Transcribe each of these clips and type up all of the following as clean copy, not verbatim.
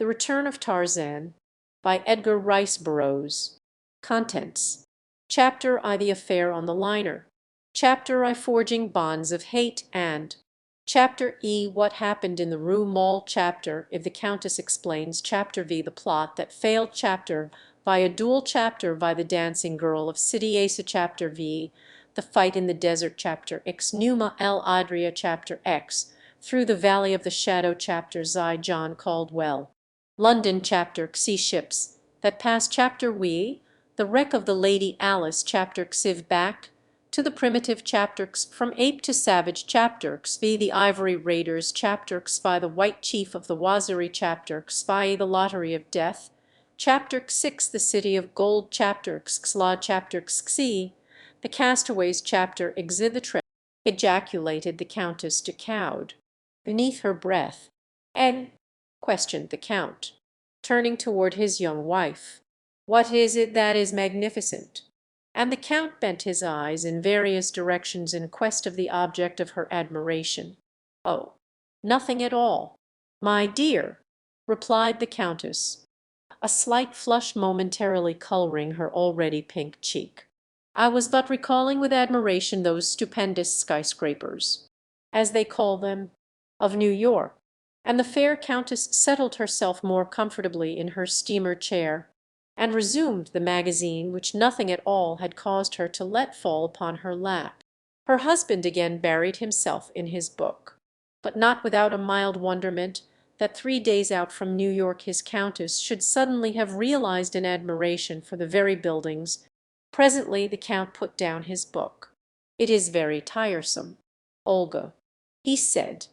The Return of Tarzan by Edgar Rice Burroughs. Contents. Chapter I. The Affair on the Liner. Chapter I. Forging Bonds of Hate and Chapter E. What Happened in the Rue Mall. Chapter If the Countess Explains. Chapter V. The Plot That Failed. Chapter via Duel. Chapter by The Dancing Girl of City Asa. Chapter V. The Fight in the Desert. Chapter X. Numa El Adria. Chapter X. Through the Valley of the Shadow. Chapter Xi. John Caldwell. London. Chapter Sea Ships That Pass. Chapter We. The Wreck of the Lady Alice. Chapter Xiv. Back to the Primitive. Chapter X. From Ape to Savage. Chapter XV. The Ivory Raiders. Chapter XVI. The White Chief of the Waziri. Chapter XVI. The Lottery of Death. Chapter VI. The City of Gold. Chapter XXLA. Chapter XXI. The Castaways. Chapter XI. The Treasure. Ejaculated the Countess de Caude beneath her breath. And questioned the Count, turning toward his young wife. "What is it that is magnificent?" And the Count bent his eyes in various directions in quest of the object of her admiration. "Oh, nothing at all, my dear," replied the Countess, a slight flush momentarily coloring her already pink cheek. "I was but recalling with admiration those stupendous skyscrapers, as they call them, of New York." And the fair Countess settled herself more comfortably in her steamer chair, and resumed the magazine which nothing at all had caused her to let fall upon her lap. Her husband again buried himself in his book, but not without a mild wonderment that 3 days out from New York his Countess should suddenly have realized an admiration for the very buildings. Presently the Count put down his book. "It is very tiresome, Olga," he said.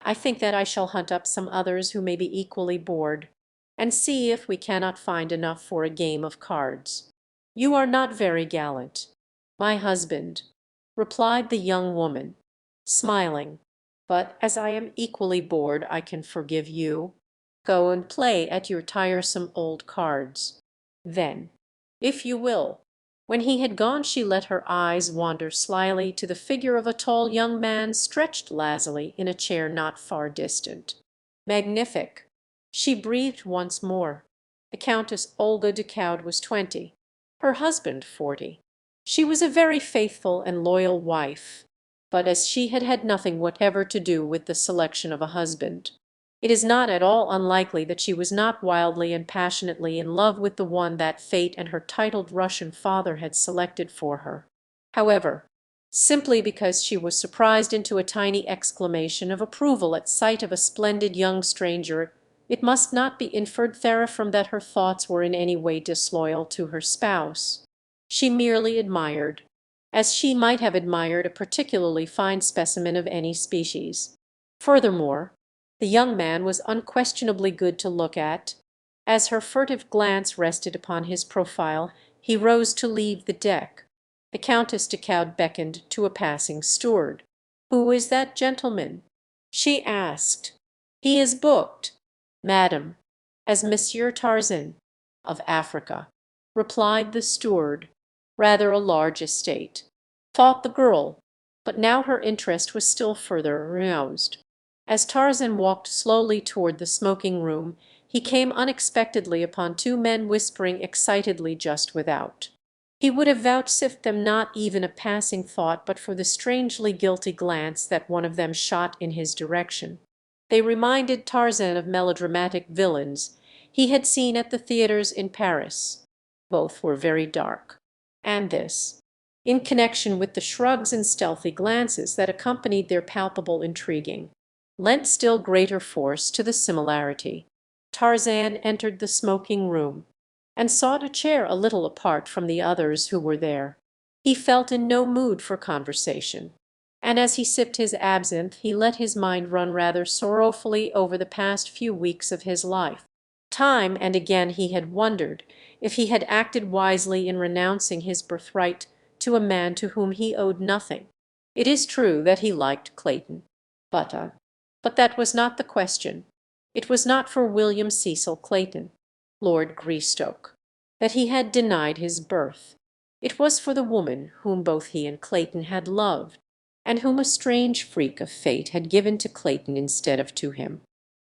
"I think that I shall hunt up some others who may be equally bored, and see if we cannot find enough for a game of cards." "You are not very gallant, my husband," replied the young woman, smiling, "but as I am equally bored I can forgive you. Go and play at your tiresome old cards, then, if you will." When he had gone she let her eyes wander slyly to the figure of a tall young man stretched lazily in a chair not far distant. "Magnific!" she breathed once more. The Countess Olga de Caude was 20, her husband 40. She was a very faithful and loyal wife, but as she had had nothing whatever to do with the selection of a husband, it is not at all unlikely that she was not wildly and passionately in love with the one that fate and her titled Russian father had selected for her. However, simply because she was surprised into a tiny exclamation of approval at sight of a splendid young stranger, it must not be inferred therefrom that her thoughts were in any way disloyal to her spouse. She merely admired, as she might have admired a particularly fine specimen of any species. Furthermore, the young man was unquestionably good to look at. As her furtive glance rested upon his profile, he rose to leave the deck. The Countess de Caude beckoned to a passing steward. "Who is that gentleman?" she asked. "He is booked, madam, as Monsieur Tarzan, of Africa," replied the steward. Rather a large estate, thought the girl, but now her interest was still further aroused. As Tarzan walked slowly toward the smoking room, he came unexpectedly upon two men whispering excitedly just without. He would have vouchsafed them not even a passing thought but for the strangely guilty glance that one of them shot in his direction. They reminded Tarzan of melodramatic villains he had seen at the theatres in Paris. Both were very dark, and this, in connection with the shrugs and stealthy glances that accompanied their palpable intriguing, lent still greater force to the similarity. Tarzan entered the smoking room, and sought a chair a little apart from the others who were there. He felt in no mood for conversation, and as he sipped his absinthe he let his mind run rather sorrowfully over the past few weeks of his life. Time and again he had wondered if he had acted wisely in renouncing his birthright to a man to whom he owed nothing. It is true that he liked Clayton, but that was not the question. It was not for William Cecil Clayton, Lord Greystoke, that he had denied his birth. It was for the woman whom both he and Clayton had loved, and whom a strange freak of fate had given to Clayton instead of to him.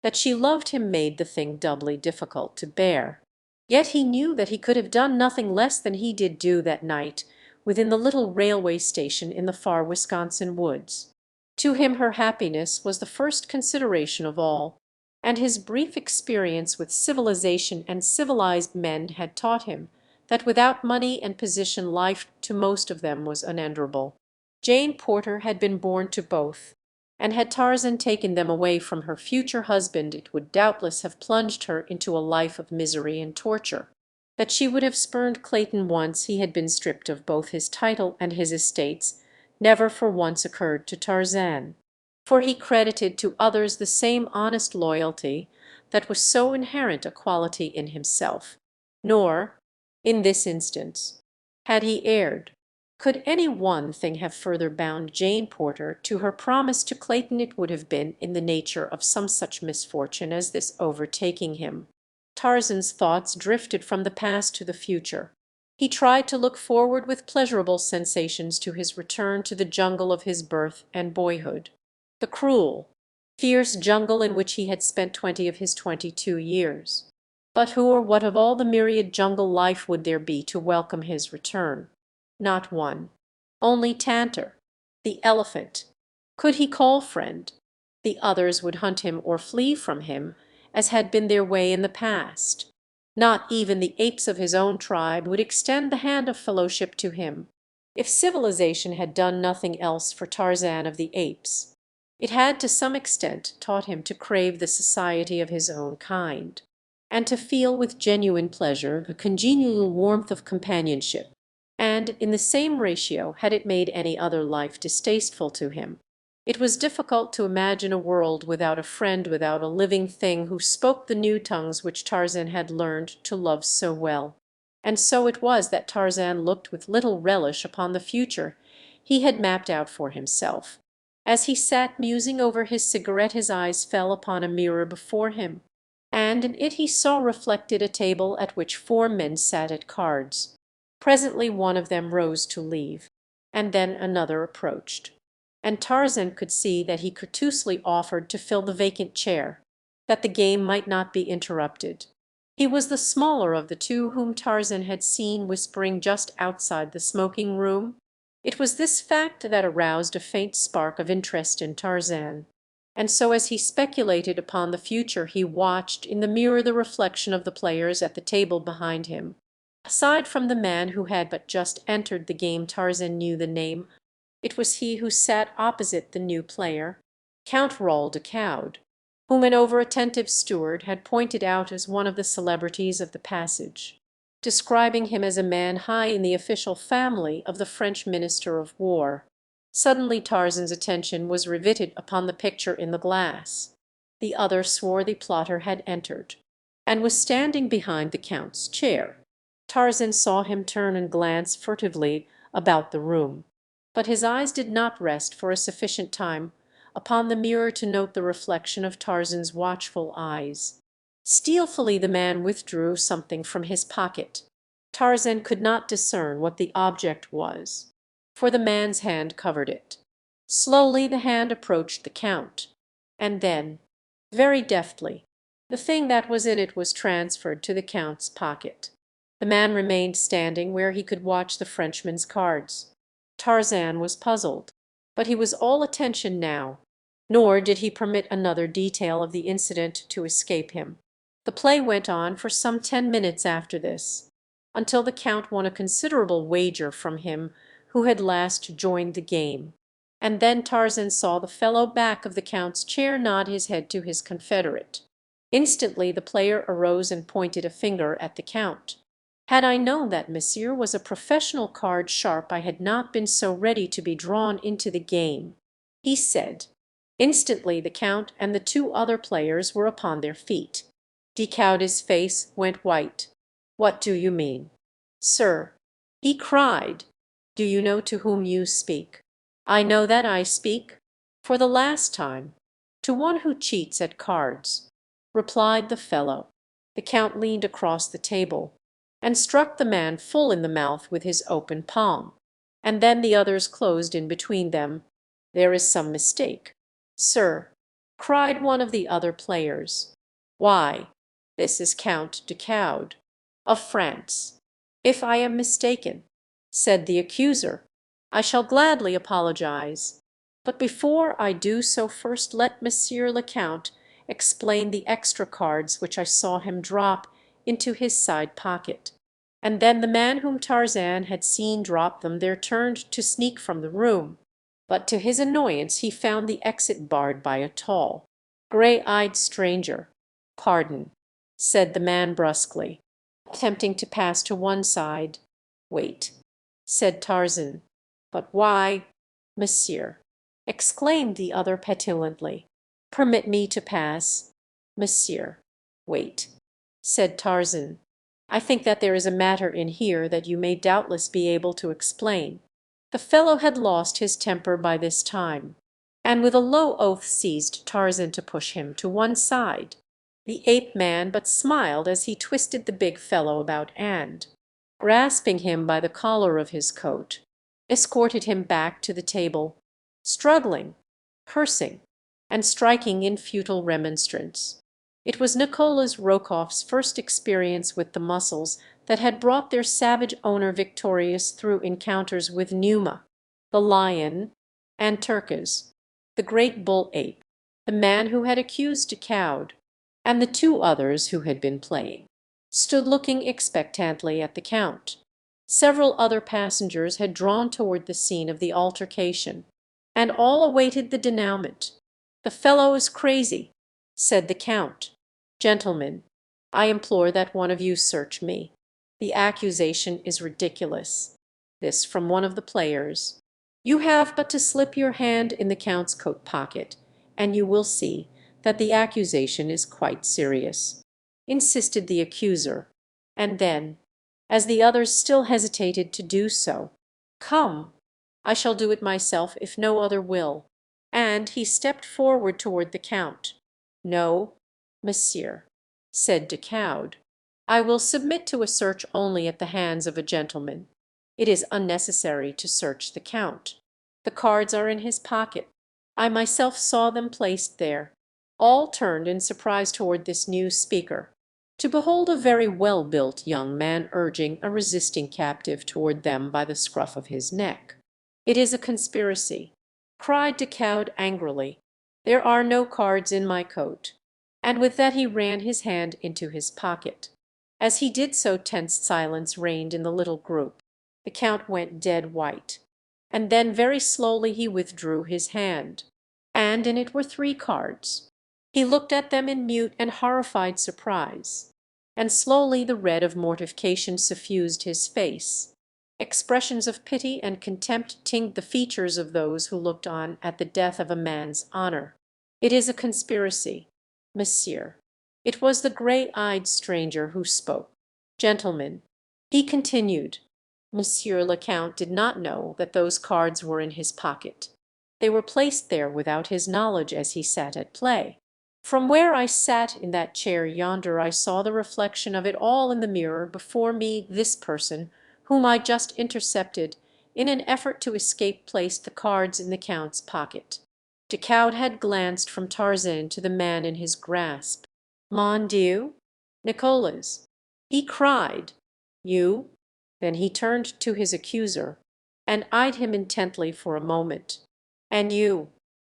That she loved him made the thing doubly difficult to bear. Yet he knew that he could have done nothing less than he did do that night within the little railway station in the far Wisconsin woods. To him her happiness was the first consideration of all, and his brief experience with civilization and civilized men had taught him that without money and position life to most of them was unendurable. Jane Porter had been born to both, and had Tarzan taken them away from her future husband it would doubtless have plunged her into a life of misery and torture. That she would have spurned Clayton once he had been stripped of both his title and his estates never for once occurred to Tarzan, for he credited to others the same honest loyalty that was so inherent a quality in himself. Nor, in this instance, had he erred. Could any one thing have further bound Jane Porter to her promise to Clayton, it would have been in the nature of some such misfortune as this overtaking him. Tarzan's thoughts drifted from the past to the future. He tried to look forward with pleasurable sensations to his return to the jungle of his birth and boyhood, the cruel, fierce jungle in which he had spent 20 of his 22 years. But who or what of all the myriad jungle life would there be to welcome his return? Not one. Only Tantor, the elephant. Could he call friend? The others would hunt him or flee from him, as had been their way in the past. Not even the apes of his own tribe would extend the hand of fellowship to him. If civilization had done nothing else for Tarzan of the Apes, it had to some extent taught him to crave the society of his own kind, and to feel with genuine pleasure the congenial warmth of companionship, and in the same ratio had it made any other life distasteful to him. It was difficult to imagine a world without a friend, without a living thing who spoke the new tongues which Tarzan had learned to love so well. And so it was that Tarzan looked with little relish upon the future he had mapped out for himself. As he sat musing over his cigarette his eyes fell upon a mirror before him, and in it he saw reflected a table at which 4 men sat at cards. Presently one of them rose to leave, and then another approached, and Tarzan could see that he courteously offered to fill the vacant chair, that the game might not be interrupted. He was the smaller of the two whom Tarzan had seen whispering just outside the smoking room. It was this fact that aroused a faint spark of interest in Tarzan, and so as he speculated upon the future he watched in the mirror the reflection of the players at the table behind him. Aside from the man who had but just entered the game, Tarzan knew the name. It was he who sat opposite the new player, Count Roald de Coude, whom an over-attentive steward had pointed out as one of the celebrities of the passage, describing him as a man high in the official family of the French Minister of War. Suddenly Tarzan's attention was riveted upon the picture in the glass. The other swarthy plotter had entered, and was standing behind the Count's chair. Tarzan saw him turn and glance furtively about the room, but his eyes did not rest for a sufficient time upon the mirror to note the reflection of Tarzan's watchful eyes. Stealthily the man withdrew something from his pocket. Tarzan could not discern what the object was, for the man's hand covered it. Slowly the hand approached the Count, and then, very deftly, the thing that was in it was transferred to the Count's pocket. The man remained standing where he could watch the Frenchman's cards. Tarzan was puzzled, but he was all attention now, nor did he permit another detail of the incident to escape him. The play went on for some 10 minutes after this, until the Count won a considerable wager from him who had last joined the game, and then Tarzan saw the fellow back of the Count's chair nod his head to his confederate. Instantly the player arose and pointed a finger at the Count. "Had I known that monsieur was a professional card sharp I had not been so ready to be drawn into the game," he said. Instantly the Count and the 2 other players were upon their feet. De Coude's face went white. "What do you mean?" "Sir," he cried, "do you know to whom you speak?" "I know that I speak, for the last time, to one who cheats at cards," replied the fellow. The Count leaned across the table and struck the man full in the mouth with his open palm, and then the others closed in between them. "There is some mistake, sir. cried one of the other players. "Why, this is Count de Caude, of France." "If I am mistaken," said the accuser, "I shall gladly apologize. But before I do so, first let Monsieur le Count explain the extra cards which I saw him drop into his side pocket." And then the man whom Tarzan had seen drop them there turned to sneak from the room. But to his annoyance he found the exit barred by a tall, grey-eyed stranger. "Pardon," said the man brusquely, attempting to pass to one side. "Wait," said Tarzan. "But why—" "Monsieur," exclaimed the other petulantly, "permit me to pass." "Monsieur." "Wait," said Tarzan. "I think that there is a matter in here that you may doubtless be able to explain." The fellow had lost his temper by this time, and with a low oath seized Tarzan to push him to one side. The ape man but smiled as he twisted the big fellow about and, grasping him by the collar of his coat, escorted him back to the table, struggling, cursing, and striking in futile remonstrance. It was Nicholas Rokoff's first experience with the muscles that had brought their savage owner victorious through encounters with Numa, the lion, and Terkes, the great bull ape, the man who had accused de Caude, and the two others who had been playing, stood looking expectantly at the Count. Several other passengers had drawn toward the scene of the altercation, and all awaited the denouement. "The fellow is crazy," said the Count. "Gentlemen, I implore that one of you search me. The accusation is ridiculous." This from one of the players. "You have but to slip your hand in the Count's coat pocket, and you will see that the accusation is quite serious," insisted the accuser. And then, as the others still hesitated to do so, "Come, I shall do it myself if no other will." And he stepped forward toward the Count. "No, monsieur," said de Caude, "I will submit to a search only at the hands of a gentleman. It is unnecessary to search the Count. The cards are in his pocket. I myself saw them placed there." All turned in surprise toward this new speaker, to behold a very well-built young man urging a resisting captive toward them by the scruff of his neck. "It is a conspiracy," cried de Caude angrily. "There are no cards in my coat." And with that he ran his hand into his pocket. As he did so tense silence reigned in the little group. The Count went dead white, and then very slowly he withdrew his hand, and in it were three cards. He looked at them in mute and horrified surprise, and slowly the red of mortification suffused his face. Expressions of pity and contempt tinged the features of those who looked on at the death of a man's honour. "It is a conspiracy, monsieur." It was the grey-eyed stranger who spoke. "Gentlemen," he continued, "Monsieur le Count did not know that those cards were in his pocket. They were placed there without his knowledge as he sat at play. From where I sat in that chair yonder I saw the reflection of it all in the mirror before me. This person, whom I just intercepted, in an effort to escape placed the cards in the Count's pocket." De Caude had glanced from Tarzan to the man in his grasp. "Mon Dieu, Nicholas!" he cried. "You?" Then he turned to his accuser, and eyed him intently for a moment. "And you,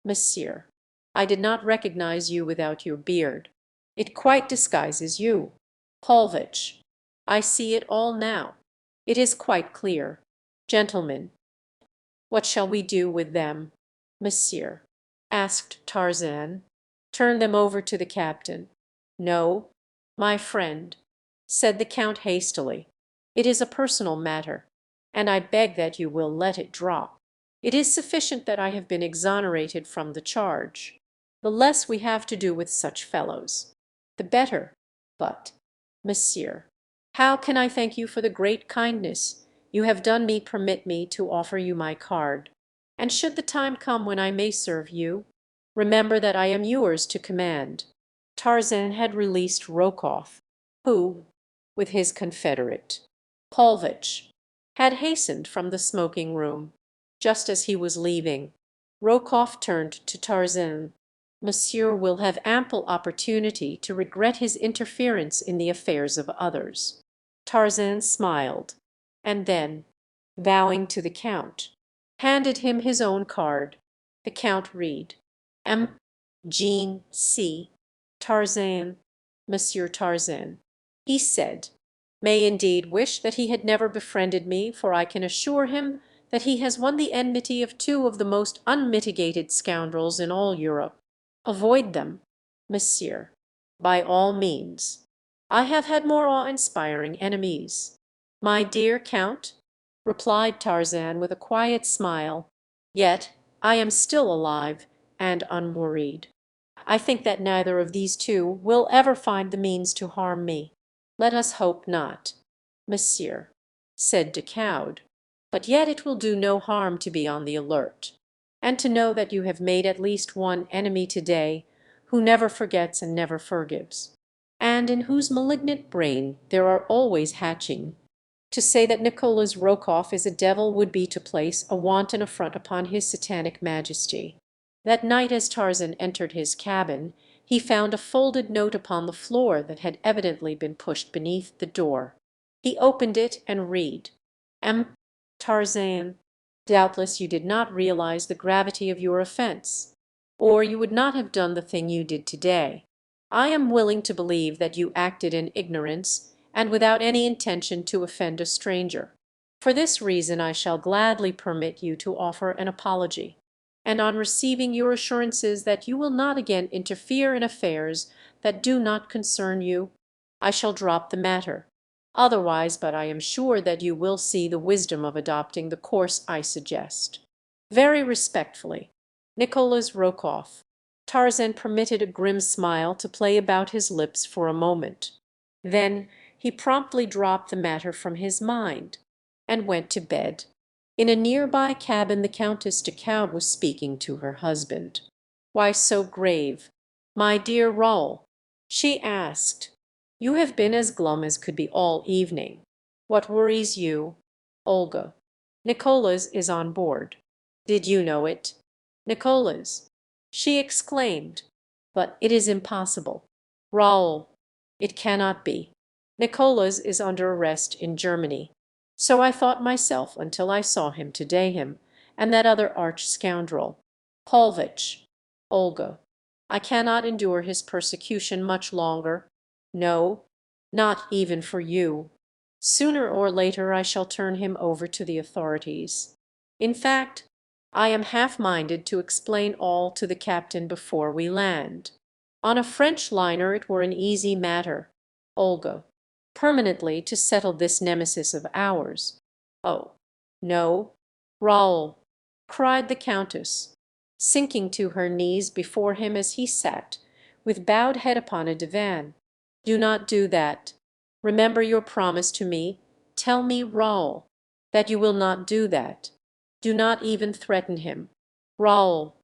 monsieur? I did not recognize you without your beard. It quite disguises you. Paulvitch. I see it all now. It is quite clear. Gentlemen, what shall we do with them?" "Monsieur?" asked Tarzan. "Turn them over to the captain." "No, my friend," said the Count hastily. "It is a personal matter, and I beg that you will let it drop. It is sufficient that I have been exonerated from the charge. The less we have to do with such fellows, the better. But, monsieur, how can I thank you for the great kindness you have done me? Permit me to offer you my card, and should the time come when I may serve you, remember that I am yours to command." Tarzan had released Rokoff, who, with his confederate, Paulvitch, had hastened from the smoking room. Just as he was leaving, Rokoff turned to Tarzan. Monsieur will have ample opportunity to regret his interference in the affairs of others." Tarzan smiled, and then, bowing to the Count, handed him his own card. The Count read, "M. Jean C. Tarzan, Monsieur Tarzan." He said, "May indeed wish that he had never befriended me, for I can assure him that he has won the enmity of two of the most unmitigated scoundrels in all Europe. Avoid them, monsieur, by all means. I have had more awe-inspiring enemies." "My dear Count," replied Tarzan with a quiet smile, "yet I am still alive and unworried. I think that neither of these two will ever find the means to harm me." "Let us hope not, monsieur," said Decoud. "But yet it will do no harm to be on the alert, and to know that you have made at least one enemy today who never forgets and never forgives, and in whose malignant brain there are always hatching. To say that Nicholas Rokoff is a devil would be to place a wanton affront upon his satanic majesty." That night as Tarzan entered his cabin, he found a folded note upon the floor that had evidently been pushed beneath the door. He opened it and read, "M. Tarzan, doubtless you did not realize the gravity of your offence, or you would not have done the thing you did today. I am willing to believe that you acted in ignorance and without any intention to offend a stranger. For this reason I shall gladly permit you to offer an apology, and on receiving your assurances that you will not again interfere in affairs that do not concern you, I shall drop the matter. Otherwise, but I am sure that you will see the wisdom of adopting the course I suggest. Very respectfully, Nicholas Rokoff." Tarzan permitted a grim smile to play about his lips for a moment. Then he promptly dropped the matter from his mind, and went to bed. In a nearby cabin the Countess Decoud was speaking to her husband. "Why so grave, my dear Raoul?" she asked. "You have been as glum as could be all evening. What worries you?" "Olga. Nicholas is on board." "Did you know it?" "Nicholas!" she exclaimed. "But it is impossible." "Raoul, it cannot be. Nicholas is under arrest in Germany. So I thought myself until I saw him today, him and that other arch scoundrel, Paulvitch. Olga, I cannot endure his persecution much longer. No, not even for you. Sooner or later I shall turn him over to the authorities. In fact, I am half-minded to explain all to the captain before we land. On a French liner it were an easy matter, Olga, permanently to settle this nemesis of ours. Oh, no, Raoul," cried the Countess, sinking to her knees before him as he sat, with bowed head upon a divan. "Do not do that. Remember your promise to me. Tell me, Raoul, that you will not do that. Do not even threaten him. Raoul."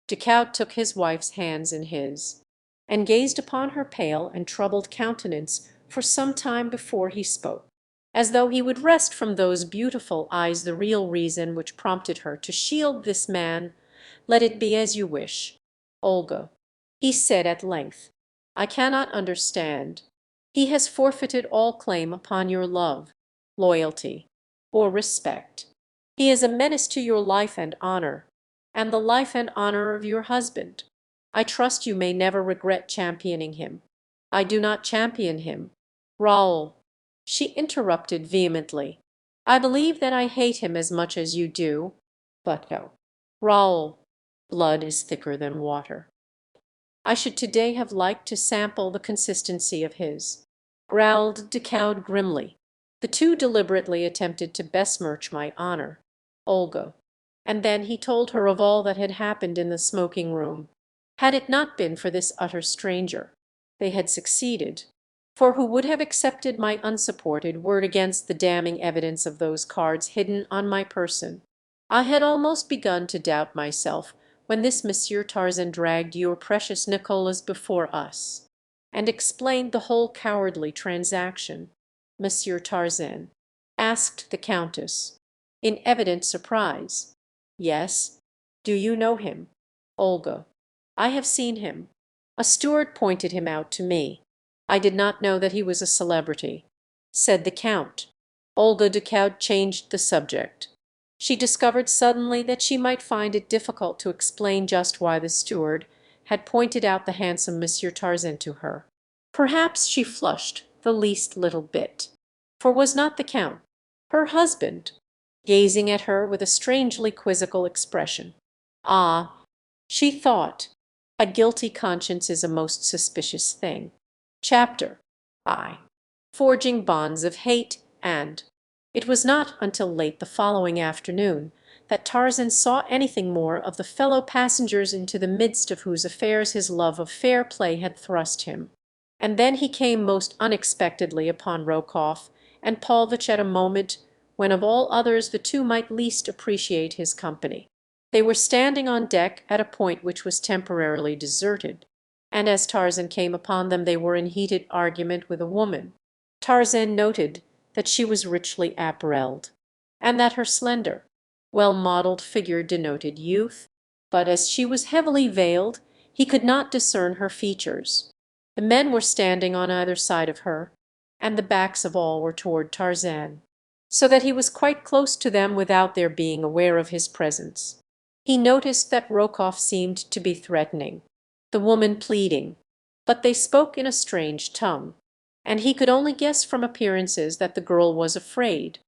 Decoud took his wife's hands in his, and gazed upon her pale and troubled countenance for some time before he spoke, as though he would wrest from those beautiful eyes the real reason which prompted her to shield this man. "Let it be as you wish, Olga," he said at length. "I cannot understand. He has forfeited all claim upon your love, loyalty, or respect. He is a menace to your life and honor, and the life and honor of your husband. I trust you may never regret championing him." "I do not champion him, Raoul," she interrupted vehemently. "I believe that I hate him as much as you do. But no, Raoul, blood is thicker than water. I should today have liked to sample the consistency of his," growled Decoud grimly. "The two deliberately attempted to besmirch my honor, Olga." And then he told her of all that had happened in the smoking room. Had it not been for this utter stranger, they had succeeded. For who would have accepted my unsupported word against the damning evidence of those cards hidden on my person? I had almost begun to doubt myself when this Monsieur Tarzan dragged your precious Nicholas before us, and explained the whole cowardly transaction." "Monsieur Tarzan?" asked the Countess, in evident surprise. "Yes. Do you know him, Olga?" I have seen him. A steward pointed him out to me. I did not know that he was a celebrity," said the Count. Olga Ducoud changed the subject. She discovered suddenly that she might find it difficult to explain just why the steward had pointed out the handsome Monsieur Tarzan to her. Perhaps she flushed the least little bit, for was not the Count, her husband, gazing at her with a strangely quizzical expression? Ah, she thought, a guilty conscience is a most suspicious thing. Chapter I. Forging bonds of hate, and it was not until late the following afternoon that Tarzan saw anything more of the fellow passengers into the midst of whose affairs his love of fair play had thrust him. And then he came most unexpectedly upon Rokoff and Paulvitch at a moment when of all others the two might least appreciate his company. They were standing on deck at a point which was temporarily deserted, and as Tarzan came upon them they were in heated argument with a woman. Tarzan noted that she was richly apparelled, and that her slender, well-modelled figure denoted youth, but as she was heavily veiled he could not discern her features. The men were standing on either side of her, and the backs of all were toward Tarzan, so that he was quite close to them without their being aware of his presence. He noticed that Rokoff seemed to be threatening, the woman pleading, but they spoke in a strange tongue, and he could only guess from appearances that the girl was afraid.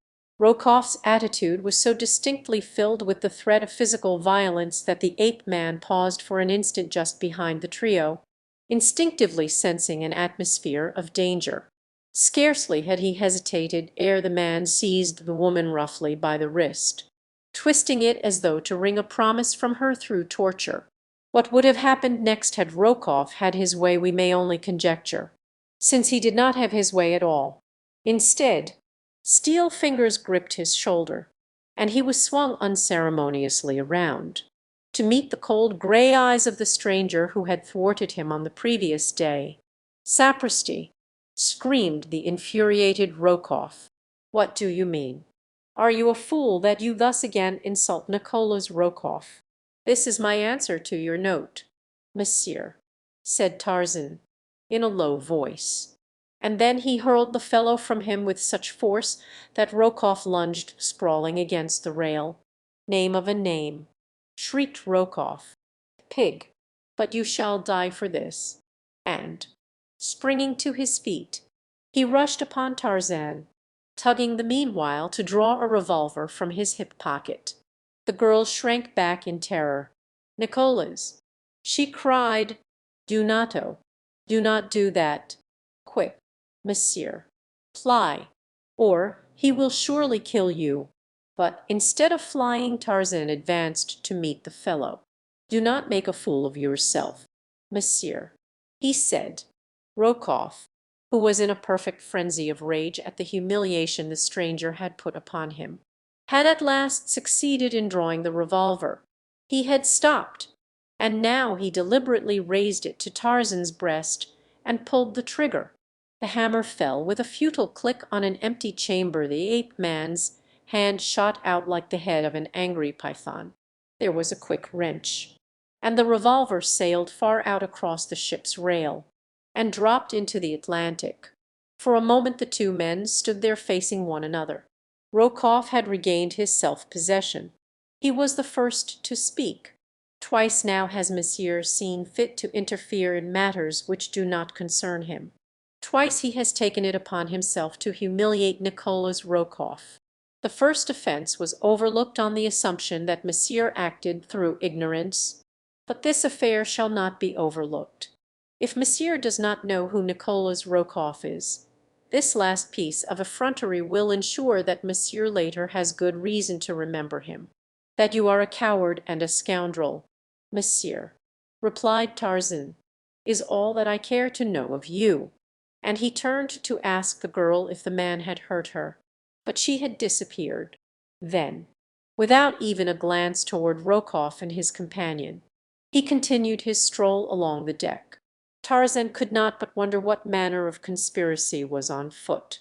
Rokoff's attitude was so distinctly filled with the threat of physical violence that the ape-man paused for an instant just behind the trio, instinctively sensing an atmosphere of danger. Scarcely had he hesitated ere the man seized the woman roughly by the wrist, twisting it as though to wring a promise from her through torture. What would have happened next had Rokoff had his way we may only conjecture, since he did not have his way at all. Instead, steel fingers gripped his shoulder, and he was swung unceremoniously around, to meet the cold grey eyes of the stranger who had thwarted him on the previous day. "Sapristi!" screamed the infuriated Rokoff. "What do you mean? Are you a fool that you thus again insult Nicholas Rokoff? This is my answer to your note, monsieur," said Tarzan, in a low voice. And then he hurled the fellow from him with such force that Rokoff lunged sprawling against the rail. "Name of a name!" shrieked Rokoff. "Pig! But you shall die for this!" And, springing to his feet, he rushed upon Tarzan, tugging the meanwhile to draw a revolver from his hip pocket. The girl shrank back in terror. "Nicholas!" she cried. "Do not do that. Quick, monsieur. Fly, or he will surely kill you." But instead of flying, Tarzan advanced to meet the fellow. "Do not make a fool of yourself, monsieur," he said. Rokoff, who was in a perfect frenzy of rage at the humiliation the stranger had put upon him, had at last succeeded in drawing the revolver. He had stopped, and now he deliberately raised it to Tarzan's breast and pulled the trigger. The hammer fell with a futile click on an empty chamber. The ape-man's hand shot out like the head of an angry python. There was a quick wrench, and the revolver sailed far out across the ship's rail, and dropped into the Atlantic. For a moment the two men stood there facing one another. Rokoff had regained his self-possession. He was the first to speak. "Twice now has monsieur seen fit to interfere in matters which do not concern him. Twice he has taken it upon himself to humiliate Nicholas Rokoff. The first offence was overlooked on the assumption that monsieur acted through ignorance, but this affair shall not be overlooked. If monsieur does not know who Nicholas Rokoff is, this last piece of effrontery will ensure that monsieur later has good reason to remember him. That you are a coward and a scoundrel, monsieur," replied Tarzan, "is all that I care to know of you." And he turned to ask the girl if the man had hurt her, but she had disappeared. Then, without even a glance toward Rokoff and his companion, he continued his stroll along the deck. Tarzan could not but wonder what manner of conspiracy was on foot,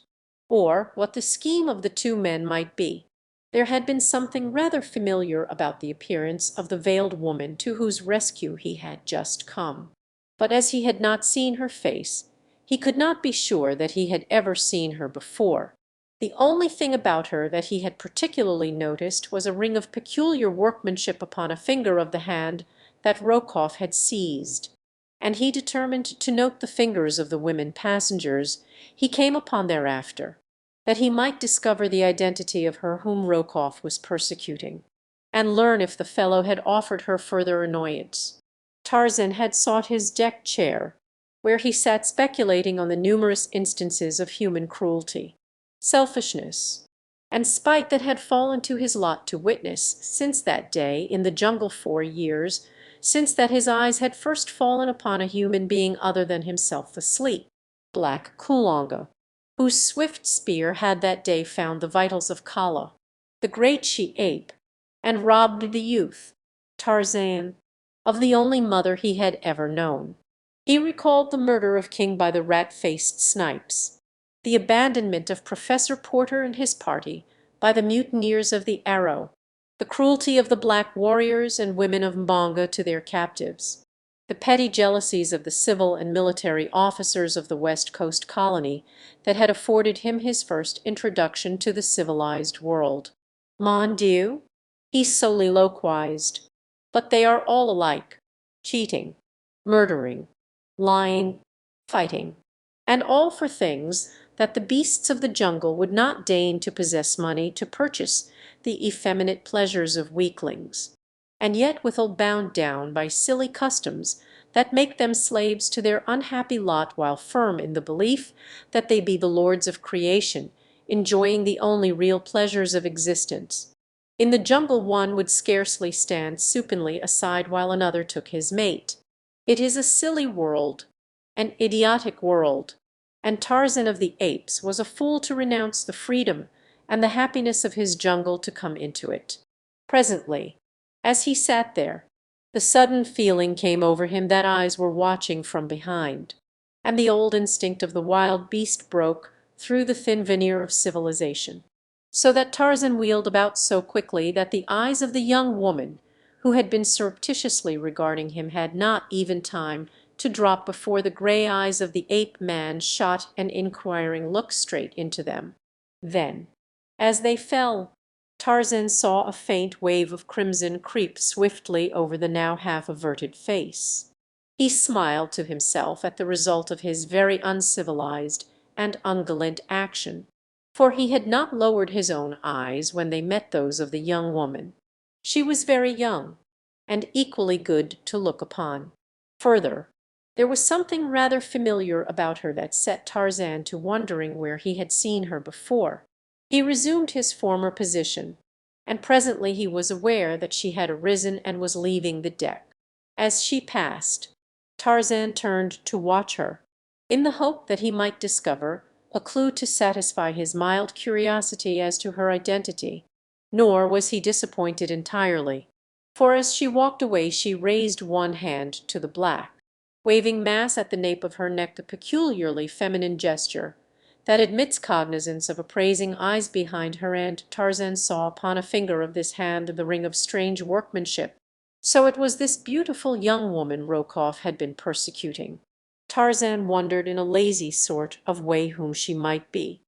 or what the scheme of the two men might be. There had been something rather familiar about the appearance of the veiled woman to whose rescue he had just come. But as he had not seen her face, he could not be sure that he had ever seen her before. The only thing about her that he had particularly noticed was a ring of peculiar workmanship upon a finger of the hand that Rokoff had seized, and he determined to note the fingers of the women passengers he came upon thereafter, that he might discover the identity of her whom Rokoff was persecuting, and learn if the fellow had offered her further annoyance. Tarzan had sought his deck chair, where he sat speculating on the numerous instances of human cruelty, selfishness, and spite that had fallen to his lot to witness since that day in the jungle 4 years, since that his eyes had first fallen upon a human being other than himself asleep, Black Kulonga, whose swift spear had that day found the vitals of Kala, the great she-ape, and robbed the youth, Tarzan, of the only mother he had ever known. He recalled the murder of King by the rat-faced Snipes, the abandonment of Professor Porter and his party by the mutineers of the Arrow, the cruelty of the black warriors and women of Mbonga to their captives, the petty jealousies of the civil and military officers of the West Coast colony that had afforded him his first introduction to the civilized world. "Mon Dieu," he soliloquized, "but they are all alike, cheating, murdering, lying, fighting, and all for things that the beasts of the jungle would not deign to possess money to purchase the effeminate pleasures of weaklings, and yet withal bound down by silly customs that make them slaves to their unhappy lot while firm in the belief that they be the lords of creation, enjoying the only real pleasures of existence. In the jungle one would scarcely stand supinely aside while another took his mate. It is a silly world, an idiotic world, and Tarzan of the Apes was a fool to renounce the freedom and the happiness of his jungle to come into it." Presently, as he sat there, the sudden feeling came over him that eyes were watching from behind, and the old instinct of the wild beast broke through the thin veneer of civilization, so that Tarzan wheeled about so quickly that the eyes of the young woman who had been surreptitiously regarding him had not even time to drop before the grey eyes of the ape man shot an inquiring look straight into them. Then, as they fell, Tarzan saw a faint wave of crimson creep swiftly over the now half averted face. He smiled to himself at the result of his very uncivilized and ungallant action, for he had not lowered his own eyes when they met those of the young woman. She was very young, and equally good to look upon. Further, there was something rather familiar about her that set Tarzan to wondering where he had seen her before. He resumed his former position, and presently he was aware that she had arisen and was leaving the deck. As she passed, Tarzan turned to watch her, in the hope that he might discover a clue to satisfy his mild curiosity as to her identity. Nor was he disappointed entirely, for as she walked away she raised one hand to the black, waving mass at the nape of her neck, the peculiarly feminine gesture that admits cognizance of appraising eyes behind her, and Tarzan saw upon a finger of this hand the ring of strange workmanship. So it was this beautiful young woman Rokoff had been persecuting. Tarzan wondered in a lazy sort of way whom she might be,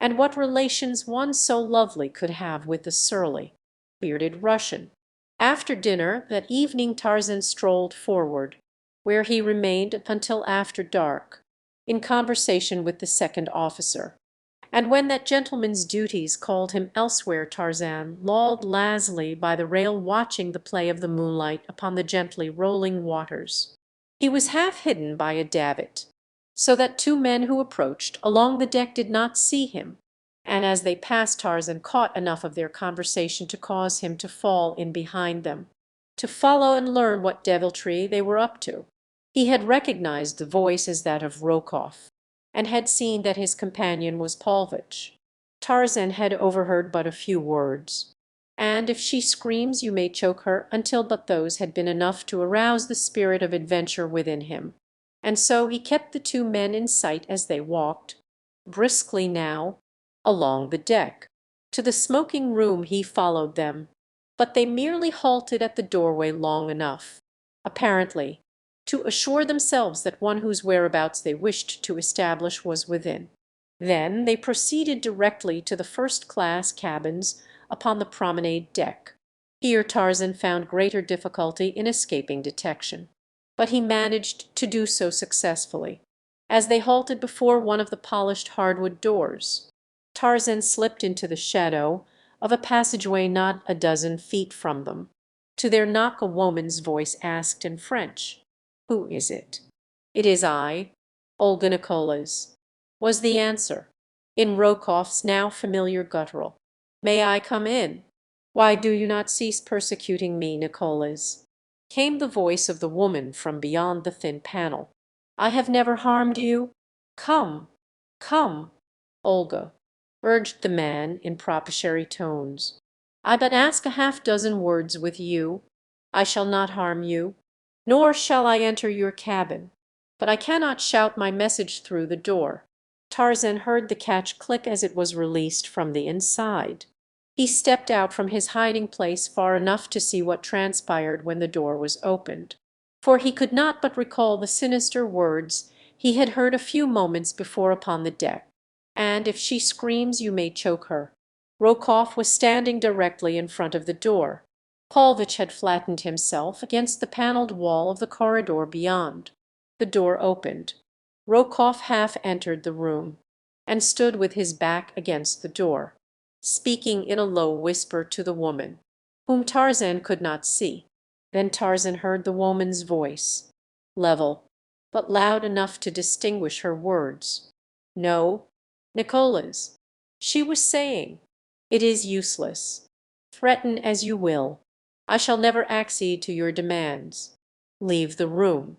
and what relations one so lovely could have with the surly, bearded Russian. After dinner that evening Tarzan strolled forward, where he remained until after dark, in conversation with the second officer, and when that gentleman's duties called him elsewhere Tarzan lolled lazily by the rail watching the play of the moonlight upon the gently rolling waters. He was half hidden by a davit, so that two men who approached along the deck did not see him, and as they passed Tarzan caught enough of their conversation to cause him to fall in behind them, to follow and learn what deviltry they were up to. He had recognized the voice as that of Rokoff, and had seen that his companion was Paulvitch. Tarzan had overheard but a few words, and if she screams you may choke her, until but those had been enough to arouse the spirit of adventure within him. And so he kept the two men in sight as they walked, briskly now, along the deck. To the smoking room he followed them, but they merely halted at the doorway long enough, apparently, to assure themselves that one whose whereabouts they wished to establish was within. Then they proceeded directly to the first-class cabins upon the promenade deck. Here Tarzan found greater difficulty in escaping detection, but he managed to do so successfully. As they halted before one of the polished hardwood doors, Tarzan slipped into the shadow of a passageway not a dozen feet from them. To their knock a woman's voice asked in French, "Who is it?" "It is I, Olga Nicholas," was the answer, in Rokoff's now familiar guttural. "May I come in?" "Why do you not cease persecuting me, Nicholas?" came the voice of the woman from beyond the thin panel. "I have never harmed you. Come, come, Olga," urged the man in propitiatory tones. "I but ask a half-dozen words with you. I shall not harm you, nor shall I enter your cabin, but I cannot shout my message through the door." Tarzan heard the catch click as it was released from the inside. He stepped out from his hiding place far enough to see what transpired when the door was opened, for he could not but recall the sinister words he had heard a few moments before upon the deck. "And if she screams, you may choke her." Rokoff was standing directly in front of the door. Paulvitch had flattened himself against the panelled wall of the corridor beyond. The door opened. Rokoff half entered the room, and stood with his back against the door, speaking in a low whisper to the woman, whom Tarzan could not see. Then Tarzan heard the woman's voice, level, but loud enough to distinguish her words. "No, Nicholas," she was saying, "it is useless. Threaten as you will, I shall never accede to your demands. Leave the room,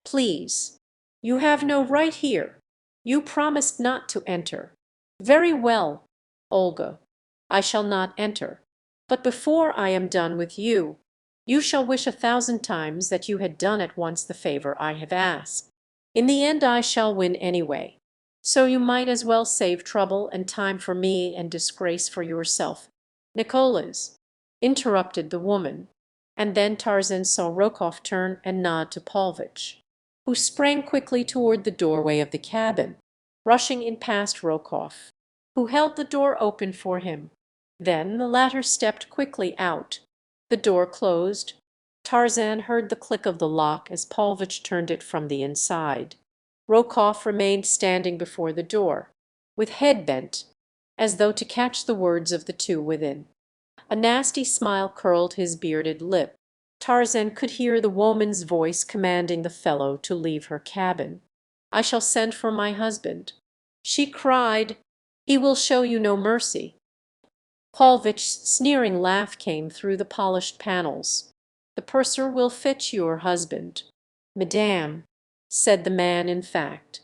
please. You have no right here. You promised not to enter. Very well, Olga, I shall not enter. But before I am done with you, you shall wish 1,000 times that you had done at once the favor I have asked. In the end I shall win anyway, so you might as well save trouble and time for me and disgrace for yourself." "Nicholas," interrupted the woman, and then Tarzan saw Rokoff turn and nod to Paulvitch, who sprang quickly toward the doorway of the cabin, rushing in past Rokoff, who held the door open for him. Then the latter stepped quickly out. The door closed. Tarzan heard the click of the lock as Paulvitch turned it from the inside. Rokoff remained standing before the door, with head bent, as though to catch the words of the two within. A nasty smile curled his bearded lip. Tarzan could hear the woman's voice commanding the fellow to leave her cabin. "I shall send for my husband," she cried. "He will show you no mercy." Paulvitch's sneering laugh came through the polished panels. "The purser will fetch your husband." "Madame," said the man, "in fact,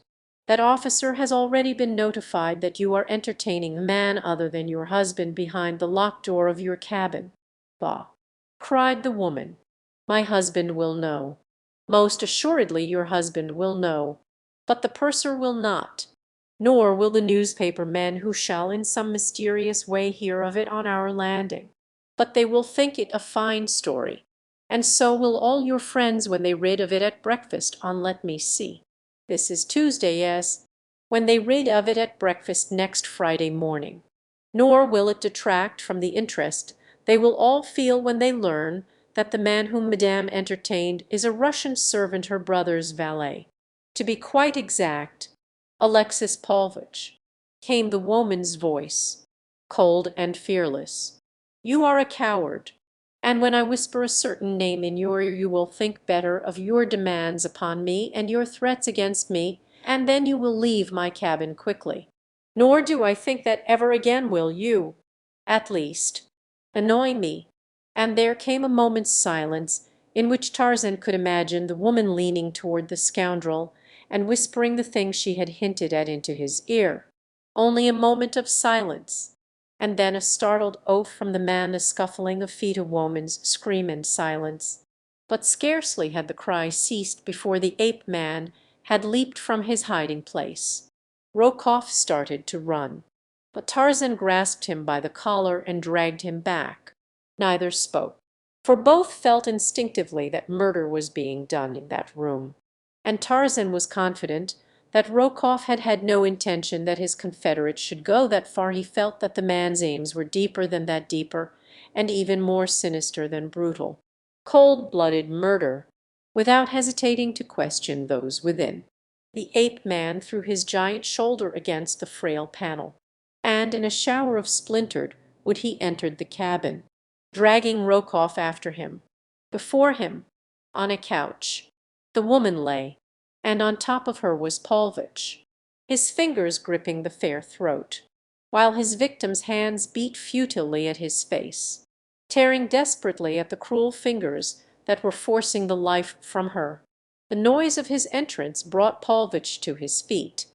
that officer has already been notified that you are entertaining a man other than your husband behind the locked door of your cabin." "Bah!" cried the woman. "My husband will know. Most assuredly your husband will know. But the purser will not, nor will the newspaper men who shall in some mysterious way hear of it on our landing. But they will think it a fine story, and so will all your friends when they read of it at breakfast on Let Me See. This is Tuesday, yes, when they read of it at breakfast next Friday morning. Nor will it detract from the interest they will all feel when they learn that the man whom Madame entertained is a Russian servant, her brother's valet. To be quite exact, Alexis Paulvitch," came the woman's voice, cold and fearless. "You are a coward, and when I whisper a certain name in your ear you will think better of your demands upon me and your threats against me, and then you will leave my cabin quickly. Nor do I think that ever again will you, at least, annoy me." And there came a moment's silence in which Tarzan could imagine the woman leaning toward the scoundrel and whispering the thing she had hinted at into his ear. Only a moment of silence, and then a startled oath from the man, the scuffling of feet, a woman's scream, and silence. But scarcely had the cry ceased before the ape-man had leaped from his hiding place. Rokoff started to run. But Tarzan grasped him by the collar and dragged him back. Neither spoke, for both felt instinctively that murder was being done in that room, and Tarzan was confident that Rokoff had had no intention that his confederate should go that far. He felt that the man's aims were deeper than that, deeper, and even more sinister than brutal, cold-blooded murder, without hesitating to question those within. The ape-man threw his giant shoulder against the frail panel, and in a shower of splintered wood he entered the cabin, dragging Rokoff after him. Before him, on a couch, the woman lay, and on top of her was Paulvitch, his fingers gripping the fair throat, while his victim's hands beat futilely at his face, tearing desperately at the cruel fingers that were forcing the life from her. The noise of his entrance brought Paulvitch to his feet,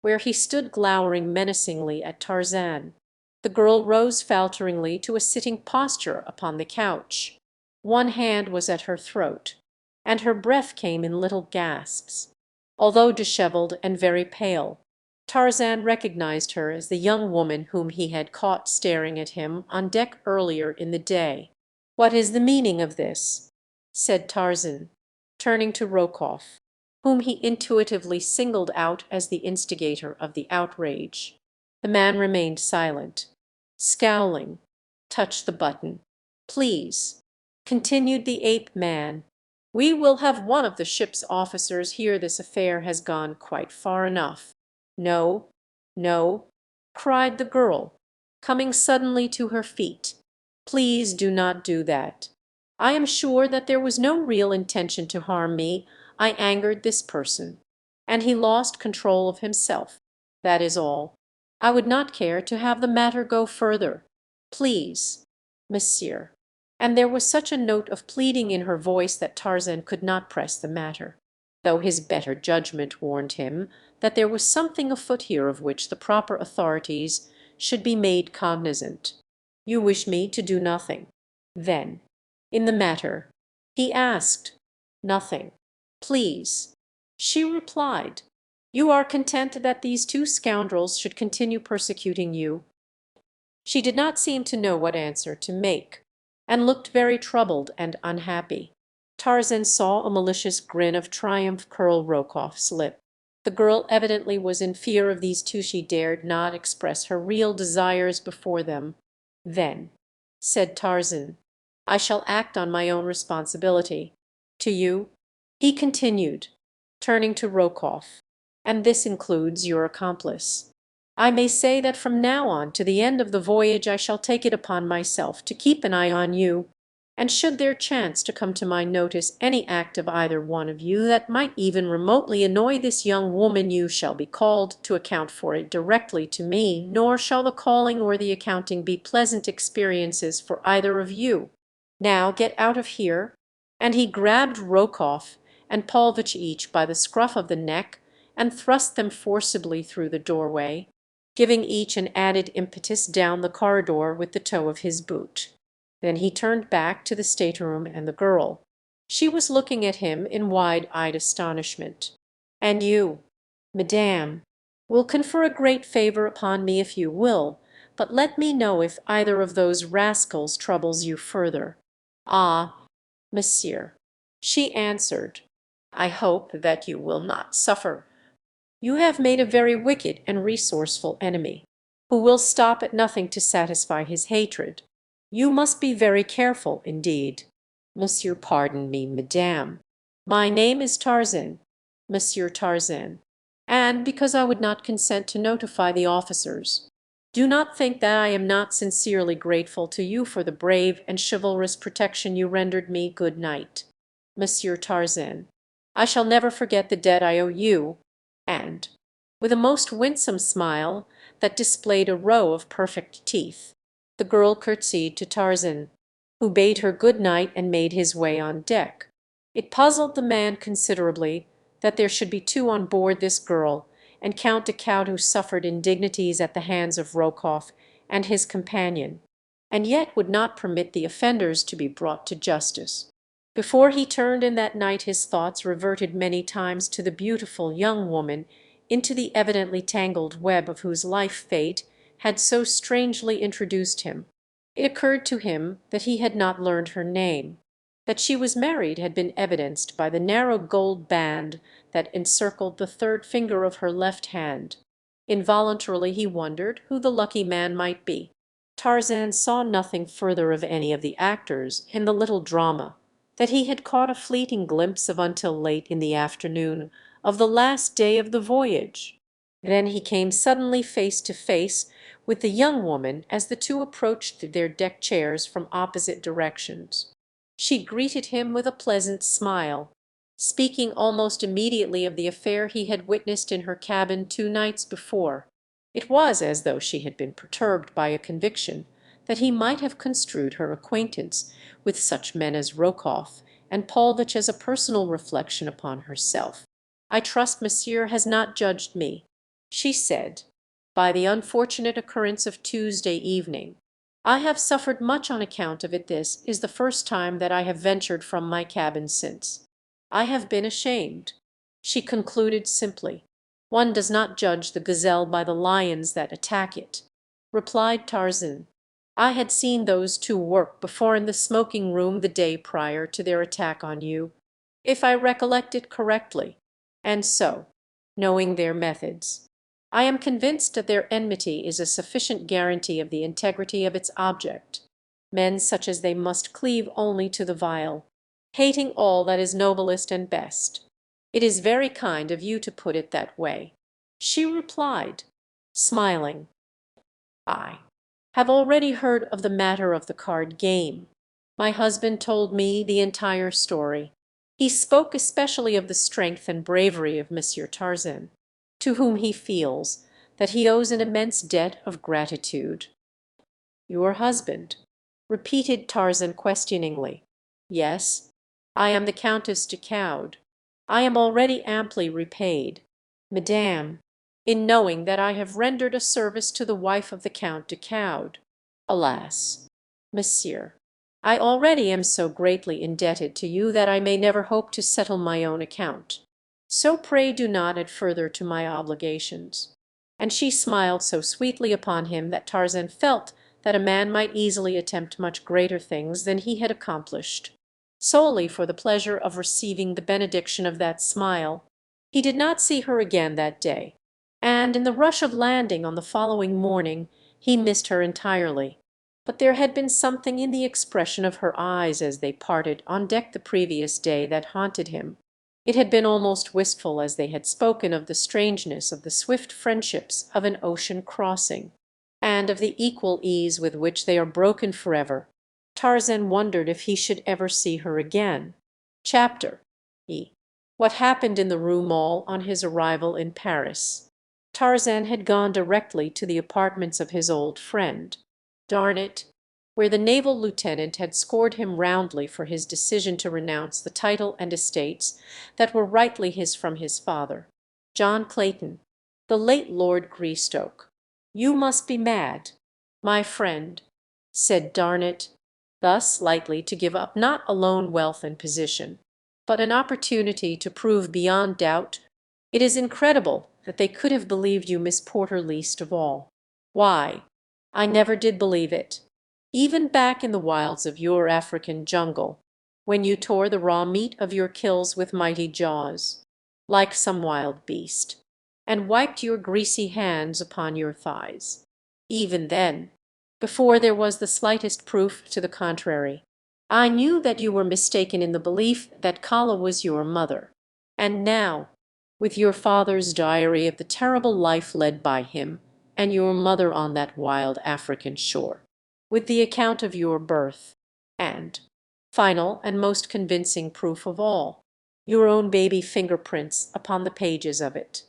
where he stood glowering menacingly at Tarzan. The girl rose falteringly to a sitting posture upon the couch. One hand was at her throat, and her breath came in little gasps. Although dishevelled and very pale, Tarzan recognized her as the young woman whom he had caught staring at him on deck earlier in the day. "What is the meaning of this?" said Tarzan, turning to Rokoff, whom he intuitively singled out as the instigator of the outrage. The man remained silent, scowling. "Touch the button, please," continued the ape-man. "We will have one of the ship's officers here. This affair has gone quite far enough." "No, no," cried the girl, coming suddenly to her feet. "Please do not do that. I am sure that there was no real intention to harm me. I angered this person, and he lost control of himself. That is all. I would not care to have the matter go further. Please, monsieur." And there was such a note of pleading in her voice that Tarzan could not press the matter, though his better judgment warned him that there was something afoot here of which the proper authorities should be made cognizant. "You wish me to do nothing, then, in the matter?" he asked. "Nothing, please," she replied. "You are content that these two scoundrels should continue persecuting you?" She did not seem to know what answer to make, and looked very troubled and unhappy. Tarzan saw a malicious grin of triumph curl Rokoff's lip. The girl evidently was in fear of these two. She dared not express her real desires before them. "Then," said Tarzan, "I shall act on my own responsibility. To you," he continued, turning to Rokoff, "and this includes your accomplice, I may say that from now on to the end of the voyage I shall take it upon myself to keep an eye on you, and should there chance to come to my notice any act of either one of you that might even remotely annoy this young woman, you shall be called to account for it directly to me, nor shall the calling or the accounting be pleasant experiences for either of you. Now get out of here," and he grabbed Rokoff and Paulvitch each by the scruff of the neck and thrust them forcibly through the doorway, giving each an added impetus down the corridor with the toe of his boot. Then he turned back to the stateroom and the girl. She was looking at him in wide-eyed astonishment. "And you, madame, will confer a great favour upon me if you will, but let me know if either of those rascals troubles you further." "Ah, monsieur," she answered, "I hope that you will not suffer. You have made a very wicked and resourceful enemy, who will stop at nothing to satisfy his hatred. You must be very careful indeed." "Monsieur, pardon me, madame. My name is Tarzan, Monsieur Tarzan, and because I would not consent to notify the officers. Do not think that I am not sincerely grateful to you for the brave and chivalrous protection you rendered me. Good night, Monsieur Tarzan. I shall never forget the debt I owe you," and, with a most winsome smile that displayed a row of perfect teeth, the girl curtsied to Tarzan, who bade her good night and made his way on deck. It puzzled the man considerably that there should be two on board this girl, and Count de Coude who suffered indignities at the hands of Rokoff and his companion, and yet would not permit the offenders to be brought to justice. Before he turned in that night his thoughts reverted many times to the beautiful young woman into the evidently tangled web of whose life fate had so strangely introduced him. It occurred to him that he had not learned her name. That she was married had been evidenced by the narrow gold band that encircled the third finger of her left hand. Involuntarily he wondered who the lucky man might be. Tarzan saw nothing further of any of the actors in the little drama that he had caught a fleeting glimpse of until late in the afternoon of the last day of the voyage. Then he came suddenly face to face with the young woman as the two approached their deck chairs from opposite directions. She greeted him with a pleasant smile, speaking almost immediately of the affair he had witnessed in her cabin 2 nights before. It was as though she had been perturbed by a conviction that he might have construed her acquaintance with such men as Rokoff and Paulvitch as a personal reflection upon herself. "I trust monsieur has not judged me," she said, "by the unfortunate occurrence of Tuesday evening. I have suffered much on account of it. This is the first time that I have ventured from my cabin since. I have been ashamed," she concluded simply. "One does not judge the gazelle by the lions that attack it," replied Tarzan. "I had seen those two work before in the smoking room the day prior to their attack on you, if I recollect it correctly, and so, knowing their methods, I am convinced that their enmity is a sufficient guarantee of the integrity of its object. Men such as they must cleave only to the vile, hating all that is noblest and best. It is very kind of you to put it that way," she replied, smiling. "I have already heard of the matter of the card game. My husband told me the entire story. He spoke especially of the strength and bravery of Monsieur Tarzan, to whom he feels that he owes an immense debt of gratitude." "Your husband?" repeated Tarzan questioningly. "Yes, I am the Countess de Caude. I am already amply repaid, madame, in knowing that I have rendered a service to the wife of the Count de Caude. Alas, monsieur, I already am so greatly indebted to you that I may never hope to settle my own account. So pray do not add further to my obligations." And she smiled so sweetly upon him that Tarzan felt that a man might easily attempt much greater things than he had accomplished, solely for the pleasure of receiving the benediction of that smile. He did not see her again that day, and in the rush of landing on the following morning he missed her entirely. But there had been something in the expression of her eyes as they parted on deck the previous day that haunted him. It had been almost wistful as they had spoken of the strangeness of the swift friendships of an ocean crossing, and of the equal ease with which they are broken forever. Tarzan wondered if he should ever see her again. Chapter E. What happened in the Rue Mall on his arrival in Paris. Tarzan had gone directly to the apartments of his old friend, Darnett, where the naval lieutenant had scored him roundly for his decision to renounce the title and estates that were rightly his from his father, John Clayton, the late Lord Greystoke. "You must be mad, my friend," said Darnett, thus lightly to give up not alone wealth and position, but an opportunity to prove beyond doubt. "It is incredible that they could have believed you Miss Porter least of all. Why, I never did believe it. Even back in the wilds of your African jungle, when you tore the raw meat of your kills with mighty jaws, like some wild beast, and wiped your greasy hands upon your thighs. Even then, before there was the slightest proof to the contrary, I knew that you were mistaken in the belief that Kala was your mother. And now, with your father's diary of the terrible life led by him and your mother on that wild African shore, with the account of your birth, and, final and most convincing proof of all, your own baby fingerprints upon the pages of it,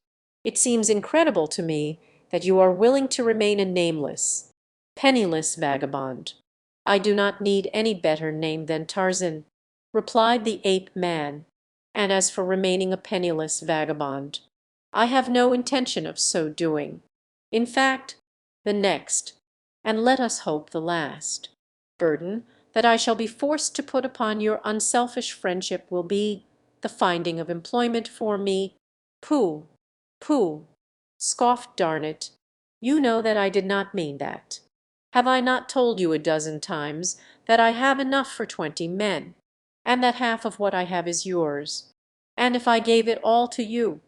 it seems incredible to me that you are willing to remain a nameless, penniless vagabond." "I do not need any better name than Tarzan," replied the ape-man, "and as for remaining a penniless vagabond, I have no intention of so doing. In fact, the next, and let us hope the last, burden that I shall be forced to put upon your unselfish friendship will be the finding of employment for me." "Pooh, pooh," scoffed Darnett, You know that I did not mean that. Have I not told you a dozen times that I have enough for 20 men, and that half of what I have is yours? And if I gave it all to you,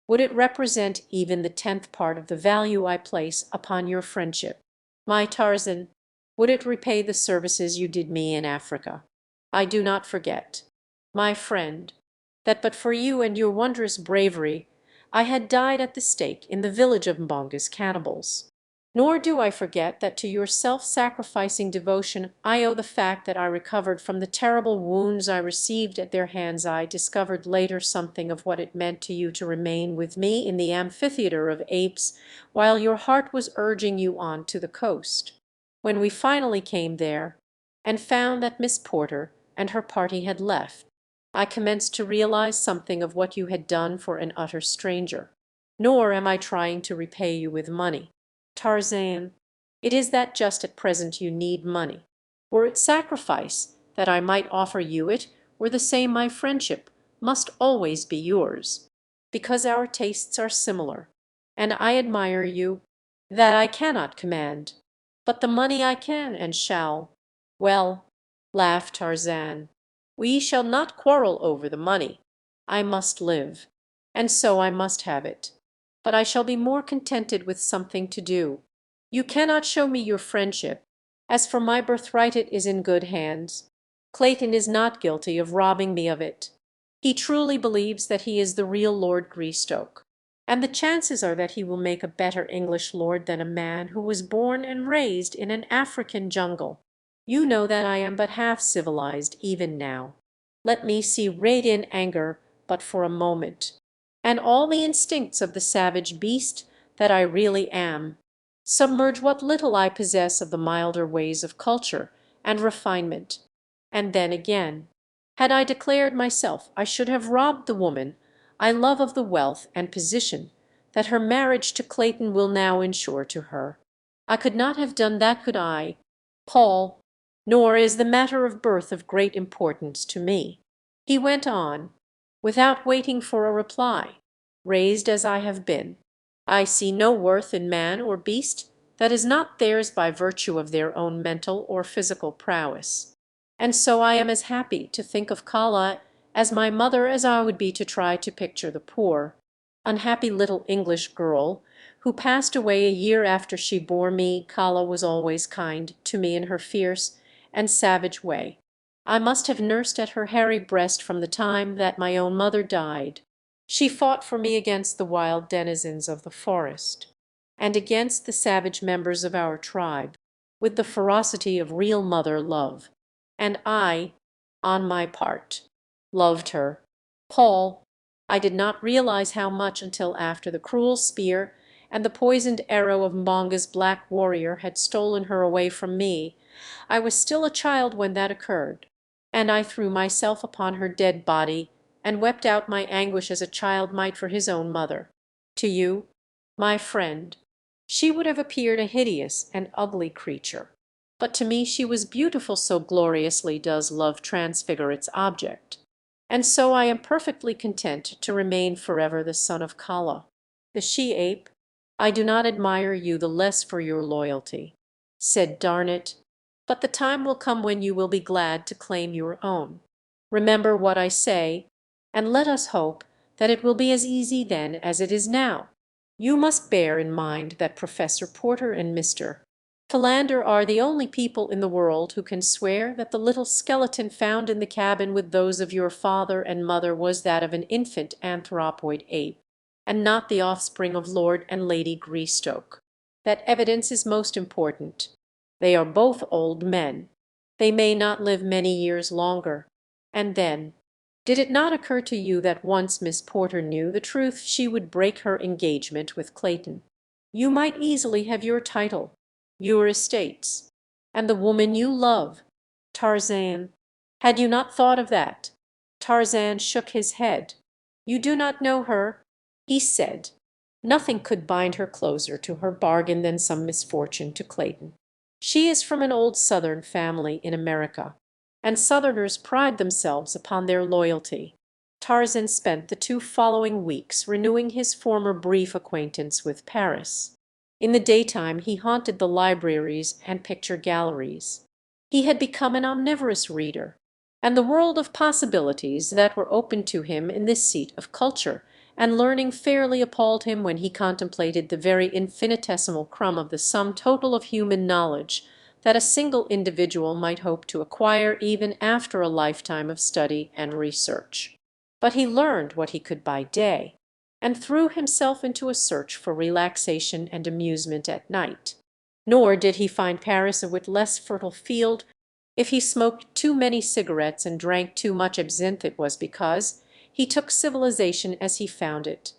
would it represent even the 10th part of the value I place upon your friendship? My Tarzan, would it repay the services you did me in Africa? I do not forget, my friend, that but for you and your wondrous bravery I had died at the stake in the village of Mbonga's cannibals. Nor do I forget that to your self-sacrificing devotion I owe the fact that I recovered from the terrible wounds I received at their hands. I discovered later something of what it meant to you to remain with me in the amphitheatre of apes while your heart was urging you on to the coast. When we finally came there, and found that Miss Porter and her party had left, I commenced to realize something of what you had done for an utter stranger. Nor am I trying to repay you with money, Tarzan. It is that just at present you need money. Were it sacrifice that I might offer you, it were the same my friendship must always be yours, because our tastes are similar, and I admire you. That I cannot command, but the money I can and shall. Well, laughed Tarzan, we shall not quarrel over the money. I must live, and so I must have it. But I shall be more contented with something to do. You cannot show me your friendship. As for my birthright, it is in good hands. Clayton is not guilty of robbing me of it. He truly believes that he is the real Lord Greystoke, and the chances are that he will make a better English lord than a man who was born and raised in an African jungle. You know that I am but half civilized even now. Let me see rage in anger but for a moment, and all the instincts of the savage beast that I really am. Submerge what little I possess of the milder ways of culture and refinement. And then again, had I declared myself, I should have robbed the woman I love of the wealth and position that her marriage to Clayton will now ensure to her. I could not have done that, could I, Paul? Nor is the matter of birth of great importance to me," he went on, without waiting for a reply. "Raised as I have been, I see no worth in man or beast that is not theirs by virtue of their own mental or physical prowess. And so I am as happy to think of Kala as my mother as I would be to try to picture the poor, unhappy little English girl who passed away a year after she bore me. Kala was always kind to me in her fierce and savage way. I must have nursed at her hairy breast from the time that my own mother died. She fought for me against the wild denizens of the forest, and against the savage members of our tribe, with the ferocity of real mother love. And I, on my part, loved her. Paul, I did not realize how much until after the cruel spear and the poisoned arrow of Mbonga's black warrior had stolen her away from me. I was still a child when that occurred, and I threw myself upon her dead body and wept out my anguish as a child might for his own mother. To you, my friend, she would have appeared a hideous and ugly creature, but to me she was beautiful, so gloriously does love transfigure its object. And so I am perfectly content to remain forever the son of Kala, the she-ape. I do not admire you the less for your loyalty," said Darnett, "but the time will come when you will be glad to claim your own. Remember what I say, and let us hope that it will be as easy then as it is now. You must bear in mind that Professor Porter and Mr. Philander are the only people in the world who can swear that the little skeleton found in the cabin with those of your father and mother was that of an infant anthropoid ape, and not the offspring of Lord and Lady Greystoke. That evidence is most important. They are both old men. They may not live many years longer. And then, did it not occur to you that once Miss Porter knew the truth she would break her engagement with Clayton? You might easily have your title, your estates, and the woman you love, Tarzan. Had you not thought of that?" Tarzan shook his head. "You do not know her," he said. "Nothing could bind her closer to her bargain than some misfortune to Clayton. She is from an old Southern family in America, and Southerners pride themselves upon their loyalty." Tarzan spent the 2 following weeks renewing his former brief acquaintance with Paris. In the daytime he haunted the libraries and picture galleries. He had become an omnivorous reader, and the world of possibilities that were open to him in this seat of culture and learning fairly appalled him when he contemplated the very infinitesimal crumb of the sum total of human knowledge that a single individual might hope to acquire even after a lifetime of study and research. But he learned what he could by day, and threw himself into a search for relaxation and amusement at night. Nor did he find Paris a whit less fertile field. If he smoked too many cigarettes and drank too much absinthe, it was because he took civilization as he found it,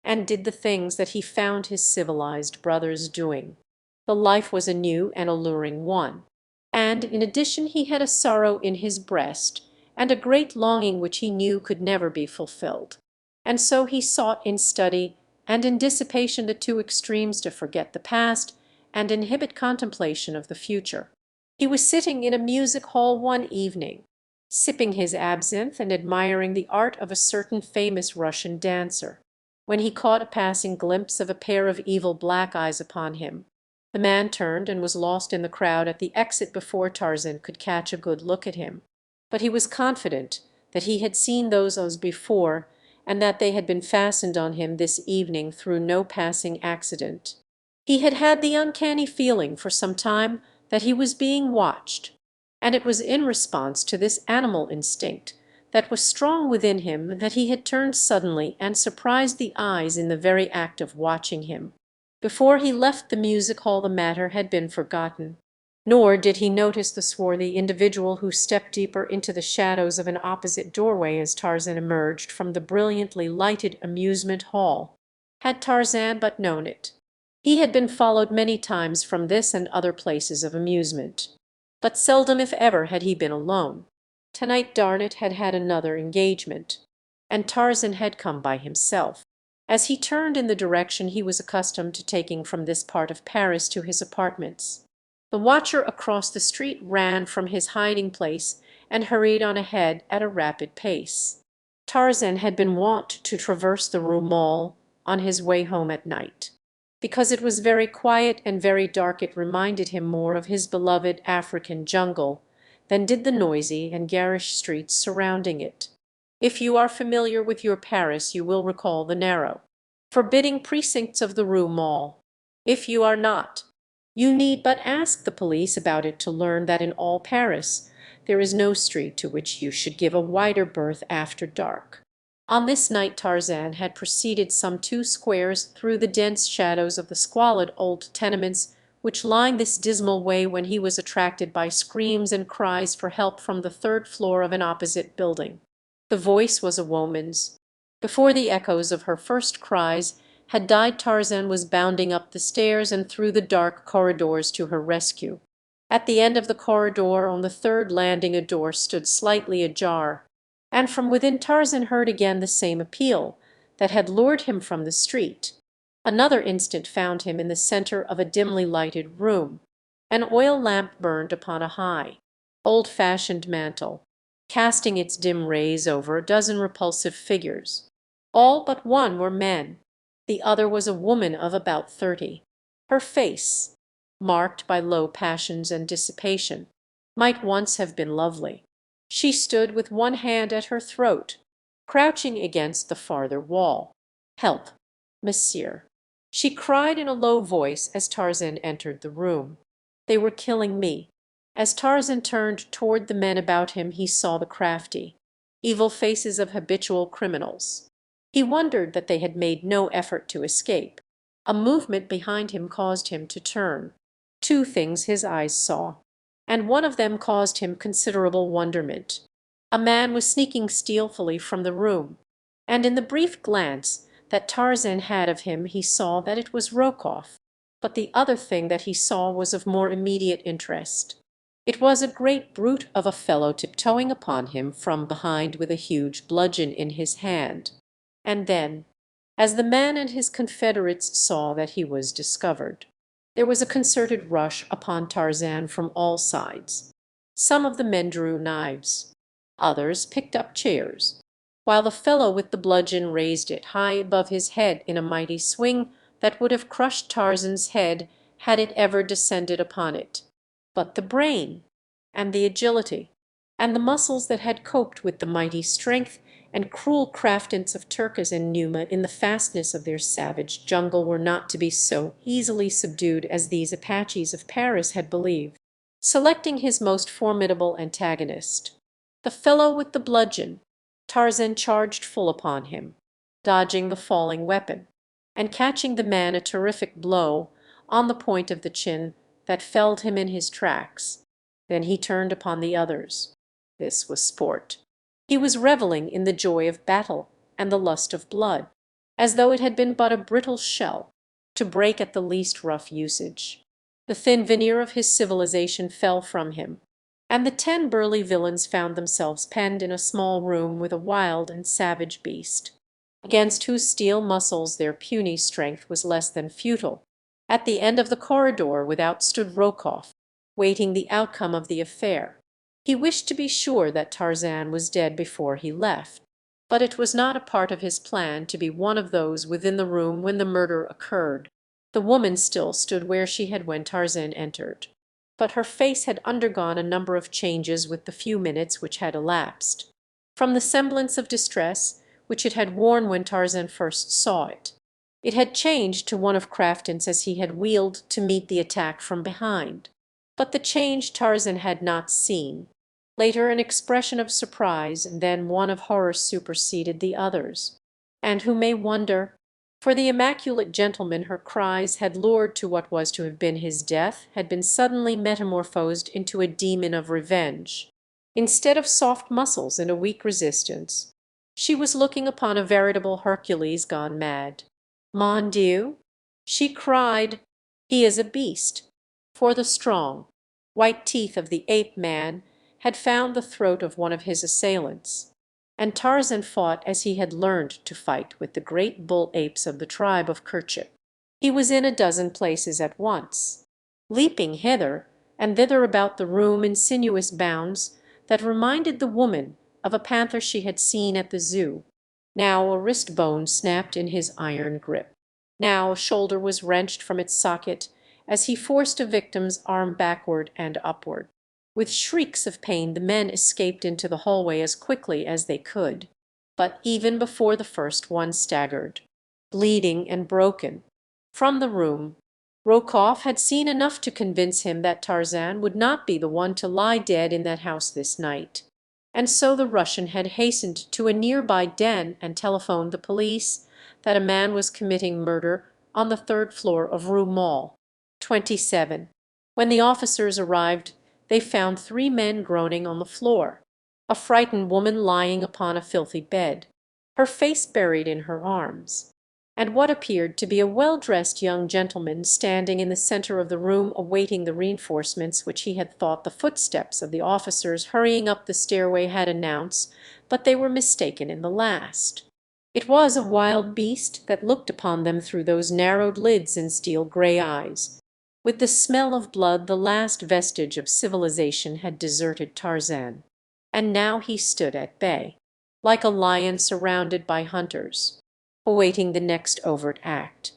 and did the things that he found his civilized brothers doing. The life was a new and alluring one, and in addition he had a sorrow in his breast, and a great longing which he knew could never be fulfilled. And so he sought in study and in dissipation the two extremes to forget the past and inhibit contemplation of the future. He was sitting in a music hall one evening, sipping his absinthe and admiring the art of a certain famous Russian dancer, when he caught a passing glimpse of a pair of evil black eyes upon him. The man turned and was lost in the crowd at the exit before Tarzan could catch a good look at him. But he was confident that he had seen those eyes before, and that they had been fastened on him this evening through no passing accident. He had had the uncanny feeling for some time that he was being watched, and it was in response to this animal instinct that was strong within him that he had turned suddenly and surprised the eyes in the very act of watching him. Before he left the music hall the matter had been forgotten, nor did he notice the swarthy individual who stepped deeper into the shadows of an opposite doorway as Tarzan emerged from the brilliantly lighted amusement hall. Had Tarzan but known it, he had been followed many times from this and other places of amusement. But seldom if ever had he been alone. Tonight Darnett had had another engagement, and Tarzan had come by himself. As he turned in the direction he was accustomed to taking from this part of Paris to his apartments, the watcher across the street ran from his hiding place and hurried on ahead at a rapid pace. Tarzan had been wont to traverse the Rue Maule on his way home at night. Because it was very quiet and very dark it reminded him more of his beloved African jungle than did the noisy and garish streets surrounding it. If you are familiar with your Paris you will recall the narrow, forbidding precincts of the Rue Maule. If you are not, you need but ask the police about it to learn that in all Paris there is no street to which you should give a wider berth after dark. On this night Tarzan had proceeded some 2 squares through the dense shadows of the squalid old tenements which line this dismal way when he was attracted by screams and cries for help from the 3rd floor of an opposite building. The voice was a woman's. Before the echoes of her first cries had died Tarzan was bounding up the stairs and through the dark corridors to her rescue. At the end of the corridor on the 3rd landing a door stood slightly ajar, and from within Tarzan heard again the same appeal that had lured him from the street. Another instant found him in the centre of a dimly lighted room. An oil lamp burned upon a high, old-fashioned mantel, casting its dim rays over a dozen repulsive figures. All but one were men. The other was a woman of about 30. Her face, marked by low passions and dissipation, might once have been lovely. She stood with one hand at her throat, crouching against the farther wall. "Help, monsieur!" she cried in a low voice as Tarzan entered the room. "They were killing me." As Tarzan turned toward the men about him he saw the crafty, evil faces of habitual criminals. He wondered that they had made no effort to escape. A movement behind him caused him to turn. 2 things his eyes saw, and one of them caused him considerable wonderment. A man was sneaking stealthily from the room, and in the brief glance that Tarzan had of him he saw that it was Rokoff. But the other thing that he saw was of more immediate interest. It was a great brute of a fellow tiptoeing upon him from behind with a huge bludgeon in his hand. And then, as the man and his confederates saw that he was discovered, there was a concerted rush upon Tarzan from all sides. Some of the men drew knives, others picked up chairs, while the fellow with the bludgeon raised it high above his head in a mighty swing that would have crushed Tarzan's head had it ever descended upon it. But the brain, and the agility, and the muscles that had coped with the mighty strength and cruel craftance of Turcas and Numa in the fastness of their savage jungle were not to be so easily subdued as these Apaches of Paris had believed. Selecting his most formidable antagonist, the fellow with the bludgeon, Tarzan charged full upon him, dodging the falling weapon, and catching the man a terrific blow on the point of the chin that felled him in his tracks. Then he turned upon the others. This was sport. He was revelling in the joy of battle and the lust of blood, as though it had been but a brittle shell, to break at the least rough usage. The thin veneer of his civilization fell from him, and the 10 burly villains found themselves penned in a small room with a wild and savage beast, against whose steel muscles their puny strength was less than futile. At the end of the corridor without stood Rokoff, waiting the outcome of the affair. He wished to be sure that Tarzan was dead before he left, but it was not a part of his plan to be one of those within the room when the murder occurred. The woman still stood where she had when Tarzan entered, but her face had undergone a number of changes with the few minutes which had elapsed. From the semblance of distress which it had worn when Tarzan first saw it, it had changed to one of craftance as he had wheeled to meet the attack from behind. But the change Tarzan had not seen. Later an expression of surprise and then one of horror superseded the others. And who may wonder? For the immaculate gentleman her cries had lured to what was to have been his death had been suddenly metamorphosed into a demon of revenge. Instead of soft muscles and a weak resistance, she was looking upon a veritable Hercules gone mad. "Mon Dieu!" she cried. "He is a beast." For the strong, white teeth of the ape-man had found the throat of one of his assailants, and Tarzan fought as he had learned to fight with the great bull-apes of the tribe of Kerchip. He was in a dozen places at once, leaping hither and thither about the room in sinuous bounds that reminded the woman of a panther she had seen at the zoo. Now a wrist bone snapped in his iron grip. Now a shoulder was wrenched from its socket as he forced a victim's arm backward and upward. With shrieks of pain the men escaped into the hallway as quickly as they could. But even before the first one staggered, bleeding and broken, from the room, Rokoff had seen enough to convince him that Tarzan would not be the one to lie dead in that house this night. And so the Russian had hastened to a nearby den and telephoned the police that a man was committing murder on the 3rd floor of Rue Mall, 27. When the officers arrived, they found 3 men groaning on the floor, a frightened woman lying upon a filthy bed, her face buried in her arms, and what appeared to be a well-dressed young gentleman standing in the center of the room awaiting the reinforcements which he had thought the footsteps of the officers hurrying up the stairway had announced, but they were mistaken in the last. It was a wild beast that looked upon them through those narrowed lids and steel grey eyes. With the smell of blood the last vestige of civilization had deserted Tarzan, and now he stood at bay, like a lion surrounded by hunters, awaiting the next overt act,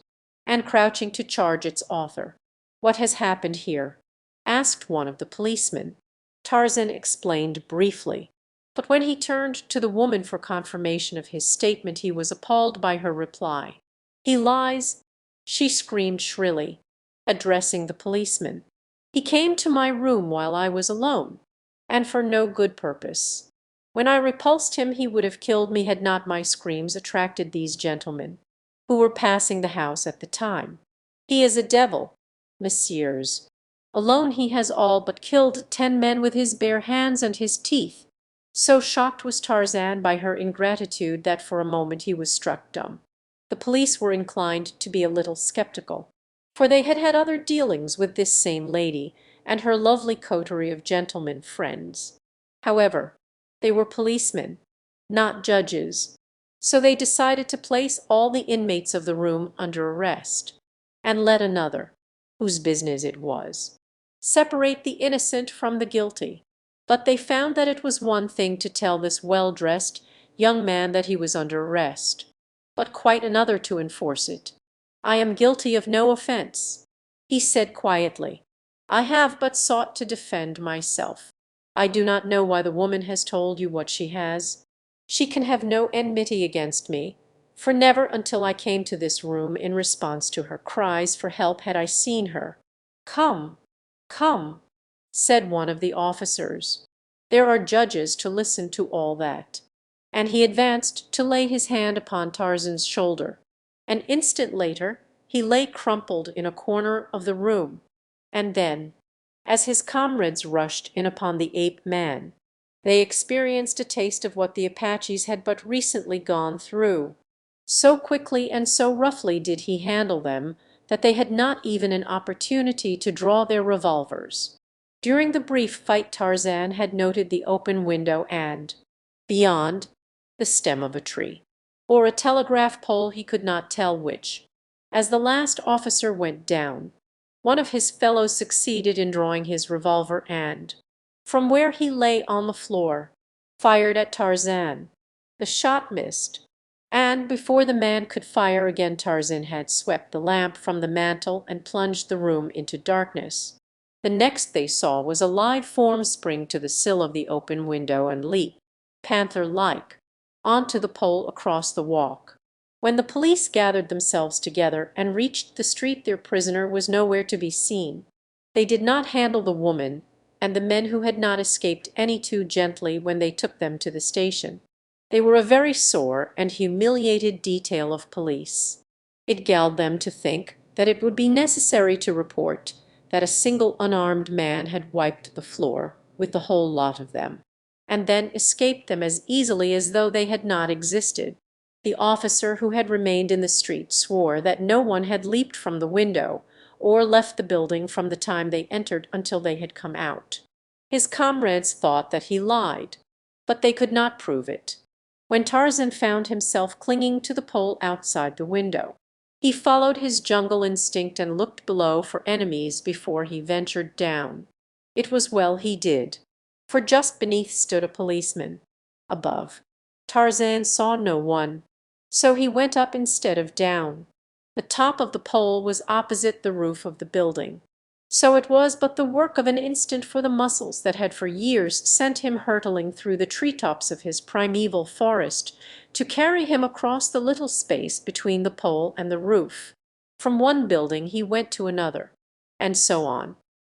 and crouching to charge its author. "What has happened here?" asked one of the policemen. Tarzan explained briefly, but when he turned to the woman for confirmation of his statement he was appalled by her reply. "He lies," she screamed shrilly, addressing the policeman. "He came to my room while I was alone, and for no good purpose. When I repulsed him he would have killed me had not my screams attracted these gentlemen, who were passing the house at the time. He is a devil, messieurs. Alone he has all but killed 10 men with his bare hands and his teeth." So shocked was Tarzan by her ingratitude that for a moment he was struck dumb. The police were inclined to be a little skeptical, for they had had other dealings with this same lady and her lovely coterie of gentlemen friends. However, they were policemen, not judges, so they decided to place all the inmates of the room under arrest, and let another, whose business it was, separate the innocent from the guilty. But they found that it was one thing to tell this well-dressed young man that he was under arrest, but quite another to enforce it. "I am guilty of no offense," he said quietly. "I have but sought to defend myself. I do not know why the woman has told you what she has. She can have no enmity against me, for never until I came to this room in response to her cries for help had I seen her." "Come, come," said one of the officers. "There are judges to listen to all that." And he advanced to lay his hand upon Tarzan's shoulder. An instant later he lay crumpled in a corner of the room, and then, as his comrades rushed in upon the ape-man, they experienced a taste of what the Apaches had but recently gone through. So quickly and so roughly did he handle them that they had not even an opportunity to draw their revolvers. During the brief fight Tarzan had noted the open window and, beyond, the stem of a tree, or a telegraph pole, he could not tell which. As the last officer went down, one of his fellows succeeded in drawing his revolver and, from where he lay on the floor, fired at Tarzan. The shot missed, and before the man could fire again Tarzan had swept the lamp from the mantel and plunged the room into darkness. The next they saw was a lithe form spring to the sill of the open window and leap, panther-like, onto the pole across the walk. When the police gathered themselves together and reached the street their prisoner was nowhere to be seen. They did not handle the woman and the men who had not escaped any too gently when they took them to the station. They were a very sore and humiliated detail of police. It galled them to think that it would be necessary to report that a single unarmed man had wiped the floor with the whole lot of them, and then escaped them as easily as though they had not existed. The officer who had remained in the street swore that no one had leaped from the window or left the building from the time they entered until they had come out. His comrades thought that he lied, but they could not prove it. When Tarzan found himself clinging to the pole outside the window, he followed his jungle instinct and looked below for enemies before he ventured down. It was well he did, for just beneath stood a policeman. Above, Tarzan saw no one, so he went up instead of down. The top of the pole was opposite the roof of the building, so it was but the work of an instant for the muscles that had for years sent him hurtling through the treetops of his primeval forest to carry him across the little space between the pole and the roof. From one building he went to another, and so on,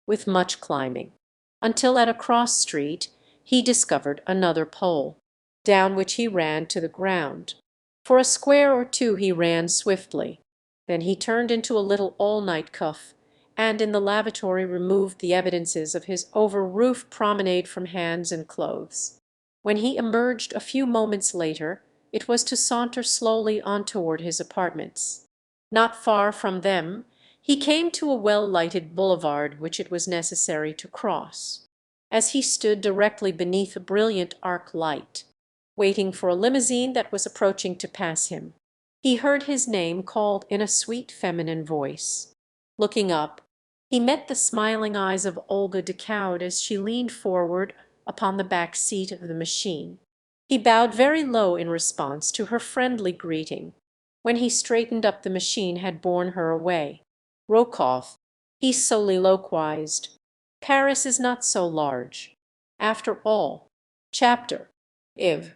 with much climbing, until at a cross street he discovered another pole, down which he ran to the ground. For a square or two he ran swiftly. Then he turned into a little all-night cuff, and in the lavatory removed the evidences of his over-roof promenade from hands and clothes. When he emerged a few moments later, it was to saunter slowly on toward his apartments. Not far from them he came to a well-lighted boulevard which it was necessary to cross. As he stood directly beneath a brilliant arc light, waiting for a limousine that was approaching to pass him, he heard his name called in a sweet feminine voice. Looking up, he met the smiling eyes of Olga Decaud as she leaned forward upon the back seat of the machine. He bowed very low in response to her friendly greeting. When he straightened up the machine had borne her away. "Rokoff," he soliloquized, "Paris is not so large. After all, chapter Iv.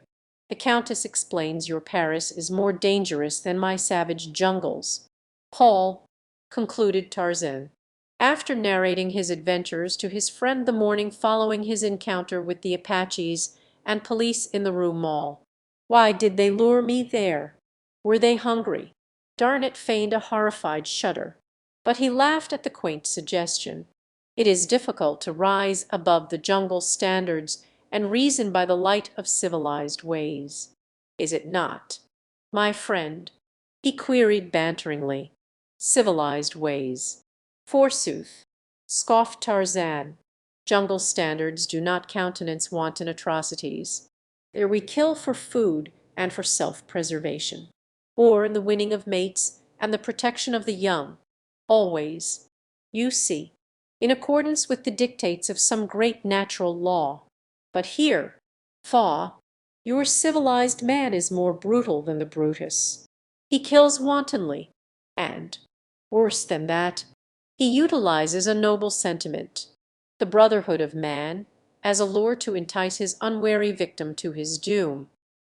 The Countess explains your Paris is more dangerous than my savage jungles. Paul," concluded Tarzan, after narrating his adventures to his friend the morning following his encounter with the Apaches and police in the Rue Mall. "Why did they lure me there? Were they hungry?" Darnett feigned a horrified shudder, but he laughed at the quaint suggestion. It is difficult to rise above the jungle standards and reason by the light of civilized ways. Is it not, my friend? He queried banteringly. Civilized ways. Forsooth, scoffed Tarzan. Jungle standards do not countenance wanton atrocities. There we kill for food and for self-preservation, or in the winning of mates and the protection of the young, always, you see, in accordance with the dictates of some great natural law. But here, Thaw, your civilized man is more brutal than the Brutus. He kills wantonly, and, worse than that, he utilizes a noble sentiment, the brotherhood of man, as a lure to entice his unwary victim to his doom.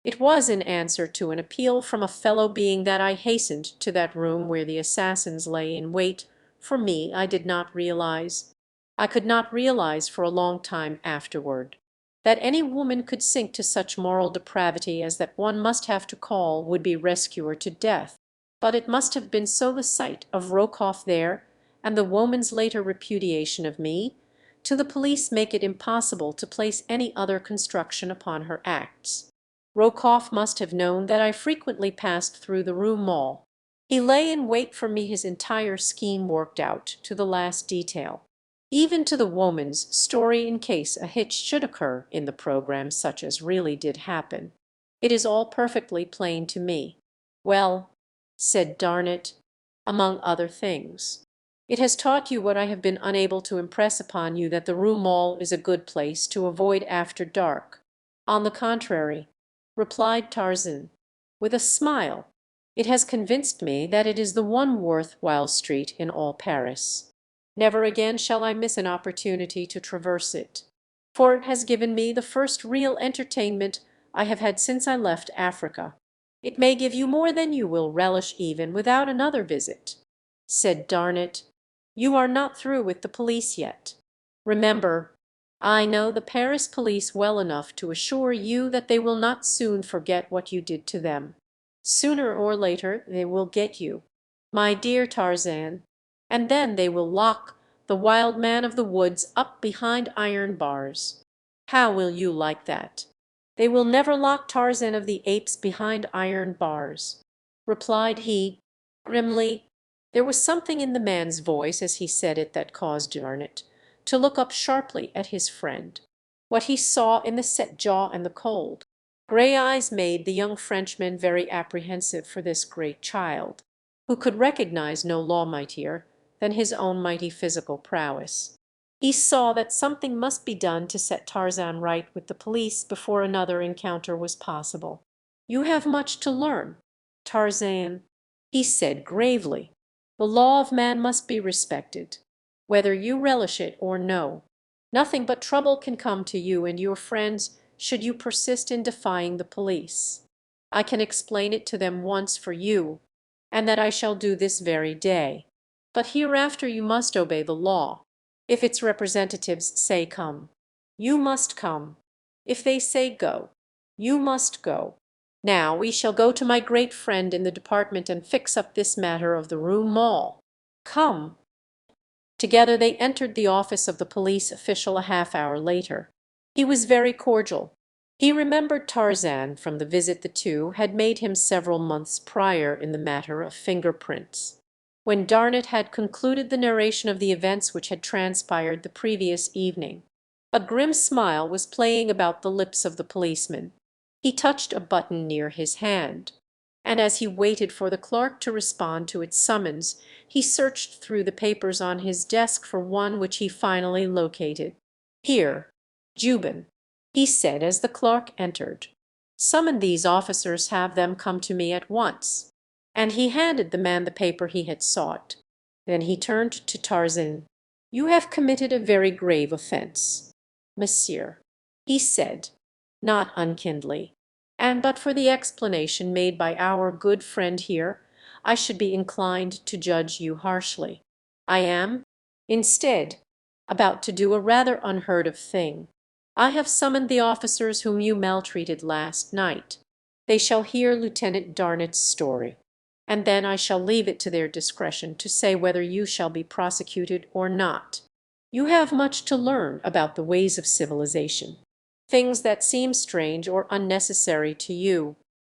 It was in answer to an appeal from a fellow being that I hastened to that room where the assassins lay in wait for me. I did not realize, I could not realize for a long time afterward, that any woman could sink to such moral depravity as that one must have to call would-be rescuer to death. But it must have been so the sight of Rokoff there, and the woman's later repudiation of me, to the police make it impossible to place any other construction upon her acts. Rokoff must have known that I frequently passed through the Rue Mall. He lay in wait for me, his entire scheme worked out to the last detail, even to the woman's story in case a hitch should occur in the program, such as really did happen. It is all perfectly plain to me. Well, said Darnett, among other things, it has taught you what I have been unable to impress upon you, that the Rue Mall is a good place to avoid after dark. On the contrary, replied Tarzan, with a smile, it has convinced me that it is the one worth-while street in all Paris. Never again shall I miss an opportunity to traverse it, for it has given me the first real entertainment I have had since I left Africa. It may give you more than you will relish even without another visit, said Darnett. You are not through with the police yet. Remember, I know the Paris police well enough to assure you that they will not soon forget what you did to them. Sooner or later they will get you, my dear Tarzan, and then they will lock the wild man of the woods up behind iron bars. How will you like that? They will never lock Tarzan of the Apes behind iron bars, replied he, grimly. There was something in the man's voice as he said it that caused Darnett to look up sharply at his friend. What he saw in the set jaw and the cold grey eyes made the young Frenchman very apprehensive for this great child, who could recognize no law mightier than his own mighty physical prowess. He saw that something must be done to set Tarzan right with the police before another encounter was possible. You have much to learn, Tarzan, he said gravely. The law of man must be respected, whether you relish it or no. Nothing but trouble can come to you and your friends should you persist in defying the police. I can explain it to them once for you, and that I shall do this very day. But hereafter you must obey the law. If its representatives say come, you must come. If they say go, you must go. Now we shall go to my great friend in the department and fix up this matter of the Rue Mall. Come." Together they entered the office of the police official a half-hour later. He was very cordial. He remembered Tarzan from the visit the two had made him several months prior in the matter of finger-prints. When Darnett had concluded the narration of the events which had transpired the previous evening, a grim smile was playing about the lips of the policeman. He touched a button near his hand, and as he waited for the clerk to respond to its summons, he searched through the papers on his desk for one which he finally located. "Here, Jubin," he said as the clerk entered. "Summon these officers, have them come to me at once." And he handed the man the paper he had sought. Then he turned to Tarzan. "You have committed a very grave offence, monsieur," he said, not unkindly, "and but for the explanation made by our good friend here, I should be inclined to judge you harshly. I am, instead, about to do a rather unheard-of thing. I have summoned the officers whom you maltreated last night. They shall hear Lieutenant Darnett's story, and then I shall leave it to their discretion to say whether you shall be prosecuted or not. You have much to learn about the ways of civilization. Things that seem strange or unnecessary to you,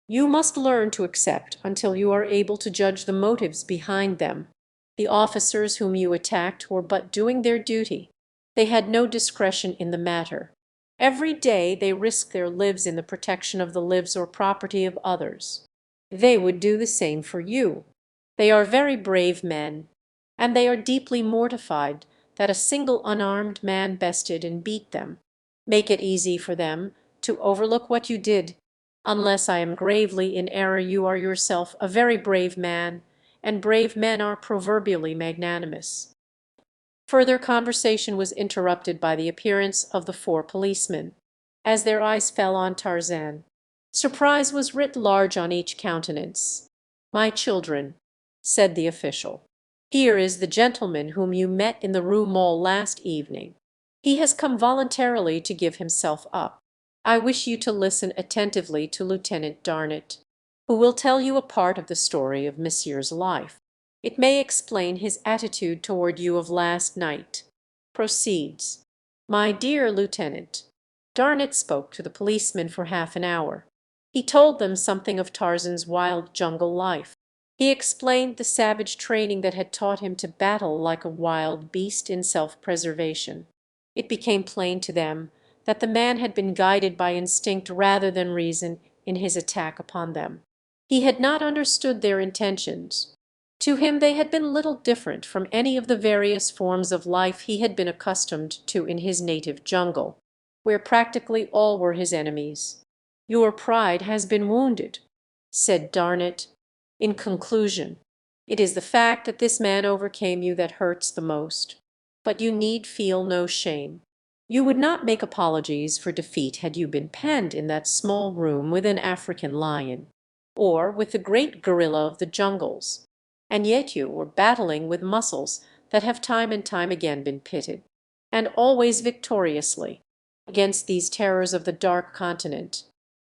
you must learn to accept until you are able to judge the motives behind them. The officers whom you attacked were but doing their duty. They had no discretion in the matter. Every day they risk their lives in the protection of the lives or property of others. They would do the same for you. They are very brave men, and they are deeply mortified that a single unarmed man bested and beat them. Make it easy for them to overlook what you did. Unless I am gravely in error, you are yourself a very brave man, and brave men are proverbially magnanimous. Further conversation was interrupted by the appearance of the four policemen. As their eyes fell on Tarzan, surprise was writ large on each countenance. "My children," said the official, "here is the gentleman whom you met in the Rue Moll last evening. He has come voluntarily to give himself up. I wish you to listen attentively to Lieutenant Darnett, who will tell you a part of the story of Monsieur's life. It may explain his attitude toward you of last night. Proceeds. My dear Lieutenant." Darnett spoke to the policemen for half an hour. He told them something of Tarzan's wild jungle life. He explained the savage training that had taught him to battle like a wild beast in self-preservation. It became plain to them that the man had been guided by instinct rather than reason in his attack upon them. He had not understood their intentions. To him they had been little different from any of the various forms of life he had been accustomed to in his native jungle, where practically all were his enemies. "Your pride has been wounded," said Darnett. "In conclusion, it is the fact that this man overcame you that hurts the most. But you need feel no shame. You would not make apologies for defeat had you been penned in that small room with an African lion, or with the great gorilla of the jungles. And yet you were battling with muscles that have time and time again been pitted, and always victoriously, against these terrors of the dark continent.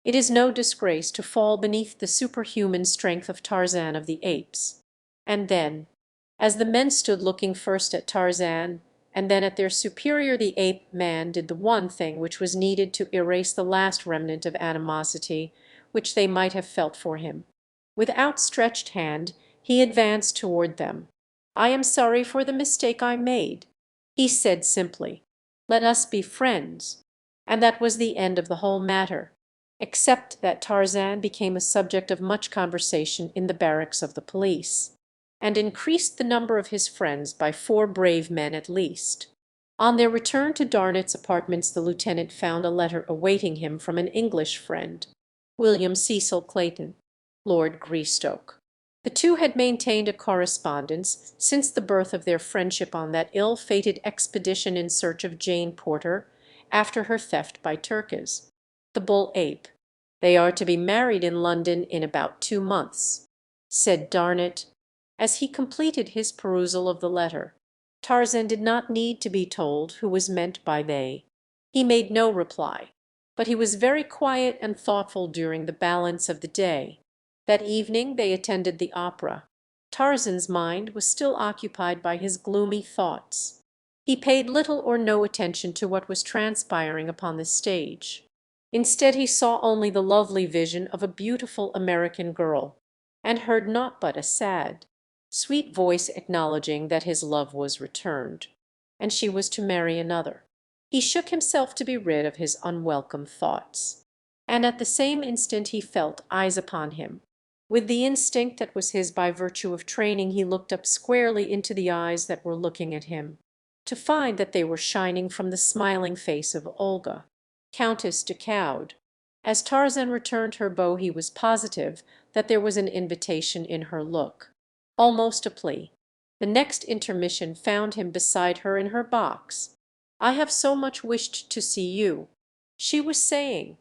It is no disgrace to fall beneath the superhuman strength of Tarzan of the Apes." And then, as the men stood looking first at Tarzan and then at their superior, the ape man did the one thing which was needed to erase the last remnant of animosity which they might have felt for him. With outstretched hand he advanced toward them. "I am sorry for the mistake I made," he said simply. "Let us be friends." And that was the end of the whole matter, except that Tarzan became a subject of much conversation in the barracks of the police, and increased the number of his friends by 4 brave men at least. On their return to Darnett's apartments the lieutenant found a letter awaiting him from an English friend, William Cecil Clayton, Lord Greystoke. The two had maintained a correspondence since the birth of their friendship on that ill-fated expedition in search of Jane Porter after her theft by Turkis, the bull ape. "They are to be married in London in about 2 months," said Darnett, as he completed his perusal of the letter. Tarzan did not need to be told who was meant by they. He made no reply, but he was very quiet and thoughtful during the balance of the day. That evening they attended the opera. Tarzan's mind was still occupied by his gloomy thoughts. He paid little or no attention to what was transpiring upon the stage. Instead he saw only the lovely vision of a beautiful American girl, and heard naught but a sad, sweet voice acknowledging that his love was returned, and she was to marry another. He shook himself to be rid of his unwelcome thoughts, and at the same instant he felt eyes upon him. With the instinct that was his by virtue of training he looked up squarely into the eyes that were looking at him, to find that they were shining from the smiling face of Olga, Countess de Caude. As Tarzan returned her bow he was positive that there was an invitation in her look, almost a plea. The next intermission found him beside her in her box. "I have so much wished to see you," she was saying.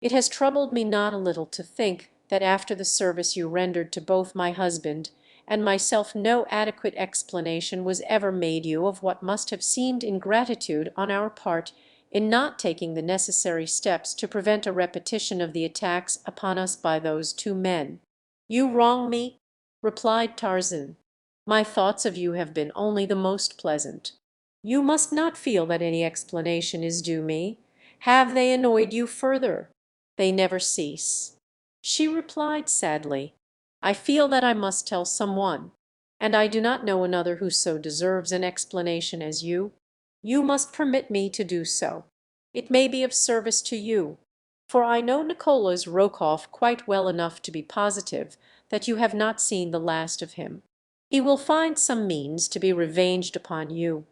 "It has troubled me not a little to think that after the service you rendered to both my husband and myself no adequate explanation was ever made you of what must have seemed ingratitude on our part in not taking the necessary steps to prevent a repetition of the attacks upon us by those 2 men." "You wrong me," replied Tarzan. "My thoughts of you have been only the most pleasant. You must not feel that any explanation is due me. Have they annoyed you further?" "They never cease." She replied sadly, "I feel that I must tell some one, and I do not know another who so deserves an explanation as you. You must permit me to do so. It may be of service to you, for I know Nicola's Rokoff quite well enough to be positive that you have not seen the last of him. He will find some means to be revenged upon you.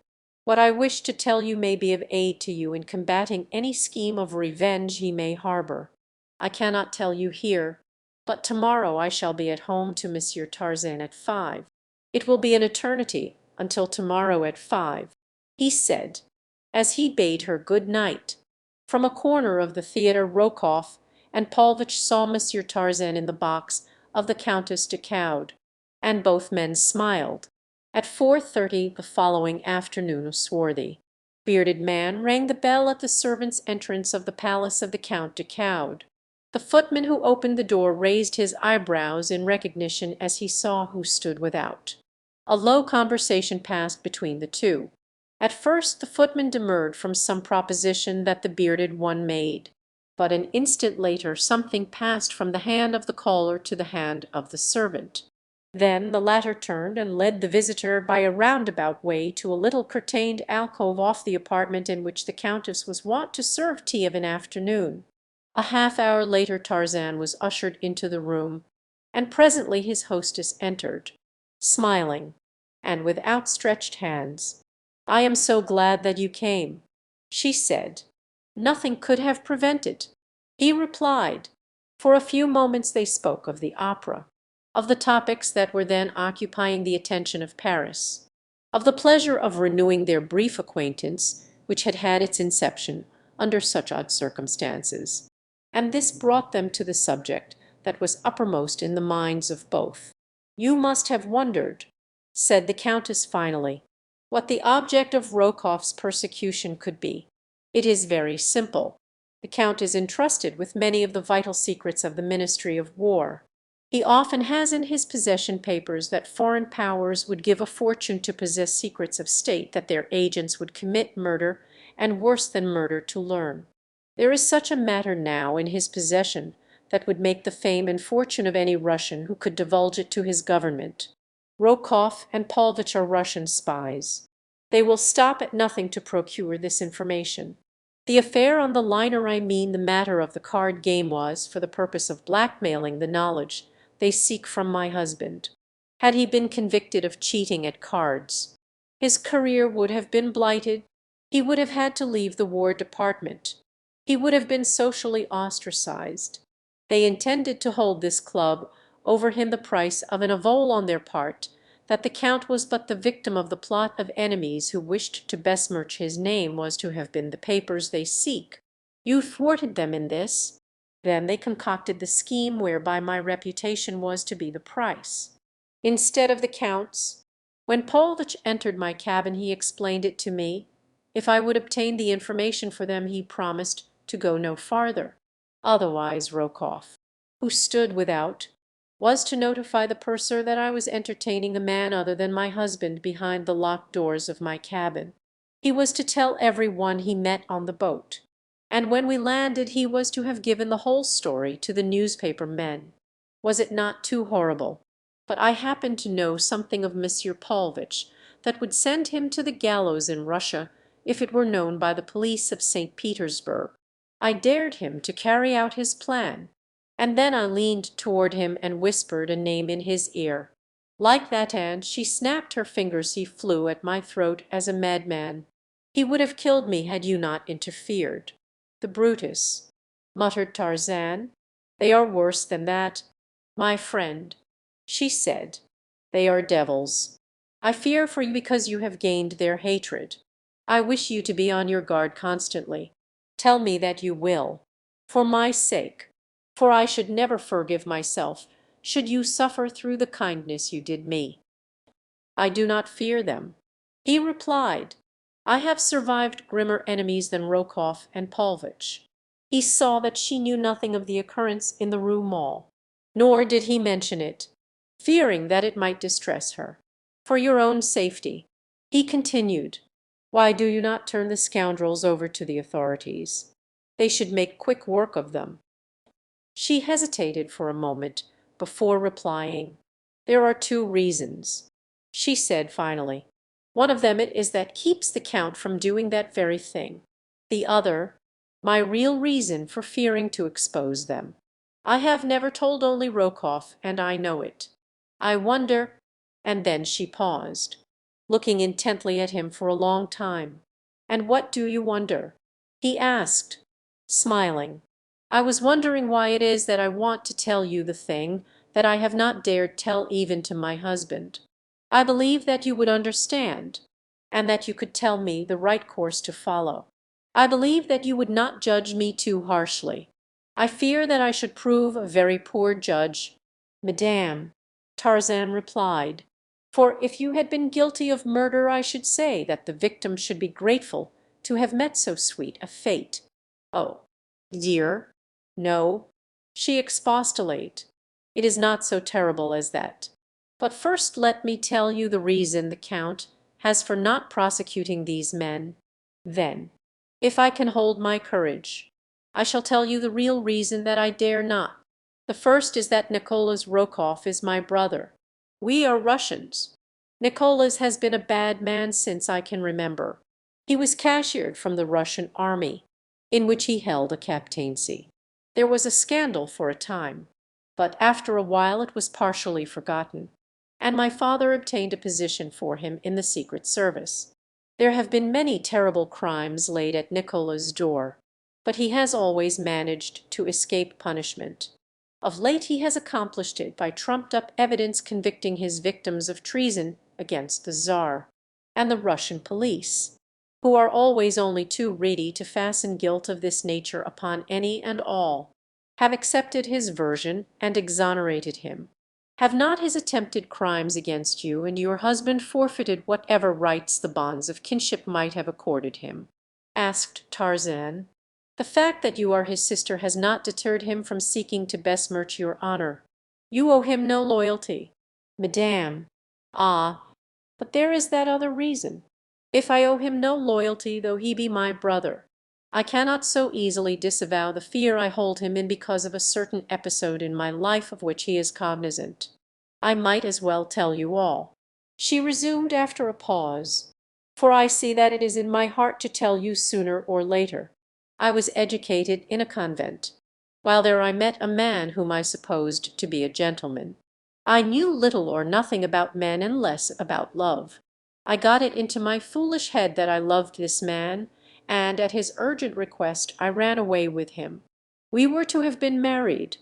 What I wish to tell you may be of aid to you in combating any scheme of revenge he may harbor. I cannot tell you here. But tomorrow I shall be at home to Monsieur Tarzan at 5. It will be an eternity until tomorrow at 5, he said, as he bade her good night. From a corner of the theatre Rokoff and Paulvitch saw Monsieur Tarzan in the box of the Countess de Caude, and both men smiled. At 4:30 the following afternoon a swarthy, bearded man rang the bell at the servants' entrance of the palace of the Count de Caude. The footman who opened the door raised his eyebrows in recognition as he saw who stood without. A low conversation passed between the two. At first the footman demurred from some proposition that the bearded one made, but an instant later something passed from the hand of the caller to the hand of the servant. Then the latter turned and led the visitor by a roundabout way to a little curtained alcove off the apartment in which the Countess was wont to serve tea of an afternoon. A half hour later Tarzan was ushered into the room, and presently his hostess entered, smiling, and with outstretched hands. "I am so glad that you came," she said. "Nothing could have prevented," he replied. For a few moments they spoke of the opera, of the topics that were then occupying the attention of Paris, of the pleasure of renewing their brief acquaintance, which had had its inception under such odd circumstances. And this brought them to the subject that was uppermost in the minds of both. "You must have wondered," said the Countess finally, "what the object of Rokoff's persecution could be. It is very simple. The Count is entrusted with many of the vital secrets of the Ministry of War. He often has in his possession papers that foreign powers would give a fortune to possess secrets of state that their agents would commit murder and worse than murder to learn. There is such a matter now in his possession that would make the fame and fortune of any Russian who could divulge it to his government. Rokoff and Paulvitch are Russian spies. They will stop at nothing to procure this information. The affair on the liner, I mean the matter of the card game, was for the purpose of blackmailing the knowledge they seek from my husband. Had he been convicted of cheating at cards, his career would have been blighted. He would have had to leave the War Department. He would have been socially ostracized. They intended to hold this club over him the price of an avowal on their part that the Count was but the victim of the plot of enemies who wished to besmirch his name was to have been the papers they seek. You thwarted them in this. Then they concocted the scheme whereby my reputation was to be the price, instead of the Count's. When Paulvitch entered my cabin he explained it to me. If I would obtain the information for them he promised to go no farther. Otherwise Rokoff, who stood without, was to notify the purser that I was entertaining a man other than my husband behind the locked doors of my cabin. He was to tell every one he met on the boat, and when we landed he was to have given the whole story to the newspaper men. Was it not too horrible? But I happened to know something of Monsieur Paulvitch that would send him to the gallows in Russia if it were known by the police of St. Petersburg. I dared him to carry out his plan, and then I leaned toward him and whispered a name in his ear. Like that ant, she snapped her fingers, he flew at my throat as a madman. He would have killed me had you not interfered." "The Brutus," muttered Tarzan. "They are worse than that, my friend," she said. "They are devils. I fear for you because you have gained their hatred. I wish you to be on your guard constantly. Tell me that you will, for my sake, for I should never forgive myself should you suffer through the kindness you did me." "I do not fear them," he replied. "I have survived grimmer enemies than Rokoff and Paulvitch." He saw that she knew nothing of the occurrence in the Rue Mall, nor did he mention it, fearing that it might distress her. "For your own safety," he continued, "why do you not turn the scoundrels over to the authorities? They should make quick work of them." She hesitated for a moment before replying. "There are 2 reasons," she said finally. "One of them it is that keeps the Count from doing that very thing. The other, my real reason for fearing to expose them. I have never told only Rokoff, and I know it. I wonder—" and then she paused, looking intently at him for a long time. "And what do you wonder?" he asked, smiling. I was wondering why it is that I want to tell you the thing that I have not dared tell even to my husband. I believe that you would understand, and that you could tell me the right course to follow. I believe that you would not judge me too harshly. I fear that I should prove a very poor judge, Madame," Tarzan replied, "for if you had been guilty of murder I should say that the victim should be grateful to have met so sweet a fate. Oh, dear, no," she expostulate, "it is not so terrible as that. But first let me tell you the reason the Count has for not prosecuting these men. Then, if I can hold my courage, I shall tell you the real reason that I dare not. The first is that Nicholas Rokoff is my brother. We are Russians. Nicholas has been a bad man since I can remember. He was cashiered from the Russian army, in which he held a captaincy. There was a scandal for a time, but after a while it was partially forgotten, and my father obtained a position for him in the Secret Service. There have been many terrible crimes laid at Nicola's door, but he has always managed to escape punishment. Of late he has accomplished it by trumped-up evidence convicting his victims of treason against the Tsar, and the Russian police, who are always only too ready to fasten guilt of this nature upon any and all, have accepted his version and exonerated him. Have not his attempted crimes against you and your husband forfeited whatever rights the bonds of kinship might have accorded him?" asked Tarzan. "The fact that you are his sister has not deterred him from seeking to besmirch your honor. You owe him no loyalty, Madame. Ah, but there is that other reason. If I owe him no loyalty, though he be my brother, I cannot so easily disavow the fear I hold him in because of a certain episode in my life of which he is cognizant. I might as well tell you all," she resumed after a pause, "for I see that it is in my heart to tell you sooner or later. I was educated in a convent. While there I met a man whom I supposed to be a gentleman. I knew little or nothing about men and less about love. I got it into my foolish head that I loved this man, and at his urgent request I ran away with him. We were to have been married.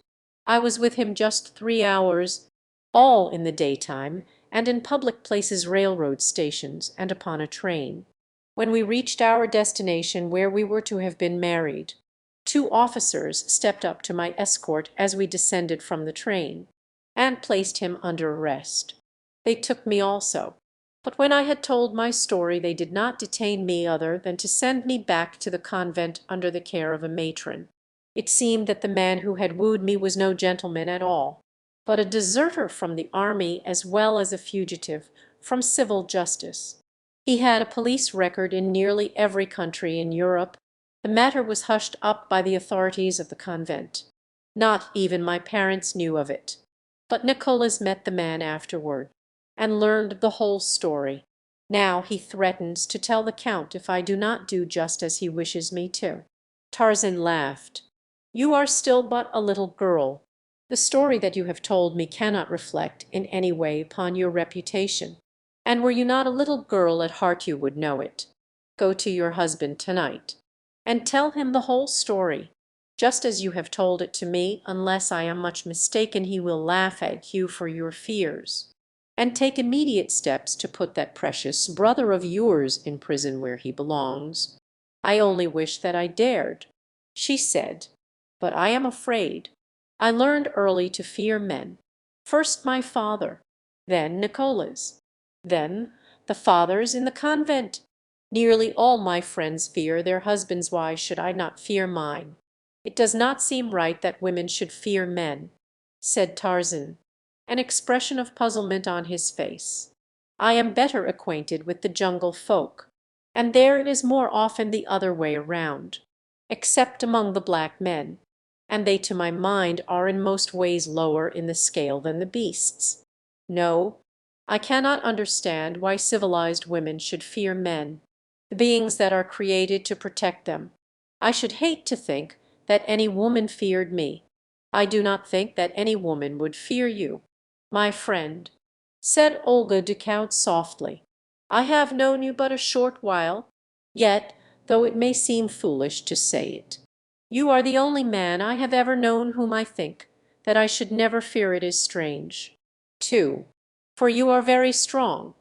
I was with him just 3 hours, all in the daytime, and in public places, railroad stations, and upon a train. When we reached our destination where we were to have been married, 2 officers stepped up to my escort as we descended from the train, and placed him under arrest. They took me also. But when I had told my story they did not detain me other than to send me back to the convent under the care of a matron. It seemed that the man who had wooed me was no gentleman at all, but a deserter from the army as well as a fugitive from civil justice. He had a police record in nearly every country in Europe. The matter was hushed up by the authorities of the convent. Not even my parents knew of it. But Nicholas met the man afterward, and learned the whole story. Now he threatens to tell the Count if I do not do just as he wishes me to." Tarzan laughed. "You are still but a little girl. The story that you have told me cannot reflect in any way upon your reputation, and were you not a little girl at heart you would know it. Go to your husband tonight, and tell him the whole story, just as you have told it to me. Unless I am much mistaken, he will laugh at you for your fears, and take immediate steps to put that precious brother of yours in prison where he belongs. I only wish that I dared," she said, "but I am afraid. I learned early to fear men. First my father, then Nicholas, then the fathers in the convent. Nearly all my friends fear their husbands. Why should I not fear mine? It does not seem right that women should fear men," said Tarzan, an expression of puzzlement on his face. "I am better acquainted with the jungle folk, and there it is more often the other way around, except among the black men, and they to my mind are in most ways lower in the scale than the beasts. No, I cannot understand why civilized women should fear men, the beings that are created to protect them. I should hate to think that any woman feared me. I do not think that any woman would fear you, my friend," said Olga du Count softly. "I have known you but a short while, yet, though it may seem foolish to say it, You are the only man I have ever known whom I think that I should never fear it is strange. 2. For you are very strong.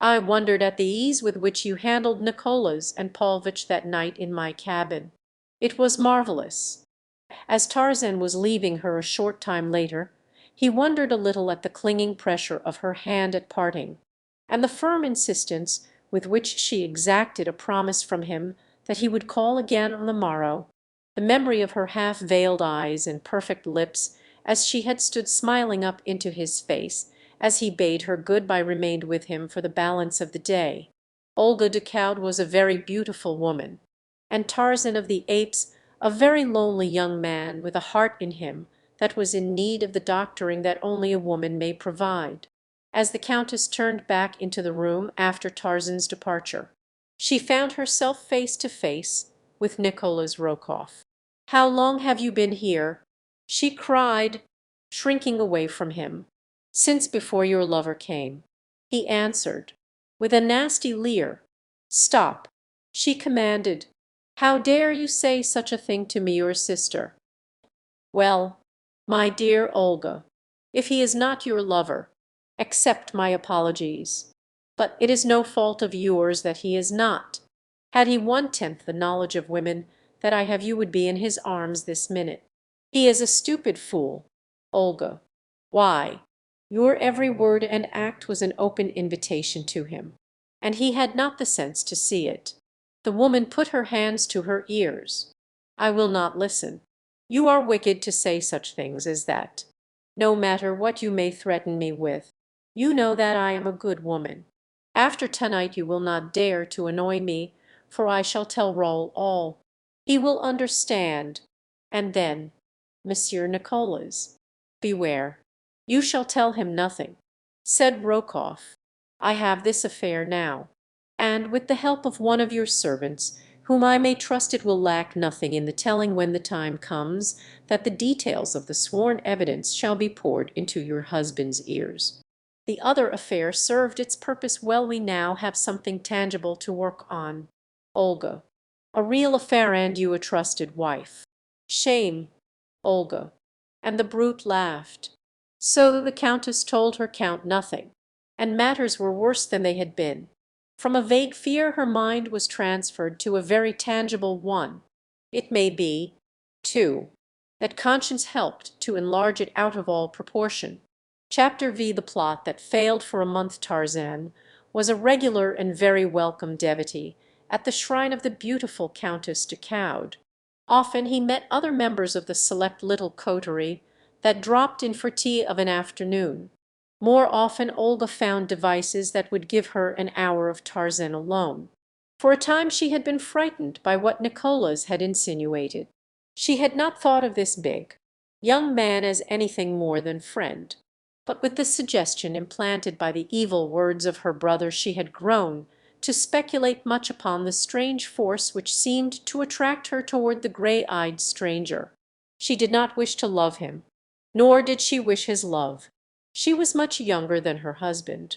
I wondered at the ease with which you handled Nicholas and Paulvitch that night in my cabin. It was marvelous. As Tarzan was leaving her a short time later, he wondered a little at the clinging pressure of her hand at parting, and the firm insistence with which she exacted a promise from him that he would call again on the morrow. The memory of her half-veiled eyes and perfect lips as she had stood smiling up into his face as he bade her good-bye remained with him for the balance of the day. Olga de Coude was a very beautiful woman, and Tarzan of the Apes a very lonely young man with a heart in him that was in need of the doctoring that only a woman may provide. As the Countess turned back into the room after Tarzan's departure, she found herself face to face with Nicholas Rokoff. "How long have you been here?" she cried, shrinking away from him. "Since before your lover came," he answered, with a nasty leer. "Stop," she commanded. "How dare you say such a thing to me, your sister?" "Well, my dear Olga, if he is not your lover, accept my apologies. But it is no fault of yours that he is not. Had he 1/10 the knowledge of women that I have you would be in his arms this minute. He is a stupid fool, Olga. Why, your every word and act was an open invitation to him, and he had not the sense to see it." The woman put her hands to her ears. "I will not listen. You are wicked to say such things as that. No matter what you may threaten me with, you know that I am a good woman. After tonight you will not dare to annoy me, for I shall tell Raoul all. He will understand. And then, Monsieur Nicholas, beware. You shall tell him nothing," said Rokoff. "I have this affair now, and with the help of one of your servants, whom I may trust it will lack nothing in the telling when the time comes that the details of the sworn evidence shall be poured into your husband's ears. The other affair served its purpose well. We now have something tangible to work on, Olga. A real affair, and you a trusted wife. Shame, Olga." And the brute laughed. So the Countess told her Count nothing, and matters were worse than they had been. From a vague fear her mind was transferred to a very tangible one. It may be, too, that conscience helped to enlarge it out of all proportion. Chapter V. The plot that failed for a month. Tarzan was a regular and very welcome devotee at the shrine of the beautiful Countess de Coude. Often he met other members of the select little coterie that dropped in for tea of an afternoon. More often Olga found devices that would give her an hour of Tarzan alone. For a time she had been frightened by what Nicholas had insinuated. She had not thought of this big, young man as anything more than friend. But with the suggestion implanted by the evil words of her brother she had grown to speculate much upon the strange force which seemed to attract her toward the grey-eyed stranger. She did not wish to love him, nor did she wish his love. She was much younger than her husband,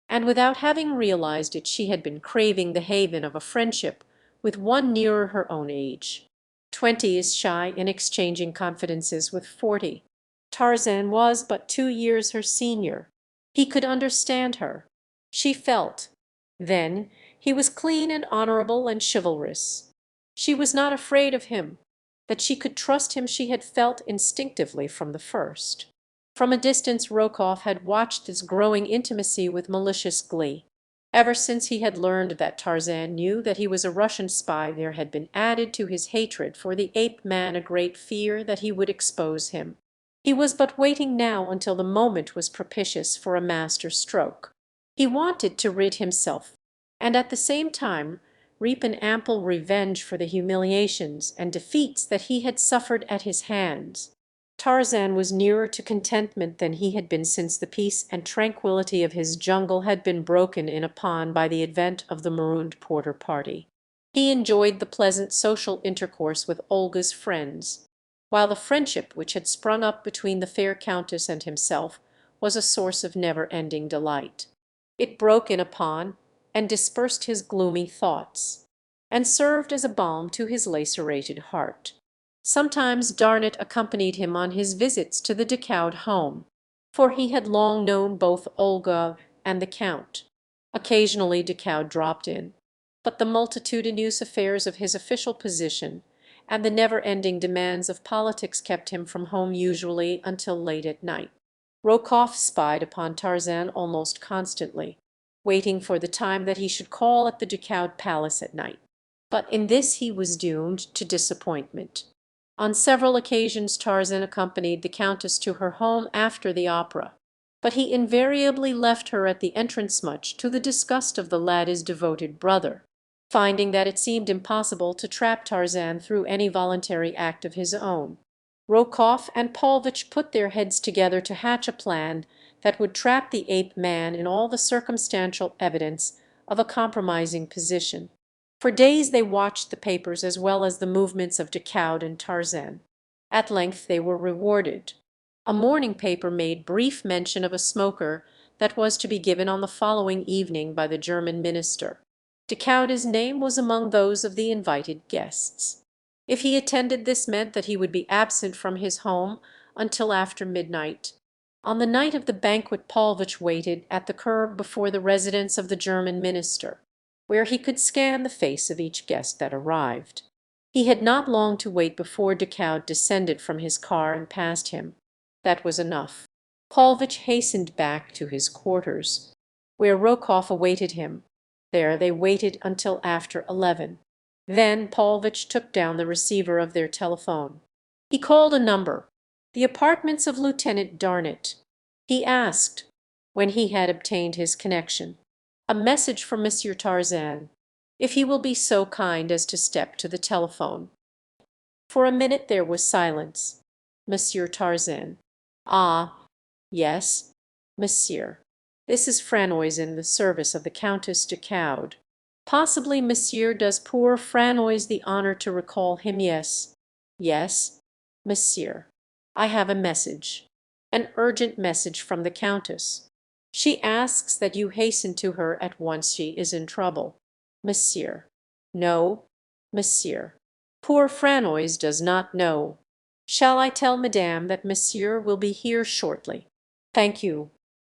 and without having realized it she had been craving the haven of a friendship with one nearer her own age. 20 is shy in exchanging confidences with 40. Tarzan was but 2 years her senior. He could understand her. She felt. Then he was clean and honorable and chivalrous. She was not afraid of him. That she could trust him she had felt instinctively from the first. From a distance Rokoff had watched this growing intimacy with malicious glee. Ever since he had learned that Tarzan knew that he was a Russian spy there had been added to his hatred for the ape man a great fear that he would expose him. He was but waiting now until the moment was propitious for a master stroke. He wanted to rid himself, and at the same time reap an ample revenge for the humiliations and defeats that he had suffered at his hands. Tarzan was nearer to contentment than he had been since the peace and tranquillity of his jungle had been broken in upon by the advent of the marooned porter party. He enjoyed the pleasant social intercourse with Olga's friends, while the friendship which had sprung up between the fair Countess and himself was a source of never-ending delight. It broke in upon and dispersed his gloomy thoughts, and served as a balm to his lacerated heart. Sometimes Darnot accompanied him on his visits to the Dechaude home, for he had long known both Olga and the Count. Occasionally Dechaude dropped in, but the multitudinous affairs of his official position and the never-ending demands of politics kept him from home usually until late at night. Rokoff spied upon Tarzan almost constantly, waiting for the time that he should call at the Dechaude palace at night. But in this he was doomed to disappointment. On several occasions Tarzan accompanied the Countess to her home after the opera, but he invariably left her at the entrance, much to the disgust of the lad's devoted brother, finding that it seemed impossible to trap Tarzan through any voluntary act of his own. Rokoff and Paulvitch put their heads together to hatch a plan that would trap the ape-man in all the circumstantial evidence of a compromising position. For days they watched the papers as well as the movements of Dechaude and Tarzan. At length they were rewarded. A morning paper made brief mention of a smoker that was to be given on the following evening by the German minister. Dechaude's name was among those of the invited guests. If he attended, this meant that he would be absent from his home until after midnight. On the night of the banquet Paulvitch waited at the curb before the residence of the German minister, where he could scan the face of each guest that arrived. He had not long to wait before Dechaude descended from his car and passed him. That was enough. Paulvitch hastened back to his quarters, where Rokoff awaited him. There they waited until after 11. Then Paulvitch took down the receiver of their telephone. He called a number, the apartments of Lieutenant Darnot. He asked, when he had obtained his connection, a message for Monsieur Tarzan, if he will be so kind as to step to the telephone. For a minute there was silence. Monsieur Tarzan. Ah, yes, monsieur. This is Franois in the service of the Countess Dechaude. Possibly monsieur does poor Franois the honor to recall him. Yes, yes, monsieur. I have a message, an urgent message from the Countess. She asks that you hasten to her at once. She is in trouble. Monsieur. No, monsieur. Poor Franois does not know. Shall I tell madame that monsieur will be here shortly? Thank you,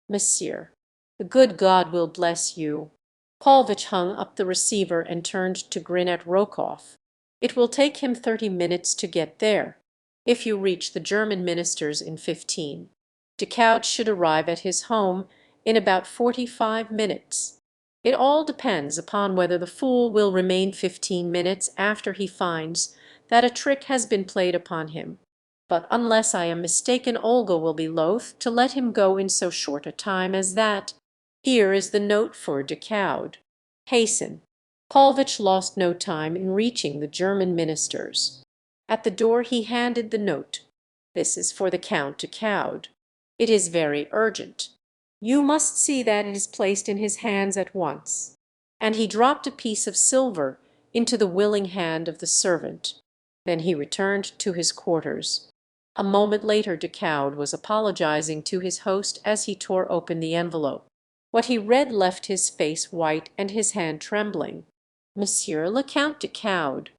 monsieur. The good God will bless you. Paulvitch hung up the receiver and turned to grin at Rokoff. It will take him 30 minutes to get there. If you reach the German minister's in 15, Dechaude should arrive at his home in about 45 minutes. It all depends upon whether the fool will remain 15 minutes after he finds that a trick has been played upon him. But unless I am mistaken, Olga will be loath to let him go in so short a time as that. Here is the note for Dechaude. Hasten. Paulvitch lost no time in reaching the German minister's. At the door he handed the note. This is for the Count Dechaude. It is very urgent. You must see that it is placed in his hands at once. And he dropped a piece of silver into the willing hand of the servant. Then he returned to his quarters. A moment later Dechaude was apologizing to his host as he tore open the envelope. What he read left his face white and his hand trembling. Monsieur le Count Dechaude,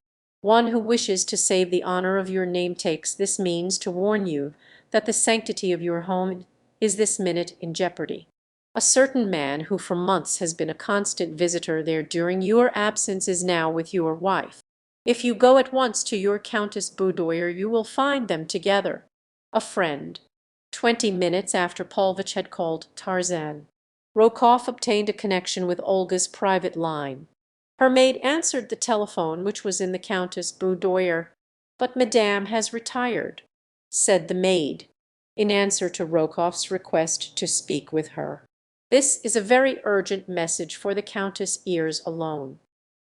one who wishes to save the honor of your name takes this means to warn you that the sanctity of your home is this minute in jeopardy. A certain man who for months has been a constant visitor there during your absence is now with your wife. If you go at once to your Countess boudoir you will find them together. A friend. 20 minutes after Paulvitch had called Tarzan, Rokoff obtained a connection with Olga's private line. Her maid answered the telephone, which was in the Countess' boudoir. "But madame has retired," said the maid, in answer to Rokoff's request to speak with her. "This is a very urgent message for the Countess' ears alone,"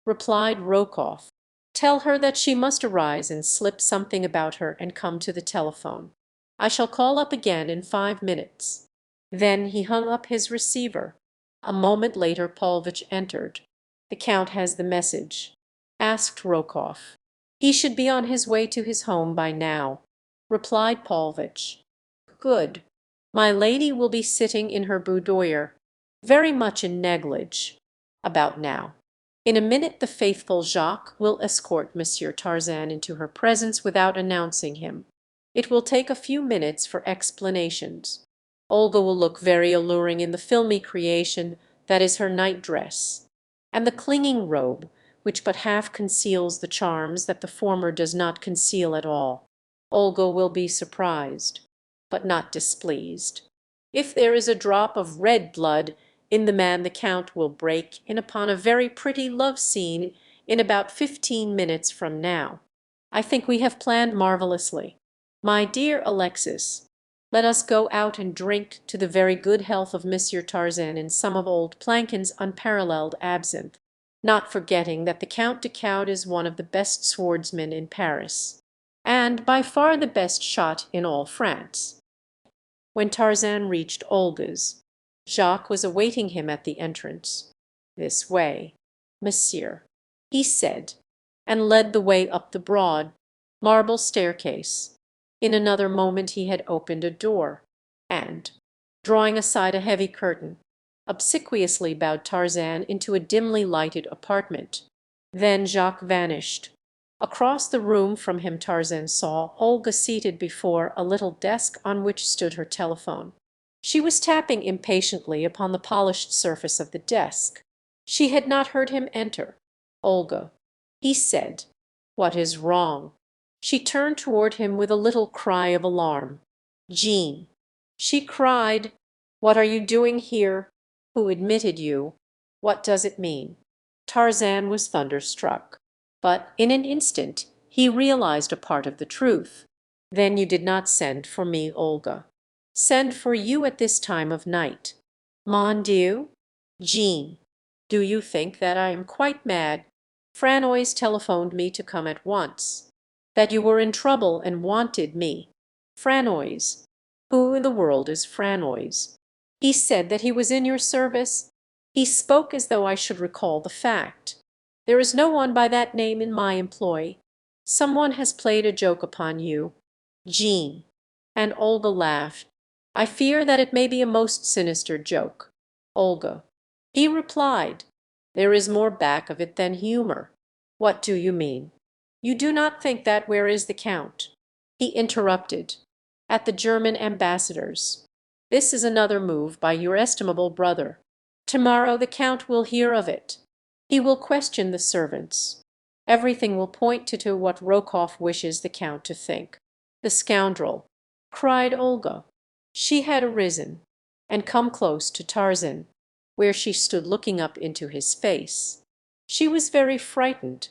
replied Rokoff. "Tell her that she must arise and slip something about her and come to the telephone. I shall call up again in 5 minutes." Then he hung up his receiver. A moment later Paulvitch entered. "The Count has the message," asked Rokoff. "He should be on his way to his home by now," replied Paulvitch. "Good. My lady will be sitting in her boudoir, very much in neglige, about now." In a minute the faithful Jacques will escort Monsieur Tarzan into her presence without announcing him. It will take a few minutes for explanations. Olga will look very alluring in the filmy creation that is her night-dress, and the clinging robe, which but half conceals the charms that the former does not conceal at all. Olga will be surprised, but not displeased. If there is a drop of red blood in the man, the Count will break in upon a very pretty love scene in about 15 minutes from now. I think we have planned marvelously. My dear Alexis, let us go out and drink to the very good health of Monsieur Tarzan in some of old Plankin's unparalleled absinthe, not forgetting that the Count de Coude is one of the best swordsmen in Paris, and by far the best shot in all France." When Tarzan reached Olga's, Jacques was awaiting him at the entrance. "This way, monsieur," he said, and led the way up the broad marble staircase. In another moment he had opened a door, and, drawing aside a heavy curtain, obsequiously bowed Tarzan into a dimly lighted apartment. Then Jacques vanished. Across the room from him Tarzan saw Olga seated before a little desk on which stood her telephone. She was tapping impatiently upon the polished surface of the desk. She had not heard him enter. "Olga," he said, "what is wrong?" She turned toward him with a little cry of alarm. "Jean," she cried, "what are you doing here? Who admitted you? What does it mean?" Tarzan was thunderstruck, but in an instant he realized a part of the truth. "Then you did not send for me, Olga." "Send for you at this time of night? Mon Dieu! Jean, do you think that I am quite mad? Franois telephoned me to come at once. That you were in trouble and wanted me. Franois? Who in the world is Franois? He said that he was in your service. He spoke as though I should recall the fact. There is no one by that name in my employ. Some one has played a joke upon you, Jean." And Olga laughed. "I fear that it may be a most sinister joke, Olga." He replied, "There is more back of it than humor." "What do you mean? You do not think that where is the Count?" He interrupted. "At the German ambassador's. This is another move by your estimable brother. Tomorrow the Count will hear of it. He will question the servants. Everything will point to what Rokoff wishes the Count to think." "The scoundrel!" cried Olga. She had arisen, and come close to Tarzan, where she stood looking up into his face. She was very frightened.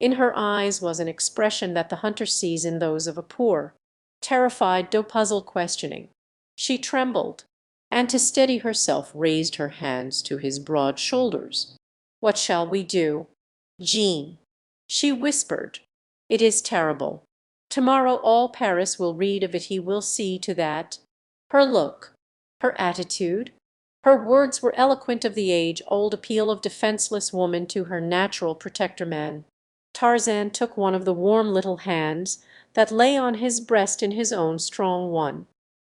In her eyes was an expression that the hunter sees in those of a poor, terrified though puzzled questioning. She trembled, and to steady herself raised her hands to his broad shoulders. "What shall we do? Jean," she whispered, "it is terrible. Tomorrow all Paris will read of it. He will see to that." Her look, her attitude, her words were eloquent of the age-old appeal of defenseless woman to her natural protector man. Tarzan took one of the warm little hands that lay on his breast in his own strong one.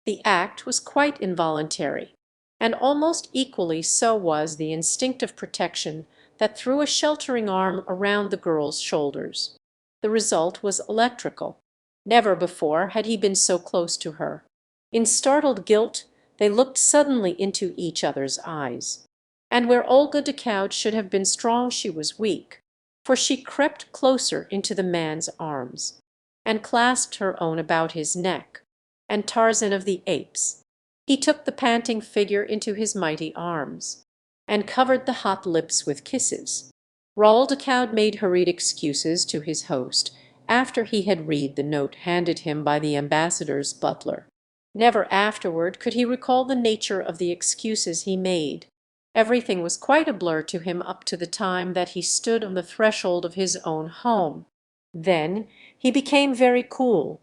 The act was quite involuntary, and almost equally so was the instinctive protection that threw a sheltering arm around the girl's shoulders. The result was electrical. Never before had he been so close to her. In startled guilt they looked suddenly into each other's eyes. And where Olga de Coude should have been strong she was weak, for she crept closer into the man's arms, and clasped her own about his neck. And Tarzan of the Apes, he took the panting figure into his mighty arms, and covered the hot lips with kisses. Raoul de Coude made hurried excuses to his host after he had read the note handed him by the ambassador's butler. Never afterward could he recall the nature of the excuses he made. Everything was quite a blur to him up to the time that he stood on the threshold of his own home. Then he became very cool,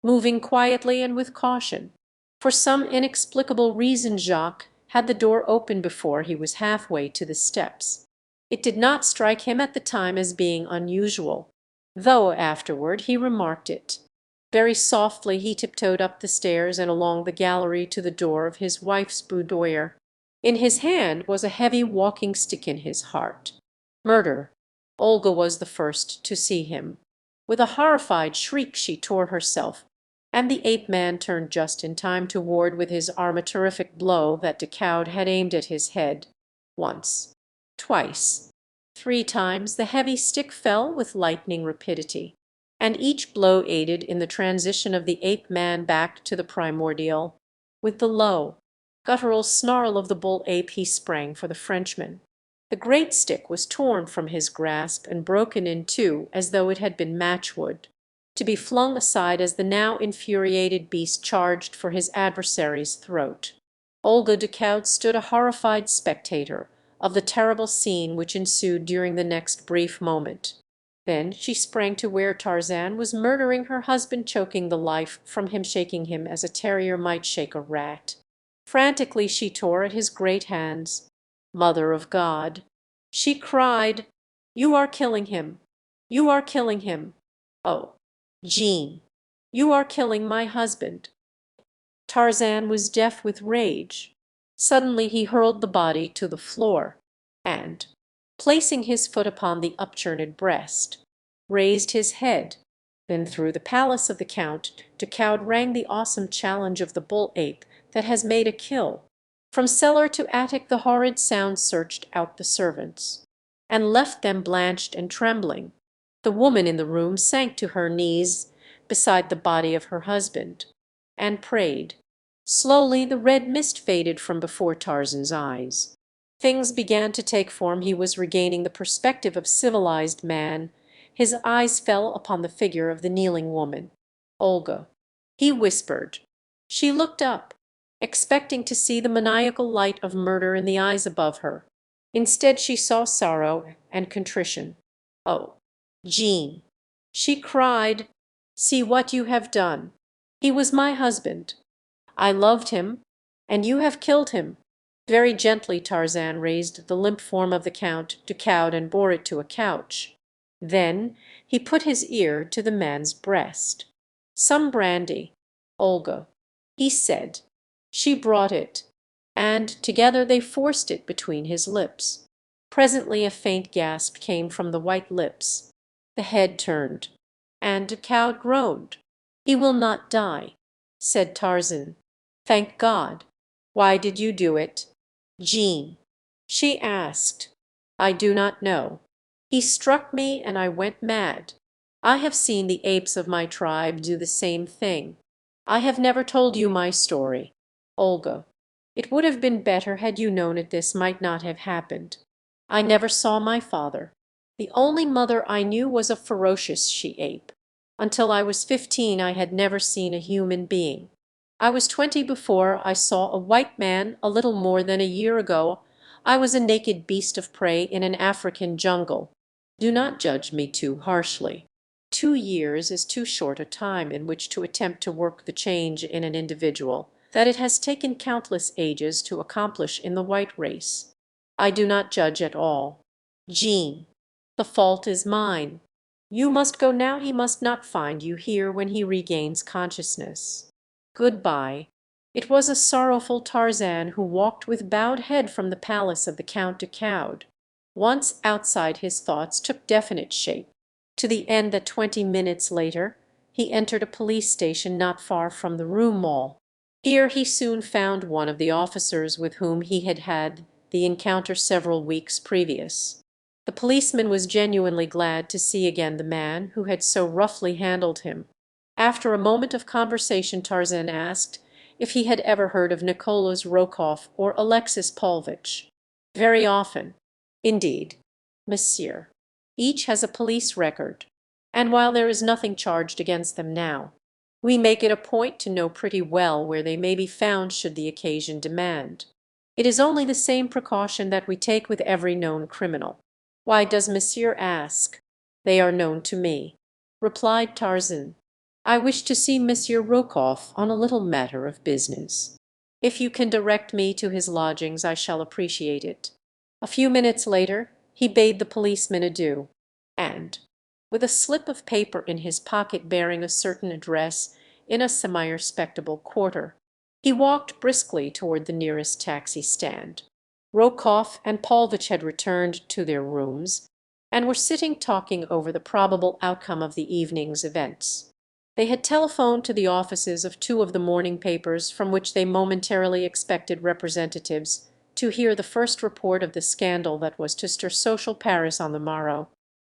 moving quietly and with caution. For some inexplicable reason Jacques had the door open before he was halfway to the steps. It did not strike him at the time as being unusual, though afterward he remarked it. Very softly he tiptoed up the stairs and along the gallery to the door of his wife's boudoir. In his hand was a heavy walking stick, in his heart murder Olga was the first to see him. With a horrified shriek she tore herself, and the ape-man turned just in time to ward with his arm a terrific blow that Decoud had aimed at his head. Once, twice, three times the heavy stick fell with lightning rapidity, and each blow aided in the transition of the ape-man back to the primordial. With the low, guttural snarl of the bull-ape he sprang for the Frenchman. The great stick was torn from his grasp and broken in two as though it had been matchwood, to be flung aside as the now infuriated beast charged for his adversary's throat. Olga Decoud stood a horrified spectator of the terrible scene which ensued during the next brief moment. Then she sprang to where Tarzan was murdering her husband, choking the life from him, shaking him as a terrier might shake a rat. Frantically she tore at his great hands. "Mother of God!" she cried, "you are killing him! You are killing him! Oh, Jean, you are killing my husband!" Tarzan was deaf with rage. Suddenly he hurled the body to the floor, and, placing his foot upon the upchurned breast, raised his head. Then through the palace of the Count Decoud rang the awesome challenge of the bull-ape that has made a kill. From cellar to attic the horrid sound searched out the servants, and left them blanched and trembling. The woman in the room sank to her knees beside the body of her husband, and prayed. Slowly the red mist faded from before Tarzan's eyes. Things began to take form. He was regaining the perspective of civilized man. His eyes fell upon the figure of the kneeling woman. "Olga," he whispered. She looked up, expecting to see the maniacal light of murder in the eyes above her. Instead she saw sorrow and contrition. "Oh, Jean," she cried, "see what you have done. He was my husband. I loved him, and you have killed him." Very gently Tarzan raised the limp form of the Count Decoud and bore it to a couch. Then he put his ear to the man's breast. "Some brandy, Olga," he said. She brought it, and together they forced it between his lips. Presently a faint gasp came from the white lips. The head turned, and Decoud groaned. "He will not die," said Tarzan. "Thank God. Why did you do it, Jean?" she asked. "I do not know. He struck me and I went mad. I have seen the apes of my tribe do the same thing. I have never told you my story, Olga. It would have been better had you known it. This might not have happened. I never saw my father. The only mother I knew was a ferocious she-ape. Until I was 15 I had never seen a human being. I was 20 before I saw a white man a little more than a year ago. I was a naked beast of prey in an African jungle. Do not judge me too harshly. 2 years is too short a time in which to attempt to work the change in an individual that it has taken countless ages to accomplish in the white race. I do not judge at all. Jean, the fault is mine. You must go now. He must not find you here when he regains consciousness. Goodbye." It was a sorrowful Tarzan who walked with bowed head from the palace of the Count Decoud. Once outside his thoughts took definite shape, to the end that 20 minutes later he entered a police station not far from the Rue Mall. Here he soon found one of the officers with whom he had had the encounter several weeks previous. The policeman was genuinely glad to see again the man who had so roughly handled him. After a moment of conversation Tarzan asked if he had ever heard of Nicholas Rokoff or Alexis Paulvitch. "Very often, indeed, monsieur. Each has a police record, and while there is nothing charged against them now, we make it a point to know pretty well where they may be found should the occasion demand. It is only the same precaution that we take with every known criminal. Why does monsieur ask?" "They are known to me," replied Tarzan. "I wish to see Monsieur Rokoff on a little matter of business. If you can direct me to his lodgings I shall appreciate it." A few minutes later he bade the policeman adieu, and, with a slip of paper in his pocket bearing a certain address in a semi-respectable quarter, he walked briskly toward the nearest taxi stand. Rokoff and Paulvitch had returned to their rooms, and were sitting talking over the probable outcome of the evening's events. They had telephoned to the offices of two of the morning papers from which they momentarily expected representatives to hear the first report of the scandal that was to stir social Paris on the morrow.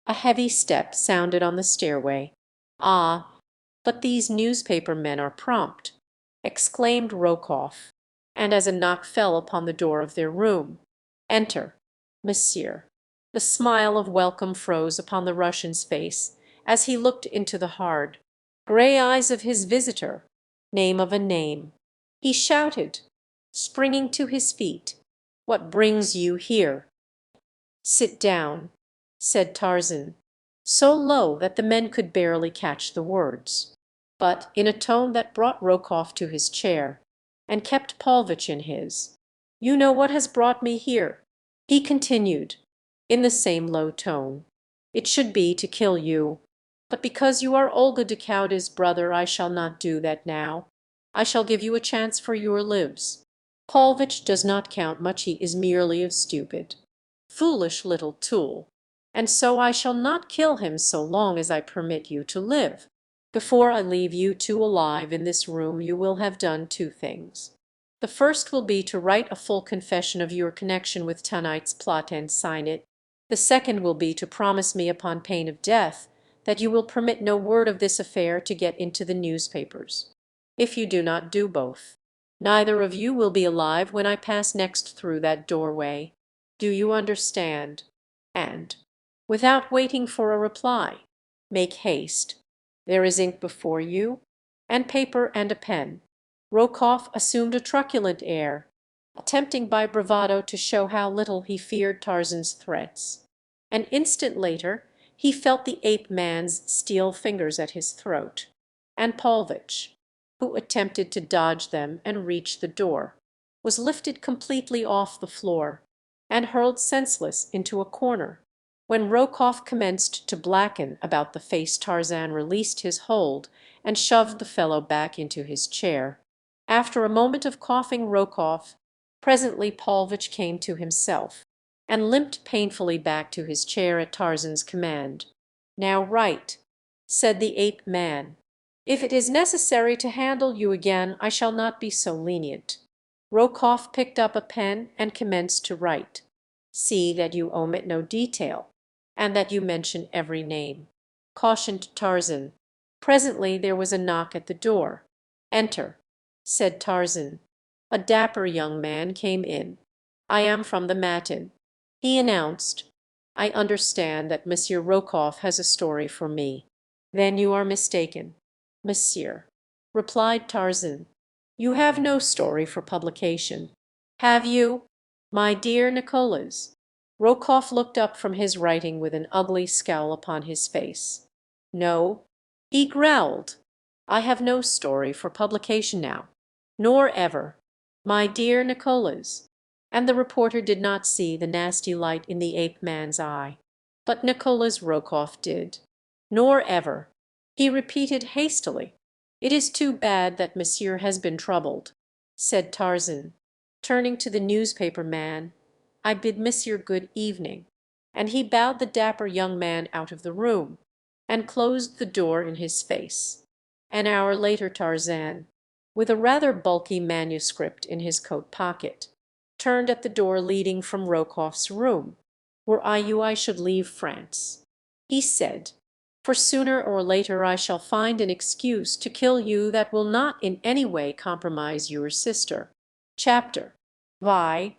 A heavy step sounded on the stairway. "Ah, but these newspaper men are prompt!" exclaimed Rokoff, and as a knock fell upon the door of their room, "Enter, monsieur." The smile of welcome froze upon the Russian's face as he looked into the hard, grey eyes of his visitor. Name of a name! He shouted, springing to his feet. "What brings you here?" "Sit down," said Tarzan, so low that the men could barely catch the words, but in a tone that brought Rokoff to his chair, and kept Paulvitch in his. "You know what has brought me here," he continued, in the same low tone. "It should be to kill you, but because you are Olga de Coude's brother I shall not do that now. I shall give you a chance for your lives. Paulvitch does not count much, he is merely a stupid, foolish little tool, and so I shall not kill him so long as I permit you to live. Before I leave you two alive in this room you will have done two things. The first will be to write a full confession of your connection with tonight's plot and sign it. The second will be to promise me upon pain of death that you will permit no word of this affair to get into the newspapers. If you do not do both, neither of you will be alive when I pass next through that doorway. Do you understand? And, without waiting for a reply, make haste. There is ink before you, and paper and a pen." Rokoff assumed a truculent air, attempting by bravado to show how little he feared Tarzan's threats. An instant later he felt the ape man's steel fingers at his throat, and Paulvitch, who attempted to dodge them and reach the door, was lifted completely off the floor and hurled senseless into a corner. When Rokoff commenced to blacken about the face Tarzan released his hold and shoved the fellow back into his chair. After a moment of coughing Rokoff, presently Paulvitch came to himself, and limped painfully back to his chair at Tarzan's command. "Now write," said the ape man. "If it is necessary to handle you again I shall not be so lenient." Rokoff picked up a pen and commenced to write. "See that you omit no detail, and that you mention every name," cautioned Tarzan. Presently there was a knock at the door. "Enter," said Tarzan. A dapper young man came in. "I am from the Matin," he announced. "I understand that Monsieur Rokoff has a story for me." "Then you are mistaken, monsieur," replied Tarzan. "You have no story for publication. Have you, my dear Nicholas?" Rokoff looked up from his writing with an ugly scowl upon his face. "No," he growled, "I have no story for publication now, nor ever, my dear Nicholas." And the reporter did not see the nasty light in the ape man's eye. But Nicholas Rokoff did. "Nor ever," he repeated hastily. "It is too bad that monsieur has been troubled," said Tarzan, turning to the newspaper man. "I bid monsieur good evening," and he bowed the dapper young man out of the room, and closed the door in his face. An hour later Tarzan, with a rather bulky manuscript in his coat pocket, turned at the door leading from Rokoff's room. "Were I you I should leave France," he said, "for sooner or later I shall find an excuse to kill you that will not in any way compromise your sister." Chapter Vi.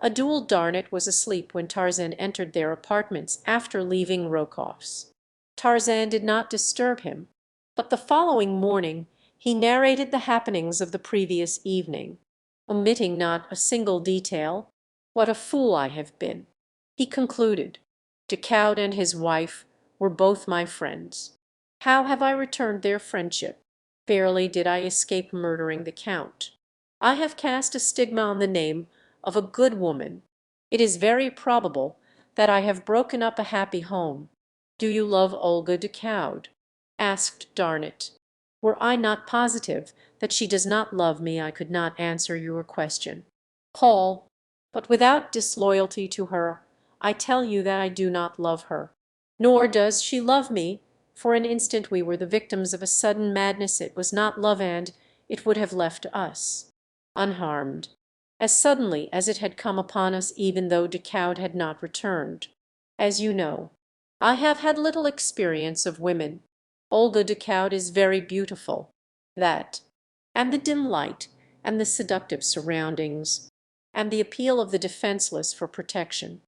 Adul Darnat was asleep when Tarzan entered their apartments after leaving Rokoff's. Tarzan did not disturb him, but the following morning he narrated the happenings of the previous evening, omitting not a single detail. "What a fool I have been," he concluded. "De Coude and his wife were both my friends. How have I returned their friendship? Barely did I escape murdering the Count. I have cast a stigma on the name of a good woman. It is very probable that I have broken up a happy home. Do you love Olga de Coude?" asked Darnat. "Were I not positive that she does not love me I could not answer your question, Paul. But without disloyalty to her, I tell you that I do not love her. Nor does she love me. For an instant we were the victims of a sudden madness. It was not love, and it would have left us unharmed, as suddenly as it had come upon us, even though Decoud had not returned. As you know, I have had little experience of women. Olga Decoud is very beautiful. That, and the dim light, and the seductive surroundings, and the appeal of the defenseless for protection,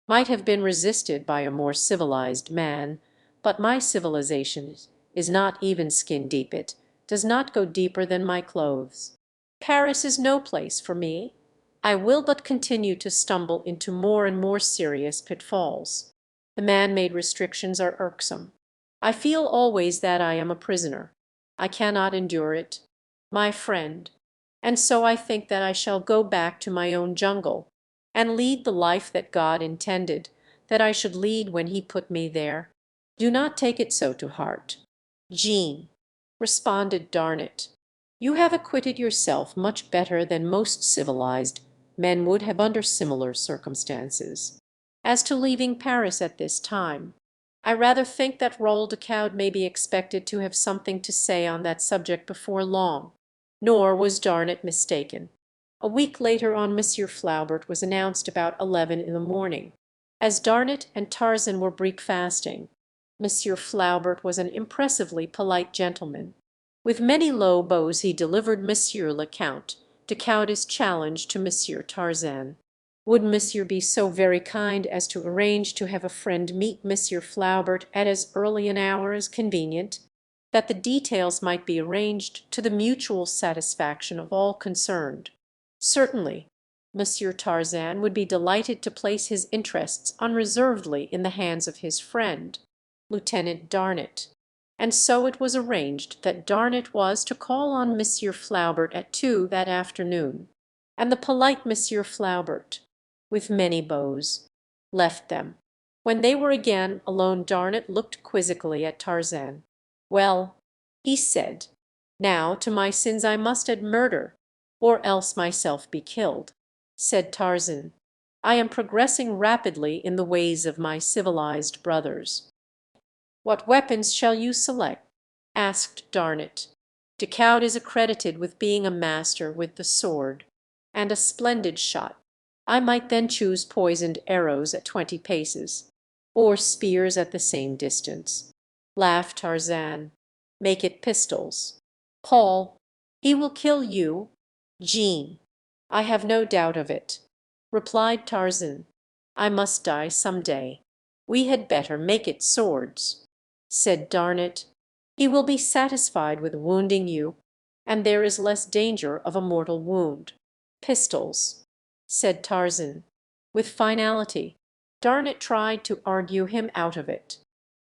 might have been resisted by a more civilized man, but my civilization is not even skin deep. It does not go deeper than my clothes. Paris is no place for me. I will but continue to stumble into more and more serious pitfalls. The man-made restrictions are irksome. I feel always that I am a prisoner. I cannot endure it, my friend, and so I think that I shall go back to my own jungle and lead the life that God intended that I should lead when He put me there. Do not take it so to heart, Jean," responded Darnett. "You have acquitted yourself much better than most civilized men would have under similar circumstances. As to leaving Paris at this time, I rather think that Raoul Decoud may be expected to have something to say on that subject before long." Nor was Darnett mistaken. A week later on Monsieur Flaubert was announced about 11 in the morning. As Darnett and Tarzan were breakfasting, Monsieur Flaubert was an impressively polite gentleman. With many low bows he delivered Monsieur le Count Decoud's challenge to Monsieur Tarzan. Would Monsieur be so very kind as to arrange to have a friend meet Monsieur Flaubert at as early an hour as convenient, that the details might be arranged to the mutual satisfaction of all concerned? Certainly, Monsieur Tarzan would be delighted to place his interests unreservedly in the hands of his friend, Lieutenant Darnett. And so it was arranged that Darnett was to call on Monsieur Flaubert at 2 that afternoon, and the polite Monsieur Flaubert, with many bows, left them. When they were again alone Darnett looked quizzically at Tarzan. "Well," he said, "now to my sins I must add murder, or else myself be killed." Said Tarzan, "I am progressing rapidly in the ways of my civilized brothers." "What weapons shall you select?" asked Darnett. "Decoud is accredited with being a master with the sword, and a splendid shot. I might then choose poisoned arrows at 20 paces, or spears at the same distance," laughed Tarzan. "Make it pistols. Paul, he will kill you." "Jean, I have no doubt of it," replied Tarzan. "I must die some day. We had better make it swords," said Darnett. "He will be satisfied with wounding you, and there is less danger of a mortal wound." "Pistols," said Tarzan, with finality. Darnett tried to argue him out of it,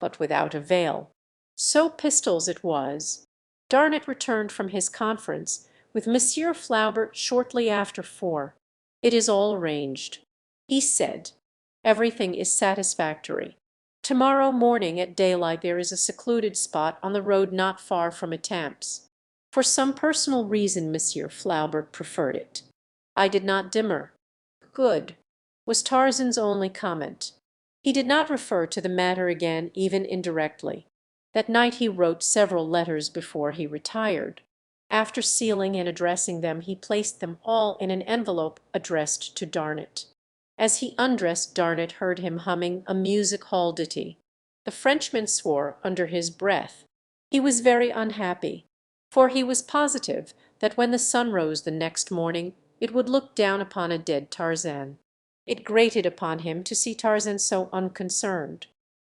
but without avail. So pistols it was. Darnett returned from his conference with Monsieur Flaubert shortly after 4. "It is all arranged," he said. "Everything is satisfactory. Tomorrow morning at daylight there is a secluded spot on the road not far from Étampes. For some personal reason Monsieur Flaubert preferred it. I did not demur." "Good," was Tarzan's only comment. He did not refer to the matter again, even indirectly. That night he wrote several letters before he retired. After sealing and addressing them he placed them all in an envelope addressed to Darnett. As he undressed Darnett heard him humming a music-hall ditty. The Frenchman swore under his breath. He was very unhappy, for he was positive that when the sun rose the next morning it would look down upon a dead Tarzan. It grated upon him to see Tarzan so unconcerned.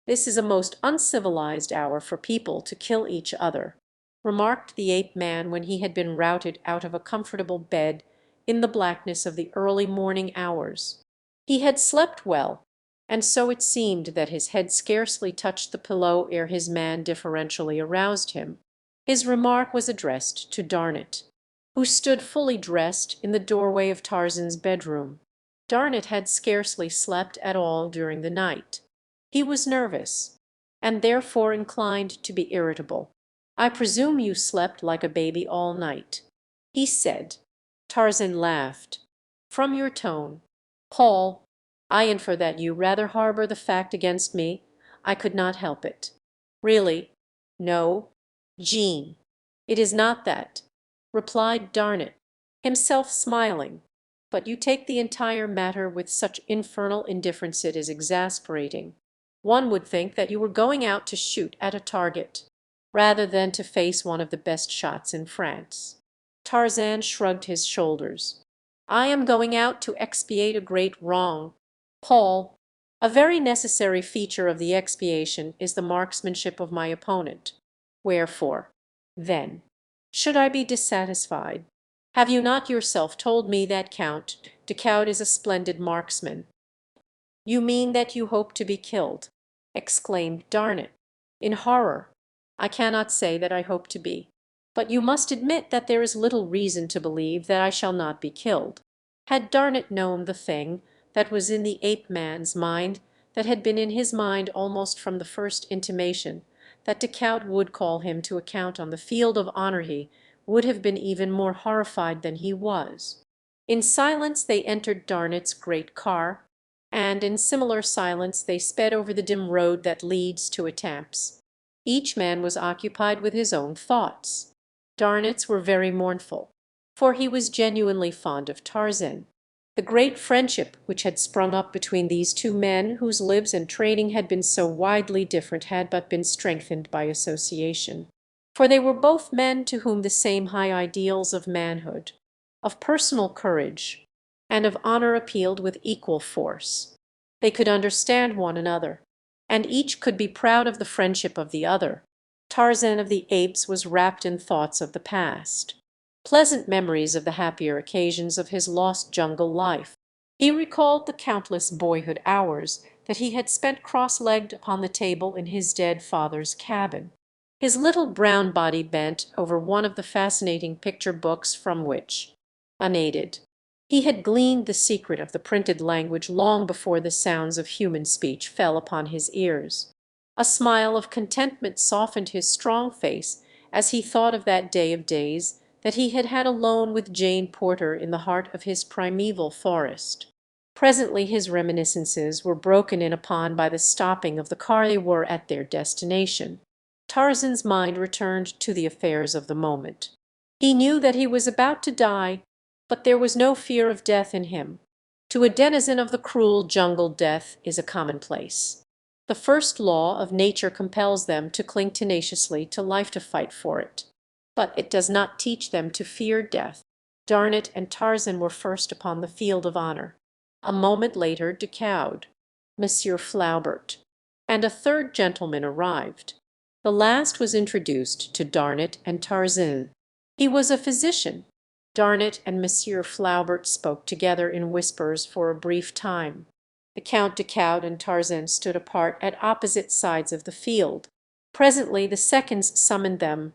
"This is a most uncivilized hour for people to kill each other," remarked the ape-man when he had been routed out of a comfortable bed in the blackness of the early morning hours. He had slept well, and so it seemed that his head scarcely touched the pillow ere his man deferentially aroused him. His remark was addressed to Darnett, who stood fully dressed in the doorway of Tarzan's bedroom. Darnett had scarcely slept at all during the night. He was nervous, and therefore inclined to be irritable. "I presume you slept like a baby all night," he said. Tarzan laughed. "From your tone, Paul, I infer that you rather harbor the fact against me. I could not help it. Really? No, Jean, it is not that, replied Darnot, himself smiling. But you take the entire matter with such infernal indifference it is exasperating. One would think that you were going out to shoot at a target, rather than to face one of the best shots in France. Tarzan shrugged his shoulders. I am going out to expiate a great wrong, Paul. A very necessary feature of the expiation is the marksmanship of my opponent. Wherefore, then, should I be dissatisfied? Have you not yourself told me that Count Decaud is a splendid marksman? You mean that you hope to be killed, exclaimed Darnot, in horror. I cannot say that I hope to be. But you must admit that there is little reason to believe that I shall not be killed. Had Darnot known the thing that was in the ape-man's mind, that had been in his mind almost from the first intimation, that Decaud would call him to account on the field of honour, he would have been even more horrified than he was. In silence they entered Darnot's great car, and in similar silence they sped over the dim road that leads to Étampes. Each man was occupied with his own thoughts. Darnot's were very mournful, for he was genuinely fond of Tarzan. The great friendship which had sprung up between these two men whose lives and training had been so widely different had but been strengthened by association. For they were both men to whom the same high ideals of manhood, of personal courage, and of honour appealed with equal force. They could understand one another, and each could be proud of the friendship of the other. Tarzan of the Apes was wrapped in thoughts of the past, pleasant memories of the happier occasions of his lost jungle life. He recalled the countless boyhood hours that he had spent cross-legged upon the table in his dead father's cabin, his little brown body bent over one of the fascinating picture books from which, unaided, he had gleaned the secret of the printed language long before the sounds of human speech fell upon his ears. A smile of contentment softened his strong face as he thought of that day of days that he had had alone with Jane Porter in the heart of his primeval forest. Presently his reminiscences were broken in upon by the stopping of the car. They were at their destination. Tarzan's mind returned to the affairs of the moment. He knew that he was about to die, but there was no fear of death in him. To a denizen of the cruel jungle death is a commonplace. The first law of nature compels them to cling tenaciously to life, to fight for it. But it does not teach them to fear death. Darnot and Tarzan were first upon the field of honour. A moment later Decaud, Monsieur Flaubert, and a third gentleman arrived. The last was introduced to Darnot and Tarzan. He was a physician. Darnot and Monsieur Flaubert spoke together in whispers for a brief time. The Count Decaud and Tarzan stood apart at opposite sides of the field. Presently the seconds summoned them.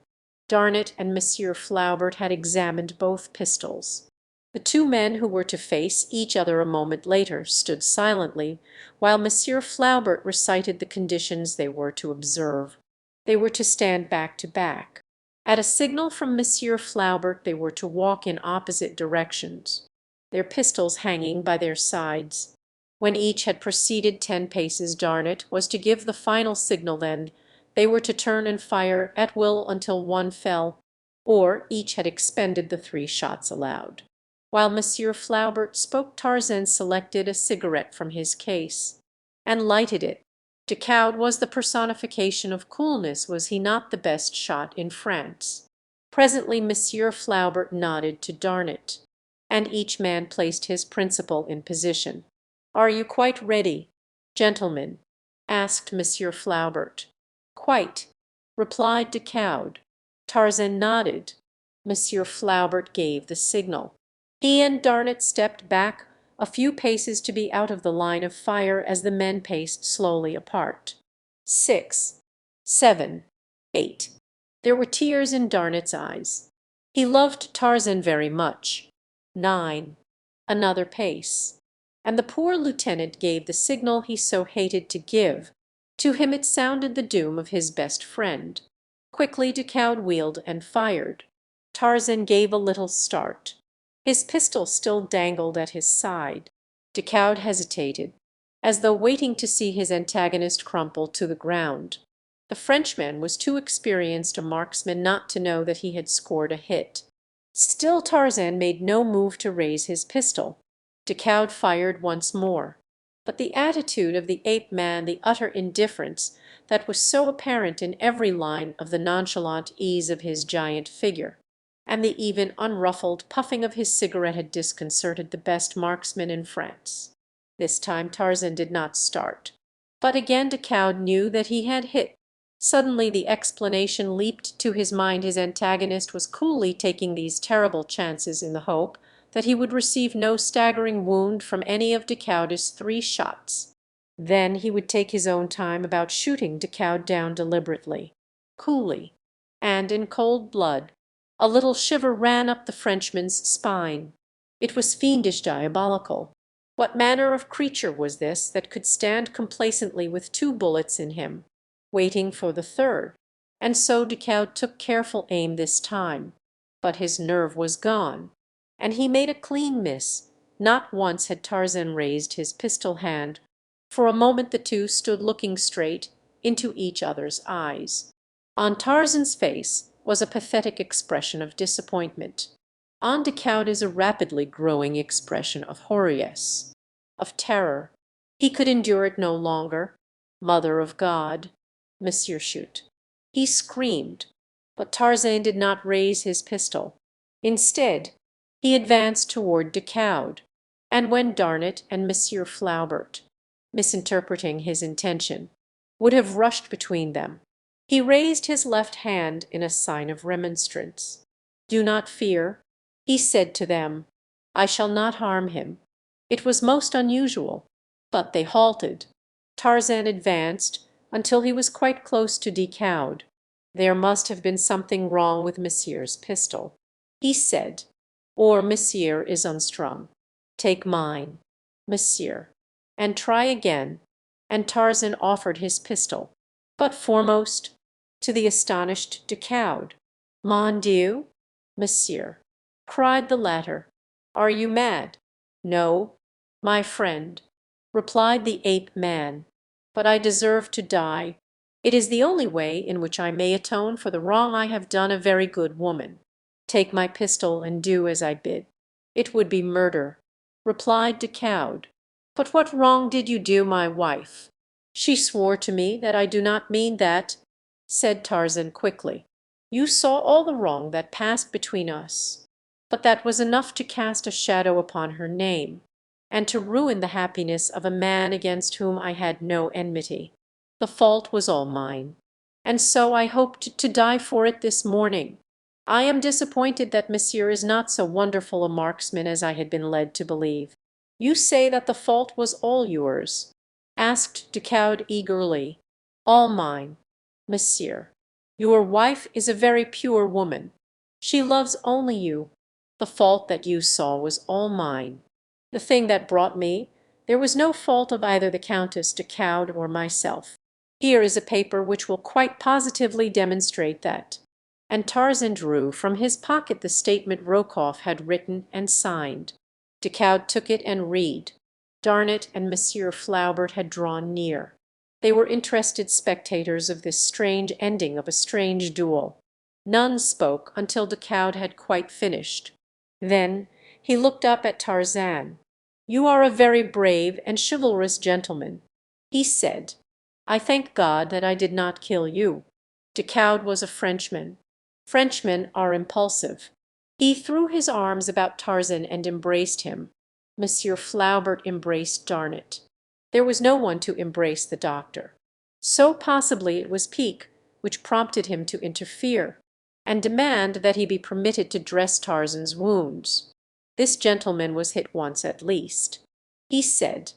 Darnot and Monsieur Flaubert had examined both pistols. The two men who were to face each other a moment later stood silently, while Monsieur Flaubert recited the conditions they were to observe. They were to stand back to back. At a signal from Monsieur Flaubert they were to walk in opposite directions, their pistols hanging by their sides. When each had proceeded 10 paces, Darnot was to give the final signal. Then they were to turn and fire at will until one fell, or each had expended the 3 shots allowed. While Monsieur Flaubert spoke, Tarzan selected a cigarette from his case and lighted it. Decaud was the personification of coolness. Was he not the best shot in France? Presently Monsieur Flaubert nodded to Darnot, and each man placed his principal in position. "Are you quite ready, gentlemen?" asked Monsieur Flaubert. "Quite," replied Decaud. Tarzan nodded. Monsieur Flaubert gave the signal. He and Darnot stepped back a few paces to be out of the line of fire as the men paced slowly apart. 6, 7, 8. There were tears in Darnot's eyes. He loved Tarzan very much. 9. Another pace. And the poor lieutenant gave the signal he so hated to give. To him it sounded the doom of his best friend. Quickly Decaud wheeled and fired. Tarzan gave a little start. His pistol still dangled at his side. Decaud hesitated. as though waiting to see his antagonist crumple to the ground. The Frenchman was too experienced a marksman not to know that he had scored a hit. Still Tarzan made no move to raise his pistol. Decoud fired once more. But the attitude of the ape-man, the utter indifference that was so apparent in every line of the nonchalant ease of his giant figure, and the even unruffled puffing of his cigarette had disconcerted the best marksman in France. This time Tarzan did not start. But again Decoud knew that he had hit. Suddenly the explanation leaped to his mind: his antagonist was coolly taking these terrible chances in the hope that he would receive no staggering wound from any of Decoud's 3 shots. Then he would take his own time about shooting Decoud down deliberately, coolly, and in cold blood. A little shiver ran up the Frenchman's spine. It was fiendish, diabolical. What manner of creature was this that could stand complacently with 2 bullets in him, waiting for the third? And so Decoud took careful aim this time. But his nerve was gone, and he made a clean miss. Not once had Tarzan raised his pistol hand. For a moment the two stood looking straight into each other's eyes. On Tarzan's face was a pathetic expression of disappointment. On Decoud's a rapidly growing expression of horreur, of terror. He could endure it no longer. Mother of God, Monsieur shoot. He screamed, but Tarzan did not raise his pistol. Instead, he advanced toward Decoud, and when Darnot and Monsieur Flaubert, misinterpreting his intention, would have rushed between them, he raised his left hand in a sign of remonstrance. "Do not fear," he said to them. "I shall not harm him." It was most unusual, but they halted. Tarzan advanced until he was quite close to Decoud. "There must have been something wrong with Monsieur's pistol," he said, "or Monsieur is unstrung. Take mine, Monsieur, and try again." And Tarzan offered his pistol, but foremost, to the astonished Decoud. "Mon Dieu, Monsieur!" cried the latter. "Are you mad?" "No, my friend," replied the ape-man, "but I deserve to die. It is the only way in which I may atone for the wrong I have done a very good woman. Take my pistol and do as I bid." "It would be murder," replied Decoud. "But what wrong did you do my wife?" "She swore to me that I do not mean that," said Tarzan quickly. "You saw all the wrong that passed between us, but that was enough to cast a shadow upon her name, and to ruin the happiness of a man against whom I had no enmity. The fault was all mine, and so I hoped to die for it this morning. I am disappointed that Monsieur is not so wonderful a marksman as I had been led to believe." "You say that the fault was all yours?" asked Decoud eagerly. "All mine, Monsieur. Your wife is a very pure woman. She loves only you. The fault that you saw was all mine. The thing that brought me, there was no fault of either the Countess Decoud or myself. Here is a paper which will quite positively demonstrate that." And Tarzan drew from his pocket the statement Rokoff had written and signed. Decoud took it and read. Darnot and Monsieur Flaubert had drawn near. They were interested spectators of this strange ending of a strange duel. None spoke until Decoud had quite finished. Then he looked up at Tarzan. "You are a very brave and chivalrous gentleman," he said. "I thank God that I did not kill you." Decoud was a Frenchman. Frenchmen are impulsive. He threw his arms about Tarzan and embraced him. Monsieur Flaubert embraced Darnot. There was no one to embrace the doctor. So possibly it was pique which prompted him to interfere, and demand that he be permitted to dress Tarzan's wounds. This gentleman was hit once at least, he said,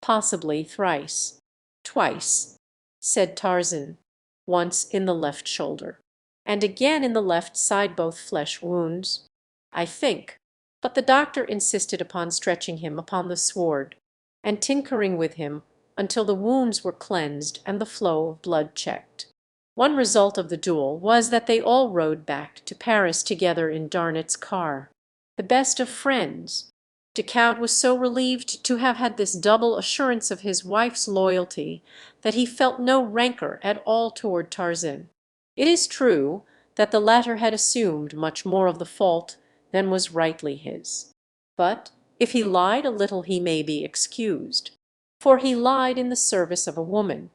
possibly thrice. "Twice," said Tarzan. "Once in the left shoulder, and again in the left side, both flesh wounds, I think." But the doctor insisted upon stretching him upon the sward, and tinkering with him until the wounds were cleansed and the flow of blood checked. One result of the duel was that they all rode back to Paris together in Darnot's car. The best of friends, Decoud was so relieved to have had this double assurance of his wife's loyalty that he felt no rancor at all toward Tarzan. It is true that the latter had assumed much more of the fault than was rightly his. But if he lied a little he may be excused, for he lied in the service of a woman,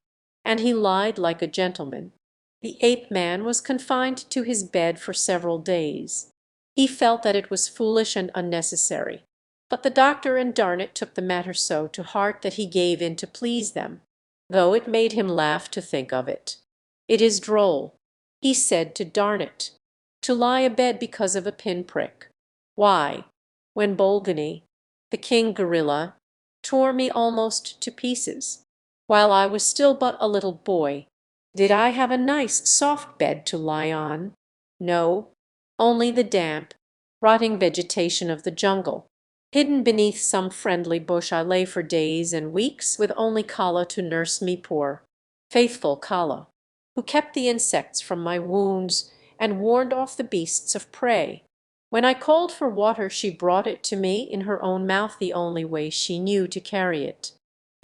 and he lied like a gentleman. The ape-man was confined to his bed for several days. He felt that it was foolish and unnecessary, but the doctor and Darnett took the matter so to heart that he gave in to please them, though it made him laugh to think of it. "It is droll," he said to Darnett, "to lie abed because of a pin-prick. Why, when Bolgani, the king gorilla, tore me almost to pieces, while I was still but a little boy, did I have a nice soft bed to lie on? No, only the damp, rotting vegetation of the jungle. Hidden beneath some friendly bush I lay for days and weeks with only Kala to nurse me, poor, faithful Kala, who kept the insects from my wounds and warned off the beasts of prey. When I called for water she brought it to me in her own mouth the only way she knew to carry it.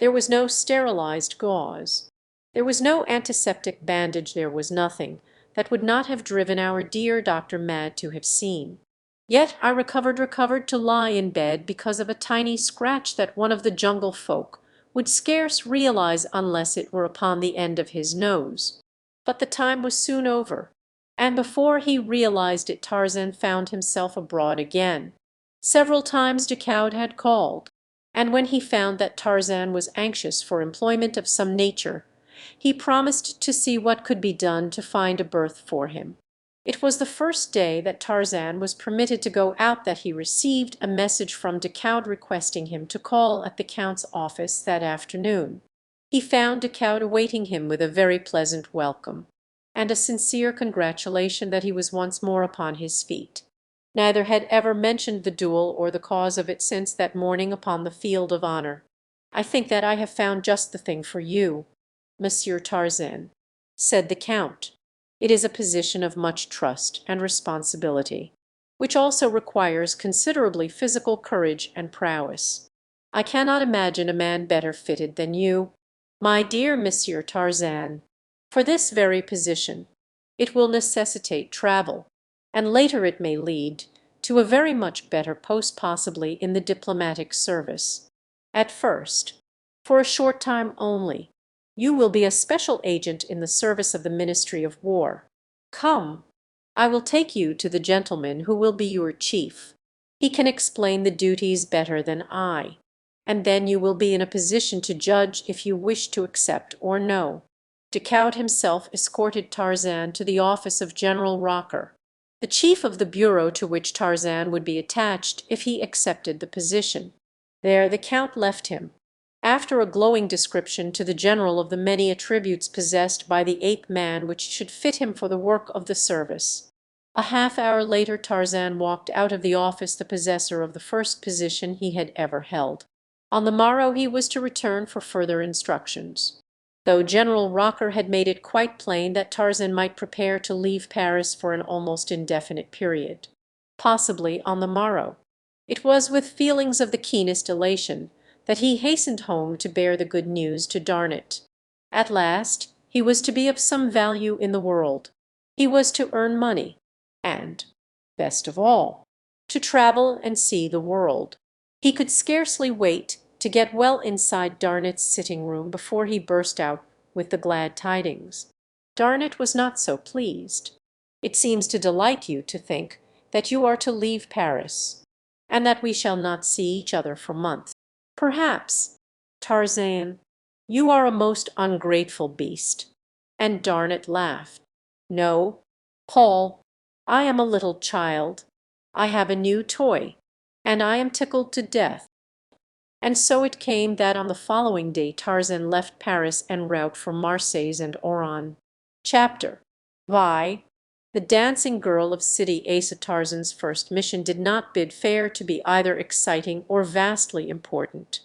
There was no sterilized gauze. There was no antiseptic bandage, there was nothing that would not have driven our dear doctor mad to have seen. Yet I recovered to lie in bed because of a tiny scratch that one of the jungle folk would scarce realize unless it were upon the end of his nose. But the time was soon over, and before he realized it Tarzan found himself abroad again. Several times Decoud had called, and when he found that Tarzan was anxious for employment of some nature, he promised to see what could be done to find a berth for him. It was the first day that Tarzan was permitted to go out that he received a message from Decoud requesting him to call at the Count's office that afternoon. He found Decoud awaiting him with a very pleasant welcome, and a sincere congratulation that he was once more upon his feet. Neither had ever mentioned the duel or the cause of it since that morning upon the field of honor. "I think that I have found just the thing for you, Monsieur Tarzan," said the Count. "It is a position of much trust and responsibility, which also requires considerably physical courage and prowess. I cannot imagine a man better fitted than you, my dear Monsieur Tarzan, for this very position. It will necessitate travel, and later it may lead to a very much better post, possibly in the diplomatic service. At first, for a short time only, you will be a special agent in the service of the Ministry of War. Come, I will take you to the gentleman who will be your chief. He can explain the duties better than I, and then you will be in a position to judge if you wish to accept or no." Decoud himself escorted Tarzan to the office of General Rocker, the chief of the bureau to which Tarzan would be attached if he accepted the position. There the Count left him, after a glowing description to the general of the many attributes possessed by the ape-man which should fit him for the work of the service. A half-hour later Tarzan walked out of the office the possessor of the first position he had ever held. On the morrow he was to return for further instructions, though General Rocker had made it quite plain that Tarzan might prepare to leave Paris for an almost indefinite period. Possibly on the morrow. It was with feelings of the keenest elation that he hastened home to bear the good news to Darnett. At last he was to be of some value in the world. He was to earn money, and, best of all, to travel and see the world. He could scarcely wait to get well inside Darnett's sitting room before he burst out with the glad tidings. Darnett was not so pleased. "It seems to delight you to think that you are to leave Paris, and that we shall not see each other for months. Perhaps, Tarzan, you are a most ungrateful beast." And Darnett laughed. "No, Paul, I am a little child. I have a new toy, and I am tickled to death." And so it came that on the following day Tarzan left Paris en route for Marseilles and Oran. Chapter Vi. The dancing girl of Sidi Asa. Tarzan's first mission did not bid fair to be either exciting or vastly important.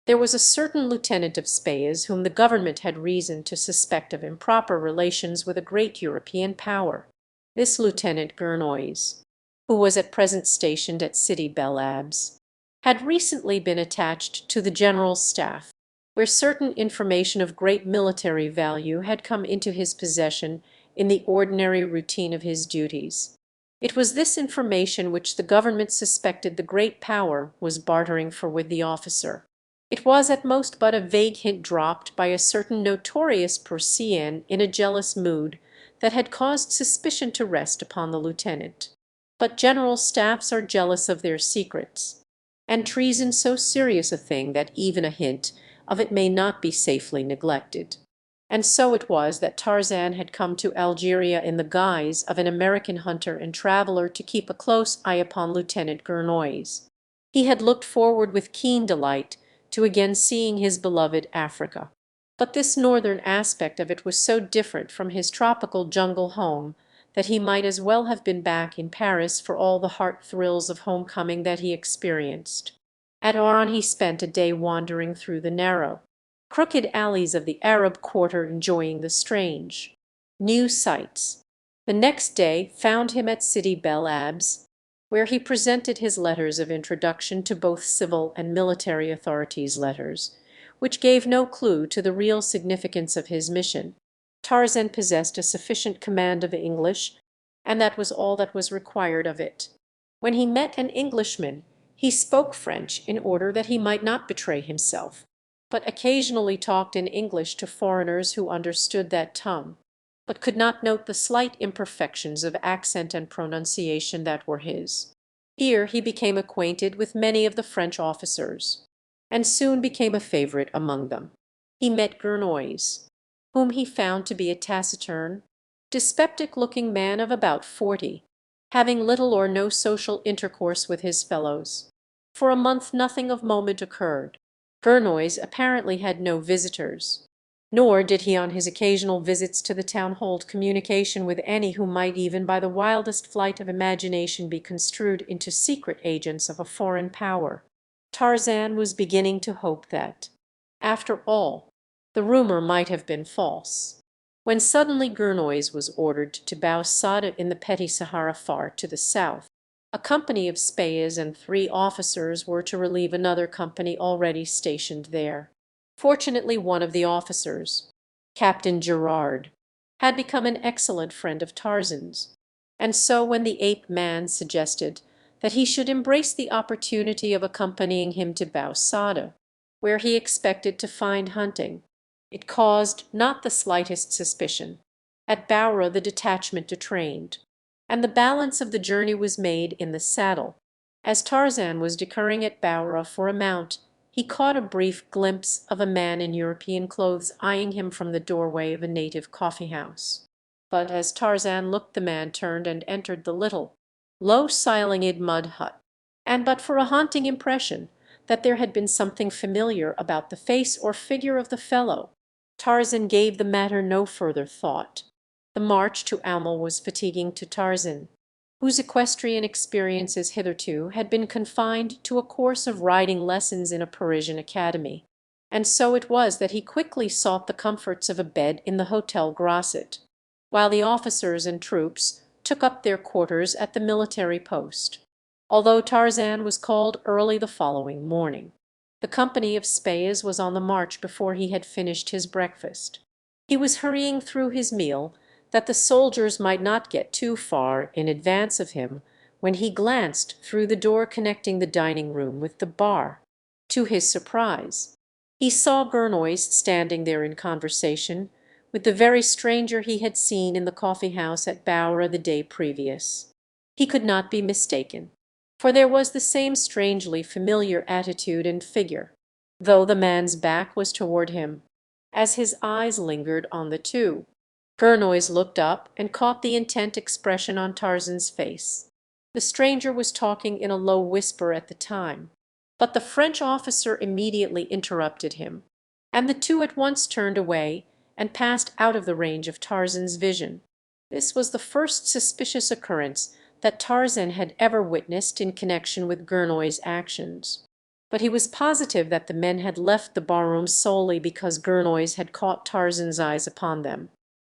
There was a certain lieutenant of Speyes whom the government had reason to suspect of improper relations with a great European power. This lieutenant Gurnois, who was at present stationed at Sidi Bel Abs, had recently been attached to the general's staff, where certain information of great military value had come into his possession in the ordinary routine of his duties. It was this information which the government suspected the great power was bartering for with the officer. It was at most but a vague hint dropped by a certain notorious pursian in a jealous mood that had caused suspicion to rest upon the lieutenant. But general staffs are jealous of their secrets, and treason so serious a thing that even a hint of it may not be safely neglected. And so it was that Tarzan had come to Algeria in the guise of an American hunter and traveler to keep a close eye upon Lieutenant Gurnoys. He had looked forward with keen delight to again seeing his beloved Africa. But this northern aspect of it was so different from his tropical jungle home that he might as well have been back in Paris for all the heart thrills of homecoming that he experienced. At Oran he spent a day wandering through the narrow, crooked alleys of the Arab quarter, enjoying the strange, new sights. The next day found him at Sidi Bel Abs, where he presented his letters of introduction to both civil and military authorities, letters which gave no clue to the real significance of his mission. Tarzan possessed a sufficient command of English, and that was all that was required of it. When he met an Englishman, he spoke French in order that he might not betray himself, but occasionally talked in English to foreigners who understood that tongue, but could not note the slight imperfections of accent and pronunciation that were his. Here he became acquainted with many of the French officers, and soon became a favorite among them. He met Gurnoys, whom he found to be a taciturn, dyspeptic-looking man of about 40, having little or no social intercourse with his fellows. For a month nothing of moment occurred. Gurnoys apparently had no visitors, nor did he on his occasional visits to the town hold communication with any who might even by the wildest flight of imagination be construed into secret agents of a foreign power. Tarzan was beginning to hope that, after all, the rumor might have been false, when suddenly Gurnoys was ordered to Bou Saada in the petty Sahara far to the south. A company of Spahis and 3 officers were to relieve another company already stationed there. Fortunately one of the officers, Captain Gerard, had become an excellent friend of Tarzan's, and so when the ape man suggested that he should embrace the opportunity of accompanying him to Bou Saada, where he expected to find hunting, it caused not the slightest suspicion. At Boura the detachment detrained, and the balance of the journey was made in the saddle. As Tarzan was decoying at Boura for a mount, he caught a brief glimpse of a man in European clothes eyeing him from the doorway of a native coffee-house. But as Tarzan looked the man turned and entered the little, low-ceilinged mud hut, and but for a haunting impression that there had been something familiar about the face or figure of the fellow, Tarzan gave the matter no further thought. The march to Aumale was fatiguing to Tarzan, whose equestrian experiences hitherto had been confined to a course of riding lessons in a Parisian academy, and so it was that he quickly sought the comforts of a bed in the Hotel Grasset, while the officers and troops took up their quarters at the military post. Although Tarzan was called early the following morning, the company of Spahis was on the march before he had finished his breakfast. He was hurrying through his meal that the soldiers might not get too far in advance of him, when he glanced through the door connecting the dining-room with the bar. To his surprise, he saw Gurnoys standing there in conversation with the very stranger he had seen in the coffee-house at Boura the day previous. He could not be mistaken, for there was the same strangely familiar attitude and figure, though the man's back was toward him, as his eyes lingered on the two. Gurnoys looked up and caught the intent expression on Tarzan's face. The stranger was talking in a low whisper at the time, but the French officer immediately interrupted him, and the two at once turned away and passed out of the range of Tarzan's vision. This was the first suspicious occurrence that Tarzan had ever witnessed in connection with Gurnoy's actions, but he was positive that the men had left the barroom solely because Gurnoys had caught Tarzan's eyes upon them.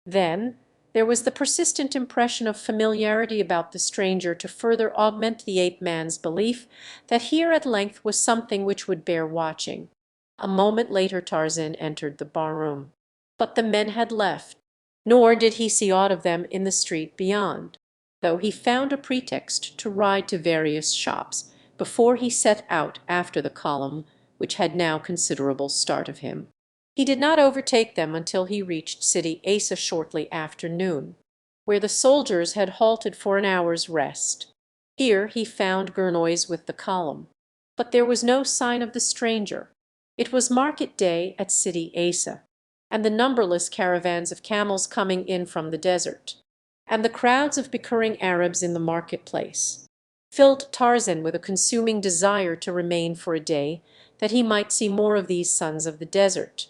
Then, There was the persistent impression of familiarity about the stranger to further augment the ape man's belief that here at length was something which would bear watching. A moment later Tarzan entered the barroom. But the men had left, nor did he see aught of them in the street beyond, though he found a pretext to ride to various shops before he set out after the column, which had now considerable start of him. He did not overtake them until he reached City Asa shortly after noon, where the soldiers had halted for an hour's rest. Here he found Gurnoys with the column, but there was no sign of the stranger. It was market day at City Asa, and the numberless caravans of camels coming in from the desert, and the crowds of bickering Arabs in the market-place, filled Tarzan with a consuming desire to remain for a day, that he might see more of these sons of the desert.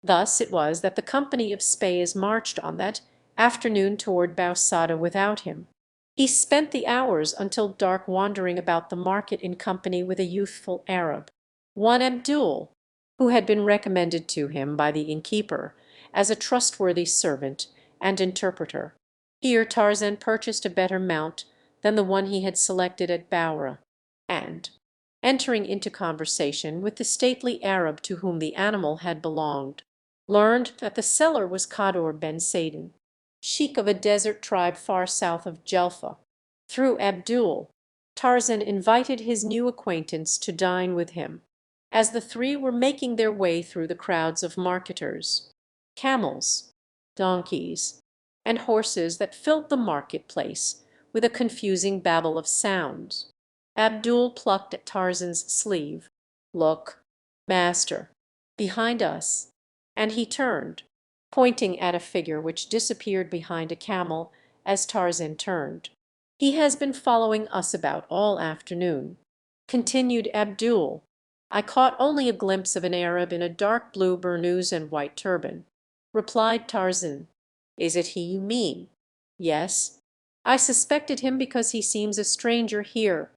Thus it was that the company of Spahis marched on that afternoon toward Bausada without him. He spent the hours until dark wandering about the market in company with a youthful Arab, one Abdul, who had been recommended to him by the innkeeper as a trustworthy servant and interpreter. Here Tarzan purchased a better mount than the one he had selected at Baura, and, entering into conversation with the stately Arab to whom the animal had belonged, learned that the seller was Kador Ben Saden, sheik of a desert tribe far south of Jelfa. Through Abdul, Tarzan invited his new acquaintance to dine with him, as the three were making their way through the crowds of marketers, camels, donkeys, and horses that filled the market-place with a confusing babel of sounds. Abdul plucked at Tarzan's sleeve. "Look, master, behind us," and he turned, pointing at a figure which disappeared behind a camel as Tarzan turned. "He has been following us about all afternoon," continued Abdul. "I caught only a glimpse of an Arab in a dark blue burnous and white turban," replied Tarzan. "Is it he you mean?" "Yes. I suspected him because he seems a stranger here,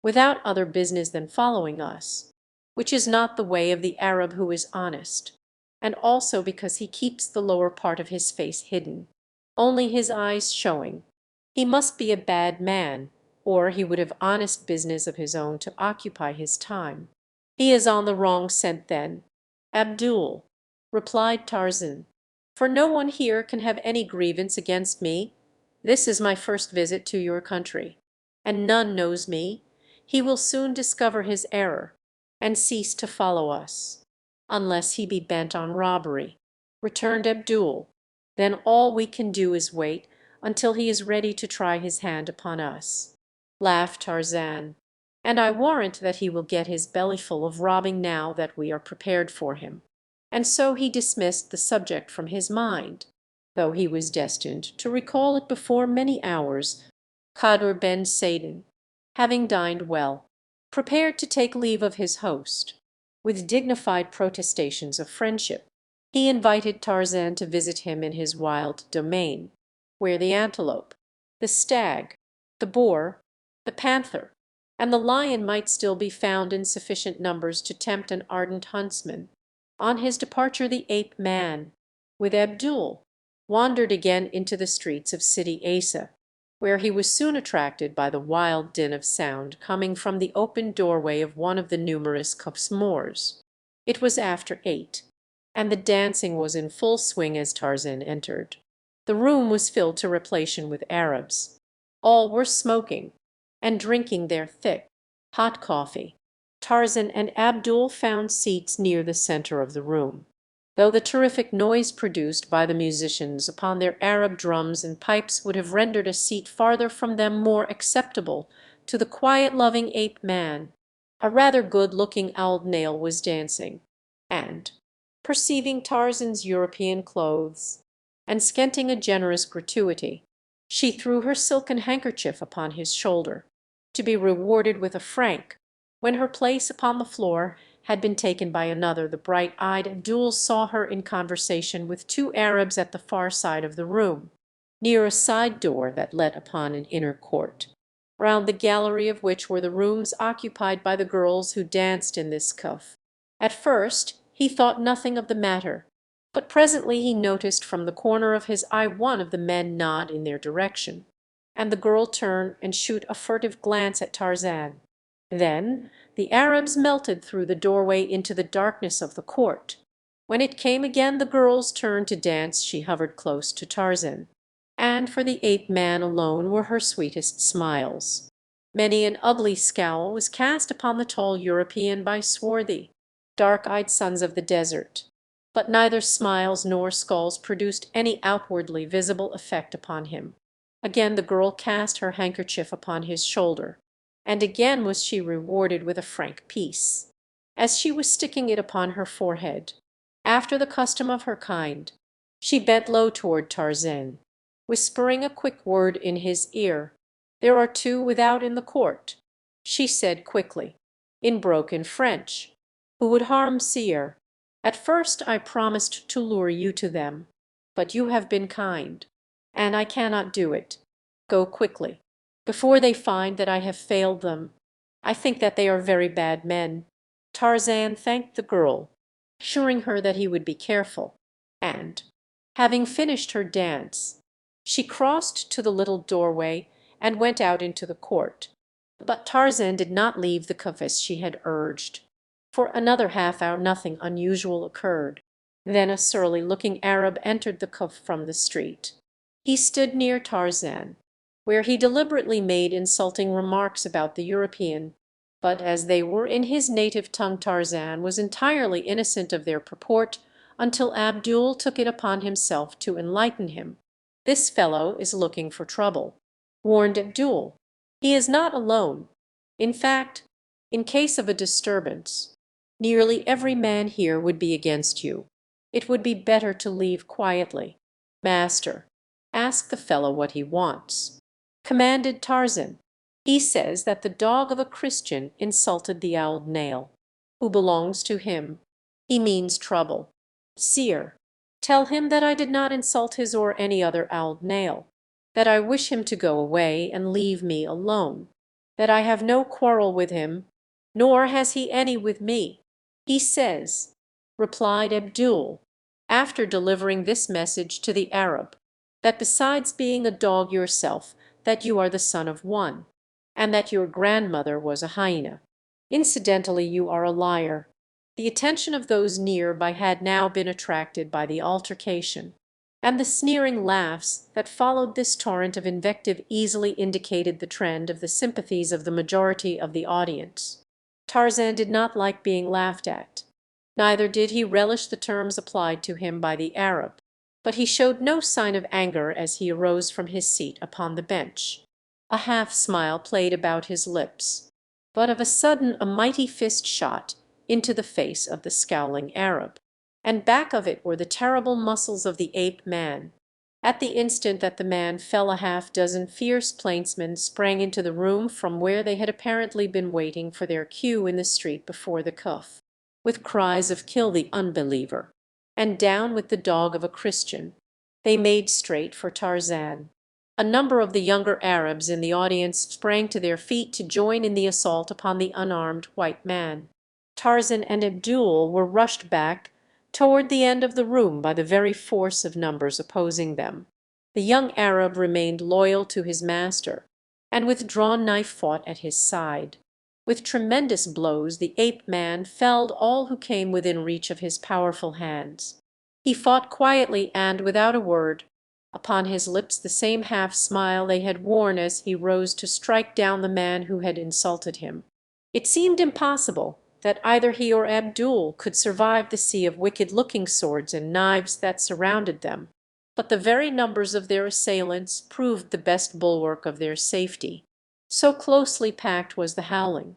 without other business than following us, which is not the way of the Arab who is honest, and also because he keeps the lower part of his face hidden, only his eyes showing. He must be a bad man, or he would have honest business of his own to occupy his time." "He is on the wrong scent then, Abdul," replied Tarzan, "for no one here can have any grievance against me. This is my first visit to your country, and none knows me. He will soon discover his error, and cease to follow us." "Unless he be bent on robbery," returned Abdul. "Then all we can do is wait until he is ready to try his hand upon us," laughed Tarzan. "And I warrant that he will get his bellyful of robbing now that we are prepared for him." And so he dismissed the subject from his mind, though he was destined to recall it before many hours. Kador Ben Saden, having dined well, prepared to take leave of his host. With dignified protestations of friendship, he invited Tarzan to visit him in his wild domain, where the antelope, the stag, the boar, the panther, and the lion might still be found in sufficient numbers to tempt an ardent huntsman. On his departure the ape man, with Abdul, wandered again into the streets of City Asa, where he was soon attracted by the wild din of sound coming from the open doorway of one of the numerous kafsmors. It was after 8, and the dancing was in full swing as Tarzan entered. The room was filled to repletion with Arabs. All were smoking, and drinking their thick, hot coffee. Tarzan and Abdul found seats near the center of the room, though the terrific noise produced by the musicians upon their Arab drums and pipes would have rendered a seat farther from them more acceptable to the quiet-loving ape man. A rather good-looking old nail was dancing, and, perceiving Tarzan's European clothes, and scenting a generous gratuity, she threw her silken handkerchief upon his shoulder, to be rewarded with a franc. When her place upon the floor had been taken by another, the bright-eyed Abdul saw her in conversation with two Arabs at the far side of the room, near a side door that led upon an inner court, round the gallery of which were the rooms occupied by the girls who danced in this kuf. At first he thought nothing of the matter, But presently he noticed from the corner of his eye one of the men nod in their direction, and the girl turn and shoot a furtive glance at Tarzan. Then the Arabs melted through the doorway into the darkness of the court. When it came again the girl's turn to dance she hovered close to Tarzan, and for the ape-man alone were her sweetest smiles. Many an ugly scowl was cast upon the tall European by swarthy, dark-eyed sons of the desert, but neither smiles nor skulls produced any outwardly visible effect upon him. Again the girl cast her handkerchief upon his shoulder, and again was she rewarded with a franc piece. As she was sticking it upon her forehead, after the custom of her kind, she bent low toward Tarzan, whispering a quick word in his ear. "There are two without in the court," she said quickly, in broken French, "who would harm Cyr. At first I promised to lure you to them, but you have been kind, and I cannot do it. Go quickly, before they find that I have failed them. I think that they are very bad men." Tarzan thanked the girl, assuring her that he would be careful, and, having finished her dance, she crossed to the little doorway and went out into the court. But Tarzan did not leave the coppice she had urged. For another half hour nothing unusual occurred. Then a surly-looking Arab entered the copse from the street. He stood near Tarzan, where he deliberately made insulting remarks about the European, but as they were in his native tongue Tarzan was entirely innocent of their purport until Abdul took it upon himself to enlighten him. "This fellow is looking for trouble," warned Abdul. "He is not alone. In fact, in case of a disturbance, nearly every man here would be against you. It would be better to leave quietly. Master, ask the fellow what he wants," commanded Tarzan. "He says that the dog of a Christian insulted the old nail, who belongs to him. He means trouble. Sire, tell him that I did not insult his or any other old nail, that I wish him to go away and leave me alone, that I have no quarrel with him, nor has he any with me." "He says," replied Abdul, after delivering this message to the Arab, "that besides being a dog yourself, that you are the son of one, and that your grandmother was a hyena. Incidentally, you are a liar." The attention of those near by had now been attracted by the altercation, and the sneering laughs that followed this torrent of invective easily indicated the trend of the sympathies of the majority of the audience. Tarzan did not like being laughed at, neither did he relish the terms applied to him by the Arab, but he showed no sign of anger as he arose from his seat upon the bench. A half smile played about his lips, but of a sudden a mighty fist shot into the face of the scowling Arab, and back of it were the terrible muscles of the ape-man. At the instant that the man fell, a half-dozen fierce plainsmen sprang into the room from where they had apparently been waiting for their cue in the street before the Kuf, with cries of "Kill the unbeliever!" and "Down with the dog of a Christian!" They made straight for Tarzan. A number of the younger Arabs in the audience sprang to their feet to join in the assault upon the unarmed white man. Tarzan and Abdul were rushed back toward the end of the room by the very force of numbers opposing them. The young Arab remained loyal to his master, and with drawn knife fought at his side. With tremendous blows the ape-man felled all who came within reach of his powerful hands. He fought quietly and without a word, upon his lips the same half-smile they had worn as he rose to strike down the man who had insulted him. It seemed impossible that either he or Abdul could survive the sea of wicked-looking swords and knives that surrounded them, but the very numbers of their assailants proved the best bulwark of their safety. So closely packed was the howling,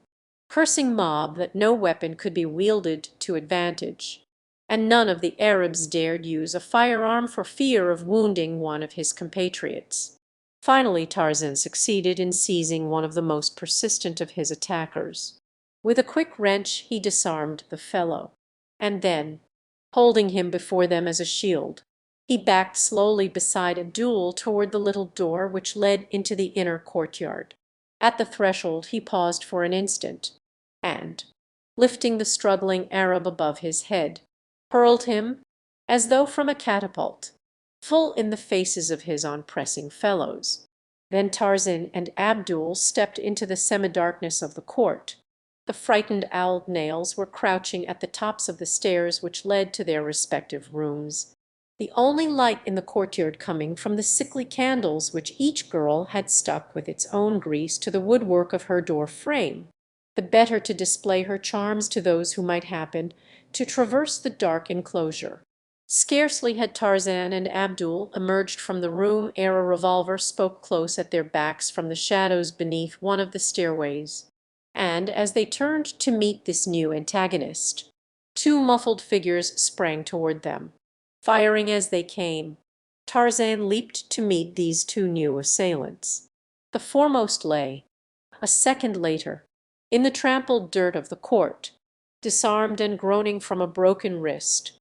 cursing mob that no weapon could be wielded to advantage, and none of the Arabs dared use a firearm for fear of wounding one of his compatriots. Finally Tarzan succeeded in seizing one of the most persistent of his attackers. With a quick wrench he disarmed the fellow, and then, holding him before them as a shield, he backed slowly beside Abdul toward the little door which led into the inner courtyard. At the threshold he paused for an instant, and, lifting the struggling Arab above his head, hurled him, as though from a catapult, full in the faces of his on-pressing fellows. Then Tarzan and Abdul stepped into the semi-darkness of the court. The frightened owled nails were crouching at the tops of the stairs which led to their respective rooms, the only light in the courtyard coming from the sickly candles which each girl had stuck with its own grease to the woodwork of her door frame, the better to display her charms to those who might happen to traverse the dark enclosure. Scarcely had Tarzan and Abdul emerged from the room ere a revolver spoke close at their backs from the shadows beneath one of the stairways, and as they turned to meet this new antagonist, two muffled figures sprang toward them. Firing as they came, Tarzan leaped to meet these two new assailants. The foremost lay, a second later, in the trampled dirt of the court, disarmed and groaning from a broken wrist.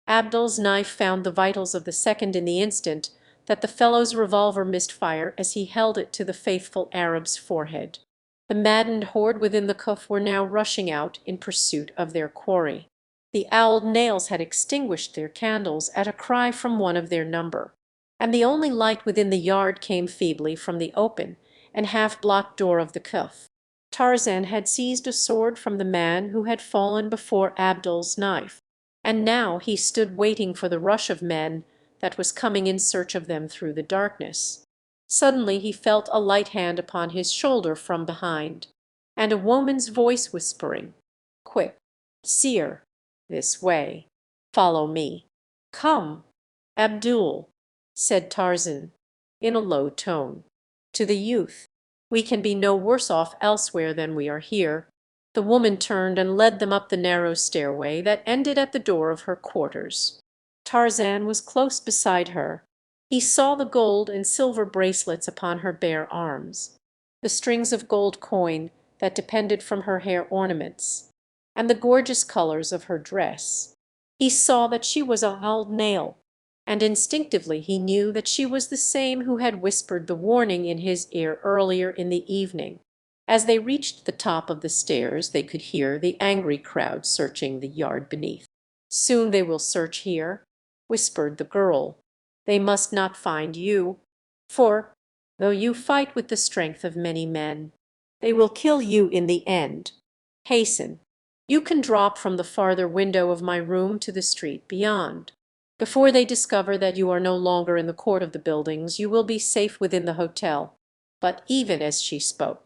Abdul's knife found the vitals of the second in the instant that the fellow's revolver missed fire as he held it to the faithful Arab's forehead. The maddened horde within the kuf were now rushing out in pursuit of their quarry. The owled nails had extinguished their candles at a cry from one of their number, and the only light within the yard came feebly from the open and half-blocked door of the kuf. Tarzan had seized a sword from the man who had fallen before Abdul's knife, and now he stood waiting for the rush of men that was coming in search of them through the darkness. Suddenly he felt a light hand upon his shoulder from behind, and a woman's voice whispering, "Quick, seer, this way. Follow me. Come." "Abdul," said Tarzan, in a low tone, to the youth, "we can be no worse off elsewhere than we are here." The woman turned and led them up the narrow stairway that ended at the door of her quarters. Tarzan was close beside her. He saw the gold and silver bracelets upon her bare arms, the strings of gold coin that depended from her hair ornaments, and the gorgeous colors of her dress. He saw that she was a owled nail, and instinctively he knew that she was the same who had whispered the warning in his ear earlier in the evening. As they reached the top of the stairs they could hear the angry crowd searching the yard beneath. "Soon they will search here," whispered the girl. "They must not find you, for, though you fight with the strength of many men, they will kill you in the end. Hasten. You can drop from the farther window of my room to the street beyond. Before they discover that you are no longer in the court of the buildings, you will be safe within the hotel." But even as she spoke,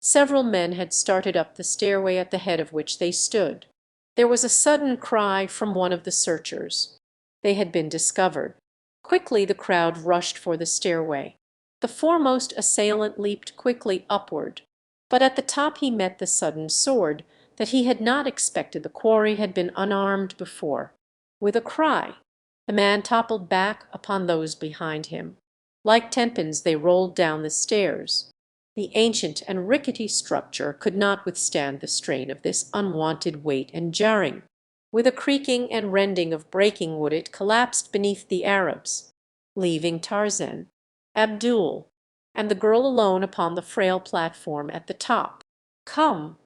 several men had started up the stairway at the head of which they stood. There was a sudden cry from one of the searchers. They had been discovered. Quickly the crowd rushed for the stairway. The foremost assailant leaped quickly upward, but at the top he met the sudden sword that he had not expected. The quarry had been unarmed before. With a cry, the man toppled back upon those behind him. Like tenpins they rolled down the stairs. The ancient and rickety structure could not withstand the strain of this unwonted weight and jarring. With a creaking and rending of breaking wood it collapsed beneath the Arabs, leaving Tarzan, Abdul, and the girl alone upon the frail platform at the top. "Come!"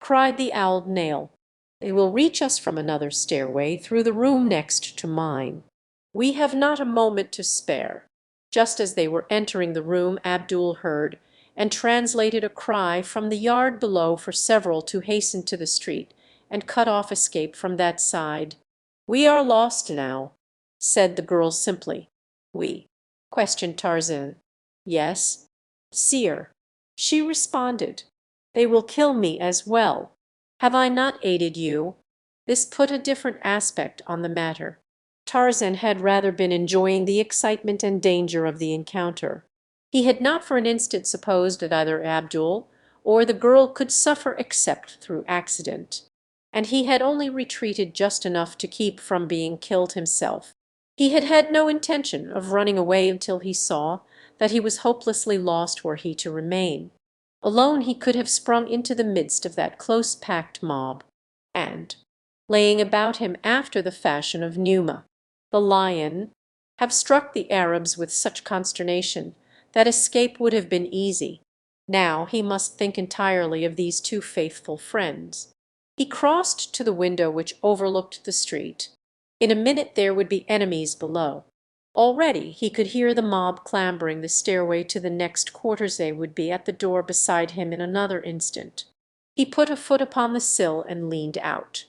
cried the owled nail. "They will reach us from another stairway through the room next to mine. We have not a moment to spare." Just as they were entering the room Abdul heard and translated a cry from the yard below for several to hasten to the street and cut off escape from that side. "We are lost now," said the girl simply. "We?" questioned Tarzan. "Yes, seer," she responded. "They will kill me as well. Have I not aided you?" This put a different aspect on the matter. Tarzan had rather been enjoying the excitement and danger of the encounter. He had not for an instant supposed that either Abdul or the girl could suffer except through accident, and he had only retreated just enough to keep from being killed himself. He had had no intention of running away until he saw that he was hopelessly lost were he to remain. Alone he could have sprung into the midst of that close-packed mob, and, laying about him after the fashion of Numa, the lion, have struck the Arabs with such consternation that escape would have been easy. Now he must think entirely of these two faithful friends. He crossed to the window which overlooked the street, In a minute there would be enemies below. Already he could hear the mob clambering the stairway to the next quarters. They would be at the door beside him in another instant. He put a foot upon the sill and leaned out.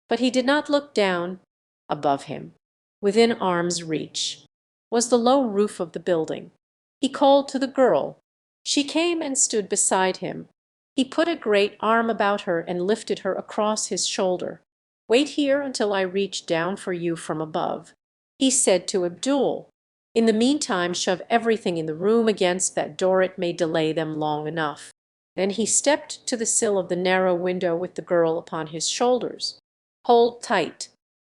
But he did not look down. Above him, within arm's reach, was the low roof of the building. He called to the girl. She came and stood beside him. He put a great arm about her and lifted her across his shoulder. "Wait here until I reach down for you from above," he said to Abdul. "In the meantime shove everything in the room against that door. It may delay them long enough." Then he stepped to the sill of the narrow window with the girl upon his shoulders. "Hold tight,"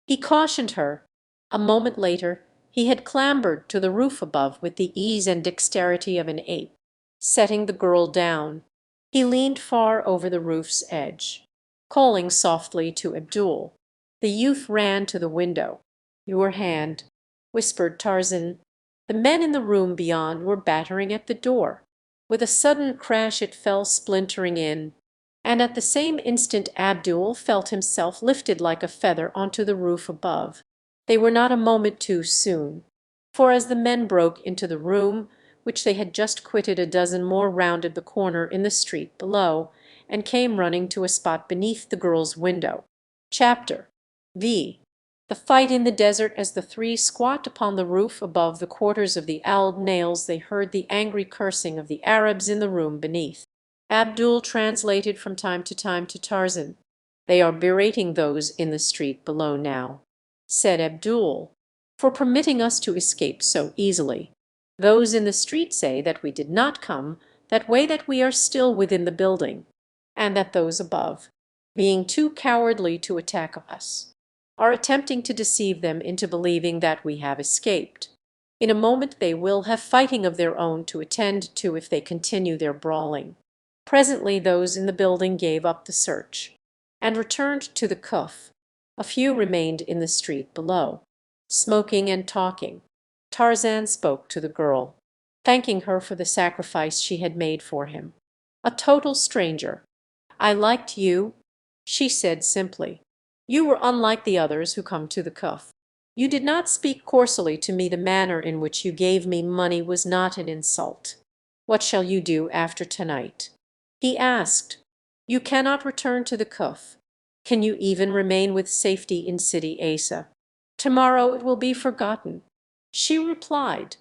he cautioned her. A moment later he had clambered to the roof above with the ease and dexterity of an ape. Setting the girl down, he leaned far over the roof's edge, calling softly to Abdul. The youth ran to the window. "Your hand," whispered Tarzan. The men in the room beyond were battering at the door. With a sudden crash it fell splintering in, and at the same instant Abdul felt himself lifted like a feather onto the roof above. They were not a moment too soon, for as the men broke into the room which they had just quitted, a dozen more rounded the corner in the street below, and came running to a spot beneath the girl's window. Chapter V. The fight in the desert. As the three squat upon the roof above the quarters of the Ould Nails, they heard the angry cursing of the Arabs in the room beneath. Abdul translated from time to time to Tarzan. "They are berating those in the street below now," said Abdul, "for permitting us to escape so easily. Those in the street say that we did not come that way, that we are still within the building, and that those above, being too cowardly to attack us, are attempting to deceive them into believing that we have escaped. In a moment they will have fighting of their own to attend to if they continue their brawling." Presently those in the building gave up the search, and returned to the Kuf. A few remained in the street below, smoking and talking. Tarzan spoke to the girl, thanking her for the sacrifice she had made for him. A total stranger. "I liked you," she said simply. "You were unlike the others who come to the Kuf. You did not speak coarsely to me. The manner in which you gave me money was not an insult. What shall you do after tonight?" he asked. "You cannot return to the Kuf. Can you even remain with safety in Sidi Asa? Tomorrow it will be forgotten." She replied,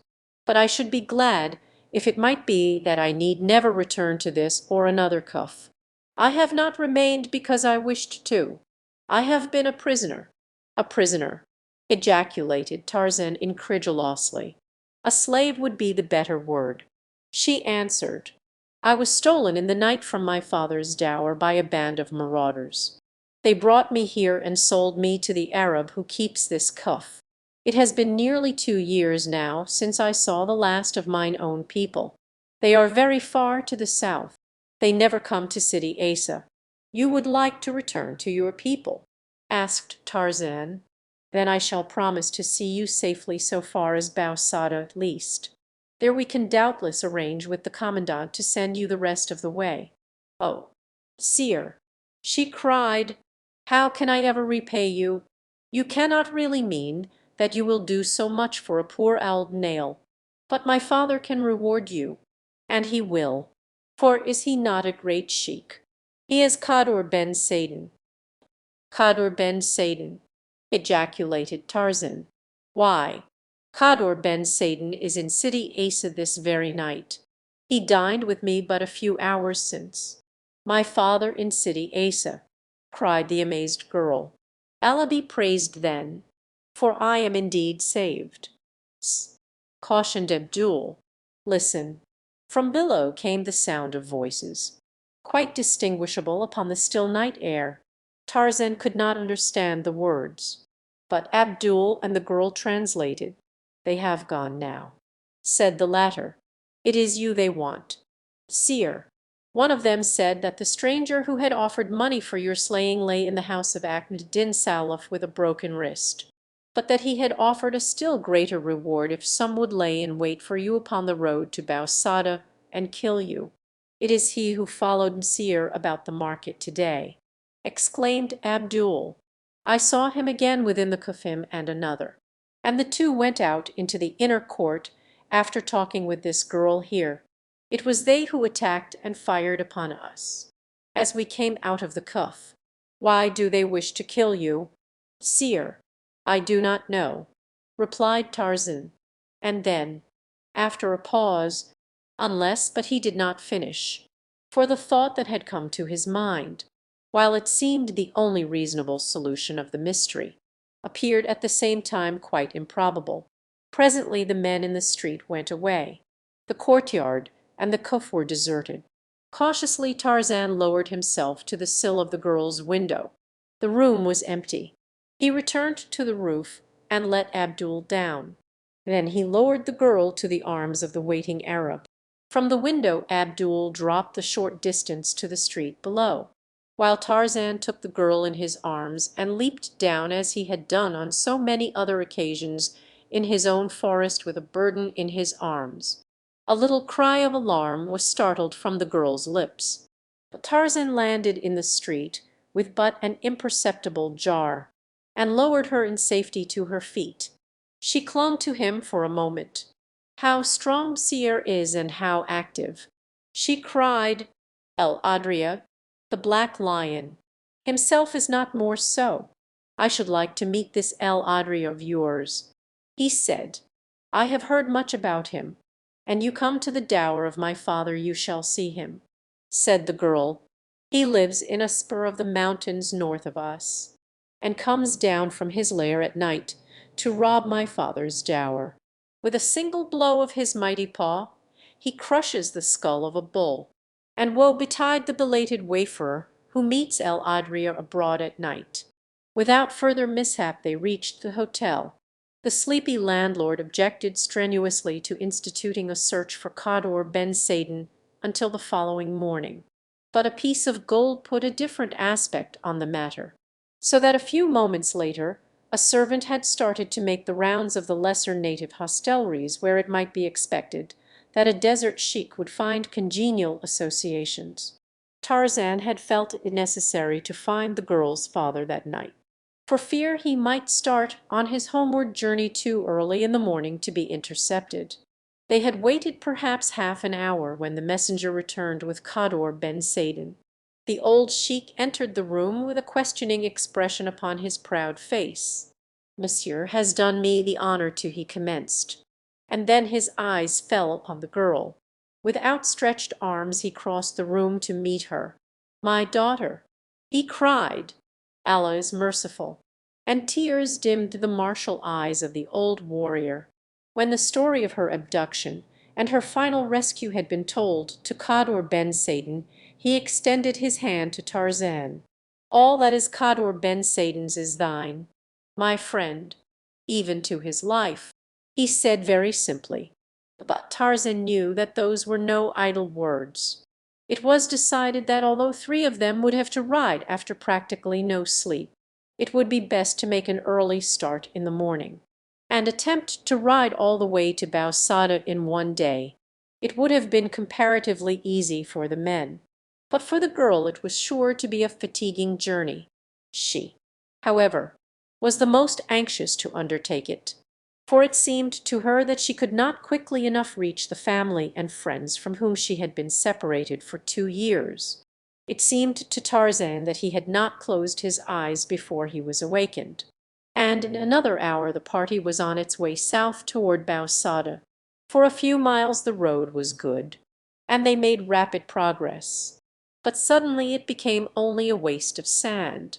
"But I should be glad if it might be that I need never return to this or another Kuf. I have not remained because I wished to. I have been a prisoner." "A prisoner," ejaculated Tarzan incredulously. "A slave would be the better word." She answered, "I was stolen in the night from my father's dower by a band of marauders. They brought me here and sold me to the Arab who keeps this Kuf. It has been nearly 2 years now since I saw the last of mine own people. They are very far to the south. They never come to Sidi Asa." "You would like to return to your people?" asked Tarzan. "Then I shall promise to see you safely so far as Bau Sada at least. There we can doubtless arrange with the commandant to send you the rest of the way." "Oh, sire," she cried, "how can I ever repay you? You cannot really mean that you will do so much for a poor old nail. But my father can reward you, and he will, for is he not a great sheik? He is Kadur Ben Sadin." "Kadur Ben Sadin," ejaculated Tarzan. "Why, Kadur Ben Sadin is in Sidi Asa this very night. He dined with me but a few hours since." "My father in Sidi Asa!" cried the amazed girl. "Allah be praised then, for I am indeed saved." "S," cautioned Abdul. "Listen." From below came the sound of voices, quite distinguishable upon the still night air. Tarzan could not understand the words, but Abdul and the girl translated. "They have gone now," said the latter. "It is you they want. Sire, one of them said that the stranger who had offered money for your slaying lay in the house of Ahmed Din Salaf with a broken wrist, but that he had offered a still greater reward if some would lay in wait for you upon the road to Bau Sada and kill you. It is he who followed Msir about the market today," exclaimed Abdul. I saw him again within the Kufim and another, and the two went out into the inner court after talking with this girl here. It was they who attacked and fired upon us as we came out of the Kuf. Why do they wish to kill you?" "Seer, I do not know," replied Tarzan, and then, after a pause, but he did not finish, for the thought that had come to his mind, while it seemed the only reasonable solution of the mystery, appeared at the same time quite improbable. Presently the men in the street went away. The courtyard and the Kuf were deserted. Cautiously Tarzan lowered himself to the sill of the girl's window. The room was empty. He returned to the roof and let Abdul down. Then he lowered the girl to the arms of the waiting Arab. From the window Abdul dropped the short distance to the street below, while Tarzan took the girl in his arms and leaped down as he had done on so many other occasions in his own forest with a burden in his arms. A little cry of alarm was startled from the girl's lips, but Tarzan landed in the street with but an imperceptible jar, and lowered her in safety to her feet. She clung to him for a moment. How strong Seer is and how active! She cried, "El Adria, the black lion, himself is not more so. I should like to meet this El Adria of yours," he said. "I have heard much about him. And you come to the dower of my father, you shall see him," said the girl. "He lives in a spur of the mountains north of us, and comes down from his lair at night to rob my father's dower. With a single blow of his mighty paw he crushes the skull of a bull, and woe betide the belated wayfarer who meets El Adria abroad at night." Without further mishap they reached the hotel. The sleepy landlord objected strenuously to instituting a search for Khadr Ben Saden until the following morning, but a piece of gold put a different aspect on the matter, so that a few moments later a servant had started to make the rounds of the lesser native hostelries where it might be expected that a desert sheik would find congenial associations. Tarzan had felt it necessary to find the girl's father that night, for fear he might start on his homeward journey too early in the morning to be intercepted. They had waited perhaps half an hour when the messenger returned with Khadr Ben Saden. The old sheik entered the room with a questioning expression upon his proud face. "Monsieur has done me the honor to," he commenced, and then his eyes fell upon the girl. With outstretched arms he crossed the room to meet her. "My daughter!" he cried. "Allah is merciful," and tears dimmed the martial eyes of the old warrior. When the story of her abduction and her final rescue had been told to Khadr Ben Saden, he extended his hand to Tarzan. "All that is Khadr Ben Saden's is thine, my friend, even to his life," he said very simply. But Tarzan knew that those were no idle words. It was decided that although three of them would have to ride after practically no sleep, it would be best to make an early start in the morning, and attempt to ride all the way to Bau Sada in one day. It would have been comparatively easy for the men, but for the girl it was sure to be a fatiguing journey. She, however, was the most anxious to undertake it, for it seemed to her that she could not quickly enough reach the family and friends from whom she had been separated for 2 years. It seemed to Tarzan that he had not closed his eyes before he was awakened, and in another hour the party was on its way south toward Bau Sada. For a few miles the road was good, and they made rapid progress, but suddenly it became only a waste of sand,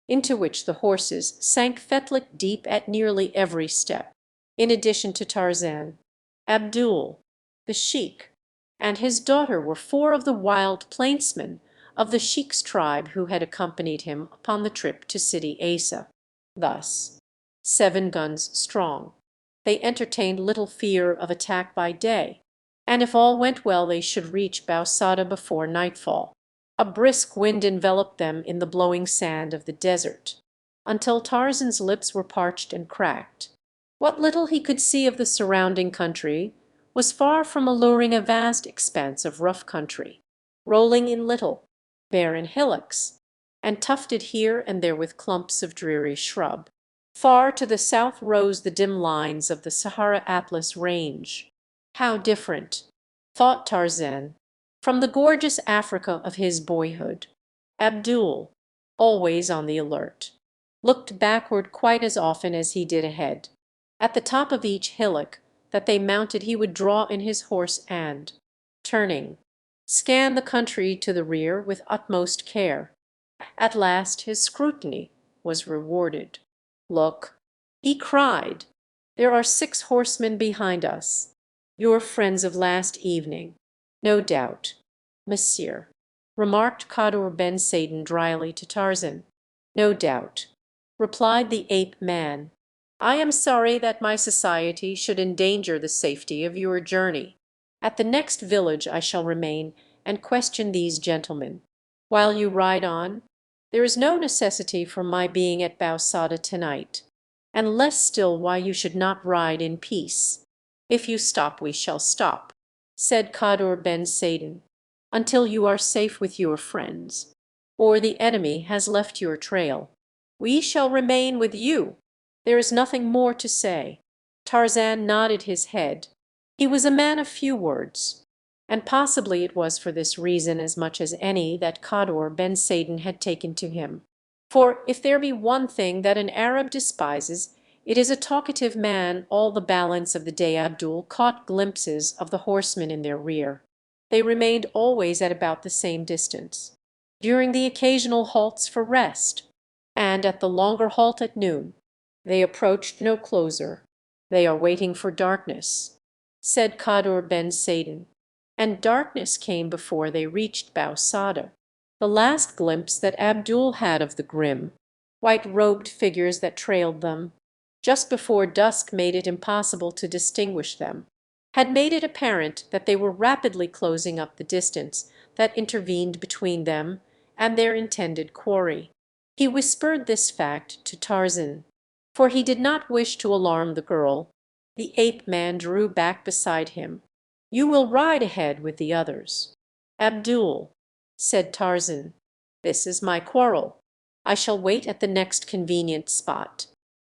into which the horses sank fetlock deep at nearly every step. In addition to Tarzan, Abdul, the sheik, and his daughter were 4 of the wild plainsmen of the sheik's tribe who had accompanied him upon the trip to Sidi Asa. Thus, 7 guns strong, they entertained little fear of attack by day, and if all went well they should reach Bau Sada before nightfall. A brisk wind enveloped them in the blowing sand of the desert, until Tarzan's lips were parched and cracked. What little he could see of the surrounding country was far from alluring a vast expanse of rough country, rolling in little, barren hillocks, and tufted here and there with clumps of dreary shrub. Far to the south rose the dim lines of the Sahara Atlas range. How different, thought Tarzan, from the gorgeous Africa of his boyhood. Abdul, always on the alert, looked backward quite as often as he did ahead. At the top of each hillock that they mounted he would draw in his horse and, turning, scan the country to the rear with utmost care. At last his scrutiny was rewarded. "Look," he cried, "there are 6 horsemen behind us. Your friends of last evening, no doubt, monsieur," remarked Khadr Ben Saden dryly to Tarzan. "No doubt," replied the ape man. "I am sorry that my society should endanger the safety of your journey. At the next village I shall remain and question these gentlemen. While you ride on, there is no necessity for my being at Bau Sada tonight, and less still why you should not ride in peace. If you stop we shall stop," said Khadr Ben Saden, "until you are safe with your friends, or the enemy has left your trail. We shall remain with you. There is nothing more to say." Tarzan nodded his head. He was a man of few words, and possibly it was for this reason as much as any that Khadr Ben Saden had taken to him. For if there be one thing that an Arab despises, it is a talkative man. All the balance of the day Abdul caught glimpses of the horsemen in their rear. They remained always at about the same distance, during the occasional halts for rest, and at the longer halt at noon. They approached no closer. "They are waiting for darkness," said Khadr Ben Saden. And darkness came before they reached Bau Sada. The last glimpse that Abdul had of the grim, white-robed figures that trailed them, just before dusk made it impossible to distinguish them, had made it apparent that they were rapidly closing up the distance that intervened between them and their intended quarry. He whispered this fact to Tarzan, for he did not wish to alarm the girl. The ape man drew back beside him. "You will ride ahead with the others." "Abdul," said Tarzan, "this is my quarrel. I shall wait at the next convenient spot,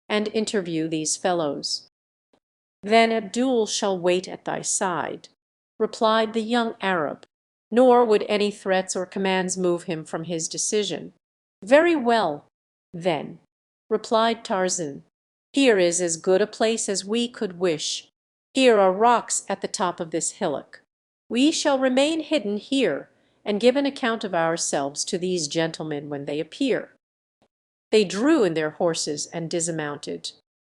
and interview these fellows." "Then Abdul shall wait at thy side," replied the young Arab, nor would any threats or commands move him from his decision. "Very well, then," replied Tarzan. "Here is as good a place as we could wish. Here are rocks at the top of this hillock. We shall remain hidden here and give an account of ourselves to these gentlemen when they appear." They drew in their horses and dismounted.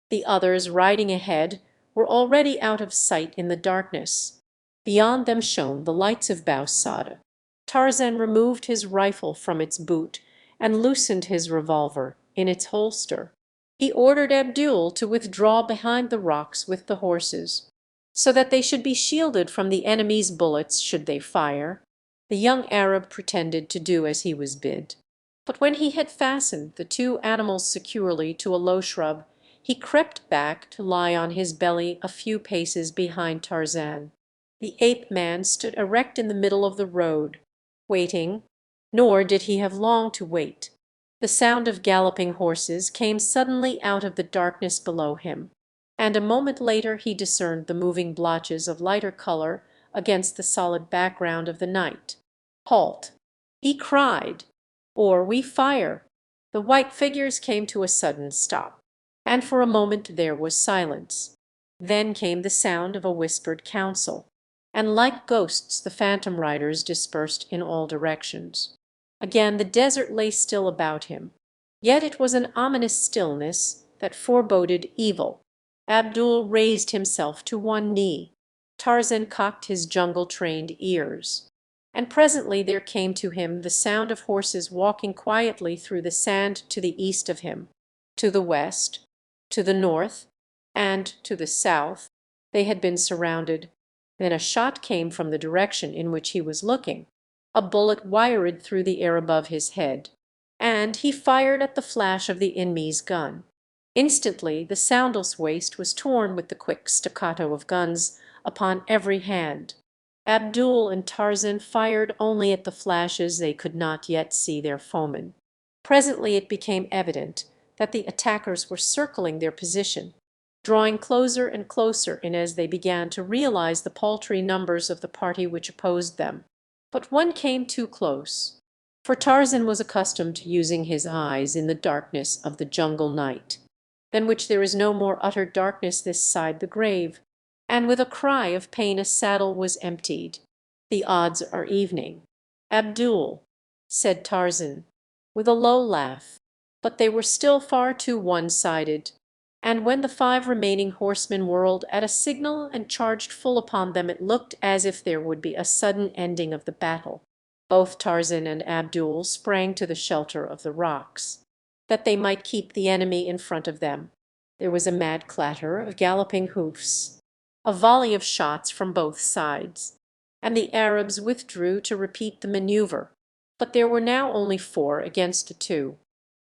The others, riding ahead, were already out of sight in the darkness. Beyond them shone the lights of Bau Sada. Tarzan removed his rifle from its boot and loosened his revolver in its holster. He ordered Abdul to withdraw behind the rocks with the horses, so that they should be shielded from the enemy's bullets should they fire. The young Arab pretended to do as he was bid. But when he had fastened the 2 animals securely to a low shrub, he crept back to lie on his belly a few paces behind Tarzan. The ape man stood erect in the middle of the road, waiting, nor did he have long to wait. The sound of galloping horses came suddenly out of the darkness below him, and a moment later he discerned the moving blotches of lighter color against the solid background of the night. "Halt!" he cried, "or we fire." The white figures came to a sudden stop, and for a moment there was silence. Then came the sound of a whispered counsel, and like ghosts the phantom riders dispersed in all directions. Again the desert lay still about him, yet it was an ominous stillness that foreboded evil. Abdul raised himself to one knee. Tarzan cocked his jungle-trained ears, and presently there came to him the sound of horses walking quietly through the sand to the east of him, to the west, to the north, and to the south. They had been surrounded. Then a shot came from the direction in which he was looking. A bullet wired through the air above his head, and he fired at the flash of the enemy's gun. Instantly the soundless waste was torn with the quick staccato of guns upon every hand. Abdul and Tarzan fired only at the flashes; they could not yet see their foemen. Presently it became evident that the attackers were circling their position, drawing closer and closer in as they began to realize the paltry numbers of the party which opposed them. But one came too close, for Tarzan was accustomed to using his eyes in the darkness of the jungle night, than which there is no more utter darkness this side the grave, and with a cry of pain a saddle was emptied. "The odds are evening, Abdul," said Tarzan, with a low laugh, but they were still far too one-sided, and when the 5 remaining horsemen whirled at a signal and charged full upon them, it looked as if there would be a sudden ending of the battle. Both Tarzan and Abdul sprang to the shelter of the rocks, that they might keep the enemy in front of them. There was a mad clatter of galloping hoofs, a volley of shots from both sides, and the Arabs withdrew to repeat the manoeuvre. But there were now only 4 against 2.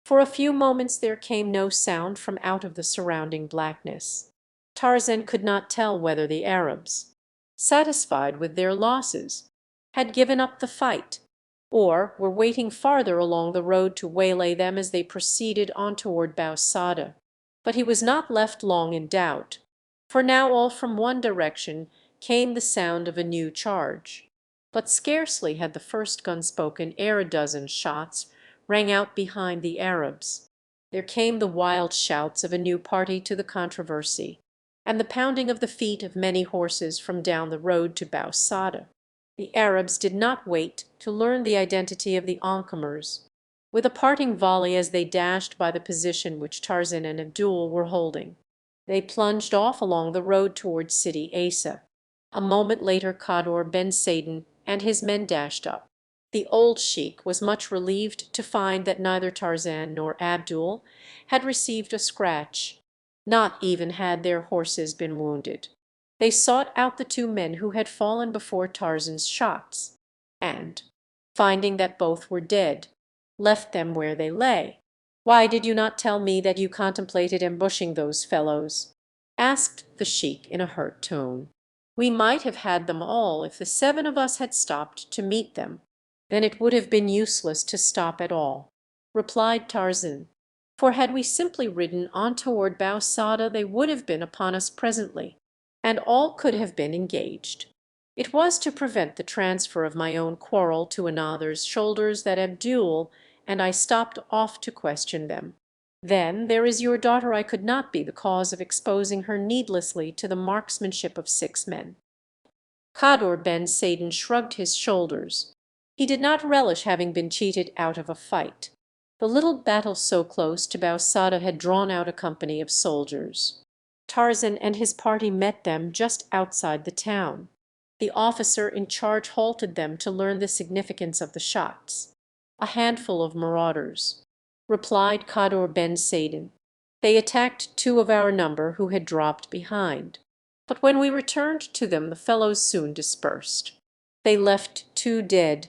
For a few moments there came no sound from out of the surrounding blackness. Tarzan could not tell whether the Arabs, satisfied with their losses, had given up the fight, or were waiting farther along the road to waylay them as they proceeded on toward Bau Sada. But he was not left long in doubt, for now all from one direction came the sound of a new charge. But scarcely had the first gun spoken ere a dozen shots rang out behind the Arabs. There came the wild shouts of a new party to the controversy, and the pounding of the feet of many horses from down the road to Bau Sada. The Arabs did not wait to learn the identity of the oncomers. With a parting volley as they dashed by the position which Tarzan and Abdul were holding, they plunged off along the road towards Sidi Asa. A moment later Khadr Ben Saden and his men dashed up. The old sheik was much relieved to find that neither Tarzan nor Abdul had received a scratch, not even had their horses been wounded. They sought out the 2 men who had fallen before Tarzan's shots, and, finding that both were dead, left them where they lay. "Why did you not tell me that you contemplated ambushing those fellows?" asked the sheik in a hurt tone. "We might have had them all if the 7 of us had stopped to meet them. Then it would have been useless to stop at all," replied Tarzan, "for had we simply ridden on toward Bau Sada they would have been upon us presently, and all could have been engaged. It was to prevent the transfer of my own quarrel to another's shoulders that Abdul and I stopped off to question them. Then there is your daughter. I could not be the cause of exposing her needlessly to the marksmanship of 6 men." Khadr Ben Saden shrugged his shoulders. He did not relish having been cheated out of a fight. The little battle so close to Bau Sada had drawn out a company of soldiers. Tarzan and his party met them just outside the town. The officer in charge halted them to learn the significance of the shots. "A handful of marauders," replied Khadr Ben Saden. "They attacked 2 of our number who had dropped behind. But when we returned to them the fellows soon dispersed. They left 2 dead.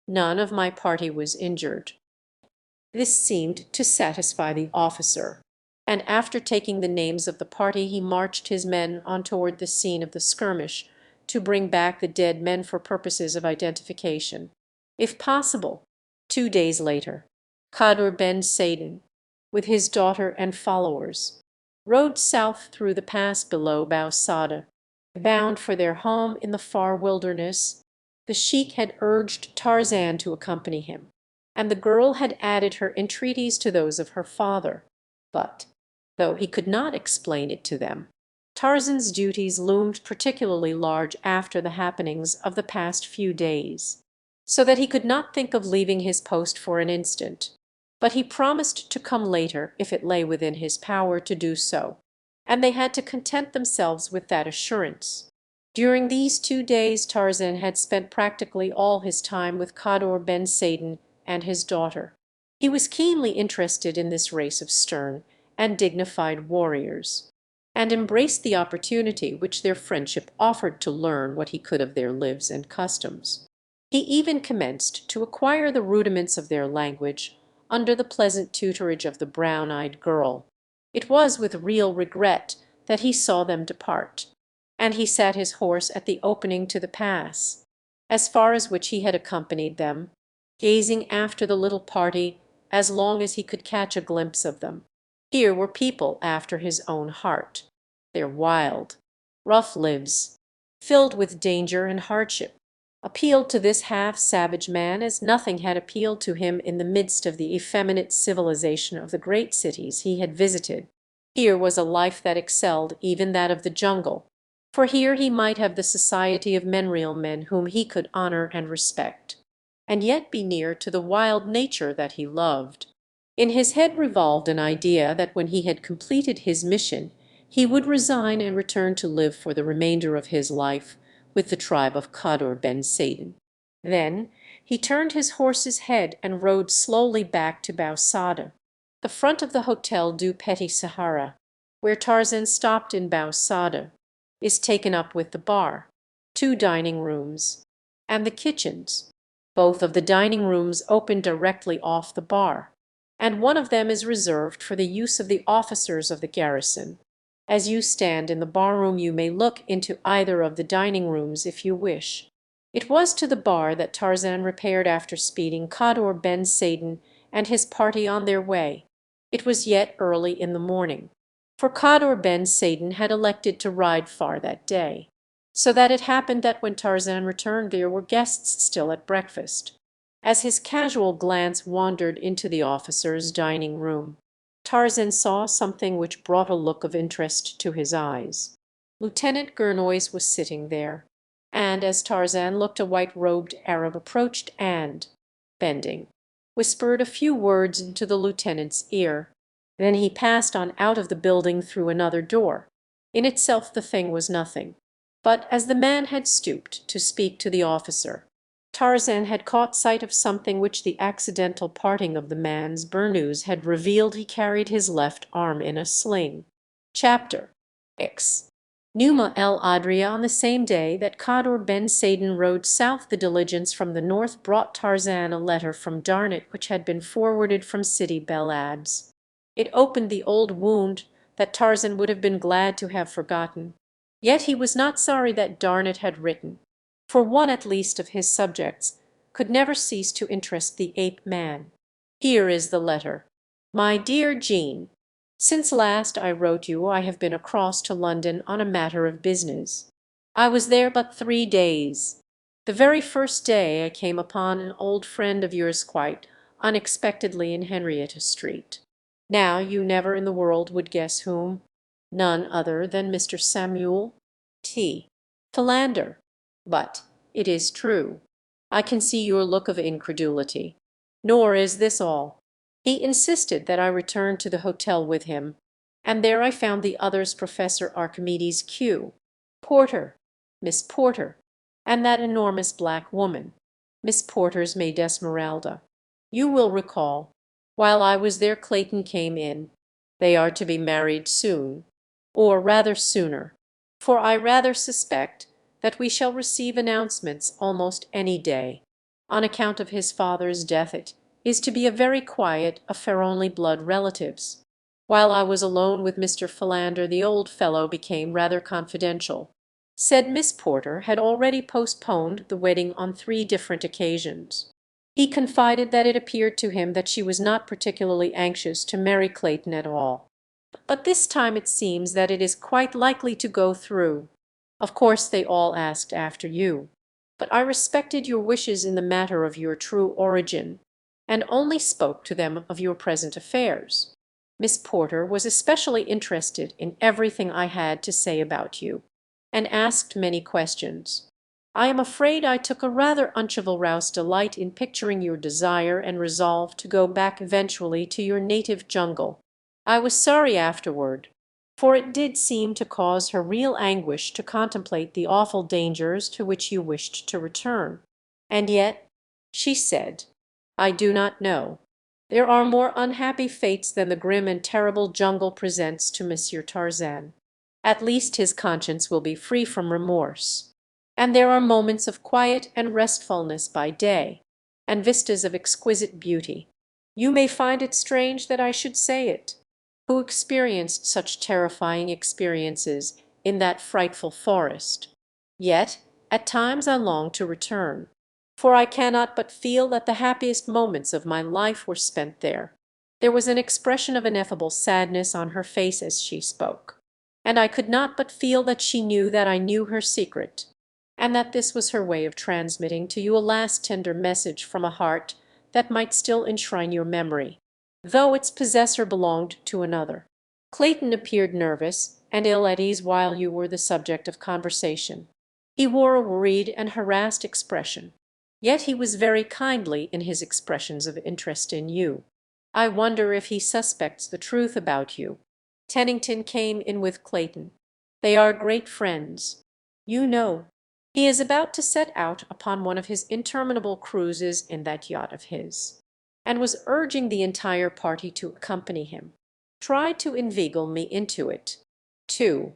None of my party was injured." This seemed to satisfy the officer, and after taking the names of the party he marched his men on toward the scene of the skirmish to bring back the dead men for purposes of identification. If possible, 2 days later, Khadr Ben Saden, with his daughter and followers, rode south through the pass below Bau Sada, bound for their home in the far wilderness. The sheik had urged Tarzan to accompany him, and the girl had added her entreaties to those of her father. But, though he could not explain it to them, Tarzan's duties loomed particularly large after the happenings of the past few days, so that he could not think of leaving his post for an instant. But he promised to come later if it lay within his power to do so, and they had to content themselves with that assurance. During these 2 days Tarzan had spent practically all his time with Khadr Ben Saden and his daughter. He was keenly interested in this race of stern and dignified warriors, and embraced the opportunity which their friendship offered to learn what he could of their lives and customs. He even commenced to acquire the rudiments of their language under the pleasant tutorage of the brown-eyed girl. It was with real regret that he saw them depart, and he sat his horse at the opening to the pass, as far as which he had accompanied them, gazing after the little party as long as he could catch a glimpse of them. Here were people after his own heart. Their wild, rough lives, filled with danger and hardship, appealed to this half-savage man as nothing had appealed to him in the midst of the effeminate civilization of the great cities he had visited. Here was a life that excelled even that of the jungle, for here he might have the society of real men whom he could honor and respect, and yet be near to the wild nature that he loved. In his head revolved an idea that when he had completed his mission he would resign and return to live for the remainder of his life with the tribe of Khadr Ben Saden. Then he turned his horse's head and rode slowly back to Bausada. The front of the Hotel du Petit Sahara, where Tarzan stopped in Bausada, is taken up with the bar, 2 dining rooms, and the kitchens. Both of the dining rooms open directly off the bar, and one of them is reserved for the use of the officers of the garrison. As you stand in the bar-room you may look into either of the dining rooms if you wish. It was to the bar that Tarzan repaired after speeding Khadr Ben Saden and his party on their way. It was yet early in the morning, for Khadr Ben Saden had elected to ride far that day, so that it happened that when Tarzan returned there were guests still at breakfast. As his casual glance wandered into the officers' dining room, Tarzan saw something which brought a look of interest to his eyes. Lieutenant Gurnois was sitting there, and as Tarzan looked a white-robed Arab approached and, bending, whispered a few words into the lieutenant's ear. Then he passed on out of the building through another door. In itself the thing was nothing, but as the man had stooped to speak to the officer, Tarzan had caught sight of something which the accidental parting of the man's burnous had revealed. He carried his left arm in a sling. Chapter X. Numa el Adria. On the same day that Khadr Ben Saden rode south, the diligence from the north brought Tarzan a letter from Darnat which had been forwarded from Sidi Bel Abbs. It opened the old wound that Tarzan would have been glad to have forgotten. Yet he was not sorry that Darnat had written, for one at least of his subjects could never cease to interest the ape-man. Here is the letter. My dear Jean, since last I wrote you I have been across to London on a matter of business. I was there but 3 days. The very first day I came upon an old friend of yours quite unexpectedly in Henrietta Street. Now you never in the world would guess whom. None other than Mr. Samuel T. Philander. But it is true. I can see your look of incredulity. Nor is this all. He insisted that I return to the hotel with him, and there I found the others, Professor Archimedes Q. Porter, Miss Porter, and that enormous black woman, Miss Porter's maid Esmeralda. You will recall, while I was there Clayton came in. They are to be married soon, or rather sooner, for I rather suspect that we shall receive announcements almost any day. On account of his father's death it is to be a very quiet affair, only blood relatives. While I was alone with Mr. Philander the old fellow became rather confidential. Said Miss Porter had already postponed the wedding on 3 different occasions. He confided that it appeared to him that she was not particularly anxious to marry Clayton at all. But this time it seems that it is quite likely to go through. Of course they all asked after you, but I respected your wishes in the matter of your true origin, and only spoke to them of your present affairs. Miss Porter was especially interested in everything I had to say about you, and asked many questions. I am afraid I took a rather unchivalrous delight in picturing your desire and resolve to go back eventually to your native jungle. I was sorry afterward, for it did seem to cause her real anguish to contemplate the awful dangers to which you wished to return. And yet, she said, I do not know. There are more unhappy fates than the grim and terrible jungle presents to Monsieur Tarzan. At least his conscience will be free from remorse. And there are moments of quiet and restfulness by day, and vistas of exquisite beauty. You may find it strange that I should say it, who experienced such terrifying experiences in that frightful forest. Yet at times I long to return. for I cannot but feel that the happiest moments of my life were spent there." There was an expression of ineffable sadness on her face as she spoke, and I could not but feel that she knew that I knew her secret, and that this was her way of transmitting to you a last tender message from a heart that might still enshrine your memory, though its possessor belonged to another. Clayton appeared nervous and ill at ease while you were the subject of conversation. He wore a worried and harassed expression, yet he was very kindly in his expressions of interest in you. "I wonder if he suspects the truth about you." Tennington came in with Clayton. "They are great friends. You know, he is about to set out upon one of his interminable cruises in that yacht of his, and was urging the entire party to accompany him. Tried to inveigle me into it, too.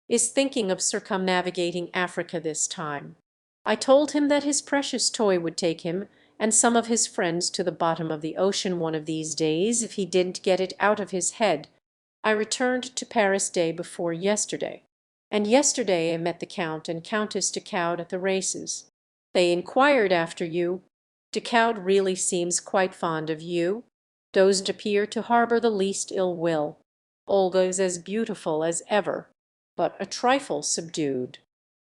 Is thinking of circumnavigating Africa this time. I told him that his precious toy would take him and some of his friends to the bottom of the ocean one of these days if he didn't get it out of his head. I returned to Paris day before yesterday, and yesterday I met the Count and Countess de Caude at the races. They inquired after you. De Caude really seems quite fond of you, doesn't appear to harbor the least ill will. Olga is as beautiful as ever, but a trifle subdued.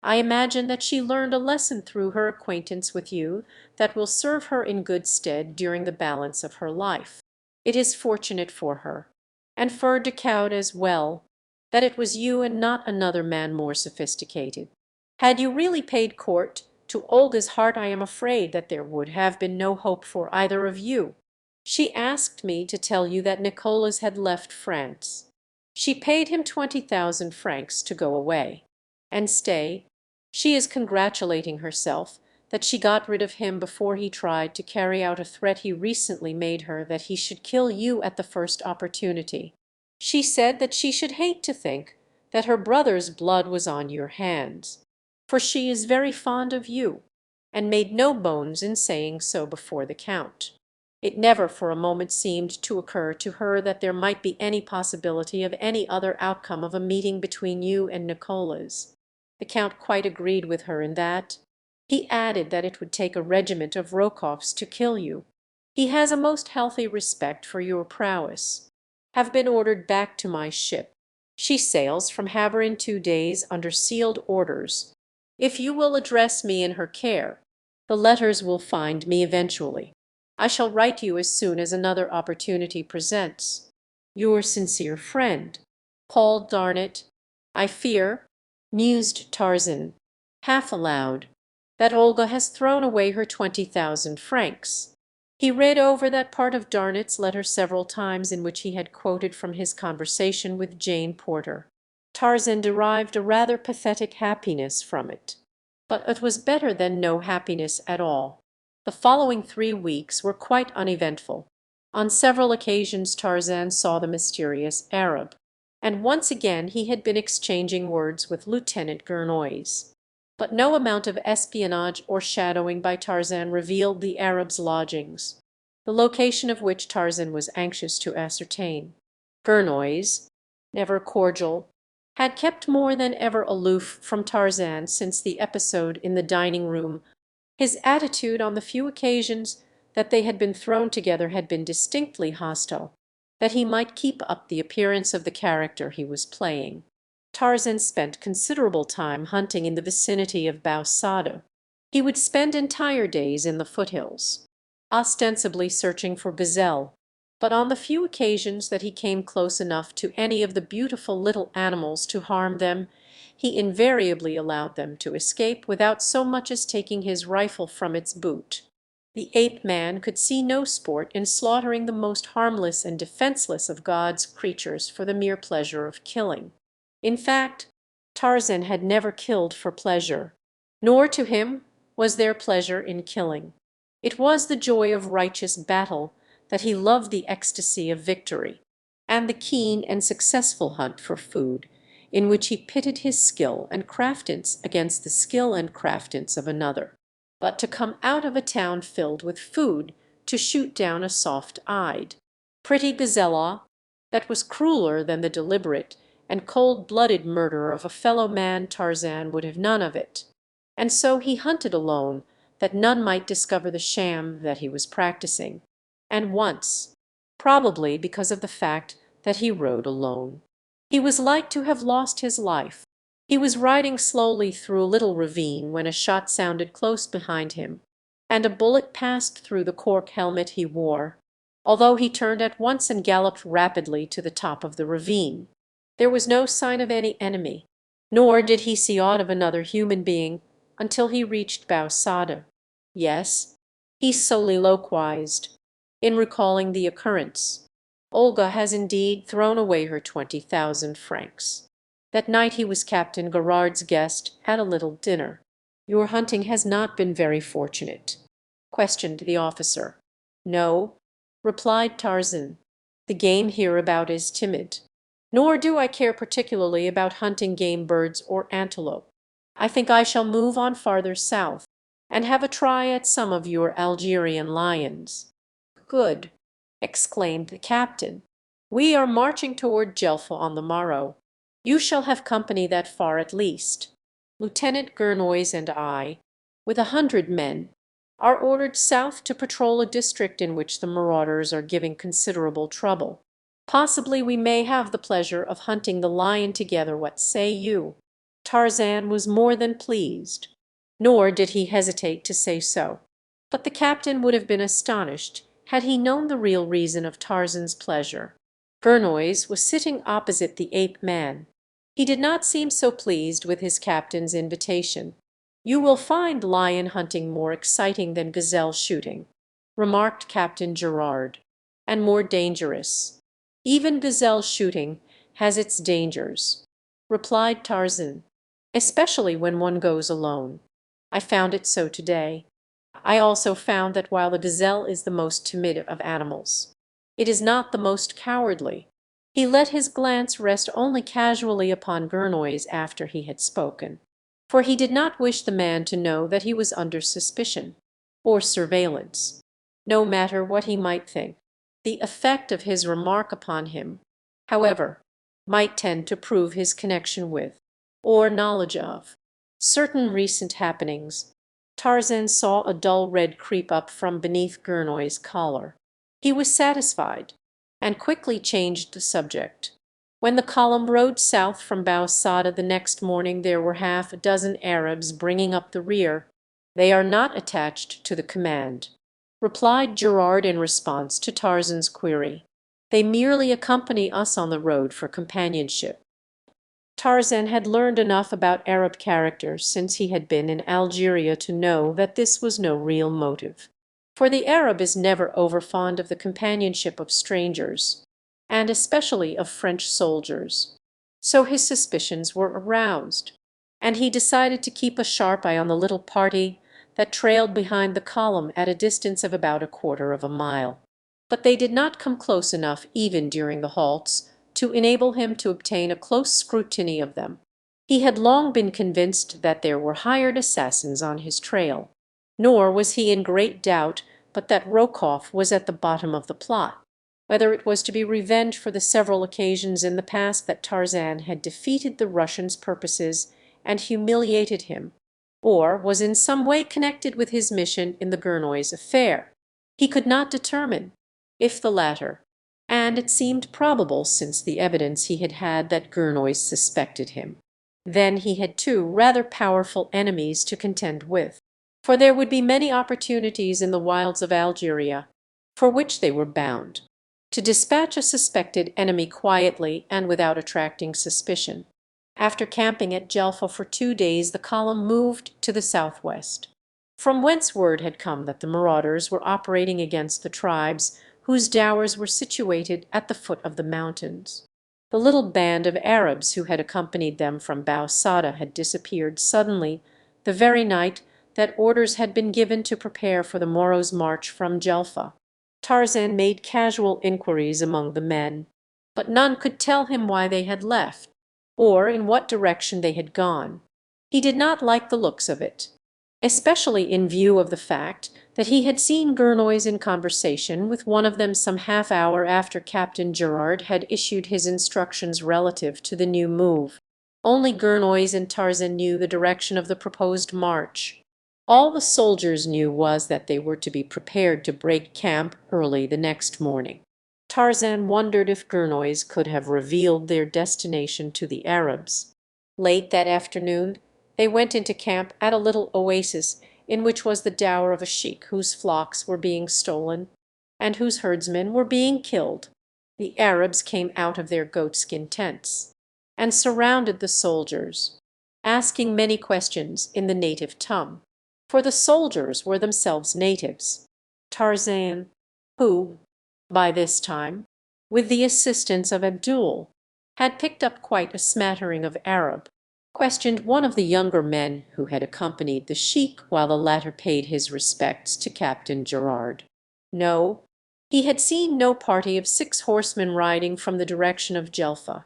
I imagine that she learned a lesson through her acquaintance with you that will serve her in good stead during the balance of her life. It is fortunate for her, and for de Caude as well, that it was you and not another man more sophisticated. Had you really paid court to Olga's heart, I am afraid that there would have been no hope for either of you. She asked me to tell you that Nicolas had left France. She paid him 20,000 francs to go away. And stay, she is congratulating herself that she got rid of him before he tried to carry out a threat he recently made her that he should kill you at the first opportunity. She said that she should hate to think that her brother's blood was on your hands, for she is very fond of you, and made no bones in saying so before the Count. It never for a moment seemed to occur to her that there might be any possibility of any other outcome of a meeting between you and Nicolas. The Count quite agreed with her in that. He added that it would take a regiment of Rokoffs to kill you. He has a most healthy respect for your prowess. Have been ordered back to my ship. She sails from Havre in 2 days under sealed orders. If you will address me in her care, the letters will find me eventually. I shall write you as soon as another opportunity presents. Your sincere friend, Paul Darnett. I fear, mused Tarzan, half aloud, that Olga has thrown away her 20,000 francs. He read over that part of Darnett's letter several times in which he had quoted from his conversation with Jane Porter. Tarzan derived a rather pathetic happiness from it, but it was better than no happiness at all. The following 3 weeks were quite uneventful. On several occasions Tarzan saw the mysterious Arab, and once again he had been exchanging words with Lieutenant Gurnoys. But no amount of espionage or shadowing by Tarzan revealed the Arab's lodgings, the location of which Tarzan was anxious to ascertain. Gurnoys, never cordial, had kept more than ever aloof from Tarzan since the episode in the dining-room. His attitude on the few occasions that they had been thrown together had been distinctly hostile, that he might keep up the appearance of the character he was playing. Tarzan spent considerable time hunting in the vicinity of Bau Sada. He would spend entire days in the foothills, ostensibly searching for gazelle, but on the few occasions that he came close enough to any of the beautiful little animals to harm them, he invariably allowed them to escape without so much as taking his rifle from its boot. The ape-man could see no sport in slaughtering the most harmless and defenseless of God's creatures for the mere pleasure of killing. In fact, Tarzan had never killed for pleasure, nor to him was there pleasure in killing. It was the joy of righteous battle that he loved, the ecstasy of victory, and the keen and successful hunt for food, in which he pitted his skill and craftance against the skill and craftance of another. But to come out of a town filled with food to shoot down a soft-eyed, pretty gazella, that was crueler than the deliberate and cold-blooded murder of a fellow-man, Tarzan would have none of it. And so he hunted alone, that none might discover the sham that he was practicing, and once, probably because of the fact that he rode alone. He was like to have lost his life. He was riding slowly through a little ravine when a shot sounded close behind him, and a bullet passed through the cork helmet he wore, although he turned at once and galloped rapidly to the top of the ravine. There was no sign of any enemy, nor did he see aught of another human being until he reached Bausada. Yes, he soliloquized, in recalling the occurrence. Olga has indeed thrown away her 20,000 francs. That night he was Captain Gerard's guest at a little dinner. "Your hunting has not been very fortunate?" questioned the officer. "No," replied Tarzan. "The game hereabout is timid. Nor do I care particularly about hunting game birds or antelope. I think I shall move on farther south, and have a try at some of your Algerian lions." "Good!" exclaimed the captain. "We are marching toward Jelfa on the morrow. You shall have company that far at least. Lieutenant Gurnoys and I, with 100 men, are ordered south to patrol a district in which the marauders are giving considerable trouble. Possibly we may have the pleasure of hunting the lion together. What say you?" Tarzan was more than pleased, nor did he hesitate to say so. But the captain would have been astonished had he known the real reason of Tarzan's pleasure. Gurnoys was sitting opposite the ape-man. He did not seem so pleased with his captain's invitation. "You will find lion hunting more exciting than gazelle shooting," remarked Captain Gerard, "and more dangerous." "Even gazelle shooting has its dangers," replied Tarzan, "especially when one goes alone. I found it so today. I also found that while the gazelle is the most timid of animals, it is not the most cowardly." He let his glance rest only casually upon Gurnoys after he had spoken, for he did not wish the man to know that he was under suspicion or surveillance, no matter what he might think. The effect of his remark upon him, however, might tend to prove his connection with, or knowledge of, certain recent happenings. Tarzan saw a dull red creep up from beneath Gurnoy's collar. He was satisfied, and quickly changed the subject. When the column rode south from Bausada the next morning there were half a dozen Arabs bringing up the rear. "They are not attached to the command," replied Gerard in response to Tarzan's query. "They merely accompany us on the road for companionship." Tarzan had learned enough about Arab character since he had been in Algeria to know that this was no real motive. For the Arab is never overfond of the companionship of strangers, and especially of French soldiers. So his suspicions were aroused, and he decided to keep a sharp eye on the little party that trailed behind the column at a distance of about a quarter of a mile. But they did not come close enough even during the halts to enable him to obtain a close scrutiny of them. He had long been convinced that there were hired assassins on his trail, nor was he in great doubt but that Rokoff was at the bottom of the plot, whether it was to be revenge for the several occasions in the past that Tarzan had defeated the Russian's purposes and humiliated him, or was in some way connected with his mission in the Gurnoys affair. He could not determine, if the latter, and it seemed probable since the evidence he had had that Gurnoys suspected him. Then he had two rather powerful enemies to contend with, for there would be many opportunities in the wilds of Algeria, for which they were bound, to dispatch a suspected enemy quietly and without attracting suspicion. After camping at Jelfa for 2 days the column moved to the southwest, from whence word had come that the marauders were operating against the tribes whose dowers were situated at the foot of the mountains. The little band of Arabs who had accompanied them from Bausada had disappeared suddenly the very night that orders had been given to prepare for the morrow's march from Jelfa. Tarzan made casual inquiries among the men, but none could tell him why they had left, or in what direction they had gone. He did not like the looks of it, especially in view of the fact that he had seen Gurnoys in conversation with one of them some half hour after Captain Gerard had issued his instructions relative to the new move. Only Gurnoys and Tarzan knew the direction of the proposed march. All the soldiers knew was that they were to be prepared to break camp early the next morning. Tarzan wondered if Gurnoys could have revealed their destination to the Arabs. Late that afternoon they went into camp at a little oasis in which was the dower of a sheik whose flocks were being stolen and whose herdsmen were being killed. The Arabs came out of their goatskin tents and surrounded the soldiers, asking many questions in the native tongue, for the soldiers were themselves natives. Tarzan, who, by this time, with the assistance of Abdul, had picked up quite a smattering of Arab, questioned one of the younger men who had accompanied the sheik while the latter paid his respects to Captain Gerard. No, he had seen no party of 6 horsemen riding from the direction of Jelfa.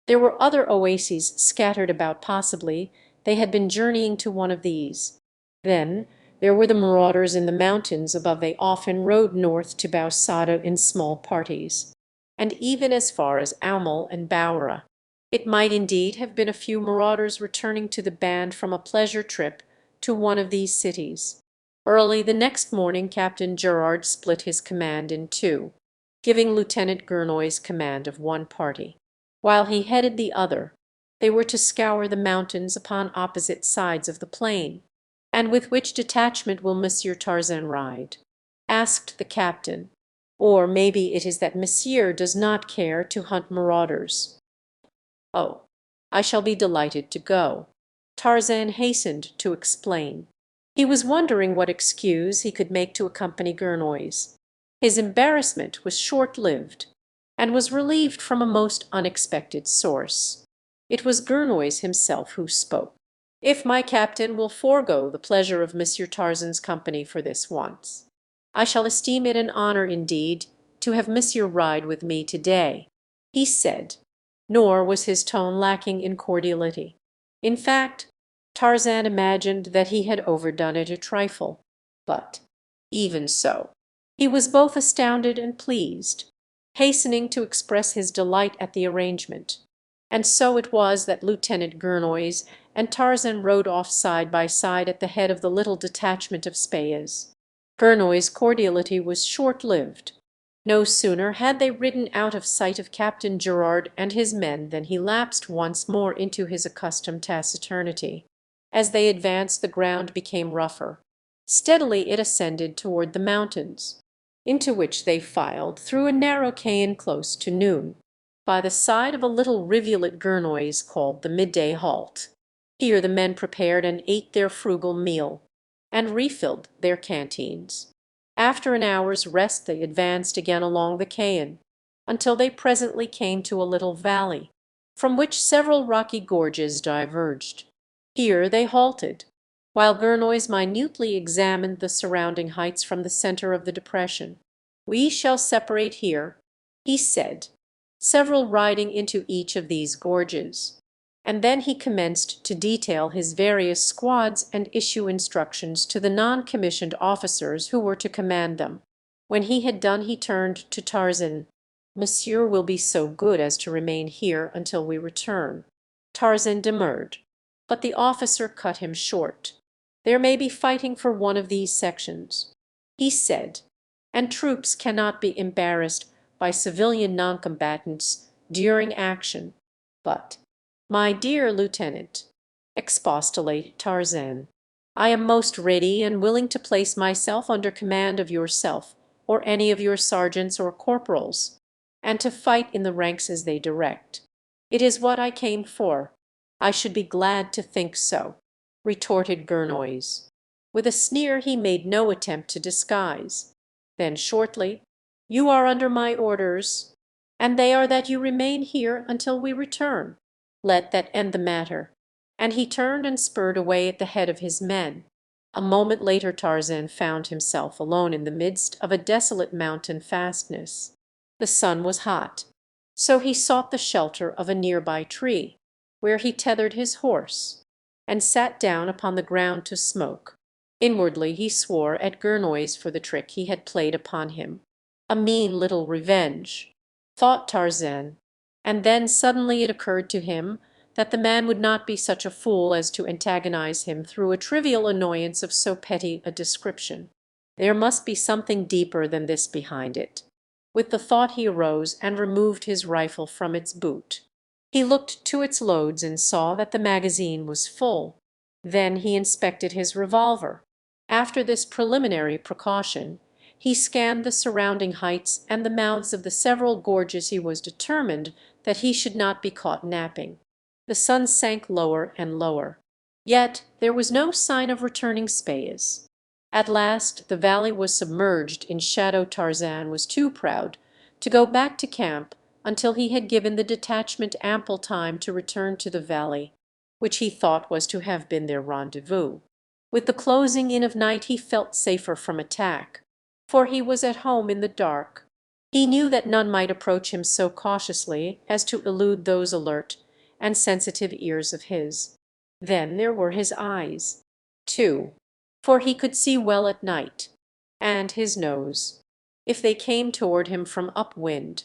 There were other oases scattered about, possibly they had been journeying to one of these. Then there were the marauders in the mountains above. They often rode north to Bausada in small parties, and even as far as Aumel and Bowra. It might indeed have been a few marauders returning to the band from a pleasure trip to one of these cities. Early the next morning Captain Gerard split his command in two, giving Lieutenant Gurnoys command of one party, while he headed the other. They were to scour the mountains upon opposite sides of the plain. "And with which detachment will Monsieur Tarzan ride?" asked the captain. "Or maybe it is that Monsieur does not care to hunt marauders." "Oh, I shall be delighted to go," Tarzan hastened to explain. He was wondering what excuse he could make to accompany Gurnoys. His embarrassment was short-lived, and was relieved from a most unexpected source. It was Gurnoys himself who spoke. "If my captain will forego the pleasure of Monsieur Tarzan's company for this once, I shall esteem it an honour indeed to have Monsieur ride with me to-day," he said, nor was his tone lacking in cordiality. In fact, Tarzan imagined that he had overdone it a trifle, but, even so, he was both astounded and pleased, hastening to express his delight at the arrangement. And so it was that Lieutenant Gurnoys and Tarzan rode off side by side at the head of the little detachment of Spahis. Gurnoys' cordiality was short-lived. No sooner had they ridden out of sight of Captain Gerard and his men than he lapsed once more into his accustomed taciturnity. As they advanced the ground became rougher. Steadily it ascended toward the mountains, into which they filed through a narrow cairn close to noon, by the side of a little rivulet Gurnoys called the midday halt. Here the men prepared and ate their frugal meal, and refilled their canteens. After an hour's rest they advanced again along the cairn, until they presently came to a little valley, from which several rocky gorges diverged. Here they halted, while Gurnoys minutely examined the surrounding heights from the centre of the depression. "We shall separate here," he said, "several riding into each of these gorges." And then he commenced to detail his various squads and issue instructions to the non-commissioned officers who were to command them. When he had done he turned to Tarzan. "Monsieur will be so good as to remain here until we return." Tarzan demurred, but the officer cut him short. "There may be fighting for one of these sections," he said, "and troops cannot be embarrassed by civilian non-combatants during action. But, my dear lieutenant," expostulated Tarzan, "I am most ready and willing to place myself under command of yourself or any of your sergeants or corporals, and to fight in the ranks as they direct. It is what I came for." "I should be glad to think so," retorted Gurnoys, with a sneer he made no attempt to disguise. Then shortly, "You are under my orders, and they are that you remain here until we return. Let that end the matter." And he turned and spurred away at the head of his men. A moment later Tarzan found himself alone in the midst of a desolate mountain fastness. The sun was hot, so he sought the shelter of a nearby tree, where he tethered his horse, and sat down upon the ground to smoke. Inwardly he swore at Gurnoys for the trick he had played upon him. A mean little revenge, thought Tarzan, and then suddenly it occurred to him that the man would not be such a fool as to antagonize him through a trivial annoyance of so petty a description. There must be something deeper than this behind it. With the thought he arose and removed his rifle from its boot. He looked to its loads and saw that the magazine was full. Then he inspected his revolver. After this preliminary precaution, he scanned the surrounding heights and the mouths of the several gorges. He was determined that he should not be caught napping. The sun sank lower and lower. Yet there was no sign of returning Spahis. At last the valley was submerged in shadow. Tarzan was too proud to go back to camp until he had given the detachment ample time to return to the valley, which he thought was to have been their rendezvous. With the closing in of night he felt safer from attack, for he was at home in the dark. He knew that none might approach him so cautiously as to elude those alert and sensitive ears of his. Then there were his eyes, too, for he could see well at night, and his nose, if they came toward him from upwind,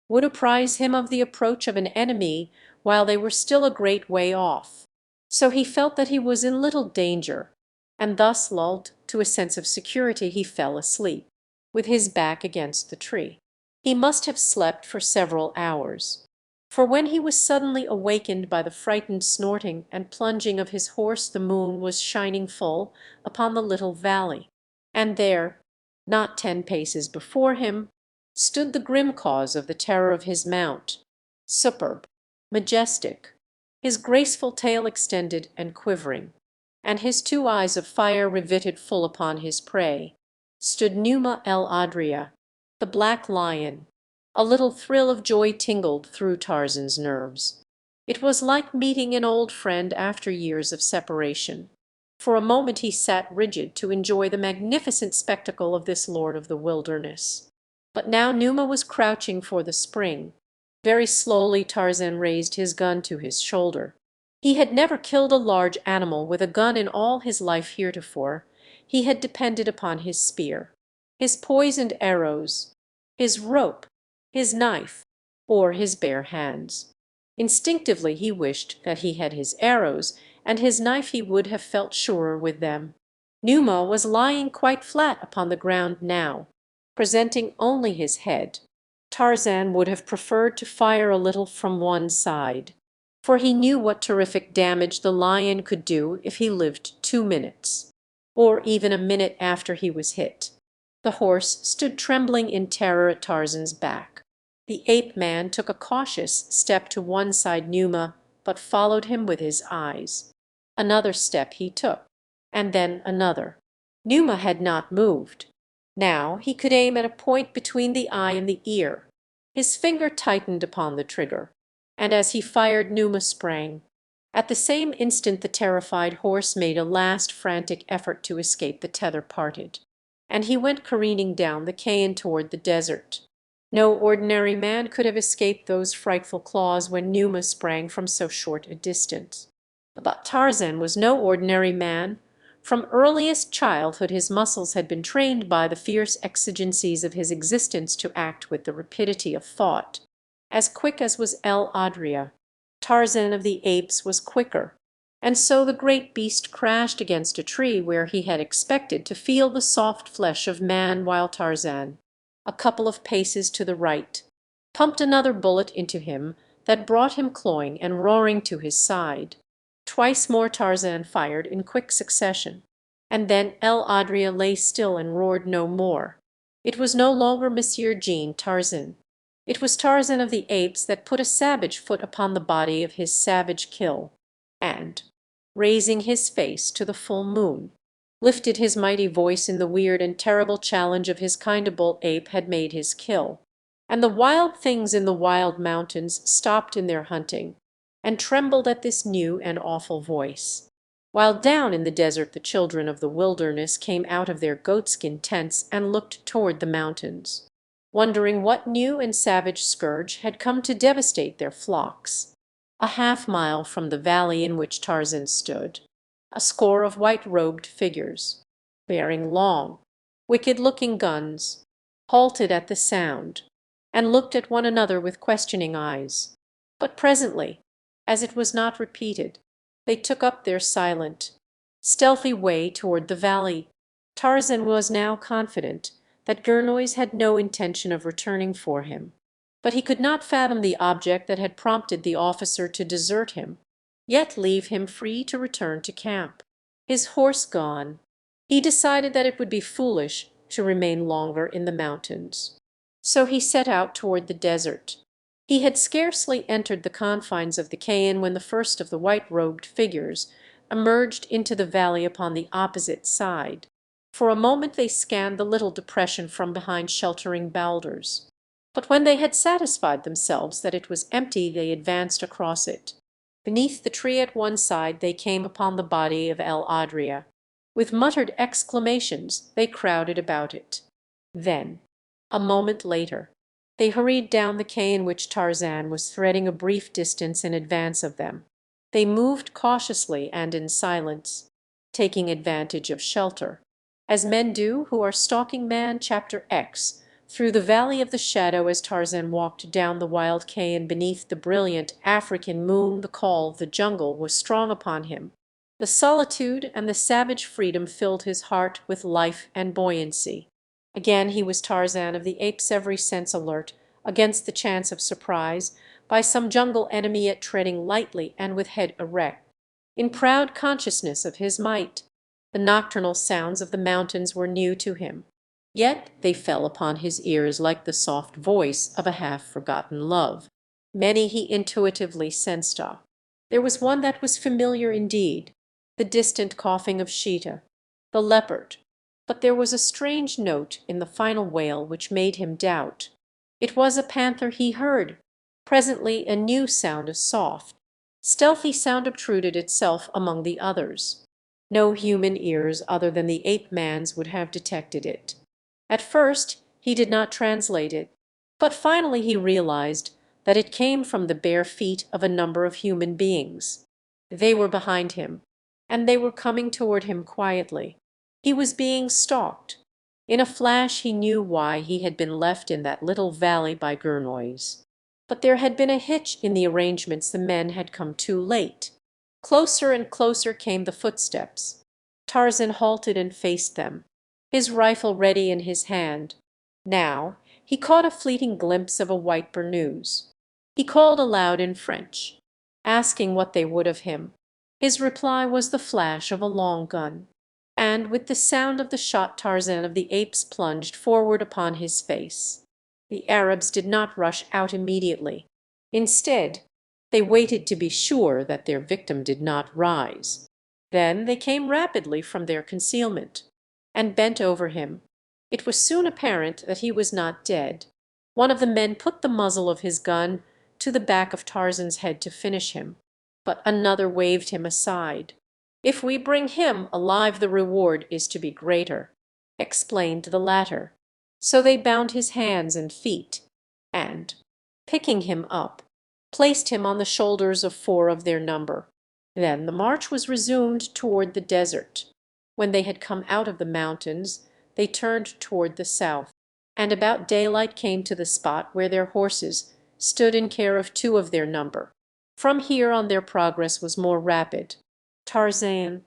would apprise him of the approach of an enemy while they were still a great way off. So he felt that he was in little danger, and thus lulled to a sense of security he fell asleep, with his back against the tree. He must have slept for several hours, for when he was suddenly awakened by the frightened snorting and plunging of his horse the moon was shining full upon the little valley, and there, not 10 paces before him, stood the grim cause of the terror of his mount, superb, majestic, his graceful tail extended and quivering, and his 2 eyes of fire riveted full upon his prey, stood Numa el Adria, the black lion. A little thrill of joy tingled through Tarzan's nerves. It was like meeting an old friend after years of separation. For a moment he sat rigid to enjoy the magnificent spectacle of this lord of the wilderness. But now Numa was crouching for the spring. Very slowly Tarzan raised his gun to his shoulder. He had never killed a large animal with a gun in all his life heretofore. He had depended upon his spear, his poisoned arrows, his rope, his knife, or his bare hands. Instinctively he wished that he had his arrows, and his knife he would have felt surer with them. Numa was lying quite flat upon the ground now, presenting only his head. Tarzan would have preferred to fire a little from one side, for he knew what terrific damage the lion could do if he lived 2 minutes, or even a minute after he was hit. The horse stood trembling in terror at Tarzan's back. The ape-man took a cautious step to one side Numa, but followed him with his eyes. Another step he took, and then another. Numa had not moved. Now he could aim at a point between the eye and the ear. His finger tightened upon the trigger, and as he fired Numa sprang. At the same instant the terrified horse made a last frantic effort to escape. The tether parted, and he went careening down the cairn toward the desert. No ordinary man could have escaped those frightful claws when Numa sprang from so short a distance. But Tarzan was no ordinary man. From earliest childhood his muscles had been trained by the fierce exigencies of his existence to act with the rapidity of thought. As quick as was El Adria, Tarzan of the Apes was quicker, and so the great beast crashed against a tree where he had expected to feel the soft flesh of man, while Tarzan, a couple of paces to the right, pumped another bullet into him that brought him clawing and roaring to his side. Twice more Tarzan fired in quick succession, and then El Adria lay still and roared no more. It was no longer Monsieur Jean Tarzan. It was Tarzan of the Apes that put a savage foot upon the body of his savage kill, and, raising his face to the full moon, lifted his mighty voice in the weird and terrible challenge of his kindable ape had made his kill. And the wild things in the wild mountains stopped in their hunting, and trembled at this new and awful voice, while down in the desert the children of the wilderness came out of their goatskin tents and looked toward the mountains, wondering what new and savage scourge had come to devastate their flocks. A half-mile from the valley in which Tarzan stood, a score of white-robed figures, bearing long, wicked-looking guns, halted at the sound, and looked at one another with questioning eyes. But presently As it was not repeated, they took up their silent, stealthy way toward the valley. Tarzan was now confident that Gurnoys had no intention of returning for him, but he could not fathom the object that had prompted the officer to desert him, yet leave him free to return to camp. His horse gone, he decided that it would be foolish to remain longer in the mountains. So he set out toward the desert. He had scarcely entered the confines of the Cayen when the first of the white-robed figures emerged into the valley upon the opposite side. For a moment they scanned the little depression from behind sheltering boulders, but when they had satisfied themselves that it was empty they advanced across it. Beneath the tree at one side they came upon the body of El Adria. With muttered exclamations they crowded about it. Then, a moment later, they hurried down the Cayen which Tarzan was threading a brief distance in advance of them. They moved cautiously and in silence, taking advantage of shelter, as men do who are stalking man Chapter X through the Valley of the Shadow. As Tarzan walked down the wild Cayen beneath the brilliant African moon, the call of the jungle was strong upon him. The solitude and the savage freedom filled his heart with life and buoyancy. Again he was Tarzan of the apes, every sense alert against the chance of surprise by some jungle enemy, yet treading lightly and with head erect, in proud consciousness of his might. The nocturnal sounds of the mountains were new to him, yet they fell upon his ears like the soft voice of a half-forgotten love. Many he intuitively sensed off. There was one that was familiar indeed, the distant coughing of Sheeta, the leopard, but there was a strange note in the final wail which made him doubt. It was a panther he heard. Presently a new sound, a soft, stealthy sound obtruded itself among the others. No human ears other than the ape-man's would have detected it. At first he did not translate it, but finally he realized that it came from the bare feet of a number of human beings. They were behind him, and they were coming toward him quietly. He was being stalked. In a flash he knew why he had been left in that little valley by Gurnoys. But there had been a hitch in the arrangements. The men had come too late. Closer and closer came the footsteps. Tarzan halted and faced them, his rifle ready in his hand. Now he caught a fleeting glimpse of a white burnous. He called aloud in French, asking what they would of him. His reply was the flash of a long gun, and with the sound of the shot Tarzan of the Apes plunged forward upon his face. The Arabs did not rush out immediately. Instead, they waited to be sure that their victim did not rise. Then they came rapidly from their concealment, and bent over him. It was soon apparent that he was not dead. One of the men put the muzzle of his gun to the back of Tarzan's head to finish him, but another waved him aside. "If we bring him alive the reward is to be greater," explained the latter. So they bound his hands and feet, and, picking him up, placed him on the shoulders of 4 of their number. Then the march was resumed toward the desert. When they had come out of the mountains, they turned toward the south, and about daylight came to the spot where their horses stood in care of 2 of their number. From here on their progress was more rapid. Tarzan,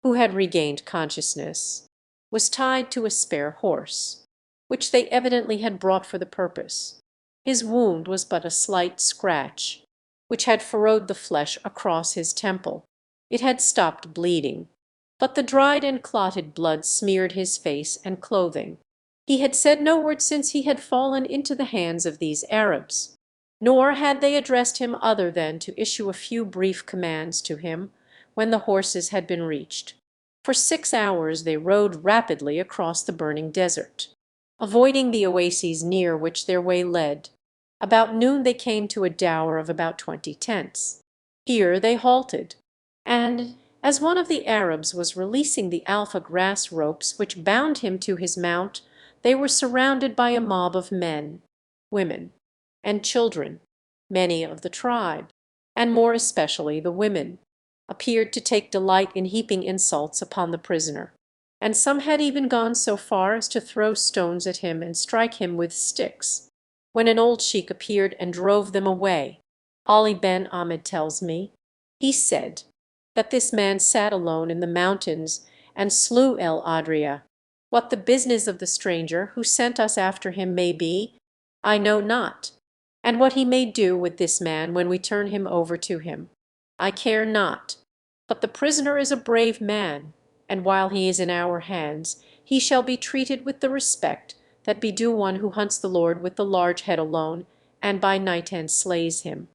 who had regained consciousness, was tied to a spare horse, which they evidently had brought for the purpose. His wound was but a slight scratch, which had furrowed the flesh across his temple. It had stopped bleeding, but the dried and clotted blood smeared his face and clothing. He had said no word since he had fallen into the hands of these Arabs, nor had they addressed him other than to issue a few brief commands to him when the horses had been reached. For 6 hours they rode rapidly across the burning desert, avoiding the oases near which their way led. About noon they came to a dower of about 20 tents. Here they halted, and as one of the Arabs was releasing the alfa grass ropes which bound him to his mount, they were surrounded by a mob of men, women, and children. Many of the tribe, and more especially the women, appeared to take delight in heaping insults upon the prisoner, and some had even gone so far as to throw stones at him and strike him with sticks, when an old sheik appeared and drove them away. Ali Ben Ahmed tells me, he said, that this man sat alone in the mountains and slew El Adria. What the business of the stranger who sent us after him may be, I know not, and what he may do with this man when we turn him over to him, I care not. But the prisoner is a brave man, and while he is in our hands, he shall be treated with the respect that be due one who hunts the Lord with the large head alone, and by night and slays him.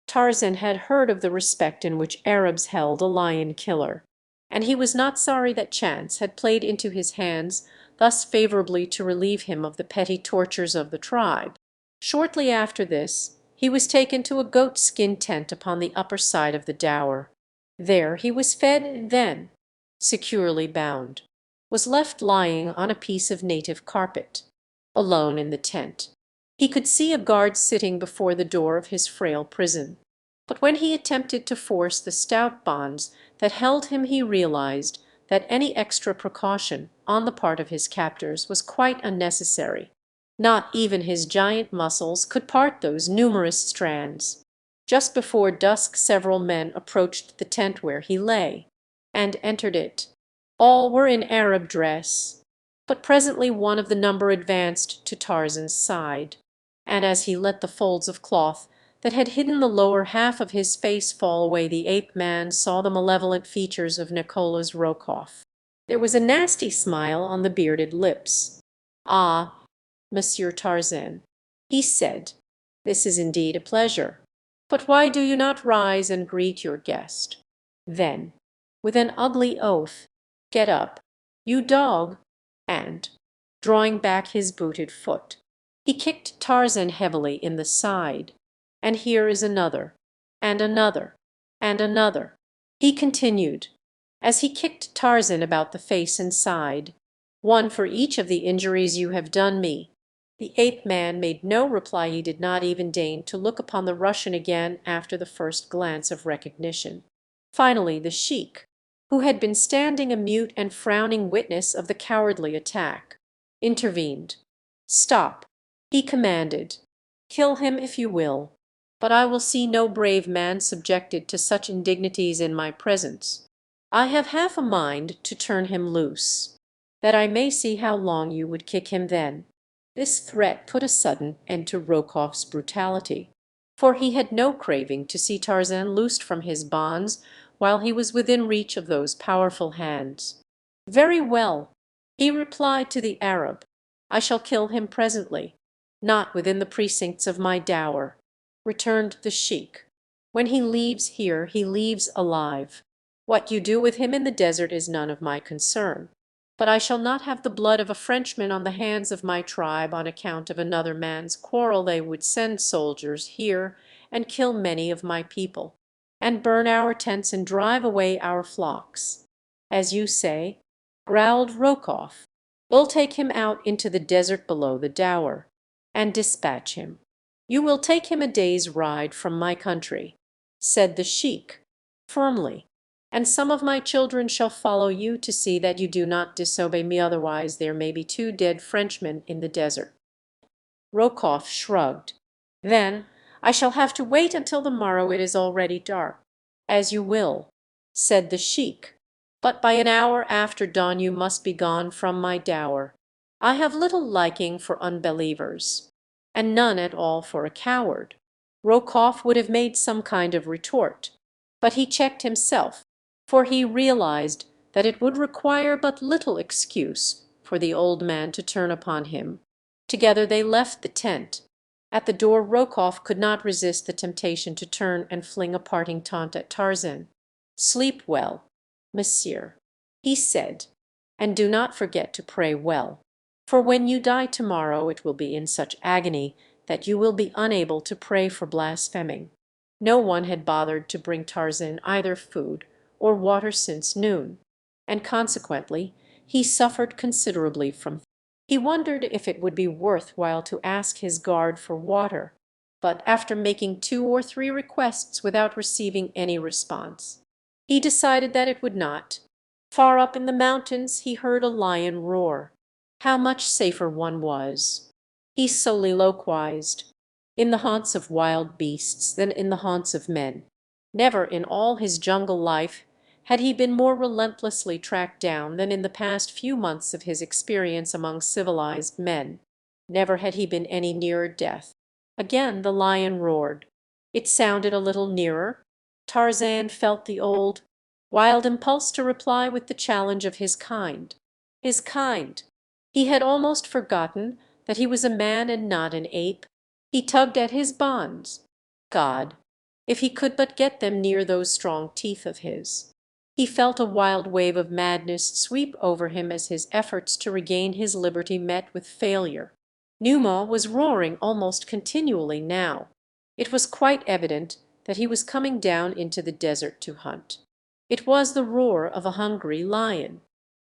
Tarzan had heard of the respect in which Arabs held a lion killer, and he was not sorry that chance had played into his hands thus favorably to relieve him of the petty tortures of the tribe. Shortly after this he was taken to a goat-skin tent upon the upper side of the Dower. There he was fed and then, securely bound, was left lying on a piece of native carpet, alone in the tent. He could see a guard sitting before the door of his frail prison, but when he attempted to force the stout bonds that held him he realized that any extra precaution on the part of his captors was quite unnecessary. Not even his giant muscles could part those numerous strands. Just before dusk several men approached the tent where he lay, and entered it. All were in Arab dress, but presently one of the number advanced to Tarzan's side, and as he let the folds of cloth that had hidden the lower half of his face fall away, the ape-man saw the malevolent features of Nicholas Rokoff. There was a nasty smile on the bearded lips. "Ah, Monsieur Tarzan," he said, "this is indeed a pleasure. But why do you not rise and greet your guest?" Then, with an ugly oath, "Get up, you dog!" and, drawing back his booted foot, he kicked Tarzan heavily in the side. "And here is another, and another, and another," he continued, as he kicked Tarzan about the face and side, "one for each of the injuries you have done me." The ape-man made no reply. He did not even deign to look upon the Russian again after the first glance of recognition. Finally the sheik, who had been standing a mute and frowning witness of the cowardly attack, intervened. "Stop," he commanded. "Kill him if you will, but I will see no brave man subjected to such indignities in my presence. I have half a mind to turn him loose, that I may see how long you would kick him then." This threat put a sudden end to Rokoff's brutality, for he had no craving to see Tarzan loosed from his bonds while he was within reach of those powerful hands. "Very well," he replied to the Arab, "I shall kill him presently." "Not within the precincts of my dower," returned the sheik. "When he leaves here he leaves alive. What you do with him in the desert is none of my concern. But I shall not have the blood of a Frenchman on the hands of my tribe on account of another man's quarrel. They would send soldiers here and kill many of my people, and burn our tents and drive away our flocks." "As you say," growled Rokoff, "we'll take him out into the desert below the Dower, and dispatch him." "You will take him a day's ride from my country," said the sheik, firmly, "and some of my children shall follow you to see that you do not disobey me, otherwise there may be 2 dead Frenchmen in the desert." Rokoff shrugged. "Then I shall have to wait until the morrow. It is already dark." "As you will," said the sheik, "but by an hour after dawn you must be gone from my dower. I have little liking for unbelievers, and none at all for a coward." Rokoff would have made some kind of retort, but he checked himself, for he realized that it would require but little excuse for the old man to turn upon him. Together they left the tent. At the door Rokoff could not resist the temptation to turn and fling a parting taunt at Tarzan. "Sleep well, monsieur," he said, "and do not forget to pray well, for when you die tomorrow it will be in such agony that you will be unable to pray for blaspheming." No one had bothered to bring Tarzan either food or water since noon, and consequently he suffered considerably from. He wondered if it would be worth while to ask his guard for water, but after making 2 or 3 requests without receiving any response, he decided that it would not. Far up in the mountains he heard a lion roar. How much safer one was! He soliloquized. in the haunts of wild beasts than in the haunts of men. Never in all his jungle life had he been more relentlessly tracked down than in the past few months of his experience among civilized men. Never had he been any nearer death. Again the lion roared. It sounded a little nearer. Tarzan felt the old, wild impulse to reply with the challenge of his kind. His kind! He had almost forgotten that he was a man and not an ape. He tugged at his bonds. God, if he could but get them near those strong teeth of his! He felt a wild wave of madness sweep over him as his efforts to regain his liberty met with failure. Numa was roaring almost continually now. It was quite evident that he was coming down into the desert to hunt. It was the roar of a hungry lion.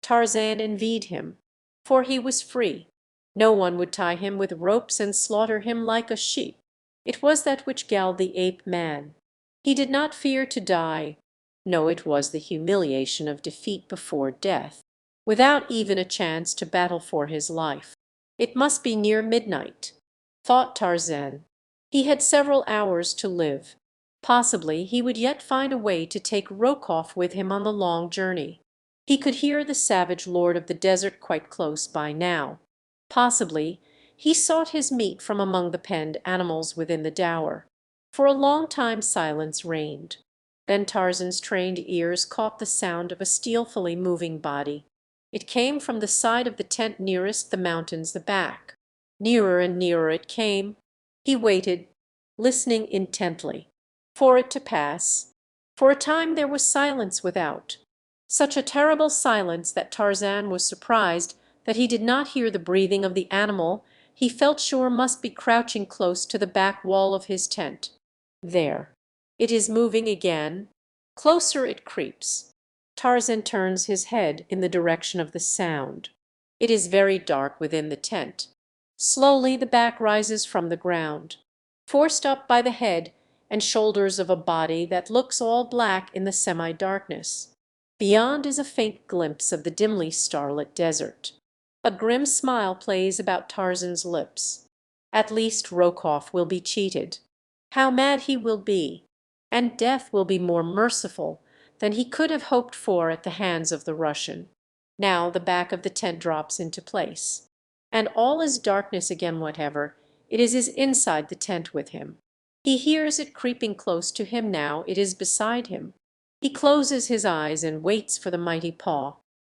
Tarzan envied him, for he was free. No one would tie him with ropes and slaughter him like a sheep. It was that which galled the ape man. He did not fear to die. No, it was the humiliation of defeat before death, without even a chance to battle for his life. It must be near midnight, thought Tarzan. He had several hours to live. Possibly he would yet find a way to take Rokoff with him on the long journey. He could hear the savage lord of the desert quite close by now. Possibly he sought his meat from among the penned animals within the dower. For a long time silence reigned. Then Tarzan's trained ears caught the sound of a stealthily moving body. It came from the side of the tent nearest the mountains back. Nearer and nearer it came. He waited, listening intently, for it to pass. For a time there was silence without. Such a terrible silence that Tarzan was surprised that he did not hear the breathing of the animal he felt sure must be crouching close to the back wall of his tent. There. It is moving again. Closer it creeps. Tarzan turns his head in the direction of the sound. It is very dark within the tent. Slowly the back rises from the ground, forced up by the head and shoulders of a body that looks all black in the semi-darkness. Beyond is a faint glimpse of the dimly starlit desert. A grim smile plays about Tarzan's lips. At least Rokoff will be cheated. How mad he will be! And death will be more merciful than he could have hoped for at the hands of the Russian. Now the back of the tent drops into place. And all is darkness again whatever. It is inside the tent with him. He hears it creeping close to him now it is beside him. He closes his eyes and waits for the mighty paw.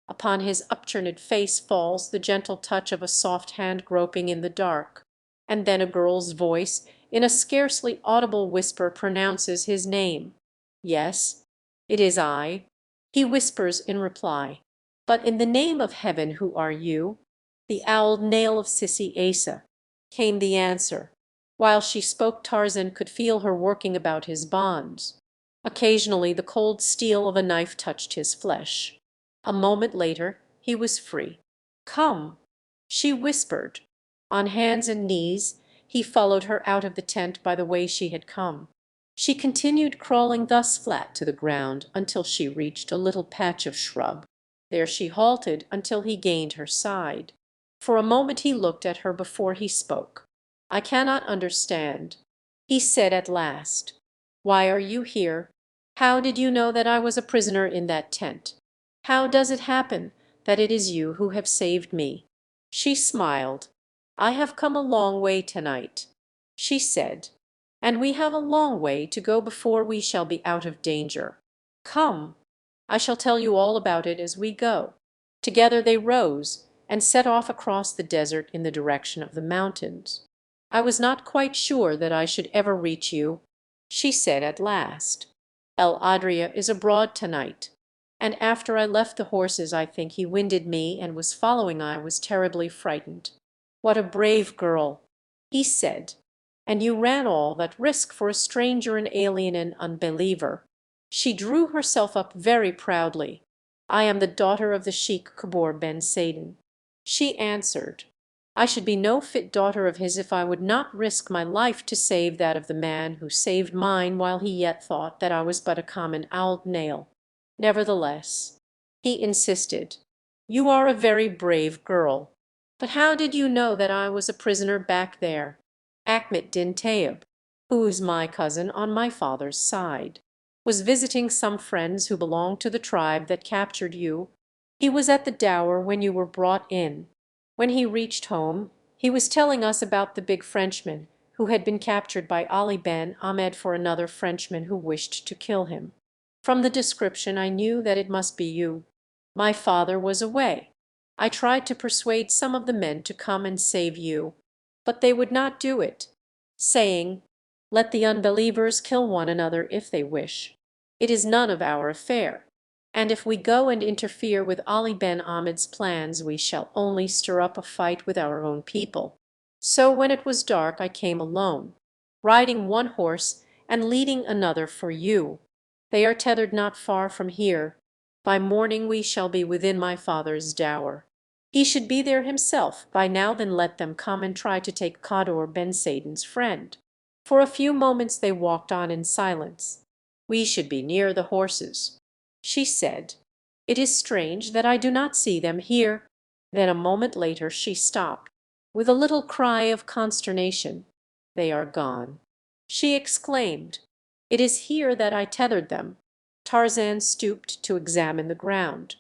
Upon his upturned face falls the gentle touch of a soft hand groping in the dark. And then a girl's voice in a scarcely audible whisper pronounces his name. Yes, it is I. He whispers in reply. But in the name of heaven, who are you? The owled nail of Sissy Asa, came the answer. While she spoke Tarzan could feel her working about his bonds. Occasionally the cold steel of a knife touched his flesh. A moment later he was free. Come, she whispered. On hands and knees he followed her out of the tent by the way she had come. She continued crawling thus flat to the ground until she reached a little patch of shrub. There she halted until he gained her side. For a moment he looked at her before he spoke. "I cannot understand," he said at last. "Why are you here? How did you know that I was a prisoner in that tent? How does it happen that it is you who have saved me?" She smiled. "I have come a long way tonight," she said, "and we have a long way to go before we shall be out of danger. Come, I shall tell you all about it as we go." Together they rose and set off across the desert in the direction of the mountains. "I was not quite sure that I should ever reach you," she said at last. "El Adria is abroad tonight, and after I left the horses I think he winded me and was following. I was terribly frightened." "What a brave girl," he said. "And you ran all that risk for a stranger, an alien, an unbeliever." She drew herself up very proudly. "I am the daughter of the Sheikh Kabor Ben Saden," she answered. "I should be no fit daughter of his if I would not risk my life to save that of the man who saved mine while he yet thought that I was but a common owled nail. Nevertheless," he insisted, "you are a very brave girl. But how did you know that I was a prisoner back there? Achmet din Tayeb, who's my cousin on my father's side, was visiting some friends who belong to the tribe that captured you. He was at the Dower when you were brought in. When he reached home, he was telling us about the big Frenchman who had been captured by Ali Ben Ahmed for another Frenchman who wished to kill him. From the description I knew that it must be you. My father was away. I tried to persuade some of the men to come and save you, but they would not do it, saying, 'Let the unbelievers kill one another if they wish. It is none of our affair, and if we go and interfere with Ali Ben Ahmed's plans we shall only stir up a fight with our own people.' So when it was dark I came alone, riding one horse and leading another for you. They are tethered not far from here. By morning we shall be within my father's dower. He should be there himself by now, then let them come and try to take Kador Ben Sadin's friend." For a few moments they walked on in silence. "We should be near the horses," she said. "It is strange that I do not see them here." Then a moment later she stopped, with a little cry of consternation. "They are gone," she exclaimed. "It is here that I tethered them." Tarzan stooped to examine the ground.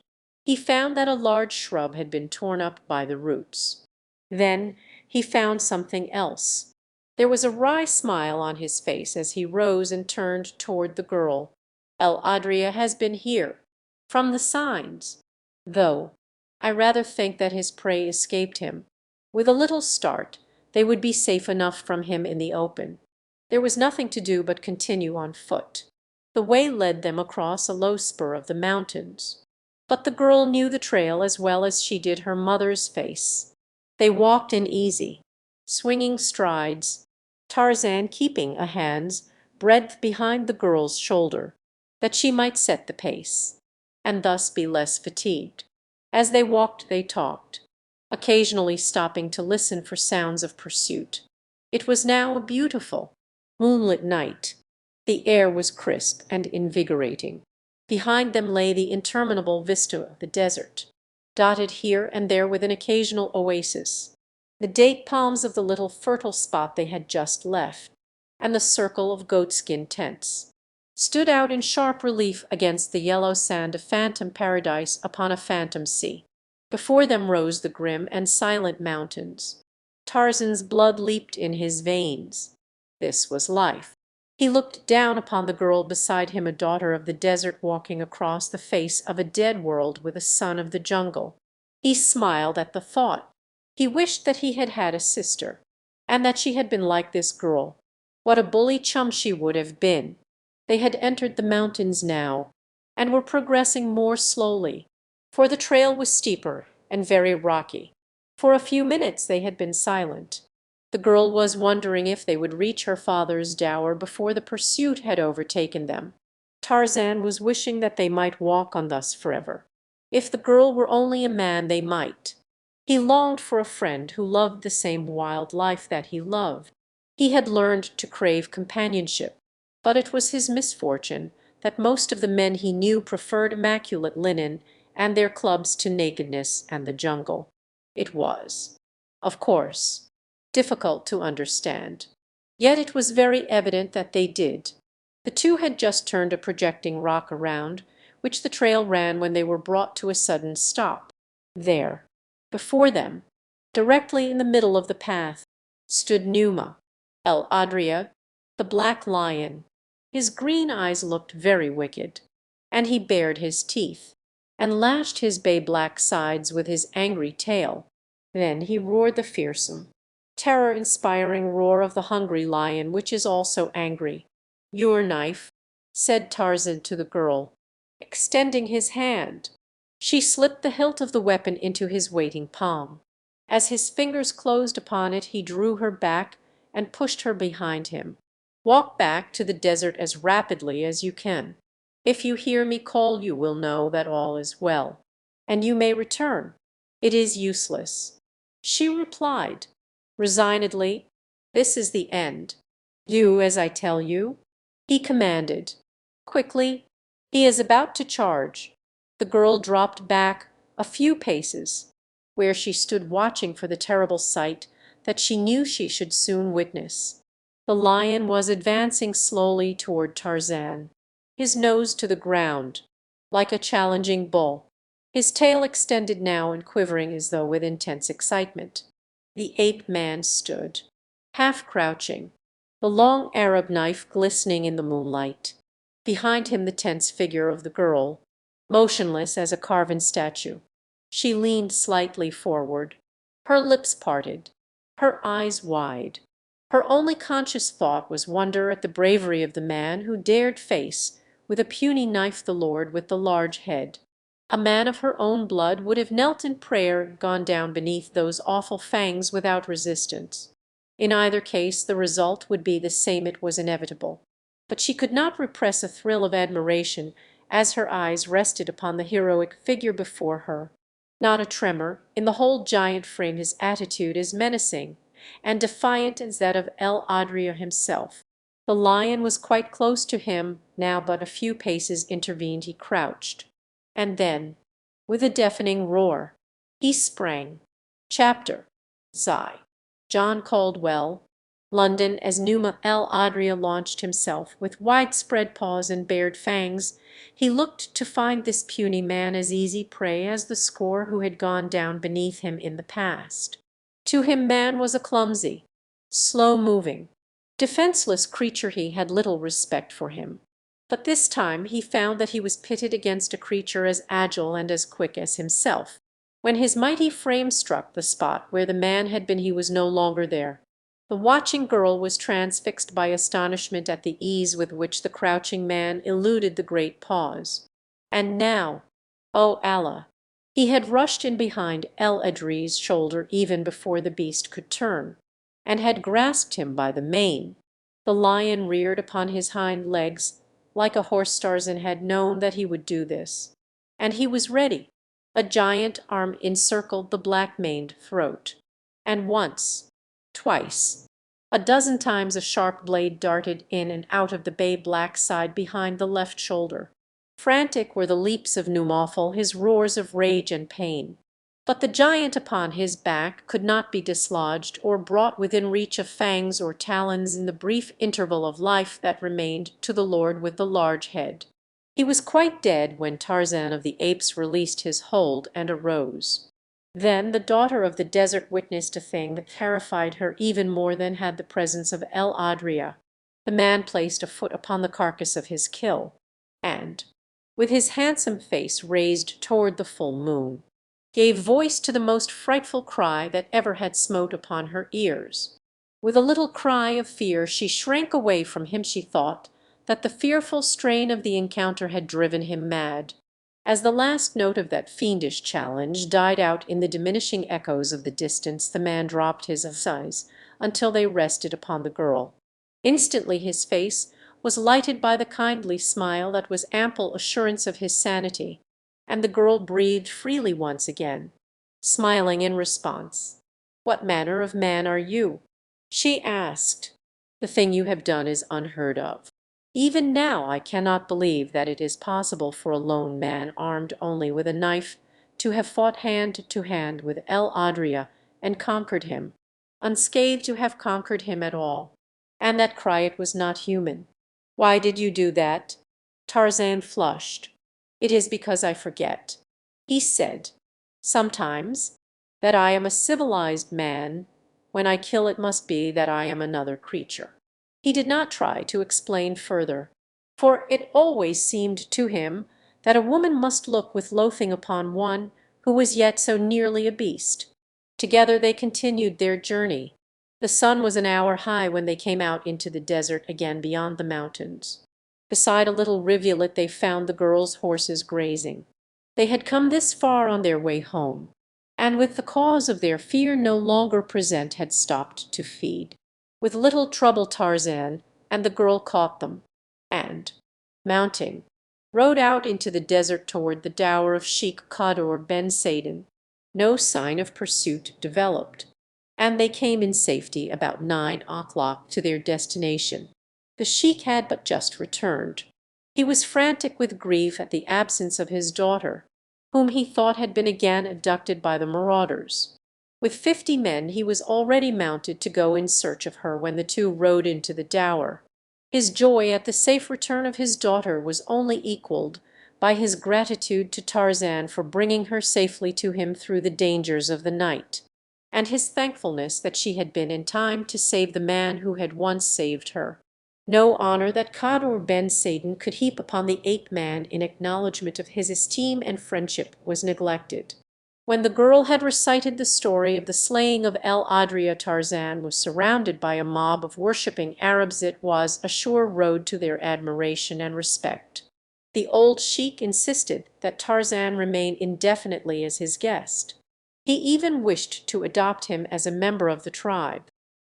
He found that a large shrub had been torn up by the roots. Then he found something else. There was a wry smile on his face as he rose and turned toward the girl. "El Adria has been here, from the signs, though I rather think that his prey escaped him. With a little start they would be safe enough from him in the open." There was nothing to do but continue on foot. The way led them across a low spur of the mountains, but the girl knew the trail as well as she did her mother's face. They walked in easy, swinging strides, Tarzan keeping a hand's breadth behind the girl's shoulder, that she might set the pace, and thus be less fatigued. As they walked they talked, occasionally stopping to listen for sounds of pursuit. It was now a beautiful, moonlit night. The air was crisp and invigorating. Behind them lay the interminable vista of the desert, dotted here and there with an occasional oasis, the date palms of the little fertile spot they had just left, and the circle of goatskin tents, stood out in sharp relief against the yellow sand, a phantom paradise upon a phantom sea. Before them rose the grim and silent mountains. Tarzan's blood leaped in his veins. This was life. He looked down upon the girl beside him, a daughter of the desert walking across the face of a dead world with a son of the jungle. He smiled at the thought. He wished that he had had a sister, and that she had been like this girl. What a bully chum she would have been! They had entered the mountains now, and were progressing more slowly, for the trail was steeper and very rocky. For a few minutes they had been silent. The girl was wondering if they would reach her father's dower before the pursuit had overtaken them. Tarzan was wishing that they might walk on thus forever. If the girl were only a man they might. He longed for a friend who loved the same wild life that he loved. He had learned to crave companionship, but it was his misfortune that most of the men he knew preferred immaculate linen and their clubs to nakedness and the jungle. It was, of course, difficult to understand. Yet it was very evident that they did. The two had just turned a projecting rock around which the trail ran when they were brought to a sudden stop. There, before them, directly in the middle of the path, stood Numa, El Adria, the black lion. His green eyes looked very wicked, and he bared his teeth, and lashed his bay-black sides with his angry tail. Then he roared the fearsome, terror-inspiring roar of the hungry lion, which is also angry. "Your knife," said Tarzan to the girl, extending his hand. She slipped the hilt of the weapon into his waiting palm. As his fingers closed upon it he drew her back and pushed her behind him. "Walk back to the desert as rapidly as you can. If you hear me call you will know that all is well, and you may return. It is useless." She replied resignedly, "This is the end. Do as I tell you." He commanded, "Quickly, he is about to charge." The girl dropped back a few paces. Where she stood watching for the terrible sight, that she knew she should soon witness. The lion was advancing slowly toward Tarzan, his nose to the ground, like a challenging bull, his tail extended now and quivering as though with intense excitement. The ape-man stood, half crouching, the long Arab knife glistening in the moonlight. Behind him the tense figure of the girl, motionless as a carven statue. She leaned slightly forward, her lips parted, her eyes wide. Her only conscious thought was wonder at the bravery of the man who dared face with a puny knife the lord with the large head. A man of her own blood would have knelt in prayer and gone down beneath those awful fangs without resistance. In either case the result would be the same, it was inevitable. But she could not repress a thrill of admiration as her eyes rested upon the heroic figure before her. Not a tremor in the whole giant frame, his attitude as menacing and defiant as that of El Adria himself. The lion was quite close to him, now but a few paces intervened. He crouched. And then, with a deafening roar, he sprang. Chapter. Sigh. John Caldwell. London, as Numa El Adria launched himself, with widespread paws and bared fangs, he looked to find this puny man as easy prey as the score who had gone down beneath him in the past. To him man was a clumsy, slow-moving, defenseless creature. He had little respect for him. But this time he found that he was pitted against a creature as agile and as quick as himself. When his mighty frame struck the spot where the man had been, he was no longer there. The watching girl was transfixed by astonishment at the ease with which the crouching man eluded the great paws. And now, oh Allah! He had rushed in behind El Adri's shoulder even before the beast could turn, and had grasped him by the mane. The lion reared upon his hind legs like a horse. Tarzan had known that he would do this, and he was ready. A giant arm encircled the black-maned throat, and once, twice, a dozen times a sharp blade darted in and out of the bay-black side behind the left shoulder. Frantic were the leaps of Numawful, his roars of rage and pain. But the giant upon his back could not be dislodged or brought within reach of fangs or talons in the brief interval of life that remained to the lord with the large head. He was quite dead when Tarzan of the Apes released his hold and arose. Then the daughter of the desert witnessed a thing that terrified her even more than had the presence of El Adria. The man placed a foot upon the carcass of his kill, and, with his handsome face raised toward the full moon, gave voice to the most frightful cry that ever had smote upon her ears. With a little cry of fear she shrank away from him. She thought that the fearful strain of the encounter had driven him mad. As the last note of that fiendish challenge died out in the diminishing echoes of the distance, the man dropped his eyes until they rested upon the girl. Instantly his face was lighted by the kindly smile that was ample assurance of his sanity, and the girl breathed freely once again, smiling in response. "What manner of man are you?" she asked. "The thing you have done is unheard of. Even now I cannot believe that it is possible for a lone man armed only with a knife to have fought hand to hand with El Adria and conquered him, unscathed, to have conquered him at all. And that cry, it was not human. Why did you do that?" Tarzan flushed. "It is because I forget," he said, "sometimes, that I am a civilized man. When I kill, it must be that I am another creature." He did not try to explain further, for it always seemed to him that a woman must look with loathing upon one who was yet so nearly a beast. Together they continued their journey. The sun was an hour high when they came out into the desert again beyond the mountains. Beside a little rivulet they found the girl's horses grazing. They had come this far on their way home, and with the cause of their fear no longer present had stopped to feed. With little trouble Tarzan and the girl caught them, and, mounting, rode out into the desert toward the dower of Sheik Kador Ben Saden. No sign of pursuit developed, and they came in safety about 9 o'clock to their destination. The sheik had but just returned. He was frantic with grief at the absence of his daughter, whom he thought had been again abducted by the marauders. With 50 men he was already mounted to go in search of her when the two rode into the Dower. His joy at the safe return of his daughter was only equalled by his gratitude to Tarzan for bringing her safely to him through the dangers of the night, and his thankfulness that she had been in time to save the man who had once saved her. No honor that Khadr Ben Saden could heap upon the ape-man in acknowledgment of his esteem and friendship was neglected. When the girl had recited the story of the slaying of El Adria, Tarzan was surrounded by a mob of worshipping Arabs. It was a sure road to their admiration and respect. The old sheik insisted that Tarzan remain indefinitely as his guest. He even wished to adopt him as a member of the tribe,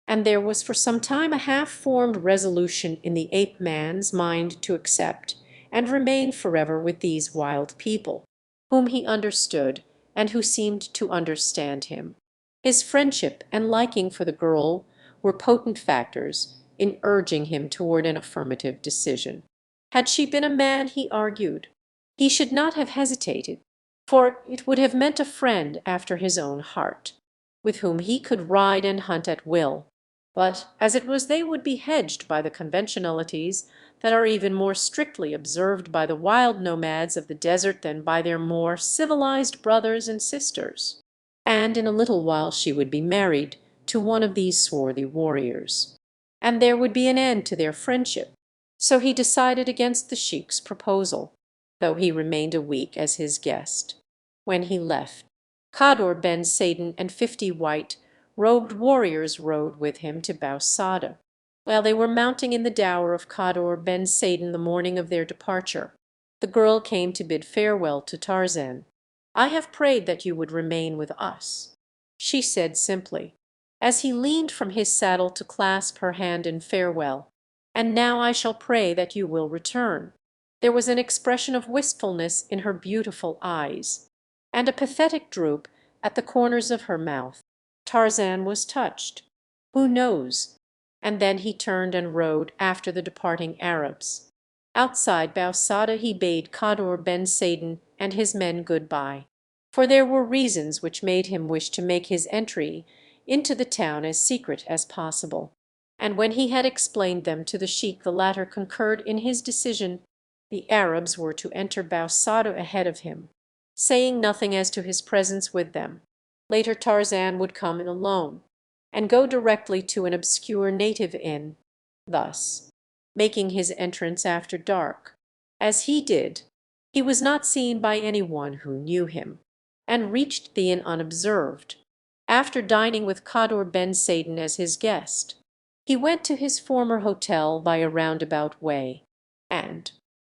and there was for some time a half-formed resolution in the ape-man's mind to accept and remain forever with these wild people, whom he understood and who seemed to understand him. His friendship and liking for the girl were potent factors in urging him toward an affirmative decision. Had she been a man, he argued, he should not have hesitated, for it would have meant a friend after his own heart, with whom he could ride and hunt at will. But as it was, they would be hedged by the conventionalities that are even more strictly observed by the wild nomads of the desert than by their more civilized brothers and sisters. And in a little while she would be married to one of these swarthy warriors, and there would be an end to their friendship. So he decided against the sheik's proposal, though he remained a week as his guest. When he left, Khadr Ben Saden and 50 white robed warriors rode with him to Bau Sada. While they were mounting in the Dower of Khadr Ben Saden the morning of their departure, the girl came to bid farewell to Tarzan. "I have prayed that you would remain with us," she said simply, as he leaned from his saddle to clasp her hand in farewell, "and now I shall pray that you will return." There was an expression of wistfulness in her beautiful eyes, and a pathetic droop at the corners of her mouth. Tarzan was touched. Who knows? And then he turned and rode after the departing Arabs. Outside Bau Sada he bade Khadr Ben Saden and his men good-bye, for there were reasons which made him wish to make his entry into the town as secret as possible. And when he had explained them to the sheik, the latter concurred in his decision. The Arabs were to enter Bau Sada ahead of him, saying nothing as to his presence with them. Later Tarzan would come in alone, and go directly to an obscure native inn, thus making his entrance after dark. As he did, he was not seen by any one who knew him, and reached the inn unobserved. After dining with Khadr Ben Saden as his guest, he went to his former hotel by a roundabout way, and,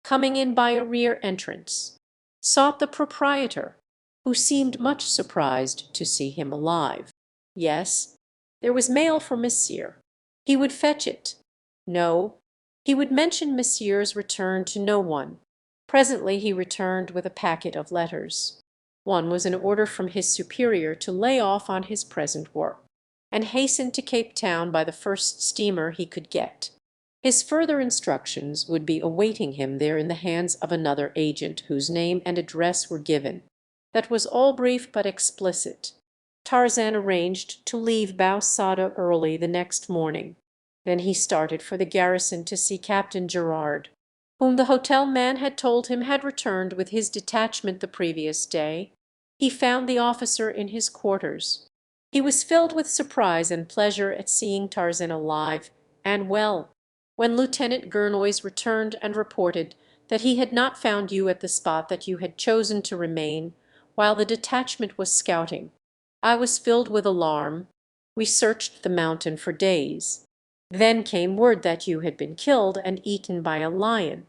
coming in by a rear entrance, sought the proprietor, who seemed much surprised to see him alive. Yes, there was mail for Monsieur. He would fetch it. No, he would mention Monsieur's return to no one. Presently he returned with a packet of letters. One was an order from his superior to lay off on his present work, and hasten to Cape Town by the first steamer he could get. His further instructions would be awaiting him there in the hands of another agent, whose name and address were given. That was all brief but explicit. Tarzan arranged to leave Bau Sada early the next morning. Then he started for the garrison to see Captain Gerard, whom the hotel man had told him had returned with his detachment the previous day. He found the officer in his quarters. He was filled with surprise and pleasure at seeing Tarzan alive and well. When Lieutenant Gurnoys returned and reported that he had not found you at the spot that you had chosen to remain while the detachment was scouting, I was filled with alarm. We searched the mountain for days. Then came word that you had been killed and eaten by a lion.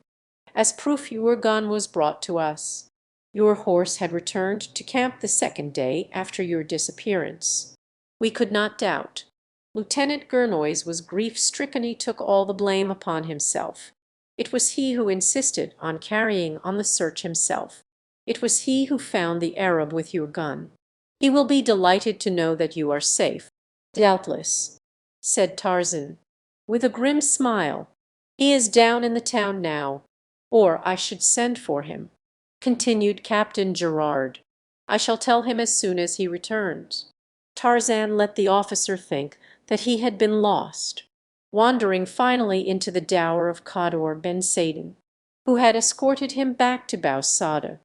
As proof, your gun was brought to us. Your horse had returned to camp the second day after your disappearance. We could not doubt. Lieutenant Gurnoys was grief-stricken. He took all the blame upon himself. It was he who insisted on carrying on the search himself. It was he who found the Arab with your gun. He will be delighted to know that you are safe." "Doubtless," said Tarzan, with a grim smile. "He is down in the town now, or I should send for him," continued Captain Gerard. "I shall tell him as soon as he returns." Tarzan let the officer think that he had been lost, wandering finally into the dower of Khadr Ben Saden, who had escorted him back to Bou Saada.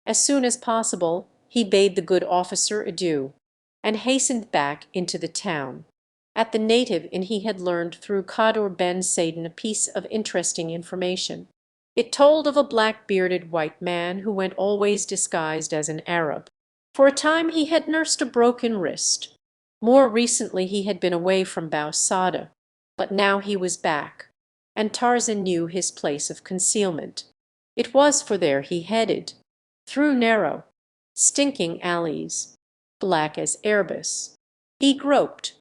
As soon as possible he bade the good officer adieu, and hastened back into the town. At the native inn he had learned through Khadr Ben Saden a piece of interesting information. It told of a black-bearded white man who went always disguised as an Arab. For a time he had nursed a broken wrist. More recently he had been away from Bou Saada, but now he was back, and Tarzan knew his place of concealment. It was for there he headed, through narrow, stinking alleys, black as Erebus. He groped,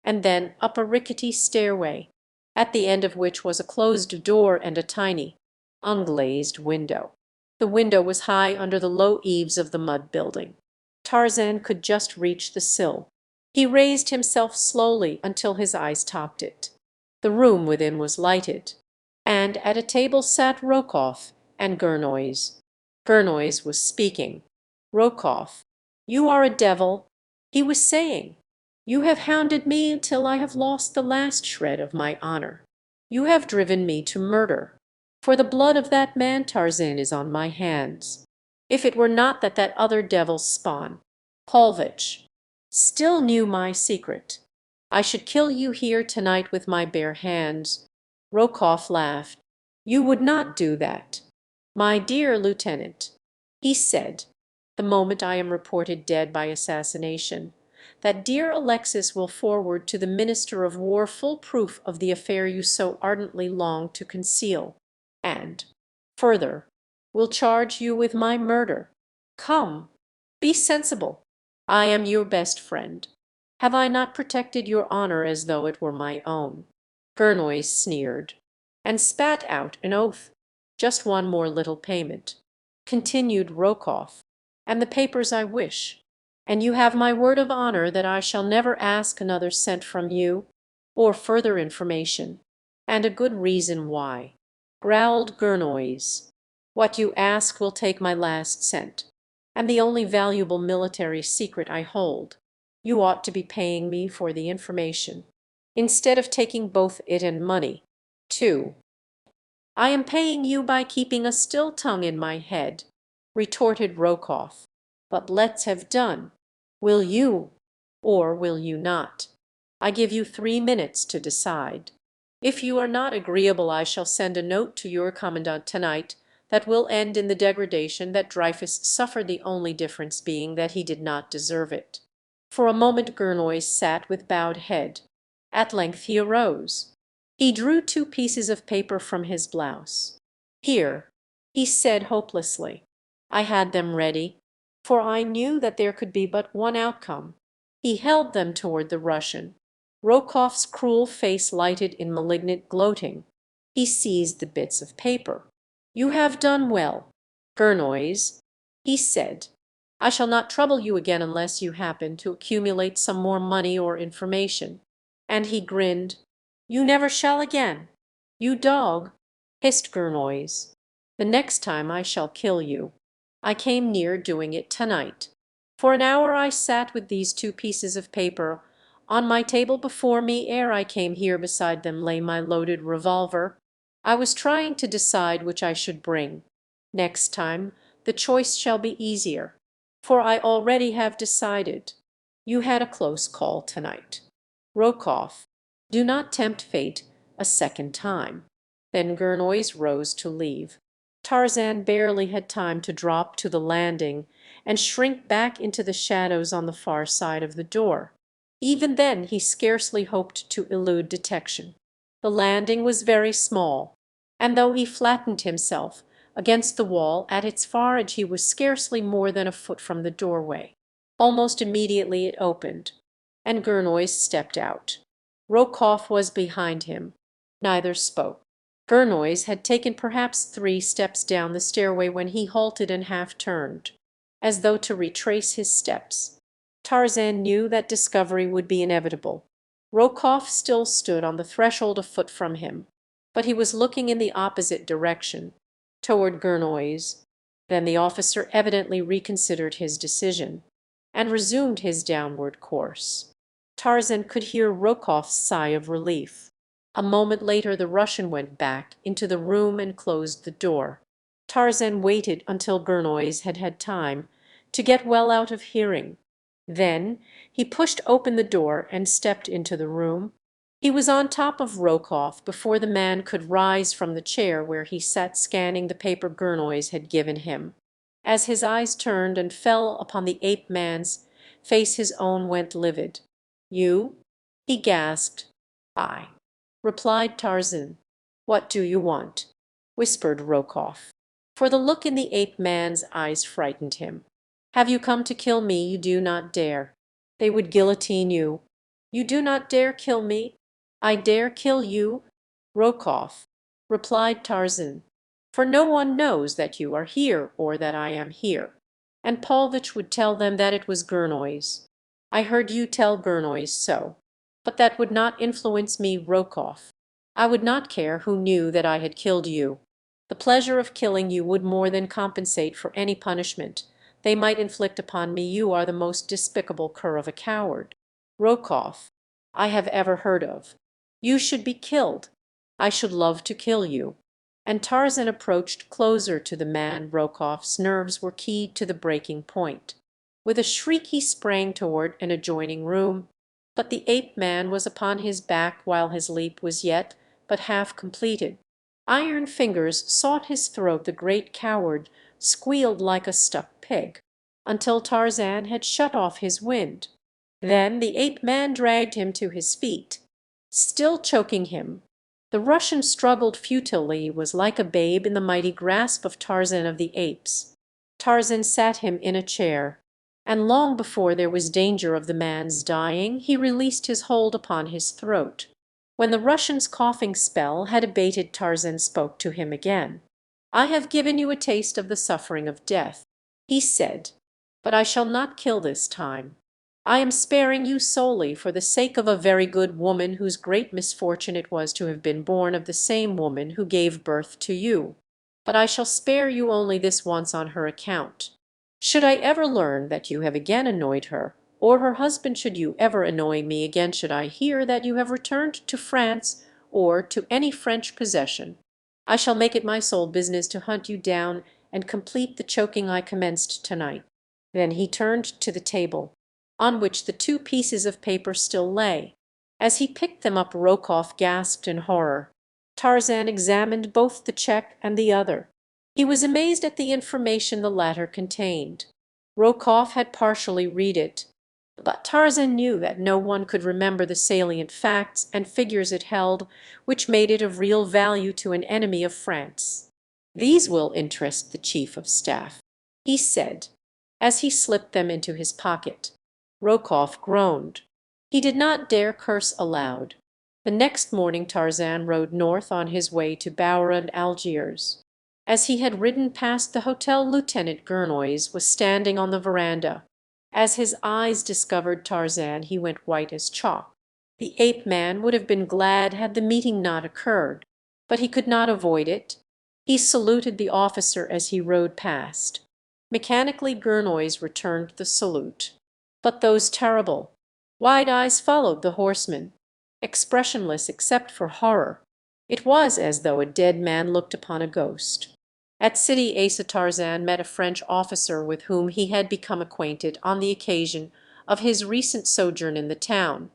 and then up a rickety stairway, at the end of which was a closed door and a tiny, unglazed window. The window was high under the low eaves of the mud building. Tarzan could just reach the sill. He raised himself slowly until his eyes topped it. The room within was lighted, and at a table sat Rokoff and Gurnoys. Gurnoys was speaking. "Rokoff, you are a devil," he was saying. "You have hounded me until I have lost the last shred of my honor. You have driven me to murder. For the blood of that man Tarzan is on my hands. If it were not that that other devil's spawn, Paulvitch, still knew my secret, I should kill you here tonight with my bare hands." Rokoff laughed. "You would not do that, my dear lieutenant," he said, "the moment I am reported dead by assassination. That dear Alexis will forward to the Minister of War full proof of the affair you so ardently long to conceal, and, further, will charge you with my murder. Come, be sensible. I am your best friend. Have I not protected your honor as though it were my own?" Gurnoy sneered, and spat out an oath. "Just one more little payment," continued Rokoff, "and the papers I wish. And you have my word of honor that I shall never ask another cent from you, or further information, and a good reason why," growled Gurnoys. "What you ask will take my last cent, and the only valuable military secret I hold. You ought to be paying me for the information, instead of taking both it and money, too." "I am paying you by keeping a still tongue in my head," retorted Rokoff. "But let's have done. Will you, or will you not? I give you 3 minutes to decide. If you are not agreeable I shall send a note to your commandant tonight that will end in the degradation that Dreyfus suffered, the only difference being that he did not deserve it." For a moment Gurnoy sat with bowed head. At length he arose. He drew 2 pieces of paper from his blouse. "Here," he said hopelessly. "I had them ready, for I knew that there could be but one outcome." He held them toward the Russian. Rokoff's cruel face lighted in malignant gloating. He seized the bits of paper. "You have done well, Gurnoys," he said. "I shall not trouble you again unless you happen to accumulate some more money or information." And he grinned. "You never shall again, you dog," hissed Gurnoys. "The next time I shall kill you. I came near doing it tonight. For an hour I sat with these 2 pieces of paper on my table before me. Ere I came here beside them lay my loaded revolver. I was trying to decide which I should bring. Next time the choice shall be easier, for I already have decided. You had a close call tonight, Rokoff. Do not tempt fate a second time." Then Gurnoys rose to leave. Tarzan barely had time to drop to the landing and shrink back into the shadows on the far side of the door. Even then he scarcely hoped to elude detection. The landing was very small, and though he flattened himself against the wall at its far edge he was scarcely more than a foot from the doorway. Almost immediately it opened, and Gurnoys stepped out. Rokoff was behind him. Neither spoke. Gurnoys had taken perhaps 3 steps down the stairway when he halted and half turned, as though to retrace his steps. Tarzan knew that discovery would be inevitable. Rokoff still stood on the threshold a foot from him, but he was looking in the opposite direction, toward Gurnoys. Then the officer evidently reconsidered his decision. and resumed his downward course. Tarzan could hear Rokoff's sigh of relief. A moment later the Russian went back into the room and closed the door. Tarzan waited until Gurnoys had had time to get well out of hearing. Then he pushed open the door and stepped into the room. He was on top of Rokoff before the man could rise from the chair where he sat scanning the paper Gurnoys had given him. As his eyes turned and fell upon the ape man's face his own went livid. "You?" he gasped. "I," replied Tarzan. "What do you want?" whispered Rokoff, for the look in the ape man's eyes frightened him. "Have you come to kill me? You do not dare. They would guillotine you. You do not dare kill me? I dare kill you?" "Rokoff," replied Tarzan, "for no one knows that you are here or that I am here, and Paulvitch would tell them that it was Gurnoys. I heard you tell Gurnoys so. But that would not influence me, Rokoff. I would not care who knew that I had killed you. The pleasure of killing you would more than compensate for any punishment they might inflict upon me. You are the most despicable cur of a coward, Rokoff, I have ever heard of. You should be killed. I should love to kill you." And Tarzan approached closer to the man. Rokoff's nerves were keyed to the breaking point. With a shriek he sprang toward an adjoining room, but the ape man was upon his back while his leap was yet but half completed. Iron fingers sought his throat. The great coward squealed like a stuck pig, until Tarzan had shut off his wind. Then the ape man dragged him to his feet, still choking him. The Russian struggled futilely, was like a babe in the mighty grasp of Tarzan of the Apes. Tarzan sat him in a chair, and long before there was danger of the man's dying, he released his hold upon his throat. When the Russian's coughing spell had abated, Tarzan spoke to him again. "I have given you a taste of the suffering of death," he said, "but I shall not kill this time. I am sparing you solely for the sake of a very good woman whose great misfortune it was to have been born of the same woman who gave birth to you. But I shall spare you only this once on her account. Should I ever learn that you have again annoyed her, or her husband should you ever annoy me again, should I hear that you have returned to France or to any French possession, I shall make it my sole business to hunt you down and complete the choking I commenced tonight." Then he turned to the table, on which the two pieces of paper still lay. As he picked them up, Rokoff gasped in horror. Tarzan examined both the check and the other. He was amazed at the information the latter contained. Rokoff had partially read it, but Tarzan knew that no one could remember the salient facts and figures it held, which made it of real value to an enemy of France. "These will interest the chief of staff," he said, as he slipped them into his pocket. Rokoff groaned. He did not dare curse aloud. The next morning Tarzan rode north on his way to Bower and Algiers. As he had ridden past the hotel, Lieutenant Gurnoys was standing on the veranda. As his eyes discovered Tarzan, he went white as chalk. The ape man would have been glad had the meeting not occurred, but he could not avoid it. He saluted the officer as he rode past. Mechanically Gurnoys returned the salute. But those terrible, wide eyes followed the horseman, expressionless except for horror. It was as though a dead man looked upon a ghost. At Sidi Asa Tarzan met a French officer with whom he had become acquainted on the occasion of his recent sojourn in the town.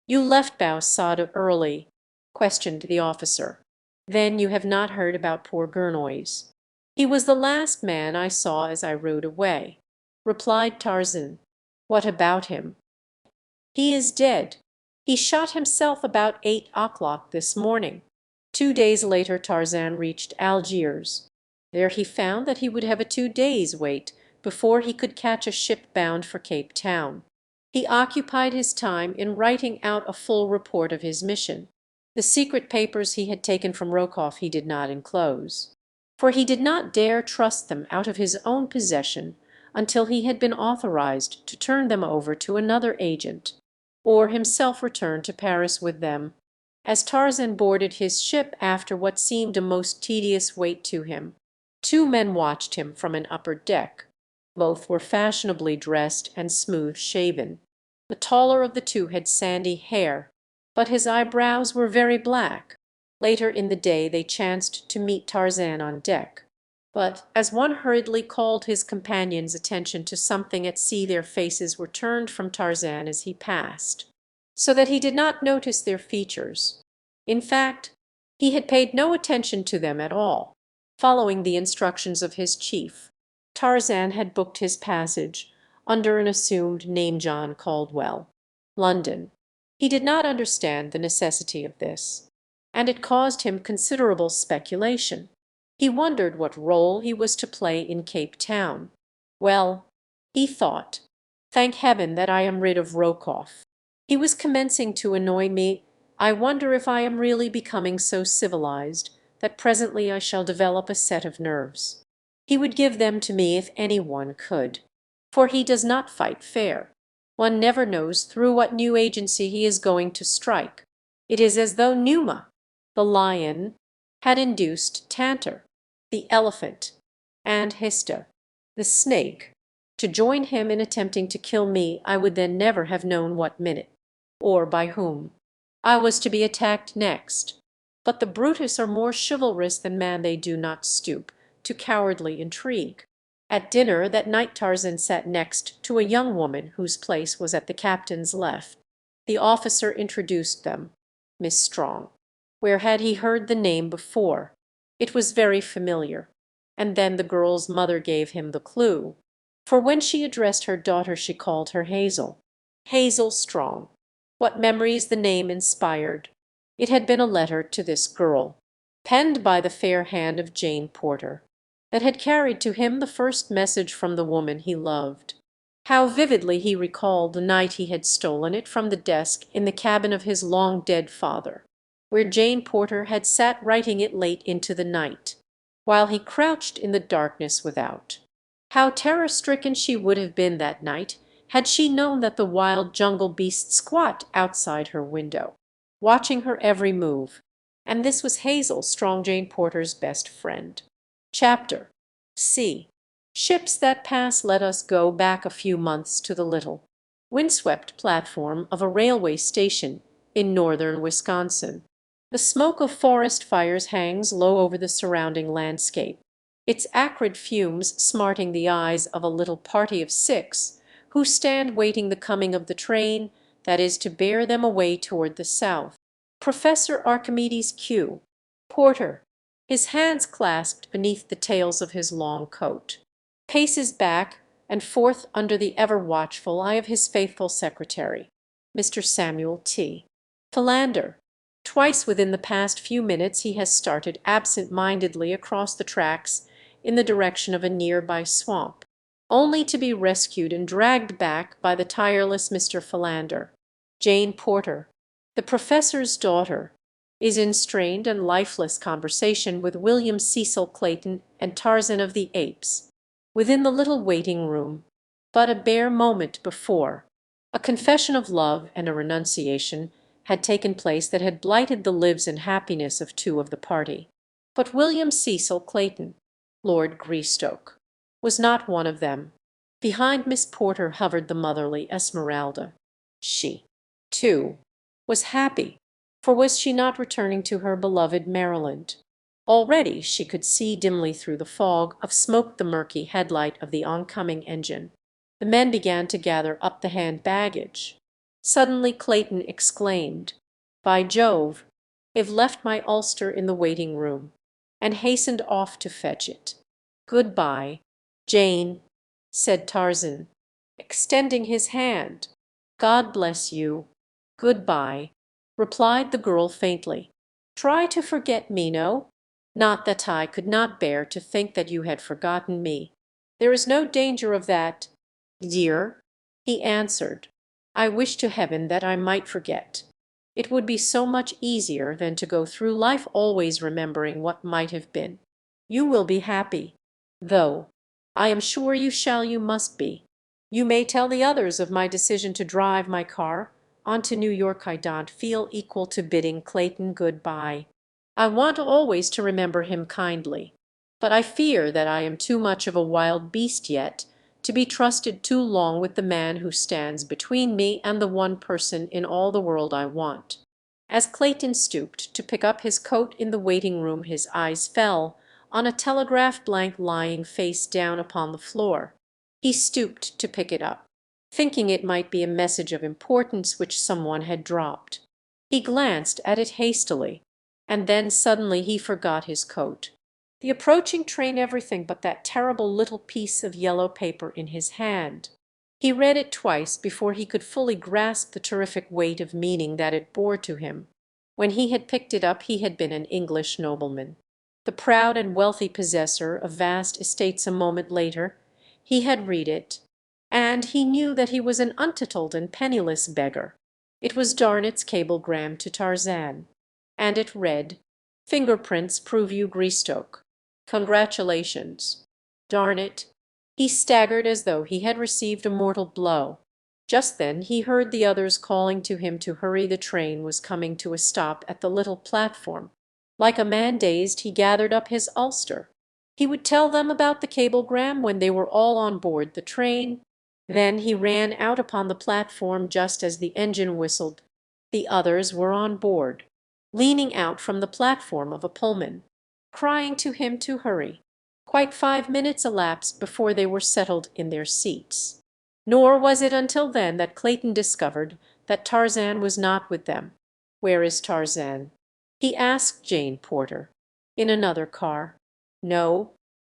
"You left Bou Saada early?" questioned the officer. "Then you have not heard about poor Gurnoys?" "He was the last man I saw as I rode away," replied Tarzan. "What about him?" "He is dead. He shot himself about 8 o'clock this morning." 2 days later Tarzan reached Algiers. There he found that he would have a 2 days' wait before he could catch a ship bound for Cape Town. He occupied his time in writing out a full report of his mission. The secret papers he had taken from Rokoff he did not enclose, for he did not dare trust them out of his own possession until he had been authorized to turn them over to another agent, or himself return to Paris with them. As Tarzan boarded his ship after what seemed a most tedious wait to him, 2 men watched him from an upper deck. Both were fashionably dressed and smooth-shaven. The taller of the two had sandy hair, but his eyebrows were very black. Later in the day they chanced to meet Tarzan on deck, but as one hurriedly called his companion's attention to something at sea their faces were turned from Tarzan as he passed, so that he did not notice their features. In fact, he had paid no attention to them at all. Following the instructions of his chief, Tarzan had booked his passage, under an assumed name, John Caldwell, London. He did not understand the necessity of this, and it caused him considerable speculation. He wondered what role he was to play in Cape Town. Well, he thought, thank heaven that I am rid of Rokoff. He was commencing to annoy me. I wonder if I am really becoming so civilized that presently I shall develop a set of nerves. He would give them to me if any one could, for he does not fight fair. One never knows through what new agency he is going to strike. It is as though Numa, the lion, had induced Tantor, the elephant, and Hista, the snake, to join him in attempting to kill me. I would then never have known what minute, or by whom, I was to be attacked next. But the brutes are more chivalrous than man. They do not stoop to cowardly intrigue. At dinner that night Tarzan sat next to a young woman whose place was at the captain's left. The officer introduced them. Miss Strong. Where had he heard the name before? It was very familiar. And then the girl's mother gave him the clue, for when she addressed her daughter she called her Hazel. Hazel Strong. What memories the name inspired! It had been a letter to this girl, penned by the fair hand of Jane Porter, that had carried to him the first message from the woman he loved. How vividly he recalled the night he had stolen it from the desk in the cabin of his long-dead father, where Jane Porter had sat writing it late into the night, while he crouched in the darkness without. How terror-stricken she would have been that night had she known that the wild jungle beast squat outside her window, watching her every move. And this was Hazel Strong, Jane Porter's best friend. Chapter C. Ships that pass. Let us go back a few months to the little, windswept platform of a railway station in northern Wisconsin. The smoke of forest fires hangs low over the surrounding landscape, its acrid fumes smarting the eyes of a little party of 6 who stand waiting the coming of the train that is to bear them away toward the south. Professor Archimedes Q. Porter, his hands clasped beneath the tails of his long coat, paces back and forth under the ever-watchful eye of his faithful secretary, Mr. Samuel T. Philander. Twice within the past few minutes he has started absent-mindedly across the tracks in the direction of a nearby swamp, only to be rescued and dragged back by the tireless Mr. Philander. Jane Porter, the professor's daughter, is in strained and lifeless conversation with William Cecil Clayton and Tarzan of the Apes, within the little waiting room. But a bare moment before, a confession of love and a renunciation had taken place that had blighted the lives and happiness of 2 of the party. But William Cecil Clayton, Lord Greystoke, was not one of them. Behind Miss Porter hovered the motherly Esmeralda. She, too, was happy, for was she not returning to her beloved Maryland? Already she could see dimly through the fog of smoke the murky headlight of the oncoming engine. The men began to gather up the hand baggage. Suddenly Clayton exclaimed, "By Jove, I've left my ulster in the waiting room," and hastened off to fetch it. "Good-bye, Jane," said Tarzan, extending his hand. "God bless you." "Good-bye," replied the girl faintly. "Try to forget me, no? Not that I could not bear to think that you had forgotten me. There is no danger of that, dear," he answered. "I wish to heaven that I might forget. It would be so much easier than to go through life always remembering what might have been. You will be happy, though. I am sure you shall. You must be. You may tell the others of my decision to drive my car on to New York. I don't feel equal to bidding Clayton good-bye. I want always to remember him kindly, but I fear that I am too much of a wild beast yet to be trusted too long with the man who stands between me and the one person in all the world I want." As Clayton stooped to pick up his coat in the waiting room his eyes fell on a telegraph blank lying face down upon the floor. He stooped to pick it up, thinking it might be a message of importance which someone had dropped. He glanced at it hastily, and then suddenly he forgot his coat, the approaching train, everything but that terrible little piece of yellow paper in his hand. He read it twice before he could fully grasp the terrific weight of meaning that it bore to him. When he had picked it up he had been an English nobleman, the proud and wealthy possessor of vast estates. A moment later he had read it, and he knew that he was an untitled and penniless beggar. It was Darnett's cablegram to Tarzan, and it read, "Fingerprints prove you Greystoke. Congratulations. Darnett." He staggered as though he had received a mortal blow. Just then he heard the others calling to him to hurry. The train was coming to a stop at the little platform. Like a man dazed he gathered up his ulster. He would tell them about the cablegram when they were all on board the train. Then he ran out upon the platform just as the engine whistled. The others were on board, leaning out from the platform of a Pullman, crying to him to hurry. Quite 5 minutes elapsed before they were settled in their seats. Nor was it until then that Clayton discovered that Tarzan was not with them. "Where is Tarzan?" he asked Jane Porter. "In another car." "No,"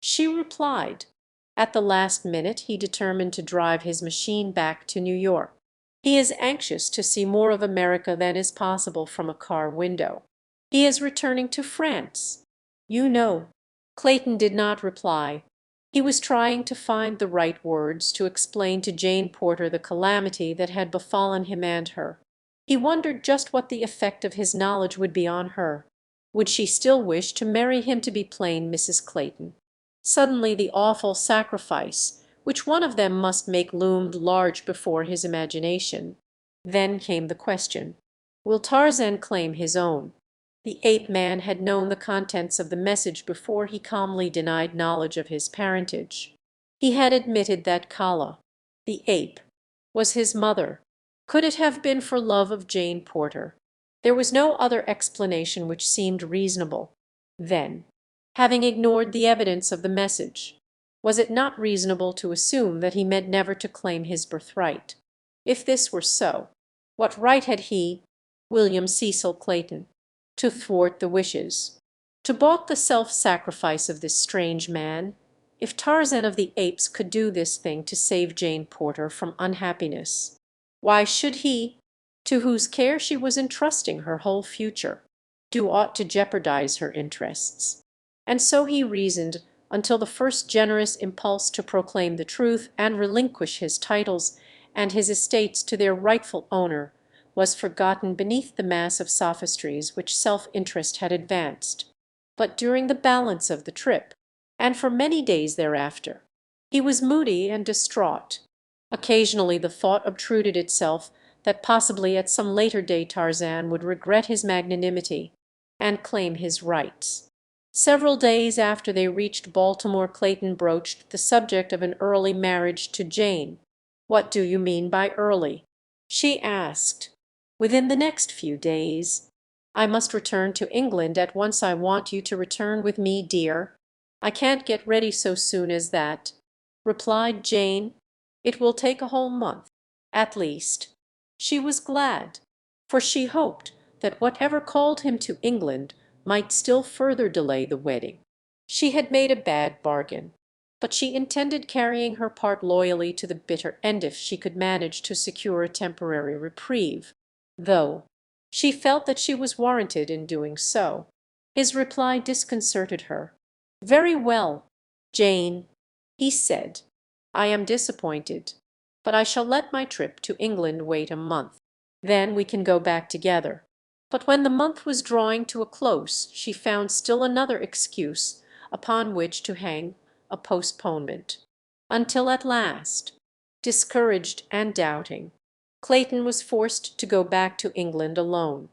she replied. At the last minute he determined to drive his machine back to New York. He is anxious to see more of America than is possible from a car window. He is returning to France. You know." Clayton did not reply. He was trying to find the right words to explain to Jane Porter the calamity that had befallen him and her. He wondered just what the effect of his knowledge would be on her. Would she still wish to marry him to be plain Mrs. Clayton? Suddenly the awful sacrifice which one of them must make loomed large before his imagination. Then came the question, will Tarzan claim his own? The ape-man had known the contents of the message before he calmly denied knowledge of his parentage. He had admitted that Kala, the ape, was his mother. Could it have been for love of Jane Porter? There was no other explanation which seemed reasonable. Then, having ignored the evidence of the message, was it not reasonable to assume that he meant never to claim his birthright? If this were so, what right had he, William Cecil Clayton, to thwart the wishes, to balk the self-sacrifice of this strange man? If Tarzan of the Apes could do this thing to save Jane Porter from unhappiness, why should he, to whose care she was entrusting her whole future, do aught to jeopardize her interests? And so he reasoned until the first generous impulse to proclaim the truth and relinquish his titles and his estates to their rightful owner was forgotten beneath the mass of sophistries which self-interest had advanced. But during the balance of the trip, and for many days thereafter, he was moody and distraught. Occasionally the thought obtruded itself that possibly at some later day Tarzan would regret his magnanimity and claim his rights. Several days after they reached Baltimore, Clayton broached the subject of an early marriage to Jane. "What do you mean by early?" she asked. "Within the next few days. I must return to England at once. I want you to return with me, dear." "I can't get ready so soon as that," replied Jane. "It will take a whole month, at least." She was glad, for she hoped that whatever called him to England might still further delay the wedding. She had made a bad bargain, but she intended carrying her part loyally to the bitter end if she could manage to secure a temporary reprieve, though she felt that she was warranted in doing so. His reply disconcerted her. "Very well, Jane," he said. "I am disappointed, but I shall let my trip to England wait a month. Then we can go back together." But when the month was drawing to a close she found still another excuse upon which to hang a postponement, until at last, discouraged and doubting, Clayton was forced to go back to England alone.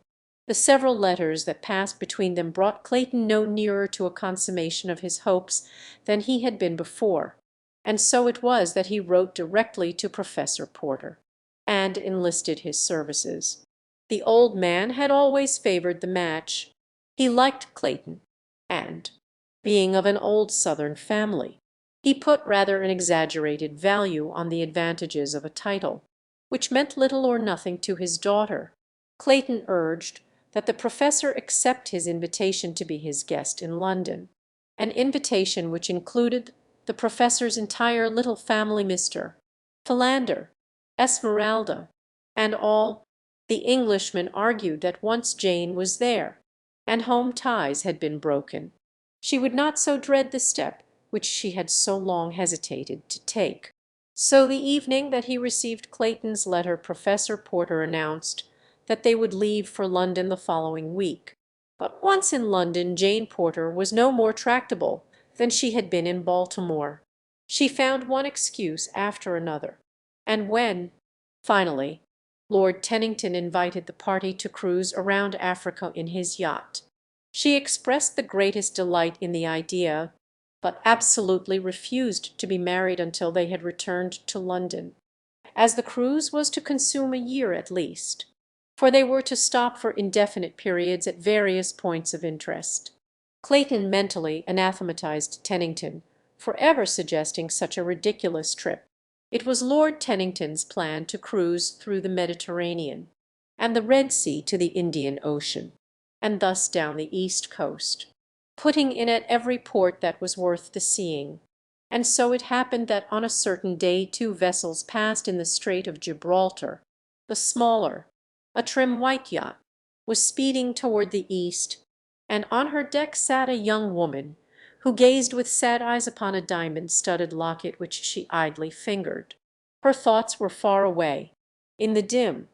The several letters that passed between them brought Clayton no nearer to a consummation of his hopes than he had been before. and so it was that he wrote directly to Professor Porter, and enlisted his services. The old man had always favored the match. He liked Clayton, and, being of an old Southern family, he put rather an exaggerated value on the advantages of a title, which meant little or nothing to his daughter. Clayton urged that the professor accept his invitation to be his guest in London, an invitation which included the professor's entire little family, Mr. Philander, Esmeralda, and all. The Englishman argued that once Jane was there, and home ties had been broken, she would not so dread the step which she had so long hesitated to take. So the evening that he received Clayton's letter, Professor Porter announced that they would leave for London the following week. But once in London, Jane Porter was no more tractable than she had been in Baltimore. She found one excuse after another, and when, finally, Lord Tennington invited the party to cruise around Africa in his yacht, she expressed the greatest delight in the idea, but absolutely refused to be married until they had returned to London, as the cruise was to consume a year at least, for they were to stop for indefinite periods at various points of interest. Clayton mentally anathematized Tennington for ever suggesting such a ridiculous trip. It was Lord Tennington's plan to cruise through the Mediterranean and the Red Sea to the Indian Ocean, and thus down the east coast, putting in at every port that was worth the seeing. And so it happened that on a certain day two vessels passed in the Strait of Gibraltar. The smaller, a trim white yacht, was speeding toward the east, and on her deck sat a young woman, who gazed with sad eyes upon a diamond-studded locket which she idly fingered. Her thoughts were far away, in the dim,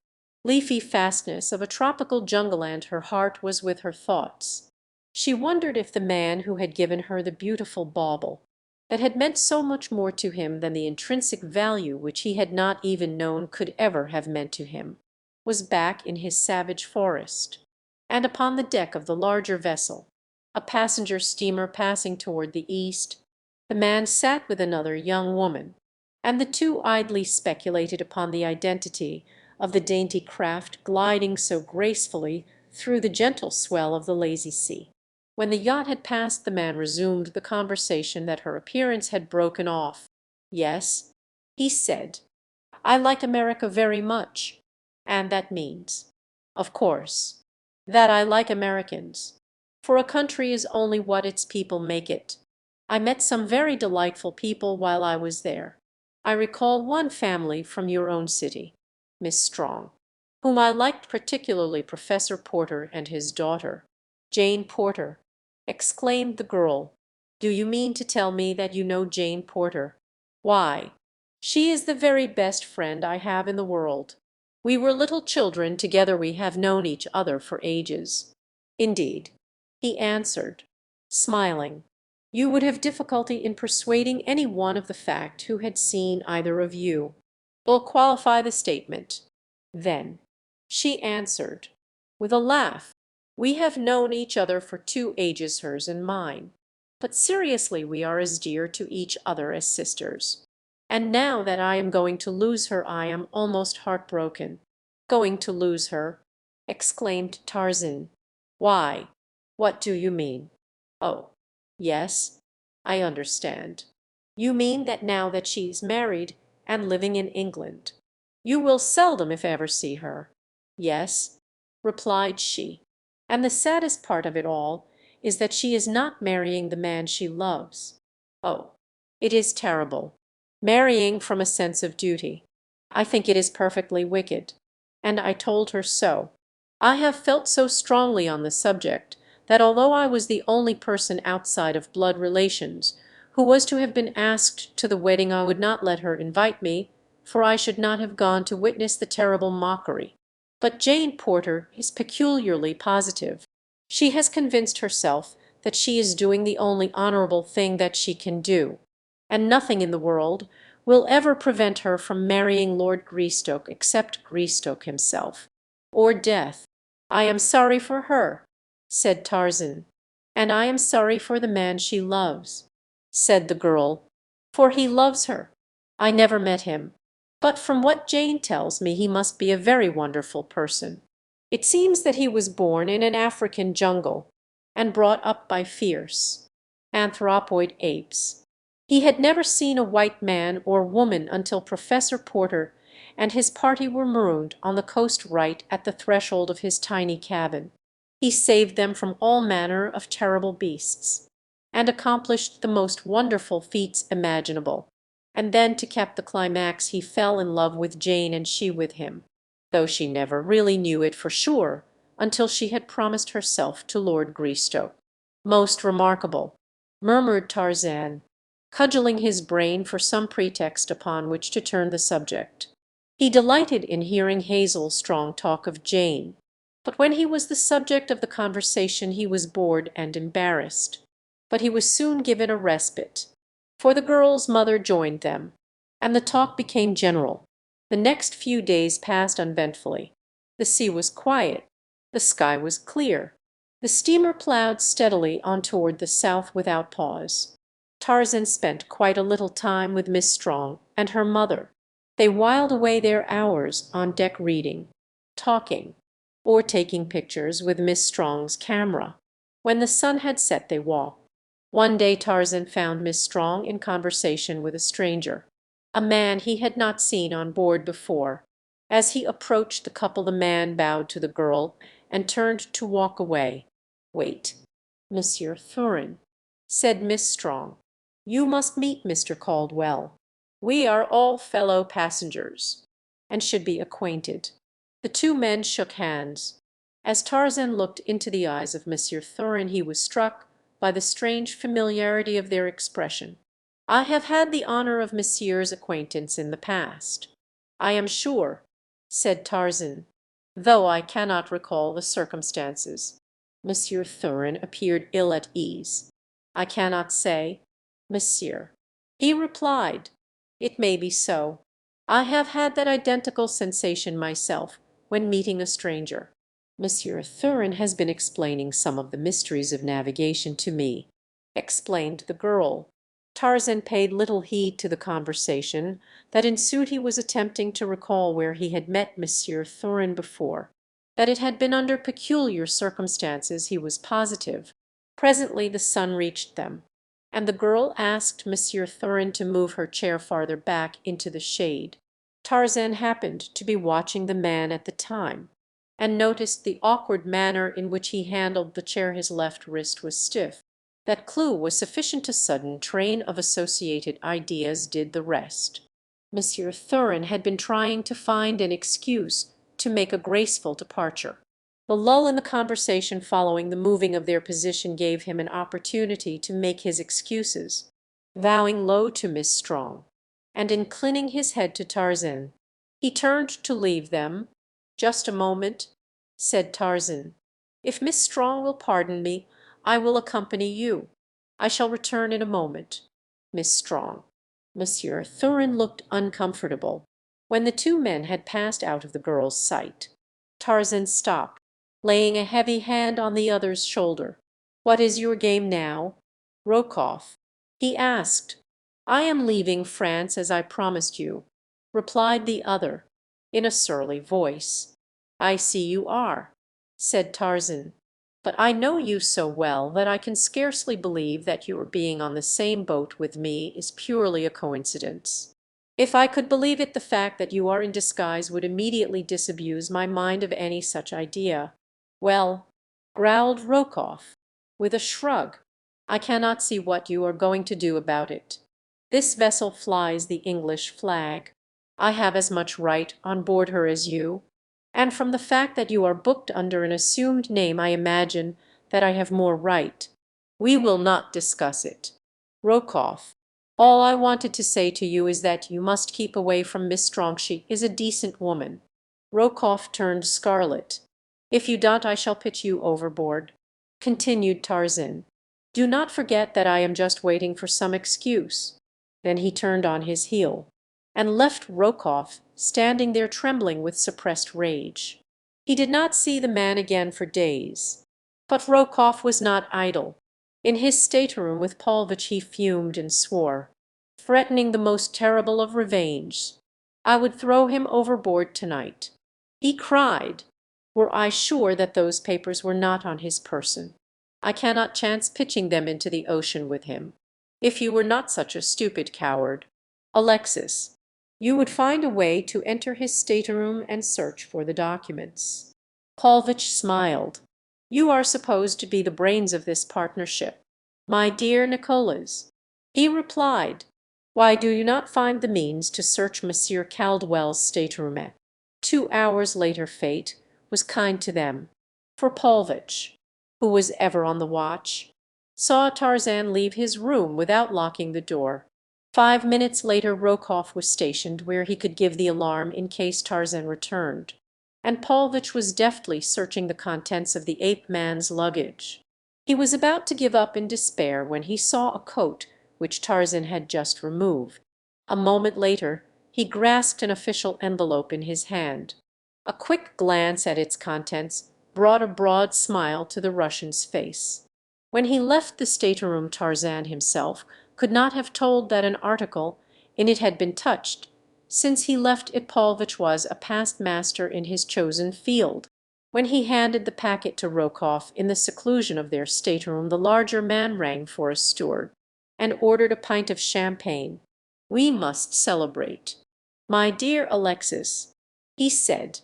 leafy fastness of a tropical jungle, and her heart was with her thoughts. She wondered if the man who had given her the beautiful bauble, that had meant so much more to him than the intrinsic value which he had not even known could ever have meant to him, was back in his savage forest, and upon the deck of the larger vessel, a passenger steamer passing toward the east, the man sat with another young woman, and the two idly speculated upon the identity of the dainty craft gliding so gracefully through the gentle swell of the lazy sea. When the yacht had passed, the man resumed the conversation that her appearance had broken off. "Yes," he said, "I like America very much, and that means, of course, that I like Americans, for a country is only what its people make it. I met some very delightful people while I was there. I recall one family from your own city, Miss Strong, whom I liked particularly, Professor Porter and his daughter." "Jane Porter!" exclaimed the girl. "Do you mean to tell me that you know Jane Porter?" "Why, she is the very best friend I have in the world. We were little children together, we have known each other for ages." "Indeed," he answered, smiling. "You would have difficulty in persuading any one of the fact who had seen either of you. Will qualify the statement." "Then," she answered, with a laugh, "we have known each other for 2 ages, hers and mine. But seriously, we are as dear to each other as sisters. And now that I am going to lose her, I am almost heartbroken." "Going to lose her?" exclaimed Tarzan. "Why, what do you mean?" "Oh, yes, I understand. You mean that now that she's married and living in England, you will seldom, if ever, see her." "Yes," replied she, "and the saddest part of it all is that she is not marrying the man she loves. Oh, it is terrible, marrying from a sense of duty. I think it is perfectly wicked, and I told her so. I have felt so strongly on the subject that although I was the only person outside of blood relations who was to have been asked to the wedding, I would not let her invite me, for I should not have gone to witness the terrible mockery. But Jane Porter is peculiarly positive. She has convinced herself that she is doing the only honorable thing that she can do, and nothing in the world will ever prevent her from marrying Lord Greystoke except Greystoke himself, or death." "I am sorry for her," said Tarzan. "And I am sorry for the man she loves," said the girl. for he loves her. I never met him, but from what Jane tells me he must be a very wonderful person. It seems that he was born in an African jungle and brought up by fierce, anthropoid apes. He had never seen a white man or woman until Professor Porter and his party were marooned on the coast right at the threshold of his tiny cabin. He saved them from all manner of terrible beasts, and accomplished the most wonderful feats imaginable. And then, to cap the climax, he fell in love with Jane and she with him, though she never really knew it for sure until she had promised herself to Lord Greystoke. Most remarkable, murmured Tarzan, cudgelling his brain for some pretext upon which to turn the subject. He delighted in hearing Hazel's strong talk of Jane, but when he was the subject of the conversation he was bored and embarrassed. But he was soon given a respite, for the girl's mother joined them, and the talk became general. The next few days passed uneventfully. The sea was quiet, the sky was clear, the steamer ploughed steadily on toward the south without pause. Tarzan spent quite a little time with Miss Strong and her mother. They whiled away their hours on deck reading, talking, or taking pictures with Miss Strong's camera. When the sun had set they walked. One day Tarzan found Miss Strong in conversation with a stranger, a man he had not seen on board before. As he approached the couple the man bowed to the girl and turned to walk away. "Wait, Monsieur Thurin," said Miss Strong. "You must meet Mr. Caldwell. We are all fellow passengers, and should be acquainted." The two men shook hands. As Tarzan looked into the eyes of Monsieur Thurin he was struck by the strange familiarity of their expression. "I have had the honor of Monsieur's acquaintance in the past, I am sure," said Tarzan, "though I cannot recall the circumstances." Monsieur Thurin appeared ill at ease. "I cannot say, monsieur," he replied. "It may be so. I have had that identical sensation myself when meeting a stranger. Monsieur Thurin has been explaining some of the mysteries of navigation to me," explained the girl. Tarzan paid little heed to the conversation that ensued. He was attempting to recall where he had met Monsieur Thurin before. That it had been under peculiar circumstances he was positive. Presently the sun reached them, and the girl asked Monsieur Thurin to move her chair farther back into the shade. Tarzan happened to be watching the man at the time, and noticed the awkward manner in which he handled the chair. His left wrist was stiff. That clue was sufficient. A sudden train of associated ideas did the rest. Monsieur Thurin had been trying to find an excuse to make a graceful departure. The lull in the conversation following the moving of their position gave him an opportunity to make his excuses. Bowing low to Miss Strong, and inclining his head to Tarzan, he turned to leave them. "Just a moment," said Tarzan. "If Miss Strong will pardon me, I will accompany you. I shall return in a moment. Miss Strong." Monsieur Thurin looked uncomfortable. When the two men had passed out of the girl's sight, Tarzan stopped, laying a heavy hand on the other's shoulder. "What is your game now, Rokoff?" he asked. "I am leaving France as I promised you," replied the other, in a surly voice. "I see you are," said Tarzan. "But I know you so well that I can scarcely believe that your being on the same boat with me is purely a coincidence. If I could believe it, the fact that you are in disguise would immediately disabuse my mind of any such idea." "Well," growled Rokoff, with a shrug, "I cannot see what you are going to do about it. This vessel flies the English flag. I have as much right on board her as you, and from the fact that you are booked under an assumed name I imagine that I have more right. We will not discuss it. Rokoff, all I wanted to say to you is that you must keep away from Miss Strong. She is a decent woman." Rokoff turned scarlet. "If you don't I shall pitch you overboard," continued Tarzan. "Do not forget that I am just waiting for some excuse." Then he turned on his heel, and left Rokoff standing there trembling with suppressed rage. He did not see the man again for days. But Rokoff was not idle. In his stateroom with Paulvitch he fumed and swore. threatening the most terrible of revenge. I would throw him overboard tonight. He cried, were I sure that those papers were not on his person. I cannot chance pitching them into the ocean with him. If you were not such a stupid coward, Alexis, you would find a way to enter his stateroom and search for the documents." Paulvitch smiled. "You are supposed to be the brains of this partnership, my dear Nicholas." He replied, "Why do you not find the means to search Monsieur Caldwell's stateroom?" 2 hours later fate was kind to them, for Paulvitch, who was ever on the watch, saw Tarzan leave his room without locking the door. 5 minutes later Rokoff was stationed where he could give the alarm in case Tarzan returned, and Paulvitch was deftly searching the contents of the ape man's luggage. He was about to give up in despair when he saw a coat which Tarzan had just removed. A moment later he grasped an official envelope in his hand. A quick glance at its contents brought a broad smile to the Russian's face. When he left the stateroom Tarzan himself could not have told that an article in it had been touched. Since he left it Paulvitch was a past master in his chosen field. When he handed the packet to Rokoff in the seclusion of their stateroom the larger man rang for a steward, and ordered a pint of champagne. "We must celebrate, my dear Alexis," he said.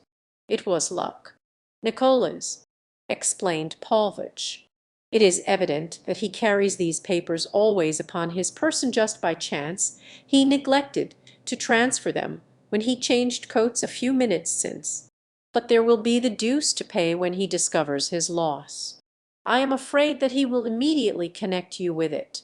"It was luck." "Nicholas," explained Paulvitch, "it is evident that he carries these papers always upon his person just by chance. He neglected to transfer them when he changed coats a few minutes since. But there will be the deuce to pay when he discovers his loss. I am afraid that he will immediately connect you with it.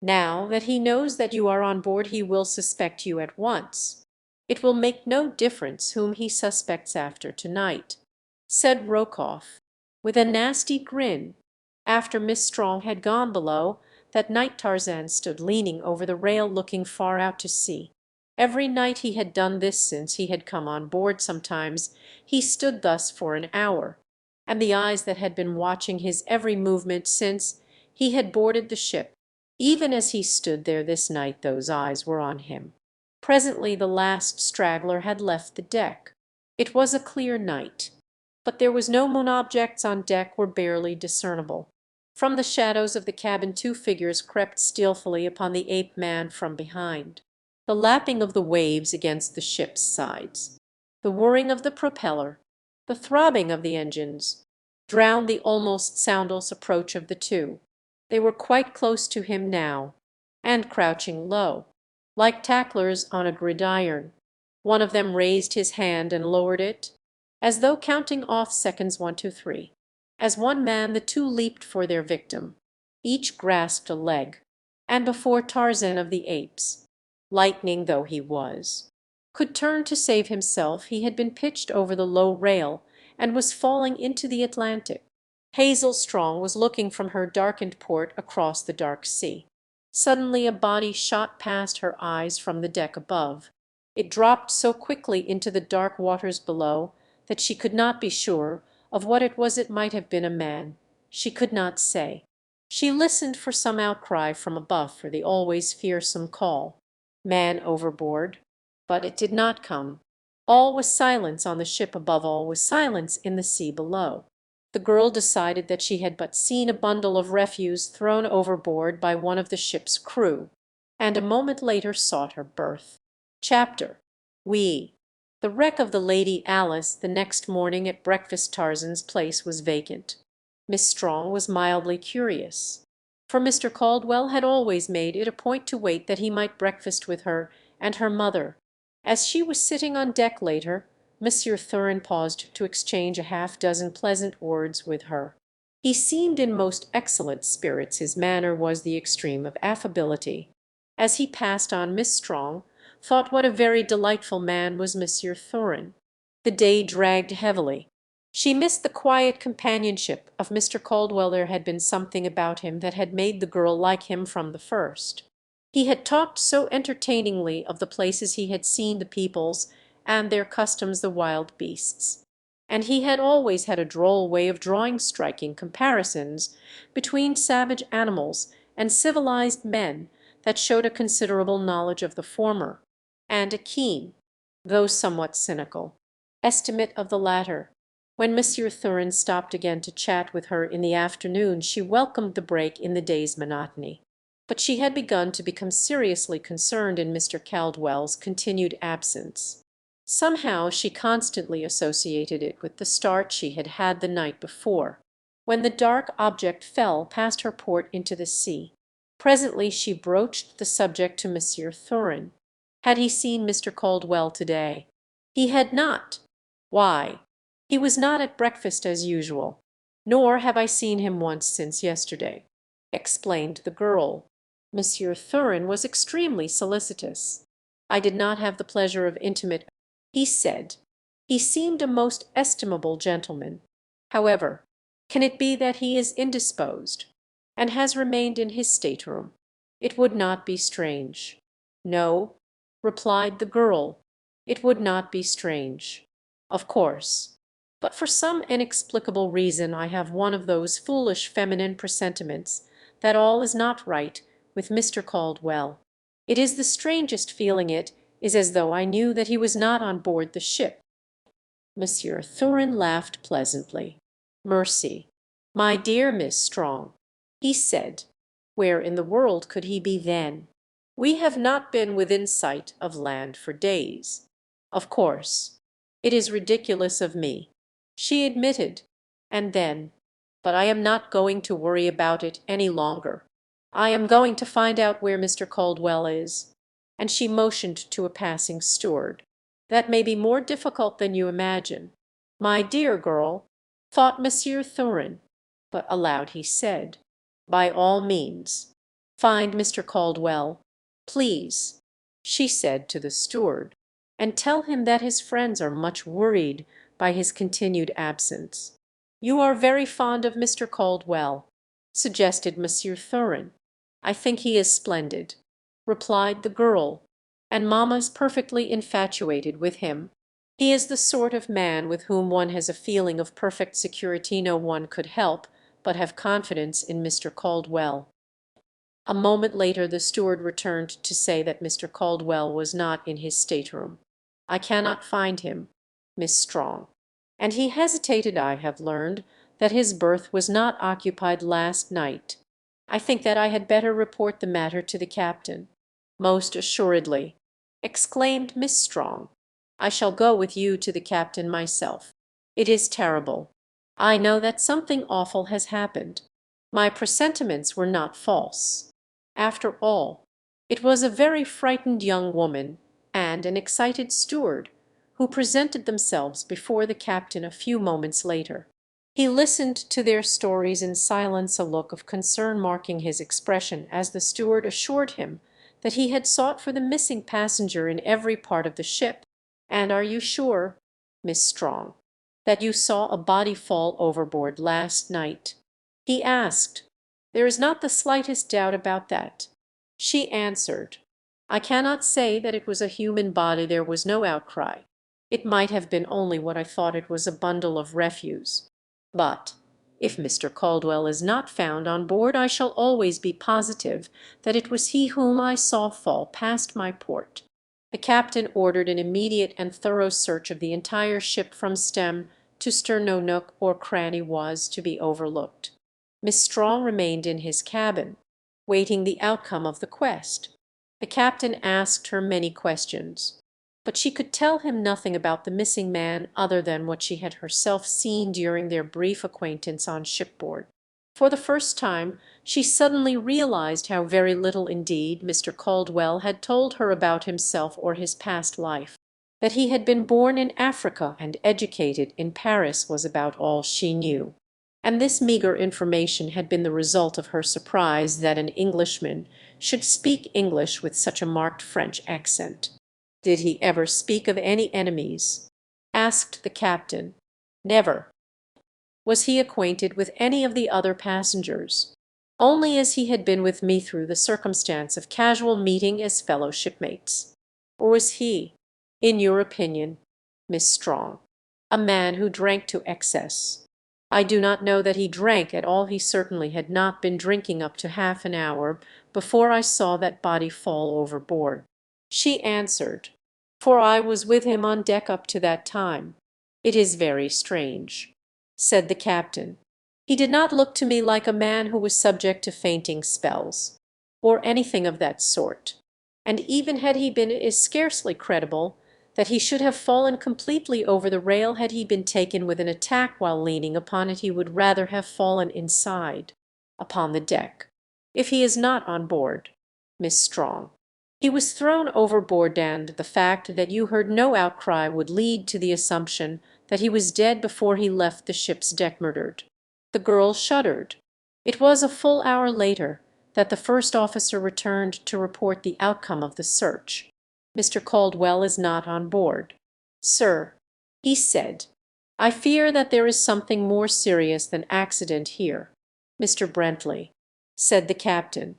Now that he knows that you are on board he will suspect you at once. It will make no difference whom he suspects after tonight," said Rokoff, with a nasty grin. After Miss Strong had gone below, that night Tarzan stood leaning over the rail looking far out to sea. Every night he had done this since he had come on board. Sometimes he stood thus for an hour, and the eyes that had been watching his every movement since he had boarded the ship, even as he stood there this night those eyes were on him. Presently the last straggler had left the deck. It was a clear night, but there was no moon. Objects on deck were barely discernible. From the shadows of the cabin 2 figures crept stealthily upon the ape man from behind. The lapping of the waves against the ship's sides, the whirring of the propeller, the throbbing of the engines, drowned the almost soundless approach of the 2. They were quite close to him now, and crouching low, like tacklers on a gridiron. One of them raised his hand and lowered it, as though counting off seconds 1, 2, 3. As one man the 2 leaped for their victim. Each grasped a leg, and before Tarzan of the Apes, lightning though he was, could turn to save himself, he had been pitched over the low rail and was falling into the Atlantic. Hazel Strong was looking from her darkened port across the dark sea. Suddenly a body shot past her eyes from the deck above. It dropped so quickly into the dark waters below that she could not be sure of what it was. It might have been a man. She could not say. She listened for some outcry from above, for the always fearsome call, "Man overboard," but it did not come. All was silence on the ship above, all was silence in the sea below. The girl decided that she had but seen a bundle of refuse thrown overboard by one of the ship's crew, and a moment later sought her berth. Chapter We. The wreck of the Lady Alice the next morning at breakfast. Tarzan's place was vacant. Miss Strong was mildly curious, for Mr. Caldwell had always made it a point to wait that he might breakfast with her and her mother. As she was sitting on deck later, Monsieur Thurin paused to exchange a half-dozen pleasant words with her. He seemed in most excellent spirits. His manner was the extreme of affability. As he passed on, Miss Strong thought what a very delightful man was Monsieur Thurin. The day dragged heavily. She missed the quiet companionship of Mr. Caldwell. There had been something about him that had made the girl like him from the first. He had talked so entertainingly of the places he had seen, the peoples and their customs, the wild beasts. And he had always had a droll way of drawing striking comparisons between savage animals and civilized men that showed a considerable knowledge of the former, and a keen, though somewhat cynical, estimate of the latter. When Monsieur Thurin stopped again to chat with her in the afternoon she welcomed the break in the day's monotony. But she had begun to become seriously concerned in Mr. Caldwell's continued absence. Somehow she constantly associated it with the start she had had the night before, when the dark object fell past her port into the sea. Presently she broached the subject to Monsieur Thurin. Had he seen Mr. Caldwell to-day? He had not. Why? He was not at breakfast as usual. Nor have I seen him once since yesterday, explained the girl. Monsieur Thurin was extremely solicitous. I did not have the pleasure of intimate, he said. He seemed a most estimable gentleman. However, can it be that he is indisposed, and has remained in his stateroom? It would not be strange. No, replied the girl, it would not be strange. Of course. But for some inexplicable reason I have one of those foolish feminine presentiments that all is not right with Mr. Caldwell. It is the strangest feeling. It is as though I knew that he was not on board the ship. Monsieur Thurin laughed pleasantly. Mercy, my dear Miss Strong, he said. Where in the world could he be then? We have not been within sight of land for days. Of course, it is ridiculous of me, she admitted, and then, but I am not going to worry about it any longer. I am going to find out where Mr. Caldwell is. And she motioned to a passing steward. That may be more difficult than you imagine. My dear girl, thought Monsieur Thurin, but aloud he said, by all means. Find Mr. Caldwell, please, she said to the steward, and tell him that his friends are much worried by his continued absence. You are very fond of Mr. Caldwell, suggested Monsieur Thurin. I think he is splendid, replied the girl, and mamma's perfectly infatuated with him. He is the sort of man with whom one has a feeling of perfect security. No one could help but have confidence in Mr. Caldwell. A moment later the steward returned to say that Mr. Caldwell was not in his stateroom. I cannot find him, Miss Strong. And he hesitated. I have learned that his berth was not occupied last night. I think that I had better report the matter to the captain. Most assuredly, exclaimed Miss Strong. I shall go with you to the captain myself. It is terrible. I know that something awful has happened. My presentiments were not false. After all, it was a very frightened young woman and an excited steward who presented themselves before the captain a few moments later. He listened to their stories in silence, a look of concern marking his expression as the steward assured him that he had sought for the missing passenger in every part of the ship. And are you sure, Miss Strong, that you saw a body fall overboard last night? He asked. There is not the slightest doubt about that. She answered. I cannot say that it was a human body. There was no outcry. It might have been only what I thought it was, a bundle of refuse. But if Mr. Caldwell is not found on board I shall always be positive that it was he whom I saw fall past my port. The captain ordered an immediate and thorough search of the entire ship from stem to stern. No nook or cranny was to be overlooked. Miss Strong remained in his cabin, waiting the outcome of the quest. The captain asked her many questions, but she could tell him nothing about the missing man other than what she had herself seen during their brief acquaintance on shipboard. For the first time she suddenly realized how very little indeed Mr. Caldwell had told her about himself or his past life. That he had been born in Africa and educated in Paris was about all she knew. And this meagre information had been the result of her surprise that an Englishman should speak English with such a marked French accent. Did he ever speak of any enemies? Asked the captain. Never. Was he acquainted with any of the other passengers? Only as he had been with me through the circumstance of casual meeting as fellow shipmates. Or was he, in your opinion, Miss Strong, a man who drank to excess? I do not know that he drank at all. He certainly had not been drinking up to half an hour before I saw that body fall overboard." She answered, "For I was with him on deck up to that time." "It is very strange," said the captain. "He did not look to me like a man who was subject to fainting spells, or anything of that sort. And even had he been, it is scarcely credible that he should have fallen completely over the rail. Had he been taken with an attack while leaning upon it, he would rather have fallen inside, upon the deck, if he is not on board, Miss Strong. He was thrown overboard, and the fact that you heard no outcry would lead to the assumption that he was dead before he left the ship's deck murdered." The girl shuddered. It was a full hour later that the first officer returned to report the outcome of the search. "Mr. Caldwell is not on board, sir," he said. "I fear that there is something more serious than accident here." "Mr. Brentley," said the captain,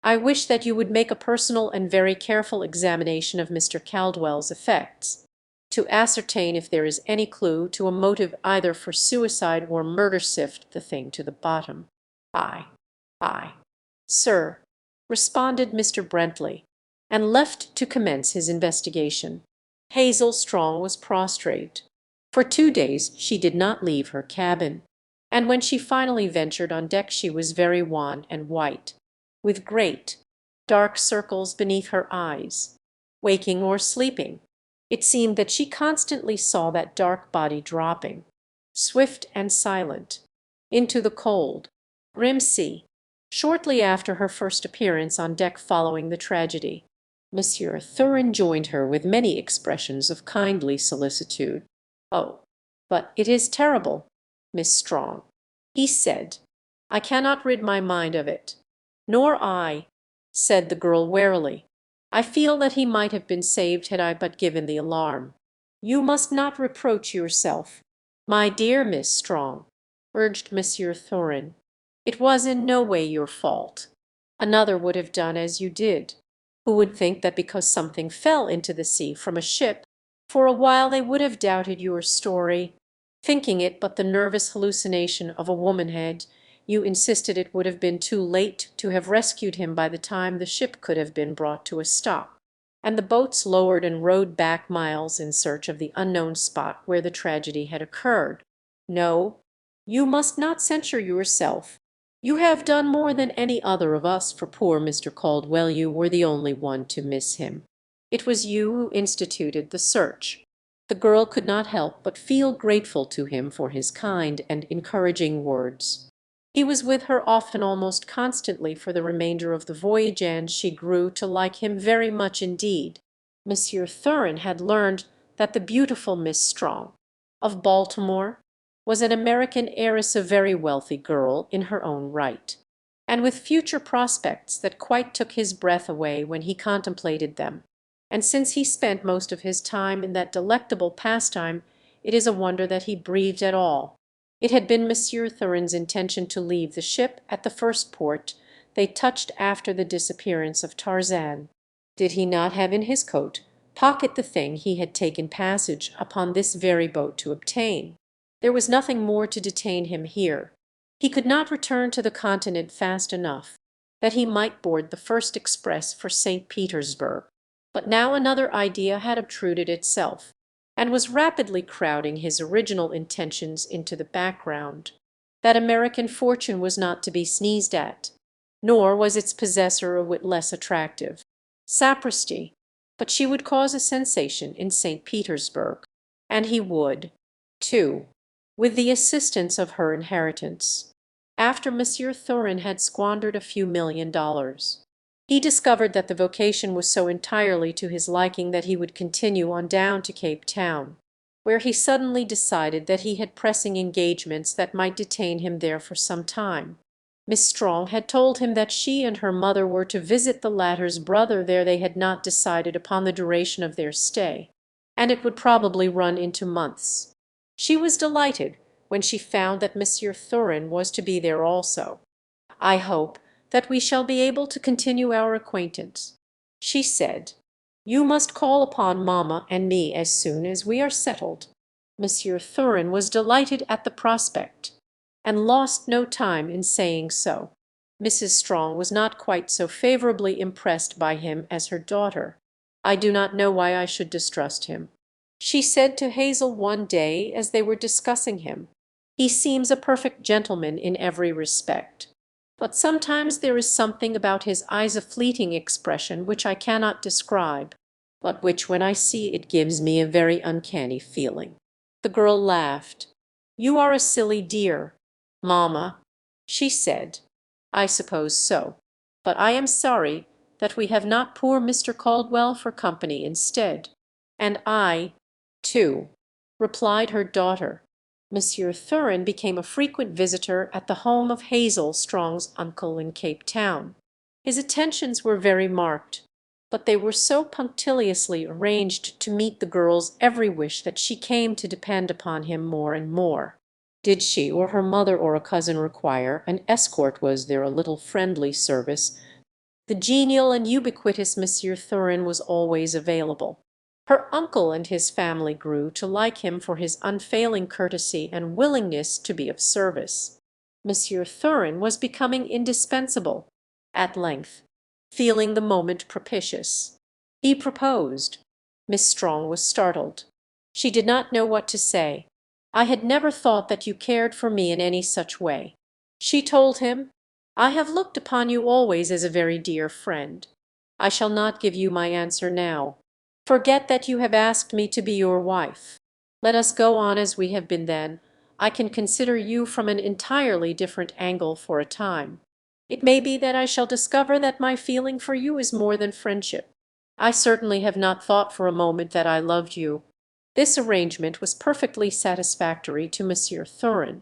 "I wish that you would make a personal and very careful examination of Mr. Caldwell's effects, to ascertain if there is any clue to a motive either for suicide or murder. Sift the thing to the bottom." "Aye, aye, sir," responded Mr. Brentley, and left to commence his investigation. Hazel Strong was prostrate. For 2 days she did not leave her cabin, and when she finally ventured on deck she was very wan and white, with great, dark circles beneath her eyes. Waking or sleeping, it seemed that she constantly saw that dark body dropping, swift and silent, into the cold, grim sea. Shortly after her first appearance on deck following the tragedy, Monsieur Thurin joined her with many expressions of kindly solicitude. "Oh, but it is terrible, Miss Strong," he said. "I cannot rid my mind of it." "Nor I," said the girl warily. "I feel that he might have been saved had I but given the alarm." "You must not reproach yourself, my dear Miss Strong," urged Monsieur Thurin. "It was in no way your fault. Another would have done as you did, who would think that because something fell into the sea from a ship, for a while they would have doubted your story. Thinking it but the nervous hallucination of a womanhead, you insisted it would have been too late to have rescued him by the time the ship could have been brought to a stop, and the boats lowered and rowed back miles in search of the unknown spot where the tragedy had occurred. No, you must not censure yourself. You have done more than any other of us for poor Mr. Caldwell. You were the only one to miss him. It was you who instituted the search." The girl could not help but feel grateful to him for his kind and encouraging words. He was with her often, almost constantly, for the remainder of the voyage, and she grew to like him very much indeed. Monsieur Thurin had learned that the beautiful Miss Strong, of Baltimore, was an American heiress, a very wealthy girl in her own right, and with future prospects that quite took his breath away when he contemplated them. And since he spent most of his time in that delectable pastime, it is a wonder that he breathed at all. It had been Monsieur Thurin's intention to leave the ship at the first port they touched after the disappearance of Tarzan. Did he not have in his coat pocket the thing he had taken passage upon this very boat to obtain? There was nothing more to detain him here. He could not return to the continent fast enough that he might board the first express for St. Petersburg. But now another idea had obtruded itself, and was rapidly crowding his original intentions into the background. That American fortune was not to be sneezed at, nor was its possessor a whit less attractive. Sapristi, but she would cause a sensation in St. Petersburg, and he would, too, with the assistance of her inheritance, after Monsieur Thurin had squandered a few $1,000,000. He discovered that the vocation was so entirely to his liking that he would continue on down to Cape Town, where he suddenly decided that he had pressing engagements that might detain him there for some time. Miss Strong had told him that she and her mother were to visit the latter's brother there. They had not decided upon the duration of their stay, and it would probably run into months. She was delighted when she found that Monsieur Thurin was to be there also. "I hope that we shall be able to continue our acquaintance," she said. "You must call upon mamma and me as soon as we are settled." Monsieur Thurin was delighted at the prospect, and lost no time in saying so. Mrs. Strong was not quite so favorably impressed by him as her daughter. "I do not know why I should distrust him," she said to Hazel one day as they were discussing him. "He seems a perfect gentleman in every respect. But sometimes there is something about his eyes, a fleeting expression which I cannot describe, but which when I see it gives me a very uncanny feeling." The girl laughed. "You are a silly dear, mamma," she said. "I suppose so. But I am sorry that we have not poor Mr. Caldwell for company instead." "And I, too," replied her daughter. Monsieur Thurin became a frequent visitor at the home of Hazel Strong's uncle in Cape Town. His attentions were very marked, but they were so punctiliously arranged to meet the girl's every wish that she came to depend upon him more and more. Did she or her mother or a cousin require an escort, was there a little friendly service, the genial and ubiquitous Monsieur Thurin was always available. Her uncle and his family grew to like him for his unfailing courtesy and willingness to be of service. Monsieur Thurin was becoming indispensable, at length, feeling the moment propitious. He proposed. Miss Strong was startled. She did not know what to say. "I had never thought that you cared for me in any such way." She told him, "I have looked upon you always as a very dear friend. I shall not give you my answer now. Forget that you have asked me to be your wife. Let us go on as we have been then. I can consider you from an entirely different angle for a time. It may be that I shall discover that my feeling for you is more than friendship. I certainly have not thought for a moment that I loved you." This arrangement was perfectly satisfactory to Monsieur Thurin.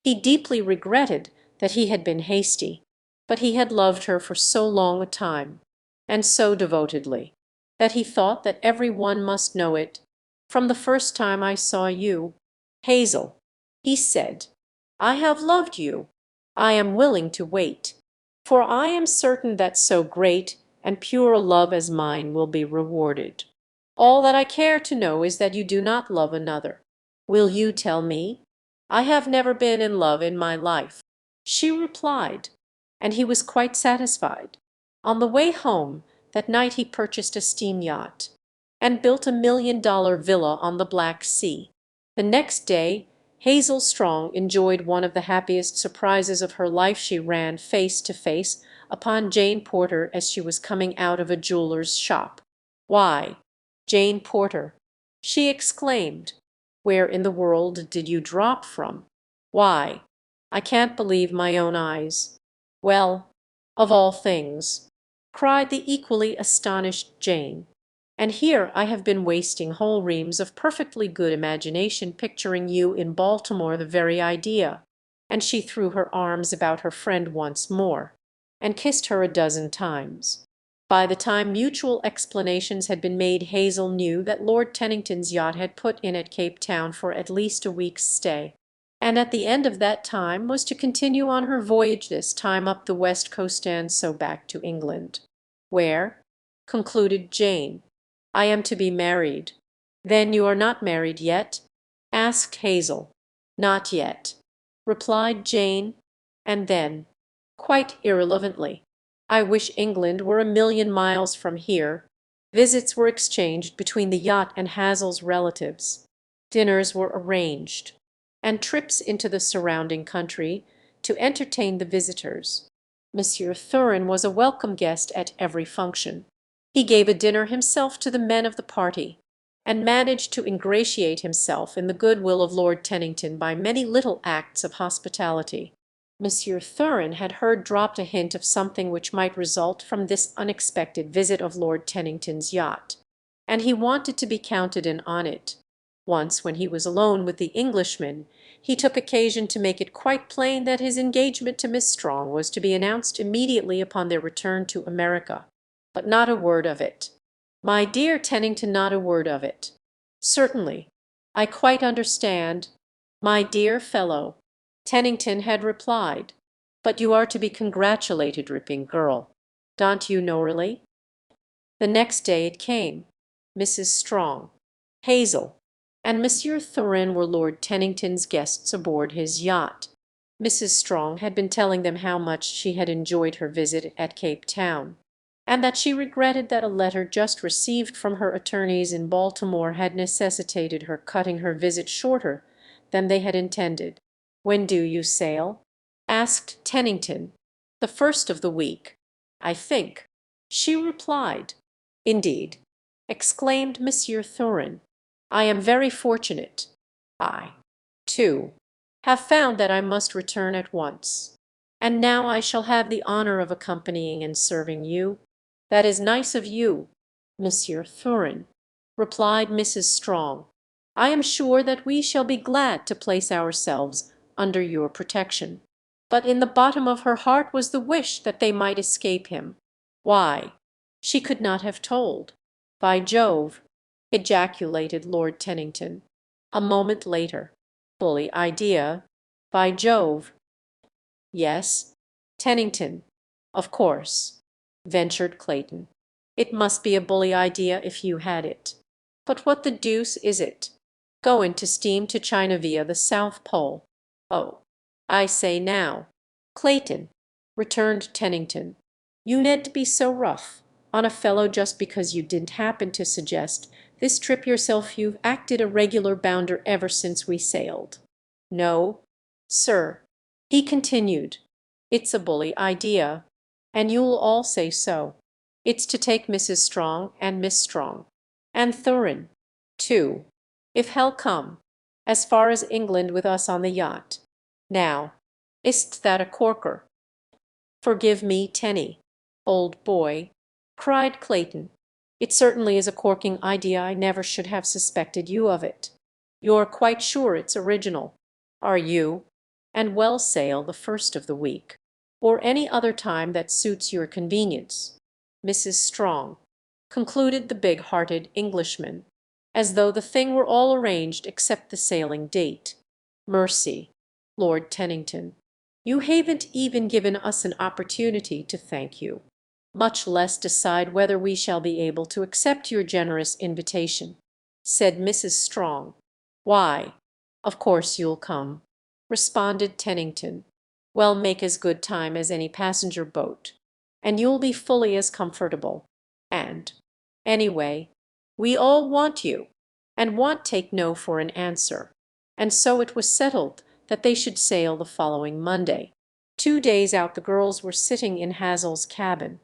He deeply regretted that he had been hasty, but he had loved her for so long a time, and so devotedly, that he thought that every one must know it. "From the first time I saw you, Hazel," he said, "I have loved you. I am willing to wait, for I am certain that so great and pure a love as mine will be rewarded. All that I care to know is that you do not love another. Will you tell me? I have never been in love in my life." She replied, and he was quite satisfied. On the way home that night he purchased a steam yacht, and built $1,000,000 villa on the Black Sea. The next day Hazel Strong enjoyed one of the happiest surprises of her life. She ran face to face upon Jane Porter as she was coming out of a jeweller's shop. "Why, Jane Porter!" she exclaimed. "Where in the world did you drop from? Why, I can't believe my own eyes." "Well, of all things!" cried the equally astonished Jane. "And here I have been wasting whole reams of perfectly good imagination picturing you in Baltimore, the very idea!" And she threw her arms about her friend once more, and kissed her a dozen times. By the time mutual explanations had been made, Hazel knew that Lord Tennington's yacht had put in at Cape Town for at least a week's stay, and at the end of that time was to continue on her voyage, this time up the west coast and so back to England, where, concluded Jane, "I am to be married." "Then you are not married yet?" asked Hazel. "Not yet," replied Jane, and then, quite irrelevantly, "I wish England were 1,000,000 miles from here." Visits were exchanged between the yacht and Hazel's relatives. Dinners were arranged, and trips into the surrounding country to entertain the visitors. Monsieur Thurin was a welcome guest at every function. He gave a dinner himself to the men of the party, and managed to ingratiate himself in the goodwill of Lord Tennington by many little acts of hospitality. Monsieur Thurin had heard dropped a hint of something which might result from this unexpected visit of Lord Tennington's yacht, and he wanted to be counted in on it. Once, when he was alone with the Englishman, he took occasion to make it quite plain that his engagement to Miss Strong was to be announced immediately upon their return to America. But not a word of it. "My dear Tennington, not a word of it." "Certainly, I quite understand, my dear fellow," Tennington had replied. "But you are to be congratulated, ripping girl. Don't you know really?" The next day it came. Mrs. Strong, Hazel, and Monsieur Thurin were Lord Tennington's guests aboard his yacht. Mrs. Strong had been telling them how much she had enjoyed her visit at Cape Town, and that she regretted that a letter just received from her attorneys in Baltimore had necessitated her cutting her visit shorter than they had intended. "When do you sail?" asked Tennington. "The first of the week, I think," she replied. "Indeed!" exclaimed Monsieur Thurin. "I am very fortunate. I, too, have found that I must return at once. And now I shall have the honor of accompanying and serving you." "That is nice of you, Monsieur Thurin," replied Mrs. Strong. "I am sure that we shall be glad to place ourselves under your protection." But in the bottom of her heart was the wish that they might escape him. Why, she could not have told. "By Jove!" ejaculated Lord Tennington, a moment later. "Bully idea, by Jove!" "Yes, Tennington, of course," ventured Clayton. "It must be a bully idea if you had it. But what the deuce is it? Goin' to steam to China via the South Pole? Oh, I say now, Clayton," returned Tennington, "you nedn't be so rough on a fellow just because you didn't happen to suggest this trip yourself. You've acted a regular bounder ever since we sailed. No, sir," he continued, "it's a bully idea, and you'll all say so. It's to take Mrs. Strong and Miss Strong, and Thurin, too, if hell come, as far as England with us on the yacht. Now, is't that a corker?" "Forgive me, Tenny, old boy," cried Clayton. "It certainly is a corking idea. I never should have suspected you of it. You're quite sure it's original, are you? And we'll sail the first of the week, or any other time that suits your convenience, Mrs. Strong," concluded the big-hearted Englishman, as though the thing were all arranged except the sailing date. "Mercy, Lord Tennington, you haven't even given us an opportunity to thank you, much less decide whether we shall be able to accept your generous invitation," said Mrs. Strong. "Why, of course you'll come," responded Tennington. "We'll make as good time as any passenger boat, and you'll be fully as comfortable. And, anyway, we all want you, and want take no for an answer." And so it was settled that they should sail the following Monday. 2 days out the girls were sitting in Hazel's cabin,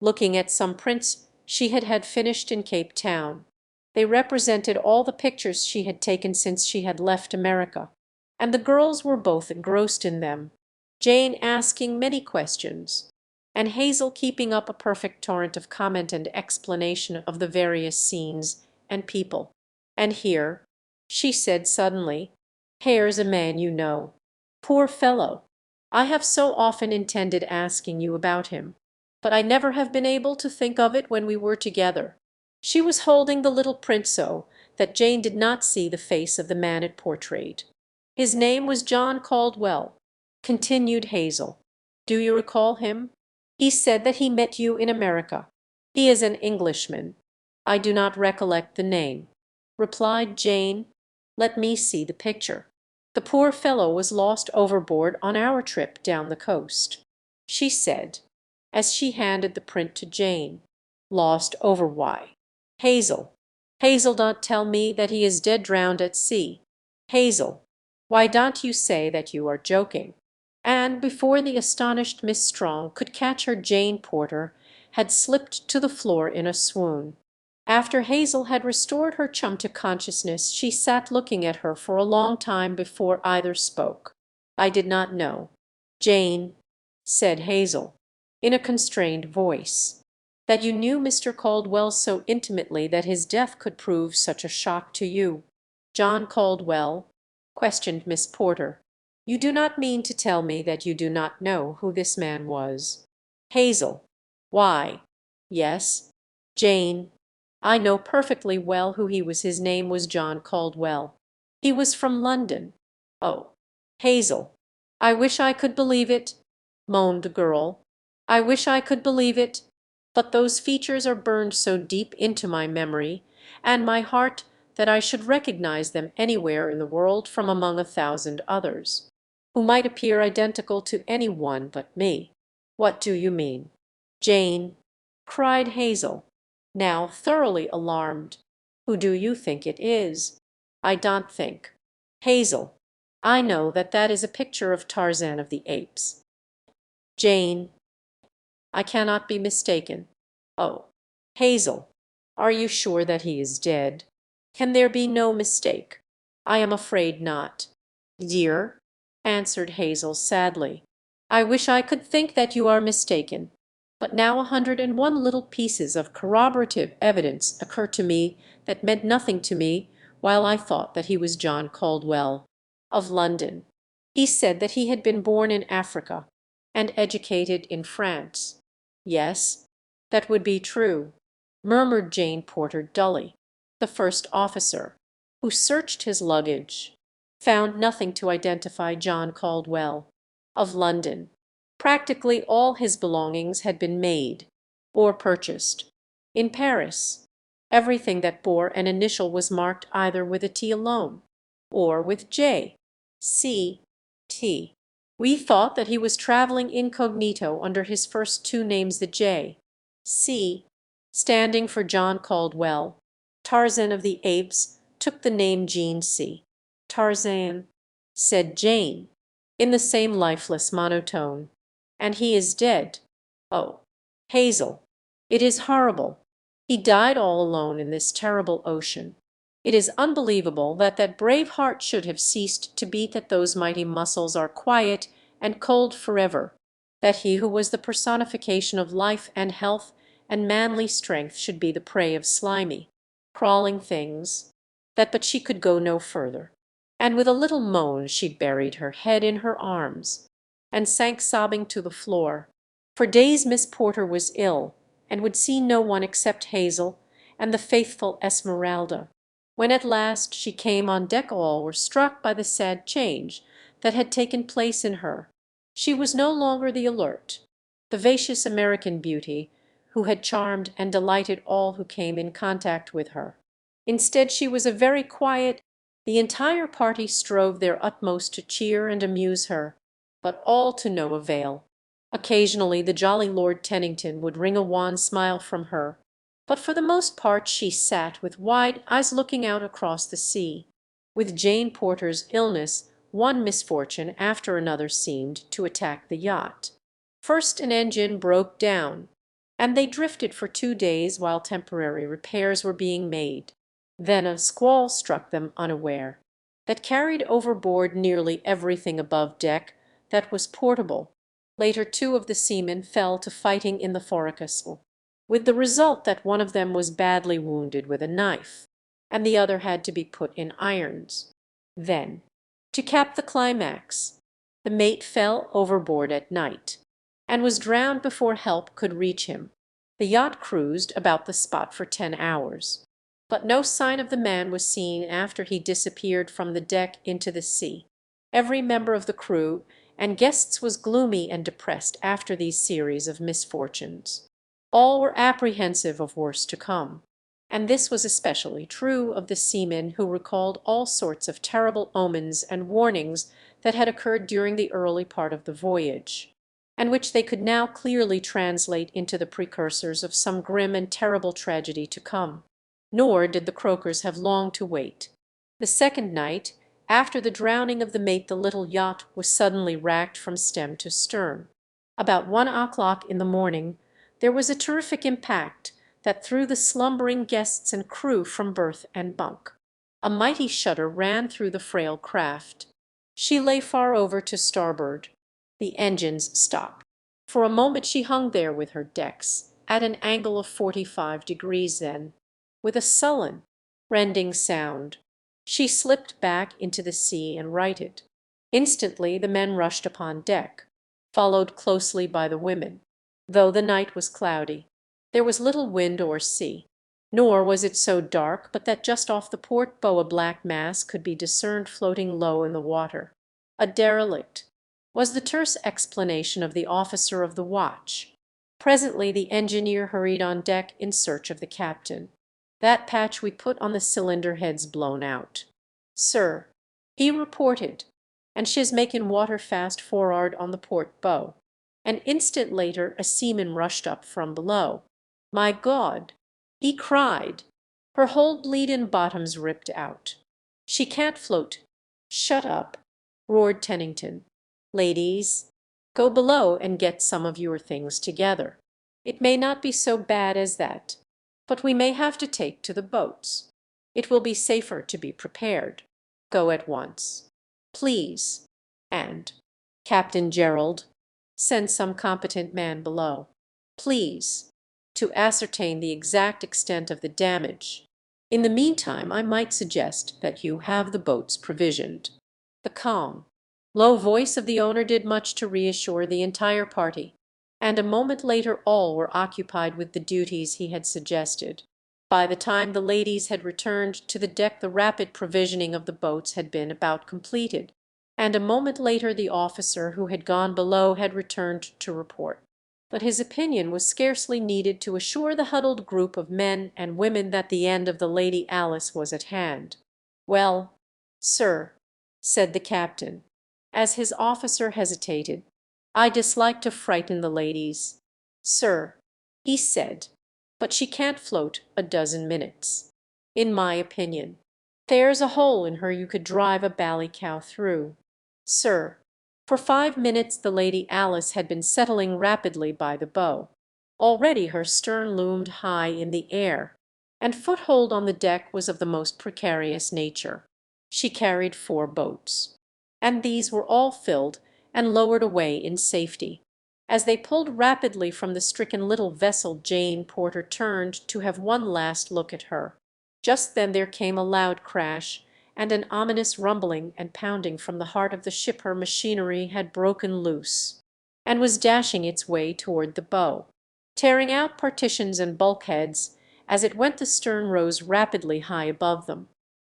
looking at some prints she had had finished in Cape Town. They represented all the pictures she had taken since she had left America, and the girls were both engrossed in them, Jane asking many questions, and Hazel keeping up a perfect torrent of comment and explanation of the various scenes and people. "And here," she said suddenly, "here's a man you know. Poor fellow! I have so often intended asking you about him, but I never have been able to think of it when we were together." She was holding the little print so that Jane did not see the face of the man it portrayed. "His name was John Caldwell," continued Hazel. "Do you recall him? He said that he met you in America. He is an Englishman." "I do not recollect the name," replied Jane. "Let me see the picture. The poor fellow was lost overboard on our trip down the coast," she said, as she handed the print to Jane. "Lost over why? Hazel, Hazel, don't tell me that he is dead drowned at sea. Hazel, why don't you say that you are joking?" And before the astonished Miss Strong could catch her, Jane Porter had slipped to the floor in a swoon. After Hazel had restored her chum to consciousness, she sat looking at her for a long time before either spoke. "I did not know, Jane," said Hazel, in a constrained voice, "that you knew Mr. Caldwell so intimately that his death could prove such a shock to you." "John Caldwell?" questioned Miss Porter. "You do not mean to tell me that you do not know who this man was?" "Hazel, why, yes, Jane, I know perfectly well who he was. His name was John Caldwell. He was from London." "Oh, Hazel, I wish I could believe it," moaned the girl. "I wish I could believe it, but those features are burned so deep into my memory and my heart that I should recognize them anywhere in the world from among 1,000 others." who might appear identical to any one but me." "What do you mean?" "Jane," cried Hazel, now thoroughly alarmed. "Who do you think it is?" "I don't think." "Hazel, I know that that is a picture of Tarzan of the Apes." "Jane, I cannot be mistaken." "Oh, Hazel, are you sure that he is dead? Can there be no mistake?" "I am afraid not." "Dear," answered Hazel sadly, "I wish I could think that you are mistaken. But now 101 little pieces of corroborative evidence occur to me that meant nothing to me while I thought that he was John Caldwell, of London. He said that he had been born in Africa and educated in France." "Yes, that would be true," murmured Jane Porter dully. "The first officer, who searched his luggage, found nothing to identify John Caldwell, of London. Practically all his belongings had been made, or purchased, in Paris. Everything that bore an initial was marked either with a T alone, or with J, C, T. We thought that he was traveling incognito under his first two names, the J, C, standing for John Caldwell. Tarzan of the Apes took the name Jean C. "Tarzan," said Jane, in the same lifeless monotone. "And he is dead. Oh, Hazel, it is horrible. He died all alone in this terrible ocean. It is unbelievable that that brave heart should have ceased to beat, that those mighty muscles are quiet and cold forever, that he who was the personification of life and health and manly strength should be the prey of slimy, crawling things, that but she could go no further." And with a little moan she buried her head in her arms and sank sobbing to the floor. For days Miss Porter was ill, and would see no one except Hazel and the faithful Esmeralda. When at last she came on deck all were struck by the sad change that had taken place in her. She was no longer the alert, vivacious American beauty who had charmed and delighted all who came in contact with her. Instead she was a very quiet. The entire party strove their utmost to cheer and amuse her, but all to no avail. Occasionally the jolly Lord Tennington would wring a wan smile from her, but for the most part she sat with wide eyes looking out across the sea. With Jane Porter's illness one misfortune after another seemed to attack the yacht. First an engine broke down, and they drifted for 2 days while temporary repairs were being made. Then a squall struck them unaware, that carried overboard nearly everything above deck that was portable. Later 2 of the seamen fell to fighting in the forecastle, with the result that one of them was badly wounded with a knife, and the other had to be put in irons. Then, to cap the climax, the mate fell overboard at night, and was drowned before help could reach him. The yacht cruised about the spot for 10 hours. But no sign of the man was seen after he disappeared from the deck into the sea. Every member of the crew and guests was gloomy and depressed after these series of misfortunes. All were apprehensive of worse to come, and this was especially true of the seamen, who recalled all sorts of terrible omens and warnings that had occurred during the early part of the voyage, and which they could now clearly translate into the precursors of some grim and terrible tragedy to come. Nor did the Croakers have long to wait. The second night after the drowning of the mate the little yacht was suddenly racked from stem to stern. About 1 o'clock in the morning there was a terrific impact that threw the slumbering guests and crew from berth and bunk. A mighty shudder ran through the frail craft. She lay far over to starboard. The engines stopped. For a moment she hung there with her decks at an angle of 45 degrees, then, with a sullen, rending sound, she slipped back into the sea and righted. Instantly the men rushed upon deck, followed closely by the women. Though the night was cloudy, there was little wind or sea, nor was it so dark but that just off the port bow a black mass could be discerned floating low in the water. "A derelict," was the terse explanation of the officer of the watch. Presently the engineer hurried on deck in search of the captain. "That patch we put on the cylinder head's blown out, sir," he reported. and she's making water fast for'ard on the port bow." An instant later a seaman rushed up from below. "My God!" he cried. "Her whole bleeding bottom's ripped out. She can't float." "Shut up!" roared Tennington. "Ladies, go below and get some of your things together. It may not be so bad as that, but we may have to take to the boats. It will be safer to be prepared. Go at once, please, and, Captain Gerald, send some competent man below, please, to ascertain the exact extent of the damage. In the meantime I might suggest that you have the boats provisioned." The calm, low voice of the owner did much to reassure the entire party, and a moment later all were occupied with the duties he had suggested. By the time the ladies had returned to the deck the rapid provisioning of the boats had been about completed, and a moment later the officer who had gone below had returned to report. But his opinion was scarcely needed to assure the huddled group of men and women that the end of the Lady Alice was at hand. "Well, sir," said the captain, as his officer hesitated, "I dislike to frighten the ladies, sir," he said, "but she can't float a dozen minutes, in my opinion. There's a hole in her you could drive a bally cow through, sir." For 5 minutes the Lady Alice had been settling rapidly by the bow. Already her stern loomed high in the air, and foothold on the deck was of the most precarious nature. She carried 4 boats, and these were all filled and lowered away in safety. As they pulled rapidly from the stricken little vessel Jane Porter turned to have one last look at her. Just then there came a loud crash and an ominous rumbling and pounding from the heart of the ship. Her machinery had broken loose, and was dashing its way toward the bow, tearing out partitions and bulkheads. As it went the stern rose rapidly high above them.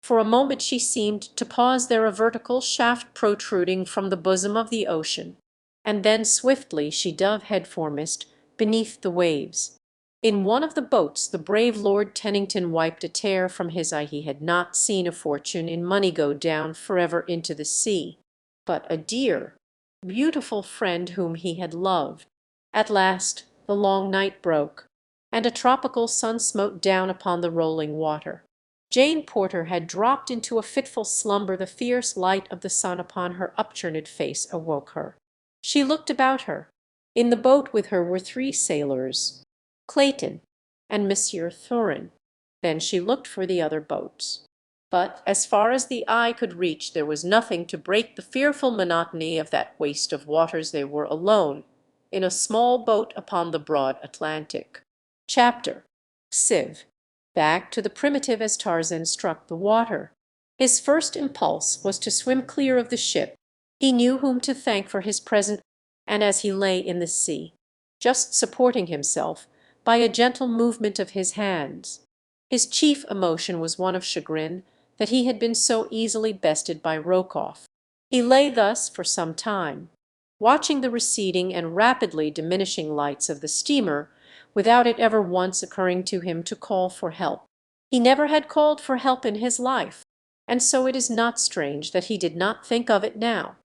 For a moment she seemed to pause there, a vertical shaft protruding from the bosom of the ocean, and then swiftly she dove headforemost beneath the waves. In one of the boats the brave Lord Tennington wiped a tear from his eye. He had not seen a fortune in money go down forever into the sea, but a dear, beautiful friend whom he had loved. At last the long night broke, and a tropical sun smote down upon the rolling water. Jane Porter had dropped into a fitful slumber. The fierce light of the sun upon her upturned face awoke her. She looked about her. In the boat with her were 3 sailors, Clayton and Monsieur Thurin. Then she looked for the other boats. But as far as the eye could reach there was nothing to break the fearful monotony of that waste of waters. They were alone in a small boat upon the broad Atlantic. Chapter Civ. Back to the primitive as Tarzan struck the water. His first impulse was to swim clear of the ship. He knew whom to thank for his present, and as he lay in the sea, just supporting himself by a gentle movement of his hands, his chief emotion was one of chagrin that he had been so easily bested by Rokoff. He lay thus for some time, watching the receding and rapidly diminishing lights of the steamer, without it ever once occurring to him to call for help. He never had called for help in his life, and so it is not strange that he did not think of it now.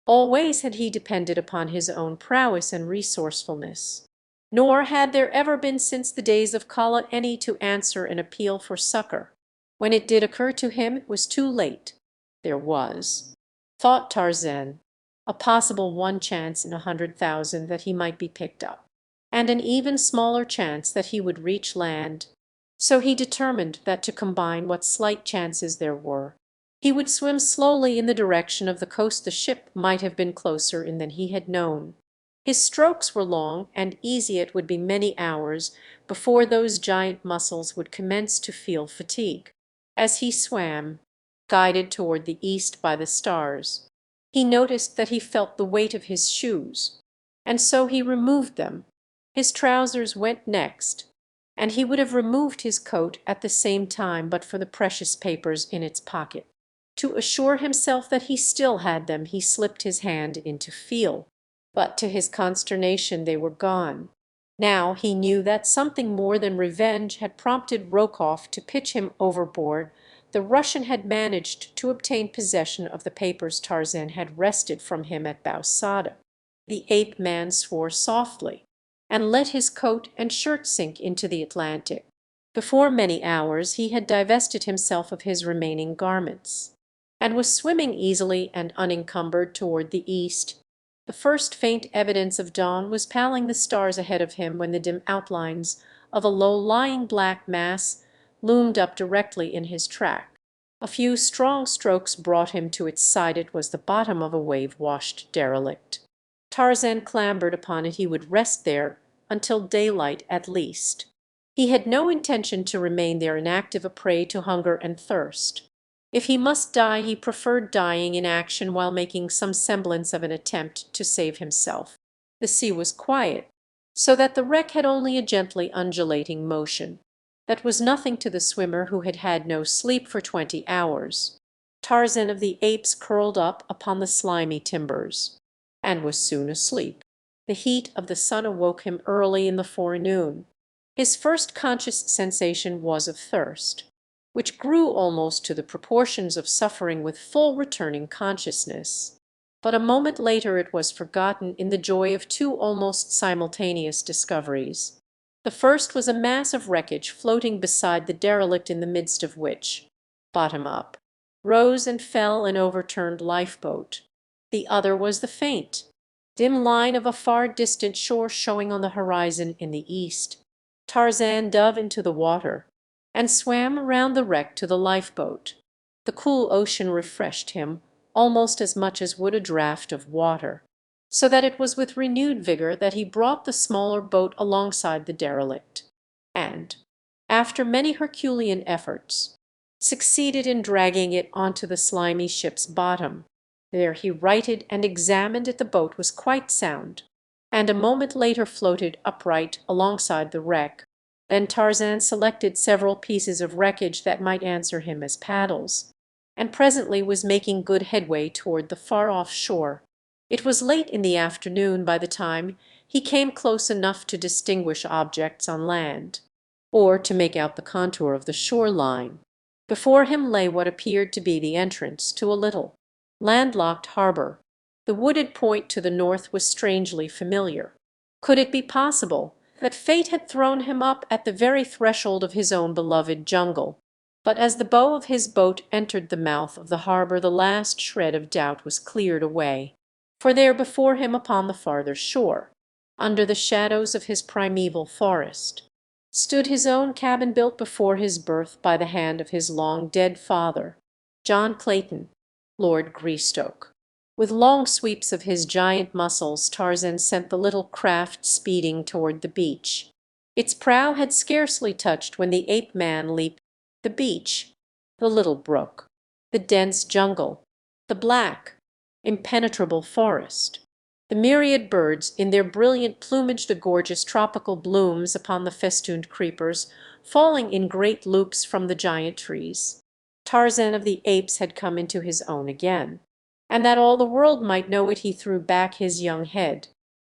Always had he depended upon his own prowess and resourcefulness, nor had there ever been since the days of Kala any to answer an appeal for succor. When it did occur to him it was too late. There was, thought Tarzan, a possible 1 chance in 100,000 that he might be picked up, and an even smaller chance that he would reach land. So he determined that to combine what slight chances there were, he would swim slowly in the direction of the coast. The ship might have been closer in than he had known. His strokes were long and easy. It would be many hours before those giant muscles would commence to feel fatigue. As he swam, guided toward the east by the stars, he noticed that he felt the weight of his shoes, and so he removed them. His trousers went next, and he would have removed his coat at the same time but for the precious papers in its pocket. To assure himself that he still had them, he slipped his hand in to feel, but to his consternation they were gone. Now he knew that something more than revenge had prompted Rokoff to pitch him overboard The Russian had managed to obtain possession of the papers Tarzan had wrested from him at Bausada. The ape man swore softly, and let his coat and shirt sink into the Atlantic. Before many hours he had divested himself of his remaining garments, and was swimming easily and unencumbered toward the east. The first faint evidence of dawn was paling the stars ahead of him when the dim outlines of a low-lying black mass loomed up directly in his track. A few strong strokes brought him to its side. It was the bottom of a wave-washed derelict. Tarzan clambered upon it. He would rest there until daylight at least. He had no intention to remain there inactive, a prey to hunger and thirst. If he must die, he preferred dying in action while making some semblance of an attempt to save himself. The sea was quiet, so that the wreck had only a gently undulating motion. That was nothing to the swimmer who had had no sleep for 20 hours. Tarzan of the Apes curled up upon the slimy timbers, and was soon asleep. The heat of the sun awoke him early in the forenoon. His first conscious sensation was of thirst, which grew almost to the proportions of suffering with full returning consciousness. But a moment later it was forgotten in the joy of two almost simultaneous discoveries. The first was a mass of wreckage floating beside the derelict, in the midst of which, bottom up, rose and fell an overturned lifeboat. The other was the faint, dim line of a far distant shore showing on the horizon in the east. Tarzan dove into the water and swam around the wreck to the lifeboat. The cool ocean refreshed him almost as much as would a draught of water, so that it was with renewed vigor that he brought the smaller boat alongside the derelict, and, after many Herculean efforts, succeeded in dragging it onto the slimy ship's bottom. There he righted and examined it. The boat was quite sound, and a moment later floated upright alongside the wreck. Then Tarzan selected several pieces of wreckage that might answer him as paddles, and presently was making good headway toward the far-off shore. It was late in the afternoon by the time he came close enough to distinguish objects on land, or to make out the contour of the shore line. Before him lay what appeared to be the entrance to a little landlocked harbor. The wooded point to the north was strangely familiar. Could it be possible that fate had thrown him up at the very threshold of his own beloved jungle? But as the bow of his boat entered the mouth of the harbor, the last shred of doubt was cleared away. For there before him upon the farther shore, under the shadows of his primeval forest, stood his own cabin built before his birth by the hand of his long-dead father, John Clayton, Lord Greystoke. With long sweeps of his giant muscles Tarzan sent the little craft speeding toward the beach. Its prow had scarcely touched when the ape-man leaped. The beach, the little brook, the dense jungle, the black, impenetrable forest, the myriad birds in their brilliant plumage, the gorgeous tropical blooms upon the festooned creepers falling in great loops from the giant trees. Tarzan of the Apes had come into his own again, and that all the world might know it, he threw back his young head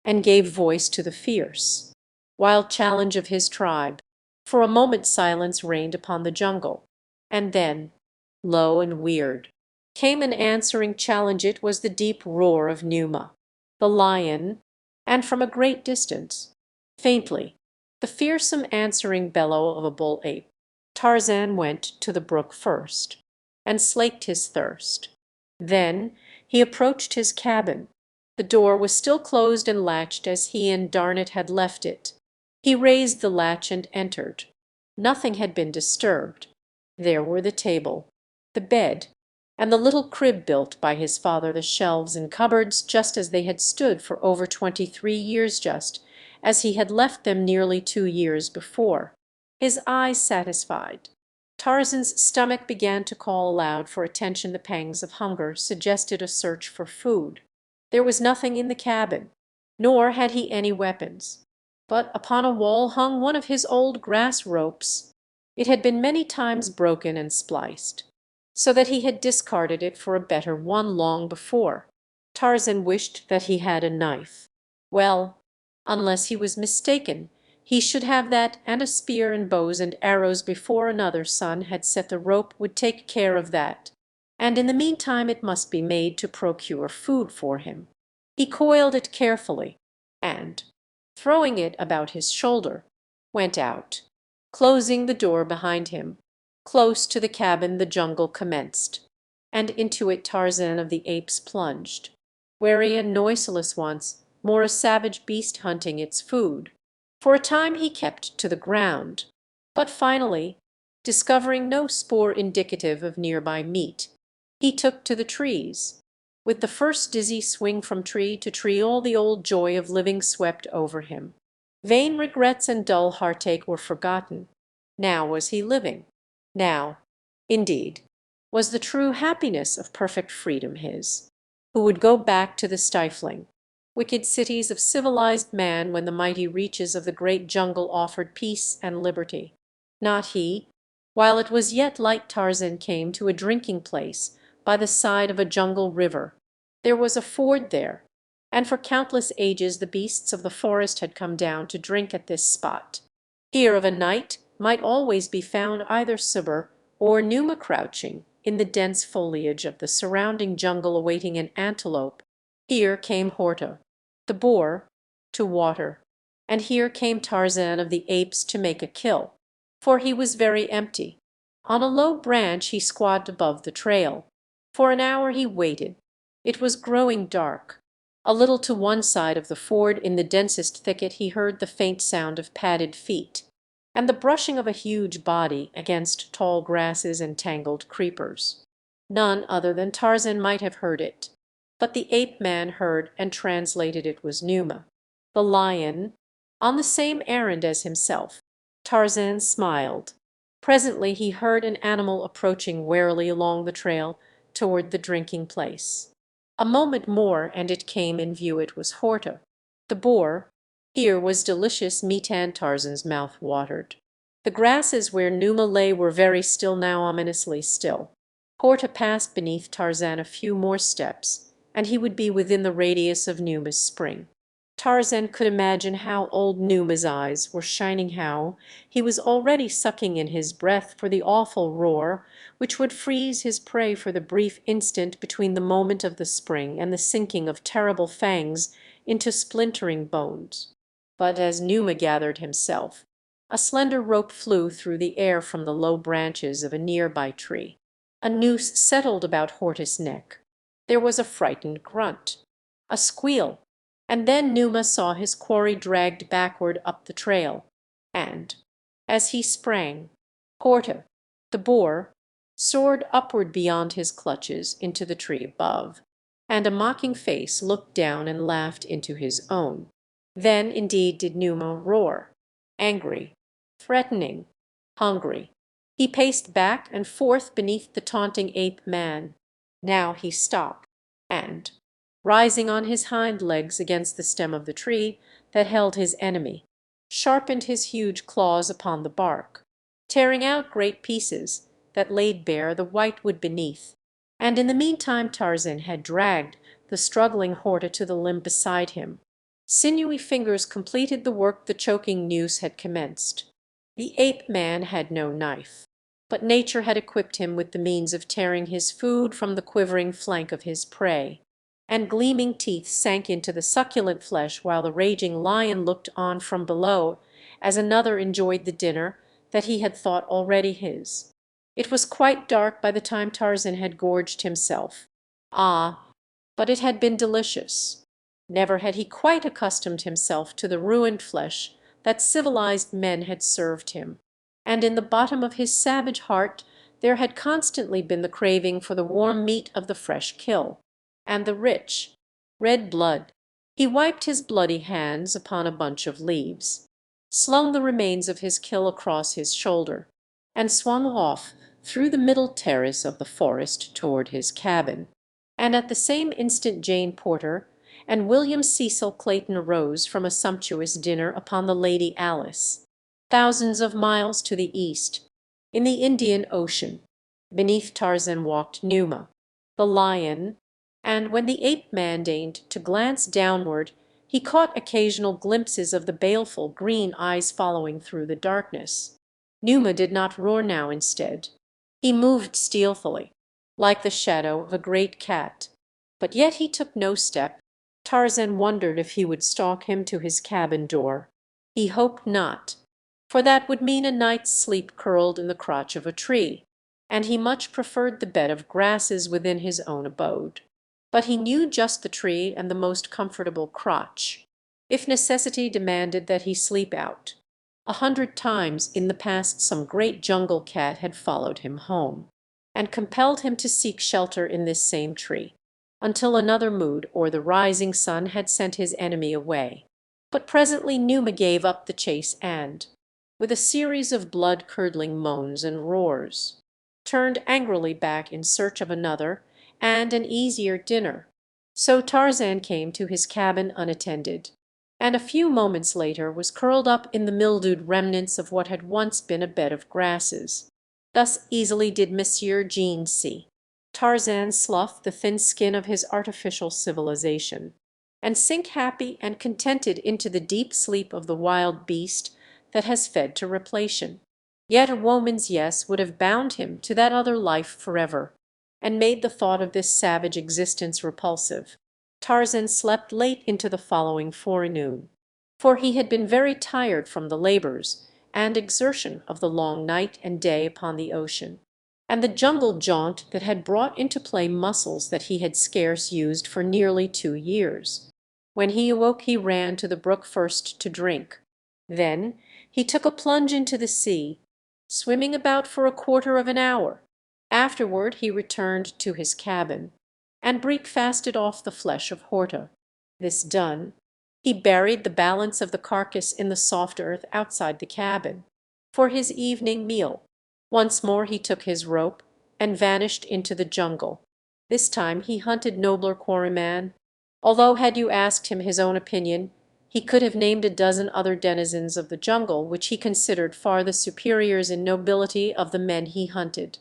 and gave voice to the fierce, wild challenge of his tribe. For a moment silence reigned upon the jungle, and then, low and weird, came an answering challenge. It was the deep roar of Numa, the lion, and from a great distance, faintly, the fearsome answering bellow of a bull ape. Tarzan went to the brook first, and slaked his thirst. Then he approached his cabin. The door was still closed and latched as he and Darnet had left it. He raised the latch and entered. Nothing had been disturbed. There were the table, the bed, and the little crib built by his father, the shelves and cupboards just as they had stood for over 23 years, just as he had left them nearly 2 years before. His eyes satisfied, Tarzan's stomach began to call aloud for attention. The pangs of hunger suggested a search for food. There was nothing in the cabin, nor had he any weapons. But upon a wall hung one of his old grass ropes. It had been many times broken and spliced, so that he had discarded it for a better one long before. Tarzan wished that he had a knife. Well, unless he was mistaken, He should have that, and a spear and bows and arrows before another son had set the rope would take care of that, and in the meantime it must be made to procure food for him. He coiled it carefully, and, throwing it about his shoulder, went out, closing the door behind him. Close to the cabin the jungle commenced, and into it Tarzan of the Apes plunged, wary and noiseless once more, a savage beast hunting its food. For a time he kept to the ground, but finally, discovering no spoor indicative of nearby meat, he took to the trees. With the first dizzy swing from tree to tree all the old joy of living swept over him. Vain regrets and dull heartache were forgotten. Now was he living. Now, indeed, was the true happiness of perfect freedom his. Who would go back to the stifling, wicked cities of civilized man when the mighty reaches of the great jungle offered peace and liberty? Not he. While it was yet light Tarzan came to a drinking place by the side of a jungle river. There was a ford there, and for countless ages the beasts of the forest had come down to drink at this spot. Here of a night might always be found either Subur or Numa crouching in the dense foliage of the surrounding jungle awaiting an antelope. Here came Horta, the boar, to water, and here came Tarzan of the Apes to make a kill, for he was very empty. On a low branch he squatted above the trail. For an hour he waited. It was growing dark. A little to one side of the ford in the densest thicket he heard the faint sound of padded feet, and the brushing of a huge body against tall grasses and tangled creepers. None other than Tarzan might have heard it, but the ape man heard and translated it was Numa, the lion, on the same errand as himself. Tarzan smiled. Presently he heard an animal approaching warily along the trail toward the drinking place. A moment more and it came in view. It was Horta, the boar. Here was delicious meat and Tarzan's mouth watered. The grasses where Numa lay were very still now, ominously still. Horta passed beneath Tarzan a few more steps, and he would be within the radius of Numa's spring. Tarzan could imagine how old Numa's eyes were shining, how he was already sucking in his breath for the awful roar which would freeze his prey for the brief instant between the moment of the spring and the sinking of terrible fangs into splintering bones. But as Numa gathered himself, a slender rope flew through the air from the low branches of a nearby tree. A noose settled about Horta's neck. There was a frightened grunt, a squeal, and then Numa saw his quarry dragged backward up the trail, and, as he sprang, Horta, the boar, soared upward beyond his clutches into the tree above, and a mocking face looked down and laughed into his own. Then indeed did Numa roar, angry, threatening, hungry. He paced back and forth beneath the taunting ape man. Now he stopped, and, rising on his hind legs against the stem of the tree that held his enemy, sharpened his huge claws upon the bark, tearing out great pieces that laid bare the whitewood beneath. And in the meantime Tarzan had dragged the struggling Horta to the limb beside him. Sinewy fingers completed the work the choking noose had commenced. The ape man had no knife, but nature had equipped him with the means of tearing his food from the quivering flank of his prey, and gleaming teeth sank into the succulent flesh while the raging lion looked on from below as another enjoyed the dinner that he had thought already his. It was quite dark by the time Tarzan had gorged himself. Ah, but it had been delicious. Never had he quite accustomed himself to the ruined flesh that civilized men had served him, and in the bottom of his savage heart there had constantly been the craving for the warm meat of the fresh kill, and the rich, red blood. He wiped his bloody hands upon a bunch of leaves, slung the remains of his kill across his shoulder, and swung off through the middle terrace of the forest toward his cabin. And at the same instant Jane Porter and William Cecil Clayton arose from a sumptuous dinner upon the Lady Alice. Thousands of miles to the east, in the Indian Ocean, beneath Tarzan walked Numa, the lion, and when the ape man deigned to glance downward, He caught occasional glimpses of the baleful green eyes following through the darkness. Numa did not roar now instead. He moved stealthily, like the shadow of a great cat. But yet he took no step. Tarzan wondered if he would stalk him to his cabin door. He hoped not, for that would mean a night's sleep curled in the crotch of a tree, and he much preferred the bed of grasses within his own abode. But he knew just the tree and the most comfortable crotch, if necessity demanded that he sleep out. 100 times in the past some great jungle cat had followed him home, and compelled him to seek shelter in this same tree, until another mood or the rising sun had sent his enemy away. But presently Numa gave up the chase and, with a series of blood-curdling moans and roars, turned angrily back in search of another and an easier dinner. So Tarzan came to his cabin unattended, and a few moments later was curled up in the mildewed remnants of what had once been a bed of grasses. Thus easily did Monsieur Jean see Tarzan slough the thin skin of his artificial civilization, and sink happy and contented into the deep sleep of the wild beast that has fed to repletion. Yet a woman's yes would have bound him to that other life forever, and made the thought of this savage existence repulsive. Tarzan slept late into the following forenoon, for he had been very tired from the labors and exertion of the long night and day upon the ocean, and the jungle jaunt that had brought into play muscles that he had scarce used for nearly 2 years. When he awoke he ran to the brook first to drink. Then he took a plunge into the sea, swimming about for a quarter of an hour. Afterward he returned to his cabin, and breakfasted off the flesh of Horta. This done, he buried the balance of the carcass in the soft earth outside the cabin, for his evening meal. Once more he took his rope, and vanished into the jungle. This time he hunted nobler quarryman, although had you asked him his own opinion, he could have named a dozen other denizens of the jungle which he considered far the superiors in nobility of the men he hunted.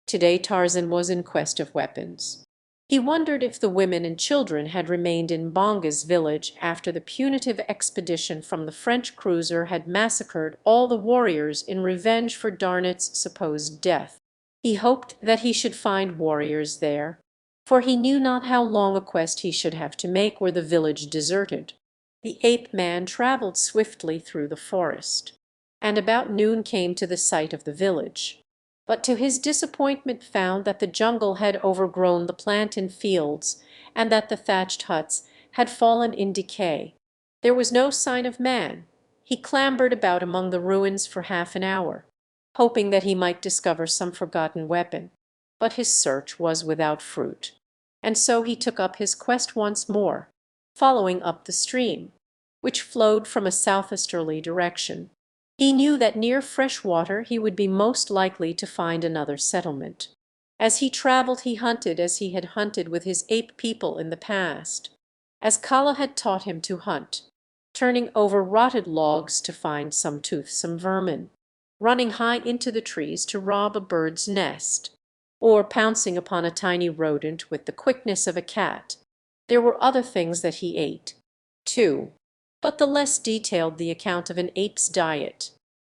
Today Tarzan was in quest of weapons. He wondered if the women and children had remained in Bonga's village after the punitive expedition from the French cruiser had massacred all the warriors in revenge for Darnet's supposed death. He hoped that he should find warriors there, for he knew not how long a quest he should have to make were the village deserted. The ape-man travelled swiftly through the forest, and about noon came to the site of the village, but to his disappointment found that the jungle had overgrown the plantain fields, and that the thatched huts had fallen in decay. There was no sign of man. He clambered about among the ruins for half an hour, hoping that he might discover some forgotten weapon, but his search was without fruit, and so he took up his quest once more, following up the stream, which flowed from a southeasterly direction. He knew that near fresh water he would be most likely to find another settlement. As he travelled he hunted as he had hunted with his ape people in the past, as Kala had taught him to hunt, turning over rotted logs to find some toothsome vermin, running high into the trees to rob a bird's nest, or pouncing upon a tiny rodent with the quickness of a cat. There were other things that he ate, too, but the less detailed the account of an ape's diet,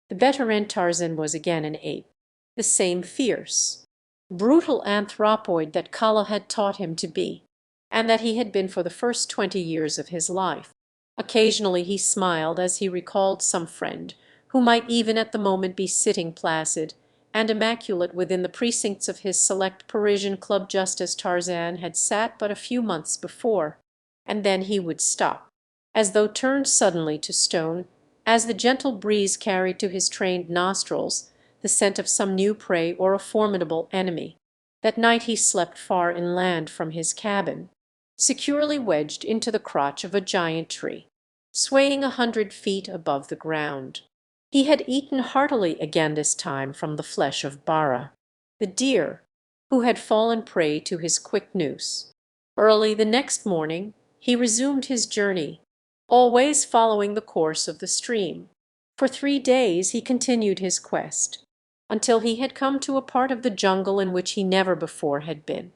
the better, and Tarzan was again an ape, the same fierce, brutal anthropoid that Kala had taught him to be, and that he had been for the first 20 years of his life. Occasionally he smiled as he recalled some friend who might even at the moment be sitting placid and immaculate within the precincts of his select Parisian club just as Tarzan had sat but a few months before, and then he would stop, as though turned suddenly to stone, as the gentle breeze carried to his trained nostrils the scent of some new prey or a formidable enemy. That night he slept far inland from his cabin, securely wedged into the crotch of a giant tree, swaying 100 feet above the ground. He had eaten heartily again this time from the flesh of Bara, the deer, who had fallen prey to his quick noose. Early the next morning he resumed his journey, always following the course of the stream. For 3 days he continued his quest, until he had come to a part of the jungle in which he never before had been.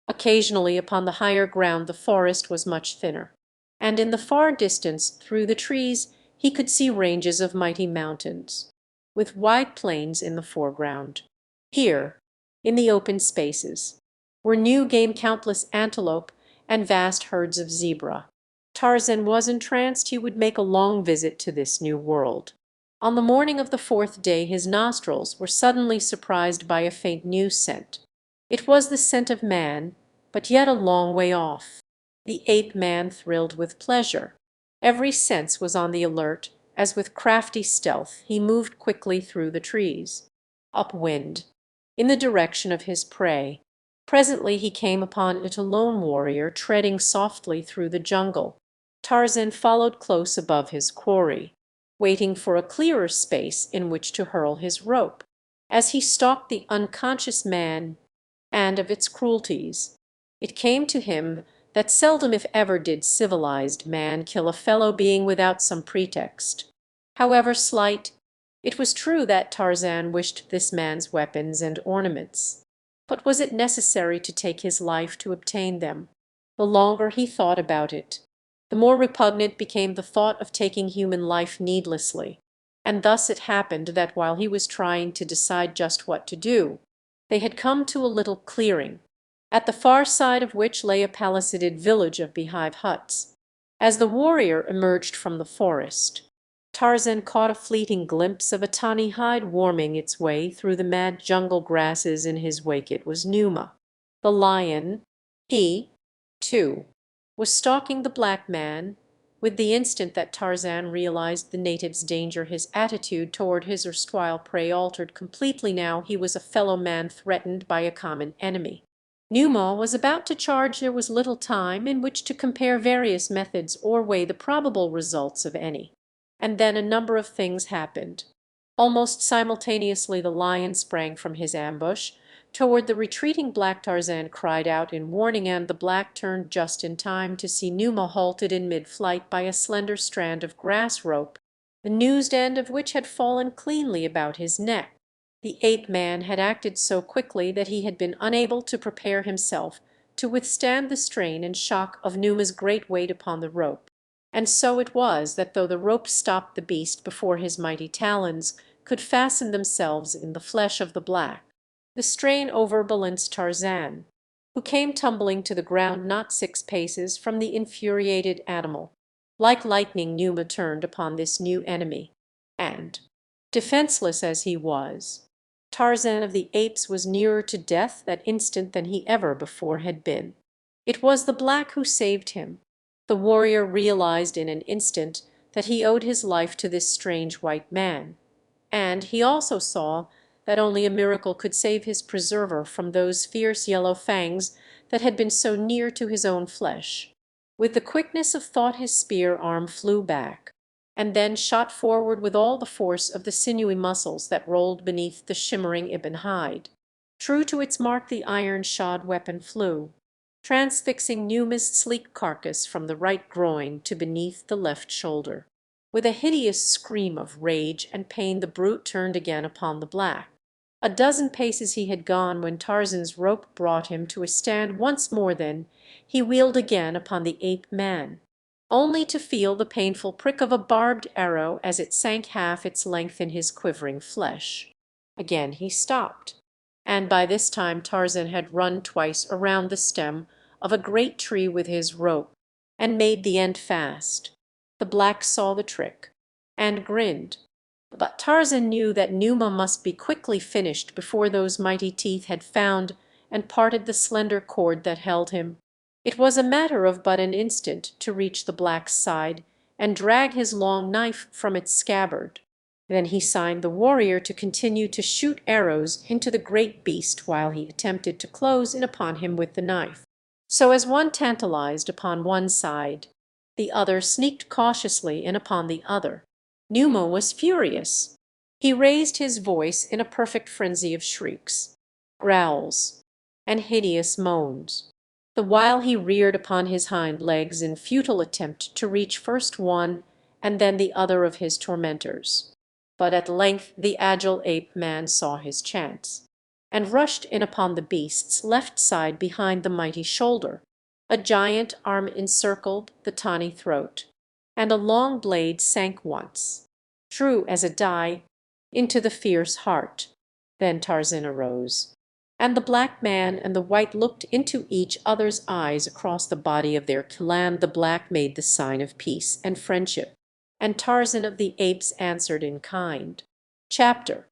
Occasionally upon the higher ground the forest was much thinner, and in the far distance through the trees he could see ranges of mighty mountains, with wide plains in the foreground. Here, in the open spaces, were new game countless antelope and vast herds of zebra. Tarzan was entranced he would make a long visit to this new world. On the morning of the fourth day his nostrils were suddenly surprised by a faint new scent. It was the scent of man, but yet a long way off. The ape-man thrilled with pleasure. Every sense was on the alert, as with crafty stealth he moved quickly through the trees, upwind, in the direction of his prey. Presently he came upon it a lone warrior treading softly through the jungle. Tarzan followed close above his quarry, waiting for a clearer space in which to hurl his rope. As he stalked the unconscious man and of its cruelties, it came to him that seldom if ever did civilized man kill a fellow being without some pretext, however slight. It was true that Tarzan wished this man's weapons and ornaments, but was it necessary to take his life to obtain them? The longer he thought about it, the more repugnant became the thought of taking human life needlessly, and thus it happened that while he was trying to decide just what to do, they had come to a little clearing, at the far side of which lay a palisaded village of beehive huts. As the warrior emerged from the forest, Tarzan caught a fleeting glimpse of a tawny hide warming its way through the mad jungle grasses in his wake. It was Numa, the lion. He, too, was stalking the black man. With the instant that Tarzan realized the native's danger his attitude toward his erstwhile prey altered completely. Now he was a fellow man threatened by a common enemy. Numa was about to charge. There was little time in which to compare various methods or weigh the probable results of any. And then a number of things happened. Almost simultaneously the lion sprang from his ambush toward the retreating black. Tarzan cried out in warning, and the black turned just in time to see Numa halted in mid-flight by a slender strand of grass rope, the noosed end of which had fallen cleanly about his neck. The ape-man had acted so quickly that he had been unable to prepare himself to withstand the strain and shock of Numa's great weight upon the rope. And so it was that though the rope stopped the beast before his mighty talons could fasten themselves in the flesh of the black, the strain overbalanced Tarzan, who came tumbling to the ground not 6 paces from the infuriated animal. Like lightning Numa turned upon this new enemy, and, defenseless as he was, Tarzan of the Apes was nearer to death that instant than he ever before had been. It was the black who saved him. The warrior realized in an instant that he owed his life to this strange white man, and he also saw that only a miracle could save his preserver from those fierce yellow fangs that had been so near to his own flesh. With the quickness of thought his spear arm flew back, and then shot forward with all the force of the sinewy muscles that rolled beneath the shimmering ebon hide. True to its mark the iron-shod weapon flew, transfixing Numa's sleek carcass from the right groin to beneath the left shoulder. With a hideous scream of rage and pain the brute turned again upon the black. A dozen paces he had gone when Tarzan's rope brought him to a stand once more. Then he wheeled again upon the ape-man, only to feel the painful prick of a barbed arrow as it sank half its length in his quivering flesh. Again he stopped, and by this time Tarzan had run twice around the stem of a great tree with his rope, and made the end fast. The black saw the trick, and grinned. But Tarzan knew that Numa must be quickly finished before those mighty teeth had found and parted the slender cord that held him. It was a matter of but an instant to reach the black's side and drag his long knife from its scabbard. Then he signed the warrior to continue to shoot arrows into the great beast while he attempted to close in upon him with the knife. So as one tantalized upon one side, the other sneaked cautiously in upon the other. Numa was furious. He raised his voice in a perfect frenzy of shrieks, growls, and hideous moans, the while he reared upon his hind legs in futile attempt to reach first one and then the other of his tormentors. But at length the agile ape-man saw his chance, and rushed in upon the beast's left side behind the mighty shoulder. A giant arm encircled the tawny throat, and a long blade sank once, true as a die, into the fierce heart. Then Tarzan arose, and the black man and the white looked into each other's eyes across the body of their killam. The black made the sign of peace and friendship, and Tarzan of the Apes answered in kind. Chapter.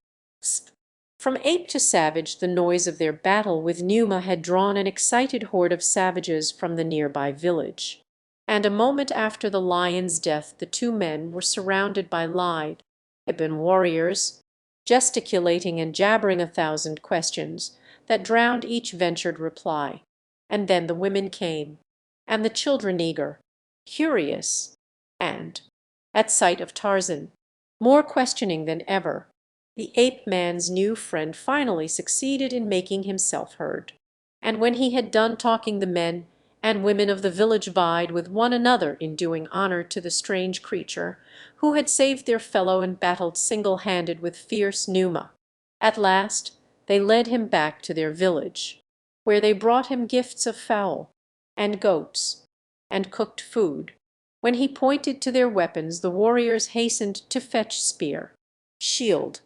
From ape to savage the noise of their battle with Numa had drawn an excited horde of savages from the nearby village, and a moment after the lion's death the two men were surrounded by lithe Ibn warriors, gesticulating and jabbering 1,000 questions that drowned each ventured reply. And then the women came, and the children eager, curious, and, at sight of Tarzan, more questioning than ever. The ape man's new friend finally succeeded in making himself heard, and when he had done talking the men and women of the village vied with one another in doing honor to the strange creature who had saved their fellow and battled single-handed with fierce Numa. At last they led him back to their village, where they brought him gifts of fowl and goats and cooked food. When he pointed to their weapons the warriors hastened to fetch spear, shield,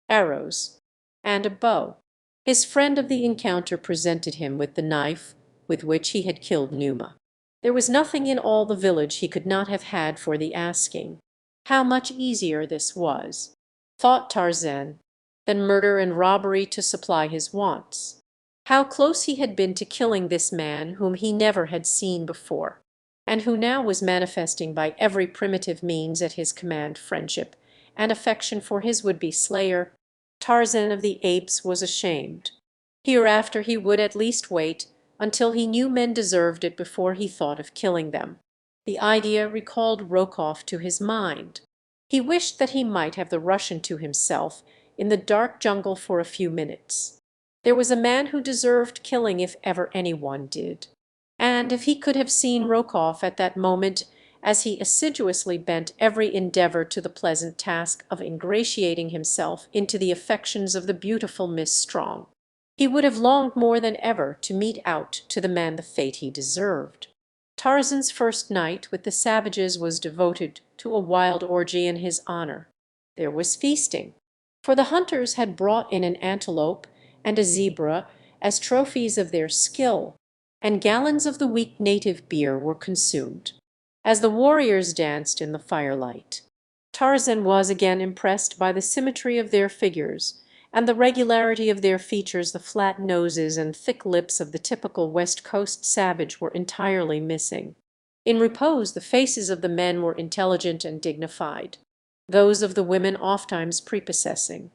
arrows, and a bow. His friend of the encounter presented him with the knife with which he had killed Numa. There was nothing in all the village he could not have had for the asking. How much easier this was, thought Tarzan, than murder and robbery to supply his wants. How close he had been to killing this man whom he never had seen before, and who now was manifesting by every primitive means at his command friendship and affection for his would-be slayer. Tarzan of the Apes was ashamed. Hereafter he would at least wait until he knew men deserved it before he thought of killing them. The idea recalled Rokoff to his mind. He wished that he might have the Russian to himself in the dark jungle for a few minutes. There was a man who deserved killing if ever any one did. And if he could have seen Rokoff at that moment as he assiduously bent every endeavor to the pleasant task of ingratiating himself into the affections of the beautiful Miss Strong, he would have longed more than ever to mete out to the man the fate he deserved. Tarzan's first night with the savages was devoted to a wild orgy in his honor. There was feasting, for the hunters had brought in an antelope and a zebra as trophies of their skill, and gallons of the weak native beer were consumed. As the warriors danced in the firelight, Tarzan was again impressed by the symmetry of their figures and the regularity of their features. The flat noses and thick lips of the typical West Coast savage were entirely missing. In repose the faces of the men were intelligent and dignified, those of the women ofttimes prepossessing.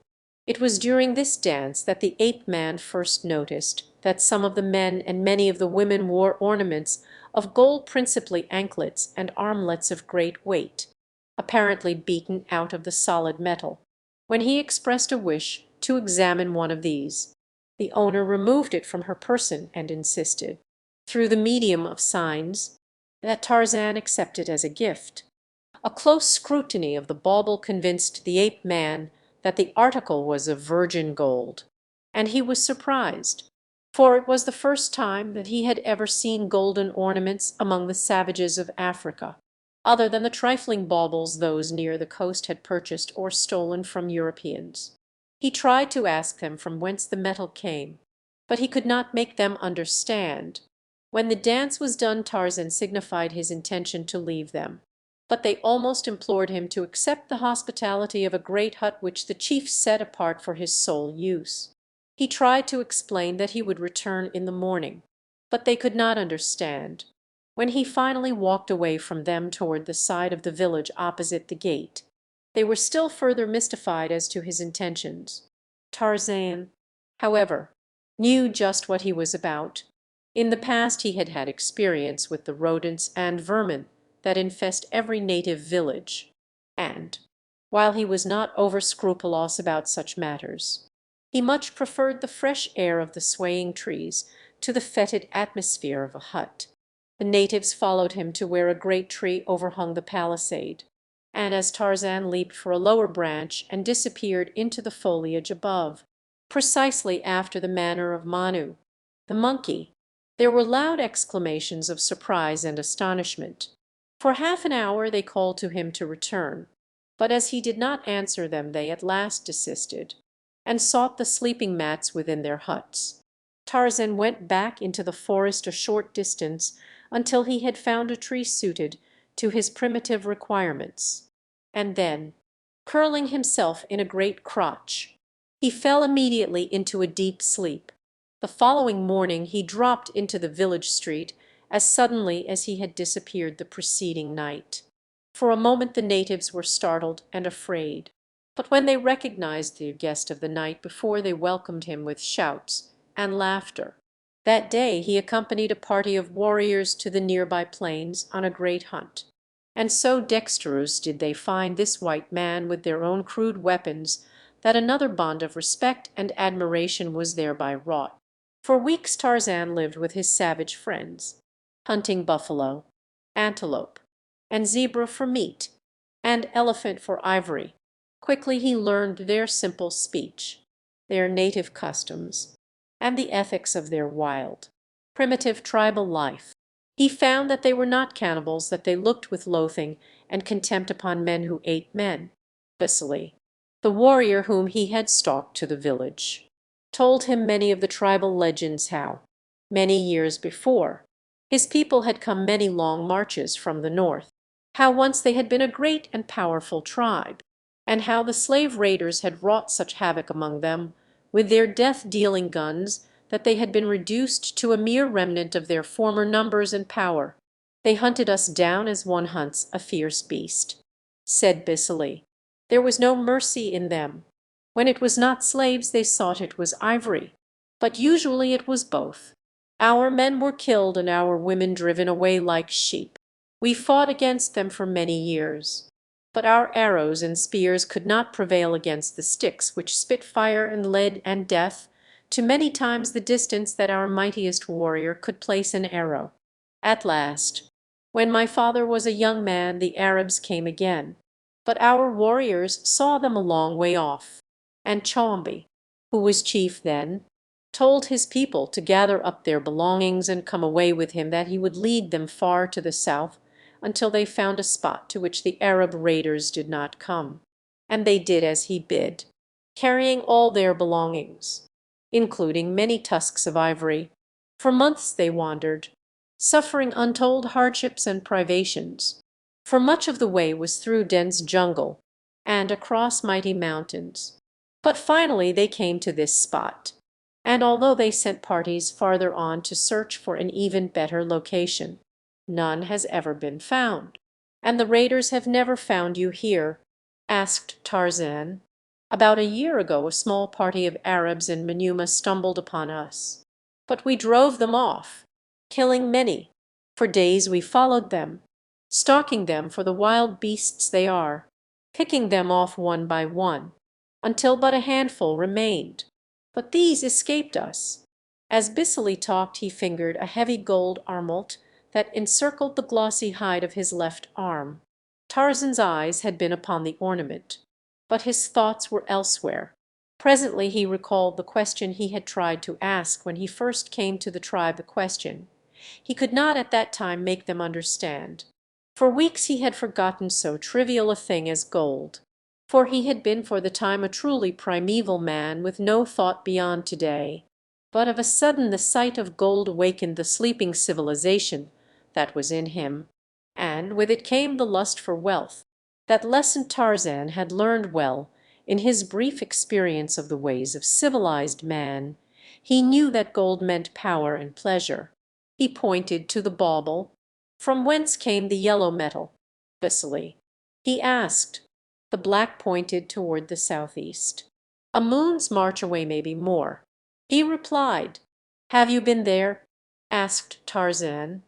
It was during this dance that the ape man first noticed that some of the men and many of the women wore ornaments of gold, principally anklets and armlets of great weight, apparently beaten out of the solid metal. When he expressed a wish to examine one of these, the owner removed it from her person and insisted, through the medium of signs, that Tarzan accept it as a gift. A close scrutiny of the bauble convinced the ape man that the article was of virgin gold, and he was surprised, for it was the first time that he had ever seen golden ornaments among the savages of Africa, other than the trifling baubles those near the coast had purchased or stolen from Europeans. He tried to ask them from whence the metal came, but he could not make them understand. When the dance was done Tarzan signified his intention to leave them, but they almost implored him to accept the hospitality of a great hut which the chief set apart for his sole use. He tried to explain that he would return in the morning, but they could not understand. When he finally walked away from them toward the side of the village opposite the gate, they were still further mystified as to his intentions. Tarzan, however, knew just what he was about. In the past he had had experience with the rodents and vermin that infest every native village, and, while he was not over-scrupulous about such matters, he much preferred the fresh air of the swaying trees to the fetid atmosphere of a hut. The natives followed him to where a great tree overhung the palisade, and as Tarzan leaped for a lower branch and disappeared into the foliage above, precisely after the manner of Manu, the monkey, There were loud exclamations of surprise and astonishment. For half an hour they called to him to return, but as he did not answer them they at last desisted, and sought the sleeping mats within their huts. Tarzan went back into the forest a short distance until he had found a tree suited to his primitive requirements, and then, curling himself in a great crotch, he fell immediately into a deep sleep. The following morning he dropped into the village street as suddenly as he had disappeared the preceding night. For a moment the natives were startled and afraid, but when they recognized their guest of the night before they welcomed him with shouts and laughter. That day he accompanied a party of warriors to the nearby plains on a great hunt, and so dexterous did they find this white man with their own crude weapons that another bond of respect and admiration was thereby wrought. For weeks Tarzan lived with his savage friends, hunting buffalo, antelope, and zebra for meat, and elephant for ivory. Quickly he learned their simple speech, their native customs, and the ethics of their wild, primitive tribal life. He found that they were not cannibals, that they looked with loathing and contempt upon men who ate men. Vasily, the warrior whom he had stalked to the village, told him many of the tribal legends how, many years before, his people had come many long marches from the north, how once they had been a great and powerful tribe, and how the slave raiders had wrought such havoc among them with their death-dealing guns that they had been reduced to a mere remnant of their former numbers and power. "They hunted us down as one hunts a fierce beast," said Bissely. "There was no mercy in them. When it was not slaves they sought it was ivory, but usually it was both. Our men were killed and our women driven away like sheep. We fought against them for many years, but our arrows and spears could not prevail against the sticks which spit fire and lead and death to many times the distance that our mightiest warrior could place an arrow. At last, when my father was a young man, the Arabs came again, but our warriors saw them a long way off, and Chombi, who was chief then, told his people to gather up their belongings and come away with him, that he would lead them far to the south until they found a spot to which the Arab raiders did not come. And they did as he bid, carrying all their belongings, including many tusks of ivory. For months they wandered, suffering untold hardships and privations, for much of the way was through dense jungle and across mighty mountains. But finally they came to this spot, and although they sent parties farther on to search for an even better location, none has ever been found." "And the raiders have never found you here?" asked Tarzan. "About a year ago a small party of Arabs in Manuma stumbled upon us, but we drove them off, killing many. For days we followed them, stalking them for the wild beasts they are, picking them off one by one, until but a handful remained. But these escaped us." As Bissely talked he fingered a heavy gold armlet that encircled the glossy hide of his left arm. Tarzan's eyes had been upon the ornament, but his thoughts were elsewhere. Presently he recalled the question he had tried to ask when he first came to the tribe. The question he could not at that time make them understand. For weeks he had forgotten so trivial a thing as gold, for he had been for the time a truly primeval man with no thought beyond today. But of a sudden the sight of gold awakened the sleeping civilization that was in him, and with it came the lust for wealth. That lesson Tarzan had learned well in his brief experience of the ways of civilized man. He knew that gold meant power and pleasure. He pointed to the bauble. "From whence came the yellow metal?" "Vasily." He asked. The black pointed toward the southeast. "A moon's march away, maybe more." He replied. "Have you been there?" asked Tarzan.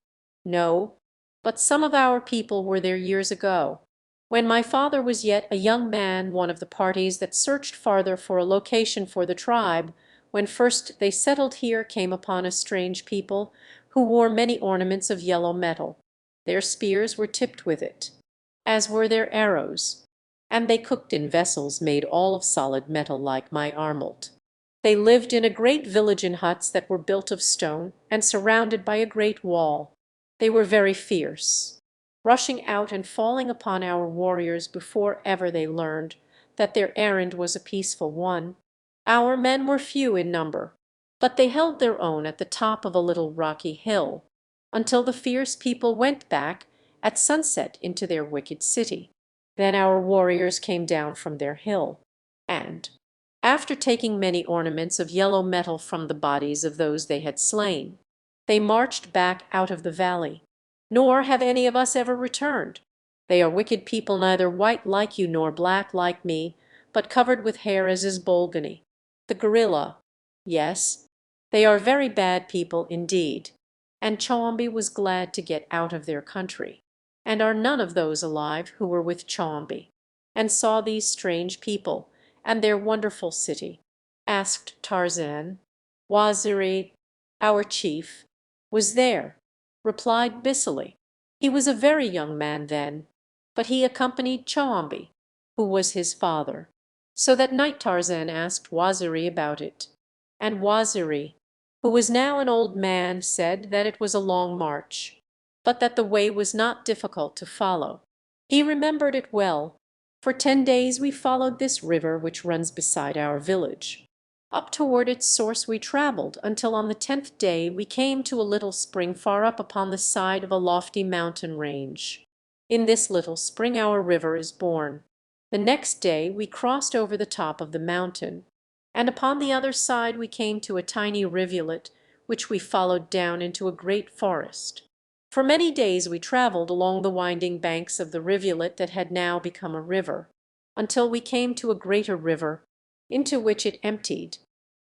"No, but some of our people were there years ago. When my father was yet a young man, one of the parties that searched farther for a location for the tribe, when first they settled here, came upon a strange people who wore many ornaments of yellow metal. Their spears were tipped with it, as were their arrows, and they cooked in vessels made all of solid metal like my armlet. They lived in a great village in huts that were built of stone and surrounded by a great wall. They were very fierce, rushing out and falling upon our warriors before ever they learned that their errand was a peaceful one. Our men were few in number, but they held their own at the top of a little rocky hill, until the fierce people went back at sunset into their wicked city. Then our warriors came down from their hill, and, after taking many ornaments of yellow metal from the bodies of those they had slain, they marched back out of the valley. Nor have any of us ever returned. They are wicked people, neither white like you nor black like me, but covered with hair as is Bolgany. The gorilla. Yes, they are very bad people indeed, and Chombi was glad to get out of their country. And are none of those alive who were with Chombi, and saw these strange people and their wonderful city?" asked Tarzan. "Waziri, our chief, was there," replied Bisseli. "He was a very young man then, but he accompanied Chowambi, who was his father." So that night Tarzan asked Waziri about it, and Waziri, who was now an old man, said that it was a long march, but that the way was not difficult to follow. He remembered it well. "For 10 days we followed this river which runs beside our village. Up toward its source we traveled, until on the 10th day we came to a little spring far up upon the side of a lofty mountain range. In this little spring our river is born. The next day we crossed over the top of the mountain, and upon the other side we came to a tiny rivulet which we followed down into a great forest. For many days we traveled along the winding banks of the rivulet that had now become a river, until we came to a greater river, into which it emptied,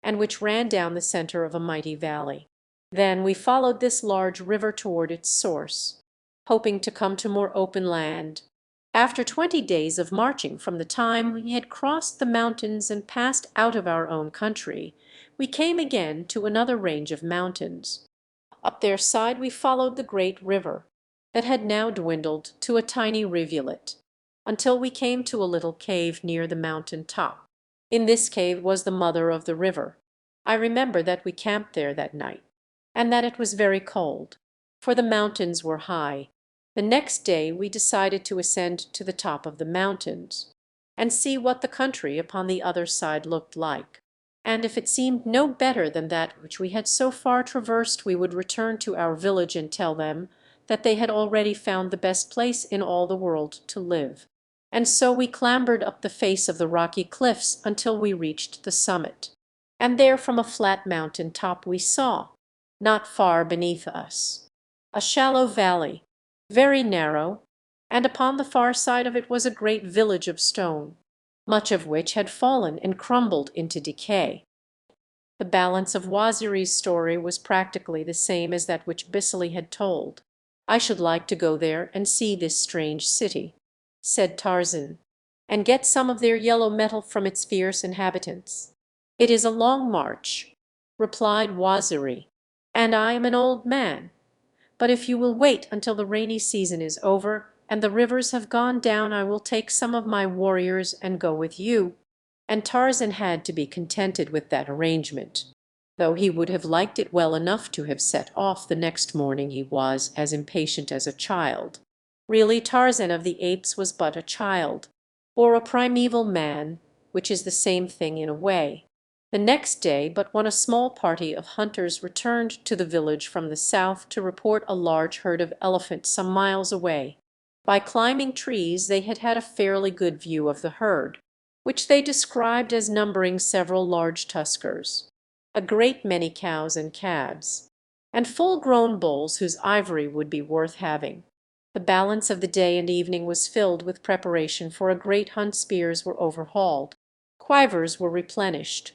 and which ran down the center of a mighty valley. Then we followed this large river toward its source, hoping to come to more open land. After 20 days of marching from the time we had crossed the mountains and passed out of our own country, we came again to another range of mountains. Up their side we followed the great river, that had now dwindled to a tiny rivulet, until we came to a little cave near the mountain top. In this cave was the mother of the river. I remember that we camped there that night, and that it was very cold, for the mountains were high. The next day we decided to ascend to the top of the mountains, and see what the country upon the other side looked like. And if it seemed no better than that which we had so far traversed, we would return to our village and tell them that they had already found the best place in all the world to live. And so we clambered up the face of the rocky cliffs until we reached the summit. And there from a flat mountain top we saw, not far beneath us, a shallow valley, very narrow, and upon the far side of it was a great village of stone, much of which had fallen and crumbled into decay. The balance of Waziri's story was practically the same as that which Bisseli had told. "I should like to go there and see this strange city," said Tarzan, "and get some of their yellow metal from its fierce inhabitants." "It is a long march," replied Waziri, "and I am an old man. But if you will wait until the rainy season is over and the rivers have gone down, I will take some of my warriors and go with you." And Tarzan had to be contented with that arrangement. Though he would have liked it well enough to have set off the next morning, he was as impatient as a child. Really, Tarzan of the Apes was but a child, or a primeval man, which is the same thing in a way. The next day, but when a small party of hunters returned to the village from the south to report a large herd of elephants some miles away. By climbing trees they had had a fairly good view of the herd, which they described as numbering several large tuskers, a great many cows and calves, and full-grown bulls whose ivory would be worth having. The balance of the day and evening was filled with preparation for a great hunt. Spears were overhauled, quivers were replenished,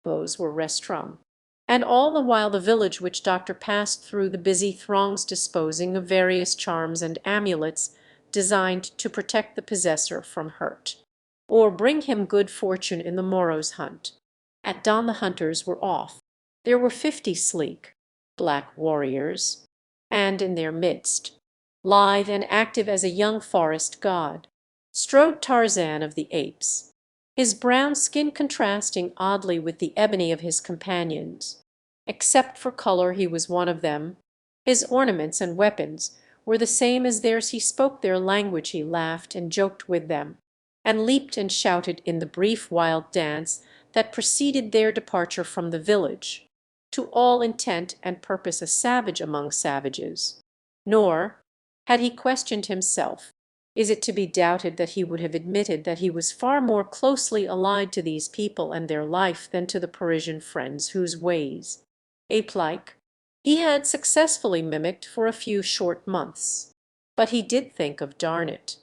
bows were restrung, and all the while the village which Doctor passed through the busy throngs disposing of various charms and amulets designed to protect the possessor from hurt, or bring him good fortune in the morrow's hunt. At dawn the hunters were off. There were 50 sleek, black warriors, and in their midst, lithe and active as a young forest god, strode Tarzan of the Apes. his brown skin contrasting oddly with the ebony of his companions. Except for color he was one of them. His ornaments and weapons were the same as theirs. He spoke their language, he laughed and joked with them, and leaped and shouted in the brief wild dance that preceded their departure from the village, to all intent and purpose a savage among savages. Nor, had he questioned himself, is it to be doubted that he would have admitted that he was far more closely allied to these people and their life than to the Parisian friends whose ways, ape-like, he had successfully mimicked for a few short months. But he did think of darn it,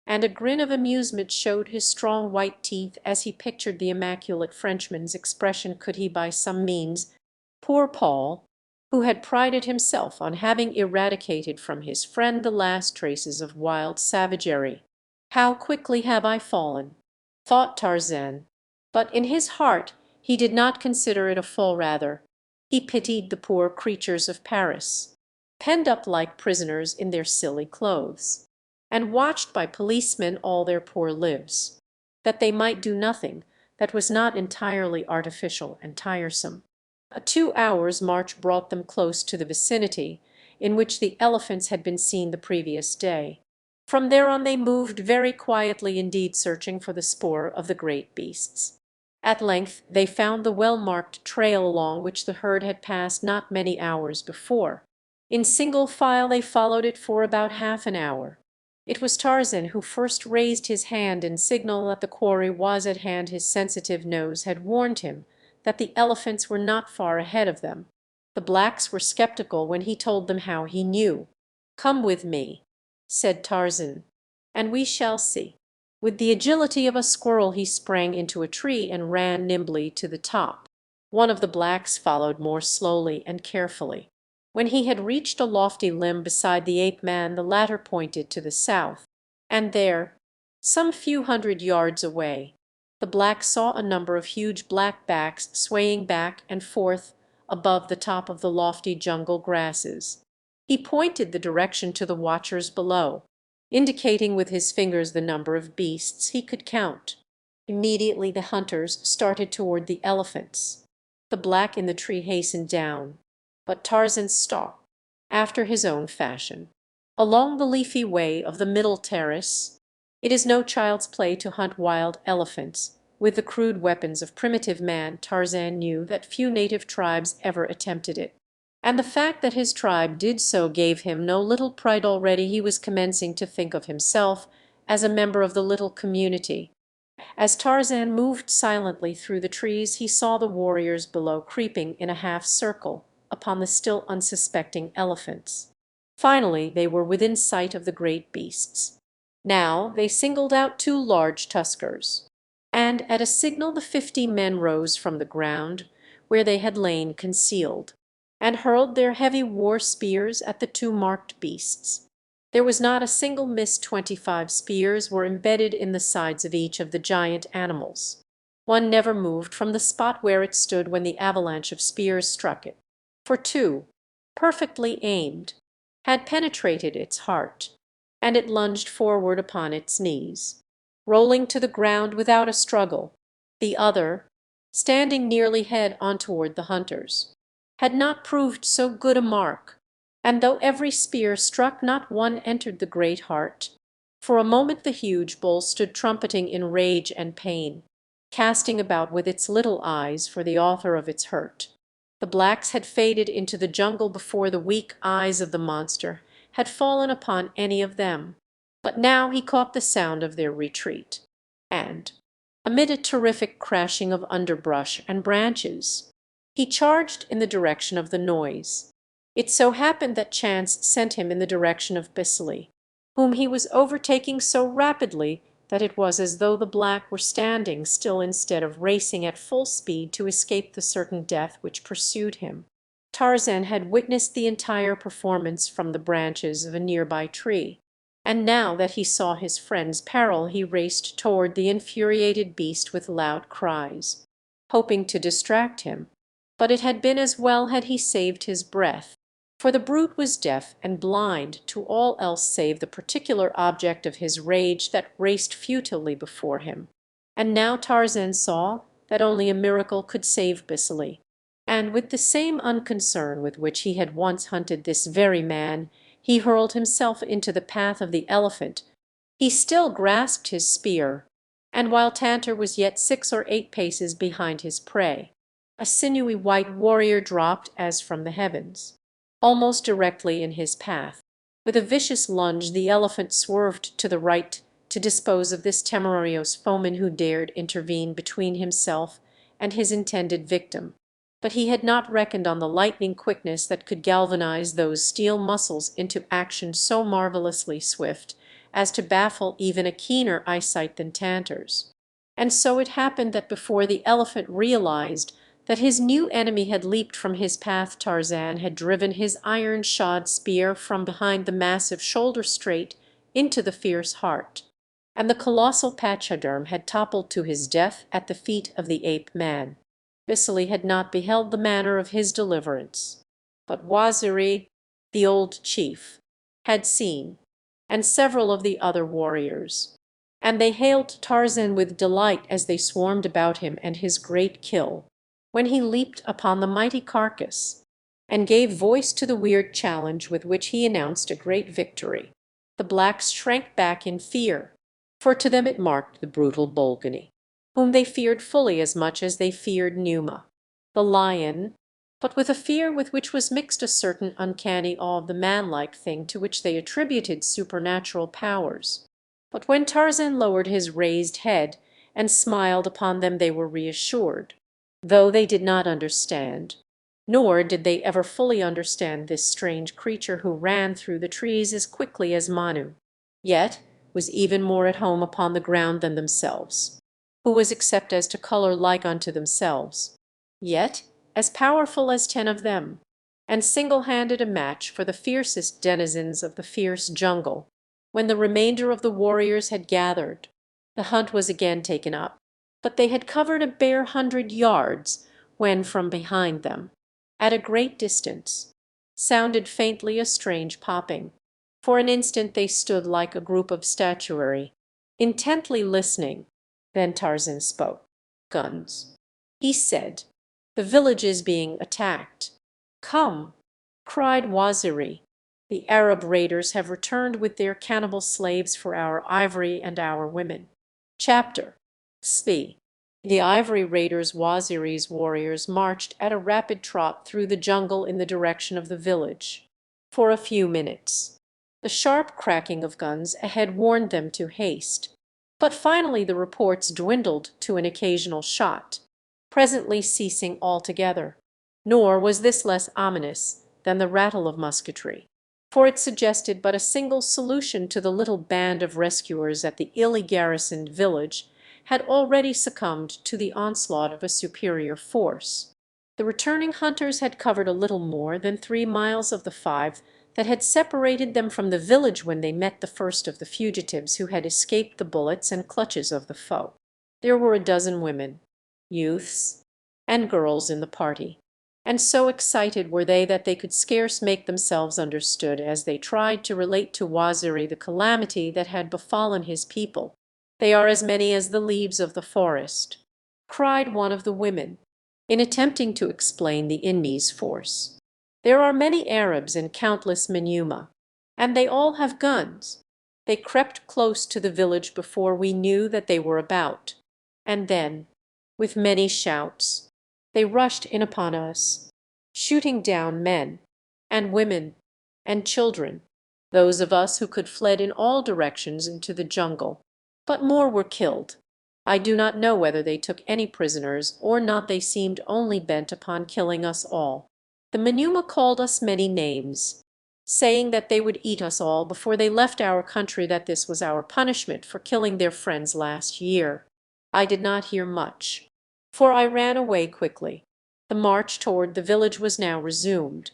and a grin of amusement showed his strong white teeth as he pictured the immaculate Frenchman's expression could he by some means, poor Paul, who had prided himself on having eradicated from his friend the last traces of wild savagery. "How quickly have I fallen!" thought Tarzan. But in his heart he did not consider it a fall, rather he pitied the poor creatures of Paris, penned up like prisoners in their silly clothes, and watched by policemen all their poor lives, that they might do nothing that was not entirely artificial and tiresome. A 2 hours' march brought them close to the vicinity in which the elephants had been seen the previous day. From there on they moved very quietly indeed, searching for the spoor of the great beasts. At length they found the well-marked trail along which the herd had passed not many hours before. In single file they followed it for about half an hour. It was Tarzan who first raised his hand in signal that the quarry was at hand. His sensitive nose had warned him that the elephants were not far ahead of them. The blacks were skeptical when he told them how he knew. "Come with me," said Tarzan, "and we shall see." With the agility of a squirrel he sprang into a tree and ran nimbly to the top. One of the blacks followed more slowly and carefully. When he had reached a lofty limb beside the ape-man, the latter pointed to the south, and there, some few hundred yards away, the black saw a number of huge black backs swaying back and forth above the top of the lofty jungle grasses. He pointed the direction to the watchers below, indicating with his fingers the number of beasts he could count. Immediately the hunters started toward the elephants. The black in the tree hastened down, but Tarzan stalked, after his own fashion, along the leafy way of the middle terrace. It is no child's play to hunt wild elephants with the crude weapons of primitive man. Tarzan knew that few native tribes ever attempted it, and the fact that his tribe did so gave him no little pride. Already he was commencing to think of himself as a member of the little community. As Tarzan moved silently through the trees he saw the warriors below creeping in a half circle upon the still unsuspecting elephants. Finally they were within sight of the great beasts. Now they singled out 2 large tuskers, and at a signal the 50 men rose from the ground where they had lain concealed, and hurled their heavy war spears at the 2 marked beasts. There was not a single miss. 25 spears were embedded in the sides of each of the giant animals. One never moved from the spot where it stood when the avalanche of spears struck it, for 2, perfectly aimed, had penetrated its heart, and it lunged forward upon its knees, rolling to the ground without a struggle. The other, standing nearly head on toward the hunters, had not proved so good a mark, and though every spear struck, not one entered the great heart. For a moment the huge bull stood trumpeting in rage and pain, casting about with its little eyes for the author of its hurt. The blacks had faded into the jungle before the weak eyes of the monster had fallen upon any of them. But now he caught the sound of their retreat, and, amid a terrific crashing of underbrush and branches, he charged in the direction of the noise. It so happened that chance sent him in the direction of Bisley, whom he was overtaking so rapidly that it was as though the black were standing still instead of racing at full speed to escape the certain death which pursued him. Tarzan had witnessed the entire performance from the branches of a nearby tree, and now that he saw his friend's peril he raced toward the infuriated beast with loud cries, hoping to distract him. But it had been as well had he saved his breath, for the brute was deaf and blind to all else save the particular object of his rage that raced futilely before him. And now Tarzan saw that only a miracle could save Bissely, and with the same unconcern with which he had once hunted this very man, he hurled himself into the path of the elephant. He still grasped his spear, and while Tantor was yet 6 or 8 paces behind his prey, a sinewy white warrior dropped as from the heavens, almost directly in his path. With a vicious lunge the elephant swerved to the right to dispose of this temerarious foeman who dared intervene between himself and his intended victim. But he had not reckoned on the lightning quickness that could galvanize those steel muscles into action so marvelously swift as to baffle even a keener eyesight than Tantor's. And so it happened that before the elephant realized that his new enemy had leaped from his path, Tarzan had driven his iron-shod spear from behind the massive shoulder straight into the fierce heart, and the colossal pachyderm had toppled to his death at the feet of the ape-man. Bissely had not beheld the manner of his deliverance, but Waziri, the old chief, had seen, and several of the other warriors, and they hailed Tarzan with delight as they swarmed about him and his great kill, when he leaped upon the mighty carcass, and gave voice to the weird challenge with which he announced a great victory. The blacks shrank back in fear, for to them it marked the brutal Bolgani, whom they feared fully as much as they feared Numa, the lion, but with a fear with which was mixed a certain uncanny awe of the manlike thing to which they attributed supernatural powers. But when Tarzan lowered his raised head and smiled upon them they were reassured, though they did not understand, nor did they ever fully understand this strange creature who ran through the trees as quickly as Manu, yet was even more at home upon the ground than themselves, who was except as to color like unto themselves, yet as powerful as 10 of them, and single-handed a match for the fiercest denizens of the fierce jungle. When the remainder of the warriors had gathered, the hunt was again taken up, but they had covered a bare 100 yards when from behind them, at a great distance, sounded faintly a strange popping. For an instant they stood like a group of statuary, intently listening. Then Tarzan spoke. "Guns," he said. "The village is being attacked." "Come!" cried Waziri. "The Arab raiders have returned with their cannibal slaves for our ivory and our women." Chapter Svi. The ivory raiders Waziri's warriors marched at a rapid trot through the jungle in the direction of the village. For a few minutes the sharp cracking of guns ahead warned them to haste, but finally the reports dwindled to an occasional shot, presently ceasing altogether. Nor was this less ominous than the rattle of musketry, for it suggested but a single solution to the little band of rescuers at the illy garrisoned village had already succumbed to the onslaught of a superior force. The returning hunters had covered a little more than 3 miles of the 5 that had separated them from the village when they met the first of the fugitives who had escaped the bullets and clutches of the foe. There were a dozen women, youths, and girls in the party, and so excited were they that they could scarce make themselves understood as they tried to relate to Waziri the calamity that had befallen his people. "They are as many as the leaves of the forest," cried one of the women, in attempting to explain the enemy's force. "There are many Arabs and countless Menuma, and they all have guns. They crept close to the village before we knew that they were about, and then, with many shouts, they rushed in upon us, shooting down men and women and children, those of us who could fled in all directions into the jungle. But more were killed. I do not know whether they took any prisoners or not. They seemed only bent upon killing us all. The Menuma called us many names, saying that they would eat us all before they left our country, that this was our punishment for killing their friends last year. I did not hear much, for I ran away quickly. The march toward the village was now resumed,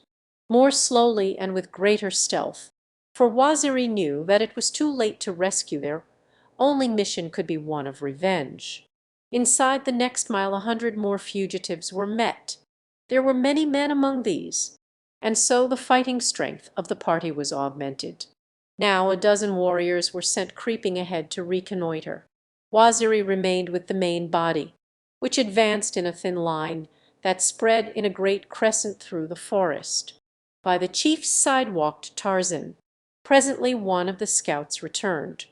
more slowly and with greater stealth, for Waziri knew that it was too late to rescue. Their only mission could be one of revenge. Inside the next mile 100 more fugitives were met. There were many men among these, and so the fighting strength of the party was augmented. Now a dozen warriors were sent creeping ahead to reconnoitre. Waziri remained with the main body, which advanced in a thin line that spread in a great crescent through the forest. By the chief's side walked Tarzan. Presently one of the scouts returned.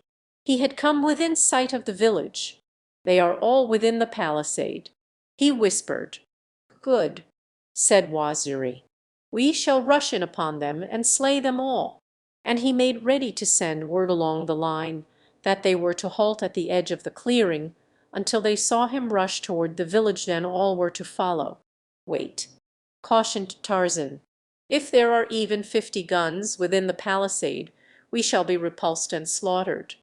He had come within sight of the village. "They are all within the palisade," he whispered. "Good," said Waziri. "We shall rush in upon them and slay them all." And he made ready to send word along the line that they were to halt at the edge of the clearing until they saw him rush toward the village, then all were to follow. "Wait," cautioned Tarzan. "If there are even 50 guns within the palisade, we shall be repulsed and slaughtered.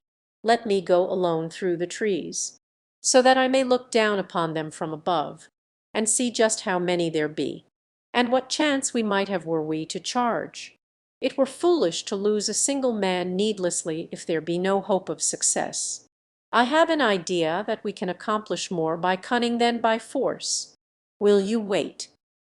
Let me go alone through the trees, so that I may look down upon them from above, and see just how many there be, and what chance we might have were we to charge. It were foolish to lose a single man needlessly if there be no hope of success. I have an idea that we can accomplish more by cunning than by force. Will you wait?"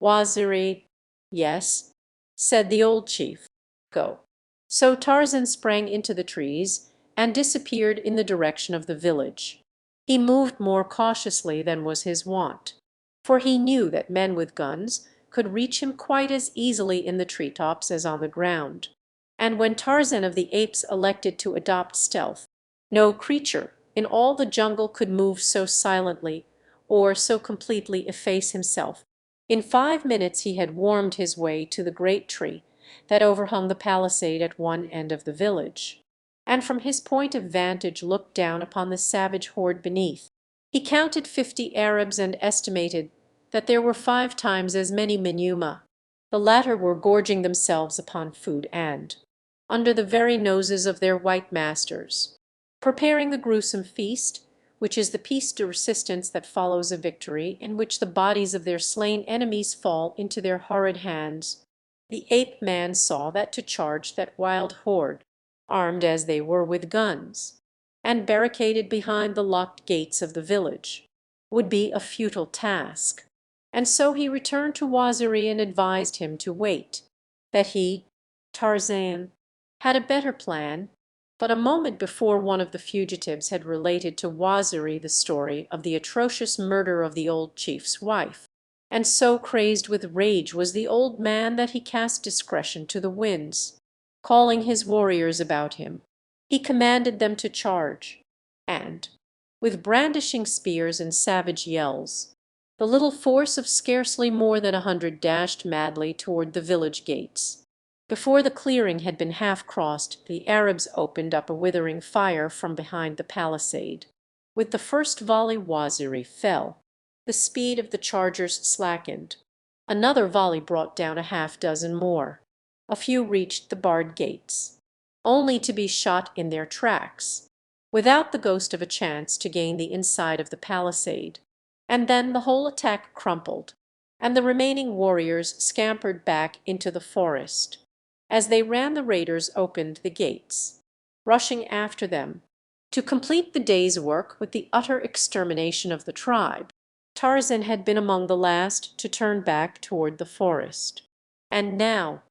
Waziri, "Yes," said the old chief. "Go." So Tarzan sprang into the trees and disappeared in the direction of the village. He moved more cautiously than was his wont, for he knew that men with guns could reach him quite as easily in the treetops as on the ground. And when Tarzan of the Apes elected to adopt stealth, no creature in all the jungle could move so silently or so completely efface himself. In 5 minutes he had wormed his way to the great tree that overhung the palisade at one end of the village, and from his point of vantage looked down upon the savage horde beneath. He counted 50 Arabs and estimated that there were 5 times as many Manyuma. The latter were gorging themselves upon food and, under the very noses of their white masters, preparing the gruesome feast, which is the piece de resistance that follows a victory in which the bodies of their slain enemies fall into their horrid hands. The ape man saw that to charge that wild horde, armed as they were with guns, and barricaded behind the locked gates of the village, would be a futile task. And so he returned to Waziri and advised him to wait, that he, Tarzan, had a better plan. But a moment before one of the fugitives had related to Waziri the story of the atrocious murder of the old chief's wife, and so crazed with rage was the old man that he cast discretion to the winds. Calling his warriors about him, he commanded them to charge, and, with brandishing spears and savage yells, the little force of scarcely more than 100 dashed madly toward the village gates. Before the clearing had been half crossed, the Arabs opened up a withering fire from behind the palisade. With the first volley Waziri fell. The speed of the chargers slackened. Another volley brought down a half dozen more. A few reached the barred gates, only to be shot in their tracks, without the ghost of a chance to gain the inside of the palisade. And then the whole attack crumpled, and the remaining warriors scampered back into the forest. As they ran, the raiders opened the gates, rushing after them, to complete the day's work with the utter extermination of the tribe. Tarzan had been among the last to turn back toward the forest. And now,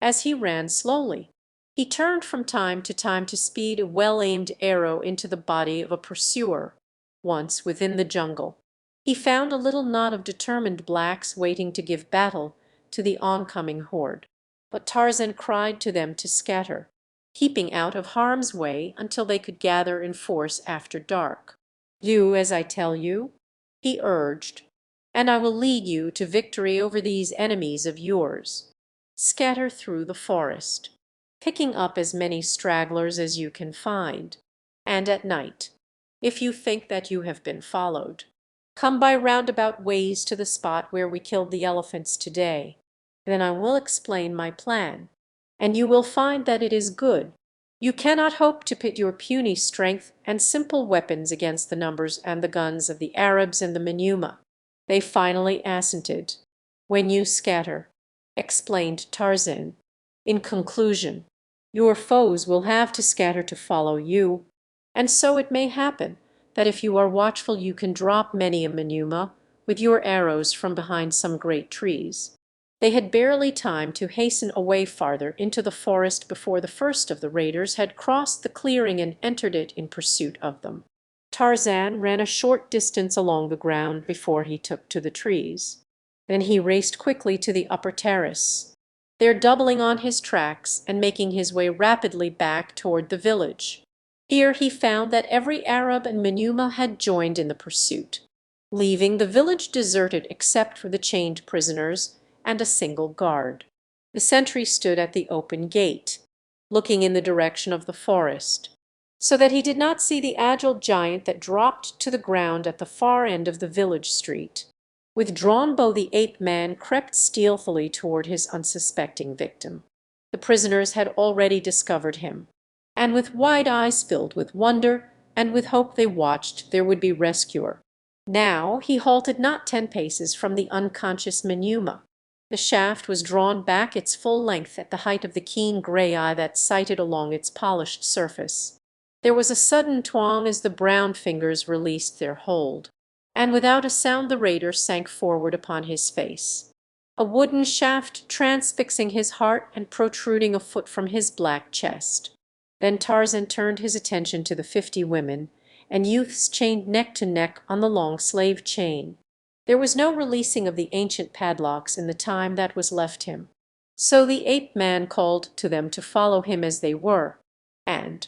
as he ran slowly, he turned from time to time to speed a well-aimed arrow into the body of a pursuer. Once within the jungle, he found a little knot of determined blacks waiting to give battle to the oncoming horde. But Tarzan cried to them to scatter, keeping out of harm's way until they could gather in force after dark. "Do as I tell you," he urged, "and I will lead you to victory over these enemies of yours. Scatter through the forest, picking up as many stragglers as you can find, and at night, if you think that you have been followed, come by roundabout ways to the spot where we killed the elephants today. Then I will explain my plan, and you will find that it is good. You cannot hope to pit your puny strength and simple weapons against the numbers and the guns of the Arabs and the Manyuma." They finally assented. "When you scatter," explained Tarzan, "in conclusion, your foes will have to scatter to follow you, and so it may happen that if you are watchful you can drop many a Manyuma with your arrows from behind some great trees." They had barely time to hasten away farther into the forest before the first of the raiders had crossed the clearing and entered it in pursuit of them. Tarzan ran a short distance along the ground before he took to the trees. Then he raced quickly to the upper terrace, there doubling on his tracks and making his way rapidly back toward the village. Here he found that every Arab and Manuma had joined in the pursuit, leaving the village deserted except for the chained prisoners and a single guard. The sentry stood at the open gate, looking in the direction of the forest, so that he did not see the agile giant that dropped to the ground at the far end of the village street. With drawn bow the ape-man crept stealthily toward his unsuspecting victim. The prisoners had already discovered him, and with wide eyes filled with wonder and with hope they watched their would-be rescuer. Now he halted not 10 paces from the unconscious Manuma. The shaft was drawn back its full length at the height of the keen grey eye that sighted along its polished surface. There was a sudden twang as the brown fingers released their hold, and without a sound the raider sank forward upon his face, a wooden shaft transfixing his heart and protruding a foot from his black chest. Then Tarzan turned his attention to the 50 women and youths chained neck to neck on the long slave chain. There was no releasing of the ancient padlocks in the time that was left him, so the ape-man called to them to follow him as they were, and,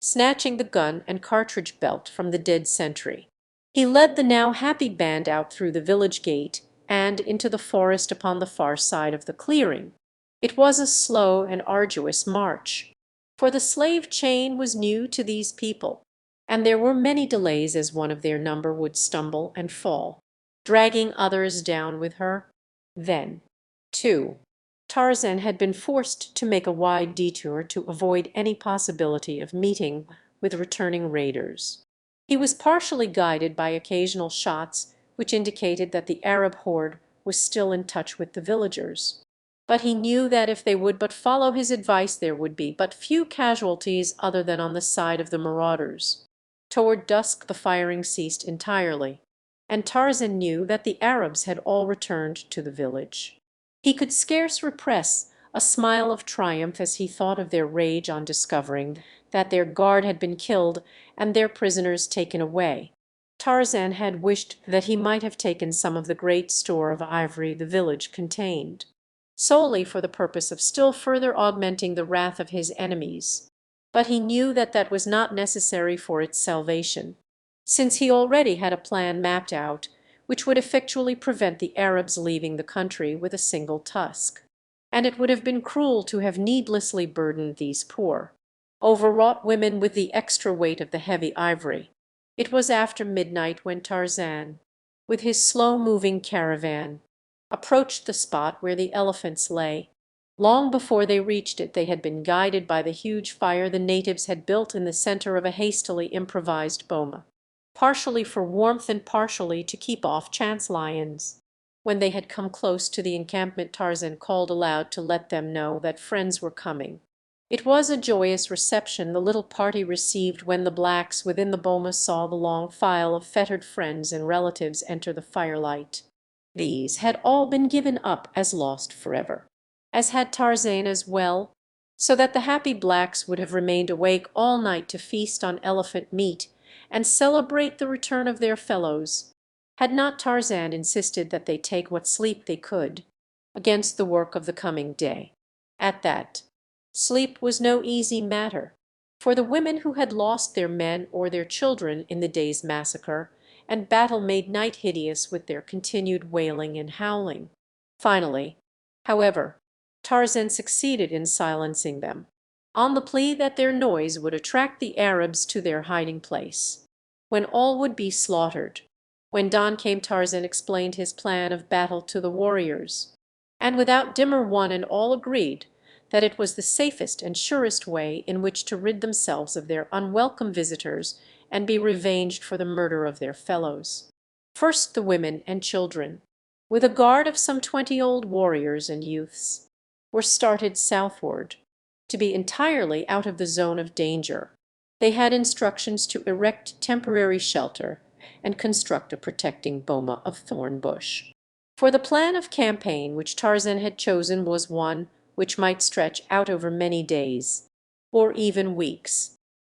snatching the gun and cartridge belt from the dead sentry, he led the now happy band out through the village gate and into the forest upon the far side of the clearing. It was a slow and arduous march, for the slave chain was new to these people, and there were many delays as one of their number would stumble and fall, dragging others down with her. Then, too, Tarzan had been forced to make a wide detour to avoid any possibility of meeting with returning raiders. He was partially guided by occasional shots which indicated that the Arab horde was still in touch with the villagers. But he knew that if they would but follow his advice there would be but few casualties other than on the side of the marauders. Toward dusk the firing ceased entirely, and Tarzan knew that the Arabs had all returned to the village. He could scarce repress a smile of triumph as he thought of their rage on discovering that their guard had been killed and their prisoners taken away. Tarzan had wished that he might have taken some of the great store of ivory the village contained, solely for the purpose of still further augmenting the wrath of his enemies. But he knew that that was not necessary for its salvation, since he already had a plan mapped out which would effectually prevent the Arabs leaving the country with a single tusk. And it would have been cruel to have needlessly burdened these poor, overwrought women with the extra weight of the heavy ivory. It was after midnight when Tarzan, with his slow-moving caravan, approached the spot where the elephants lay. Long before they reached it they had been guided by the huge fire the natives had built in the center of a hastily improvised boma, partially for warmth and partially to keep off chance lions. When they had come close to the encampment Tarzan called aloud to let them know that friends were coming. It was a joyous reception the little party received when the blacks within the boma saw the long file of fettered friends and relatives enter the firelight. These had all been given up as lost forever, as had Tarzan as well, so that the happy blacks would have remained awake all night to feast on elephant meat and celebrate the return of their fellows, had not Tarzan insisted that they take what sleep they could against the work of the coming day. At that, sleep was no easy matter, for the women who had lost their men or their children in the day's massacre and battle made night hideous with their continued wailing and howling. Finally, however, Tarzan succeeded in silencing them, on the plea that their noise would attract the Arabs to their hiding place, when all would be slaughtered. When dawn came Tarzan explained his plan of battle to the warriors, and without demur one and all agreed that it was the safest and surest way in which to rid themselves of their unwelcome visitors and be revenged for the murder of their fellows. First the women and children, with a guard of some 20 old warriors and youths, were started southward, to be entirely out of the zone of danger. They had instructions to erect temporary shelter and construct a protecting boma of thorn bush. For the plan of campaign which Tarzan had chosen was one which might stretch out over many days, or even weeks.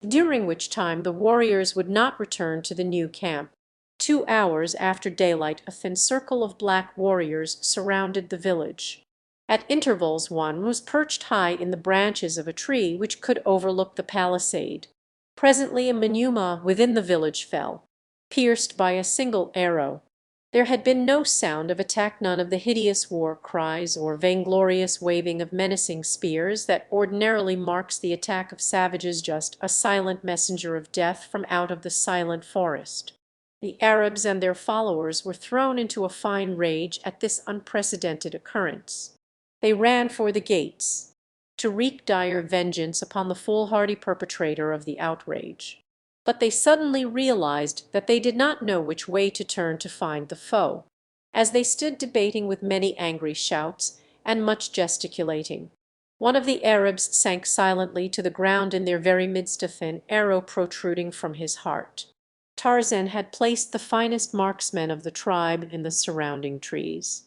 during which time the warriors would not return to the new camp. 2 hours after daylight a thin circle of black warriors surrounded the village. At intervals one was perched high in the branches of a tree which could overlook the palisade. Presently a Manuma within the village fell, pierced by a single arrow. There had been no sound of attack, none of the hideous war cries or vainglorious waving of menacing spears that ordinarily marks the attack of savages, just a silent messenger of death from out of the silent forest. The Arabs and their followers were thrown into a fine rage at this unprecedented occurrence. They ran for the gates, to wreak dire vengeance upon the foolhardy perpetrator of the outrage. But they suddenly realized that they did not know which way to turn to find the foe. As they stood debating with many angry shouts and much gesticulating, one of the Arabs sank silently to the ground in their very midst, a thin arrow protruding from his heart. Tarzan had placed the finest marksmen of the tribe in the surrounding trees,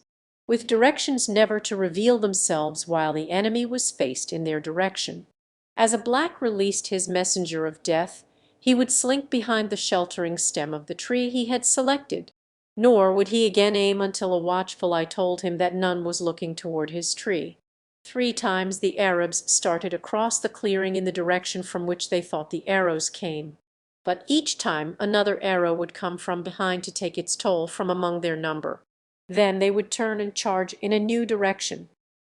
with directions never to reveal themselves while the enemy was faced in their direction. As a black released his messenger of death, he would slink behind the sheltering stem of the tree he had selected, nor would he again aim until a watchful eye told him that none was looking toward his tree. 3 times the Arabs started across the clearing in the direction from which they thought the arrows came, but each time another arrow would come from behind to take its toll from among their number. Then they would turn and charge in a new direction.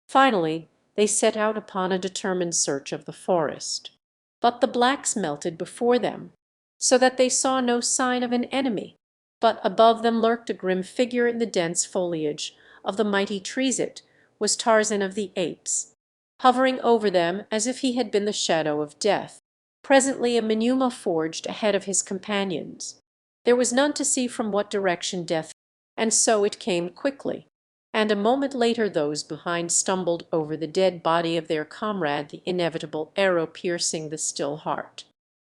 Finally they set out upon a determined search of the forest. But the blacks melted before them, so that they saw no sign of an enemy. But above them lurked a grim figure in the dense foliage of the mighty trees. It was Tarzan of the Apes, hovering over them as if he had been the shadow of death. Presently a Manuma forged ahead of his companions. There was none to see from what direction death, and so it came quickly, and a moment later those behind stumbled over the dead body of their comrade, the inevitable arrow piercing the still heart.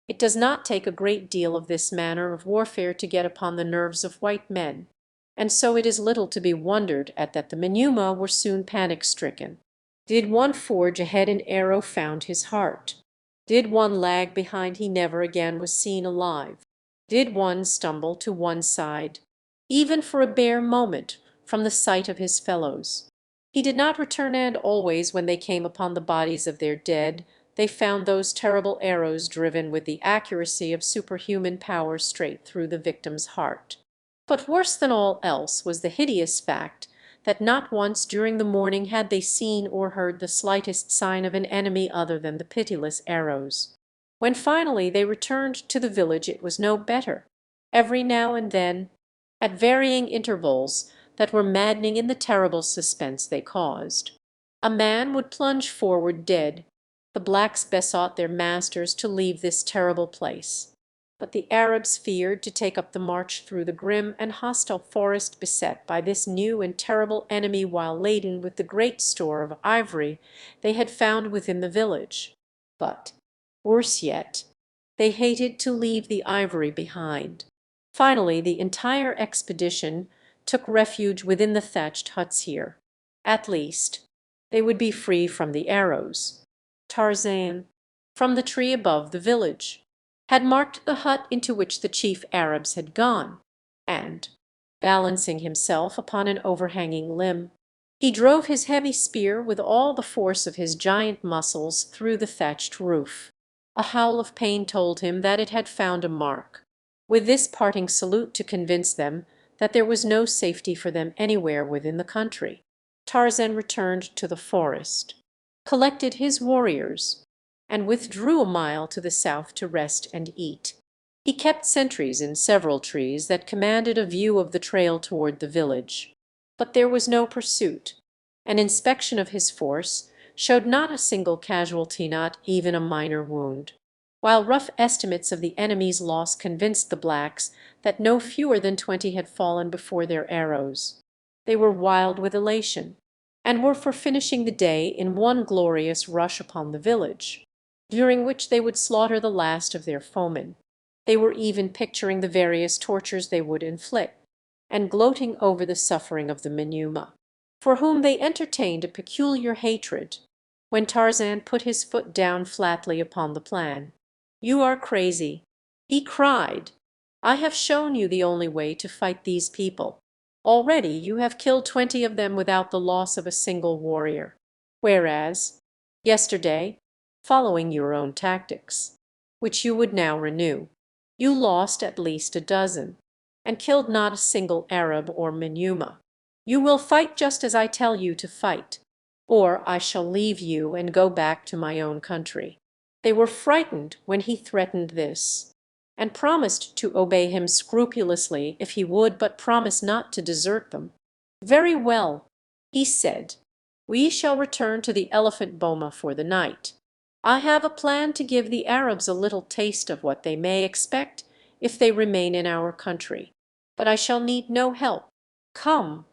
It does not take a great deal of this manner of warfare to get upon the nerves of white men, and so it is little to be wondered at that the Manuma were soon panic-stricken. Did one forge ahead an arrow found his heart. Did one lag behind he never again was seen alive. Did one stumble to one side, even for a bare moment, from the sight of his fellows, he did not return, and always when they came upon the bodies of their dead they found those terrible arrows driven with the accuracy of superhuman power straight through the victim's heart. But worse than all else was the hideous fact that not once during the morning had they seen or heard the slightest sign of an enemy other than the pitiless arrows. When finally they returned to the village it was no better. Every now and then, at varying intervals that were maddening in the terrible suspense they caused, a man would plunge forward dead. The blacks besought their masters to leave this terrible place, but the Arabs feared to take up the march through the grim and hostile forest beset by this new and terrible enemy while laden with the great store of ivory they had found within the village. But, worse yet, they hated to leave the ivory behind. Finally the entire expedition took refuge within the thatched huts here. At least they would be free from the arrows. Tarzan, from the tree above the village, had marked the hut into which the chief Arabs had gone, and, balancing himself upon an overhanging limb, he drove his heavy spear with all the force of his giant muscles through the thatched roof. A howl of pain told him that it had found a mark. With this parting salute to convince them that there was no safety for them anywhere within the country, Tarzan returned to the forest, collected his warriors, and withdrew a mile to the south to rest and eat. He kept sentries in several trees that commanded a view of the trail toward the village, but there was no pursuit. An inspection of his force showed not a single casualty, not even a minor wound, while rough estimates of the enemy's loss convinced the blacks that no fewer than 20 had fallen before their arrows. They were wild with elation, and were for finishing the day in one glorious rush upon the village, during which they would slaughter the last of their foemen. They were even picturing the various tortures they would inflict, and gloating over the suffering of the Manuma, for whom they entertained a peculiar hatred, when Tarzan put his foot down flatly upon the plan. "You are crazy," he cried. "I have shown you the only way to fight these people. Already you have killed 20 of them without the loss of a single warrior, whereas yesterday, following your own tactics, which you would now renew, you lost at least a dozen, and killed not a single Arab or Manyuma. You will fight just as I tell you to fight, or I shall leave you and go back to my own country." They were frightened when he threatened this, and promised to obey him scrupulously if he would but promise not to desert them. "Very well," he said, "we shall return to the elephant boma for the night. I have a plan to give the Arabs a little taste of what they may expect if they remain in our country, but I shall need no help. Come.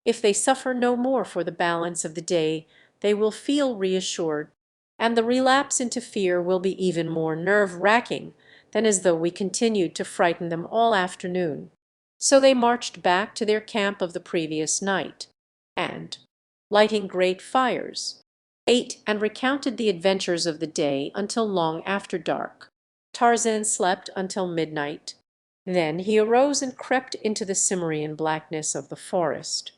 If they suffer no more for the balance of the day, they will feel reassured, and the relapse into fear will be even more nerve-racking than as though we continued to frighten them all afternoon." So they marched back to their camp of the previous night, and, lighting great fires, ate and recounted the adventures of the day until long after dark. Tarzan slept until midnight. Then he arose and crept into the Cimmerian blackness of the forest.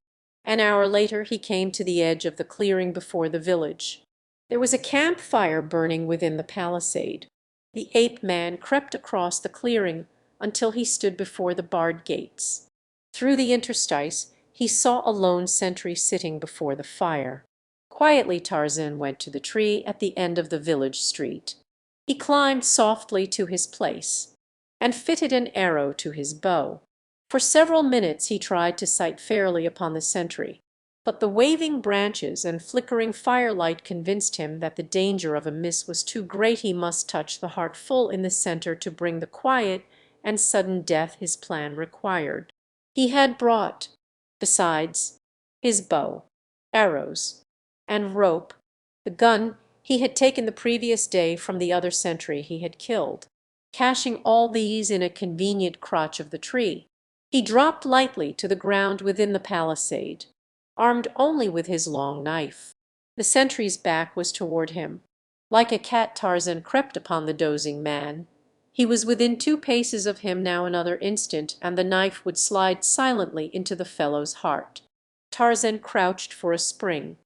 An hour later he came to the edge of the clearing before the village. There was a camp fire burning within the palisade. The ape-man crept across the clearing until he stood before the barred gates. Through the interstice he saw a lone sentry sitting before the fire. Quietly Tarzan went to the tree at the end of the village street. He climbed softly to his place, and fitted an arrow to his bow. For several minutes he tried to sight fairly upon the sentry, but the waving branches and flickering firelight convinced him that the danger of a miss was too great. He must touch the heart full in the centre to bring the quiet and sudden death his plan required. He had brought, besides, his bow, arrows, and rope, the gun he had taken the previous day from the other sentry he had killed. Caching all these in a convenient crotch of the tree, he dropped lightly to the ground within the palisade, armed only with his long knife. The sentry's back was toward him. Like a cat Tarzan crept upon the dozing man. He was within 2 paces of him now another instant, and the knife would slide silently into the fellow's heart. Tarzan crouched for a spring,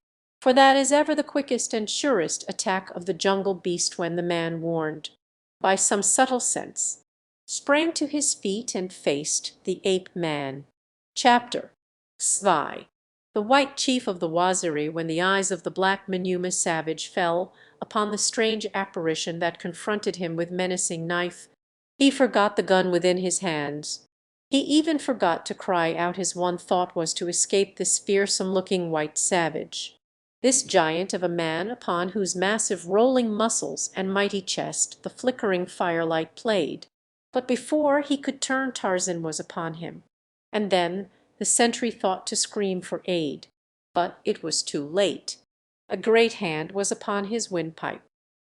for that is ever the quickest and surest attack of the jungle beast when the man warned, by some subtle sense, sprang to his feet and faced the ape-man. Chapter Zwei. The white chief of the Waziri, when the eyes of the black Manyuma savage fell upon the strange apparition that confronted him with menacing knife, he forgot the gun within his hands. He even forgot to cry out. His one thought was to escape this fearsome-looking white savage, this giant of a man upon whose massive rolling muscles and mighty chest the flickering firelight played. But before he could turn Tarzan was upon him, and then the sentry thought to scream for aid, but it was too late. A great hand was upon his windpipe,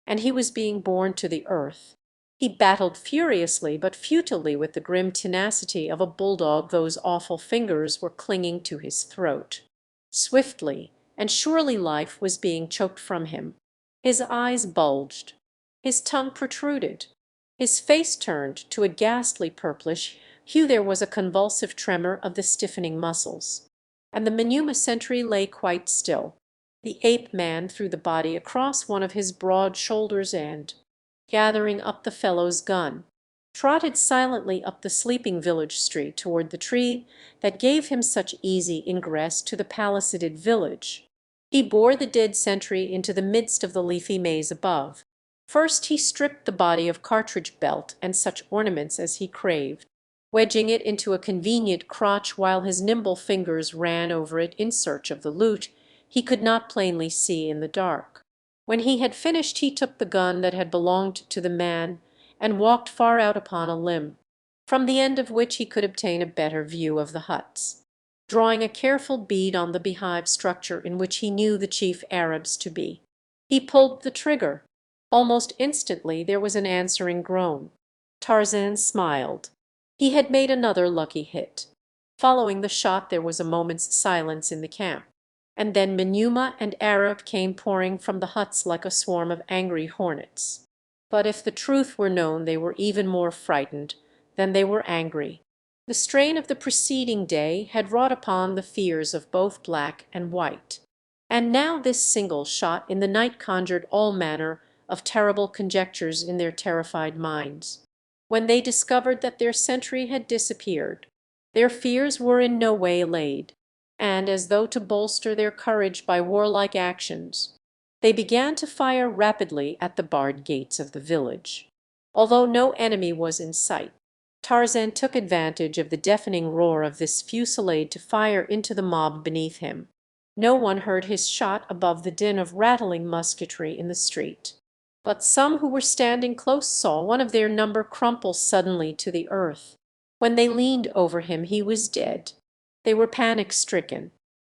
and he was being borne to the earth. He battled furiously but futilely with the grim tenacity of a bulldog. Those awful fingers were clinging to his throat. Swiftly and surely life was being choked from him. His eyes bulged, his tongue protruded, his face turned to a ghastly purplish hue. There was a convulsive tremor of the stiffening muscles, and the Manyuma sentry lay quite still. The ape-man threw the body across one of his broad shoulders and, gathering up the fellow's gun, trotted silently up the sleeping village street toward the tree that gave him such easy ingress to the palisaded village. He bore the dead sentry into the midst of the leafy maze above. First he stripped the body of cartridge belt and such ornaments as he craved, wedging it into a convenient crotch while his nimble fingers ran over it in search of the loot he could not plainly see in the dark. When he had finished he took the gun that had belonged to the man and walked far out upon a limb, from the end of which he could obtain a better view of the huts. Drawing a careful bead on the beehive structure in which he knew the chief Arabs to be, he pulled the trigger. Almost instantly there was an answering groan. Tarzan smiled. He had made another lucky hit. Following the shot there was a moment's silence in the camp, and then Manyuma and Arab came pouring from the huts like a swarm of angry hornets. But if the truth were known they were even more frightened than they were angry. The strain of the preceding day had wrought upon the fears of both black and white, and now this single shot in the night conjured all manner of terrible conjectures in their terrified minds. When they discovered that their sentry had disappeared, their fears were in no way allayed, and as though to bolster their courage by warlike actions, they began to fire rapidly at the barred gates of the village. Although no enemy was in sight, Tarzan took advantage of the deafening roar of this fusillade to fire into the mob beneath him. No one heard his shot above the din of rattling musketry in the street, but some who were standing close saw one of their number crumple suddenly to the earth. When they leaned over him he was dead. They were panic-stricken,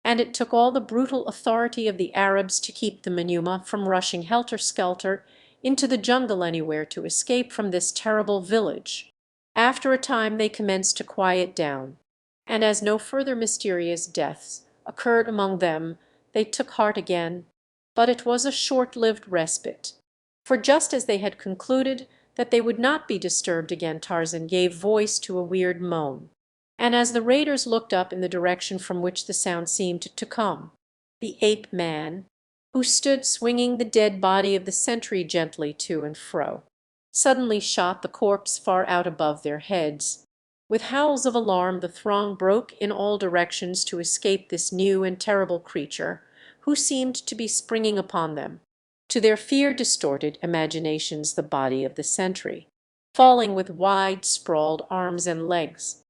and it took all the brutal authority of the Arabs to keep the Manuma from rushing helter-skelter into the jungle anywhere to escape from this terrible village. After a time they commenced to quiet down, and as no further mysterious deaths occurred among them, they took heart again. But it was a short-lived respite, for just as they had concluded that they would not be disturbed again, Tarzan gave voice to a weird moan, and as the raiders looked up in the direction from which the sound seemed to come, the ape-man, who stood swinging the dead body of the sentry gently to and fro, suddenly shot the corpse far out above their heads. With howls of alarm the throng broke in all directions to escape this new and terrible creature, who seemed to be springing upon them. To their fear-distorted imaginations the body of the sentry, falling with wide sprawled arms and legs,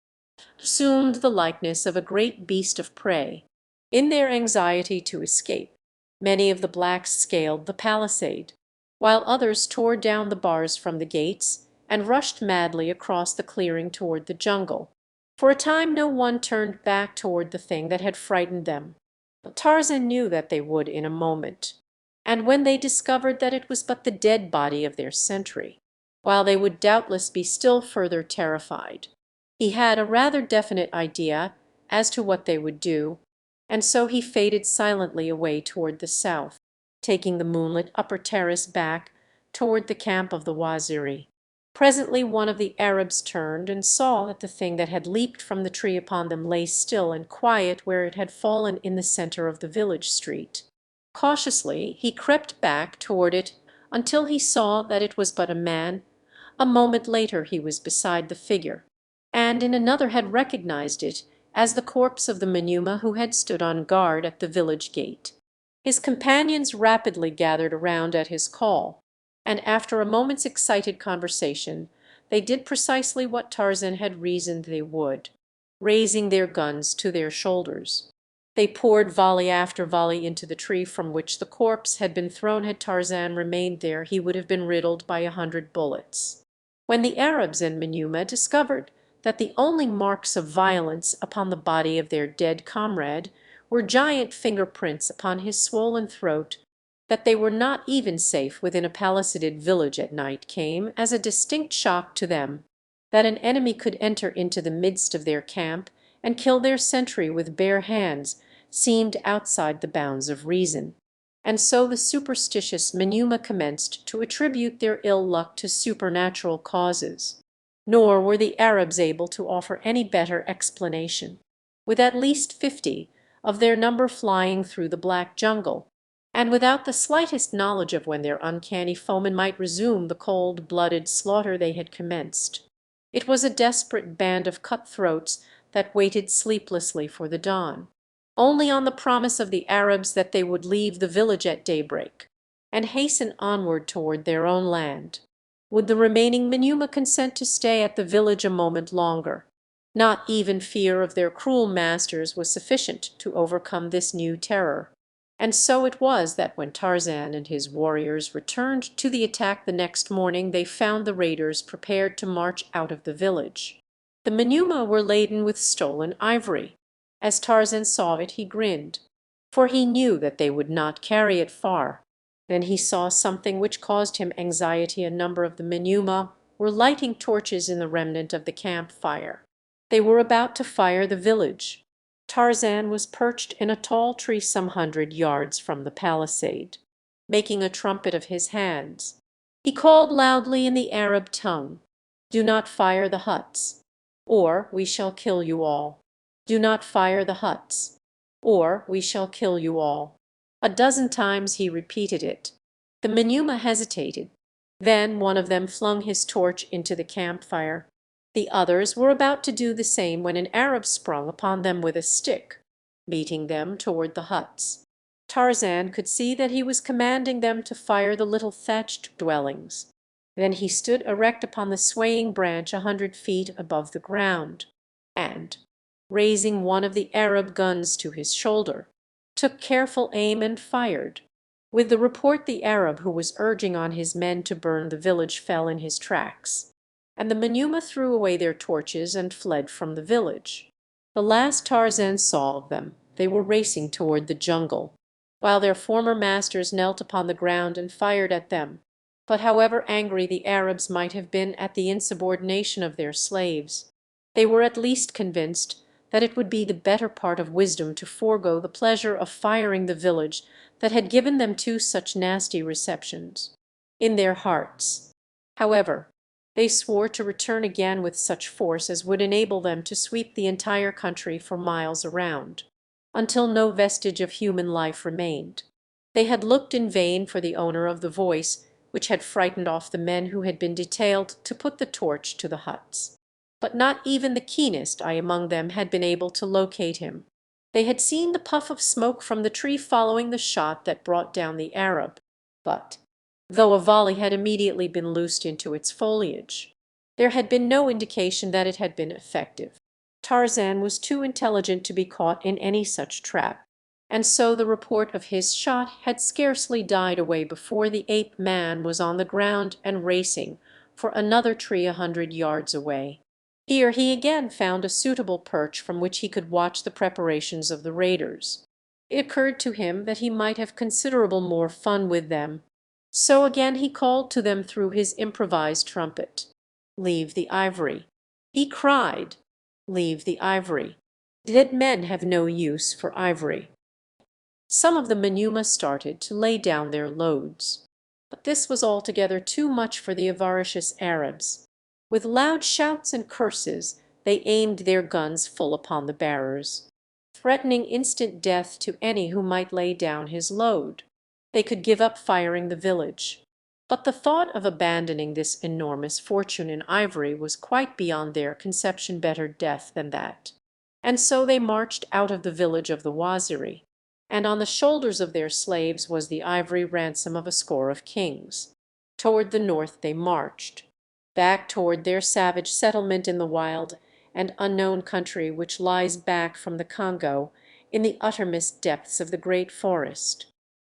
assumed the likeness of a great beast of prey. In their anxiety to escape, many of the blacks scaled the palisade, while others tore down the bars from the gates and rushed madly across the clearing toward the jungle. For a time no one turned back toward the thing that had frightened them, but Tarzan knew that they would in a moment, and when they discovered that it was but the dead body of their sentry, while they would doubtless be still further terrified, he had a rather definite idea as to what they would do, and so he faded silently away toward the south, taking the moonlit upper terrace back toward the camp of the Waziri. Presently one of the Arabs turned and saw that the thing that had leaped from the tree upon them lay still and quiet where it had fallen in the center of the village street. Cautiously he crept back toward it until he saw that it was but a man. A moment later he was beside the figure, and in another had recognized it as the corpse of the Manuma who had stood on guard at the village gate. His companions rapidly gathered around at his call, and after a moment's excited conversation they did precisely what Tarzan had reasoned they would, raising their guns to their shoulders. They poured volley after volley into the tree from which the corpse had been thrown. Had Tarzan remained there he would have been riddled by 100 bullets. When the Arabs and Manuma discovered that the only marks of violence upon the body of their dead comrade were giant fingerprints upon his swollen throat, that they were not even safe within a palisaded village at night, came as a distinct shock to them. That an enemy could enter into the midst of their camp and kill their sentry with bare hands seemed outside the bounds of reason, and so the superstitious Manuma commenced to attribute their ill luck to supernatural causes. Nor were the Arabs able to offer any better explanation, with at least 50 of their number flying through the black jungle, and without the slightest knowledge of when their uncanny foemen might resume the cold-blooded slaughter they had commenced. It was a desperate band of cutthroats that waited sleeplessly for the dawn, only on the promise of the Arabs that they would leave the village at daybreak, and hasten onward toward their own land. Would the remaining Manuma consent to stay at the village a moment longer? Not even fear of their cruel masters was sufficient to overcome this new terror. And so it was that when Tarzan and his warriors returned to the attack the next morning they found the raiders prepared to march out of the village. The Manuma were laden with stolen ivory. As Tarzan saw it he grinned, for he knew that they would not carry it far. Then he saw something which caused him anxiety. A number of the Manuma were lighting torches in the remnant of the campfire. They were about to fire the village. Tarzan was perched in a tall tree some 100 yards from the palisade, making a trumpet of his hands. He called loudly in the Arab tongue, "Do not fire the huts, or we shall kill you all. Do not fire the huts, or we shall kill you all." A dozen times he repeated it. The Menuma hesitated. Then one of them flung his torch into the campfire. The others were about to do the same when an Arab sprung upon them with a stick, beating them toward the huts. Tarzan could see that he was commanding them to fire the little thatched dwellings. Then he stood erect upon the swaying branch 100 feet above the ground, and, raising one of the Arab guns to his shoulder, took careful aim and fired. With the report the Arab who was urging on his men to burn the village fell in his tracks, and the Menuma threw away their torches and fled from the village. The last Tarzan saw of them, they were racing toward the jungle, while their former masters knelt upon the ground and fired at them. But however angry the Arabs might have been at the insubordination of their slaves, they were at least convinced that it would be the better part of wisdom to forego the pleasure of firing the village that had given them two such nasty receptions. In their hearts, however, they swore to return again with such force as would enable them to sweep the entire country for miles around, until no vestige of human life remained. They had looked in vain for the owner of the voice which had frightened off the men who had been detailed to put the torch to the huts. But not even the keenest eye among them had been able to locate him. They had seen the puff of smoke from the tree following the shot that brought down the Arab, but, though a volley had immediately been loosed into its foliage, there had been no indication that it had been effective. Tarzan was too intelligent to be caught in any such trap, and so the report of his shot had scarcely died away before the ape man was on the ground and racing for another tree 100 yards away. Here he again found a suitable perch from which he could watch the preparations of the raiders. It occurred to him that he might have considerable more fun with them, so again he called to them through his improvised trumpet. "Leave the ivory," he cried. "Leave the ivory. Dead men have no use for ivory." Some of the Menuma started to lay down their loads, but this was altogether too much for the avaricious Arabs. With loud shouts and curses they aimed their guns full upon the bearers, threatening instant death to any who might lay down his load. They could give up firing the village, but the thought of abandoning this enormous fortune in ivory was quite beyond their conception better death than that. And so they marched out of the village of the Waziri, and on the shoulders of their slaves was the ivory ransom of a score of kings. Toward the north they marched, back toward their savage settlement in the wild and unknown country which lies back from the Congo in the uttermost depths of the great forest.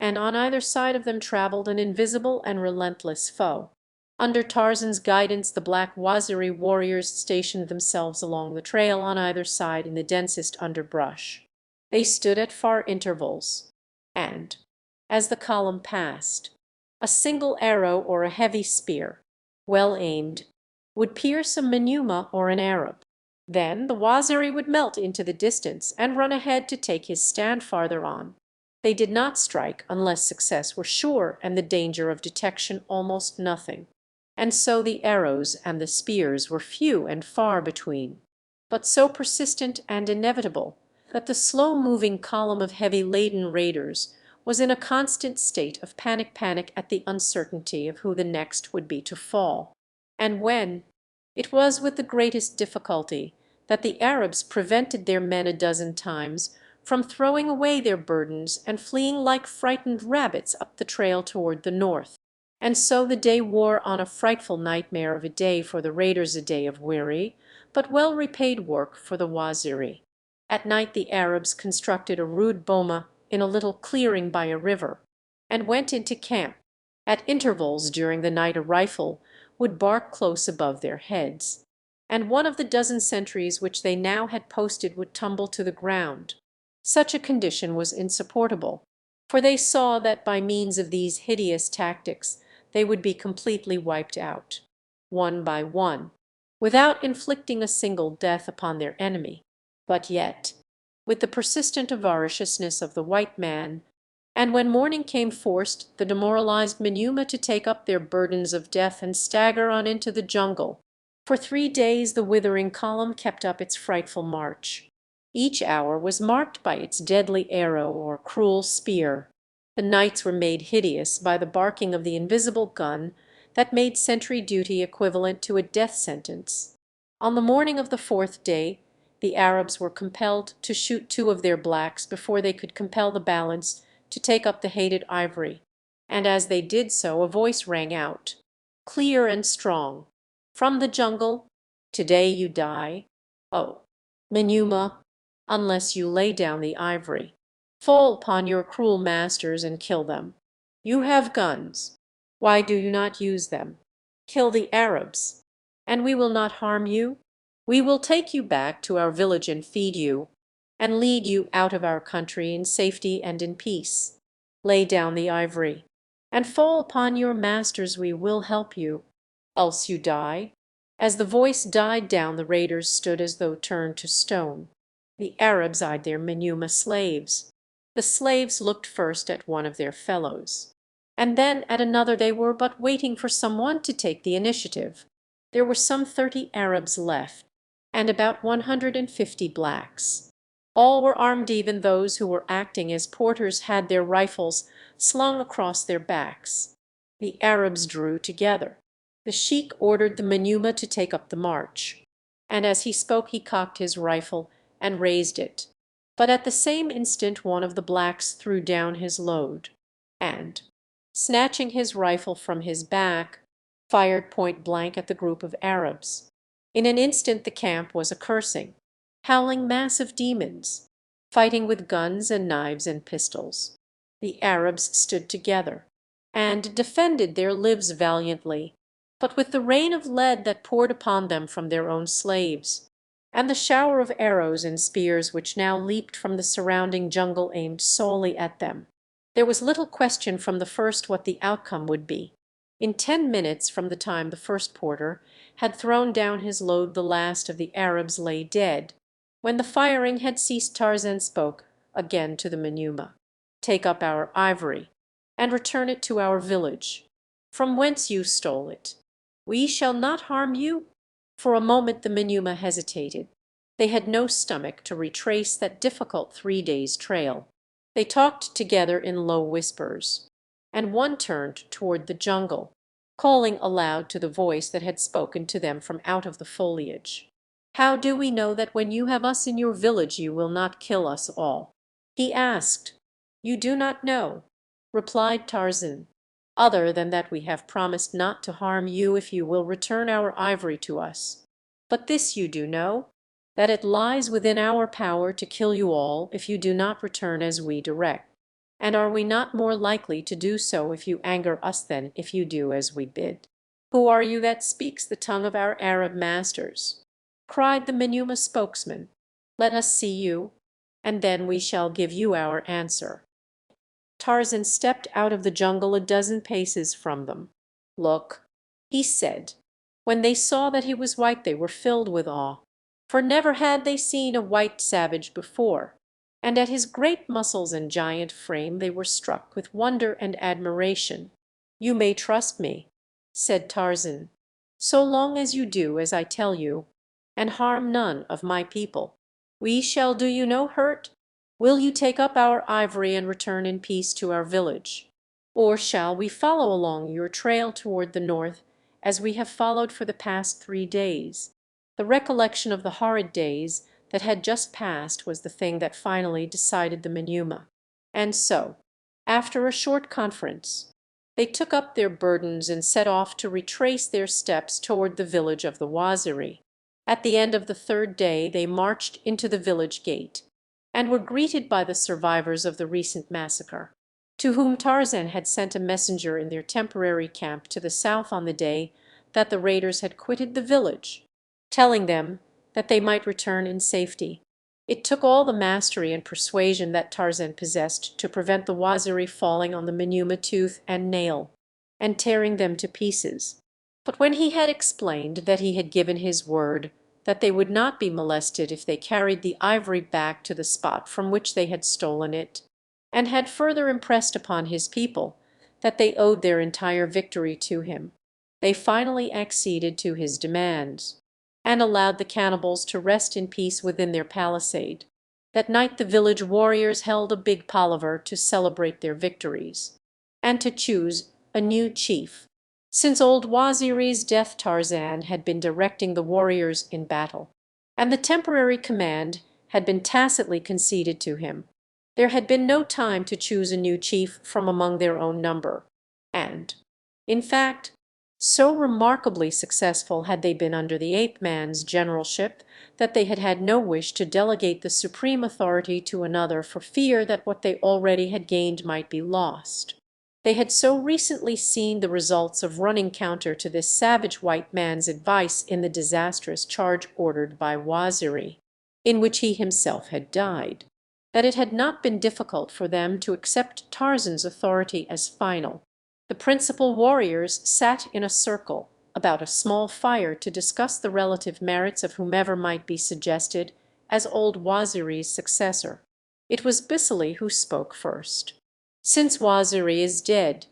And on either side of them traveled an invisible and relentless foe. Under Tarzan's guidance the black Waziri warriors stationed themselves along the trail on either side in the densest underbrush. They stood at far intervals, and, as the column passed, a single arrow or a heavy spear, well aimed, would pierce a Menuma or an Arab. Then the Waziri would melt into the distance and run ahead to take his stand farther on. They did not strike unless success were sure and the danger of detection almost nothing, and so the arrows and the spears were few and far between, but so persistent and inevitable that the slow-moving column of heavy-laden raiders was in a constant state of panic at the uncertainty of who the next would be to fall. And when, it was with the greatest difficulty that the Arabs prevented their men a dozen times from throwing away their burdens and fleeing like frightened rabbits up the trail toward the north. And so the day wore on a frightful nightmare of a day for the raiders, a day of weary but well repaid work for the Waziri. At night the Arabs constructed a rude boma in a little clearing by a river, and went into camp. At intervals during the night a rifle would bark close above their heads, and one of the dozen sentries which they now had posted would tumble to the ground. Such a condition was insupportable, for they saw that by means of these hideous tactics they would be completely wiped out, one by one, without inflicting a single death upon their enemy. But yet, with the persistent avariciousness of the white man, And when morning came forced the demoralized Menuma to take up their burdens of death and stagger on into the jungle. For 3 days the withering column kept up its frightful march. Each hour was marked by its deadly arrow or cruel spear. The nights were made hideous by the barking of the invisible gun that made sentry duty equivalent to a death sentence. On the morning of the fourth day the Arabs were compelled to shoot 2 of their blacks before they could compel the balance to take up the hated ivory, and as they did so a voice rang out, clear and strong, from the jungle, "Today you die, oh, Menuma, unless you lay down the ivory. Fall upon your cruel masters and kill them. You have guns. Why do you not use them? Kill the Arabs, and we will not harm you. We will take you back to our village and feed you, and lead you out of our country in safety and in peace. Lay down the ivory, and fall upon your masters. We will help you, else you die." As the voice died down the raiders stood as though turned to stone. The Arabs eyed their Menuma slaves. The slaves looked first at one of their fellows, and then at another. They were but waiting for some one to take the initiative. There were some 30 Arabs left, and about 150 blacks. All were armed, even those who were acting as porters had their rifles slung across their backs. The Arabs drew together. The sheik ordered the Menuma to take up the march, and as he spoke he cocked his rifle and raised it. But at the same instant one of the blacks threw down his load, and, snatching his rifle from his back, fired point blank at the group of Arabs. In an instant the camp was a cursing, howling mass of demons, fighting with guns and knives and pistols. The Arabs stood together, and defended their lives valiantly, but with the rain of lead that poured upon them from their own slaves, and the shower of arrows and spears which now leaped from the surrounding jungle aimed solely at them, there was little question from the first what the outcome would be. In 10 minutes from the time the first porter had thrown down his load the last of the Arabs lay dead. When the firing had ceased Tarzan spoke again to the Menuma. "Take up our ivory, and return it to our village, from whence you stole it. We shall not harm you." For a moment the Menuma hesitated. They had no stomach to retrace that difficult 3 days' trail. They talked together in low whispers, and one turned toward the jungle, calling aloud to the voice that had spoken to them from out of the foliage. "How do we know that when you have us in your village you will not kill us all?" he asked. "You do not know," replied Tarzan, "other than that we have promised not to harm you if you will return our ivory to us. But this you do know, that it lies within our power to kill you all if you do not return as we direct. And are we not more likely to do so if you anger us than if you do as we bid?" "Who are you that speaks the tongue of our Arab masters?" cried the Menuma spokesman. "Let us see you, and then we shall give you our answer." Tarzan stepped out of the jungle a dozen paces from them. "Look," he said. When they saw that he was white they were filled with awe, for never had they seen a white savage before, and at his great muscles and giant frame they were struck with wonder and admiration. "You may trust me," said Tarzan, "so long as you do as I tell you, and harm none of my people. We shall do you no hurt. Will you take up our ivory and return in peace to our village? Or shall we follow along your trail toward the north as we have followed for the past 3 days?" The recollection of the horrid days that had just passed was the thing that finally decided the Menuma. And so, after a short conference, they took up their burdens and set off to retrace their steps toward the village of the Waziri. At the end of the 3rd day they marched into the village gate, and were greeted by the survivors of the recent massacre, to whom Tarzan had sent a messenger in their temporary camp to the south on the day that the raiders had quitted the village, telling them that they might return in safety. It took all the mastery and persuasion that Tarzan possessed to prevent the Waziri falling on the Menuma tooth and nail, and tearing them to pieces. But when he had explained that he had given his word that they would not be molested if they carried the ivory back to the spot from which they had stolen it, and had further impressed upon his people that they owed their entire victory to him, they finally acceded to his demands, and allowed the cannibals to rest in peace within their palisade. That night the village warriors held a big palaver to celebrate their victories, and to choose a new chief. Since old Waziri's death Tarzan had been directing the warriors in battle, and the temporary command had been tacitly conceded to him. There had been no time to choose a new chief from among their own number, and, in fact, so remarkably successful had they been under the ape-man's generalship that they had had no wish to delegate the supreme authority to another for fear that what they already had gained might be lost. They had so recently seen the results of running counter to this savage white man's advice in the disastrous charge ordered by Waziri, in which he himself had died, that it had not been difficult for them to accept Tarzan's authority as final. The principal warriors sat in a circle about a small fire to discuss the relative merits of whomever might be suggested as old Waziri's successor. It was Bissely who spoke first. "Since Waziri is dead,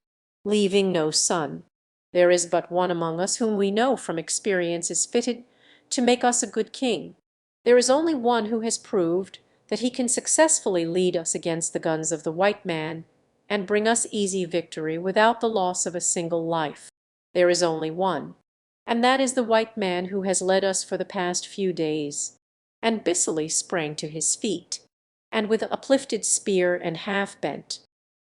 leaving no son, there is but one among us whom we know from experience is fitted to make us a good king. There is only one who has proved that he can successfully lead us against the guns of the white man and bring us easy victory without the loss of a single life. There is only one, and that is the white man who has led us for the past few days." And Bissely sprang to his feet, and with uplifted spear and half bent,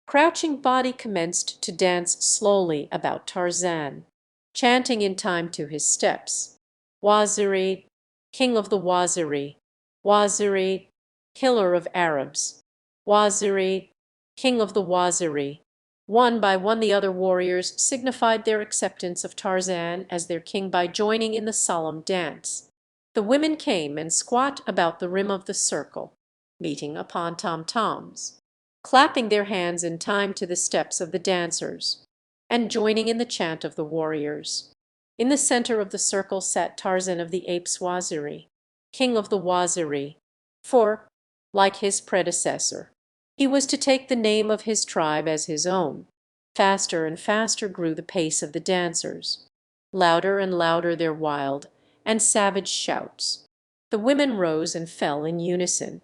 crouching body commenced to dance slowly about Tarzan, chanting in time to his steps, "Waziri, king of the Waziri, Waziri, killer of Arabs, Waziri, king of the Waziri." One by one the other warriors signified their acceptance of Tarzan as their king by joining in the solemn dance. The women came and squat about the rim of the circle, beating upon tom-toms, clapping their hands in time to the steps of the dancers, and joining in the chant of the warriors. In the center of the circle sat Tarzan of the Apes Waziri, king of the Waziri, for, like his predecessor, he was to take the name of his tribe as his own. Faster and faster grew the pace of the dancers, louder and louder their wild and savage shouts. The women rose and fell in unison,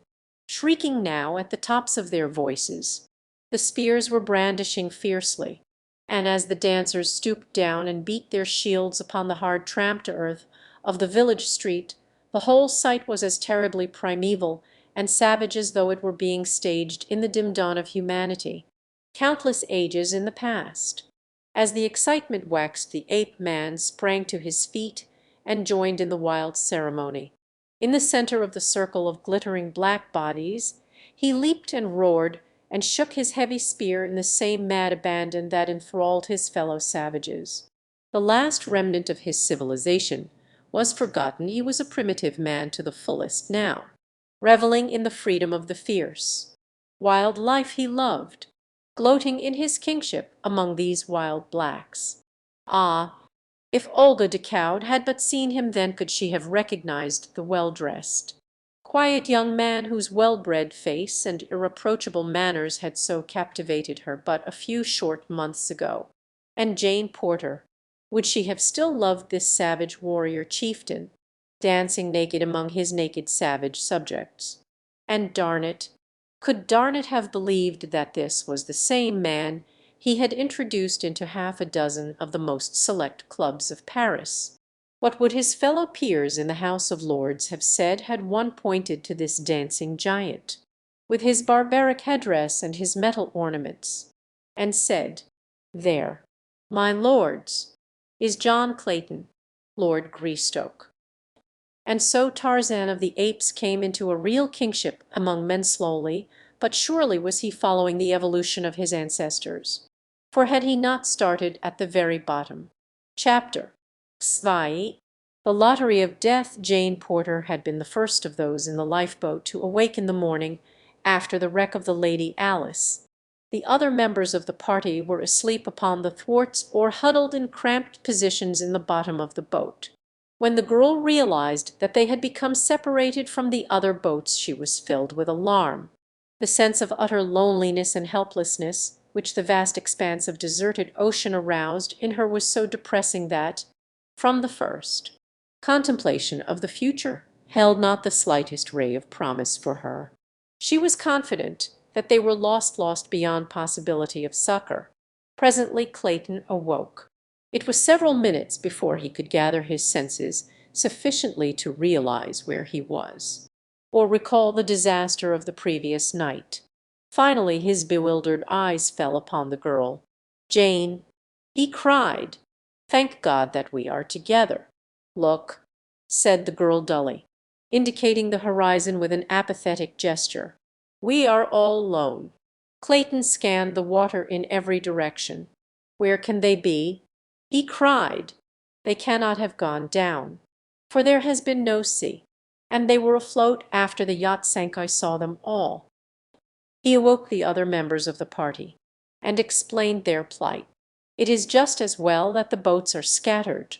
shrieking now at the tops of their voices. The spears were brandishing fiercely, and as the dancers stooped down and beat their shields upon the hard tramped earth of the village street, the whole sight was as terribly primeval and savage as though it were being staged in the dim dawn of humanity, countless ages in the past. As the excitement waxed, the ape-man sprang to his feet and joined in the wild ceremony. In the center of the circle of glittering black bodies he leaped and roared and shook his heavy spear in the same mad abandon that enthralled his fellow savages. The last remnant of his civilization was forgotten. He was a primitive man to the fullest now, reveling in the freedom of the fierce. Wild life he loved, gloating in his kingship among these wild blacks. Ah, if Olga de Coude had but seen him, then could she have recognized the well-dressed, quiet young man whose well-bred face and irreproachable manners had so captivated her but a few short months ago. And Jane Porter, would she have still loved this savage warrior chieftain, dancing naked among his naked savage subjects? And Darnett, could Darnett have believed that this was the same man he had introduced into half a dozen of the most select clubs of Paris? What would his fellow peers in the House of Lords have said had one pointed to this dancing giant, with his barbaric headdress and his metal ornaments, and said, "There, my lords, is John Clayton, Lord Greystoke"? And so Tarzan of the Apes came into a real kingship among men. Slowly but surely was he following the evolution of his ancestors. For had he not started at the very bottom? Chapter Zwei. The lottery of death. Jane Porter had been the first of those in the lifeboat to awake in the morning after the wreck of the Lady Alice. The other members of the party were asleep upon the thwarts or huddled in cramped positions in the bottom of the boat. When the girl realized that they had become separated from the other boats she was filled with alarm. The sense of utter loneliness and helplessness which the vast expanse of deserted ocean aroused in her was so depressing that, from the first, contemplation of the future held not the slightest ray of promise for her. She was confident that they were lost beyond possibility of succor. Presently Clayton awoke. It was several minutes before he could gather his senses sufficiently to realize where he was, or recall the disaster of the previous night. Finally his bewildered eyes fell upon the girl. "Jane!" he cried. "Thank God that we are together." "Look," said the girl dully, indicating the horizon with an apathetic gesture. "We are all alone." Clayton scanned the water in every direction. "Where can they be?" he cried. "They cannot have gone down, for there has been no sea, and they were afloat after the yacht sank. I saw them all." He awoke the other members of the party, and explained their plight. "It is just as well that the boats are scattered,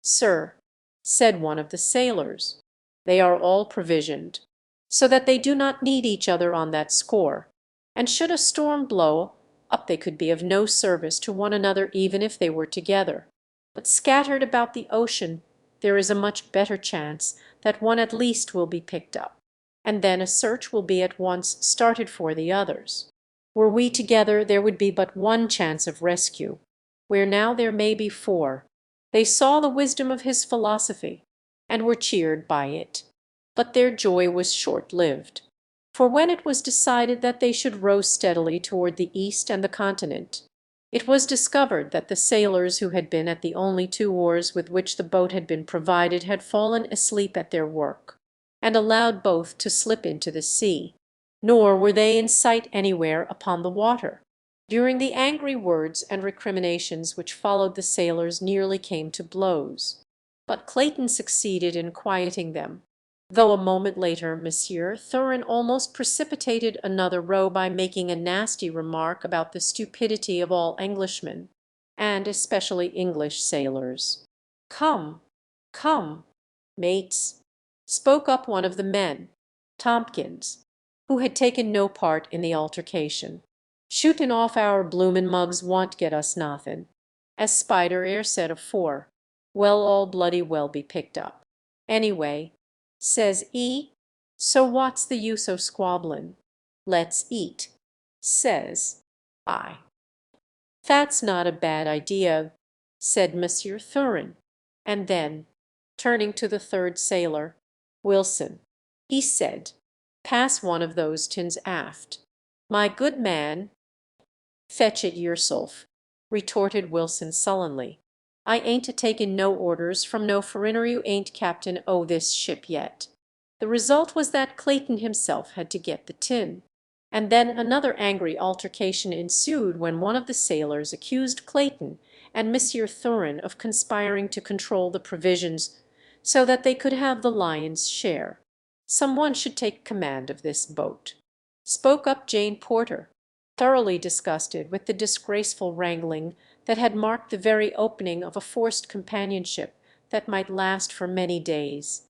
sir," said one of the sailors. "They are all provisioned, so that they do not need each other on that score, and should a storm blow up they could be of no service to one another even if they were together. But scattered about the ocean there is a much better chance that one at least will be picked up, and then a search will be at once started for the others. Were we together there would be but one chance of rescue, where now there may be four." They saw the wisdom of his philosophy, and were cheered by it. But their joy was short-lived, for when it was decided that they should row steadily toward the east and the continent, it was discovered that the sailors who had been at the only two oars with which the boat had been provided had fallen asleep at their work, and allowed both to slip into the sea, nor were they in sight anywhere upon the water. During the angry words and recriminations which followed the sailors nearly came to blows, but Clayton succeeded in quieting them, though a moment later Monsieur Thurin almost precipitated another row by making a nasty remark about the stupidity of all Englishmen, and especially English sailors. "Come, come, mates," spoke up one of the men, Tompkins, who had taken no part in the altercation. "Shooting off our bloomin' mugs won't get us nothin'. As Spider 'ere said afore, we'll all bloody well be picked up. Anyway," says E, "so what's the use o' squabblin'? Let's eat," says I. "That's not a bad idea," said Monsieur Thurin, and then, turning to the third sailor, "Wilson," he said, "pass one of those tins aft." "My good man—" "Fetch it yourself," retorted Wilson sullenly. "I ain't a taking no orders from no foreigner who ain't captain o' this ship yet." The result was that Clayton himself had to get the tin, and then another angry altercation ensued when one of the sailors accused Clayton and Monsieur Thurin of conspiring to control the provisions so that they could have the lion's share. "Some one should take command of this boat," spoke up Jane Porter, thoroughly disgusted with the disgraceful wrangling that had marked the very opening of a forced companionship that might last for many days.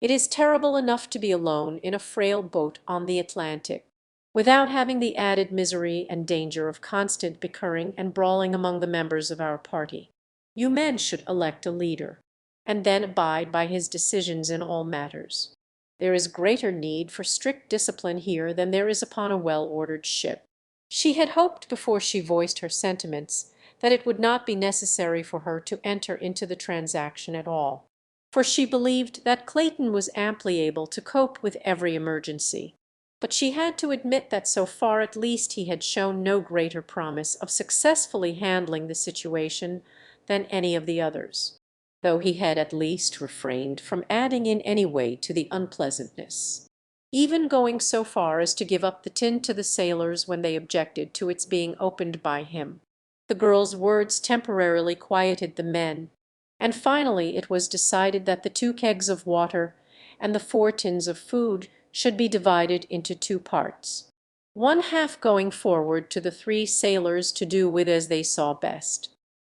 "It is terrible enough to be alone in a frail boat on the Atlantic, without having the added misery and danger of constant bickering and brawling among the members of our party. You men should elect a leader, and then abide by his decisions in all matters. There is greater need for strict discipline here than there is upon a well-ordered ship." She had hoped before she voiced her sentiments that it would not be necessary for her to enter into the transaction at all, for she believed that Clayton was amply able to cope with every emergency. But she had to admit that so far at least he had shown no greater promise of successfully handling the situation than any of the others, though he had at least refrained from adding in any way to the unpleasantness, even going so far as to give up the tin to the sailors when they objected to its being opened by him. The girl's words temporarily quieted the men, and finally it was decided that the 2 kegs of water and the 4 tins of food should be divided into 2 parts, one half going forward to the 3 sailors to do with as they saw best,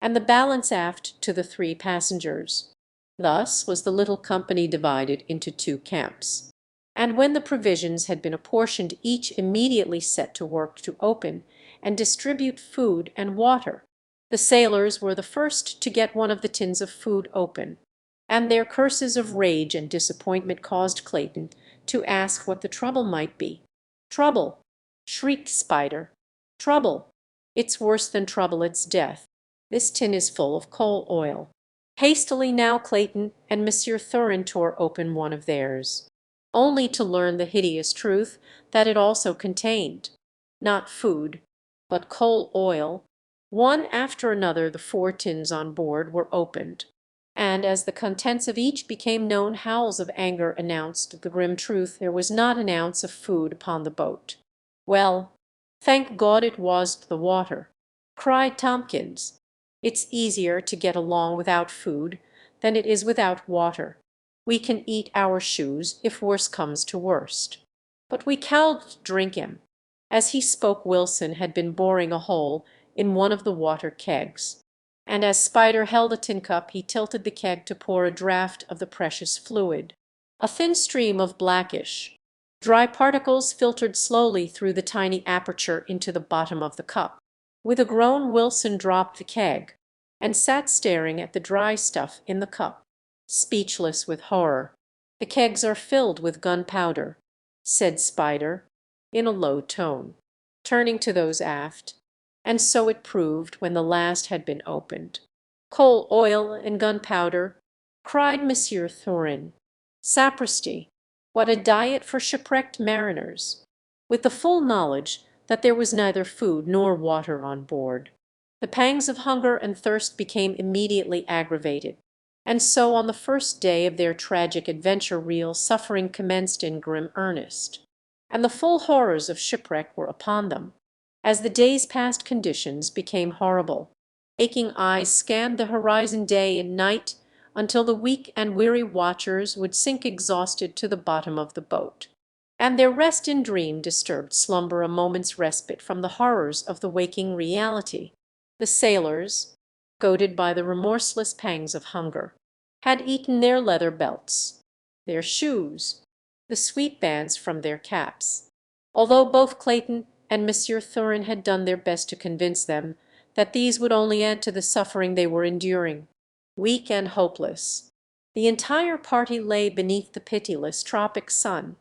and the balance aft to the 3 passengers. Thus was the little company divided into 2 camps. And when the provisions had been apportioned, each immediately set to work to open and distribute food and water. The sailors were the first to get one of the tins of food open, and their curses of rage and disappointment caused Clayton to ask what the trouble might be. "Trouble!" shrieked Spider. "Trouble! It's worse than trouble, it's death. This tin is full of coal oil." Hastily now Clayton and Monsieur Thurin tore open one of theirs, only to learn the hideous truth that it also contained, not food, but coal oil. One after another the 4 tins on board were opened, and as the contents of each became known, howls of anger announced the grim truth: there was not an ounce of food upon the boat. "Well, thank God it wasn't the water," cried Tompkins. "It's easier to get along without food than it is without water. We can eat our shoes if worse comes to worst, but we can't drink 'em." As he spoke Wilson had been boring a hole in one of the water kegs, and as Spider held a tin cup he tilted the keg to pour a draught of the precious fluid. A thin stream of blackish, dry particles filtered slowly through the tiny aperture into the bottom of the cup. With a groan Wilson dropped the keg, and sat staring at the dry stuff in the cup, speechless with horror. "The kegs are filled with gunpowder," said Spider, in a low tone, turning to those aft, and so it proved when the last had been opened. "Coal oil and gunpowder!" cried Monsieur Thurin. "Sapristi! What a diet for shipwrecked mariners!" With the full knowledge that there was neither food nor water on board, the pangs of hunger and thirst became immediately aggravated, and so on the first day of their tragic adventure real suffering commenced in grim earnest, and the full horrors of shipwreck were upon them. As the days passed conditions became horrible. Aching eyes scanned the horizon day and night until the weak and weary watchers would sink exhausted to the bottom of the boat, and their rest in dream disturbed slumber a moment's respite from the horrors of the waking reality. The sailors, goaded by the remorseless pangs of hunger, had eaten their leather belts, their shoes, the sweet bands from their caps, although both Clayton and Monsieur Thurin had done their best to convince them that these would only add to the suffering they were enduring. Weak and hopeless, the entire party lay beneath the pitiless tropic sun,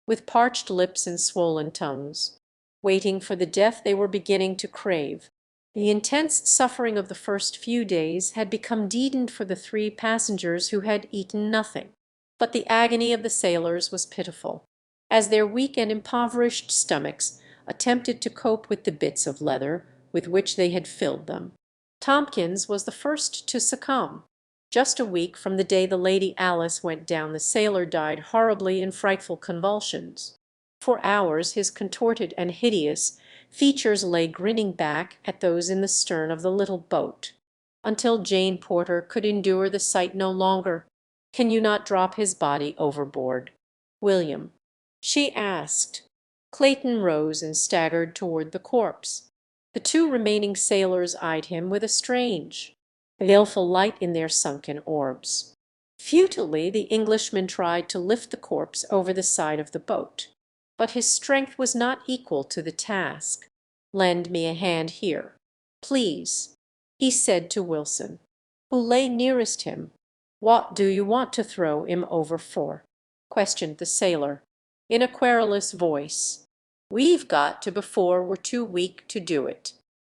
with parched lips and swollen tongues, waiting for the death they were beginning to crave. The intense suffering of the first few days had become deadened for the 3 passengers who had eaten nothing, but the agony of the sailors was pitiful, as their weak and impoverished stomachs attempted to cope with the bits of leather with which they had filled them. Tompkins was the first to succumb. Just a week from the day the Lady Alice went down the sailor died horribly in frightful convulsions. For hours his contorted and hideous features lay grinning back at those in the stern of the little boat, until Jane Porter could endure the sight no longer. "Can you not drop his body overboard, William?" she asked. Clayton rose and staggered toward the corpse. The 2 remaining sailors eyed him with a strange, baleful light in their sunken orbs. Futilely the Englishman tried to lift the corpse over the side of the boat, but his strength was not equal to the task. "Lend me a hand here, please," he said to Wilson, who lay nearest him. "What do you want to throw him over for?" questioned the sailor, in a querulous voice. "We've got to before we're too weak to do it,"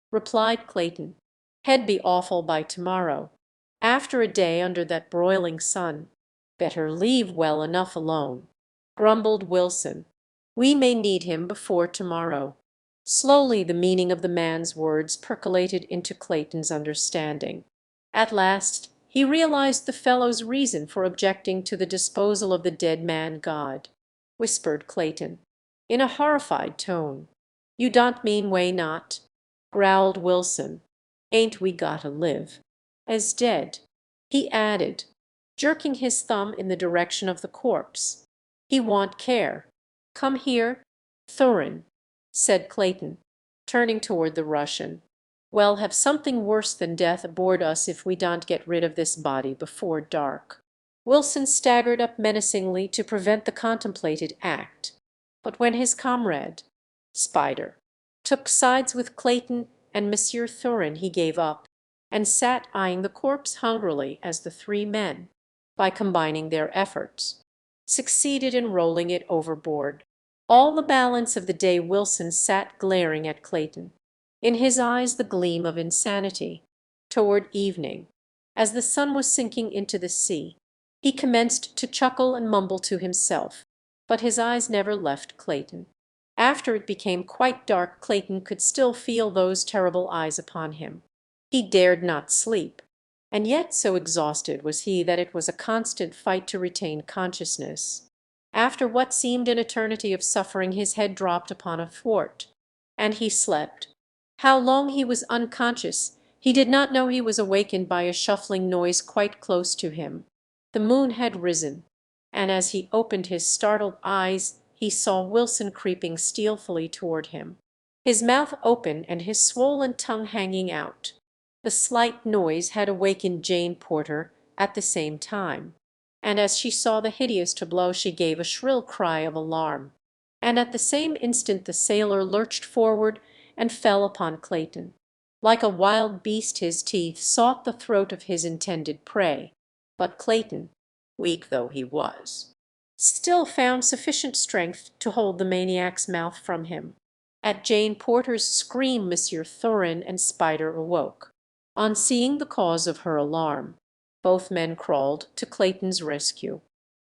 replied Clayton. "Head be awful by tomorrow. After a day under that broiling sun, better leave well enough alone," grumbled Wilson. "We may need him before tomorrow." Slowly the meaning of the man's words percolated into Clayton's understanding. At last he realized the fellow's reason for objecting to the disposal of the dead man God. Whispered Clayton, in a horrified tone. "You don't mean way not," growled Wilson. "Ain't we gotta live as dead?" He added, jerking his thumb in the direction of the corpse. "He want care. Come here, Thurin," said Clayton, turning toward the Russian. "We'll have something worse than death aboard us if we don't get rid of this body before dark." Wilson staggered up menacingly to prevent the contemplated act. But when his comrade, Spider, took sides with Clayton and Monsieur Thurin, he gave up, and sat eyeing the corpse hungrily as the three men, by combining their efforts, succeeded in rolling it overboard. All the balance of the day Wilson sat glaring at Clayton, in his eyes the gleam of insanity. Toward evening, as the sun was sinking into the sea, he commenced to chuckle and mumble to himself, but his eyes never left Clayton. After it became quite dark Clayton could still feel those terrible eyes upon him. He dared not sleep, and yet so exhausted was he that it was a constant fight to retain consciousness. After what seemed an eternity of suffering his head dropped upon a thwart, and he slept. How long he was unconscious he did not know. He was awakened by a shuffling noise quite close to him. The moon had risen, and as he opened his startled eyes he saw Wilson creeping stealthily toward him, his mouth open and his swollen tongue hanging out. The slight noise had awakened Jane Porter at the same time, and as she saw the hideous tableau she gave a shrill cry of alarm, and at the same instant the sailor lurched forward and fell upon Clayton. Like a wild beast his teeth sought the throat of his intended prey, but Clayton, weak though he was, still found sufficient strength to hold the maniac's mouth from him. At Jane Porter's scream Monsieur Thurin and Spider awoke. On seeing the cause of her alarm, both men crawled to Clayton's rescue,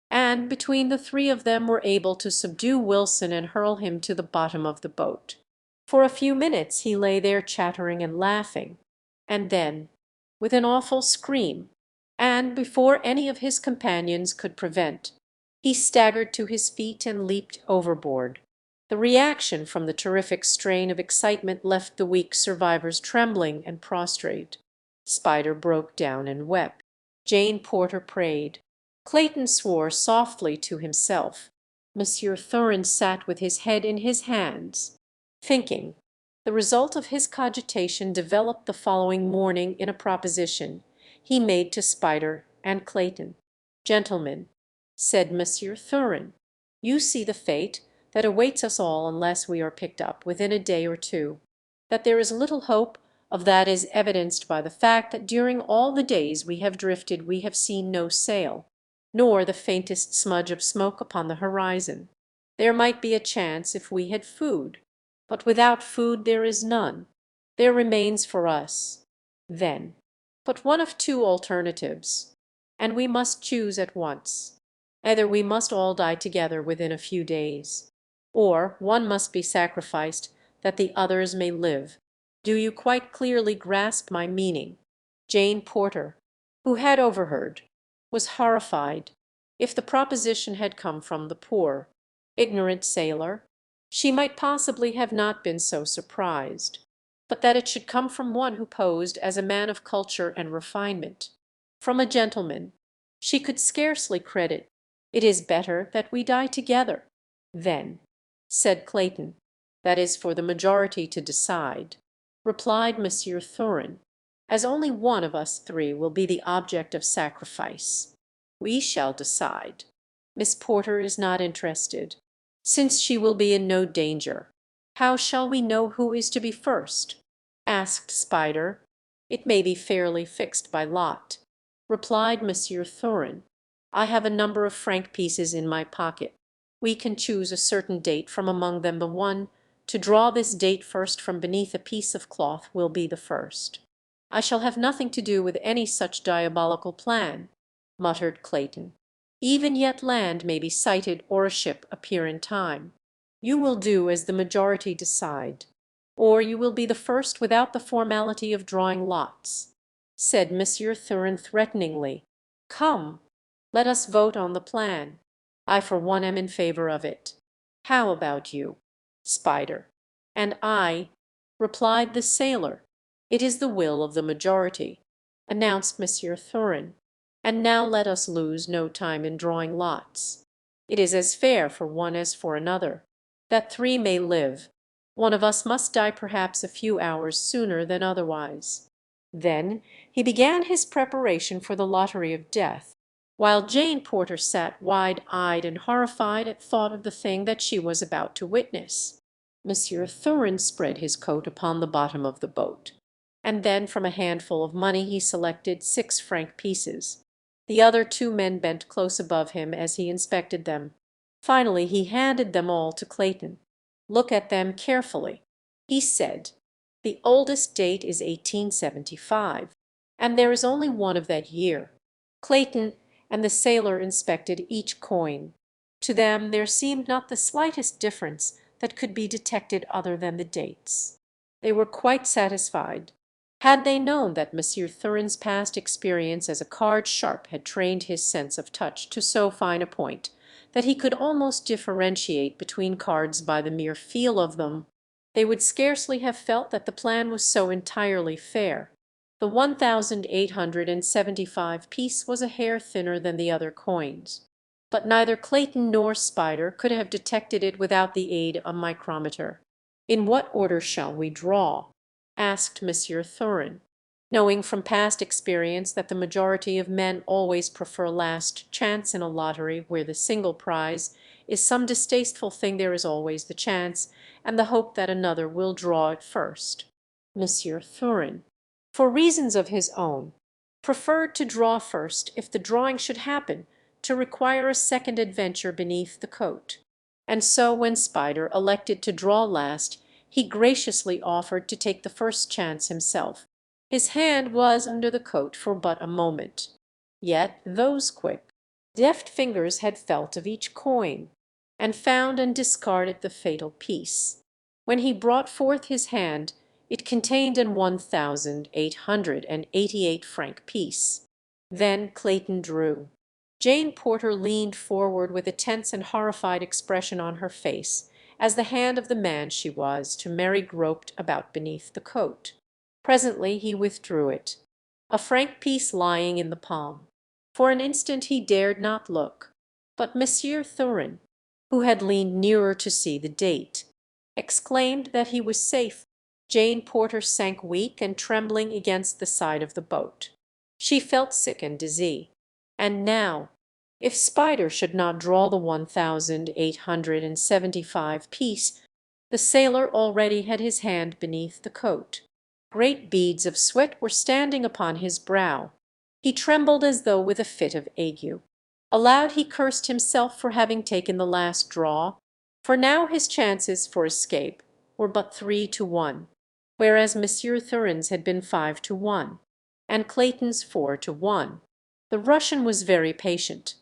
and between the three of them were able to subdue Wilson and hurl him to the bottom of the boat. For a few minutes he lay there chattering and laughing, and then, with an awful scream, and before any of his companions could prevent, he staggered to his feet and leaped overboard. The reaction from the terrific strain of excitement left the weak survivors trembling and prostrate. Spider broke down and wept. Jane Porter prayed. Clayton swore softly to himself. Monsieur Thurin sat with his head in his hands, thinking. The result of his cogitation developed the following morning in a proposition he made to Spider and Clayton. "Gentlemen," said Monsieur Thurin, "you see the fate that awaits us all unless we are picked up within a day or two. That there is little hope of that is evidenced by the fact that during all the days we have drifted we have seen no sail, nor the faintest smudge of smoke upon the horizon. There might be a chance if we had food, but without food there is none. There remains for us, then, but one of two alternatives, and we must choose at once. Either we must all die together within a few days, or one must be sacrificed that the others may live. Do you quite clearly grasp my meaning?" Jane Porter, who had overheard, was horrified. If the proposition had come from the poor, ignorant sailor, she might possibly have not been so surprised. But that it should come from one who posed as a man of culture and refinement, from a gentleman, she could scarcely credit. "It is better that we die together." "Then," said Clayton, "that is for the majority to decide," replied Monsieur Thurin, "as only one of us three will be the object of sacrifice. We shall decide. Miss Porter is not interested, since she will be in no danger." "How shall we know who is to be first?" asked Spider. "It may be fairly fixed by lot," replied Monsieur Thurin. "I have a number of franc pieces in my pocket. We can choose a certain date from among them. The one to draw this date first from beneath a piece of cloth will be the first." "I shall have nothing to do with any such diabolical plan," muttered Clayton. "Even yet land may be sighted or a ship appear in time. You will do as the majority decide, or you will be the first without the formality of drawing lots," said Monsieur Thurin threateningly. "Come, let us vote on the plan. I for one am in favor of it. How about you, Spider?" "And I," replied the sailor. "It is the will of the majority," announced Monsieur Thurin. "And now let us lose no time in drawing lots. It is as fair for one as for another, that three may live. One of us must die perhaps a few hours sooner than otherwise." Then he began his preparation for the lottery of death. while Jane Porter sat wide-eyed and horrified at thought of the thing that she was about to witness. Monsieur Thurin spread his coat upon the bottom of the boat, and then from a handful of money he selected 6 franc pieces. The other 2 men bent close above him as he inspected them. Finally he handed them all to Clayton. "Look at them carefully," he said. "The oldest date is 1875, and there is only one of that year." Clayton and the sailor inspected each coin. To them there seemed not the slightest difference that could be detected other than the dates. They were quite satisfied. Had they known that Monsieur Thurin's past experience as a card sharp had trained his sense of touch to so fine a point that he could almost differentiate between cards by the mere feel of them, they would scarcely have felt that the plan was so entirely fair. The 1,875 piece was a hair thinner than the other coins, but neither Clayton nor Spider could have detected it without the aid of a micrometer. "In what order shall we draw?" asked Monsieur Thurin, knowing from past experience that the majority of men always prefer last chance in a lottery where the single prize is some distasteful thing. There is always the chance and the hope that another will draw it first. Monsieur Thurin, for reasons of his own, preferred to draw first if the drawing should happen to require a second adventure beneath the coat. And so when Spider elected to draw last, he graciously offered to take the first chance himself. His hand was under the coat for but a moment, yet those quick, deft fingers had felt of each coin, and found and discarded the fatal piece. When he brought forth his hand, it contained an 1,888 franc piece. Then Clayton drew. Jane Porter leaned forward with a tense and horrified expression on her face, as the hand of the man she was to marry groped about beneath the coat. Presently he withdrew it, a franc piece lying in the palm. For an instant he dared not look, but Monsieur Thurin, who had leaned nearer to see the date, exclaimed that he was safe. Jane Porter sank weak and trembling against the side of the boat. She felt sick and dizzy. And now, if Spider should not draw the 1,875 piece, the sailor already had his hand beneath the coat. Great beads of sweat were standing upon his brow. He trembled as though with a fit of ague. Aloud he cursed himself for having taken the last draw, for now his chances for escape were but 3-1, whereas Monsieur Thurin's had been 5-1, and Clayton's 4-1. The Russian was very patient,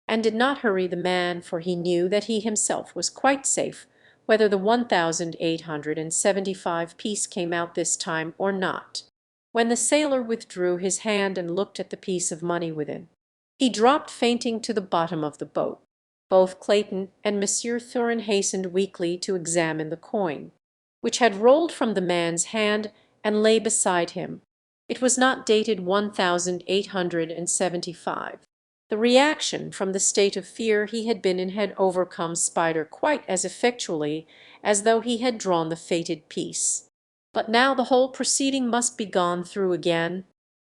and did not hurry the man, for he knew that he himself was quite safe whether the 1,875 piece came out this time or not. When the sailor withdrew his hand and looked at the piece of money within, he dropped fainting to the bottom of the boat. Both Clayton and Monsieur Thurin hastened weakly to examine the coin, which had rolled from the man's hand and lay beside him. It was not dated 1,875. The reaction from the state of fear he had been in had overcome Spider quite as effectually as though he had drawn the fated piece. But now the whole proceeding must be gone through again.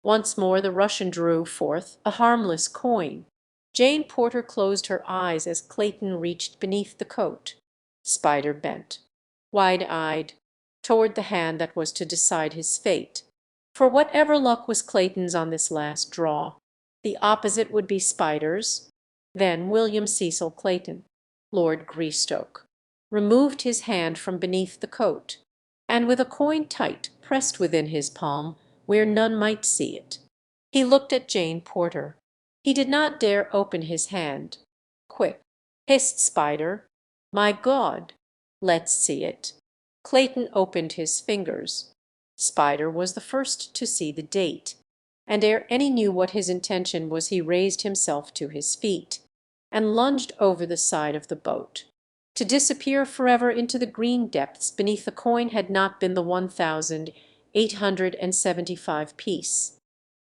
Once more the Russian drew forth a harmless coin. Jane Porter closed her eyes as Clayton reached beneath the coat. Spider bent, wide-eyed, toward the hand that was to decide his fate. For whatever luck was Clayton's on this last draw, the opposite would be Spider's. Then William Cecil Clayton, Lord Greystoke, removed his hand from beneath the coat, and with a coin tight pressed within his palm, where none might see it, he looked at Jane Porter. He did not dare open his hand. "Quick," hissed Spider. "My God, let's see it." Clayton opened his fingers. Spider was the first to see the date, and ere any knew what his intention was he raised himself to his feet, and lunged over the side of the boat. To disappear forever into the green depths beneath the coin had not been the 1,875 piece.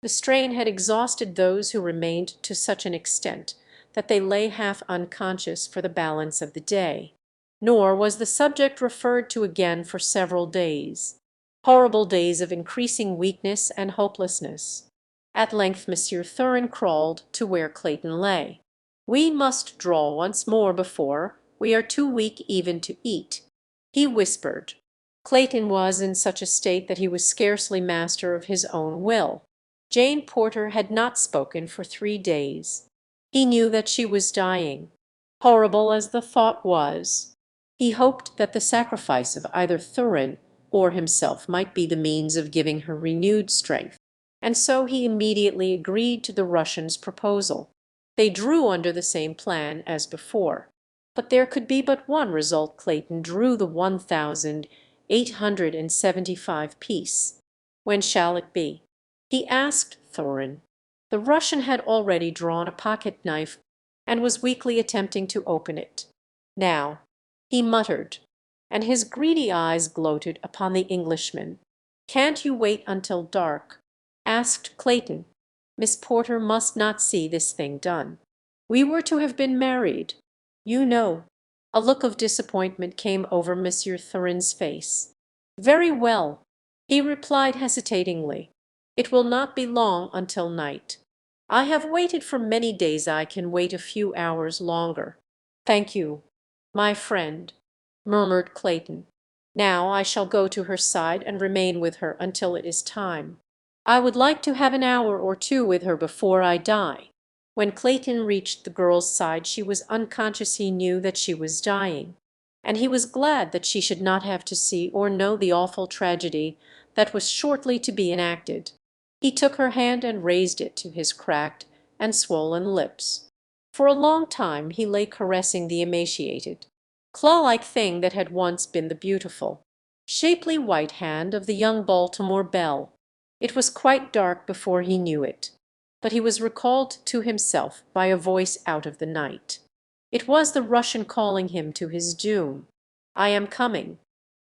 The strain had exhausted those who remained to such an extent that they lay half unconscious for the balance of the day. Nor was the subject referred to again for several days, horrible days of increasing weakness and hopelessness. At length Monsieur Thurin crawled to where Clayton lay. "We must draw once more before we are too weak even to eat," he whispered. Clayton was in such a state that he was scarcely master of his own will. Jane Porter had not spoken for 3 days. He knew that she was dying. Horrible as the thought was, he hoped that the sacrifice of either Thurin or himself might be the means of giving her renewed strength, and so he immediately agreed to the Russian's proposal. They drew under the same plan as before. But there could be but one result. Clayton drew the 1,875 piece. "When shall it be?" he asked Thurin. The Russian had already drawn a pocket knife and was weakly attempting to open it. "Now," he muttered, and his greedy eyes gloated upon the Englishman. "Can't you wait until dark?" asked Clayton. "Miss Porter must not see this thing done. We were to have been married, you know." A look of disappointment came over Monsieur Thurin's face. "Very well," he replied hesitatingly. "It will not be long until night. I have waited for many days. I can wait a few hours longer." "Thank you, my friend," murmured Clayton. "Now I shall go to her side and remain with her until it is time. I would like to have an hour or two with her before I die." When Clayton reached the girl's side she was unconscious. He knew that she was dying, and he was glad that she should not have to see or know the awful tragedy that was shortly to be enacted. He took her hand and raised it to his cracked and swollen lips. For a long time he lay caressing the emaciated, claw-like thing that had once been the beautiful, shapely white hand of the young Baltimore belle. It was quite dark before he knew it, but he was recalled to himself by a voice out of the night. It was the Russian calling him to his doom. "I am coming,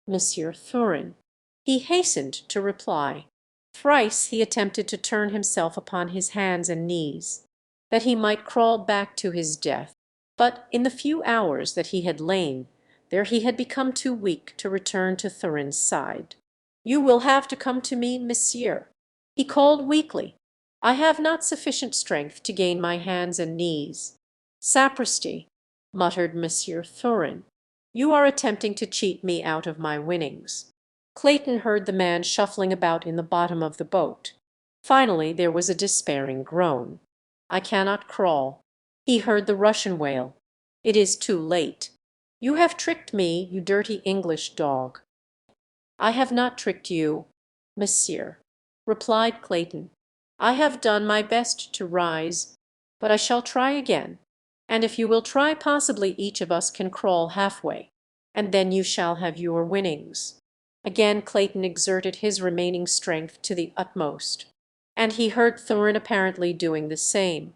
Monsieur Thurin." He hastened to reply. Thrice he attempted to turn himself upon his hands and knees, that he might crawl back to his death. But in the few hours that he had lain there he had become too weak to return to Thurin's side. "You will have to come to me, monsieur," he called weakly. "I have not sufficient strength to gain my hands and knees." "Sapristi," muttered Monsieur Thurin, "you are attempting to cheat me out of my winnings." Clayton heard the man shuffling about in the bottom of the boat. Finally there was a despairing groan. "I cannot crawl," he heard the Russian wail. "It is too late. You have tricked me, you dirty English dog." "I have not tricked you, monsieur," replied Clayton. "I have done my best to rise, but I shall try again, and if you will try possibly each of us can crawl halfway, and then you shall have your winnings." Again Clayton exerted his remaining strength to the utmost, and he heard Thurin apparently doing the same.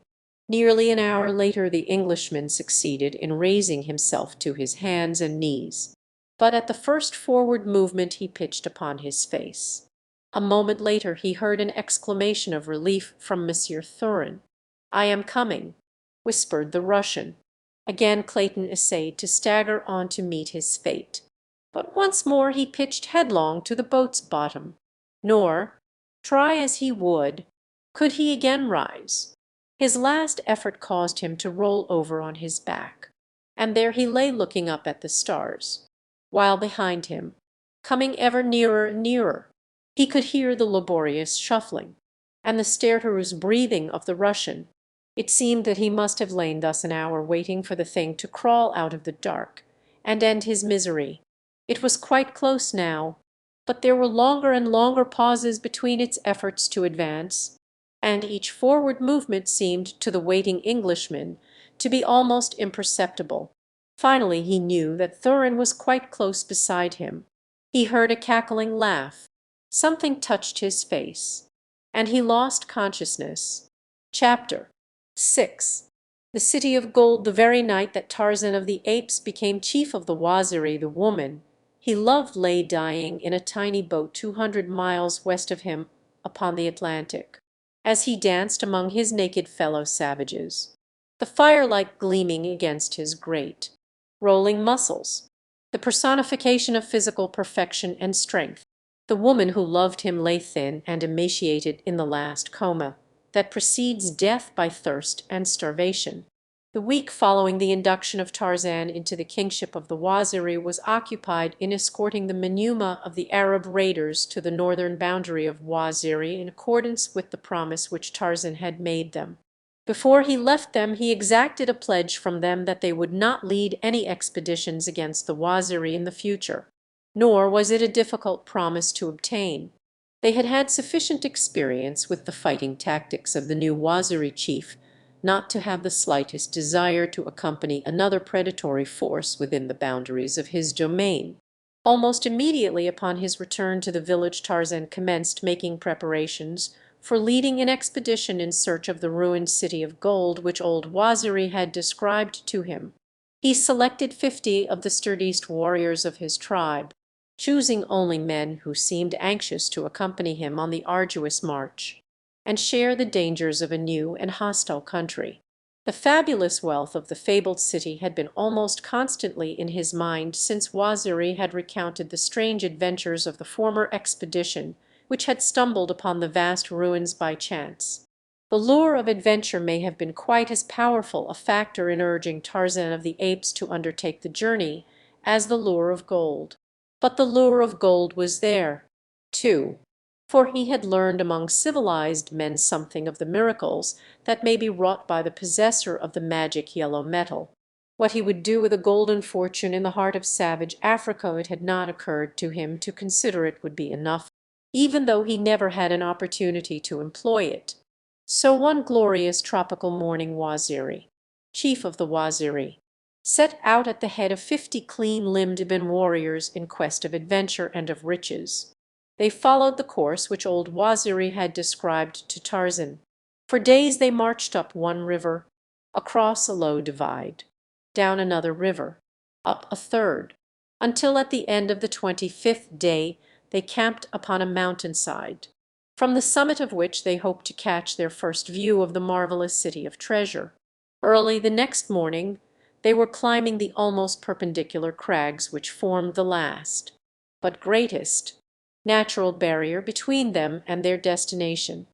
Nearly an hour later the Englishman succeeded in raising himself to his hands and knees, but at the first forward movement he pitched upon his face. A moment later he heard an exclamation of relief from Monsieur Thurin. "I am coming," whispered the Russian. Again Clayton essayed to stagger on to meet his fate, but once more he pitched headlong to the boat's bottom. Nor, try as he would, could he again rise. His last effort caused him to roll over on his back, and there he lay looking up at the stars, while behind him, coming ever nearer and nearer, he could hear the laborious shuffling and the stertorous breathing of the Russian. It seemed that he must have lain thus an hour waiting for the thing to crawl out of the dark and end his misery. It was quite close now, but there were longer and longer pauses between its efforts to advance, and each forward movement seemed to the waiting Englishman to be almost imperceptible. Finally he knew that Thurin was quite close beside him. He heard a cackling laugh. Something touched his face, and he lost consciousness. Chapter 6. The City of Gold. The very night that Tarzan of the Apes became chief of the Waziri, the woman he loved lay dying in a tiny boat 200 miles west of him upon the Atlantic, as he danced among his naked fellow savages, the firelight gleaming against his great, rolling muscles, the personification of physical perfection and strength. The woman who loved him lay thin and emaciated in the last coma. that precedes death by thirst and starvation. The week following the induction of Tarzan into the kingship of the Waziri was occupied in escorting the Manuma of the Arab raiders to the northern boundary of Waziri in accordance with the promise which Tarzan had made them. Before he left them he exacted a pledge from them that they would not lead any expeditions against the Waziri in the future. Nor was it a difficult promise to obtain. They had had sufficient experience with the fighting tactics of the new Waziri chief not to have the slightest desire to accompany another predatory force within the boundaries of his domain. Almost immediately upon his return to the village Tarzan commenced making preparations for leading an expedition in search of the ruined city of gold which old Waziri had described to him. He selected 50 of the sturdiest warriors of his tribe, choosing only men who seemed anxious to accompany him on the arduous march and share the dangers of a new and hostile country. The fabulous wealth of the fabled city had been almost constantly in his mind since Waziri had recounted the strange adventures of the former expedition which had stumbled upon the vast ruins by chance. The lure of adventure may have been quite as powerful a factor in urging Tarzan of the Apes to undertake the journey as the lure of gold. But the lure of gold was there, too, for he had learned among civilized men something of the miracles that may be wrought by the possessor of the magic yellow metal. What he would do with a golden fortune in the heart of savage Africa it had not occurred to him to consider it would be enough, even though he never had an opportunity to employ it. So one glorious tropical morning Waziri, chief of the Waziri, set out at the head of 50 clean-limbed Ibn warriors in quest of adventure and of riches. They followed the course which old Waziri had described to Tarzan. For days they marched up one river, across a low divide, down another river, up a third, until at the end of the 25th day they camped upon a mountainside, from the summit of which they hoped to catch their first view of the marvelous city of treasure. Early the next morning they were climbing the almost perpendicular crags which formed the last, but greatest, natural barrier between them and their destination.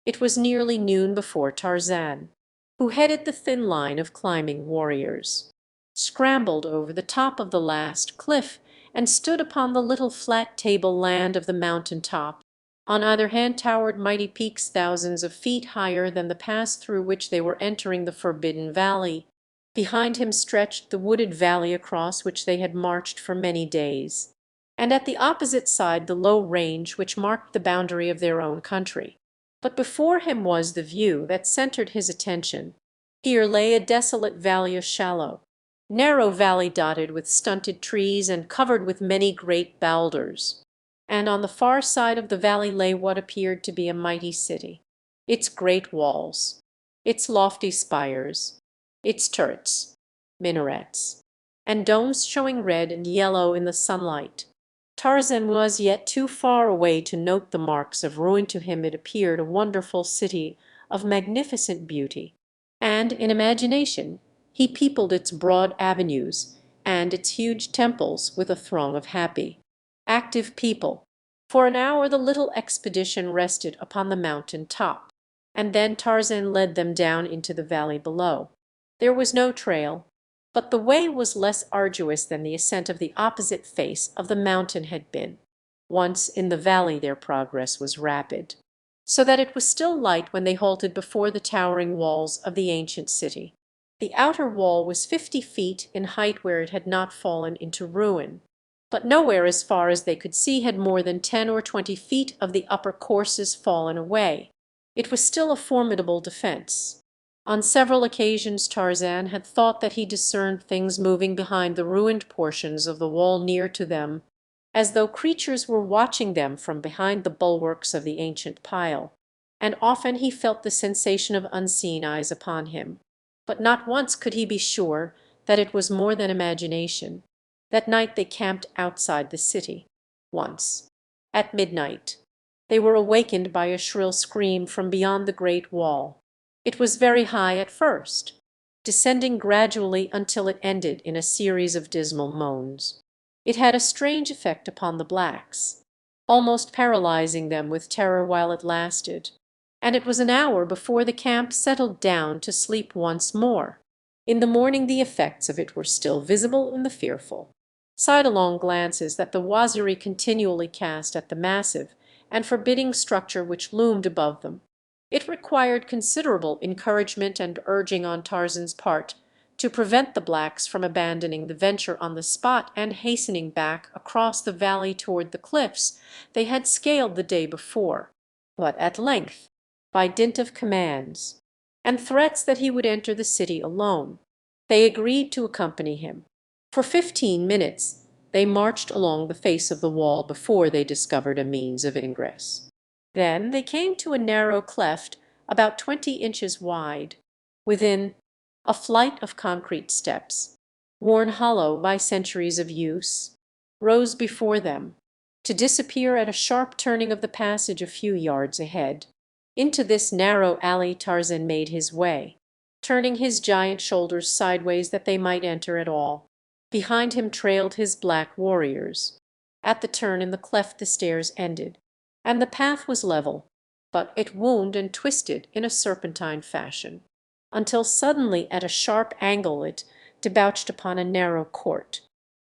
It was nearly noon before Tarzan, who headed the thin line of climbing warriors, scrambled over the top of the last cliff and stood upon the little flat table-land of the mountain top. On either hand towered mighty peaks thousands of feet higher than the pass through which they were entering the forbidden valley. Behind him stretched the wooded valley across which they had marched for many days, and at the opposite side the low range which marked the boundary of their own country. But before him was the view that centered his attention. Here lay a desolate valley, a shallow, narrow valley dotted with stunted trees and covered with many great boulders. And on the far side of the valley lay what appeared to be a mighty city, its great walls, its lofty spires, its turrets, minarets, and domes showing red and yellow in the sunlight. Tarzan was yet too far away to note the marks of ruin. To him it appeared a wonderful city of magnificent beauty, and in imagination he peopled its broad avenues and its huge temples with a throng of happy, active people. For an hour the little expedition rested upon the mountain top, and then Tarzan led them down into the valley below. There was no trail, but the way was less arduous than the ascent of the opposite face of the mountain had been. Once in the valley their progress was rapid, so that it was still light when they halted before the towering walls of the ancient city. The outer wall was 50 feet in height where it had not fallen into ruin, but nowhere as far as they could see had more than 10 or 20 feet of the upper courses fallen away. It was still a formidable defense. On several occasions Tarzan had thought that he discerned things moving behind the ruined portions of the wall near to them, as though creatures were watching them from behind the bulwarks of the ancient pile, and often he felt the sensation of unseen eyes upon him. But not once could he be sure that it was more than imagination. That night they camped outside the city. Once, at midnight, they were awakened by a shrill scream from beyond the great wall. It was very high at first, descending gradually until it ended in a series of dismal moans. It had a strange effect upon the blacks, almost paralyzing them with terror while it lasted, and it was an hour before the camp settled down to sleep once more. In the morning the effects of it were still visible in the fearful, sidelong glances that the Waziri continually cast at the massive and forbidding structure which loomed above them. It required considerable encouragement and urging on Tarzan's part to prevent the blacks from abandoning the venture on the spot and hastening back across the valley toward the cliffs they had scaled the day before. But at length, by dint of commands, and threats that he would enter the city alone, they agreed to accompany him. For 15 minutes they marched along the face of the wall before they discovered a means of ingress. Then they came to a narrow cleft about 20 inches wide, within a flight of concrete steps, worn hollow by centuries of use, rose before them, to disappear at a sharp turning of the passage a few yards ahead. Into this narrow alley Tarzan made his way, turning his giant shoulders sideways that they might enter at all. Behind him trailed his black warriors. At the turn in the cleft the stairs ended, and the path was level, but it wound and twisted in a serpentine fashion, until suddenly at a sharp angle it debouched upon a narrow court,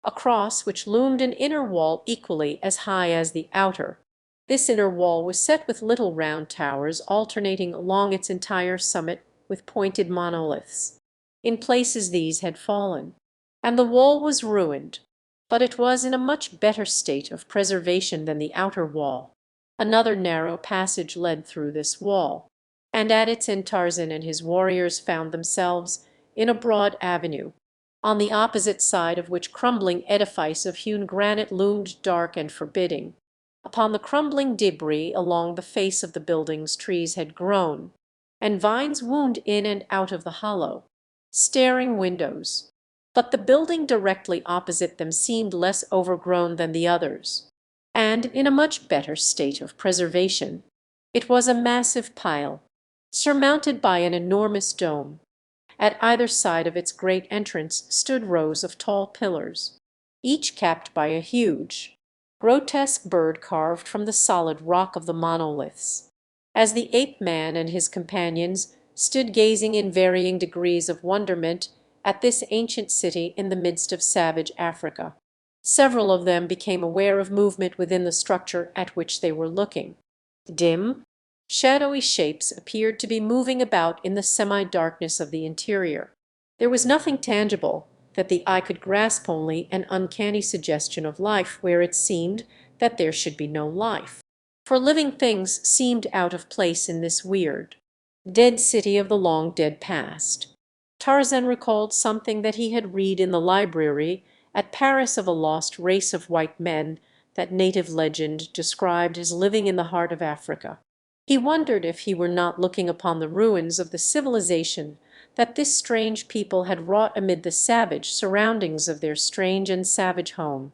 across which loomed an inner wall equally as high as the outer. This inner wall was set with little round towers alternating along its entire summit with pointed monoliths. In places these had fallen, and the wall was ruined, but it was in a much better state of preservation than the outer wall. Another narrow passage led through this wall, and at its end Tarzan and his warriors found themselves in a broad avenue, on the opposite side of which crumbling edifice of hewn granite loomed dark and forbidding. Upon the crumbling debris along the face of the buildings trees had grown, and vines wound in and out of the hollow, staring windows. But the building directly opposite them seemed less overgrown than the others, and in a much better state of preservation. It was a massive pile, surmounted by an enormous dome. At either side of its great entrance stood rows of tall pillars, each capped by a huge, grotesque bird carved from the solid rock of the monoliths. As the ape-man and his companions stood gazing in varying degrees of wonderment at this ancient city in the midst of savage Africa, several of them became aware of movement within the structure at which they were looking. Dim, shadowy shapes appeared to be moving about in the semi-darkness of the interior. There was nothing tangible that the eye could grasp, only an uncanny suggestion of life where it seemed that there should be no life. For living things seemed out of place in this weird, dead city of the long dead past. Tarzan recalled something that he had read in the library at Paris of a lost race of white men that native legend described as living in the heart of Africa. He wondered if he were not looking upon the ruins of the civilization that this strange people had wrought amid the savage surroundings of their strange and savage home.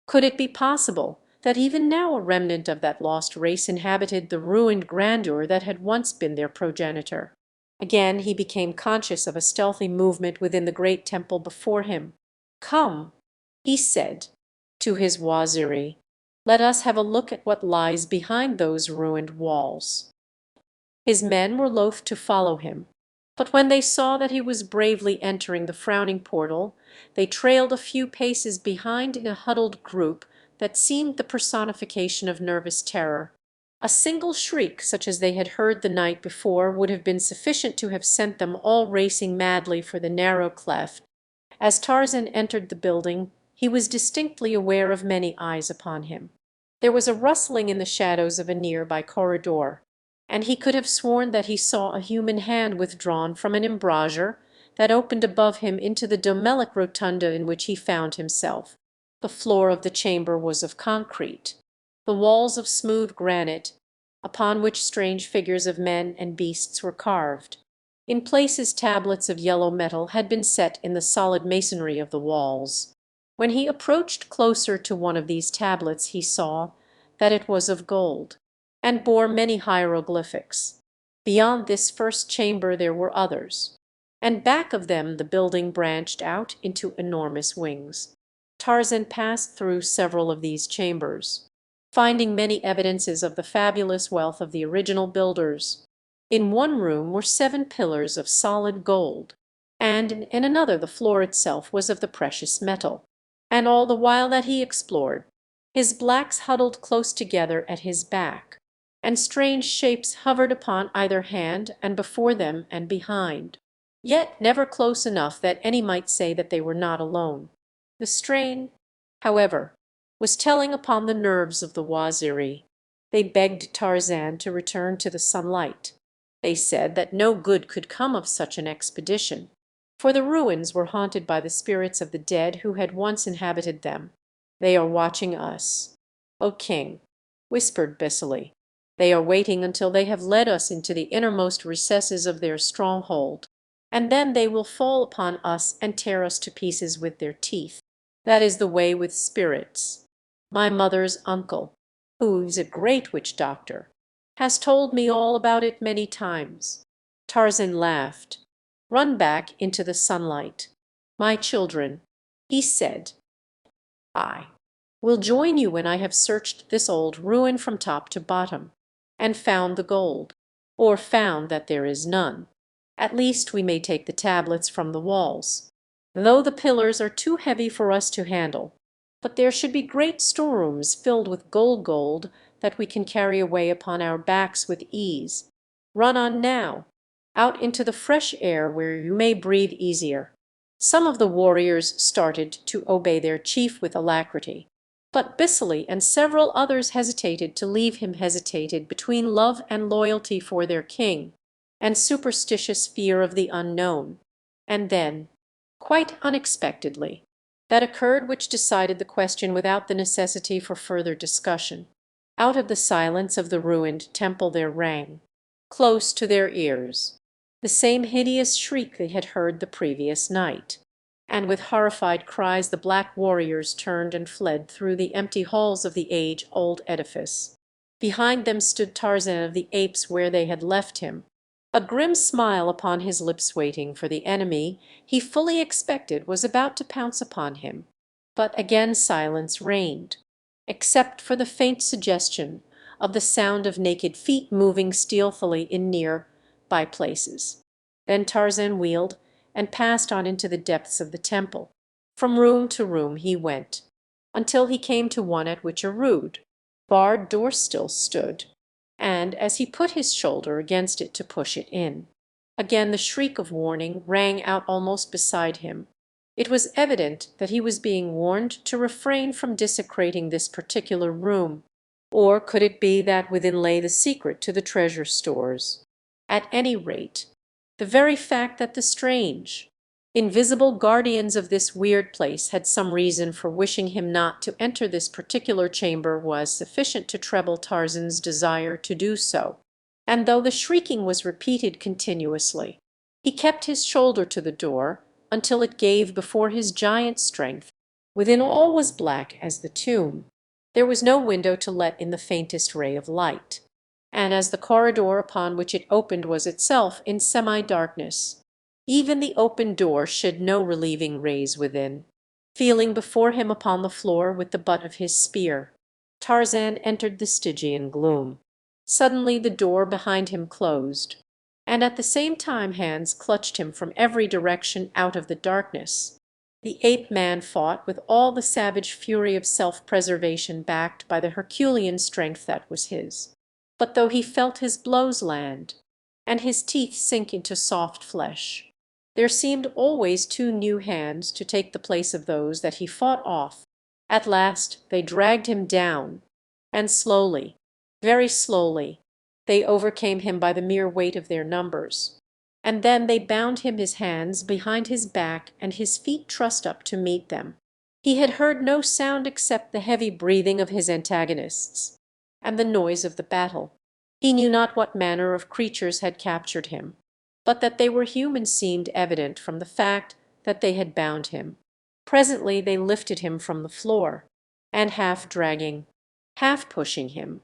Could it be possible that even now a remnant of that lost race inhabited the ruined grandeur that had once been their progenitor? Again he became conscious of a stealthy movement within the great temple before him. "Come," he said to his Waziri, "let us have a look at what lies behind those ruined walls." His men were loath to follow him, but when they saw that he was bravely entering the frowning portal, they trailed a few paces behind in a huddled group that seemed the personification of nervous terror. A single shriek such as they had heard the night before would have been sufficient to have sent them all racing madly for the narrow cleft. As Tarzan entered the building he was distinctly aware of many eyes upon him. There was a rustling in the shadows of a near-by corridor, and he could have sworn that he saw a human hand withdrawn from an embrasure that opened above him into the domelic rotunda in which he found himself. The floor of the chamber was of concrete, the walls of smooth granite, upon which strange figures of men and beasts were carved. In places tablets of yellow metal had been set in the solid masonry of the walls. When he approached closer to one of these tablets he saw that it was of gold, and bore many hieroglyphics. Beyond this first chamber there were others, and back of them the building branched out into enormous wings. Tarzan passed through several of these chambers, finding many evidences of the fabulous wealth of the original builders. In one room were 7 pillars of solid gold, and in another the floor itself was of the precious metal. And all the while that he explored, his blacks huddled close together at his back, and strange shapes hovered upon either hand and before them and behind, yet never close enough that any might say that they were not alone. The strain, however, was telling upon the nerves of the Waziri. They begged Tarzan to return to the sunlight. They said that no good could come of such an expedition, for the ruins were haunted by the spirits of the dead who had once inhabited them. "They are watching us, O king," whispered Bisili. "They are waiting until they have led us into the innermost recesses of their stronghold, and then they will fall upon us and tear us to pieces with their teeth. That is the way with spirits. My mother's uncle, who is a great witch doctor, has told me all about it many times." Tarzan laughed. "Run back into the sunlight, my children," he said. "I will join you when I have searched this old ruin from top to bottom, and found the gold, or found that there is none. At least we may take the tablets from the walls, though the pillars are too heavy for us to handle. But there should be great storerooms filled with gold that we can carry away upon our backs with ease. Run on now, out into the fresh air where you may breathe easier." Some of the warriors started to obey their chief with alacrity, but Bisili and several others hesitated to leave him hesitated between love and loyalty for their king, and superstitious fear of the unknown. And then, quite unexpectedly, that occurred which decided the question without the necessity for further discussion. Out of the silence of the ruined temple there rang, close to their ears, the same hideous shriek they had heard the previous night, and with horrified cries the black warriors turned and fled through the empty halls of the age-old edifice. Behind them stood Tarzan of the Apes where they had left him, a grim smile upon his lips, waiting for the enemy he fully expected was about to pounce upon him. But again silence reigned, except for the faint suggestion of the sound of naked feet moving stealthily in near-by places. Then Tarzan wheeled and passed on into the depths of the temple. From room to room he went, until he came to one at which a rude, barred door still stood, and as he put his shoulder against it to push it in, again the shriek of warning rang out almost beside him. It was evident that he was being warned to refrain from desecrating this particular room, or could it be that within lay the secret to the treasure stores? At any rate, the very fact that the strange, invisible guardians of this weird place had some reason for wishing him not to enter this particular chamber was sufficient to treble Tarzan's desire to do so, and though the shrieking was repeated continuously, he kept his shoulder to the door until it gave before his giant strength. Within all was black as the tomb. There was no window to let in the faintest ray of light, and as the corridor upon which it opened was itself in semi-darkness, even the open door shed no relieving rays within. Feeling before him upon the floor with the butt of his spear, Tarzan entered the Stygian gloom. Suddenly the door behind him closed, and at the same time hands clutched him from every direction out of the darkness. The ape-man fought with all the savage fury of self-preservation backed by the Herculean strength that was his. But though he felt his blows land, and his teeth sink into soft flesh, there seemed always 2 new hands to take the place of those that he fought off. At last they dragged him down, and slowly, very slowly, they overcame him by the mere weight of their numbers. And then they bound him, his hands behind his back and his feet trussed up to meet them. He had heard no sound except the heavy breathing of his antagonists, and the noise of the battle. He knew not what manner of creatures had captured him, but that they were human seemed evident from the fact that they had bound him. Presently they lifted him from the floor, and half dragging, half pushing him,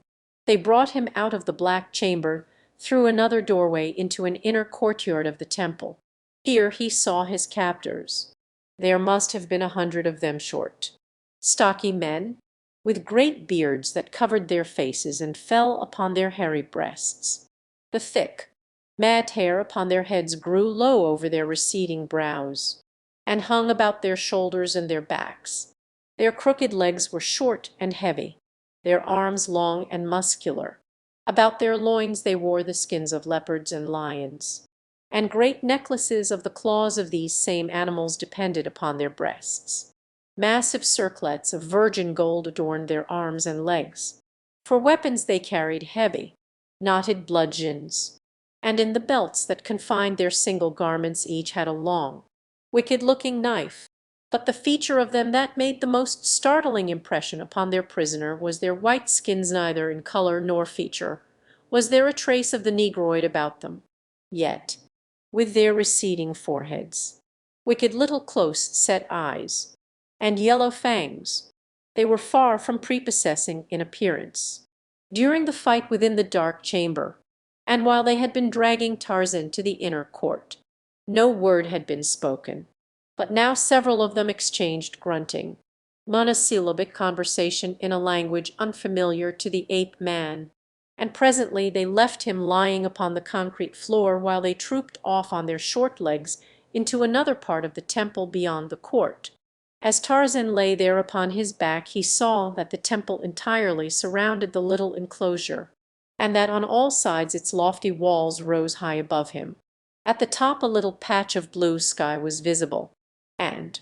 they brought him out of the black chamber through another doorway into an inner courtyard of the temple. Here he saw his captors. There must have been 100 of them short, stocky men, with great beards that covered their faces and fell upon their hairy breasts. The thick, Mad hair upon their heads grew low over their receding brows, and hung about their shoulders and their backs. Their crooked legs were short and heavy, their arms long and muscular. About their loins they wore the skins of leopards and lions, and great necklaces of the claws of these same animals depended upon their breasts. Massive circlets of virgin gold adorned their arms and legs. For weapons they carried heavy, knotted bludgeons, and in the belts that confined their single garments each had a long, wicked-looking knife. But the feature of them that made the most startling impression upon their prisoner was their white skins. Neither in color nor feature was there a trace of the negroid about them. Yet, with their receding foreheads, wicked little close-set eyes, and yellow fangs, they were far from prepossessing in appearance. During the fight within the dark chamber, and while they had been dragging Tarzan to the inner court, no word had been spoken, but now several of them exchanged grunting, monosyllabic conversation in a language unfamiliar to the ape-man, and presently they left him lying upon the concrete floor while they trooped off on their short legs into another part of the temple beyond the court. As Tarzan lay there upon his back he saw that the temple entirely surrounded the little enclosure, and that on all sides its lofty walls rose high above him. At the top a little patch of blue sky was visible, and,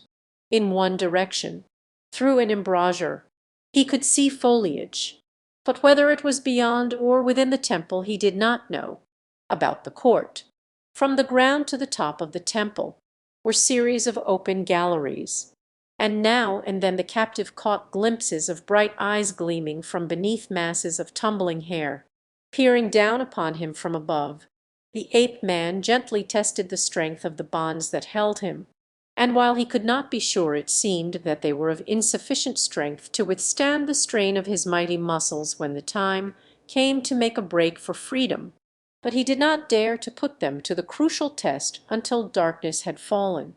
in one direction, through an embrasure, he could see foliage, but whether it was beyond or within the temple he did not know. About the court, from the ground to the top of the temple, were series of open galleries, and now and then the captive caught glimpses of bright eyes gleaming from beneath masses of tumbling hair, peering down upon him from above. The ape-man gently tested the strength of the bonds that held him, and while he could not be sure it seemed that they were of insufficient strength to withstand the strain of his mighty muscles when the time came to make a break for freedom. But he did not dare to put them to the crucial test until darkness had fallen,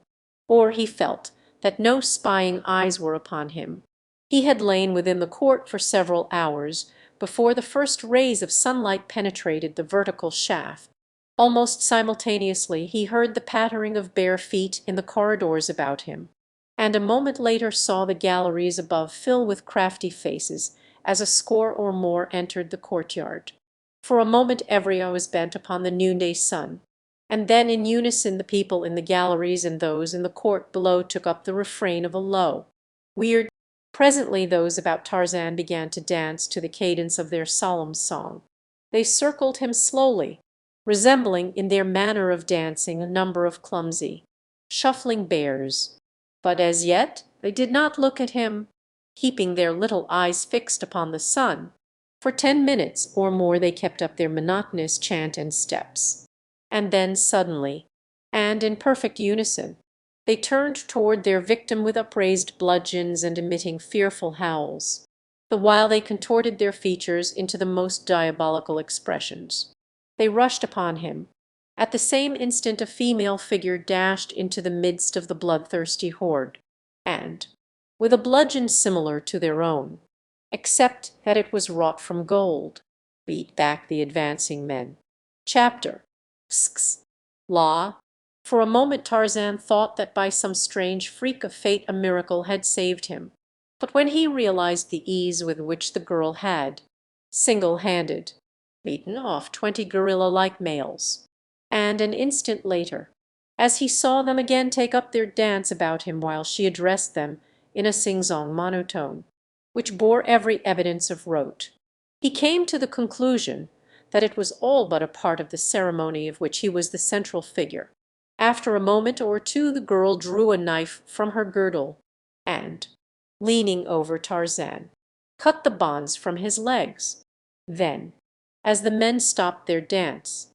or he felt that no spying eyes were upon him. He had lain within the court for several hours before the first rays of sunlight penetrated the vertical shaft. Almost simultaneously he heard the pattering of bare feet in the corridors about him, and a moment later saw the galleries above fill with crafty faces as a score or more entered the courtyard. For a moment every eye was bent upon the noonday sun, and then in unison the people in the galleries and those in the court below took up the refrain of a low, weird. Presently those about Tarzan began to dance to the cadence of their solemn song. They circled him slowly, resembling in their manner of dancing a number of clumsy, shuffling bears. But as yet they did not look at him, keeping their little eyes fixed upon the sun. For 10 minutes or more they kept up their monotonous chant and steps, and then suddenly, and in perfect unison, they turned toward their victim with upraised bludgeons and emitting fearful howls, the while they contorted their features into the most diabolical expressions. They rushed upon him. At the same instant a female figure dashed into the midst of the bloodthirsty horde, and, with a bludgeon similar to their own, except that it was wrought from gold, beat back the advancing men. Chapter Sx. La. For a moment Tarzan thought that by some strange freak of fate a miracle had saved him, but when he realized the ease with which the girl had, single-handed, beaten off 20 gorilla-like males, and an instant later, as he saw them again take up their dance about him while she addressed them in a sing-song monotone, which bore every evidence of rote, he came to the conclusion that it was all but a part of the ceremony of which he was the central figure. After a moment or two the girl drew a knife from her girdle, and, leaning over Tarzan, cut the bonds from his legs. Then, as the men stopped their dance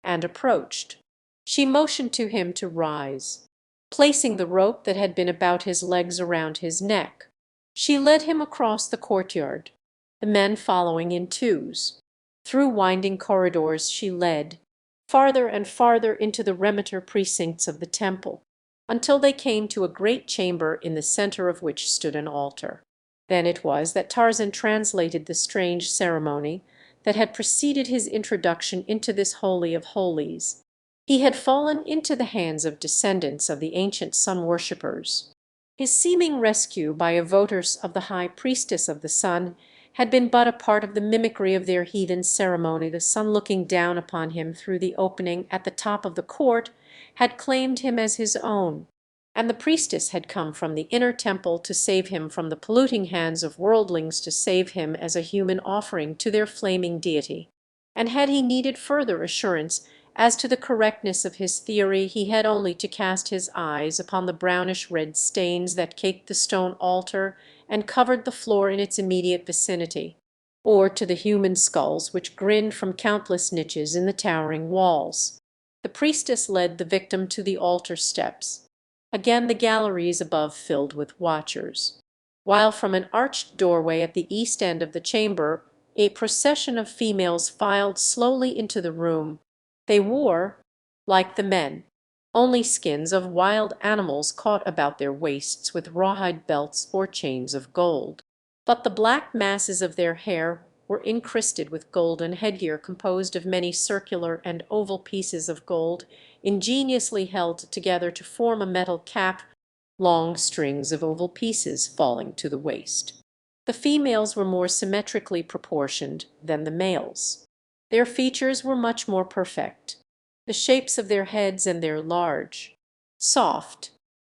and approached, she motioned to him to rise. Placing the rope that had been about his legs around his neck, she led him across the courtyard, the men following in twos. Through winding corridors she led, farther and farther into the remoter precincts of the temple, until they came to a great chamber in the center of which stood an altar. Then it was that Tarzan translated the strange ceremony that had preceded his introduction into this holy of holies. He had fallen into the hands of descendants of the ancient sun worshippers. His seeming rescue by a voters of the high priestess of the sun had been but a part of the mimicry of their heathen ceremony. The sun, looking down upon him through the opening at the top of the court, had claimed him as his own, and the priestess had come from the inner temple to save him from the polluting hands of worldlings, to save him as a human offering to their flaming deity. And had he needed further assurance as to the correctness of his theory, he had only to cast his eyes upon the brownish-red stains that caked the stone altar and covered the floor in its immediate vicinity, or to the human skulls which grinned from countless niches in the towering walls. The priestess led the victim to the altar steps. Again the galleries above filled with watchers, while from an arched doorway at the east end of the chamber a procession of females filed slowly into the room. They wore, like the men, only skins of wild animals caught about their waists with rawhide belts or chains of gold. But the black masses of their hair were incrusted with golden headgear composed of many circular and oval pieces of gold, ingeniously held together to form a metal cap, long strings of oval pieces falling to the waist. The females were more symmetrically proportioned than the males. Their features were much more perfect, the shapes of their heads and their large, soft,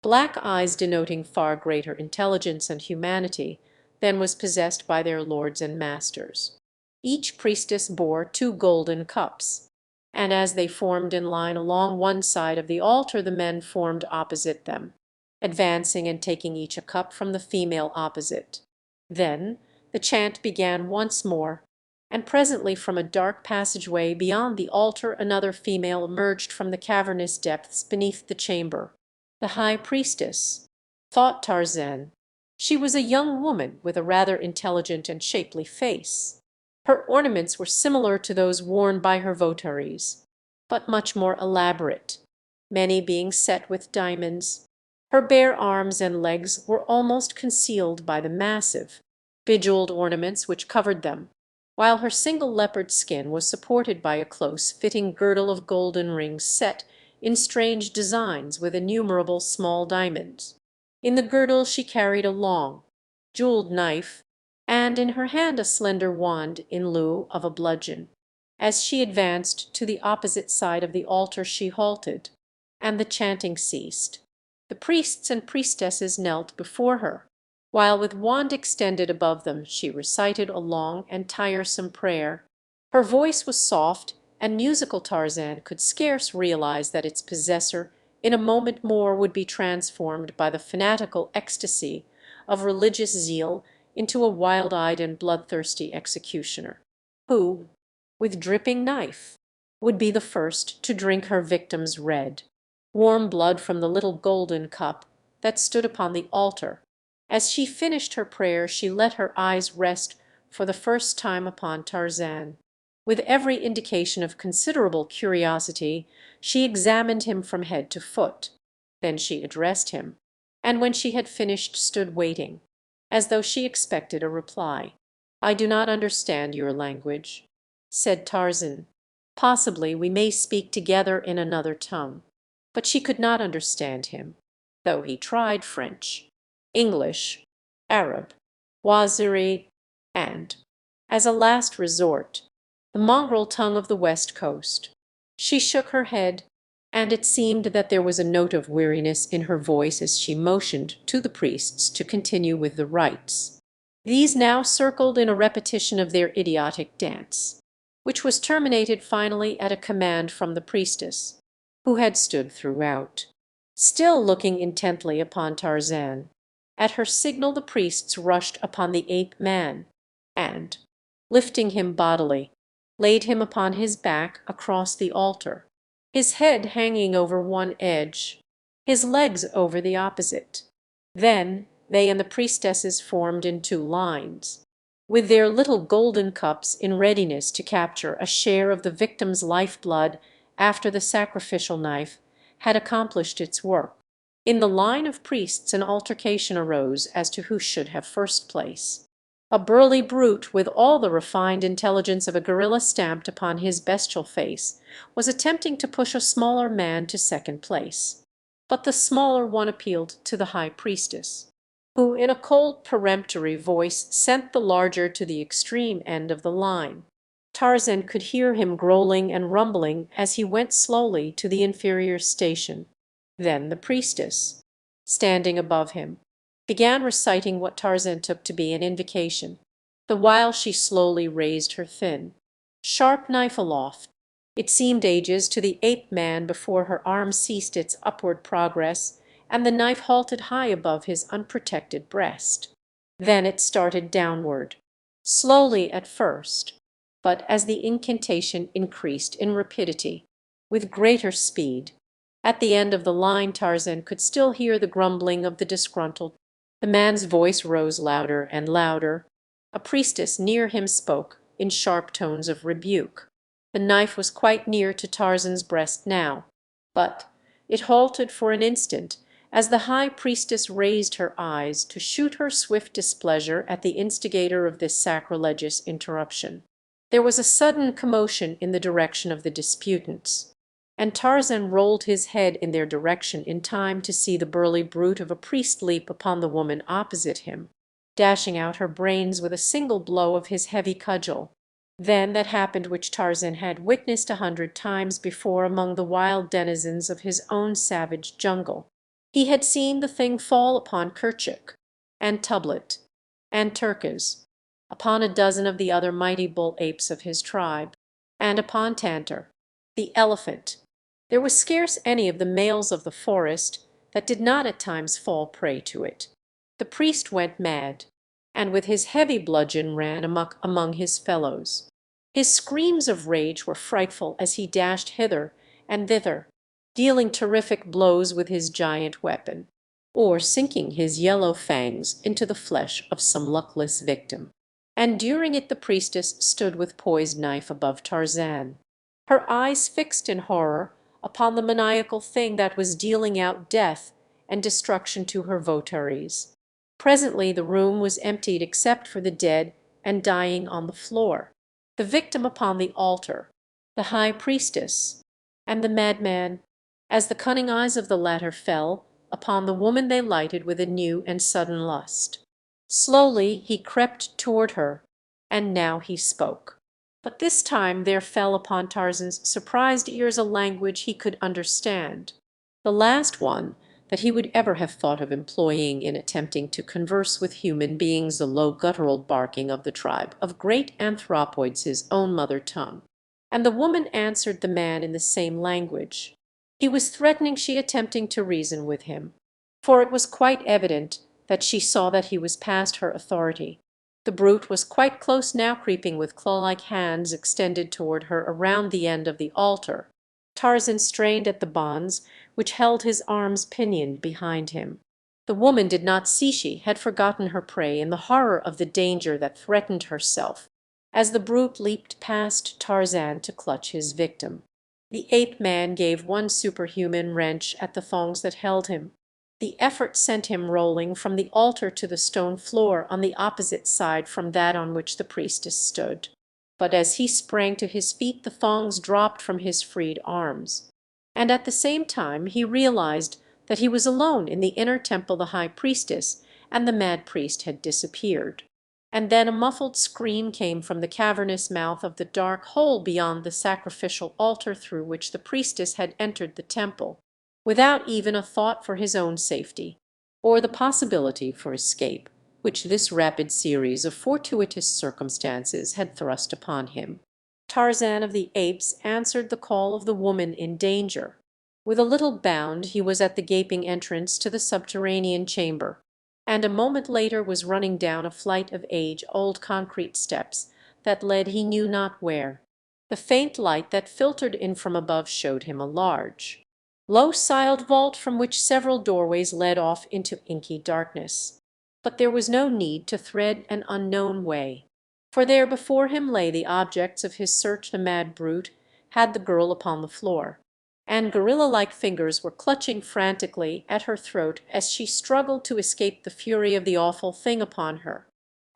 black eyes denoting far greater intelligence and humanity than was possessed by their lords and masters. Each priestess bore 2 golden cups, and as they formed in line along one side of the altar, the men formed opposite them, advancing and taking each a cup from the female opposite. Then the chant began once more, and presently from a dark passageway beyond the altar another female emerged from the cavernous depths beneath the chamber. The high priestess, thought Tarzan. She was a young woman with a rather intelligent and shapely face. Her ornaments were similar to those worn by her votaries, but much more elaborate, many being set with diamonds. Her bare arms and legs were almost concealed by the massive, bejewelled ornaments which covered them, while her single leopard skin was supported by a close-fitting girdle of golden rings set in strange designs with innumerable small diamonds. In the girdle she carried a long, jewelled knife, and in her hand a slender wand in lieu of a bludgeon. As she advanced to the opposite side of the altar she halted, and the chanting ceased. The priests and priestesses knelt before her, while with wand extended above them she recited a long and tiresome prayer. Her voice was soft and musical. Tarzan could scarce realize that its possessor in a moment more would be transformed by the fanatical ecstasy of religious zeal into a wild-eyed and bloodthirsty executioner, who, with dripping knife, would be the first to drink her victim's red, warm blood from the little golden cup that stood upon the altar. As she finished her prayer she let her eyes rest for the first time upon Tarzan. With every indication of considerable curiosity she examined him from head to foot. Then she addressed him, and when she had finished stood waiting, as though she expected a reply. "I do not understand your language," said Tarzan. "Possibly we may speak together in another tongue." But she could not understand him, though he tried French, English, Arab, Waziri, and, as a last resort, the mongrel tongue of the West Coast. She shook her head, and it seemed that there was a note of weariness in her voice as she motioned to the priests to continue with the rites. These now circled in a repetition of their idiotic dance, which was terminated finally at a command from the priestess, who had stood throughout, still looking intently upon Tarzan. At her signal the priests rushed upon the ape-man, and, lifting him bodily, laid him upon his back across the altar, his head hanging over one edge, his legs over the opposite. Then they and the priestesses formed in 2 lines, with their little golden cups in readiness to capture a share of the victim's life-blood after the sacrificial knife had accomplished its work. In the line of priests an altercation arose as to who should have first place. A burly brute, with all the refined intelligence of a gorilla stamped upon his bestial face, was attempting to push a smaller man to second place. But the smaller one appealed to the high priestess, who in a cold peremptory voice sent the larger to the extreme end of the line. Tarzan could hear him growling and rumbling as he went slowly to the inferior station. Then the priestess, standing above him, began reciting what Tarzan took to be an invocation, the while she slowly raised her thin, sharp knife aloft. It seemed ages to the ape-man before her arm ceased its upward progress, and the knife halted high above his unprotected breast. Then it started downward, slowly at first, but as the incantation increased in rapidity, with greater speed. At the end of the line Tarzan could still hear the grumbling of the disgruntled. The man's voice rose louder and louder. A priestess near him spoke in sharp tones of rebuke. The knife was quite near to Tarzan's breast now, but it halted for an instant as the high priestess raised her eyes to shoot her swift displeasure at the instigator of this sacrilegious interruption. There was a sudden commotion in the direction of the disputants, and Tarzan rolled his head in their direction in time to see the burly brute of a priest leap upon the woman opposite him, dashing out her brains with a single blow of his heavy cudgel. Then that happened which Tarzan had witnessed 100 times before among the wild denizens of his own savage jungle. He had seen the thing fall upon Kerchuk, and Tublat, and Turkis, upon a dozen of the other mighty bull apes of his tribe, and upon Tantor, the elephant. There was scarce any of the males of the forest that did not at times fall prey to it. The priest went mad, and with his heavy bludgeon ran amuck among his fellows. His screams of rage were frightful as he dashed hither and thither, dealing terrific blows with his giant weapon, or sinking his yellow fangs into the flesh of some luckless victim. And during it the priestess stood with poised knife above Tarzan, her eyes fixed in horror upon the maniacal thing that was dealing out death and destruction to her votaries. Presently the room was emptied except for the dead and dying on the floor, the victim upon the altar, the high priestess, and the madman. As the cunning eyes of the latter fell upon the woman they lighted with a new and sudden lust. Slowly he crept toward her, and now he spoke. But this time there fell upon Tarzan's surprised ears a language he could understand, the last one that he would ever have thought of employing in attempting to converse with human beings, the low guttural barking of the tribe of great anthropoids, his own mother tongue. And the woman answered the man in the same language. He was threatening, she attempting to reason with him, for it was quite evident that she saw that he was past her authority. The brute was quite close now, creeping with claw-like hands extended toward her around the end of the altar. Tarzan strained at the bonds which held his arms pinioned behind him. The woman did not see she had forgotten her prey in the horror of the danger that threatened herself, as the brute leaped past Tarzan to clutch his victim. The ape-man gave one superhuman wrench at the thongs that held him. The effort sent him rolling from the altar to the stone floor on the opposite side from that on which the priestess stood. But as he sprang to his feet the thongs dropped from his freed arms, and at the same time he realized that he was alone in the inner temple. The high priestess and the mad priest had disappeared. And then a muffled scream came from the cavernous mouth of the dark hole beyond the sacrificial altar through which the priestess had entered the temple, without even a thought for his own safety, or the possibility for escape, which this rapid series of fortuitous circumstances had thrust upon him. Tarzan of the Apes answered the call of the woman in danger. With a little bound he was at the gaping entrance to the subterranean chamber, and a moment later was running down a flight of age-old concrete steps that led he knew not where. The faint light that filtered in from above showed him a large, low-siled vault from which several doorways led off into inky darkness. But there was no need to thread an unknown way, for there before him lay the objects of his search. The mad brute had the girl upon the floor, and gorilla-like fingers were clutching frantically at her throat as she struggled to escape the fury of the awful thing upon her.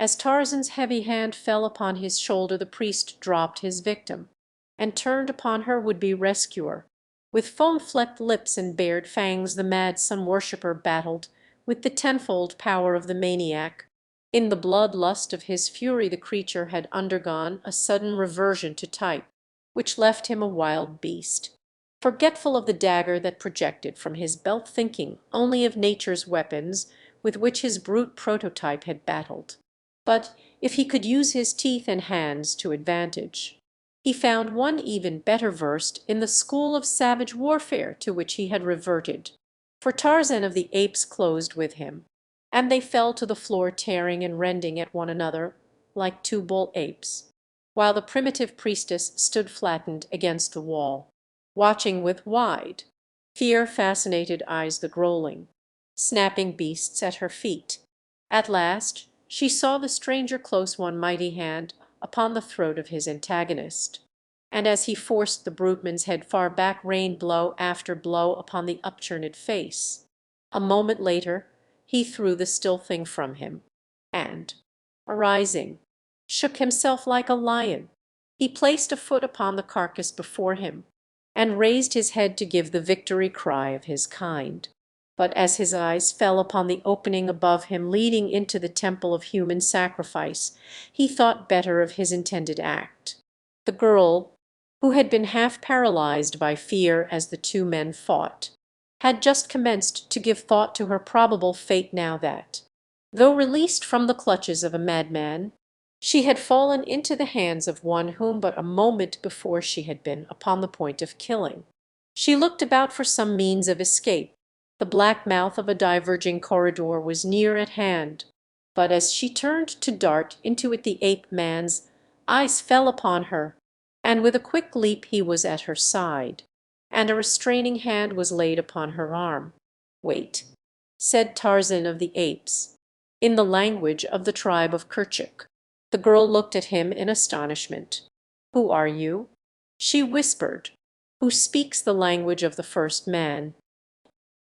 As Tarzan's heavy hand fell upon his shoulder the priest dropped his victim, and turned upon her would-be rescuer. With foam-flecked lips and bared fangs the mad sun-worshipper battled with the tenfold power of the maniac. In the blood-lust of his fury the creature had undergone a sudden reversion to type, which left him a wild beast, forgetful of the dagger that projected from his belt, thinking only of nature's weapons with which his brute prototype had battled. But if he could use his teeth and hands to advantage, he found one even better versed in the school of savage warfare to which he had reverted. For Tarzan of the Apes closed with him, and they fell to the floor tearing and rending at one another like two bull apes, while the primitive priestess stood flattened against the wall, watching with wide, fear-fascinated eyes the growling, snapping beasts at her feet. At last she saw the stranger close one mighty hand upon the throat of his antagonist, and as he forced the bruteman's head far back rained blow after blow upon the upturned face. A moment later he threw the still thing from him, and, arising, shook himself like a lion. He placed a foot upon the carcass before him, and raised his head to give the victory cry of his kind. But as his eyes fell upon the opening above him leading into the temple of human sacrifice, he thought better of his intended act. The girl, who had been half paralyzed by fear as the two men fought, had just commenced to give thought to her probable fate now that, though released from the clutches of a madman, she had fallen into the hands of one whom but a moment before she had been upon the point of killing. She looked about for some means of escape. The black mouth of a diverging corridor was near at hand, but as she turned to dart into it the ape-man's eyes fell upon her, and with a quick leap he was at her side, and a restraining hand was laid upon her arm. "Wait," said Tarzan of the Apes, in the language of the tribe of Kerchuk. The girl looked at him in astonishment. "Who are you?" She whispered, "Who speaks the language of the first man?"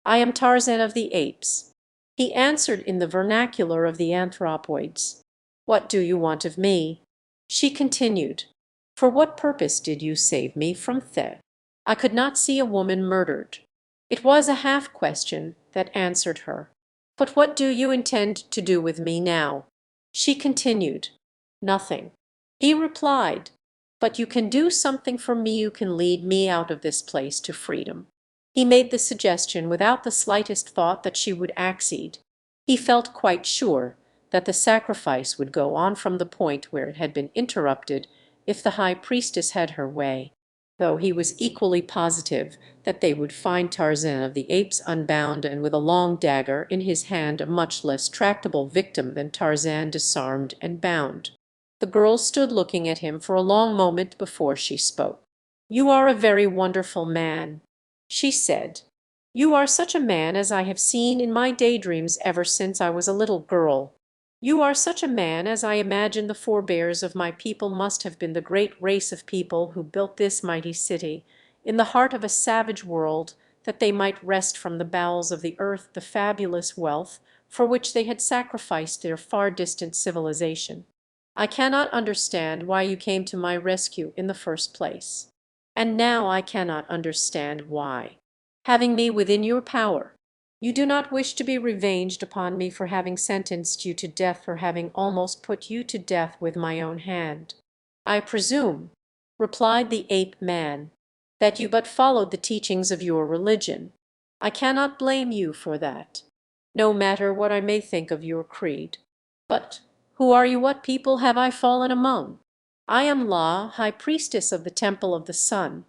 "I am Tarzan of the Apes." He answered in the vernacular of the anthropoids. "What do you want of me?" She continued, "For what purpose did you save me from The? I could not see a woman murdered." It was a half question that answered her. "But what do you intend to do with me now?" She continued, "Nothing." He replied, "But you can do something for me, you can lead me out of this place to freedom." He made the suggestion without the slightest thought that she would accede. He felt quite sure that the sacrifice would go on from the point where it had been interrupted if the high priestess had her way, though he was equally positive that they would find Tarzan of the Apes unbound and with a long dagger in his hand, a much less tractable victim than Tarzan disarmed and bound. The girl stood looking at him for a long moment before she spoke. "You are a very wonderful man," she said. "You are such a man as I have seen in my daydreams ever since I was a little girl. You are such a man as I imagine the forebears of my people must have been, the great race of people who built this mighty city in the heart of a savage world, that they might wrest from the bowels of the earth the fabulous wealth for which they had sacrificed their far distant civilization. I cannot understand why you came to my rescue in the first place. And now I cannot understand why, having me within your power, you do not wish to be revenged upon me for having sentenced you to death, for having almost put you to death with my own hand. I presume," replied the ape-man, "that you but followed the teachings of your religion. I cannot blame you for that, no matter what I may think of your creed. But who are you? What people have I fallen among?" "I am La, high priestess of the Temple of the Sun,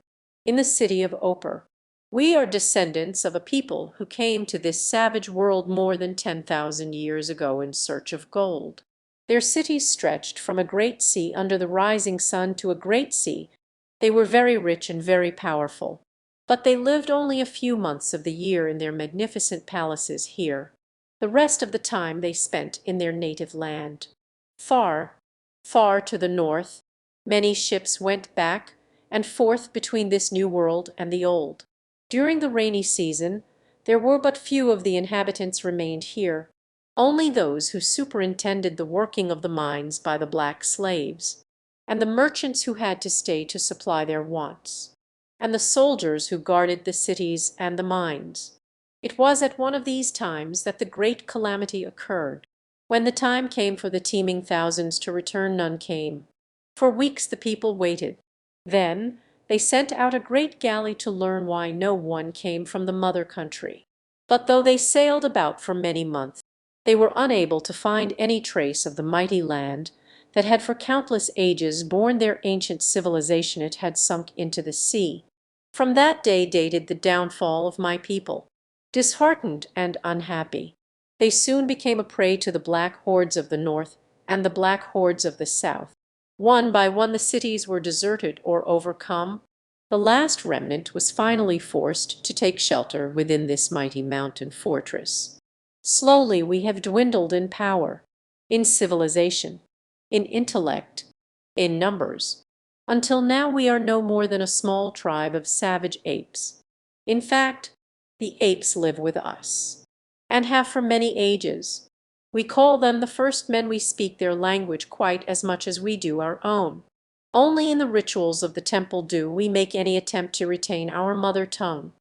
in the city of Opar. We are descendants of a people who came to this savage world more than 10,000 years ago in search of gold. Their cities stretched from a great sea under the rising sun to a great sea. They were very rich and very powerful, but they lived only a few months of the year in their magnificent palaces here. The rest of the time they spent in their native land. Far, far to the north, many ships went back and forth between this new world and the old. During the rainy season there were but few of the inhabitants remained here. only those who superintended the working of the mines by the black slaves, and the merchants who had to stay to supply their wants, and the soldiers who guarded the cities and the mines. It was at one of these times that the great calamity occurred. When the time came for the teeming thousands to return, none came. For weeks the people waited. Then they sent out a great galley to learn why no one came from the mother country. But though they sailed about for many months, they were unable to find any trace of the mighty land that had for countless ages borne their ancient civilization. It had sunk into the sea. From that day dated the downfall of my people. Disheartened and unhappy, they soon became a prey to the black hordes of the north and the black hordes of the south. One by one the cities were deserted or overcome. The last remnant was finally forced to take shelter within this mighty mountain fortress. Slowly we have dwindled in power, in civilization, in intellect, in numbers, until now we are no more than a small tribe of savage apes. In fact, the apes live with us, and have for many ages. We call them the first men. We speak their language quite as much as we do our own. Only in the rituals of the temple do we make any attempt to retain our mother tongue.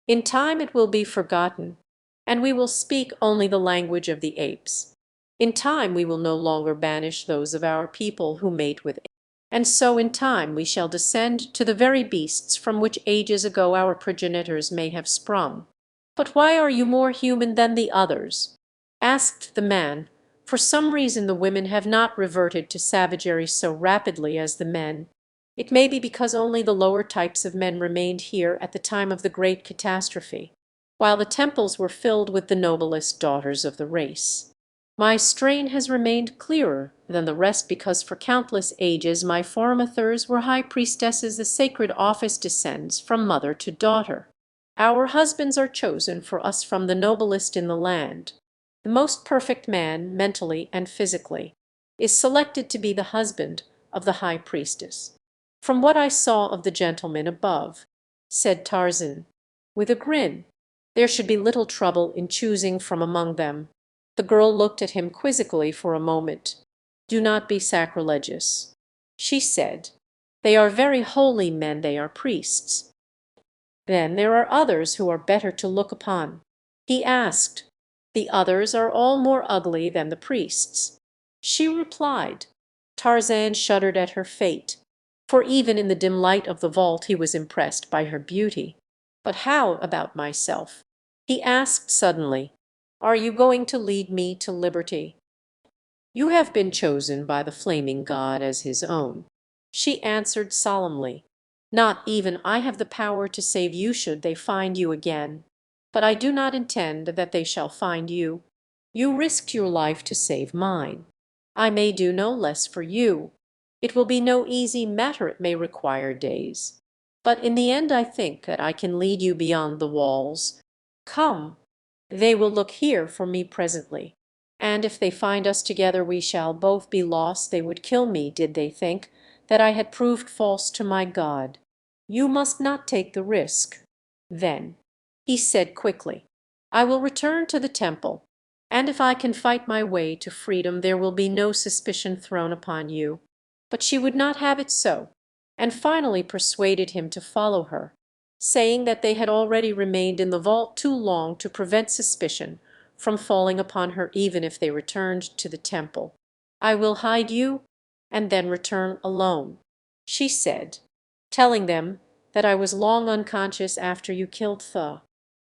In time it will be forgotten, and we will speak only the language of the apes. In time we will no longer banish those of our people who mate with apes. And so in time we shall descend to the very beasts from which ages ago our progenitors may have sprung. "But why are you more human than the others?" asked the man. "For some reason the women have not reverted to savagery so rapidly as the men. It may be because only the lower types of men remained here at the time of the great catastrophe, while the temples were filled with the noblest daughters of the race. My strain has remained clearer than the rest because for countless ages my foremothers were high priestesses. The sacred office descends from mother to daughter. Our husbands are chosen for us from the noblest in the land. The most perfect man, mentally and physically, is selected to be the husband of the high priestess. From what I saw of the gentlemen above," said Tarzan, with a grin, "there should be little trouble in choosing from among them." The girl looked at him quizzically for a moment. "Do not be sacrilegious," she said. "They are very holy men, they are priests." "Then there are others who are better to look upon?" he asked. "The others are all more ugly than the priests," she replied. Tarzan shuddered at her fate, for even in the dim light of the vault he was impressed by her beauty. "But how about myself?" he asked suddenly. "Are you going to lead me to liberty?" "You have been chosen by the flaming god as his own," she answered solemnly. "Not even I have the power to save you should they find you again. But I do not intend that they shall find you. You risked your life to save mine. I may do no less for you. It will be no easy matter, it may require days. But in the end I think that I can lead you beyond the walls. Come, they will look here for me presently, and if they find us together we shall both be lost. They would kill me did they think that I had proved false to my God. You must not take the risk." Then he said quickly, "I will return to the temple, and if I can fight my way to freedom there will be no suspicion thrown upon you." But she would not have it so, and finally persuaded him to follow her, saying that they had already remained in the vault too long to prevent suspicion from falling upon her even if they returned to the temple. "I will hide you and then return alone," she said, "telling them that I was long unconscious after you killed Tha,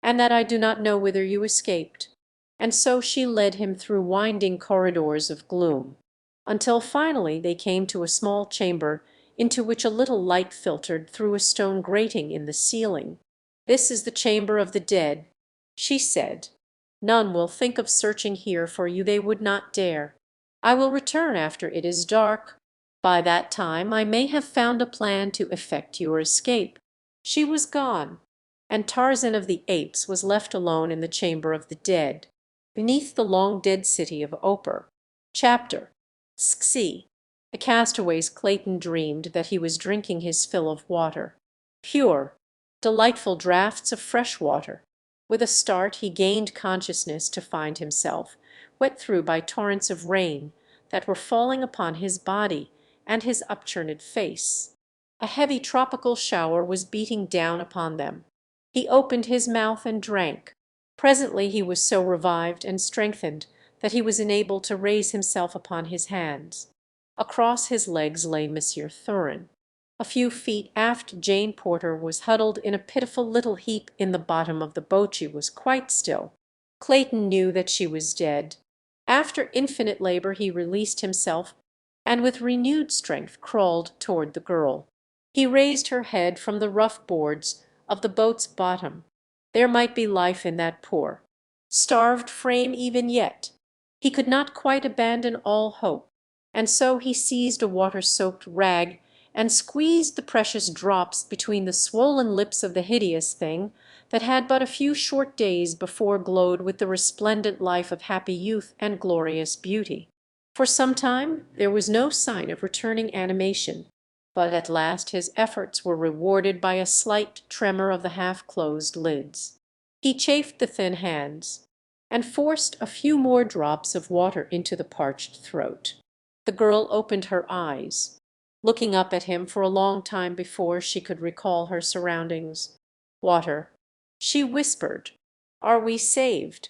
and that I do not know whither you escaped." And so she led him through winding corridors of gloom, until finally they came to a small chamber into which a little light filtered through a stone grating in the ceiling. "This is the chamber of the dead," she said. "None will think of searching here for you, they would not dare. I will return after it is dark. By that time I may have found a plan to effect your escape." She was gone, and Tarzan of the Apes was left alone in the chamber of the dead, beneath the long dead city of Opar. Chapter Sxi. The castaways Clayton dreamed that he was drinking his fill of water. Pure, delightful draughts of fresh water. With a start he gained consciousness to find himself, wet through by torrents of rain that were falling upon his body and his upturned face. A heavy tropical shower was beating down upon them. He opened his mouth and drank. Presently he was so revived and strengthened that he was enabled to raise himself upon his hands. Across his legs lay Monsieur Thurin. A few feet aft Jane Porter was huddled in a pitiful little heap in the bottom of the boat. She was quite still. Clayton knew that she was dead. After infinite labor he released himself, and with renewed strength crawled toward the girl. He raised her head from the rough boards of the boat's bottom. There might be life in that poor, starved frame even yet. He could not quite abandon all hope, and so he seized a water-soaked rag and squeezed the precious drops between the swollen lips of the hideous thing that had but a few short days before glowed with the resplendent life of happy youth and glorious beauty. For some time there was no sign of returning animation, but at last his efforts were rewarded by a slight tremor of the half-closed lids. He chafed the thin hands, and forced a few more drops of water into the parched throat. The girl opened her eyes, looking up at him for a long time before she could recall her surroundings. "Water," she whispered. "Are we saved?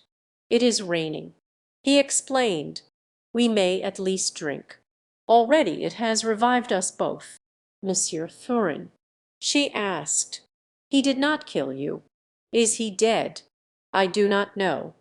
It is raining." He explained. "We may at least drink. Already it has revived us both." "Monsieur Thurin?" she asked. "He did not kill you. Is he dead?" "I do not know,"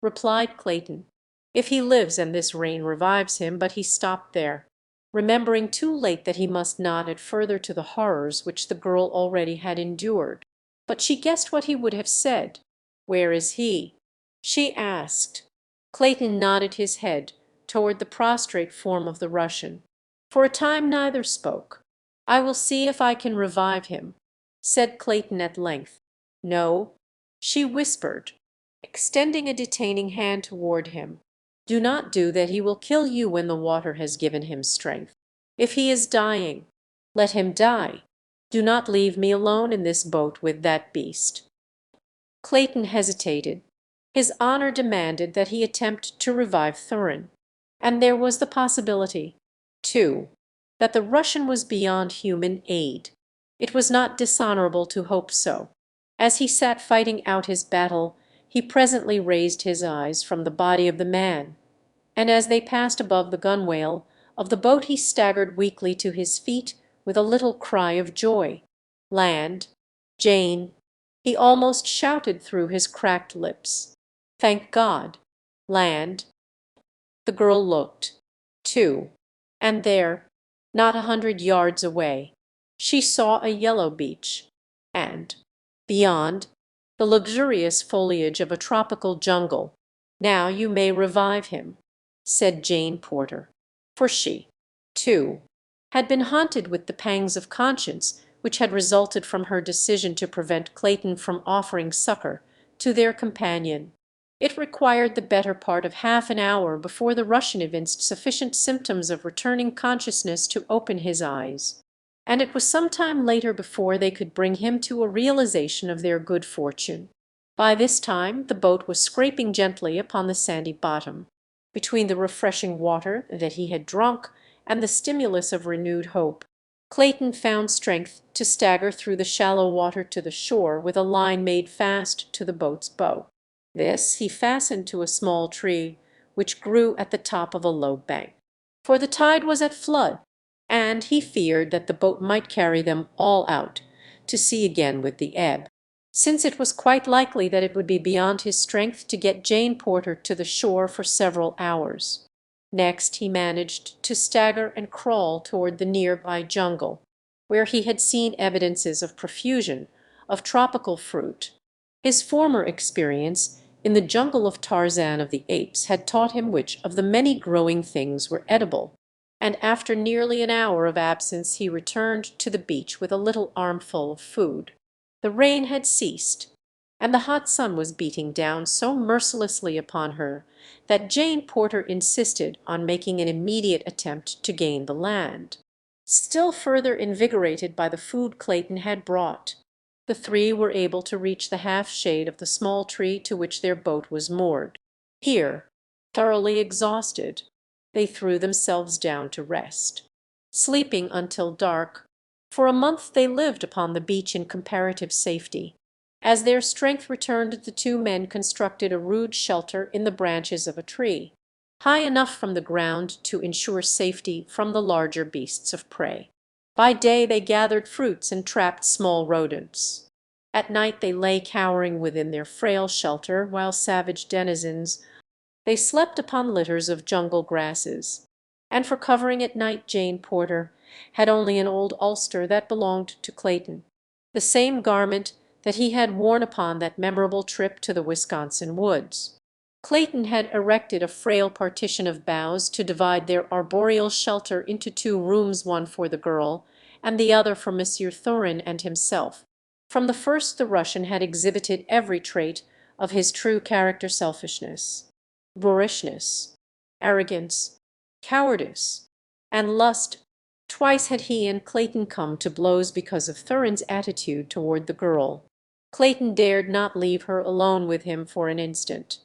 replied Clayton. "If he lives and this rain revives him—" But he stopped there, remembering too late that he must not add further to the horrors which the girl already had endured. But she guessed what he would have said. "Where is he?" she asked. Clayton nodded his head toward the prostrate form of the Russian. For a time neither spoke. "I will see if I can revive him," said Clayton at length. "No," she whispered, extending a detaining hand toward him. "Do not do that. He will kill you when the water has given him strength. If he is dying, let him die. Do not leave me alone in this boat with that beast." Clayton hesitated. His honor demanded that he attempt to revive Thurin, and there was the possibility, too, that the Russian was beyond human aid. It was not dishonorable to hope so. As he sat fighting out his battle, he presently raised his eyes from the body of the man, and as they passed above the gunwale of the boat he staggered weakly to his feet with a little cry of joy. "Land! Jane!" he almost shouted through his cracked lips. "Thank God! Land!" The girl looked, too, and there, not 100 yards away, she saw a yellow beach, and, beyond, the luxurious foliage of a tropical jungle. "Now you may revive him," said Jane Porter, for she, too, had been haunted with the pangs of conscience which had resulted from her decision to prevent Clayton from offering succor to their companion. It required the better part of half an hour before the Russian evinced sufficient symptoms of returning consciousness to open his eyes, and it was some time later before they could bring him to a realization of their good fortune. By this time the boat was scraping gently upon the sandy bottom. Between the refreshing water that he had drunk and the stimulus of renewed hope, Clayton found strength to stagger through the shallow water to the shore with a line made fast to the boat's bow. This he fastened to a small tree which grew at the top of a low bank. For the tide was at flood, and he feared that the boat might carry them all out to sea again with the ebb, since it was quite likely that it would be beyond his strength to get Jane Porter to the shore for several hours. Next he managed to stagger and crawl toward the nearby jungle, where he had seen evidences of profusion of tropical fruit. His former experience in the jungle of Tarzan of the Apes had taught him which of the many growing things were edible, and after nearly an hour of absence he returned to the beach with a little armful of food. The rain had ceased, and the hot sun was beating down so mercilessly upon her that Jane Porter insisted on making an immediate attempt to gain the land. Still further invigorated by the food Clayton had brought, the three were able to reach the half shade of the small tree to which their boat was moored. Here Thoroughly exhausted, they threw themselves down to rest, sleeping until dark. For a month they lived upon the beach in comparative safety. As their strength returned, the two men constructed a rude shelter in the branches of a tree, high enough from the ground to ensure safety from the larger beasts of prey. By day they gathered fruits and trapped small rodents. At night they lay cowering within their frail shelter, while savage denizens they slept upon litters of jungle grasses. And for covering at night Jane Porter had only an old ulster that belonged to Clayton, the same garment that he had worn upon that memorable trip to the Wisconsin woods. Clayton had erected a frail partition of boughs to divide their arboreal shelter into two rooms, one for the girl and the other for Monsieur Thorin and himself. From the first the Russian had exhibited every trait of his true character: selfishness, boorishness, arrogance, cowardice, and lust. Twice had he and Clayton come to blows because of Thurin's attitude toward the girl. Clayton dared not leave her alone with him for an instant.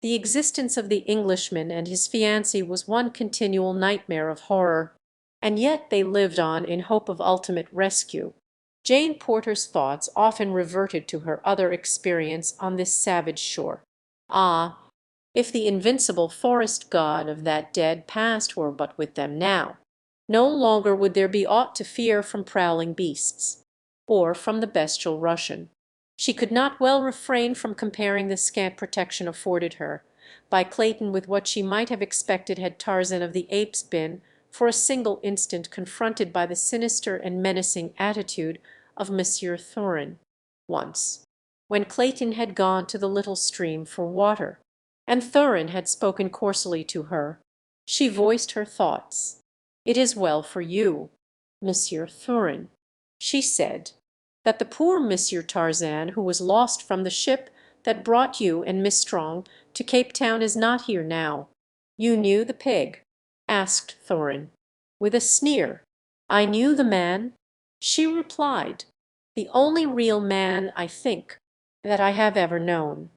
The existence of the Englishman and his fiancée was one continual nightmare of horror, and yet they lived on in hope of ultimate rescue. Jane Porter's thoughts often reverted to her other experience on this savage shore. Ah, if the invincible forest god of that dead past were but with them now! No longer would there be aught to fear from prowling beasts, or from the bestial Russian. She could not well refrain from comparing the scant protection afforded her by Clayton with what she might have expected had Tarzan of the Apes been, for a single instant, confronted by the sinister and menacing attitude of Monsieur Thorin. Once, when Clayton had gone to the little stream for water, and Thorin had spoken coarsely to her, she voiced her thoughts. "It is well for you, Monsieur Thorin," she said, "that the poor Monsieur Tarzan, who was lost from the ship that brought you and Miss Strong to Cape Town, is not here now." "You knew the pig?" asked Thorin, with a sneer. "I knew the man," she replied, "the only real man, I think, that I have ever known."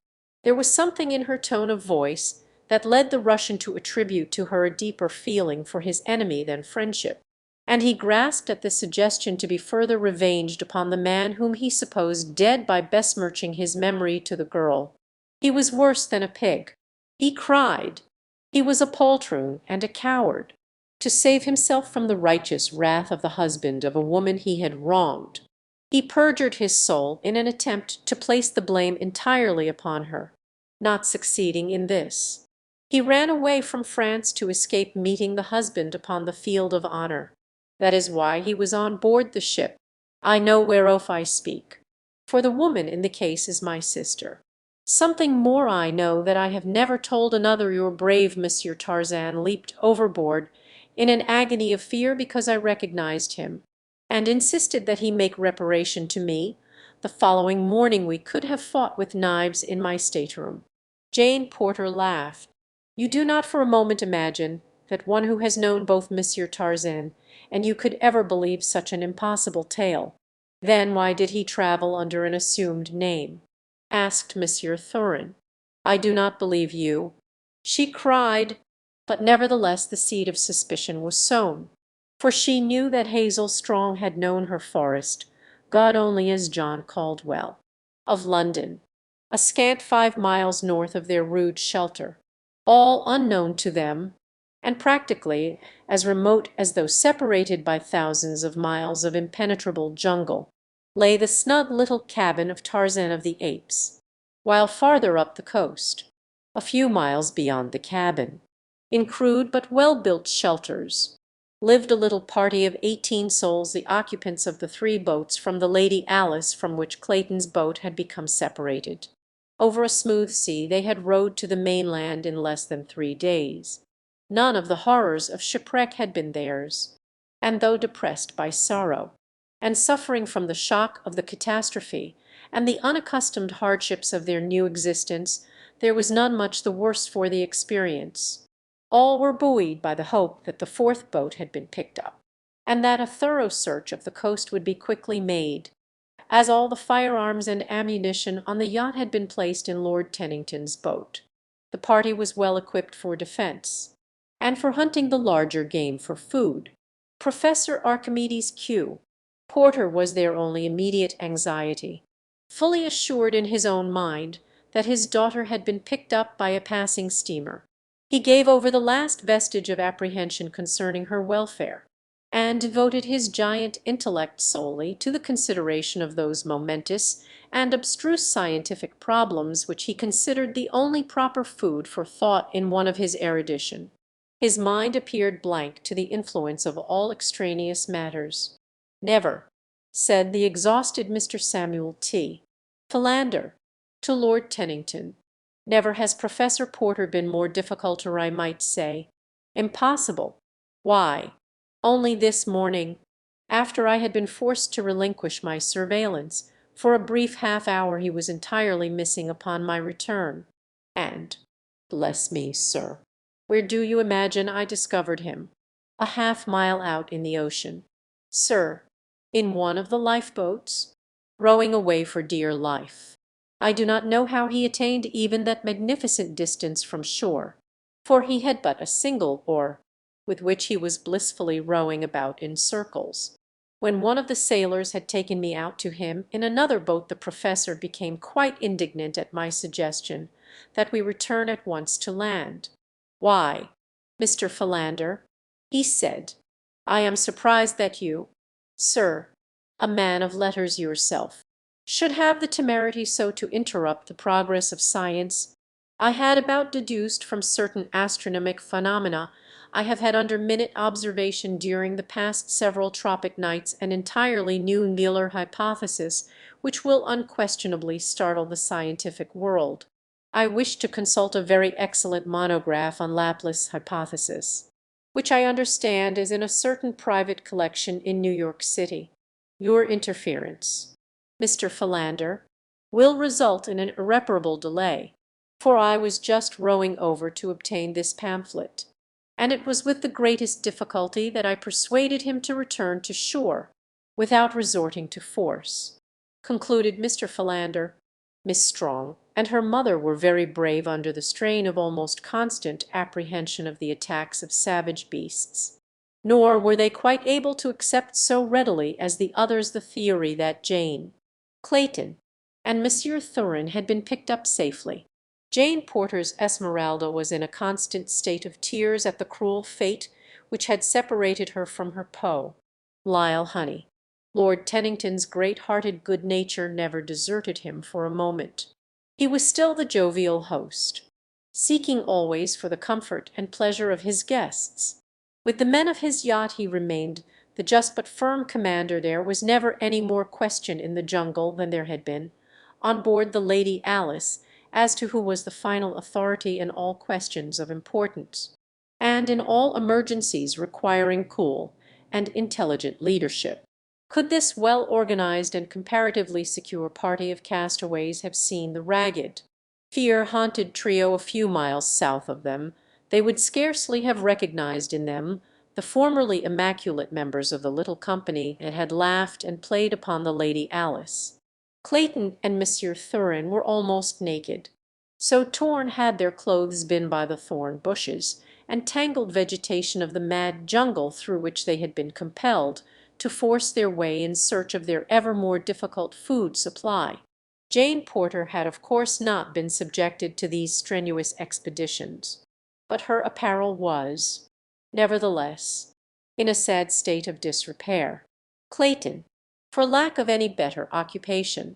There was something in her tone of voice that led the Russian to attribute to her a deeper feeling for his enemy than friendship, and he grasped at the suggestion to be further revenged upon the man whom he supposed dead by besmirching his memory to the girl. He was worse than a pig. He cried. He was a poltroon and a coward. To save himself from the righteous wrath of the husband of a woman he had wronged, he perjured his soul in an attempt to place the blame entirely upon her. Not succeeding in this, he ran away from France to escape meeting the husband upon the field of honor. That is why he was on board the ship. I know whereof I speak, for the woman in the case is my sister. Something more I know that I have never told another. Your brave Monsieur Tarzan leaped overboard in an agony of fear because I recognized him, and insisted that he make reparation to me. The following morning we could have fought with knives in my stateroom." Jane Porter laughed. "You do not for a moment imagine that one who has known both Monsieur Tarzan and you could ever believe such an impossible tale. Then why did he travel under an assumed name?" asked Monsieur Thorin. "I do not believe you," she cried, but nevertheless the seed of suspicion was sown, for she knew that Hazel Strong had known her Forest, God only as John Caldwell, of London, a scant 5 miles north of their rude shelter. All unknown to them, and practically as remote as though separated by thousands of miles of impenetrable jungle, lay the snug little cabin of Tarzan of the Apes, while farther up the coast, a few miles beyond the cabin, in crude but well-built shelters, lived a little party of 18 souls, the occupants of the 3 boats from the Lady Alice from which Clayton's boat had become separated. Over a smooth sea they had rowed to the mainland in less than 3 days. None of the horrors of shipwreck had been theirs, and though depressed by sorrow, and suffering from the shock of the catastrophe and the unaccustomed hardships of their new existence, there was none much the worse for the experience. All were buoyed by the hope that the 4th boat had been picked up, and that a thorough search of the coast would be quickly made, as all the firearms and ammunition on the yacht had been placed in Lord Tennington's boat. The party was well equipped for defense, and for hunting the larger game for food. Professor Archimedes Q. Porter was their only immediate anxiety. Fully assured in his own mind that his daughter had been picked up by a passing steamer, he gave over the last vestige of apprehension concerning her welfare, and devoted his giant intellect solely to the consideration of those momentous and abstruse scientific problems which he considered the only proper food for thought in one of his erudition. His mind appeared blank to the influence of all extraneous matters. "Never," said the exhausted Mr. Samuel T. Philander to Lord Tennington, "never has Professor Porter been more difficult, or I might say, impossible. Why, only this morning, after I had been forced to relinquish my surveillance, for a brief half hour he was entirely missing upon my return. And, bless me, sir, where do you imagine I discovered him? A half-mile out in the ocean, sir, in one of the lifeboats, rowing away for dear life. I do not know how he attained even that magnificent distance from shore, for he had but a single oar, with which he was blissfully rowing about in circles. When one of the sailors had taken me out to him in another boat, the professor became quite indignant at my suggestion that we return at once to land. 'Why, Mr. Philander,' he said, 'I am surprised that you, sir, a man of letters yourself, should have the temerity so to interrupt the progress of science. I had about deduced from certain astronomic phenomena I have had under minute observation during the past several tropic nights an entirely new Mueller hypothesis which will unquestionably startle the scientific world. I wish to consult a very excellent monograph on Laplace hypothesis, which I understand is in a certain private collection in New York City. Your interference, Mr. Philander, will result in an irreparable delay, for I was just rowing over to obtain this pamphlet, and it was with the greatest difficulty that I persuaded him to return to shore without resorting to force," concluded Mr. Philander. Miss Strong and her mother were very brave under the strain of almost constant apprehension of the attacks of savage beasts, nor were they quite able to accept so readily as the others the theory that Jane, Clayton, and Monsieur Thurin had been picked up safely. Jane Porter's Esmeralda was in a constant state of tears at the cruel fate which had separated her from her Poe, Lyle Honey. Lord Tennington's great-hearted good nature never deserted him for a moment. He was still the jovial host, seeking always for the comfort and pleasure of his guests. With the men of his yacht he remained the just but firm commander. There was never any more question in the jungle than there had been on board the Lady Alice as to who was the final authority in all questions of importance, and in all emergencies requiring cool and intelligent leadership. Could this well-organized and comparatively secure party of castaways have seen the ragged, fear-haunted trio a few miles south of them, they would scarcely have recognized in them the formerly immaculate members of the little company that had laughed and played upon the Lady Alice. Clayton and Monsieur Thurin were almost naked, so torn had their clothes been by the thorn bushes and tangled vegetation of the mad jungle through which they had been compelled to force their way in search of their ever more difficult food supply. Jane Porter had of course not been subjected to these strenuous expeditions, but her apparel was, nevertheless, in a sad state of disrepair. Clayton, for lack of any better occupation,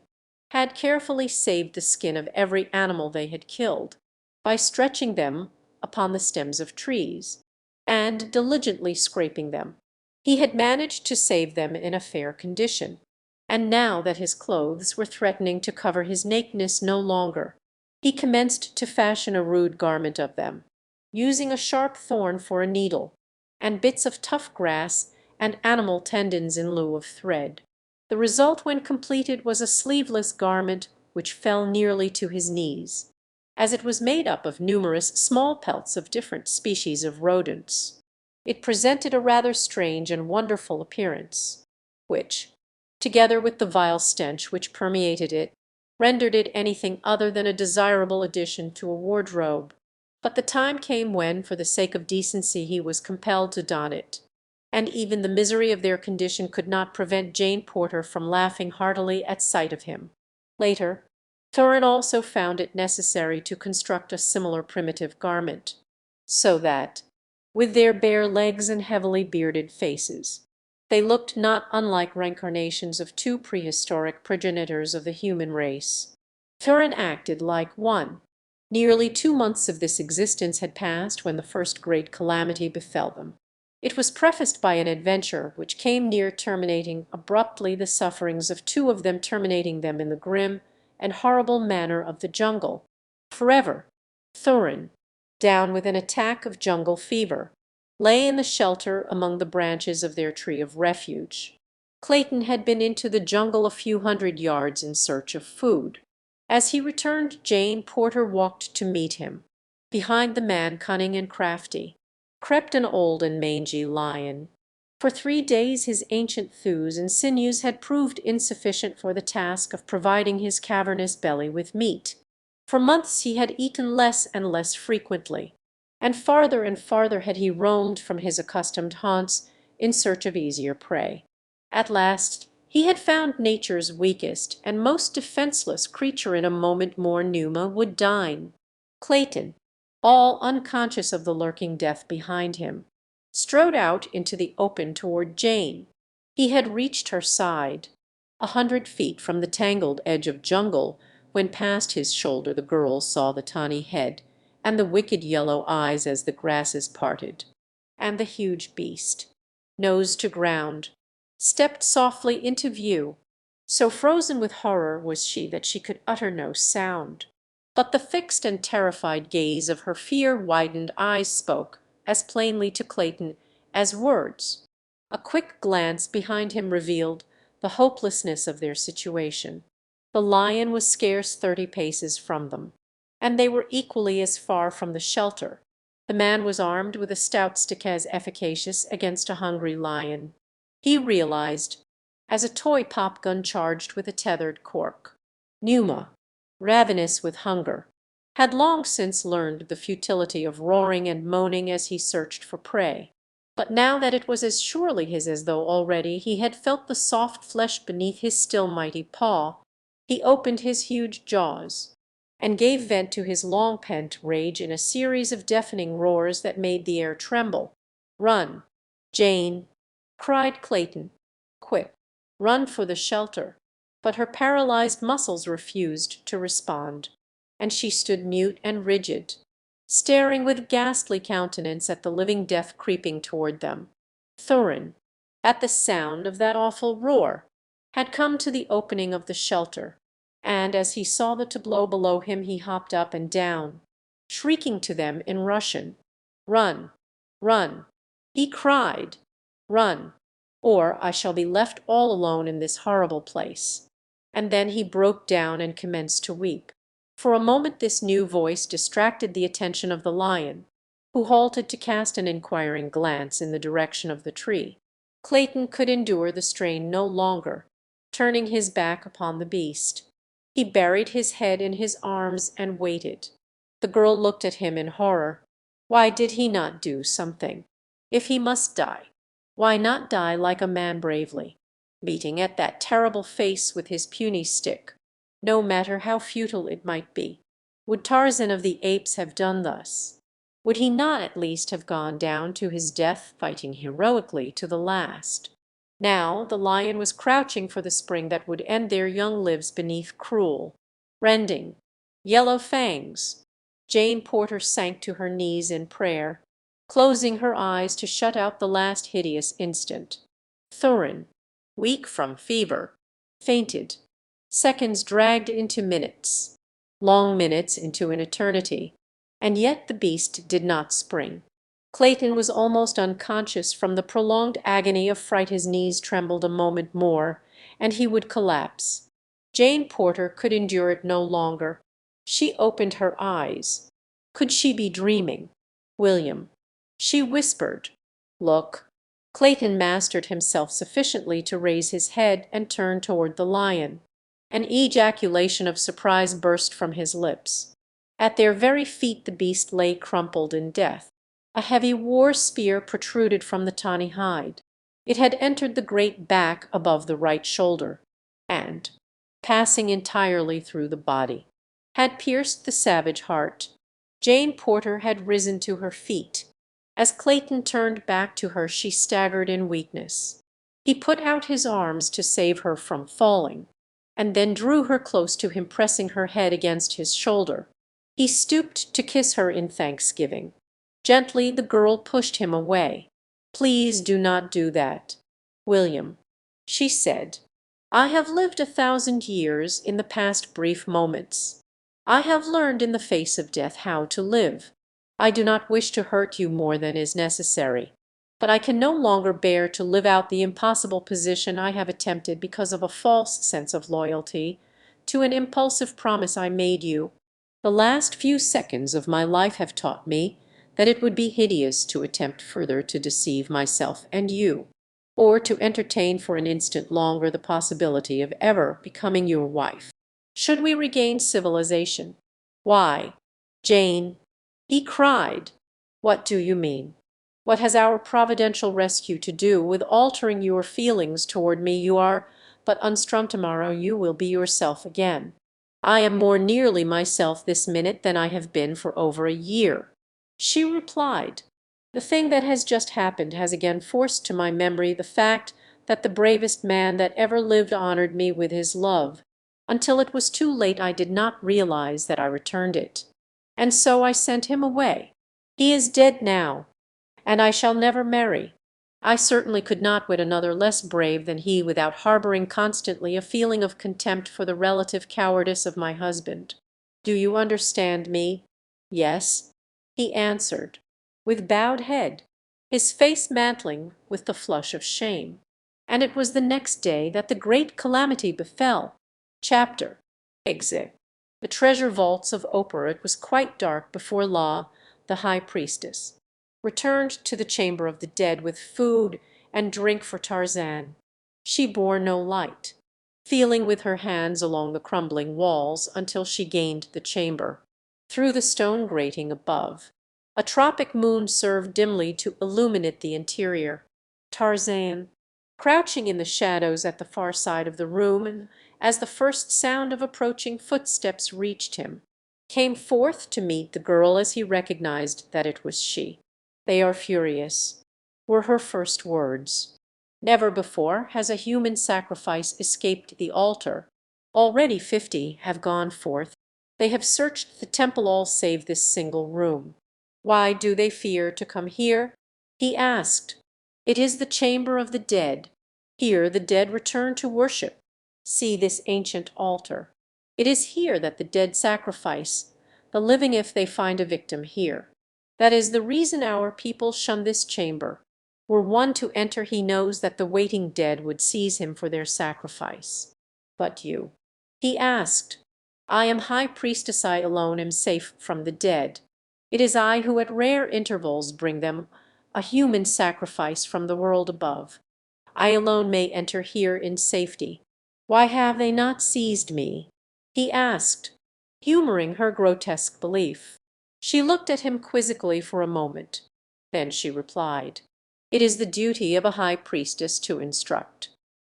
had carefully saved the skin of every animal they had killed by stretching them upon the stems of trees, and diligently scraping them. He had managed to save them in a fair condition, and now that his clothes were threatening to cover his nakedness no longer, he commenced to fashion a rude garment of them, using a sharp thorn for a needle, and bits of tough grass and animal tendons in lieu of thread. The result when completed was a sleeveless garment which fell nearly to his knees, as it was made up of numerous small pelts of different species of rodents. It presented a rather strange and wonderful appearance, which, together with the vile stench which permeated it, rendered it anything other than a desirable addition to a wardrobe. But the time came when, for the sake of decency, he was compelled to don it, and even the misery of their condition could not prevent Jane Porter from laughing heartily at sight of him. Later, Thorin also found it necessary to construct a similar primitive garment, so that, with their bare legs and heavily bearded faces, they looked not unlike reincarnations of two prehistoric progenitors of the human race. Thorin acted like one. Nearly 2 months of this existence had passed when the first great calamity befell them. It was prefaced by an adventure which came near terminating abruptly the sufferings of two of them, terminating them in the grim and horrible manner of the jungle. Forever, Thorin, down with an attack of jungle fever, lay in the shelter among the branches of their tree of refuge. Clayton had been into the jungle a few hundred yards in search of food. As he returned, Jane Porter walked to meet him. Behind the man, cunning and crafty, crept an old and mangy lion. For 3 days his ancient thews and sinews had proved insufficient for the task of providing his cavernous belly with meat. For months he had eaten less and less frequently, and farther had he roamed from his accustomed haunts in search of easier prey. At last he had found nature's weakest and most defenseless creature. In a moment more Numa would dine. Clayton, all unconscious of the lurking death behind him, strode out into the open toward Jane. He had reached her side, 100 feet from the tangled edge of jungle, when past his shoulder the girl saw the tawny head and the wicked yellow eyes as the grasses parted, and the huge beast, nose to ground, stepped softly into view. So frozen with horror was she that she could utter no sound. But the fixed and terrified gaze of her fear-widened eyes spoke as plainly to Clayton as words. A quick glance behind him revealed the hopelessness of their situation. The lion was scarce 30 paces from them, and they were equally as far from the shelter. The man was armed with a stout stick as efficacious against a hungry lion, he realized, as a toy pop-gun charged with a tethered cork. Numa, ravenous with hunger, had long since learned the futility of roaring and moaning as he searched for prey. But now that it was as surely his as though already he had felt the soft flesh beneath his still mighty paw, he opened his huge jaws, and gave vent to his long-pent rage in a series of deafening roars that made the air tremble. "Run, Jane!" cried Clayton. "Quick, run for the shelter!" But her paralyzed muscles refused to respond, and she stood mute and rigid, staring with ghastly countenance at the living death creeping toward them. Thorin, at the sound of that awful roar, had come to the opening of the shelter, and as he saw the tableau below him he hopped up and down, shrieking to them in Russian. "Run, run!" he cried. "Run, or I shall be left all alone in this horrible place." And then he broke down and commenced to weep. For a moment this new voice distracted the attention of the lion, who halted to cast an inquiring glance in the direction of the tree. Clayton could endure the strain no longer. Turning his back upon the beast, he buried his head in his arms and waited. The girl looked at him in horror. Why did he not do something? If he must die, why not die like a man bravely, beating at that terrible face with his puny stick, no matter how futile it might be? Would Tarzan of the Apes have done thus? Would he not at least have gone down to his death fighting heroically to the last? Now the lion was crouching for the spring that would end their young lives beneath cruel, rending, yellow fangs. Jane Porter sank to her knees in prayer, closing her eyes to shut out the last hideous instant. Thorin, weak from fever, fainted. Seconds dragged into minutes, long minutes into an eternity, and yet the beast did not spring. Clayton was almost unconscious from the prolonged agony of fright. His knees trembled a moment more, and he would collapse. Jane Porter could endure it no longer. She opened her eyes. Could she be dreaming? "William," she whispered. "Look." Clayton mastered himself sufficiently to raise his head and turn toward the lion. An ejaculation of surprise burst from his lips. At their very feet the beast lay crumpled in death. A heavy war spear protruded from the tawny hide. It had entered the great back above the right shoulder, and, passing entirely through the body, had pierced the savage heart. Jane Porter had risen to her feet. As Clayton turned back to her she staggered in weakness. He put out his arms to save her from falling, and then drew her close to him, pressing her head against his shoulder. He stooped to kiss her in thanksgiving. Gently the girl pushed him away. "Please do not do that, William," she said. "I have lived 1,000 years in the past brief moments. I have learned in the face of death how to live. I do not wish to hurt you more than is necessary, but I can no longer bear to live out the impossible position I have attempted because of a false sense of loyalty to an impulsive promise I made you. The last few seconds of my life have taught me that it would be hideous to attempt further to deceive myself and you, or to entertain for an instant longer the possibility of ever becoming your wife. Should we regain civilization? Why, Jane," he cried, "what do you mean? What has our providential rescue to do with altering your feelings toward me? You are but unstrung tomorrow you will be yourself again. I am more nearly myself this minute than I have been for over a year." She replied, "The thing that has just happened has again forced to my memory the fact that the bravest man that ever lived honored me with his love. Until it was too late I did not realize that I returned it. And so I sent him away. He is dead now, and I shall never marry. I certainly could not wed another less brave than he without harboring constantly a feeling of contempt for the relative cowardice of my husband. Do you understand me?" "Yes," he answered, with bowed head, his face mantling with the flush of shame. And it was the next day that the great calamity befell. Chapter Exit. The treasure vaults of Opera. It was quite dark before La, the high priestess, returned to the chamber of the dead with food and drink for Tarzan. She bore no light, feeling with her hands along the crumbling walls until she gained the chamber. Through the stone grating above, a tropic moon served dimly to illuminate the interior. Tarzan, crouching in the shadows at the far side of the room, and as the first sound of approaching footsteps reached him, came forth to meet the girl as he recognized that it was she. "They are furious," were her first words. "Never before has a human sacrifice escaped the altar. Already 50 have gone forth. They have searched the temple all save this single room." "Why do they fear to come here?" he asked. "It is the chamber of the dead. Here the dead return to worship. See this ancient altar. It is here that the dead sacrifice, the living if they find a victim here. That is the reason our people shun this chamber. Were one to enter he knows that the waiting dead would seize him for their sacrifice." "But you?" he asked. "I am high priestess. I alone am safe from the dead. It is I who at rare intervals bring them a human sacrifice from the world above. I alone may enter here in safety. Why have they not seized me?" he asked, humoring her grotesque belief. She looked at him quizzically for a moment. Then she replied, "It is the duty of a high priestess to instruct,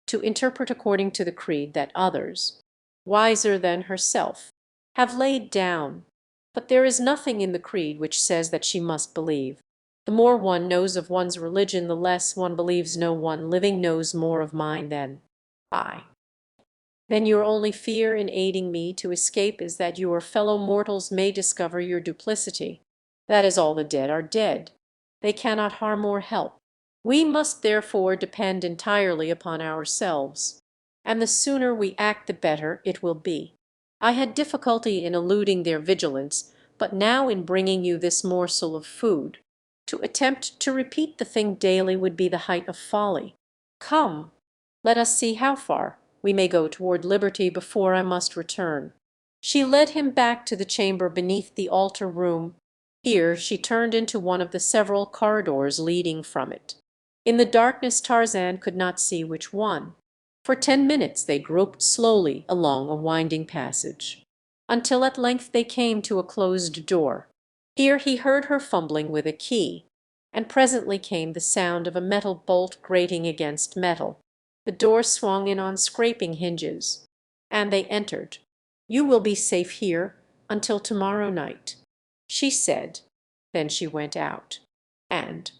to interpret according to the creed that others, wiser than herself, have laid down. But there is nothing in the creed which says that she must believe. The more one knows of one's religion, the less one believes. No one living knows more of mine than I." "Then your only fear in aiding me to escape is that your fellow mortals may discover your duplicity. That is all. The dead are dead. They cannot harm or help. We must therefore depend entirely upon ourselves, and the sooner we act the better it will be. I had difficulty in eluding their vigilance, but now in bringing you this morsel of food. To attempt to repeat the thing daily would be the height of folly. Come, let us see how far we may go toward liberty before I must return." She led him back to the chamber beneath the altar room. Here she turned into one of the several corridors leading from it. In the darkness Tarzan could not see which one. For 10 minutes they groped slowly along a winding passage. until at length they came to a closed door. Here he heard her fumbling with a key, and presently came the sound of a metal bolt grating against metal. The door swung in on scraping hinges, and they entered. "You will be safe here until tomorrow night," she said. Then she went out, and,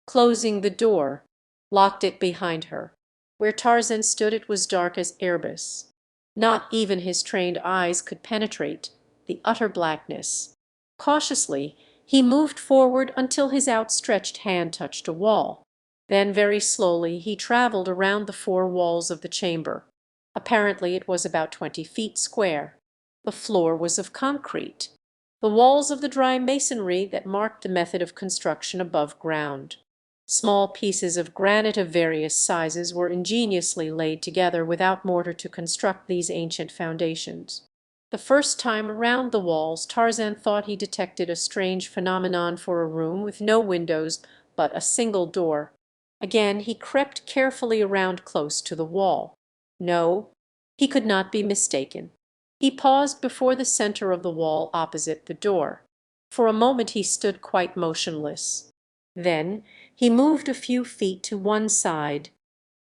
closing the door, locked it behind her. Where Tarzan stood it was dark as Erebus. Not even his trained eyes could penetrate the utter blackness. Cautiously he moved forward until his outstretched hand touched a wall. Then very slowly he traveled around the four walls of the chamber. Apparently it was about 20 feet square. The floor was of concrete, the walls of the dry masonry that marked the method of construction above ground. Small pieces of granite of various sizes were ingeniously laid together without mortar to construct these ancient foundations. The first time around the walls Tarzan thought he detected a strange phenomenon for a room with no windows but a single door. Again he crept carefully around close to the wall. No, he could not be mistaken. He paused before the center of the wall opposite the door. For a moment he stood quite motionless. Then he moved a few feet to one side.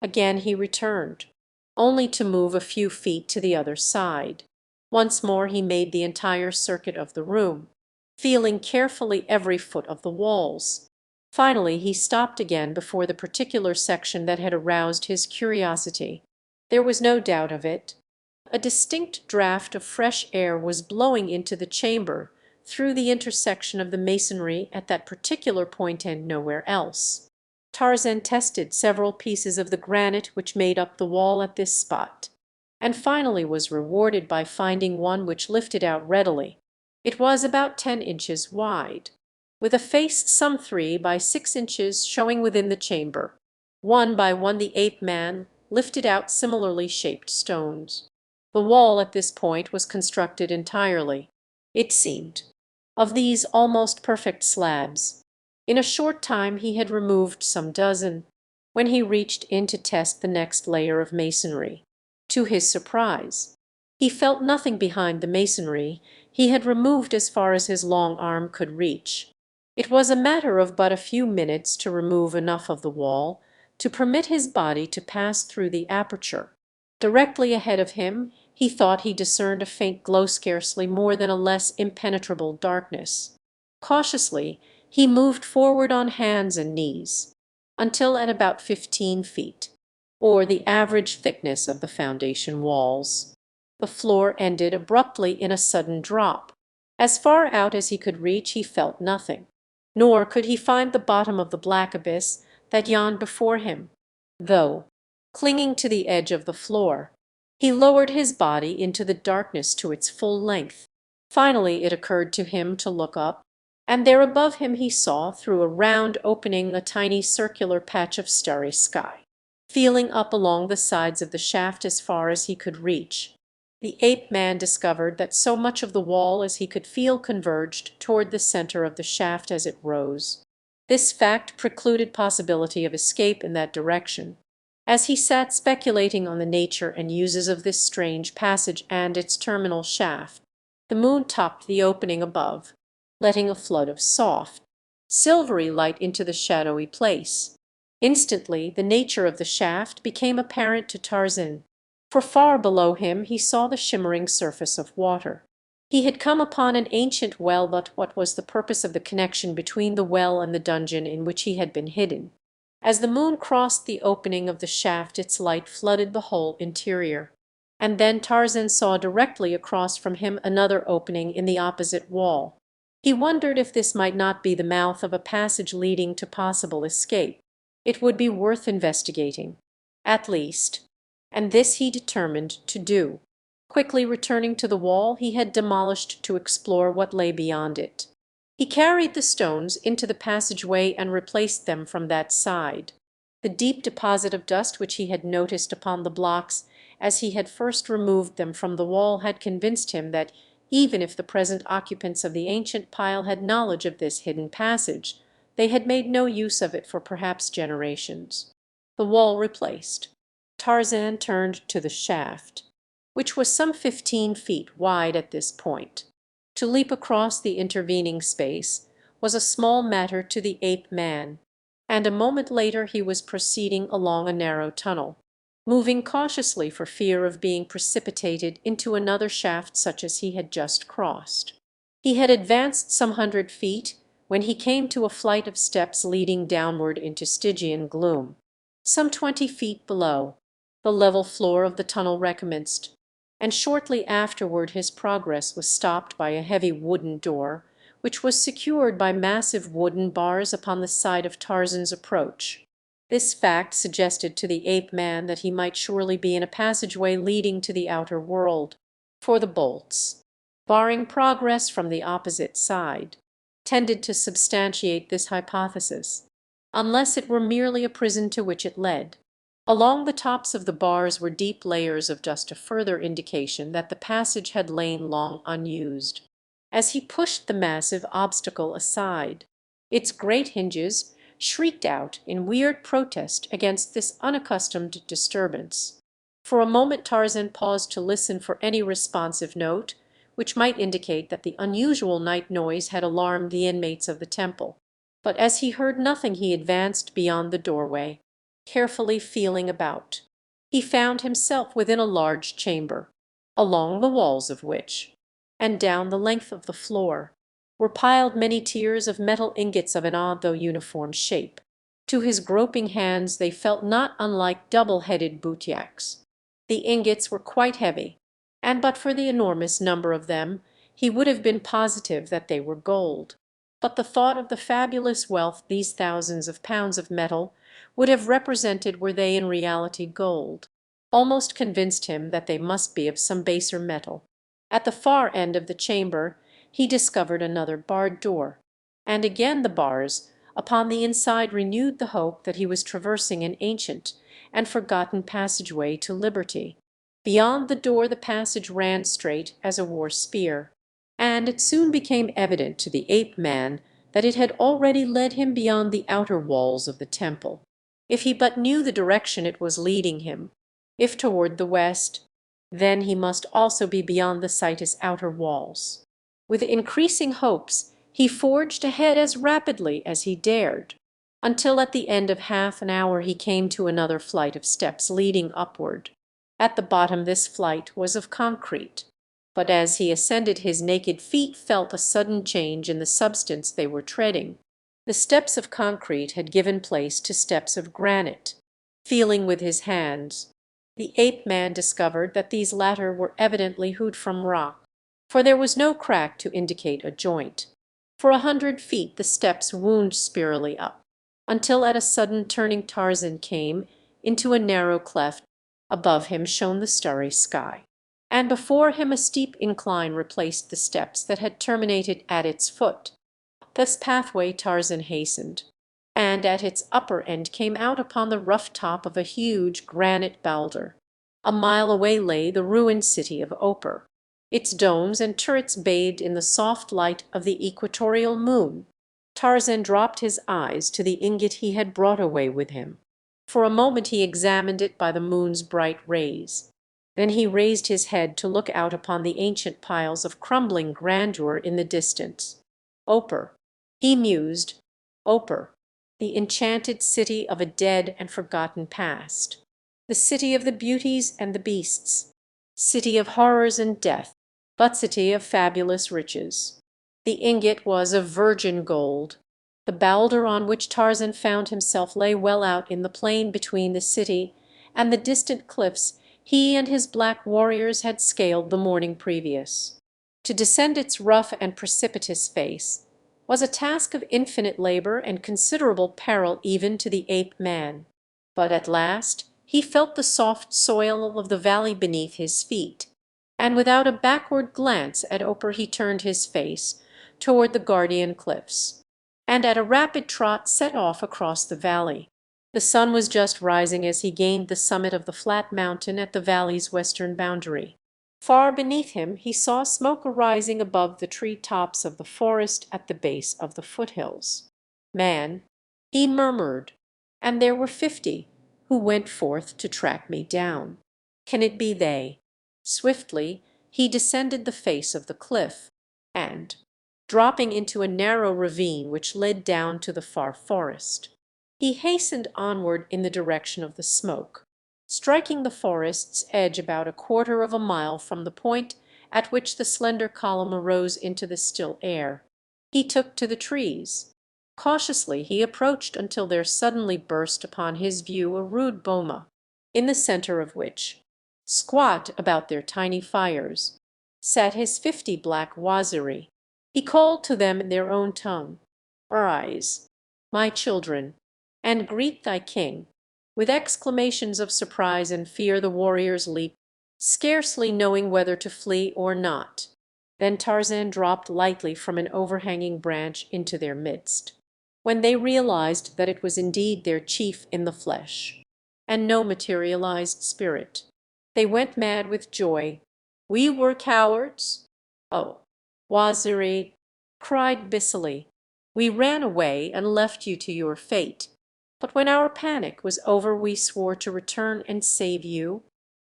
Again he returned, only to move a few feet to the other side. Once more he made the entire circuit of the room, feeling carefully every foot of the walls. Finally he stopped again before the particular section that had aroused his curiosity. There was no doubt of it. A distinct draught of fresh air was blowing into the chamber through the intersection of the masonry at that particular point and nowhere else. Tarzan tested several pieces of the granite which made up the wall at this spot, and finally was rewarded by finding one which lifted out readily. It was about 10 inches wide, with a face some 3 by 6 inches showing within the chamber. One by one the ape-man lifted out similarly shaped stones. The wall at this point was constructed entirely, it seemed, of these almost perfect slabs. In a short time he had removed some dozen, when he reached in to test the next layer of masonry. To his surprise, he felt nothing behind the masonry he had removed as far as his long arm could reach. It was a matter of but a few minutes to remove enough of the wall to permit his body to pass through the aperture. Directly ahead of him he thought he discerned a faint glow, scarcely more than a less impenetrable darkness. Cautiously he moved forward on hands and knees, until at about 15 feet, or the average thickness of the foundation walls, the floor ended abruptly in a sudden drop. As far out as he could reach he felt nothing, nor could he find the bottom of the black abyss that yawned before him, though, clinging to the edge of the floor, he lowered his body into the darkness to its full length. Finally it occurred to him to look up, and there above him he saw, through a round opening, a tiny circular patch of starry sky. Feeling up along the sides of the shaft as far as he could reach, the ape-man discovered that so much of the wall as he could feel converged toward the center of the shaft as it rose. This fact precluded possibility of escape in that direction. As he sat speculating on the nature and uses of this strange passage and its terminal shaft, the moon topped the opening above, letting a flood of soft, silvery light into the shadowy place. Instantly the nature of the shaft became apparent to Tarzan, for far below him he saw the shimmering surface of water. He had come upon an ancient well, but what was the purpose of the connection between the well and the dungeon in which he had been hidden? As the moon crossed the opening of the shaft its light flooded the whole interior, and then Tarzan saw directly across from him another opening in the opposite wall. He wondered if this might not be the mouth of a passage leading to possible escape. It would be worth investigating, at least, and this he determined to do. Quickly returning to the wall he had demolished to explore what lay beyond it. He carried the stones into the passageway and replaced them from that side. The deep deposit of dust which he had noticed upon the blocks as he had first removed them from the wall had convinced him that even if the present occupants of the ancient pile had knowledge of this hidden passage, they had made no use of it for perhaps generations. The wall replaced, Tarzan turned to the shaft. which was some 15 feet wide at this point. To leap across the intervening space was a small matter to the ape-man, and a moment later he was proceeding along a narrow tunnel, moving cautiously for fear of being precipitated into another shaft such as he had just crossed. He had advanced some 100 feet when he came to a flight of steps leading downward into Stygian gloom. Some 20 feet below, the level floor of the tunnel recommenced, and shortly afterward his progress was stopped by a heavy wooden door, which was secured by massive wooden bars upon the side of Tarzan's approach. This fact suggested to the ape-man that he might surely be in a passageway leading to the outer world, for the bolts, barring progress from the opposite side, tended to substantiate this hypothesis, unless it were merely a prison to which it led. Along the tops of the bars were deep layers of dust, a further indication that the passage had lain long unused. As he pushed the massive obstacle aside, its great hinges shrieked out in weird protest against this unaccustomed disturbance. For a moment Tarzan paused to listen for any responsive note which might indicate that the unusual night noise had alarmed the inmates of the temple. But as he heard nothing he advanced beyond the doorway, carefully feeling about. He found himself within a large chamber, along the walls of which, and down the length of the floor, were piled many tiers of metal ingots of an odd though uniform shape. To his groping hands they felt not unlike double-headed boutilliques. The ingots were quite heavy, and but for the enormous number of them he would have been positive that they were gold. But the thought of the fabulous wealth these thousands of pounds of metal would have represented were they in reality gold, almost convinced him that they must be of some baser metal. At the far end of the chamber he discovered another barred door, and again the bars upon the inside renewed the hope that he was traversing an ancient and forgotten passageway to liberty. Beyond the door the passage ran straight as a war spear, and it soon became evident to the ape-man that it had already led him beyond the outer walls of the temple. If he but knew the direction it was leading him, if toward the west, then he must also be beyond the Citus' outer walls. With increasing hopes he forged ahead as rapidly as he dared, until at the end of half an hour he came to another flight of steps leading upward. At the bottom this flight was of concrete, but as he ascended his naked feet felt a sudden change in the substance they were treading. The steps of concrete had given place to steps of granite. Feeling with his hands, the ape-man discovered that these latter were evidently hewed from rock, for there was no crack to indicate a joint. For 100 feet the steps wound spirally up, until at a sudden turning Tarzan came into a narrow cleft. Above him shone the starry sky, and before him a steep incline replaced the steps that had terminated at its foot. This pathway Tarzan hastened, and at its upper end came out upon the rough top of a huge granite boulder. A mile away lay the ruined city of Opar, its domes and turrets bathed in the soft light of the equatorial moon. Tarzan dropped his eyes to the ingot he had brought away with him. For a moment he examined it by the moon's bright rays. Then he raised his head to look out upon the ancient piles of crumbling grandeur in the distance. Opar, he mused, Opar, the enchanted city of a dead and forgotten past, the city of the beauties and the beasts, city of horrors and death, but city of fabulous riches. The ingot was of virgin gold. The boulder on which Tarzan found himself lay well out in the plain between the city and the distant cliffs he and his black warriors had scaled the morning previous. To descend its rough and precipitous face was a task of infinite labor and considerable peril even to the ape-man. But at last he felt the soft soil of the valley beneath his feet, and without a backward glance at Opar he turned his face toward the guardian cliffs, and at a rapid trot set off across the valley. The sun was just rising as he gained the summit of the flat mountain at the valley's western boundary. Far beneath him he saw smoke arising above the tree tops of the forest at the base of the foothills. Man, he murmured, and there were 50 who went forth to track me down. Can it be they? Swiftly he descended the face of the cliff, and, dropping into a narrow ravine which led down to the far forest, he hastened onward in the direction of the smoke, striking the forest's edge about a quarter of a mile from the point at which the slender column arose into the still air. He took to the trees. Cautiously he approached until there suddenly burst upon his view a rude boma, in the centre of which, squat about their tiny fires, sat his 50 black Waziri. He called to them in their own tongue, "Arise, my children, and greet thy king." With exclamations of surprise and fear the warriors leaped, scarcely knowing whether to flee or not. Then Tarzan dropped lightly from an overhanging branch into their midst. When they realized that it was indeed their chief in the flesh, and no materialized spirit, they went mad with joy. "We were cowards? Oh, Waziri," cried Bisili, "we ran away and left you to your fate. But when our panic was over we swore to return and save you,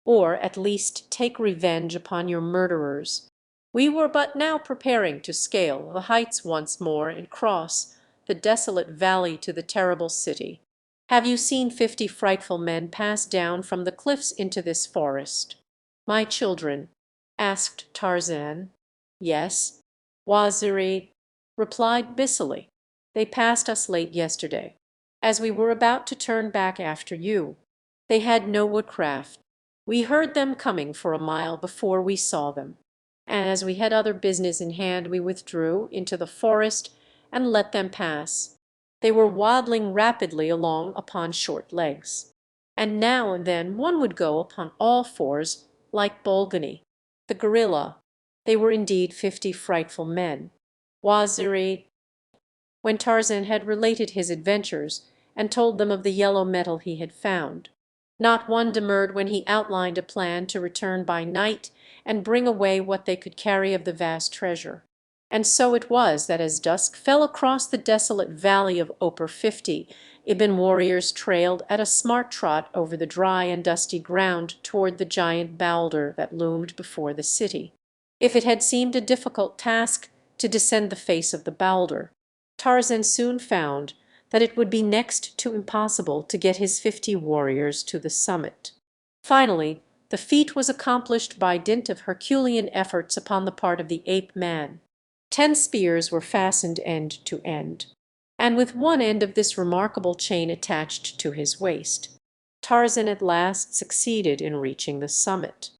or at least take revenge upon your murderers. We were but now preparing to scale the heights once more and cross the desolate valley to the terrible city. Have you seen 50 frightful men pass down from the cliffs into this forest?" "My children?" asked Tarzan. "Yes, Waziri," replied Bisili. "They passed us late yesterday, as we were about to turn back after you. They had no woodcraft. We heard them coming for a mile before we saw them, and as we had other business in hand we withdrew into the forest and let them pass. They were waddling rapidly along upon short legs, and now and then one would go upon all fours like Bolgani, the gorilla. They were indeed 50 frightful men. Waziri." When Tarzan had related his adventures and told them of the yellow metal he had found, not one demurred when he outlined a plan to return by night and bring away what they could carry of the vast treasure. And so it was that as dusk fell across the desolate valley of Oper 50, Ibn warriors trailed at a smart trot over the dry and dusty ground toward the giant boulder that loomed before the city. If it had seemed a difficult task to descend the face of the boulder, Tarzan soon found that it would be next to impossible to get his 50 warriors to the summit. Finally, the feat was accomplished by dint of Herculean efforts upon the part of the ape man. 10 spears were fastened end to end, and with one end of this remarkable chain attached to his waist, Tarzan at last succeeded in reaching the summit.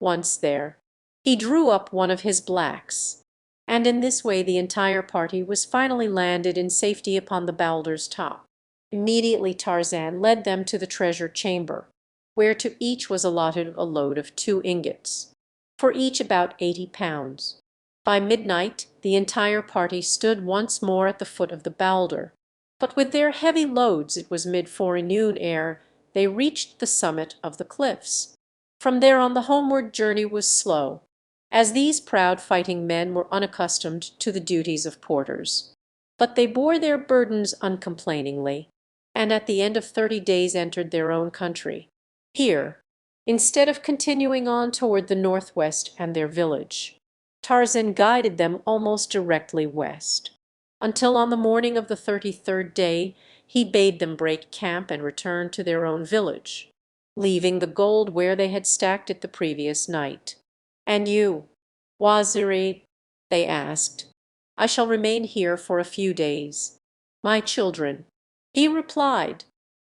Once there, he drew up one of his blacks, and in this way the entire party was finally landed in safety upon the boulder's top. Immediately Tarzan led them to the treasure chamber, where to each was allotted a load of 2 ingots, for each about 80 pounds. By midnight the entire party stood once more at the foot of the boulder, but with their heavy loads it was mid-forenoon ere they reached the summit of the cliffs. From there on the homeward journey was slow, as these proud fighting men were unaccustomed to the duties of porters. But they bore their burdens uncomplainingly, and at the end of 30 days entered their own country. Here, instead of continuing on toward the northwest and their village, Tarzan guided them almost directly west, until on the morning of the 33rd day he bade them break camp and return to their own village, leaving the gold where they had stacked it the previous night. "And you, Waziri?" they asked. "I shall remain here for a few days." "My children," he replied,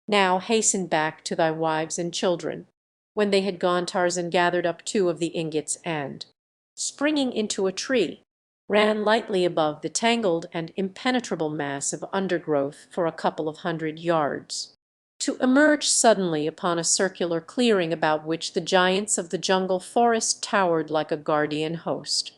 "now hasten back to thy wives and children." When they had gone Tarzan gathered up 2 of the ingots and, springing into a tree, ran lightly above the tangled and impenetrable mass of undergrowth for a couple of 100 yards, to emerge suddenly upon a circular clearing about which the giants of the jungle forest towered like a guardian host.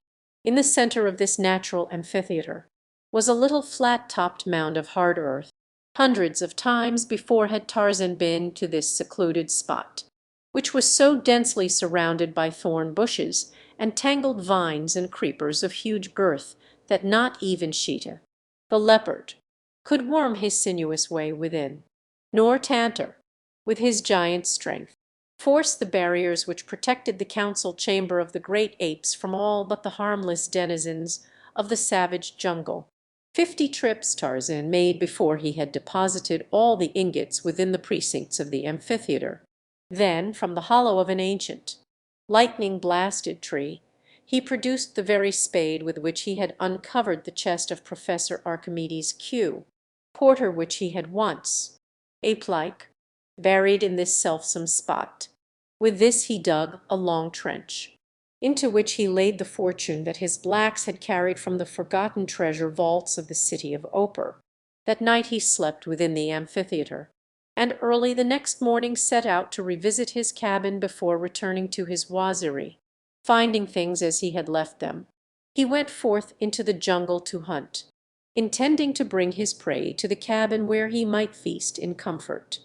In the center of this natural amphitheater was a little flat-topped mound of hard earth. Hundreds of times before had Tarzan been to this secluded spot, which was so densely surrounded by thorn bushes and tangled vines and creepers of huge girth that not even Sheeta, the leopard, could worm his sinuous way within, nor Tantor, with his giant strength. forced the barriers which protected the council chamber of the great apes from all but the harmless denizens of the savage jungle. 50 trips Tarzan made before he had deposited all the ingots within the precincts of the amphitheatre. Then, from the hollow of an ancient, lightning-blasted tree, he produced the very spade with which he had uncovered the chest of Professor Archimedes Q, porter which he had once, ape-like, buried in this selfsome spot. With this he dug a long trench, into which he laid the fortune that his blacks had carried from the forgotten treasure vaults of the city of Opar. That night he slept within the amphitheatre, and early the next morning set out to revisit his cabin before returning to his waziri. Finding things as he had left them, he went forth into the jungle to hunt, intending to bring his prey to the cabin where he might feast in comfort,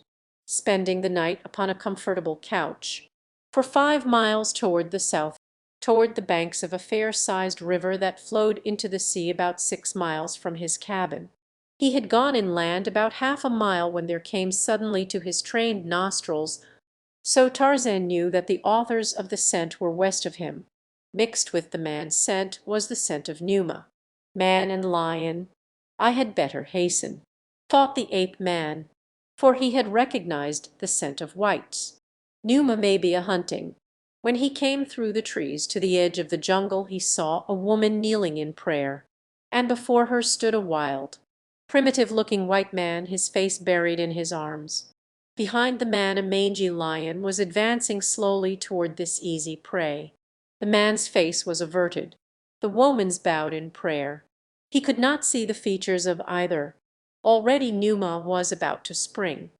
spending the night upon a comfortable couch. For 5 miles toward the south, toward the banks of a fair-sized river that flowed into the sea about 6 miles from his cabin. He had gone inland about half a mile when there came suddenly to his trained nostrils, so Tarzan knew that the authors of the scent were west of him. Mixed with the man's scent was the scent of Numa. Man and lion, I had better hasten, thought the ape man, for he had recognized the scent of whites. Numa may be a-hunting. When he came through the trees to the edge of the jungle he saw a woman kneeling in prayer, and before her stood a wild, primitive-looking white man, his face buried in his arms. Behind the man a mangy lion was advancing slowly toward this easy prey. The man's face was averted, the woman's bowed in prayer. He could not see the features of either. Already Numa was about to spring.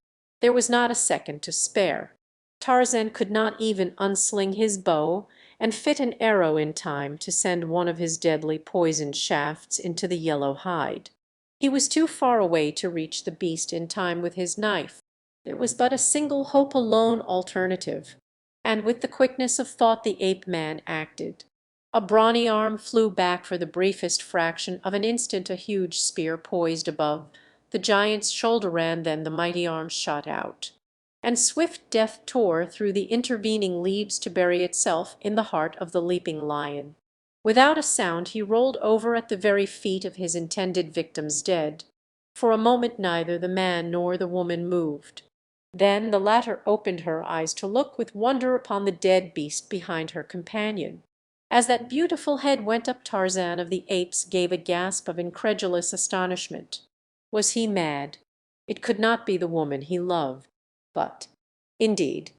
There was not a second to spare. Tarzan could not even unsling his bow and fit an arrow in time to send one of his deadly poisoned shafts into the yellow hide. He was too far away to reach the beast in time with his knife. There was but a single hope, a lone alternative, and with the quickness of thought the ape-man acted. A brawny arm flew back for the briefest fraction of an instant, a huge spear poised above the giant's shoulder ran, then the mighty arm shot out, and swift death tore through the intervening leaves to bury itself in the heart of the leaping lion. Without a sound he rolled over at the very feet of his intended victims dead. For a moment neither the man nor the woman moved. Then the latter opened her eyes to look with wonder upon the dead beast behind her companion. As that beautiful head went up, Tarzan of the Apes gave a gasp of incredulous astonishment. Was he mad? It could not be the woman he loved. But, indeed,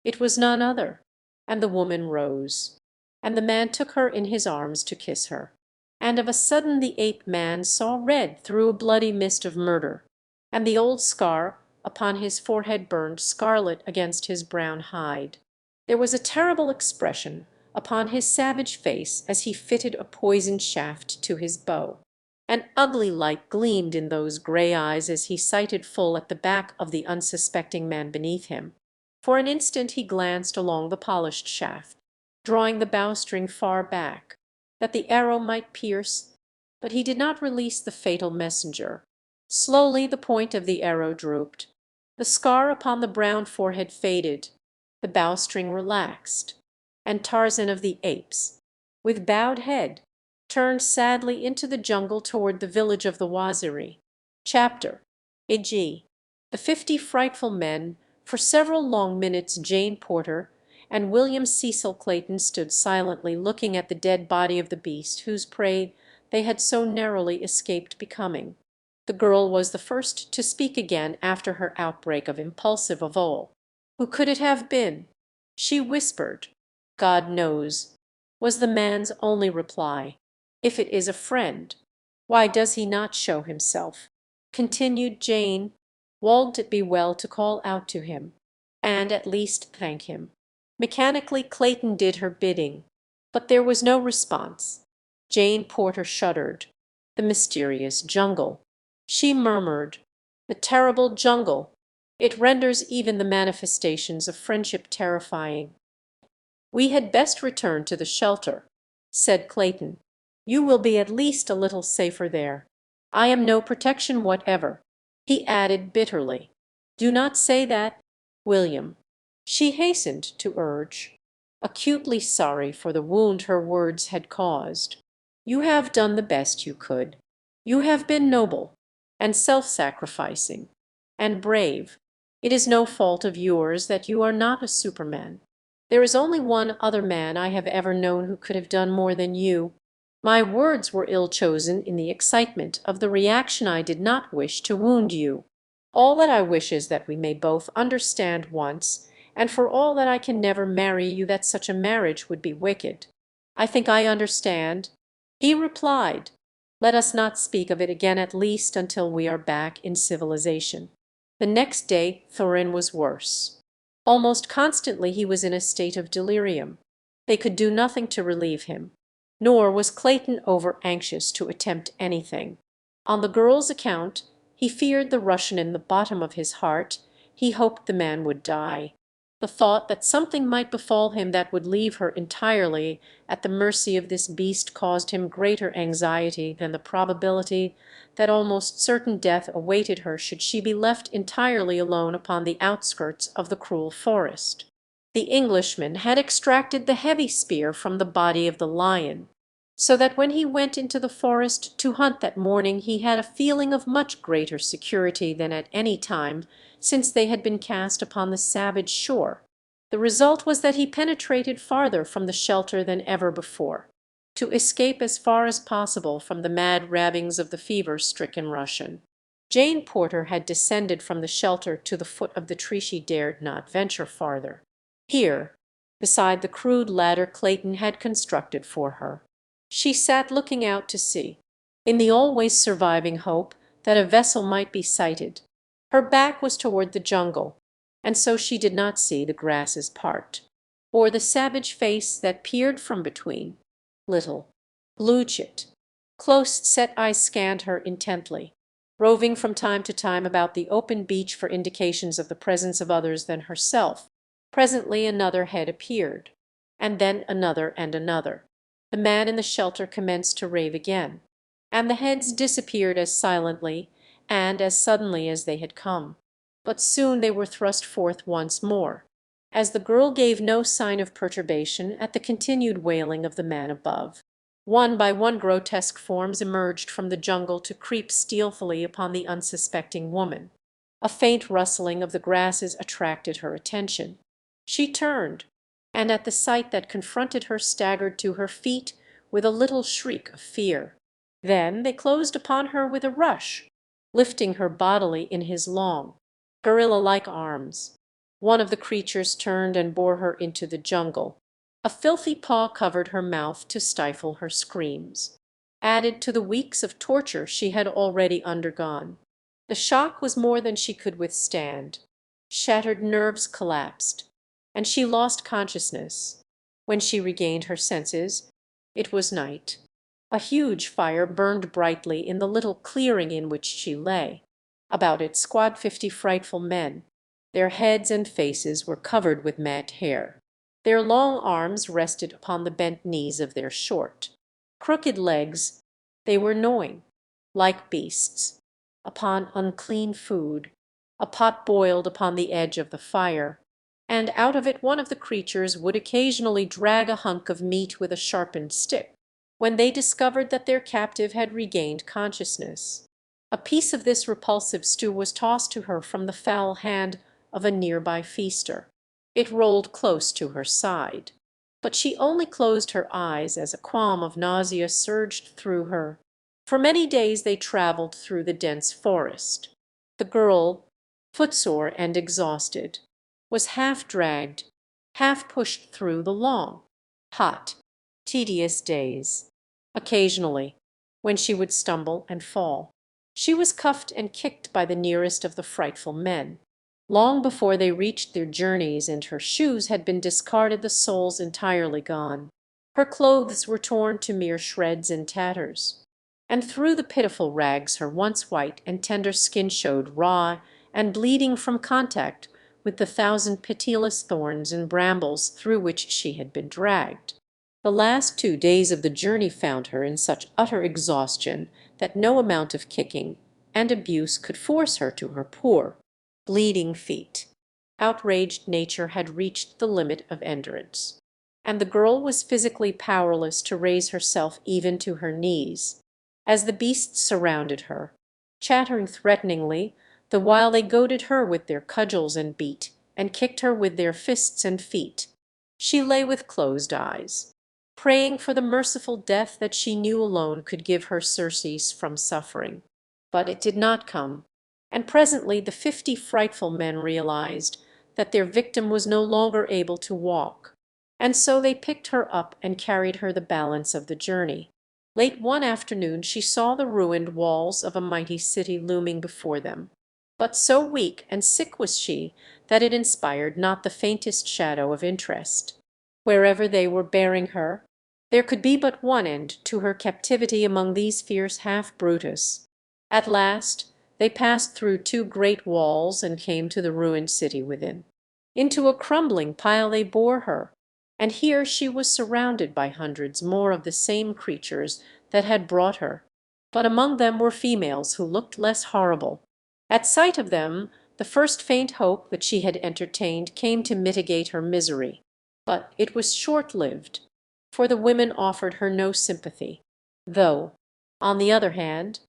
it was none other, and the woman rose, and the man took her in his arms to kiss her. And of a sudden the ape-man saw red through a bloody mist of murder, and the old scar upon his forehead burned scarlet against his brown hide. There was a terrible expression upon his savage face as he fitted a poisoned shaft to his bow. An ugly light gleamed in those grey eyes as he sighted full at the back of the unsuspecting man beneath him. For an instant he glanced along the polished shaft, drawing the bowstring far back, that the arrow might pierce, but he did not release the fatal messenger. Slowly the point of the arrow drooped, the scar upon the brown forehead faded, the bowstring relaxed, and Tarzan of the Apes, with bowed head, turned sadly into the jungle toward the village of the Waziri. Chapter A.G. The 50 frightful men. For several long minutes Jane Porter and William Cecil Clayton stood silently looking at the dead body of the beast whose prey they had so narrowly escaped becoming. The girl was the first to speak again after her outbreak of impulsive avowal. "Who could it have been?" she whispered. "God knows," was the man's only reply. "If it is a friend, why does he not show himself?" continued Jane. "Won't it be well to call out to him, and at least thank him?" Mechanically Clayton did her bidding, but there was no response. Jane Porter shuddered. "The mysterious jungle," she murmured. "The terrible jungle. It renders even the manifestations of friendship terrifying." "We had best return to the shelter," said Clayton. "You will be at least a little safer there. I am no protection whatever," he added bitterly. "Do not say that, William." She hastened to urge, acutely sorry for the wound her words had caused. "You have done the best you could. You have been noble, and self-sacrificing, and brave. It is no fault of yours that you are not a Superman. There is only one other man I have ever known who could have done more than you. My words were ill chosen in the excitement of the reaction. I did not wish to wound you. All that I wish is that we may both understand once, and for all that I can never marry you, that such a marriage would be wicked. I think I understand." He replied, "Let us not speak of it again, at least until we are back in civilization." The next day Thorin was worse. Almost constantly he was in a state of delirium. They could do nothing to relieve him, nor was Clayton over anxious to attempt anything. On the girl's account, he feared the Russian in the bottom of his heart. He hoped the man would die. The thought that something might befall him that would leave her entirely at the mercy of this beast caused him greater anxiety than the probability that almost certain death awaited her should she be left entirely alone upon the outskirts of the cruel forest. The Englishman had extracted the heavy spear from the body of the lion, so that when he went into the forest to hunt that morning he had a feeling of much greater security than at any time since they had been cast upon the savage shore. The result was that he penetrated farther from the shelter than ever before, to escape as far as possible from the mad ravings of the fever-stricken Russian. Jane Porter had descended from the shelter to the foot of the tree. She dared not venture farther. Here, beside the crude ladder Clayton had constructed for her, she sat looking out to sea, in the always surviving hope that a vessel might be sighted. Her back was toward the jungle, and so she did not see the grasses part, or the savage face that peered from between. Little, blue-chipped, close-set eyes scanned her intently, roving from time to time about the open beach for indications of the presence of others than herself. Presently another head appeared, and then another and another. The man in the shelter commenced to rave again, and the heads disappeared as silently and as suddenly as they had come. But soon they were thrust forth once more, as the girl gave no sign of perturbation at the continued wailing of the man above. One by one grotesque forms emerged from the jungle to creep stealthily upon the unsuspecting woman. A faint rustling of the grasses attracted her attention. She turned, and at the sight that confronted her staggered to her feet with a little shriek of fear. Then they closed upon her with a rush, lifting her bodily in his long, gorilla-like arms. One of the creatures turned and bore her into the jungle. A filthy paw covered her mouth to stifle her screams, added to the weeks of torture she had already undergone. The shock was more than she could withstand. Shattered nerves collapsed, and she lost consciousness. When she regained her senses, it was night. A huge fire burned brightly in the little clearing in which she lay. About it squatted 50 frightful men. Their heads and faces were covered with mat hair. Their long arms rested upon the bent knees of their short, crooked legs. They were gnawing, like beasts, upon unclean food. A pot boiled upon the edge of the fire, and out of it one of the creatures would occasionally drag a hunk of meat with a sharpened stick, when they discovered that their captive had regained consciousness. A piece of this repulsive stew was tossed to her from the foul hand of a nearby feaster. It rolled close to her side, but she only closed her eyes as a qualm of nausea surged through her. For many days they traveled through the dense forest. The girl, footsore and exhausted, was half dragged, half pushed through the long, hot, tedious days. Occasionally, when she would stumble and fall, she was cuffed and kicked by the nearest of the frightful men. Long before they reached their journeys and her shoes had been discarded, the soles entirely gone. Her clothes were torn to mere shreds and tatters, and through the pitiful rags her once white and tender skin showed raw and bleeding from contact with the thousand pitiless thorns and brambles through which she had been dragged. The last 2 days of the journey found her in such utter exhaustion that no amount of kicking and abuse could force her to her poor, bleeding feet. Outraged nature had reached the limit of endurance, and the girl was physically powerless to raise herself even to her knees, as the beasts surrounded her, chattering threateningly, the while they goaded her with their cudgels and beat, and kicked her with their fists and feet. She lay with closed eyes, praying for the merciful death that she knew alone could give her surcease from suffering. But it did not come, and presently the 50 frightful men realized that their victim was no longer able to walk, and so they picked her up and carried her the balance of the journey. Late one afternoon she saw the ruined walls of a mighty city looming before them, but so weak and sick was she that it inspired not the faintest shadow of interest. Wherever they were bearing her, there could be but one end to her captivity among these fierce half-Brutus. At last they passed through 2 great walls and came to the ruined city within. Into a crumbling pile they bore her, and here she was surrounded by hundreds more of the same creatures that had brought her, but among them were females who looked less horrible. At sight of them the first faint hope that she had entertained came to mitigate her misery, but it was short-lived, for the women offered her no sympathy, though, on the other hand,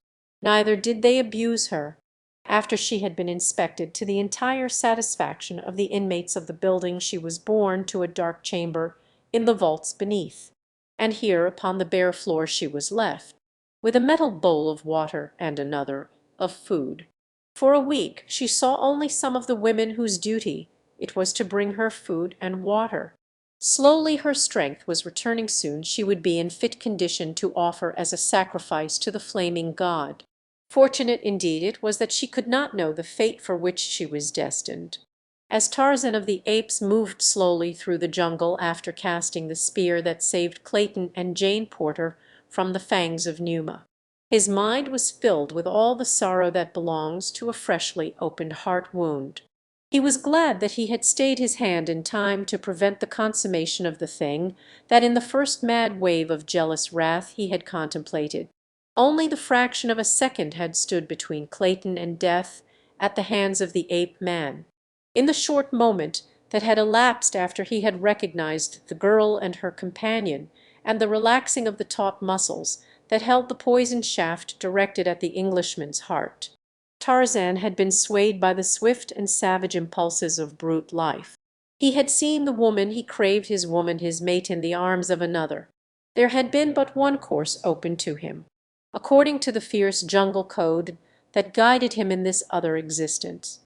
neither did they abuse her, after she had been inspected to the entire satisfaction of the inmates of the building she was borne to a dark chamber in the vaults beneath, and here upon the bare floor she was left, with a metal bowl of water and another of food. For a week she saw only some of the women whose duty it was to bring her food and water. Slowly her strength was returning. Soon she would be in fit condition to offer as a sacrifice to the flaming god. Fortunate indeed it was that she could not know the fate for which she was destined. As Tarzan of the Apes moved slowly through the jungle after casting the spear that saved Clayton and Jane Porter from the fangs of Numa, his mind was filled with all the sorrow that belongs to a freshly opened heart wound. He was glad that he had stayed his hand in time to prevent the consummation of the thing that in the first mad wave of jealous wrath he had contemplated. Only the fraction of a second had stood between Clayton and death at the hands of the ape man. In the short moment that had elapsed after he had recognized the girl and her companion, and the relaxing of the taut muscles that held the poisoned shaft directed at the Englishman's heart, Tarzan had been swayed by the swift and savage impulses of brute life. He had seen the woman he craved, his woman, his mate, in the arms of another. There had been but one course open to him, according to the fierce jungle code that guided him in this other existence.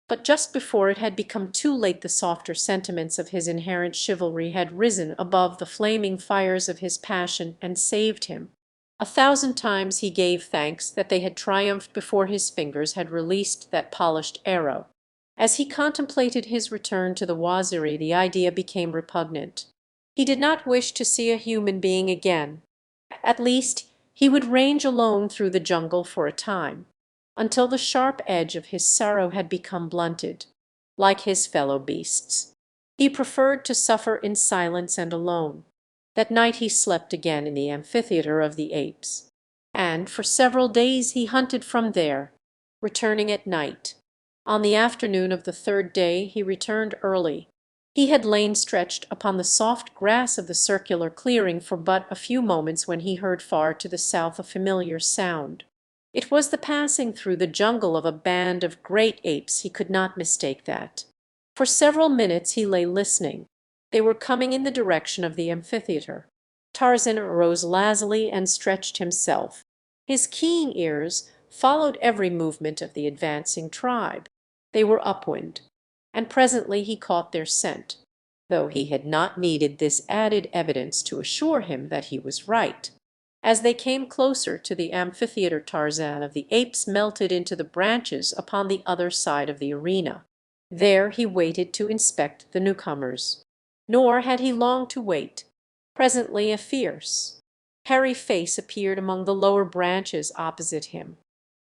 But just before it had become too late the softer sentiments of his inherent chivalry had risen above the flaming fires of his passion and saved him. 1,000 times he gave thanks that they had triumphed before his fingers had released that polished arrow. As he contemplated his return to the Waziri the idea became repugnant. He did not wish to see a human being again. At least he would range alone through the jungle for a time, until the sharp edge of his sorrow had become blunted, like his fellow beasts. He preferred to suffer in silence and alone. That night he slept again in the amphitheatre of the apes, and for several days he hunted from there, returning at night. On the afternoon of the 3rd day he returned early. He had lain stretched upon the soft grass of the circular clearing for but a few moments when he heard far to the south a familiar sound. It was the passing through the jungle of a band of great apes. He could not mistake that. For several minutes he lay listening. They were coming in the direction of the amphitheatre. Tarzan arose lazily and stretched himself. His keen ears followed every movement of the advancing tribe. They were upwind, and presently he caught their scent, though he had not needed this added evidence to assure him that he was right. As they came closer to the amphitheatre Tarzan of the Apes melted into the branches upon the other side of the arena. There he waited to inspect the newcomers. Nor had he long to wait. Presently a fierce, hairy face appeared among the lower branches opposite him.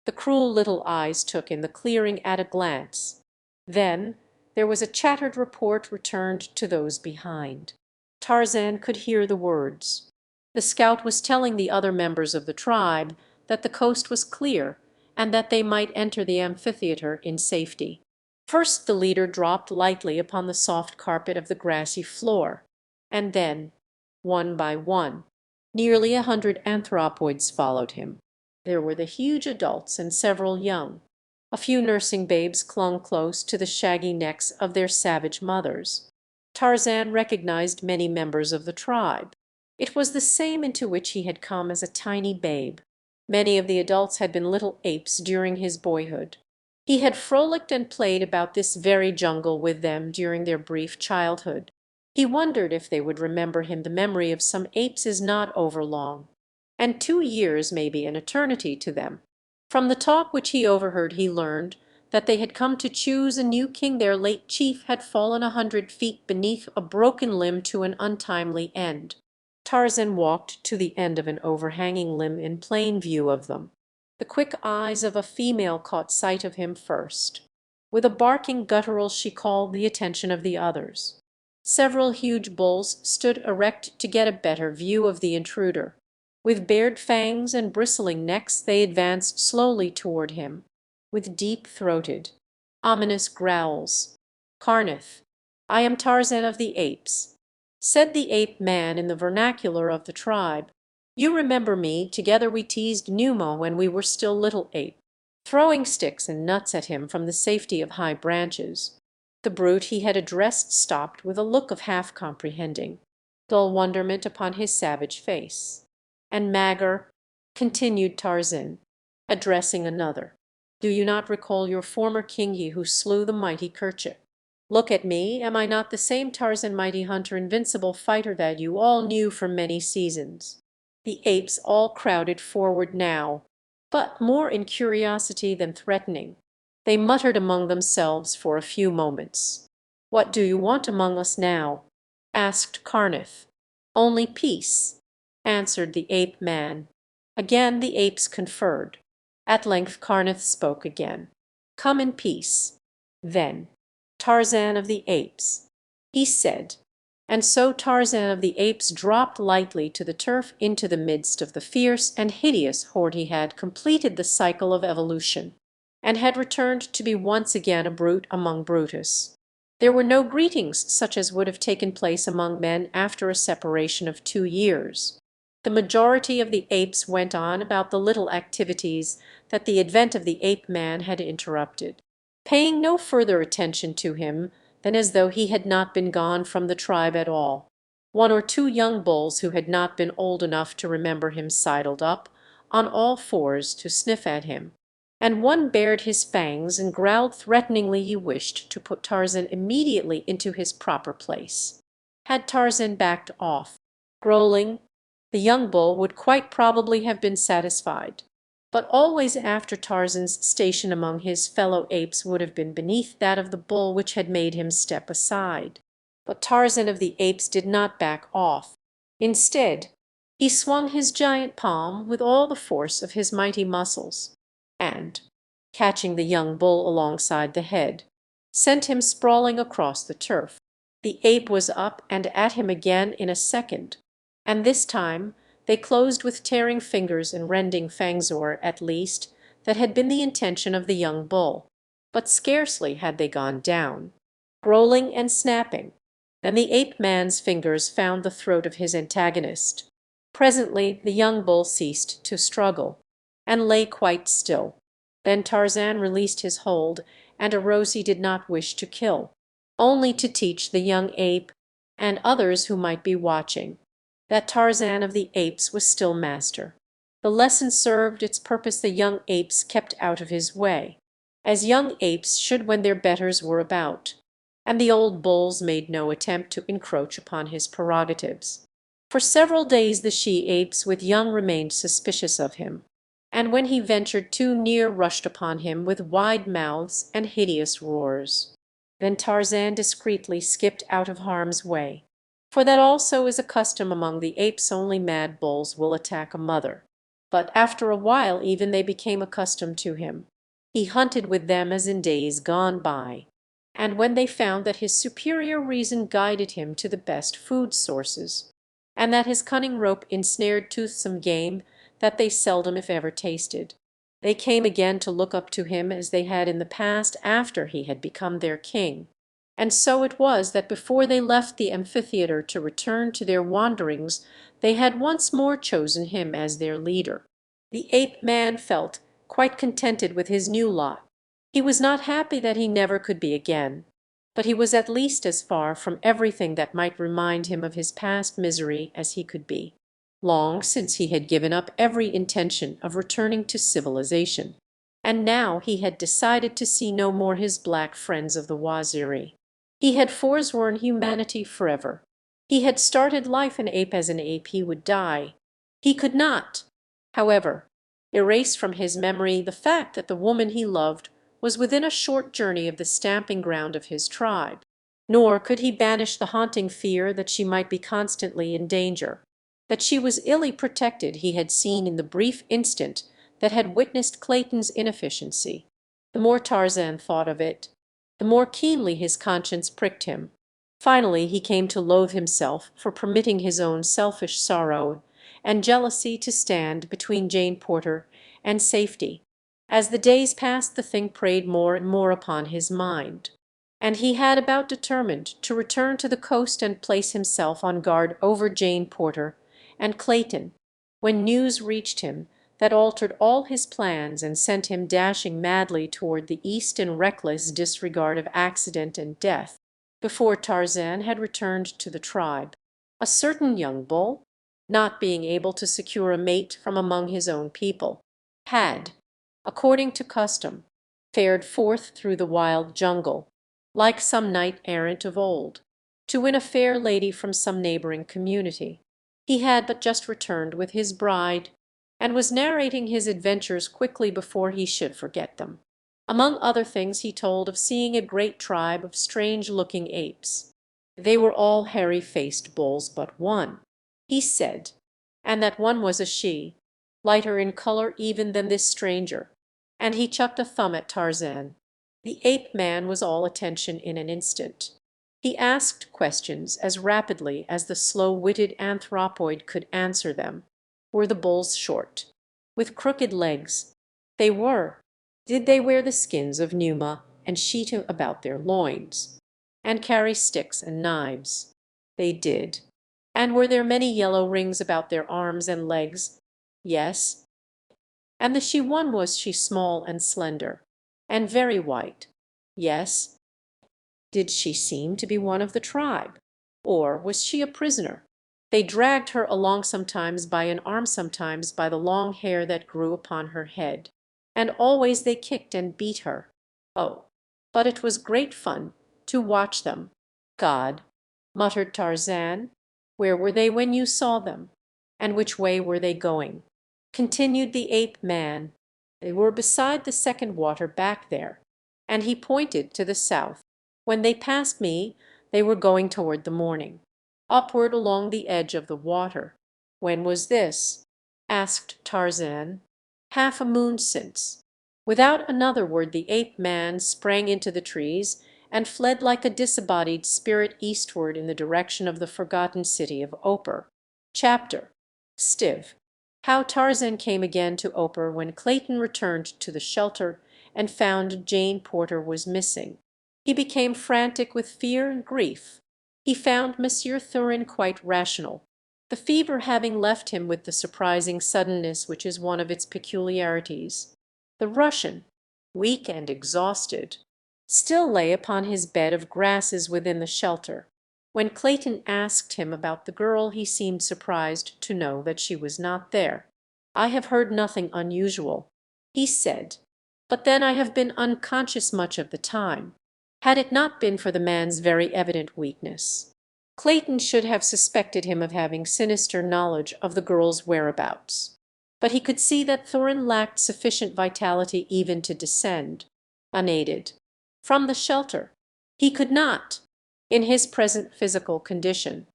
The cruel little eyes took in the clearing at a glance. Then there was a chattered report returned to those behind. Tarzan could hear the words. The scout was telling the other members of the tribe that the coast was clear and that they might enter the amphitheatre in safety. First the leader dropped lightly upon the soft carpet of the grassy floor, and then, one by one, nearly 100 anthropoids followed him. There were the huge adults and several young. A few nursing babes clung close to the shaggy necks of their savage mothers. Tarzan recognized many members of the tribe. It was the same into which he had come as a tiny babe. Many of the adults had been little apes during his boyhood. He had frolicked and played about this very jungle with them during their brief childhood. He wondered if they would remember him. The memory of some apes is not overlong, and 2 years may be an eternity to them. From the talk which he overheard he learned that they had come to choose a new king. Their late chief had fallen 100 feet beneath a broken limb to an untimely end. Tarzan walked to the end of an overhanging limb in plain view of them. The quick eyes of a female caught sight of him first. With a barking guttural she called the attention of the others. Several huge bulls stood erect to get a better view of the intruder. With bared fangs and bristling necks they advanced slowly toward him, with deep-throated, ominous growls. "Karnath, I am Tarzan of the Apes," said the ape-man in the vernacular of the tribe. "You remember me, together we teased Numa when we were still little ape," throwing sticks and nuts at him from the safety of high branches. The brute he had addressed stopped with a look of half-comprehending, dull wonderment upon his savage face. "And Magar," continued Tarzan, addressing another, "do you not recall your former king, ye who slew the mighty Kerchak? Look at me, am I not the same Tarzan, mighty hunter, invincible fighter that you all knew for many seasons?" The apes all crowded forward now, but more in curiosity than threatening. They muttered among themselves for a few moments. "What do you want among us now?" asked Karnath. "Only peace," answered the ape-man. Again the apes conferred. At length Karnath spoke again. "Come in peace, then, Tarzan of the Apes," he said. And so Tarzan of the Apes dropped lightly to the turf into the midst of the fierce and hideous horde. He had completed the cycle of evolution, and had returned to be once again a brute among Brutus. There were no greetings such as would have taken place among men after a separation of 2 years. The majority of the apes went on about the little activities that the advent of the ape-man had interrupted, paying no further attention to him than as though he had not been gone from the tribe at all. One or two young bulls who had not been old enough to remember him sidled up on all fours to sniff at him, and one bared his fangs and growled threateningly. He wished to put Tarzan immediately into his proper place. Had Tarzan backed off, growling, the young bull would quite probably have been satisfied. But always after Tarzan's station among his fellow apes would have been beneath that of the bull which had made him step aside. But Tarzan of the Apes did not back off. Instead, he swung his giant palm with all the force of his mighty muscles, and, catching the young bull alongside the head, sent him sprawling across the turf. The ape was up and at him again in a second, and this time they closed with tearing fingers and rending fangs, or, at least, that had been the intention of the young bull. But scarcely had they gone down, growling and snapping, than the ape-man's fingers found the throat of his antagonist. Presently the young bull ceased to struggle, and lay quite still. Then Tarzan released his hold, and arose. He did not wish to kill, only to teach the young ape, and others who might be watching, that Tarzan of the Apes was still master. The lesson served its purpose. The young apes kept out of his way, as young apes should when their betters were about, and the old bulls made no attempt to encroach upon his prerogatives. For several days the she-apes with young remained suspicious of him, and when he ventured too near rushed upon him with wide mouths and hideous roars. Then Tarzan discreetly skipped out of harm's way, for that also is a custom among the apes. Only mad bulls will attack a mother. But after a while even they became accustomed to him. He hunted with them as in days gone by, and when they found that his superior reason guided him to the best food sources, and that his cunning rope ensnared toothsome game that they seldom if ever tasted, They came again to look up to him as they had in the past after he had become their king. And so it was that before they left the amphitheatre to return to their wanderings they had once more chosen him as their leader. The ape-man felt quite contented with his new lot. He was not happy that he never could be again, but he was at least as far from everything that might remind him of his past misery as he could be. Long since he had given up every intention of returning to civilization, and now he had decided to see no more his black friends of the Waziri. He had forsworn humanity forever. He had started life an ape as an ape he would die. He could not, however, erase from his memory the fact that the woman he loved was within a short journey of the stamping ground of his tribe, nor could he banish the haunting fear that she might be constantly in danger. That she was illy protected he had seen in the brief instant that had witnessed Clayton's inefficiency. The more Tarzan thought of it, the more keenly his conscience pricked him. Finally he came to loathe himself for permitting his own selfish sorrow and jealousy to stand between Jane Porter and safety. As the days passed the thing preyed more and more upon his mind, and he had about determined to return to the coast and place himself on guard over Jane Porter and Clayton, when news reached him that altered all his plans and sent him dashing madly toward the east in reckless disregard of accident and death. Before Tarzan had returned to the tribe, a certain young bull, not being able to secure a mate from among his own people, had, according to custom, fared forth through the wild jungle, like some knight-errant of old, to win a fair lady from some neighboring community. He had but just returned with his bride, and was narrating his adventures quickly before he should forget them. Among other things he told of seeing a great tribe of strange-looking apes. They were all hairy-faced bulls but one, he said, and that one was a she, lighter in color even than this stranger, and he chucked a thumb at Tarzan. The ape-man was all attention in an instant. He asked questions as rapidly as the slow-witted anthropoid could answer them. Were the bulls short, with crooked legs? They were. Did they wear the skins of Numa and Sheeta about their loins, and carry sticks and knives? They did. And were there many yellow rings about their arms and legs? Yes. And the she one, was she small and slender, and very white? Yes. Did she seem to be one of the tribe, or was she a prisoner? They dragged her along sometimes by an arm, sometimes by the long hair that grew upon her head, and always they kicked and beat her. Oh, but it was great fun to watch them. God, muttered Tarzan, where were they when you saw them? And which way were they going? Continued the ape-man. They were beside the second water back there, and he pointed to the south. When they passed me, they were going toward the morning, upward along the edge of the water. When was this? Asked Tarzan. Half a moon since. Without another word the ape-man sprang into the trees and fled like a disembodied spirit eastward in the direction of the forgotten city of Opar. Chapter. Stiv. How Tarzan came again to Opar when Clayton returned to the shelter and found Jane Porter was missing. He became frantic with fear and grief. He found Monsieur Thurin quite rational, the fever having left him with the surprising suddenness which is one of its peculiarities. The Russian, weak and exhausted, still lay upon his bed of grasses within the shelter. When Clayton asked him about the girl he seemed surprised to know that she was not there. "I have heard nothing unusual," he said, "but then I have been unconscious much of the time." Had it not been for the man's very evident weakness, Clayton should have suspected him of having sinister knowledge of the girl's whereabouts. But he could see that Thurin lacked sufficient vitality even to descend, unaided, from the shelter. He could not, in his present physical condition,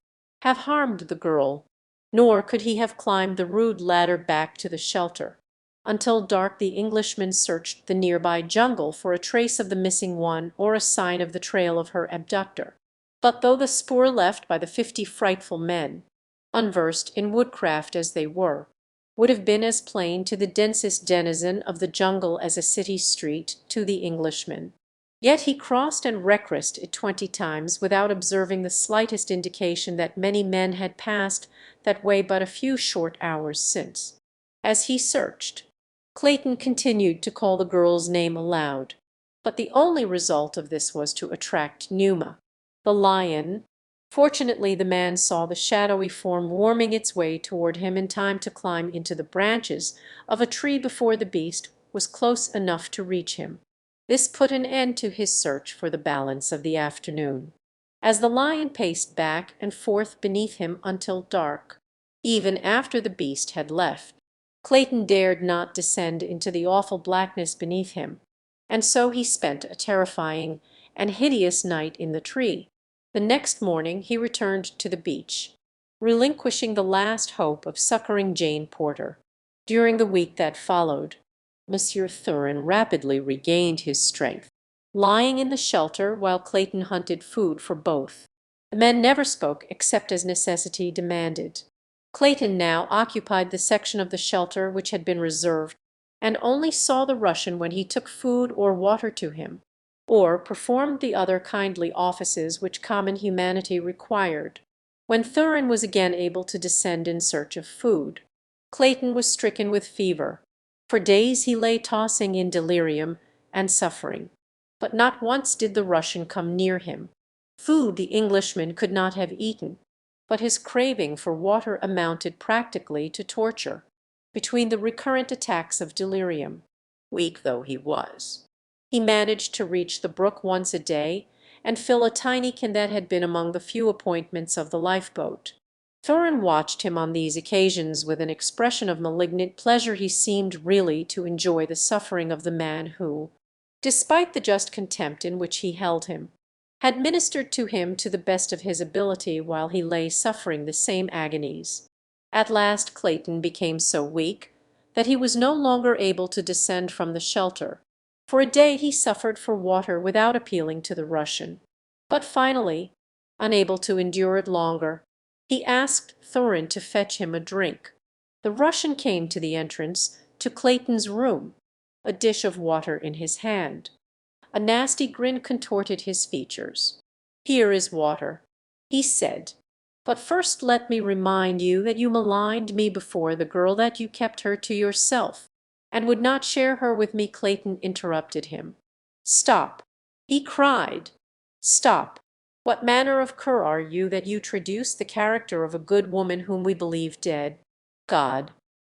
have harmed the girl, nor could he have climbed the rude ladder back to the shelter. Until dark the Englishman searched the nearby jungle for a trace of the missing one or a sign of the trail of her abductor. But though the spoor left by the 50 frightful men, unversed in woodcraft as they were, would have been as plain to the densest denizen of the jungle as a city street to the Englishman. Yet he crossed and recrossed it 20 times without observing the slightest indication that many men had passed that way but a few short hours since. As he searched, Clayton continued to call the girl's name aloud, but the only result of this was to attract Numa, the lion. Fortunately the man saw the shadowy form worming its way toward him in time to climb into the branches of a tree before the beast was close enough to reach him. This put an end to his search for the balance of the afternoon. As the lion paced back and forth beneath him until dark, even after the beast had left, Clayton dared not descend into the awful blackness beneath him, and so he spent a terrifying and hideous night in the tree. The next morning he returned to the beach, relinquishing the last hope of succouring Jane Porter. During the week that followed, Monsieur Thurin rapidly regained his strength, lying in the shelter while Clayton hunted food for both. The men never spoke except as necessity demanded. Clayton now occupied the section of the shelter which had been reserved, and only saw the Russian when he took food or water to him, or performed the other kindly offices which common humanity required. When Thurin was again able to descend in search of food, Clayton was stricken with fever. For days he lay tossing in delirium and suffering, but not once did the Russian come near him. Food the Englishman could not have eaten, but his craving for water amounted practically to torture. Between the recurrent attacks of delirium, weak though he was, he managed to reach the brook once a day and fill a tiny can that had been among the few appointments of the lifeboat. Thurin watched him on these occasions with an expression of malignant pleasure. He seemed really to enjoy the suffering of the man who, despite the just contempt in which he held him, had ministered to him to the best of his ability while he lay suffering the same agonies. At last Clayton became so weak that he was no longer able to descend from the shelter. For a day he suffered for water without appealing to the Russian, but finally, unable to endure it longer, he asked Thurin to fetch him a drink. The Russian came to the entrance to Clayton's room, a dish of water in his hand. A nasty grin contorted his features. "Here is water," he said, "but first let me remind you that you maligned me before the girl, that you kept her to yourself, and would not share her with me." Clayton interrupted him. "Stop!" he cried. "Stop! What manner of cur are you that you traduce the character of a good woman whom we believe dead? God!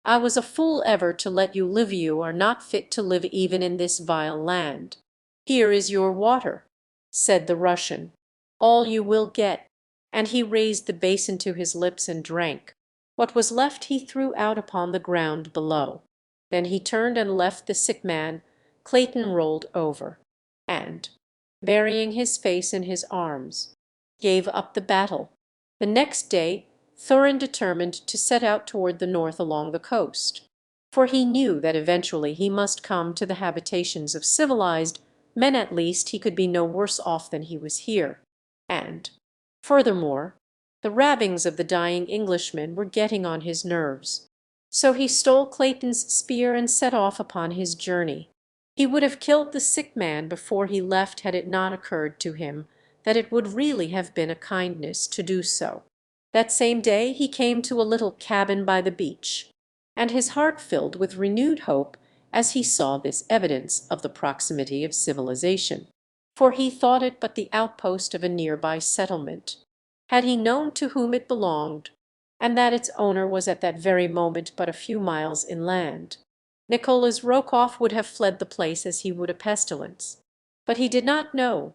I was a fool ever to let you live. You are not fit to live even in this vile land." "Here is your water," said the Russian, "all you will get," and he raised the basin to his lips and drank. What was left he threw out upon the ground below. Then he turned and left the sick man. Clayton rolled over, and, burying his face in his arms, gave up the battle. The next day Thurin determined to set out toward the north along the coast, for he knew that eventually he must come to the habitations of civilized men. At least he could be no worse off than he was here, and, furthermore, the ravings of the dying Englishman were getting on his nerves. So he stole Clayton's spear and set off upon his journey. He would have killed the sick man before he left had it not occurred to him that it would really have been a kindness to do so. That same day he came to a little cabin by the beach, and his heart filled with renewed hope as he saw this evidence of the proximity of civilization, for he thought it but the outpost of a nearby settlement. Had he known to whom it belonged, and that its owner was at that very moment but a few miles inland, Nicholas Rokoff would have fled the place as he would a pestilence. But he did not know,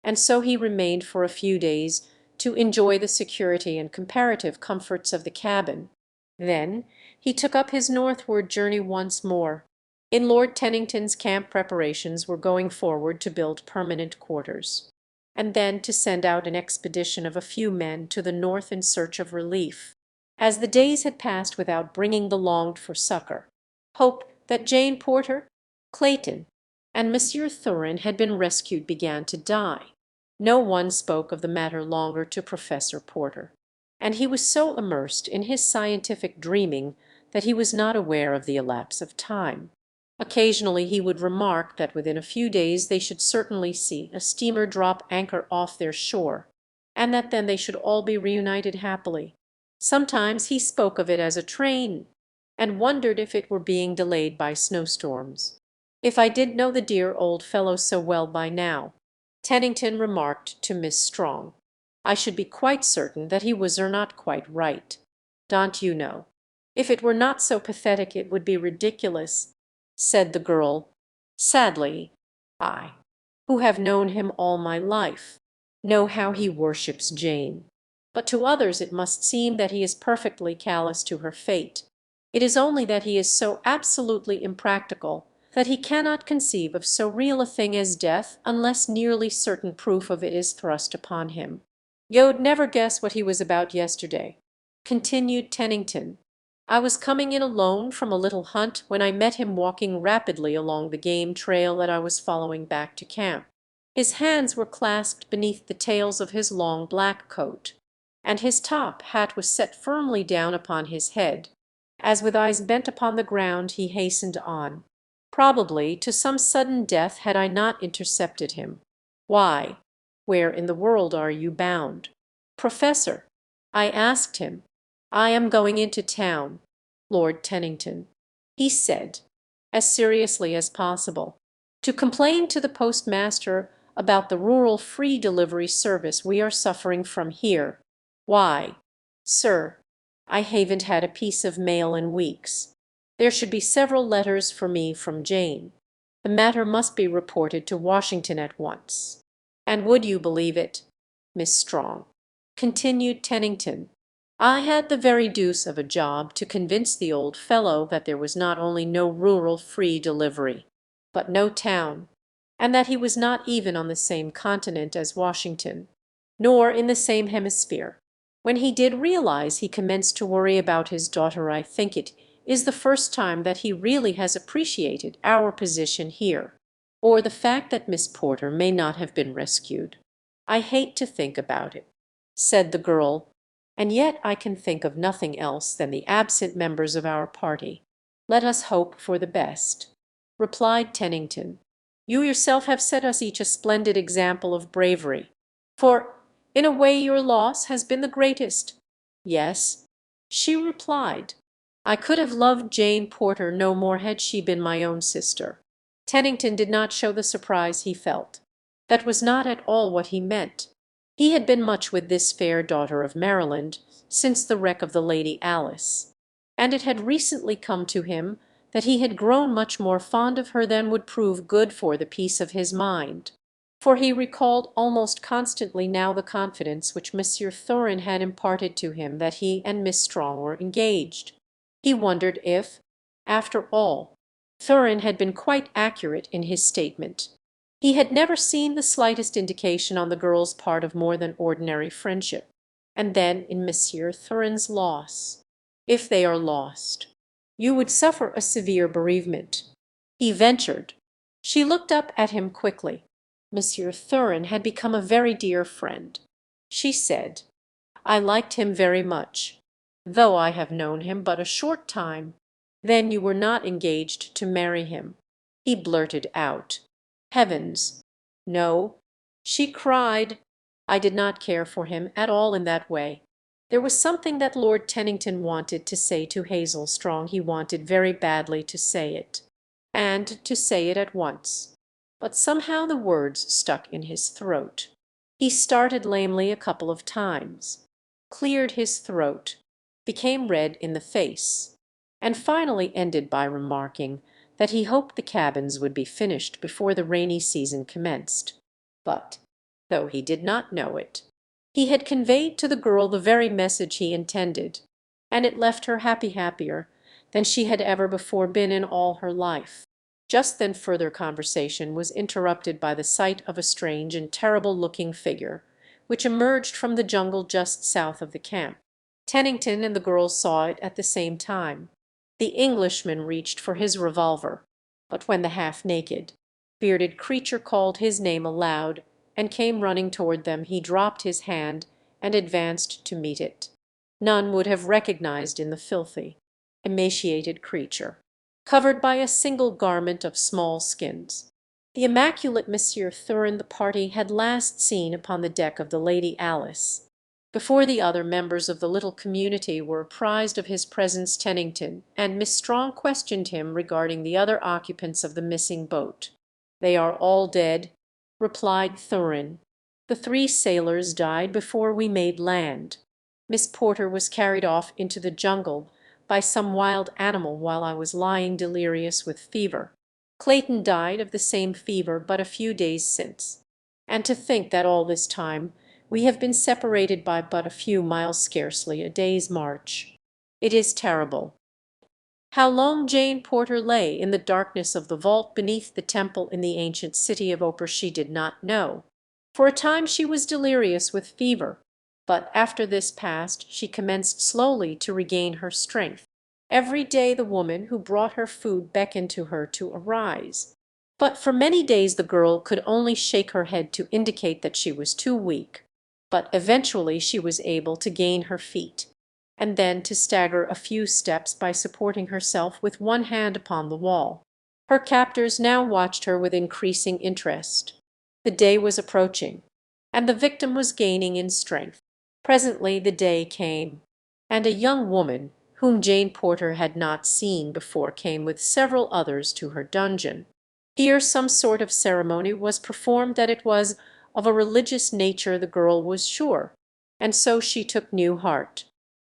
and so he remained for a few days to enjoy the security and comparative comforts of the cabin. Then he took up his northward journey once more. In Lord Tennington's camp preparations were going forward to build permanent quarters, and then to send out an expedition of a few men to the north in search of relief. As the days had passed without bringing the longed-for succor, hope that Jane Porter, Clayton, and Monsieur Thurin had been rescued began to die. No one spoke of the matter longer to Professor Porter, and he was so immersed in his scientific dreaming that he was not aware of the elapse of time. Occasionally he would remark that within a few days they should certainly see a steamer drop anchor off their shore, and that then they should all be reunited happily. Sometimes he spoke of it as a train, and wondered if it were being delayed by snowstorms. "If I did know the dear old fellow so well by now," Tennington remarked to Miss Strong, "I should be quite certain that he was not quite right. Don't you know? If it were not so pathetic it would be ridiculous," said the girl. "Sadly, I, who have known him all my life, know how he worships Jane. But to others it must seem that he is perfectly callous to her fate. It is only that he is so absolutely impractical that he cannot conceive of so real a thing as death unless nearly certain proof of it is thrust upon him. You'd never guess what he was about yesterday," continued Tennington. "I was coming in alone from a little hunt when I met him walking rapidly along the game trail that I was following back to camp. His hands were clasped beneath the tails of his long black coat, and his top hat was set firmly down upon his head, as with eyes bent upon the ground he hastened on, probably to some sudden death had I not intercepted him. 'Why, where in the world are you bound, Professor?' I asked him. 'I am going into town, Lord Tennington,' he said, as seriously as possible, 'to complain to the postmaster about the rural free delivery service we are suffering from here. Why, sir, I haven't had a piece of mail in weeks. There should be several letters for me from Jane. The matter must be reported to Washington at once.' And would you believe it, Miss Strong," continued Tennington, "I had the very deuce of a job to convince the old fellow that there was not only no rural free delivery, but no town, and that he was not even on the same continent as Washington, nor in the same hemisphere. When he did realize, he commenced to worry about his daughter. I think it is the first time that he really has appreciated our position here, or the fact that Miss Porter may not have been rescued. I hate to think about it," said the girl, "and yet I can think of nothing else than the absent members of our party." "Let us hope for the best," replied Tennington. "You yourself have set us each a splendid example of bravery, for in a way your loss has been the greatest." "Yes," she replied, "I could have loved Jane Porter no more had she been my own sister." Tennington did not show the surprise he felt. That was not at all what he meant. He had been much with this fair daughter of Maryland since the wreck of the Lady Alice, and it had recently come to him that he had grown much more fond of her than would prove good for the peace of his mind, for he recalled almost constantly now the confidence which Monsieur Thorin had imparted to him that he and Miss Strong were engaged. He wondered if, after all, Thorin had been quite accurate in his statement. He had never seen the slightest indication on the girl's part of more than ordinary friendship. And then in Monsieur Thorin's loss, if they are lost, you would suffer a severe bereavement, he ventured. She looked up at him quickly. Monsieur Thorin had become a very dear friend, she said. I liked him very much, though I have known him but a short time. Then you were not engaged to marry him? He blurted out. Heavens, no, she cried. I did not care for him at all in that way. There was something that Lord Tennington wanted to say to Hazel Strong. He wanted very badly to say it, and to say it at once. But somehow the words stuck in his throat. He started lamely a couple of times, cleared his throat, became red in the face, and finally ended by remarking that he hoped the cabins would be finished before the rainy season commenced. But, though he did not know it, he had conveyed to the girl the very message he intended, and it left her happier than she had ever before been in all her life. Just then further conversation was interrupted by the sight of a strange and terrible-looking figure, which emerged from the jungle just south of the camp. Tennington and the girl saw it at the same time. The Englishman reached for his revolver, but when the half-naked, bearded creature called his name aloud and came running toward them, he dropped his hand and advanced to meet it. None would have recognized in the filthy, emaciated creature, covered by a single garment of small skins. The immaculate Monsieur Thurin the party had last seen upon the deck of the Lady Alice, before the other members of the little community were apprised of his presence Tennington, and Miss Strong questioned him regarding the other occupants of the missing boat. "They are all dead," replied Thurin. "The 3 sailors died before we made land. Miss Porter was carried off into the jungle by some wild animal while I was lying delirious with fever. Clayton died of the same fever but a few days since. And to think that all this time we have been separated by but a few miles, scarcely a day's march. It is terrible." How long Jane Porter lay in the darkness of the vault beneath the temple in the ancient city of Opera she did not know. For a time she was delirious with fever, but after this passed she commenced slowly to regain her strength. Every day the woman who brought her food beckoned to her to arise. But for many days the girl could only shake her head to indicate that she was too weak. But eventually she was able to gain her feet, and then to stagger a few steps by supporting herself with one hand upon the wall. Her captors now watched her with increasing interest. The day was approaching, and the victim was gaining in strength. Presently the day came, and a young woman, whom Jane Porter had not seen before, came with several others to her dungeon. Here some sort of ceremony was performed. That it was of a religious nature the girl was sure, and so she took new heart,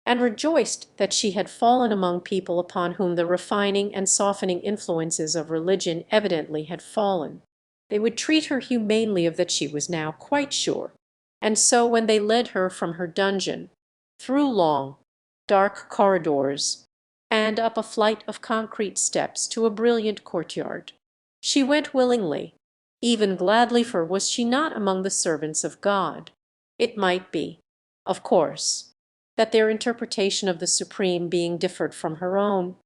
and rejoiced that she had fallen among people upon whom the refining and softening influences of religion evidently had fallen. They would treat her humanely, of that she was now quite sure. And so when they led her from her dungeon, through long, dark corridors, and up a flight of concrete steps to a brilliant courtyard, she went willingly, even gladly, for was she not among the servants of God? It might be, of course, that their interpretation of the Supreme Being differed from her own,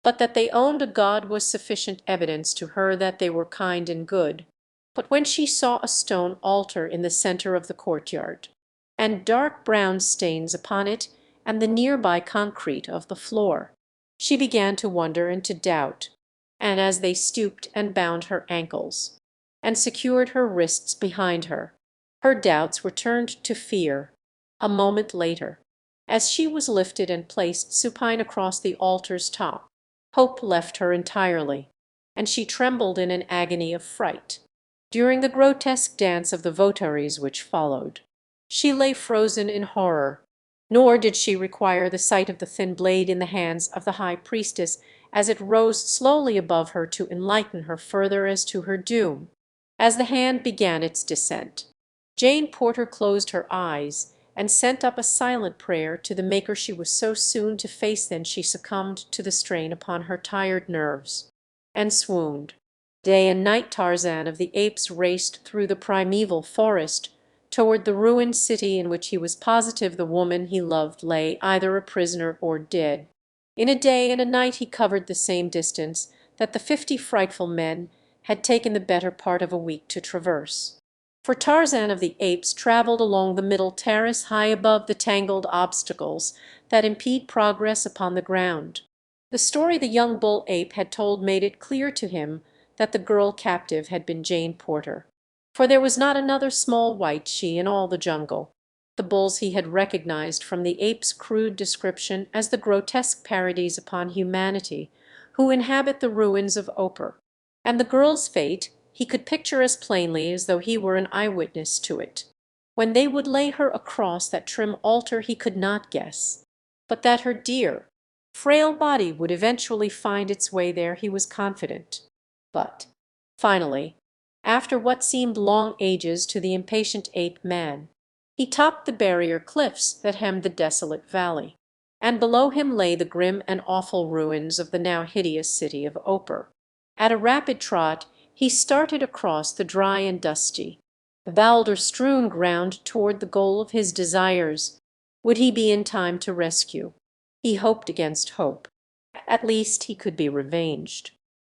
but that they owned a God was sufficient evidence to her that they were kind and good. But when she saw a stone altar in the centre of the courtyard, and dark brown stains upon it and the nearby concrete of the floor, she began to wonder and to doubt, and as they stooped and bound her ankles, and secured her wrists behind her, her doubts were turned to fear. A moment later, as she was lifted and placed supine across the altar's top, hope left her entirely, and she trembled in an agony of fright. During the grotesque dance of the votaries which followed, she lay frozen in horror, nor did she require the sight of the thin blade in the hands of the high priestess as it rose slowly above her to enlighten her further as to her doom. As the hand began its descent, Jane Porter closed her eyes and sent up a silent prayer to the Maker she was so soon to face. Then she succumbed to the strain upon her tired nerves, and swooned. Day and night Tarzan of the Apes raced through the primeval forest toward the ruined city in which he was positive the woman he loved lay either a prisoner or dead. In a day and a night he covered the same distance that the 50 frightful men had taken the better part of a week to traverse. For Tarzan of the Apes travelled along the middle terrace high above the tangled obstacles that impede progress upon the ground. The story the young bull ape had told made it clear to him that the girl captive had been Jane Porter, for there was not another small white she in all the jungle. The bulls he had recognized from the ape's crude description as the grotesque parodies upon humanity who inhabit the ruins of Opar, and the girl's fate he could picture as plainly as though he were an eyewitness to it. When they would lay her across that trim altar he could not guess, but that her dear, frail body would eventually find its way there he was confident. But, finally, after what seemed long ages to the impatient ape-man, he topped the barrier cliffs that hemmed the desolate valley, and below him lay the grim and awful ruins of the now hideous city of Opar. At a rapid trot he started across the dry and dusty, boulder-strewn ground toward the goal of his desires. Would he be in time to rescue? He hoped against hope. At least he could be revenged.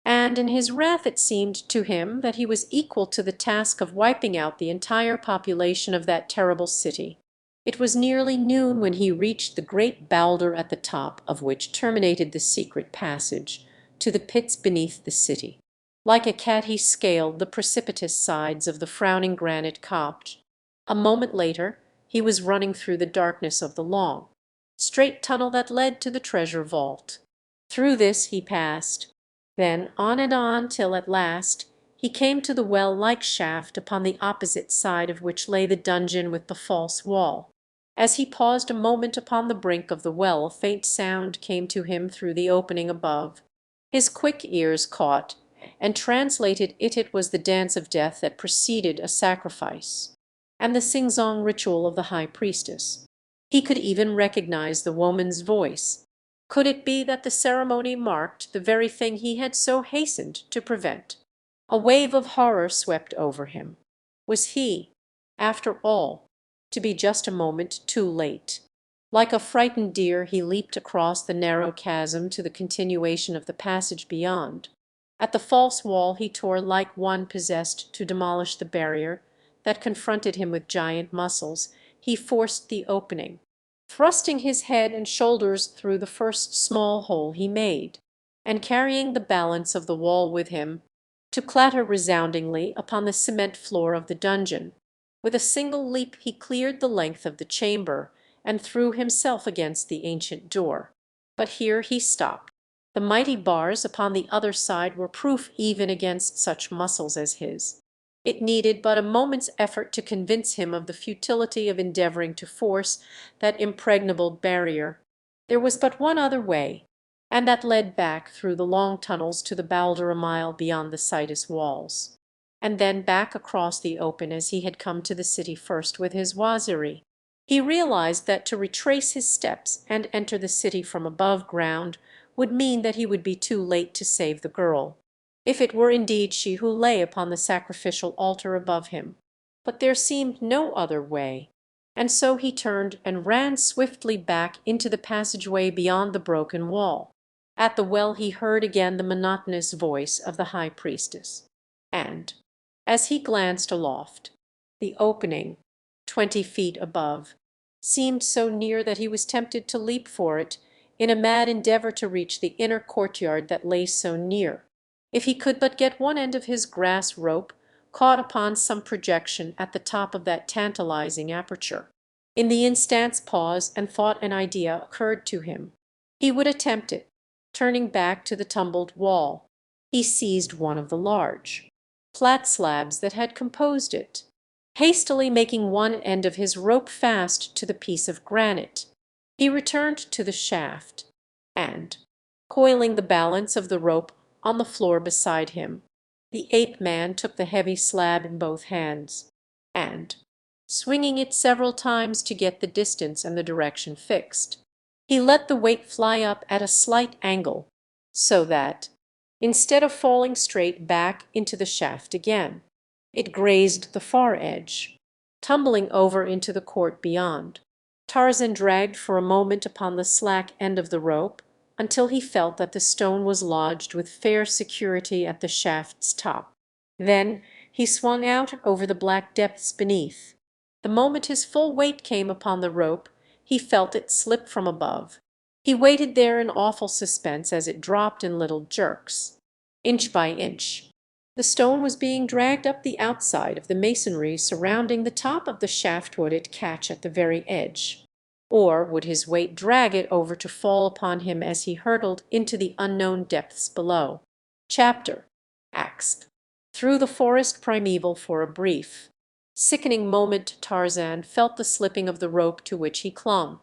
And in his wrath it seemed to him that he was equal to the task of wiping out the entire population of that terrible city. It was nearly noon when he reached the great boulder at the top of which terminated the secret passage to the pits beneath the city. Like a cat he scaled the precipitous sides of the frowning granite copse. A moment later he was running through the darkness of the long, straight tunnel that led to the treasure vault. Through this he passed, then on and on till at last he came to the well-like shaft upon the opposite side of which lay the dungeon with the false wall. As he paused a moment upon the brink of the well a faint sound came to him through the opening above. His quick ears caught and translated it was the dance of death that preceded a sacrifice, and the sing-song ritual of the high priestess. He could even recognize the woman's voice. Could it be that the ceremony marked the very thing he had so hastened to prevent? A wave of horror swept over him. Was he, after all, to be just a moment too late? Like a frightened deer he leaped across the narrow chasm to the continuation of the passage beyond. At the false wall he tore like one possessed to demolish the barrier that confronted him with giant muscles. He forced the opening, thrusting his head and shoulders through the first small hole he made, and carrying the balance of the wall with him, to clatter resoundingly upon the cement floor of the dungeon. With a single leap he cleared the length of the chamber, and threw himself against the ancient door. But here he stopped. The mighty bars upon the other side were proof even against such muscles as his. It needed but a moment's effort to convince him of the futility of endeavoring to force that impregnable barrier. There was but one other way, and that led back through the long tunnels to the boulder a mile beyond the citus walls, and then back across the open as he had come to the city first with his Waziri. He realized that to retrace his steps and enter the city from above ground would mean that he would be too late to save the girl, if it were indeed she who lay upon the sacrificial altar above him. But there seemed no other way, and so he turned and ran swiftly back into the passageway beyond the broken wall. At the well he heard again the monotonous voice of the high priestess, and, as he glanced aloft, the opening, 20 feet above, seemed so near that he was tempted to leap for it in a mad endeavor to reach the inner courtyard that lay so near, if he could but get one end of his grass rope caught upon some projection at the top of that tantalizing aperture. In the instant's pause and thought an idea occurred to him. He would attempt it, turning back to the tumbled wall. He seized one of the large, flat slabs that had composed it, hastily making one end of his rope fast to the piece of granite. He returned to the shaft, and, coiling the balance of the rope on the floor beside him, the ape-man took the heavy slab in both hands, and, swinging it several times to get the distance and the direction fixed, he let the weight fly up at a slight angle, so that, instead of falling straight back into the shaft again, it grazed the far edge, tumbling over into the court beyond. Tarzan dragged for a moment upon the slack end of the rope until he felt that the stone was lodged with fair security at the shaft's top. Then he swung out over the black depths beneath. The moment his full weight came upon the rope, he felt it slip from above. He waited there in awful suspense as it dropped in little jerks, inch by inch. The stone was being dragged up the outside of the masonry surrounding the top of the shaft. Would it catch at the very edge? Or would his weight drag it over to fall upon him as he hurtled into the unknown depths below? Chapter Axed. Through the forest primeval for a brief, sickening moment Tarzan felt the slipping of the rope to which he clung,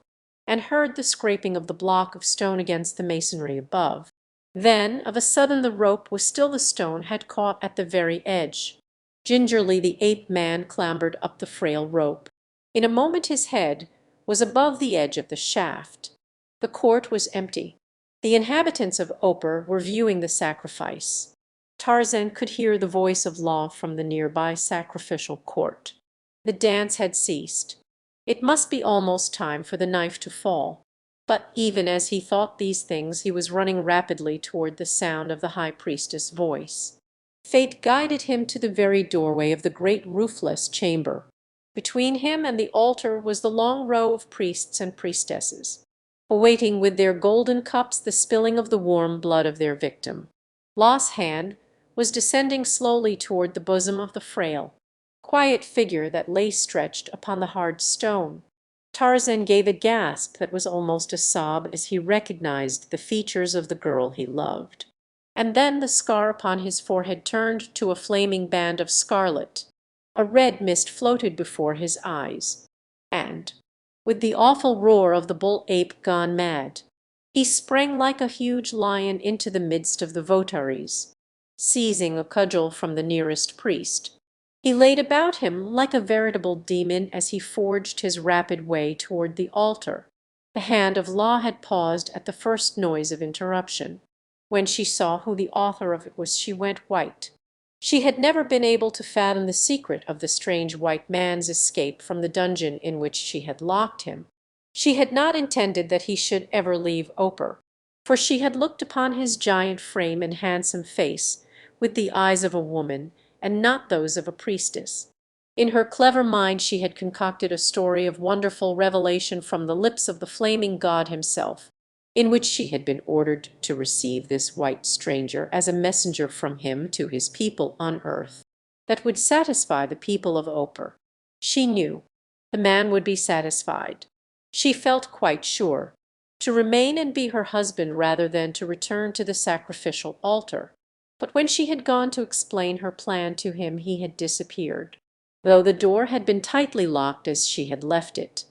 and heard the scraping of the block of stone against the masonry above. Then, of a sudden, the rope was still the stone had caught at the very edge. Gingerly the ape-man clambered up the frail rope. In a moment his head was above the edge of the shaft. The court was empty. The inhabitants of Opar were viewing the sacrifice. Tarzan could hear the voice of law from the nearby sacrificial court. The dance had ceased. It must be almost time for the knife to fall. But even as he thought these things he was running rapidly toward the sound of the high priestess' voice. Fate guided him to the very doorway of the great roofless chamber. Between him and the altar was the long row of priests and priestesses, awaiting with their golden cups the spilling of the warm blood of their victim. Law's hand was descending slowly toward the bosom of the frail, quiet figure that lay stretched upon the hard stone. Tarzan gave a gasp that was almost a sob as he recognized the features of the girl he loved. And then the scar upon his forehead turned to a flaming band of scarlet. A red mist floated before his eyes, and, with the awful roar of the bull-ape gone mad, he sprang like a huge lion into the midst of the votaries, seizing a cudgel from the nearest priest. He laid about him like a veritable demon as he forged his rapid way toward the altar. The hand of Law had paused at the first noise of interruption. When she saw who the author of it was, she went white. She had never been able to fathom the secret of the strange white man's escape from the dungeon in which she had locked him. She had not intended that he should ever leave Oper, for she had looked upon his giant frame and handsome face with the eyes of a woman and not those of a priestess. In her clever mind she had concocted a story of wonderful revelation from the lips of the flaming god himself, in which she had been ordered to receive this white stranger as a messenger from him to his people on earth, that would satisfy the people of Oper. She knew the man would be satisfied. She felt quite sure, to remain and be her husband rather than to return to the sacrificial altar. But when she had gone to explain her plan to him he had disappeared, though the door had been tightly locked as she had left it.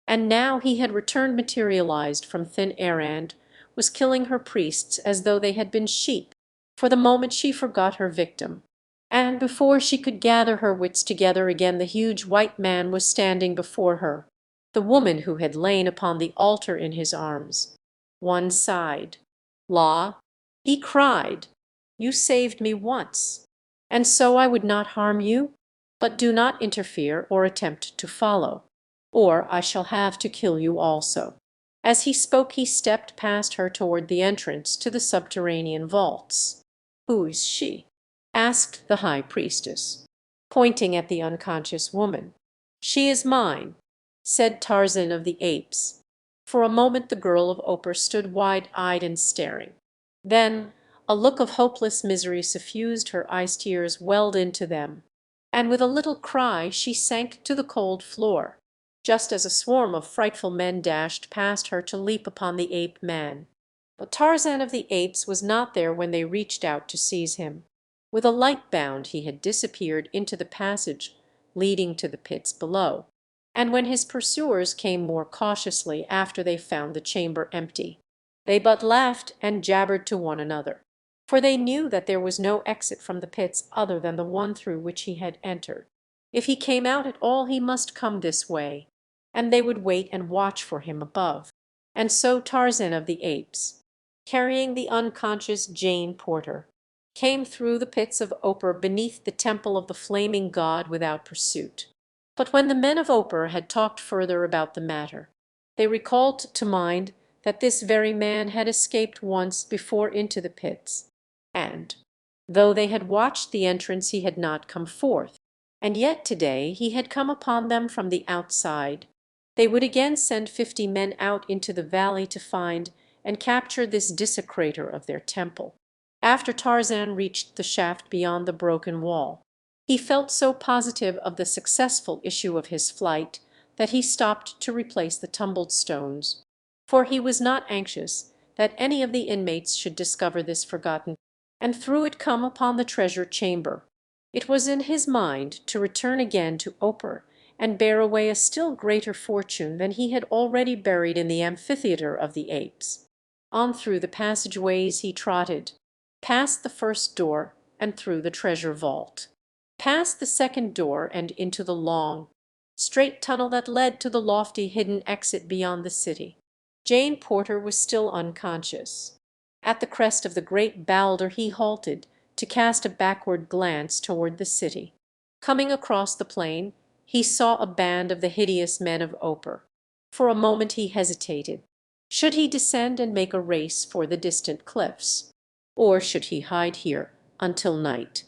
And now he had returned materialized from thin air and was killing her priests as though they had been sheep. For the moment she forgot her victim, and before she could gather her wits together again the huge white man was standing before her, the woman who had lain upon the altar in his arms. One sighed. "Law," he cried, "you saved me once, and so I would not harm you, but do not interfere or attempt to follow, or I shall have to kill you also." As he spoke he stepped past her toward the entrance to the subterranean vaults. "Who is she?" asked the high priestess, pointing at the unconscious woman. "She is mine," said Tarzan of the Apes. For a moment the girl of Oper stood wide-eyed and staring. Then a look of hopeless misery suffused her eyes, tears welled into them, and with a little cry she sank to the cold floor, just as a swarm of frightful men dashed past her to leap upon the ape man. But Tarzan of the Apes was not there when they reached out to seize him. With a light bound he had disappeared into the passage leading to the pits below, and when his pursuers came more cautiously after they found the chamber empty, they but laughed and jabbered to one another, for they knew that there was no exit from the pits other than the one through which he had entered. If he came out at all he must come this way, and they would wait and watch for him above. And so Tarzan of the Apes, carrying the unconscious Jane Porter, came through the pits of Oper beneath the temple of the flaming god without pursuit. But when the men of Oper had talked further about the matter, they recalled to mind that this very man had escaped once before into the pits, and, though they had watched the entrance, he had not come forth, and yet today he had come upon them from the outside. They would again send 50 men out into the valley to find and capture this desecrator of their temple. After Tarzan reached the shaft beyond the broken wall, he felt so positive of the successful issue of his flight that he stopped to replace the tumbled stones, for he was not anxious that any of the inmates should discover this forgotten, and through it come upon the treasure chamber. It was in his mind to return again to Oper and bear away a still greater fortune than he had already buried in the amphitheatre of the apes. On through the passageways he trotted, past the first door and through the treasure vault, past the second door and into the long, straight tunnel that led to the lofty hidden exit beyond the city. Jane Porter was still unconscious. At the crest of the great boulder he halted to cast a backward glance toward the city. Coming across the plain, he saw a band of the hideous men of Oper. For a moment he hesitated. Should he descend and make a race for the distant cliffs, or should he hide here until night?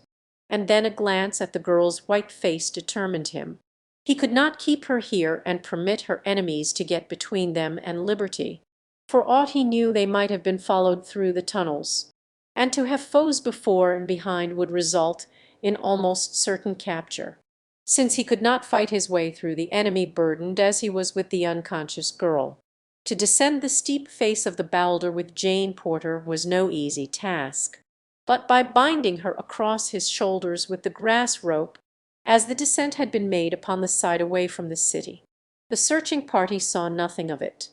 And then a glance at the girl's white face determined him. He could not keep her here and permit her enemies to get between them and liberty. For aught he knew they might have been followed through the tunnels, and to have foes before and behind would result in almost certain capture. Since he could not fight his way through the enemy burdened as he was with the unconscious girl. To descend the steep face of the boulder with Jane Porter was no easy task. But by binding her across his shoulders with the grass rope, as the descent had been made upon the side away from the city, the searching party saw nothing of it.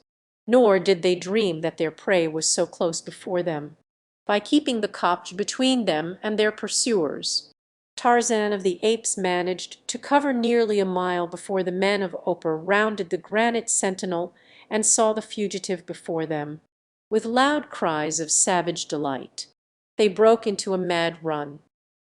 Nor did they dream that their prey was so close before them. By keeping the copse between them and their pursuers, Tarzan of the Apes managed to cover nearly a mile before the men of Ophir rounded the granite sentinel and saw the fugitive before them. With loud cries of savage delight, they broke into a mad run,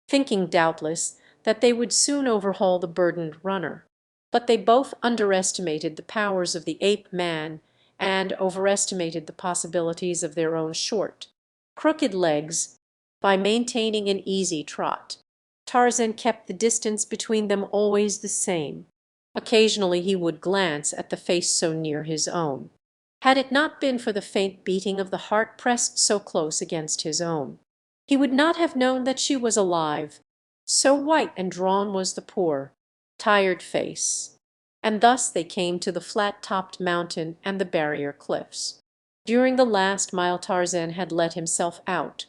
thinking doubtless that they would soon overhaul the burdened runner. But they both underestimated the powers of the ape man and overestimated the possibilities of their own short, crooked legs. By maintaining an easy trot, Tarzan kept the distance between them always the same. Occasionally he would glance at the face so near his own. Had it not been for the faint beating of the heart pressed so close against his own, he would not have known that she was alive, so white and drawn was the poor, tired face. And thus they came to the flat-topped mountain and the barrier cliffs. During the last mile Tarzan had let himself out,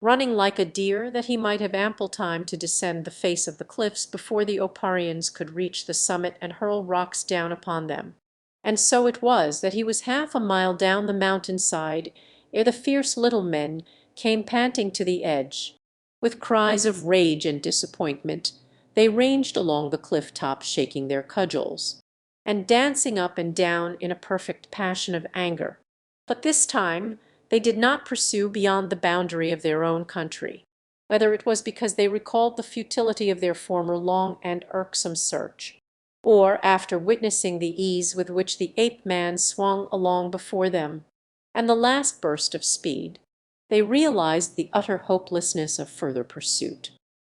running like a deer that he might have ample time to descend the face of the cliffs before the Oparians could reach the summit and hurl rocks down upon them. And so it was that he was half a mile down the mountain side ere the fierce little men came panting to the edge. With cries of rage and disappointment they ranged along the cliff top shaking their cudgels, and dancing up and down in a perfect passion of anger. But this time they did not pursue beyond the boundary of their own country, whether it was because they recalled the futility of their former long and irksome search, or after witnessing the ease with which the ape-man swung along before them, and the last burst of speed, they realized the utter hopelessness of further pursuit.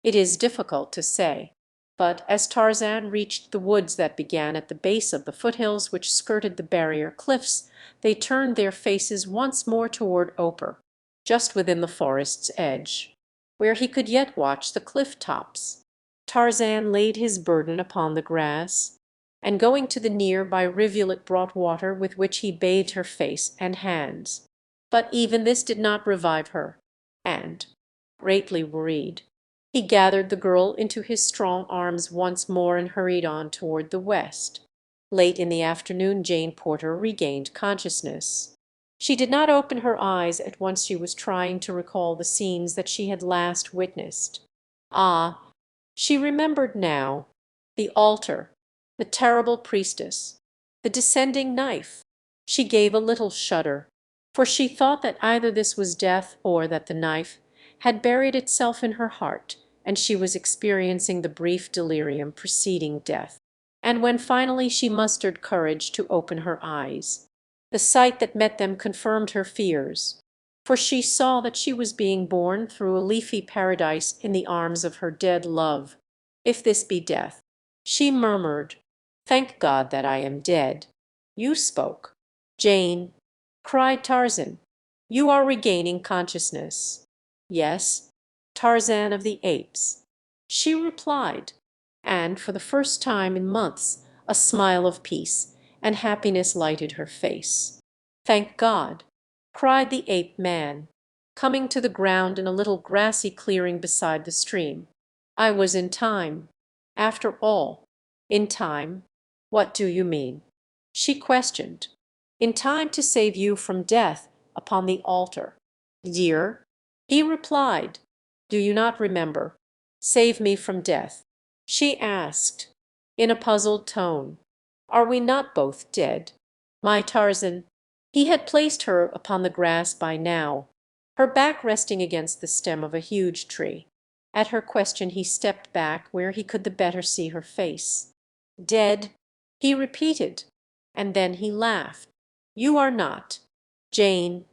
It is difficult to say, but as Tarzan reached the woods that began at the base of the foothills which skirted the barrier cliffs, they turned their faces once more toward Ophir, just within the forest's edge, where he could yet watch the cliff tops. Tarzan laid his burden upon the grass, and going to the near-by rivulet brought water with which he bathed her face and hands. But even this did not revive her, and, greatly worried, he gathered the girl into his strong arms once more and hurried on toward the west. Late in the afternoon Jane Porter regained consciousness. She did not open her eyes at once. She was trying to recall the scenes that she had last witnessed. Ah, she remembered now. The altar, the terrible priestess, the descending knife. She gave a little shudder, for she thought that either this was death or that the knife had buried itself in her heart, and she was experiencing the brief delirium preceding death. And when finally she mustered courage to open her eyes, the sight that met them confirmed her fears, for she saw that she was being borne through a leafy paradise in the arms of her dead love. "If this be death," she murmured, "thank God that I am dead." "You spoke." "Jane," cried Tarzan, "you are regaining consciousness." "Yes, Tarzan of the Apes," she replied, and for the first time in months a smile of peace and happiness lighted her face. "Thank God," cried the ape-man, coming to the ground in a little grassy clearing beside the stream. "I was in time. After all, in time." "What do you mean?" she questioned. "In time to save you from death upon the altar." "Dear," he replied, "do you not remember? Save me from death," she asked, in a puzzled tone. "Are we not both dead, my Tarzan?" He had placed her upon the grass by now, her back resting against the stem of a huge tree. At her question he stepped back where he could the better see her face. "Dead," he repeated, and then he laughed. "You are not, Jane,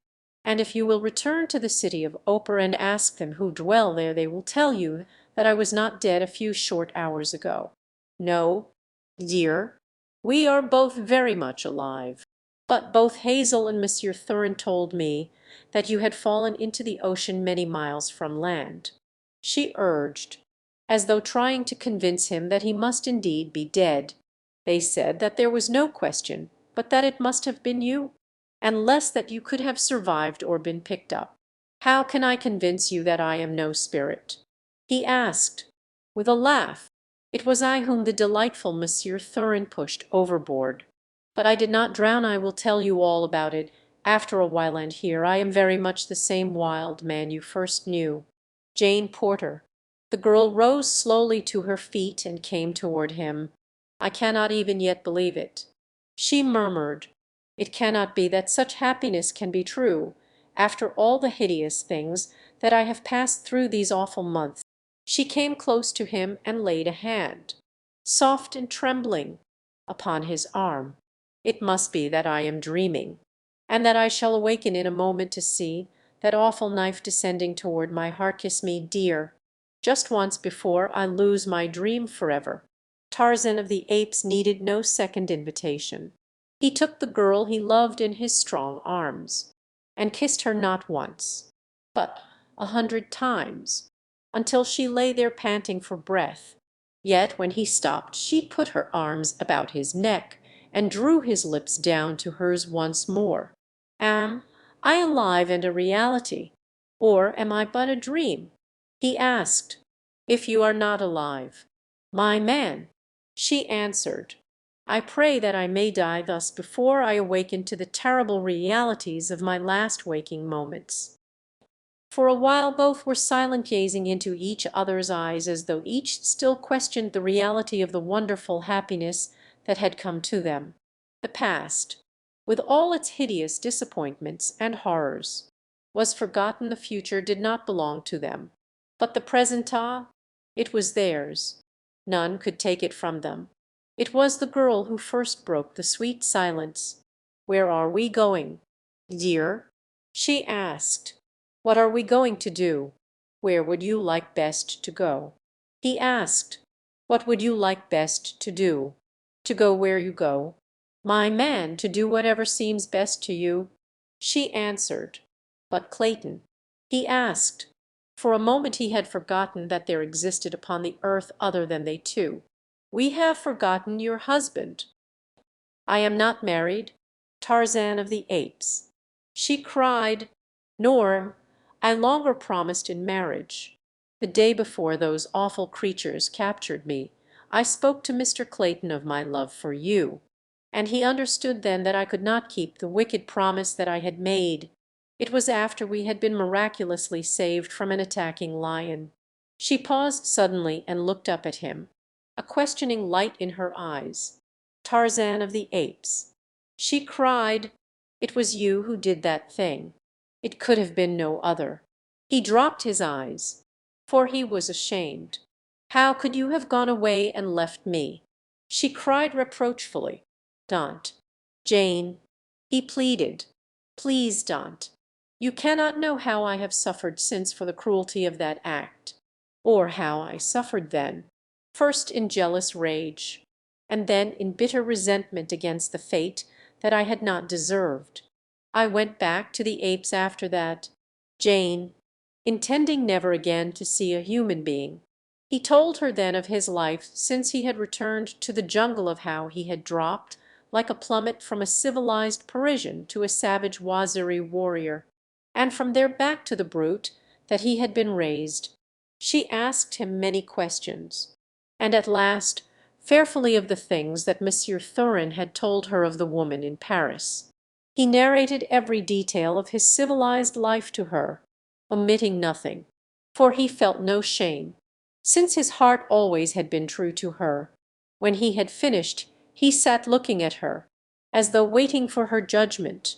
and if you will return to the city of Ophir and ask them who dwell there, they will tell you that I was not dead a few short hours ago. No, Dear, we are both very much alive. But both Hazel and Monsieur Thurin told me that you had fallen into the ocean many miles from land," she urged, as though trying to convince him that he must indeed be dead. "They said that there was no question but that it must have been you, and less that you could have survived or been picked up. How can I convince you that I am no spirit?" he asked, with a laugh. "It was I whom the delightful Monsieur Thurin pushed overboard. But I did not drown. I will tell you all about it after a while, and here I am very much the same wild man you first knew. Jane Porter." The girl rose slowly to her feet and came toward him. "I cannot even yet believe it," she murmured. "It cannot be that such happiness can be true, after all the hideous things that I have passed through these awful months." She came close to him and laid a hand, soft and trembling, upon his arm. "It must be that I am dreaming, and that I shall awaken in a moment to see that awful knife descending toward my heart. Kiss me, dear, just once before I lose my dream forever." Tarzan of the Apes needed no second invitation. He took the girl he loved in his strong arms, and kissed her not once, but 100 times, until she lay there panting for breath. Yet when he stopped she put her arms about his neck and drew his lips down to hers once more. "Am I alive and a reality, or am I but a dream?" he asked. "If you are not alive, my man," she answered, "I pray that I may die thus before I awaken to the terrible realities of my last waking moments." For a while both were silent, gazing into each other's eyes as though each still questioned the reality of the wonderful happiness that had come to them. The past, with all its hideous disappointments and horrors, was forgotten. The future did not belong to them. But the present, ah, it was theirs. None could take it from them. It was the girl who first broke the sweet silence. "Where are we going, dear?" she asked. "What are we going to do? Where would you like best to go?" he asked. "What would you like best to do? To go where you go, my man, to do whatever seems best to you," she answered. "But Clayton?" he asked. For a moment he had forgotten that there existed upon the earth other than they two. "We have forgotten your husband." "I am not married, Tarzan of the Apes," she cried, "nor am I longer promised in marriage. The day before those awful creatures captured me, I spoke to Mr. Clayton of my love for you, and he understood then that I could not keep the wicked promise that I had made. It was after we had been miraculously saved from an attacking lion." She paused suddenly and looked up at him, a questioning light in her eyes. "Tarzan of the Apes," she cried, "it was you who did that thing. It could have been no other." He dropped his eyes, for he was ashamed. "How could you have gone away and left me?" she cried reproachfully. "Don't, Jane," he pleaded. "Please don't. You cannot know how I have suffered since for the cruelty of that act, or how I suffered then, first in jealous rage, and then in bitter resentment against the fate that I had not deserved. I went back to the apes after that, Jane, intending never again to see a human being." He told her then of his life since he had returned to the jungle, of how he had dropped like a plummet from a civilized Parisian to a savage Waziri warrior, and from there back to the brute that he had been raised. She asked him many questions, and at last fearfully of the things that Monsieur Thurin had told her of the woman in Paris. He narrated every detail of his civilized life to her, omitting nothing, for he felt no shame, since his heart always had been true to her. When he had finished he sat looking at her, as though waiting for her judgment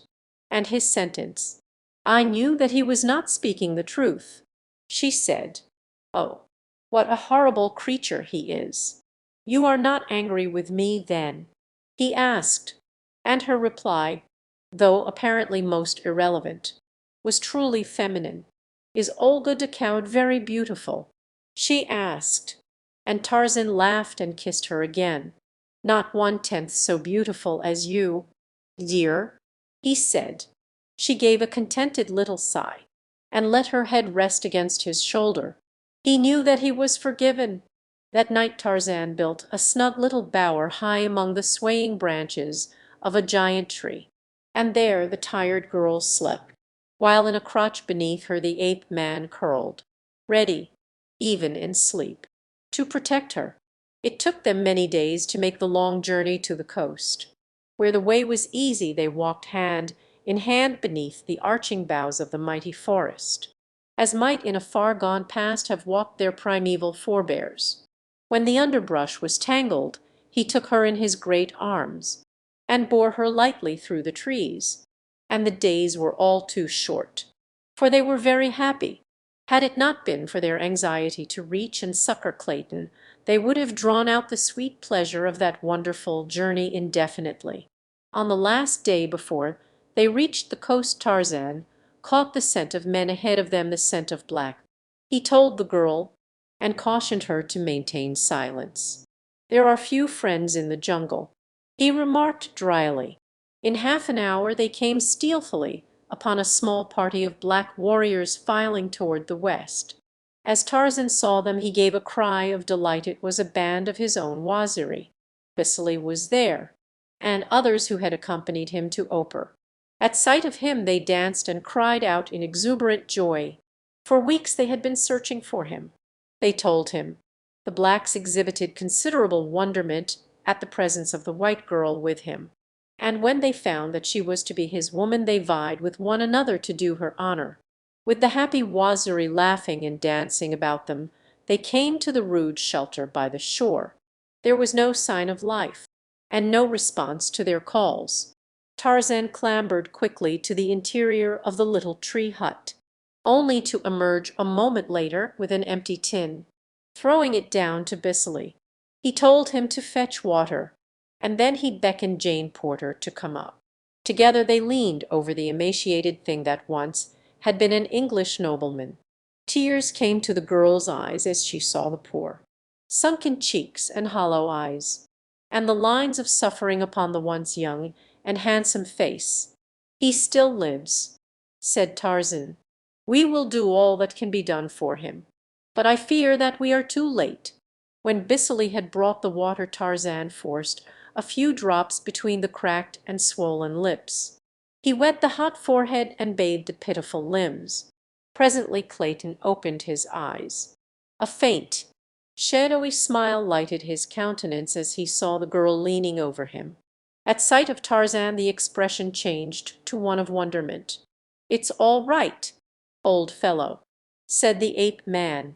and his sentence. "I knew that he was not speaking the truth," she said. "Oh, what a horrible creature he is! You are not angry with me, then?" he asked, and her reply, though apparently most irrelevant, was truly feminine. "Is Olga the coward very beautiful?" she asked, and Tarzan laughed and kissed her again. "Not 1/10 so beautiful as you, dear," he said. She gave a contented little sigh, and let her head rest against his shoulder. He knew that he was forgiven. That night Tarzan built a snug little bower high among the swaying branches of a giant tree, and there the tired girl slept, while in a crotch beneath her the ape man curled, ready, even in sleep, to protect her. It took them many days to make the long journey to the coast. Where the way was easy they walked hand in hand beneath the arching boughs of the mighty forest, as might in a far gone past have walked their primeval forebears. When the underbrush was tangled, he took her in his great arms, and bore her lightly through the trees, and the days were all too short, for they were very happy. Had it not been for their anxiety to reach and succor Clayton, they would have drawn out the sweet pleasure of that wonderful journey indefinitely. On the last day before they reached the coast Tarzan caught the scent of men ahead of them, the scent of black. He told the girl, and cautioned her to maintain silence. "There are few friends in the jungle," he remarked dryly. In half an hour they came stealthily upon a small party of black warriors filing toward the west. As Tarzan saw them he gave a cry of delight. It was a band of his own Waziri. Bissely was there, and others who had accompanied him to Ophir. At sight of him they danced and cried out in exuberant joy. For weeks they had been searching for him, they told him. The blacks exhibited considerable wonderment at the presence of the white girl with him, and when they found that she was to be his woman they vied with one another to do her honor. With the happy Waziri laughing and dancing about them, they came to the rude shelter by the shore. There was no sign of life, and no response to their calls. Tarzan clambered quickly to the interior of the little tree hut, only to emerge a moment later with an empty tin. Throwing it down to Bissely, he told him to fetch water, and then he beckoned Jane Porter to come up. Together they leaned over the emaciated thing that once had been an English nobleman. Tears came to the girl's eyes as she saw the poor, sunken cheeks and hollow eyes, and the lines of suffering upon the once young and handsome face. "He still lives," said Tarzan. "We will do all that can be done for him. But I fear that we are too late." When Bissely had brought the water Tarzan forced a few drops between the cracked and swollen lips. He wet the hot forehead and bathed the pitiful limbs. Presently Clayton opened his eyes. A faint, shadowy smile lighted his countenance as he saw the girl leaning over him. At sight of Tarzan the expression changed to one of wonderment. "It's all right, old fellow," said the ape man.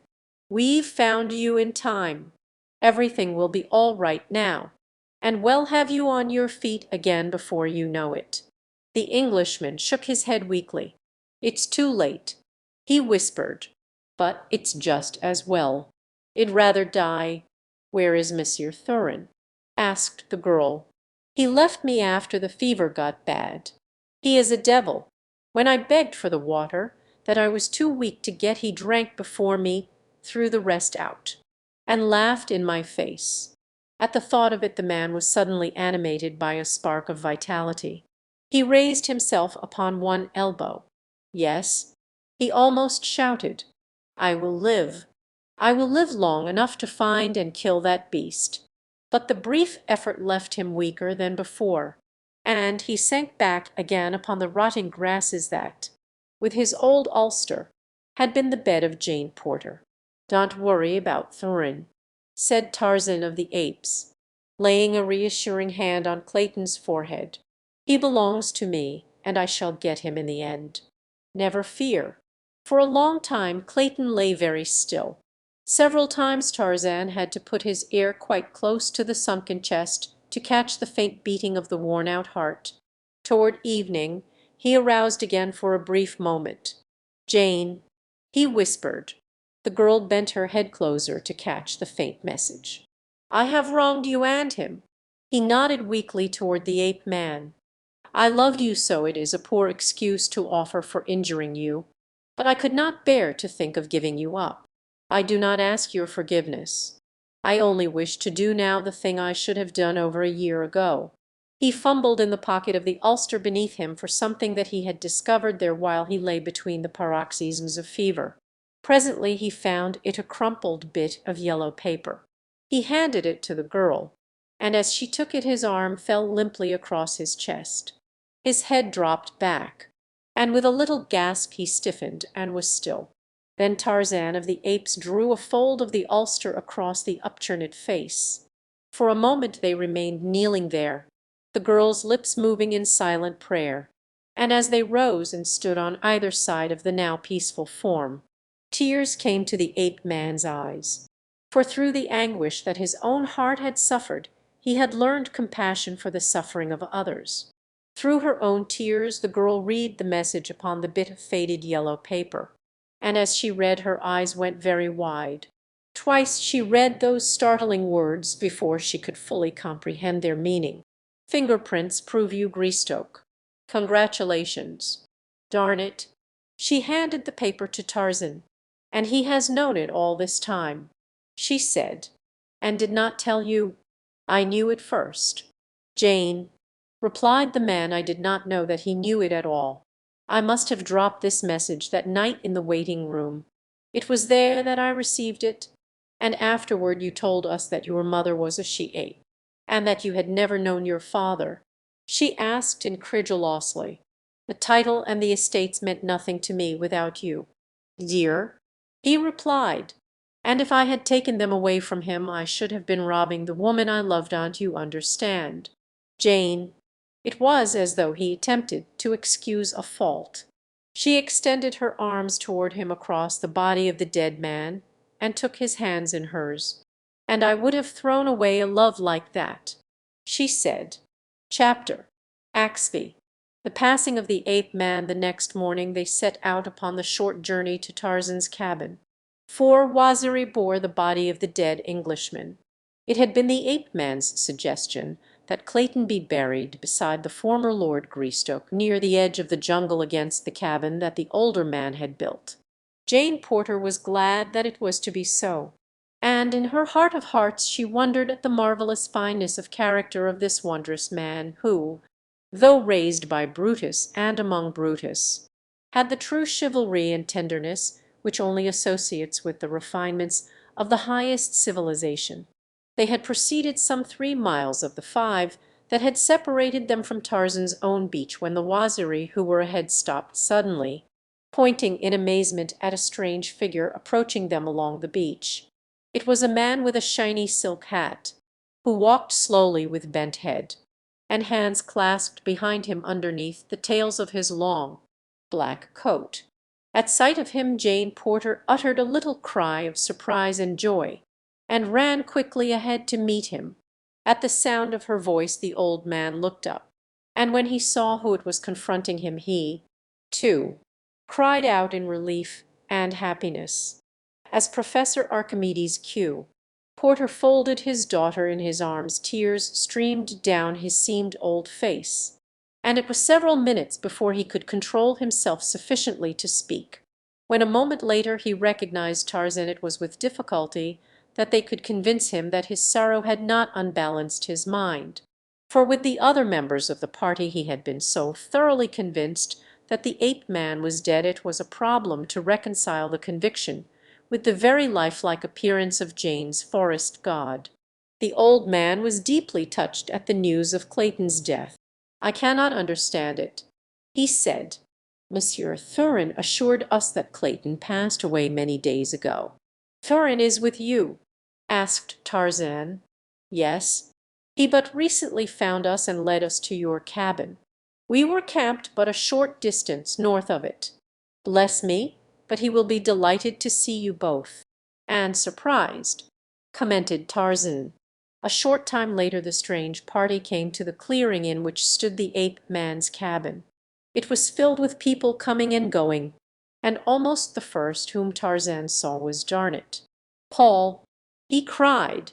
"We've found you in time. Everything will be all right now, and we'll have you on your feet again before you know it." The Englishman shook his head weakly. "It's too late," he whispered, "but it's just as well. I'd rather die." "Where is Monsieur Thurin?" asked the girl. "He left me after the fever got bad. He is a devil. When I begged for the water that I was too weak to get he drank before me, threw the rest out, and laughed in my face." At the thought of it the man was suddenly animated by a spark of vitality. He raised himself upon one elbow. "Yes," he almost shouted, "I will live. I will live long enough to find and kill that beast." But the brief effort left him weaker than before, and he sank back again upon the rotting grasses that, with his old ulster, had been the bed of Jane Porter. "Don't worry about Thurin," said Tarzan of the Apes, laying a reassuring hand on Clayton's forehead. "He belongs to me, and I shall get him in the end. Never fear." For a long time Clayton lay very still. Several times Tarzan had to put his ear quite close to the sunken chest to catch the faint beating of the worn-out heart. Toward evening he aroused again for a brief moment. "Jane," he whispered. The girl bent her head closer to catch the faint message. "I have wronged you and him." He nodded weakly toward the ape man. "I loved you so it is a poor excuse to offer for injuring you, but I could not bear to think of giving you up. I do not ask your forgiveness. I only wish to do now the thing I should have done over a year ago." He fumbled in the pocket of the ulster beneath him for something that he had discovered there while he lay between the paroxysms of fever. Presently he found it a crumpled bit of yellow paper. He handed it to the girl, and as she took it his arm fell limply across his chest. His head dropped back, and with a little gasp he stiffened and was still. Then Tarzan of the Apes drew a fold of the ulster across the upturned face. For a moment they remained kneeling there, the girl's lips moving in silent prayer, and as they rose and stood on either side of the now peaceful form, tears came to the ape-man's eyes. For through the anguish that his own heart had suffered, he had learned compassion for the suffering of others. Through her own tears the girl read the message upon the bit of faded yellow paper, and as she read her eyes went very wide. Twice she read those startling words before she could fully comprehend their meaning. "Fingerprints prove you Greystoke. Congratulations. Darn it." She handed the paper to Tarzan. "And he has known it all this time," she said, "and did not tell you?" "I knew it first, Jane," replied the man. "I did not know that he knew it at all. I must have dropped this message that night in the waiting room. It was there that I received it, and afterward you told us that your mother was a she-ape, and that you had never known your father." She asked incredulously. "The title and the estates meant nothing to me without you." "Dear," he replied, "and if I had taken them away from him I should have been robbing the woman I loved. Don't you understand, Jane?" It was as though he attempted to excuse a fault. She extended her arms toward him across the body of the dead man, and took his hands in hers. "And I would have thrown away a love like that," she said. Chapter Axphy. The passing of the ape-man the next morning they set out upon the short journey to Tarzan's cabin. 4 Waziri bore the body of the dead Englishman. It had been the ape-man's suggestion that Clayton be buried beside the former Lord Greystoke near the edge of the jungle against the cabin that the older man had built. Jane Porter was glad that it was to be so, and in her heart of hearts she wondered at the marvellous fineness of character of this wondrous man who, though raised by Brutus and among Brutus, had the true chivalry and tenderness which only associates with the refinements of the highest civilization. They had proceeded some 3 miles of the 5 that had separated them from Tarzan's own beach when the Waziri who were ahead stopped suddenly, pointing in amazement at a strange figure approaching them along the beach. It was a man with a shiny silk hat, who walked slowly with bent head, and hands clasped behind him underneath the tails of his long, black coat. At sight of him Jane Porter uttered a little cry of surprise and joy, and ran quickly ahead to meet him. At the sound of her voice the old man looked up, and when he saw who it was confronting him he, too, cried out in relief and happiness. As Professor Archimedes Q. Porter folded his daughter in his arms tears streamed down his seamed old face, and it was several minutes before he could control himself sufficiently to speak. When a moment later he recognized Tarzan, it was with difficulty that they could convince him that his sorrow had not unbalanced his mind, for with the other members of the party he had been so thoroughly convinced that the ape-man was dead it was a problem to reconcile the conviction with the very lifelike appearance of Jane's forest god. The old man was deeply touched at the news of Clayton's death. "I cannot understand it," he said. "Monsieur Thurin assured us that Clayton passed away many days ago." "Thurin is with you?" asked Tarzan. "Yes. He but recently found us and led us to your cabin. We were camped but a short distance north of it. Bless me, but he will be delighted to see you both." "And surprised," commented Tarzan. A short time later the strange party came to the clearing in which stood the ape-man's cabin. It was filled with people coming and going, and almost the first whom Tarzan saw was Darnot. "Paul," he cried,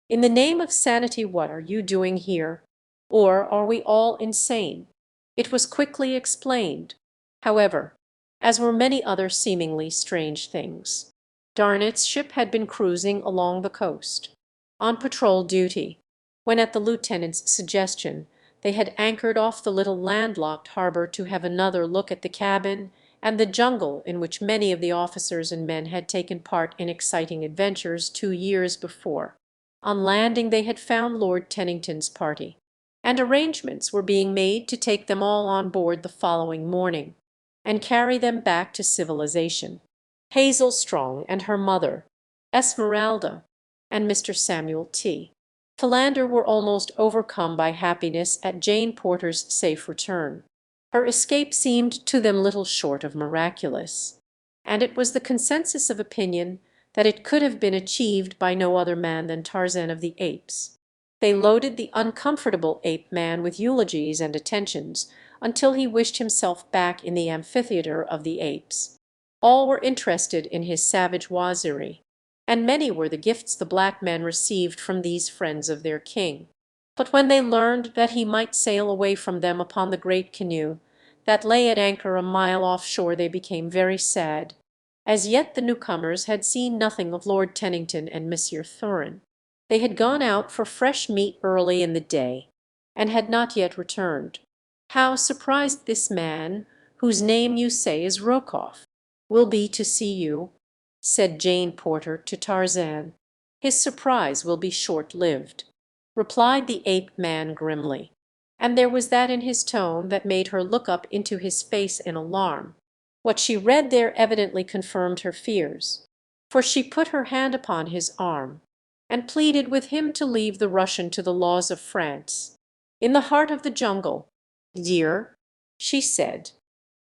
"in the name of sanity what are you doing here? Or are we all insane?" It was quickly explained, however, as were many other seemingly strange things. Darnot's ship had been cruising along the coast. on patrol duty, when at the lieutenant's suggestion they had anchored off the little landlocked harbour to have another look at the cabin and the jungle in which many of the officers and men had taken part in exciting adventures 2 years before. On landing they had found Lord Tennington's party, and arrangements were being made to take them all on board the following morning, and carry them back to civilization. Hazel Strong and her mother, Esmeralda, and Mr. Samuel T. Philander were almost overcome by happiness at Jane Porter's safe return. Her escape seemed to them little short of miraculous, and it was the consensus of opinion that it could have been achieved by no other man than Tarzan of the Apes. They loaded the uncomfortable ape man with eulogies and attentions until he wished himself back in the amphitheatre of the apes. All were interested in his savage waziri, and many were the gifts the black men received from these friends of their king. But when they learned that he might sail away from them upon the great canoe that lay at anchor a mile offshore, they became very sad. As yet the newcomers had seen nothing of Lord Tennington and Monsieur Thurin. They had gone out for fresh meat early in the day, and had not yet returned. "How surprised this man, whose name you say is Rokoff, will be to see you," said Jane Porter to Tarzan. "His surprise will be short-lived," replied the ape man grimly, and there was that in his tone that made her look up into his face in alarm. What she read there evidently confirmed her fears, for she put her hand upon his arm, and pleaded with him to leave the Russian to the laws of France. "In the heart of the jungle, dear," she said,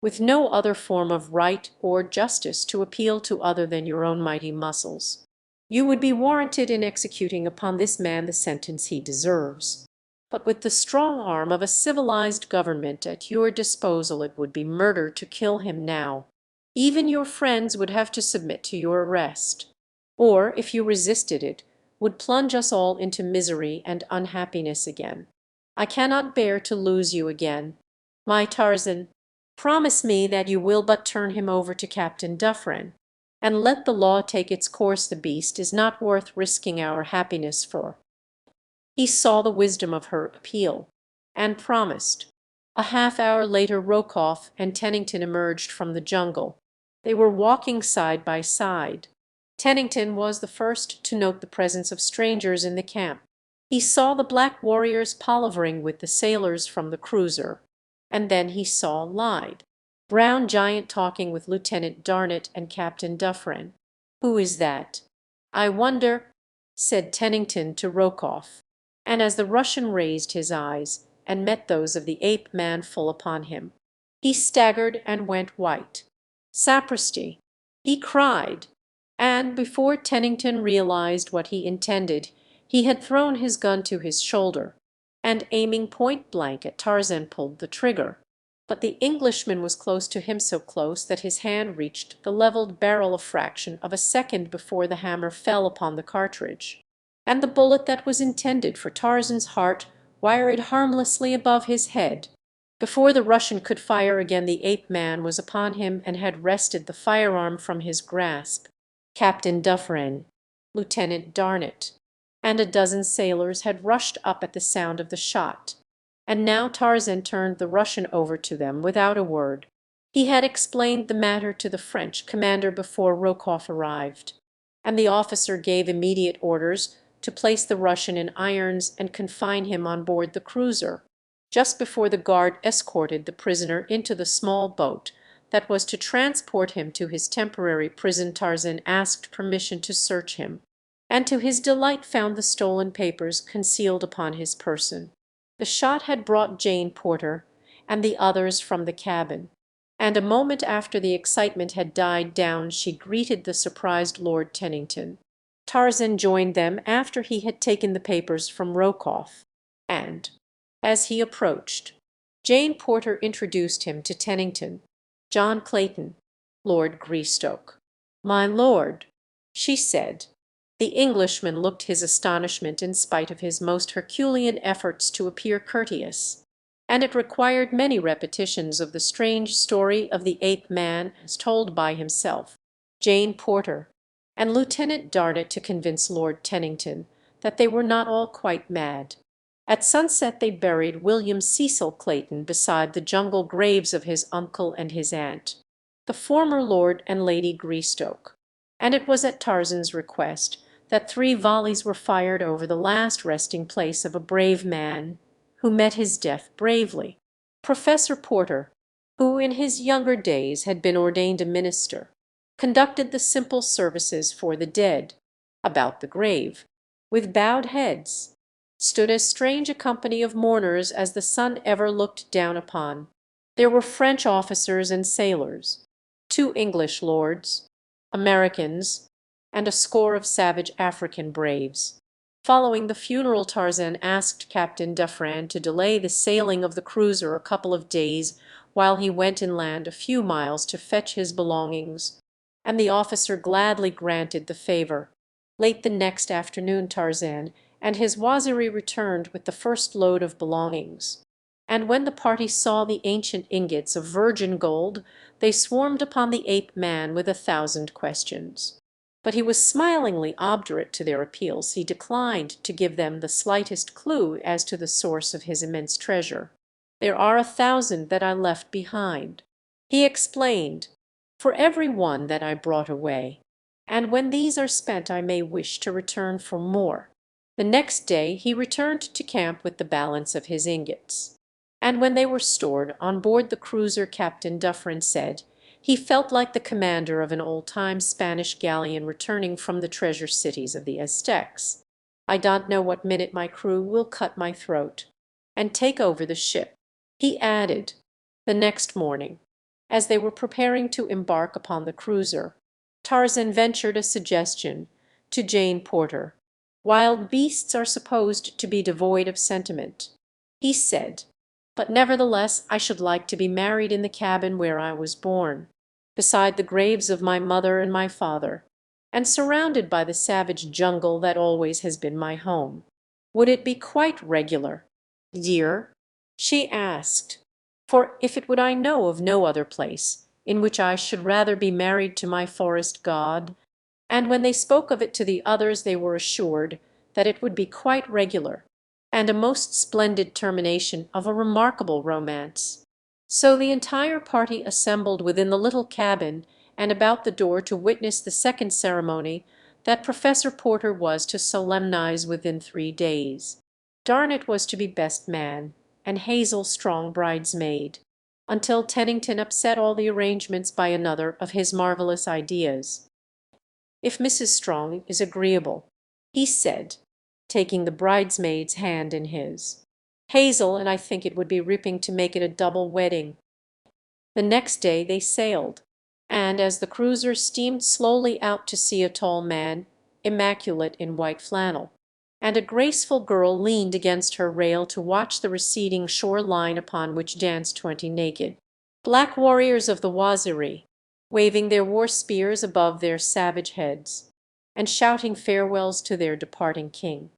"with no other form of right or justice to appeal to other than your own mighty muscles, you would be warranted in executing upon this man the sentence he deserves. But with the strong arm of a civilized government at your disposal it would be murder to kill him now. Even your friends would have to submit to your arrest, or, if you resisted it, would plunge us all into misery and unhappiness again. I cannot bear to lose you again. My Tarzan, promise me that you will but turn him over to Captain Dufresne, and let the law take its course. The beast is not worth risking our happiness for." He saw the wisdom of her appeal, and promised. A half hour later Rokoff and Tennington emerged from the jungle. They were walking side by side. Tennington was the first to note the presence of strangers in the camp. He saw the black warriors palavering with the sailors from the cruiser, and then he saw Lyde, Brown Giant, talking with Lieutenant Darnett and Captain Dufresne. "Who is that, I wonder?" said Tennington to Rokoff, and as the Russian raised his eyes and met those of the ape man full upon him, he staggered and went white. "Sapristi!" he cried, and before Tennington realized what he intended, he had thrown his gun to his shoulder, and aiming point blank at Tarzan pulled the trigger. But the Englishman was close to him, so close that his hand reached the levelled barrel a fraction of a second before the hammer fell upon the cartridge, and the bullet that was intended for Tarzan's heart wired harmlessly above his head. Before the Russian could fire again the ape man was upon him and had wrested the firearm from his grasp. Captain Dufresne, Lieutenant Darnett, and a dozen sailors had rushed up at the sound of the shot, and now Tarzan turned the Russian over to them without a word. He had explained the matter to the French commander before Rokoff arrived, and the officer gave immediate orders to place the Russian in irons and confine him on board the cruiser. Just before the guard escorted the prisoner into the small boat that was to transport him to his temporary prison, Tarzan asked permission to search him, and to his delight found the stolen papers concealed upon his person. The shot had brought Jane Porter and the others from the cabin, and a moment after the excitement had died down she greeted the surprised Lord Tennington. Tarzan joined them after he had taken the papers from Rokoff, and, as he approached, Jane Porter introduced him to Tennington. "John Clayton, Lord Greystoke." "My lord," she said. The Englishman looked his astonishment in spite of his most Herculean efforts to appear courteous, and it required many repetitions of the strange story of the ape man as told by himself, Jane Porter, and Lieutenant Darnett to convince Lord Tennington that they were not all quite mad. At sunset they buried William Cecil Clayton beside the jungle graves of his uncle and his aunt, the former Lord and Lady Greystoke, and it was at Tarzan's request that 3 volleys were fired over the last resting place of a brave man who met his death bravely. Professor Porter, who in his younger days had been ordained a minister, conducted the simple services for the dead. About the grave, with bowed heads, stood as strange a company of mourners as the sun ever looked down upon. There were French officers and sailors, 2 English lords, Americans, and a score of savage African braves. Following the funeral, Tarzan asked Captain Dufresne to delay the sailing of the cruiser a couple of days while he went inland a few miles to fetch his belongings, and the officer gladly granted the favour. Late the next afternoon Tarzan and his Waziri returned with the first load of belongings, and when the party saw the ancient ingots of virgin gold, they swarmed upon the ape-man with 1,000 questions. But he was smilingly obdurate to their appeals. He declined to give them the slightest clue as to the source of his immense treasure. "There are 1,000 that I left behind," he explained, "for every one that I brought away, and when these are spent I may wish to return for more." The next day he returned to camp with the balance of his ingots, and when they were stored on board the cruiser, Captain Dufresne said he felt like the commander of an old-time Spanish galleon returning from the treasure cities of the Aztecs. "I don't know what minute my crew will cut my throat and take over the ship," he added. The next morning, as they were preparing to embark upon the cruiser, Tarzan ventured a suggestion to Jane Porter. "Wild beasts are supposed to be devoid of sentiment," he said, "but nevertheless I should like to be married in the cabin where I was born, beside the graves of my mother and my father, and surrounded by the savage jungle that always has been my home. Would it be quite regular, dear?" she asked. "For if it would, I know of no other place in which I should rather be married to my forest god." And when they spoke of it to the others they were assured that it would be quite regular, and a most splendid termination of a remarkable romance. So the entire party assembled within the little cabin and about the door to witness the second ceremony that Professor Porter was to solemnize within 3 days. Darnett was to be best man, and Hazel strong bridesmaid, until Tennington upset all the arrangements by another of his marvellous ideas. "If Mrs. Strong is agreeable," he said, taking the bridesmaid's hand in his. "Hazel and I think it would be ripping to make it a double wedding." The next day they sailed, and as the cruiser steamed slowly out to sea a tall man, immaculate in white flannel, and a graceful girl leaned against her rail to watch the receding shore line upon which danced 20 naked black warriors of the Waziri, waving their war spears above their savage heads, and shouting farewells to their departing king.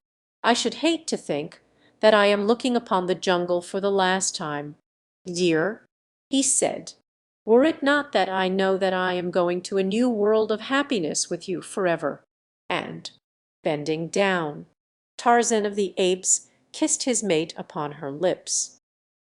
"I should hate to think that I am looking upon the jungle for the last time, dear," he said, "were it not that I know that I am going to a new world of happiness with you forever." And, bending down, Tarzan of the Apes kissed his mate upon her lips.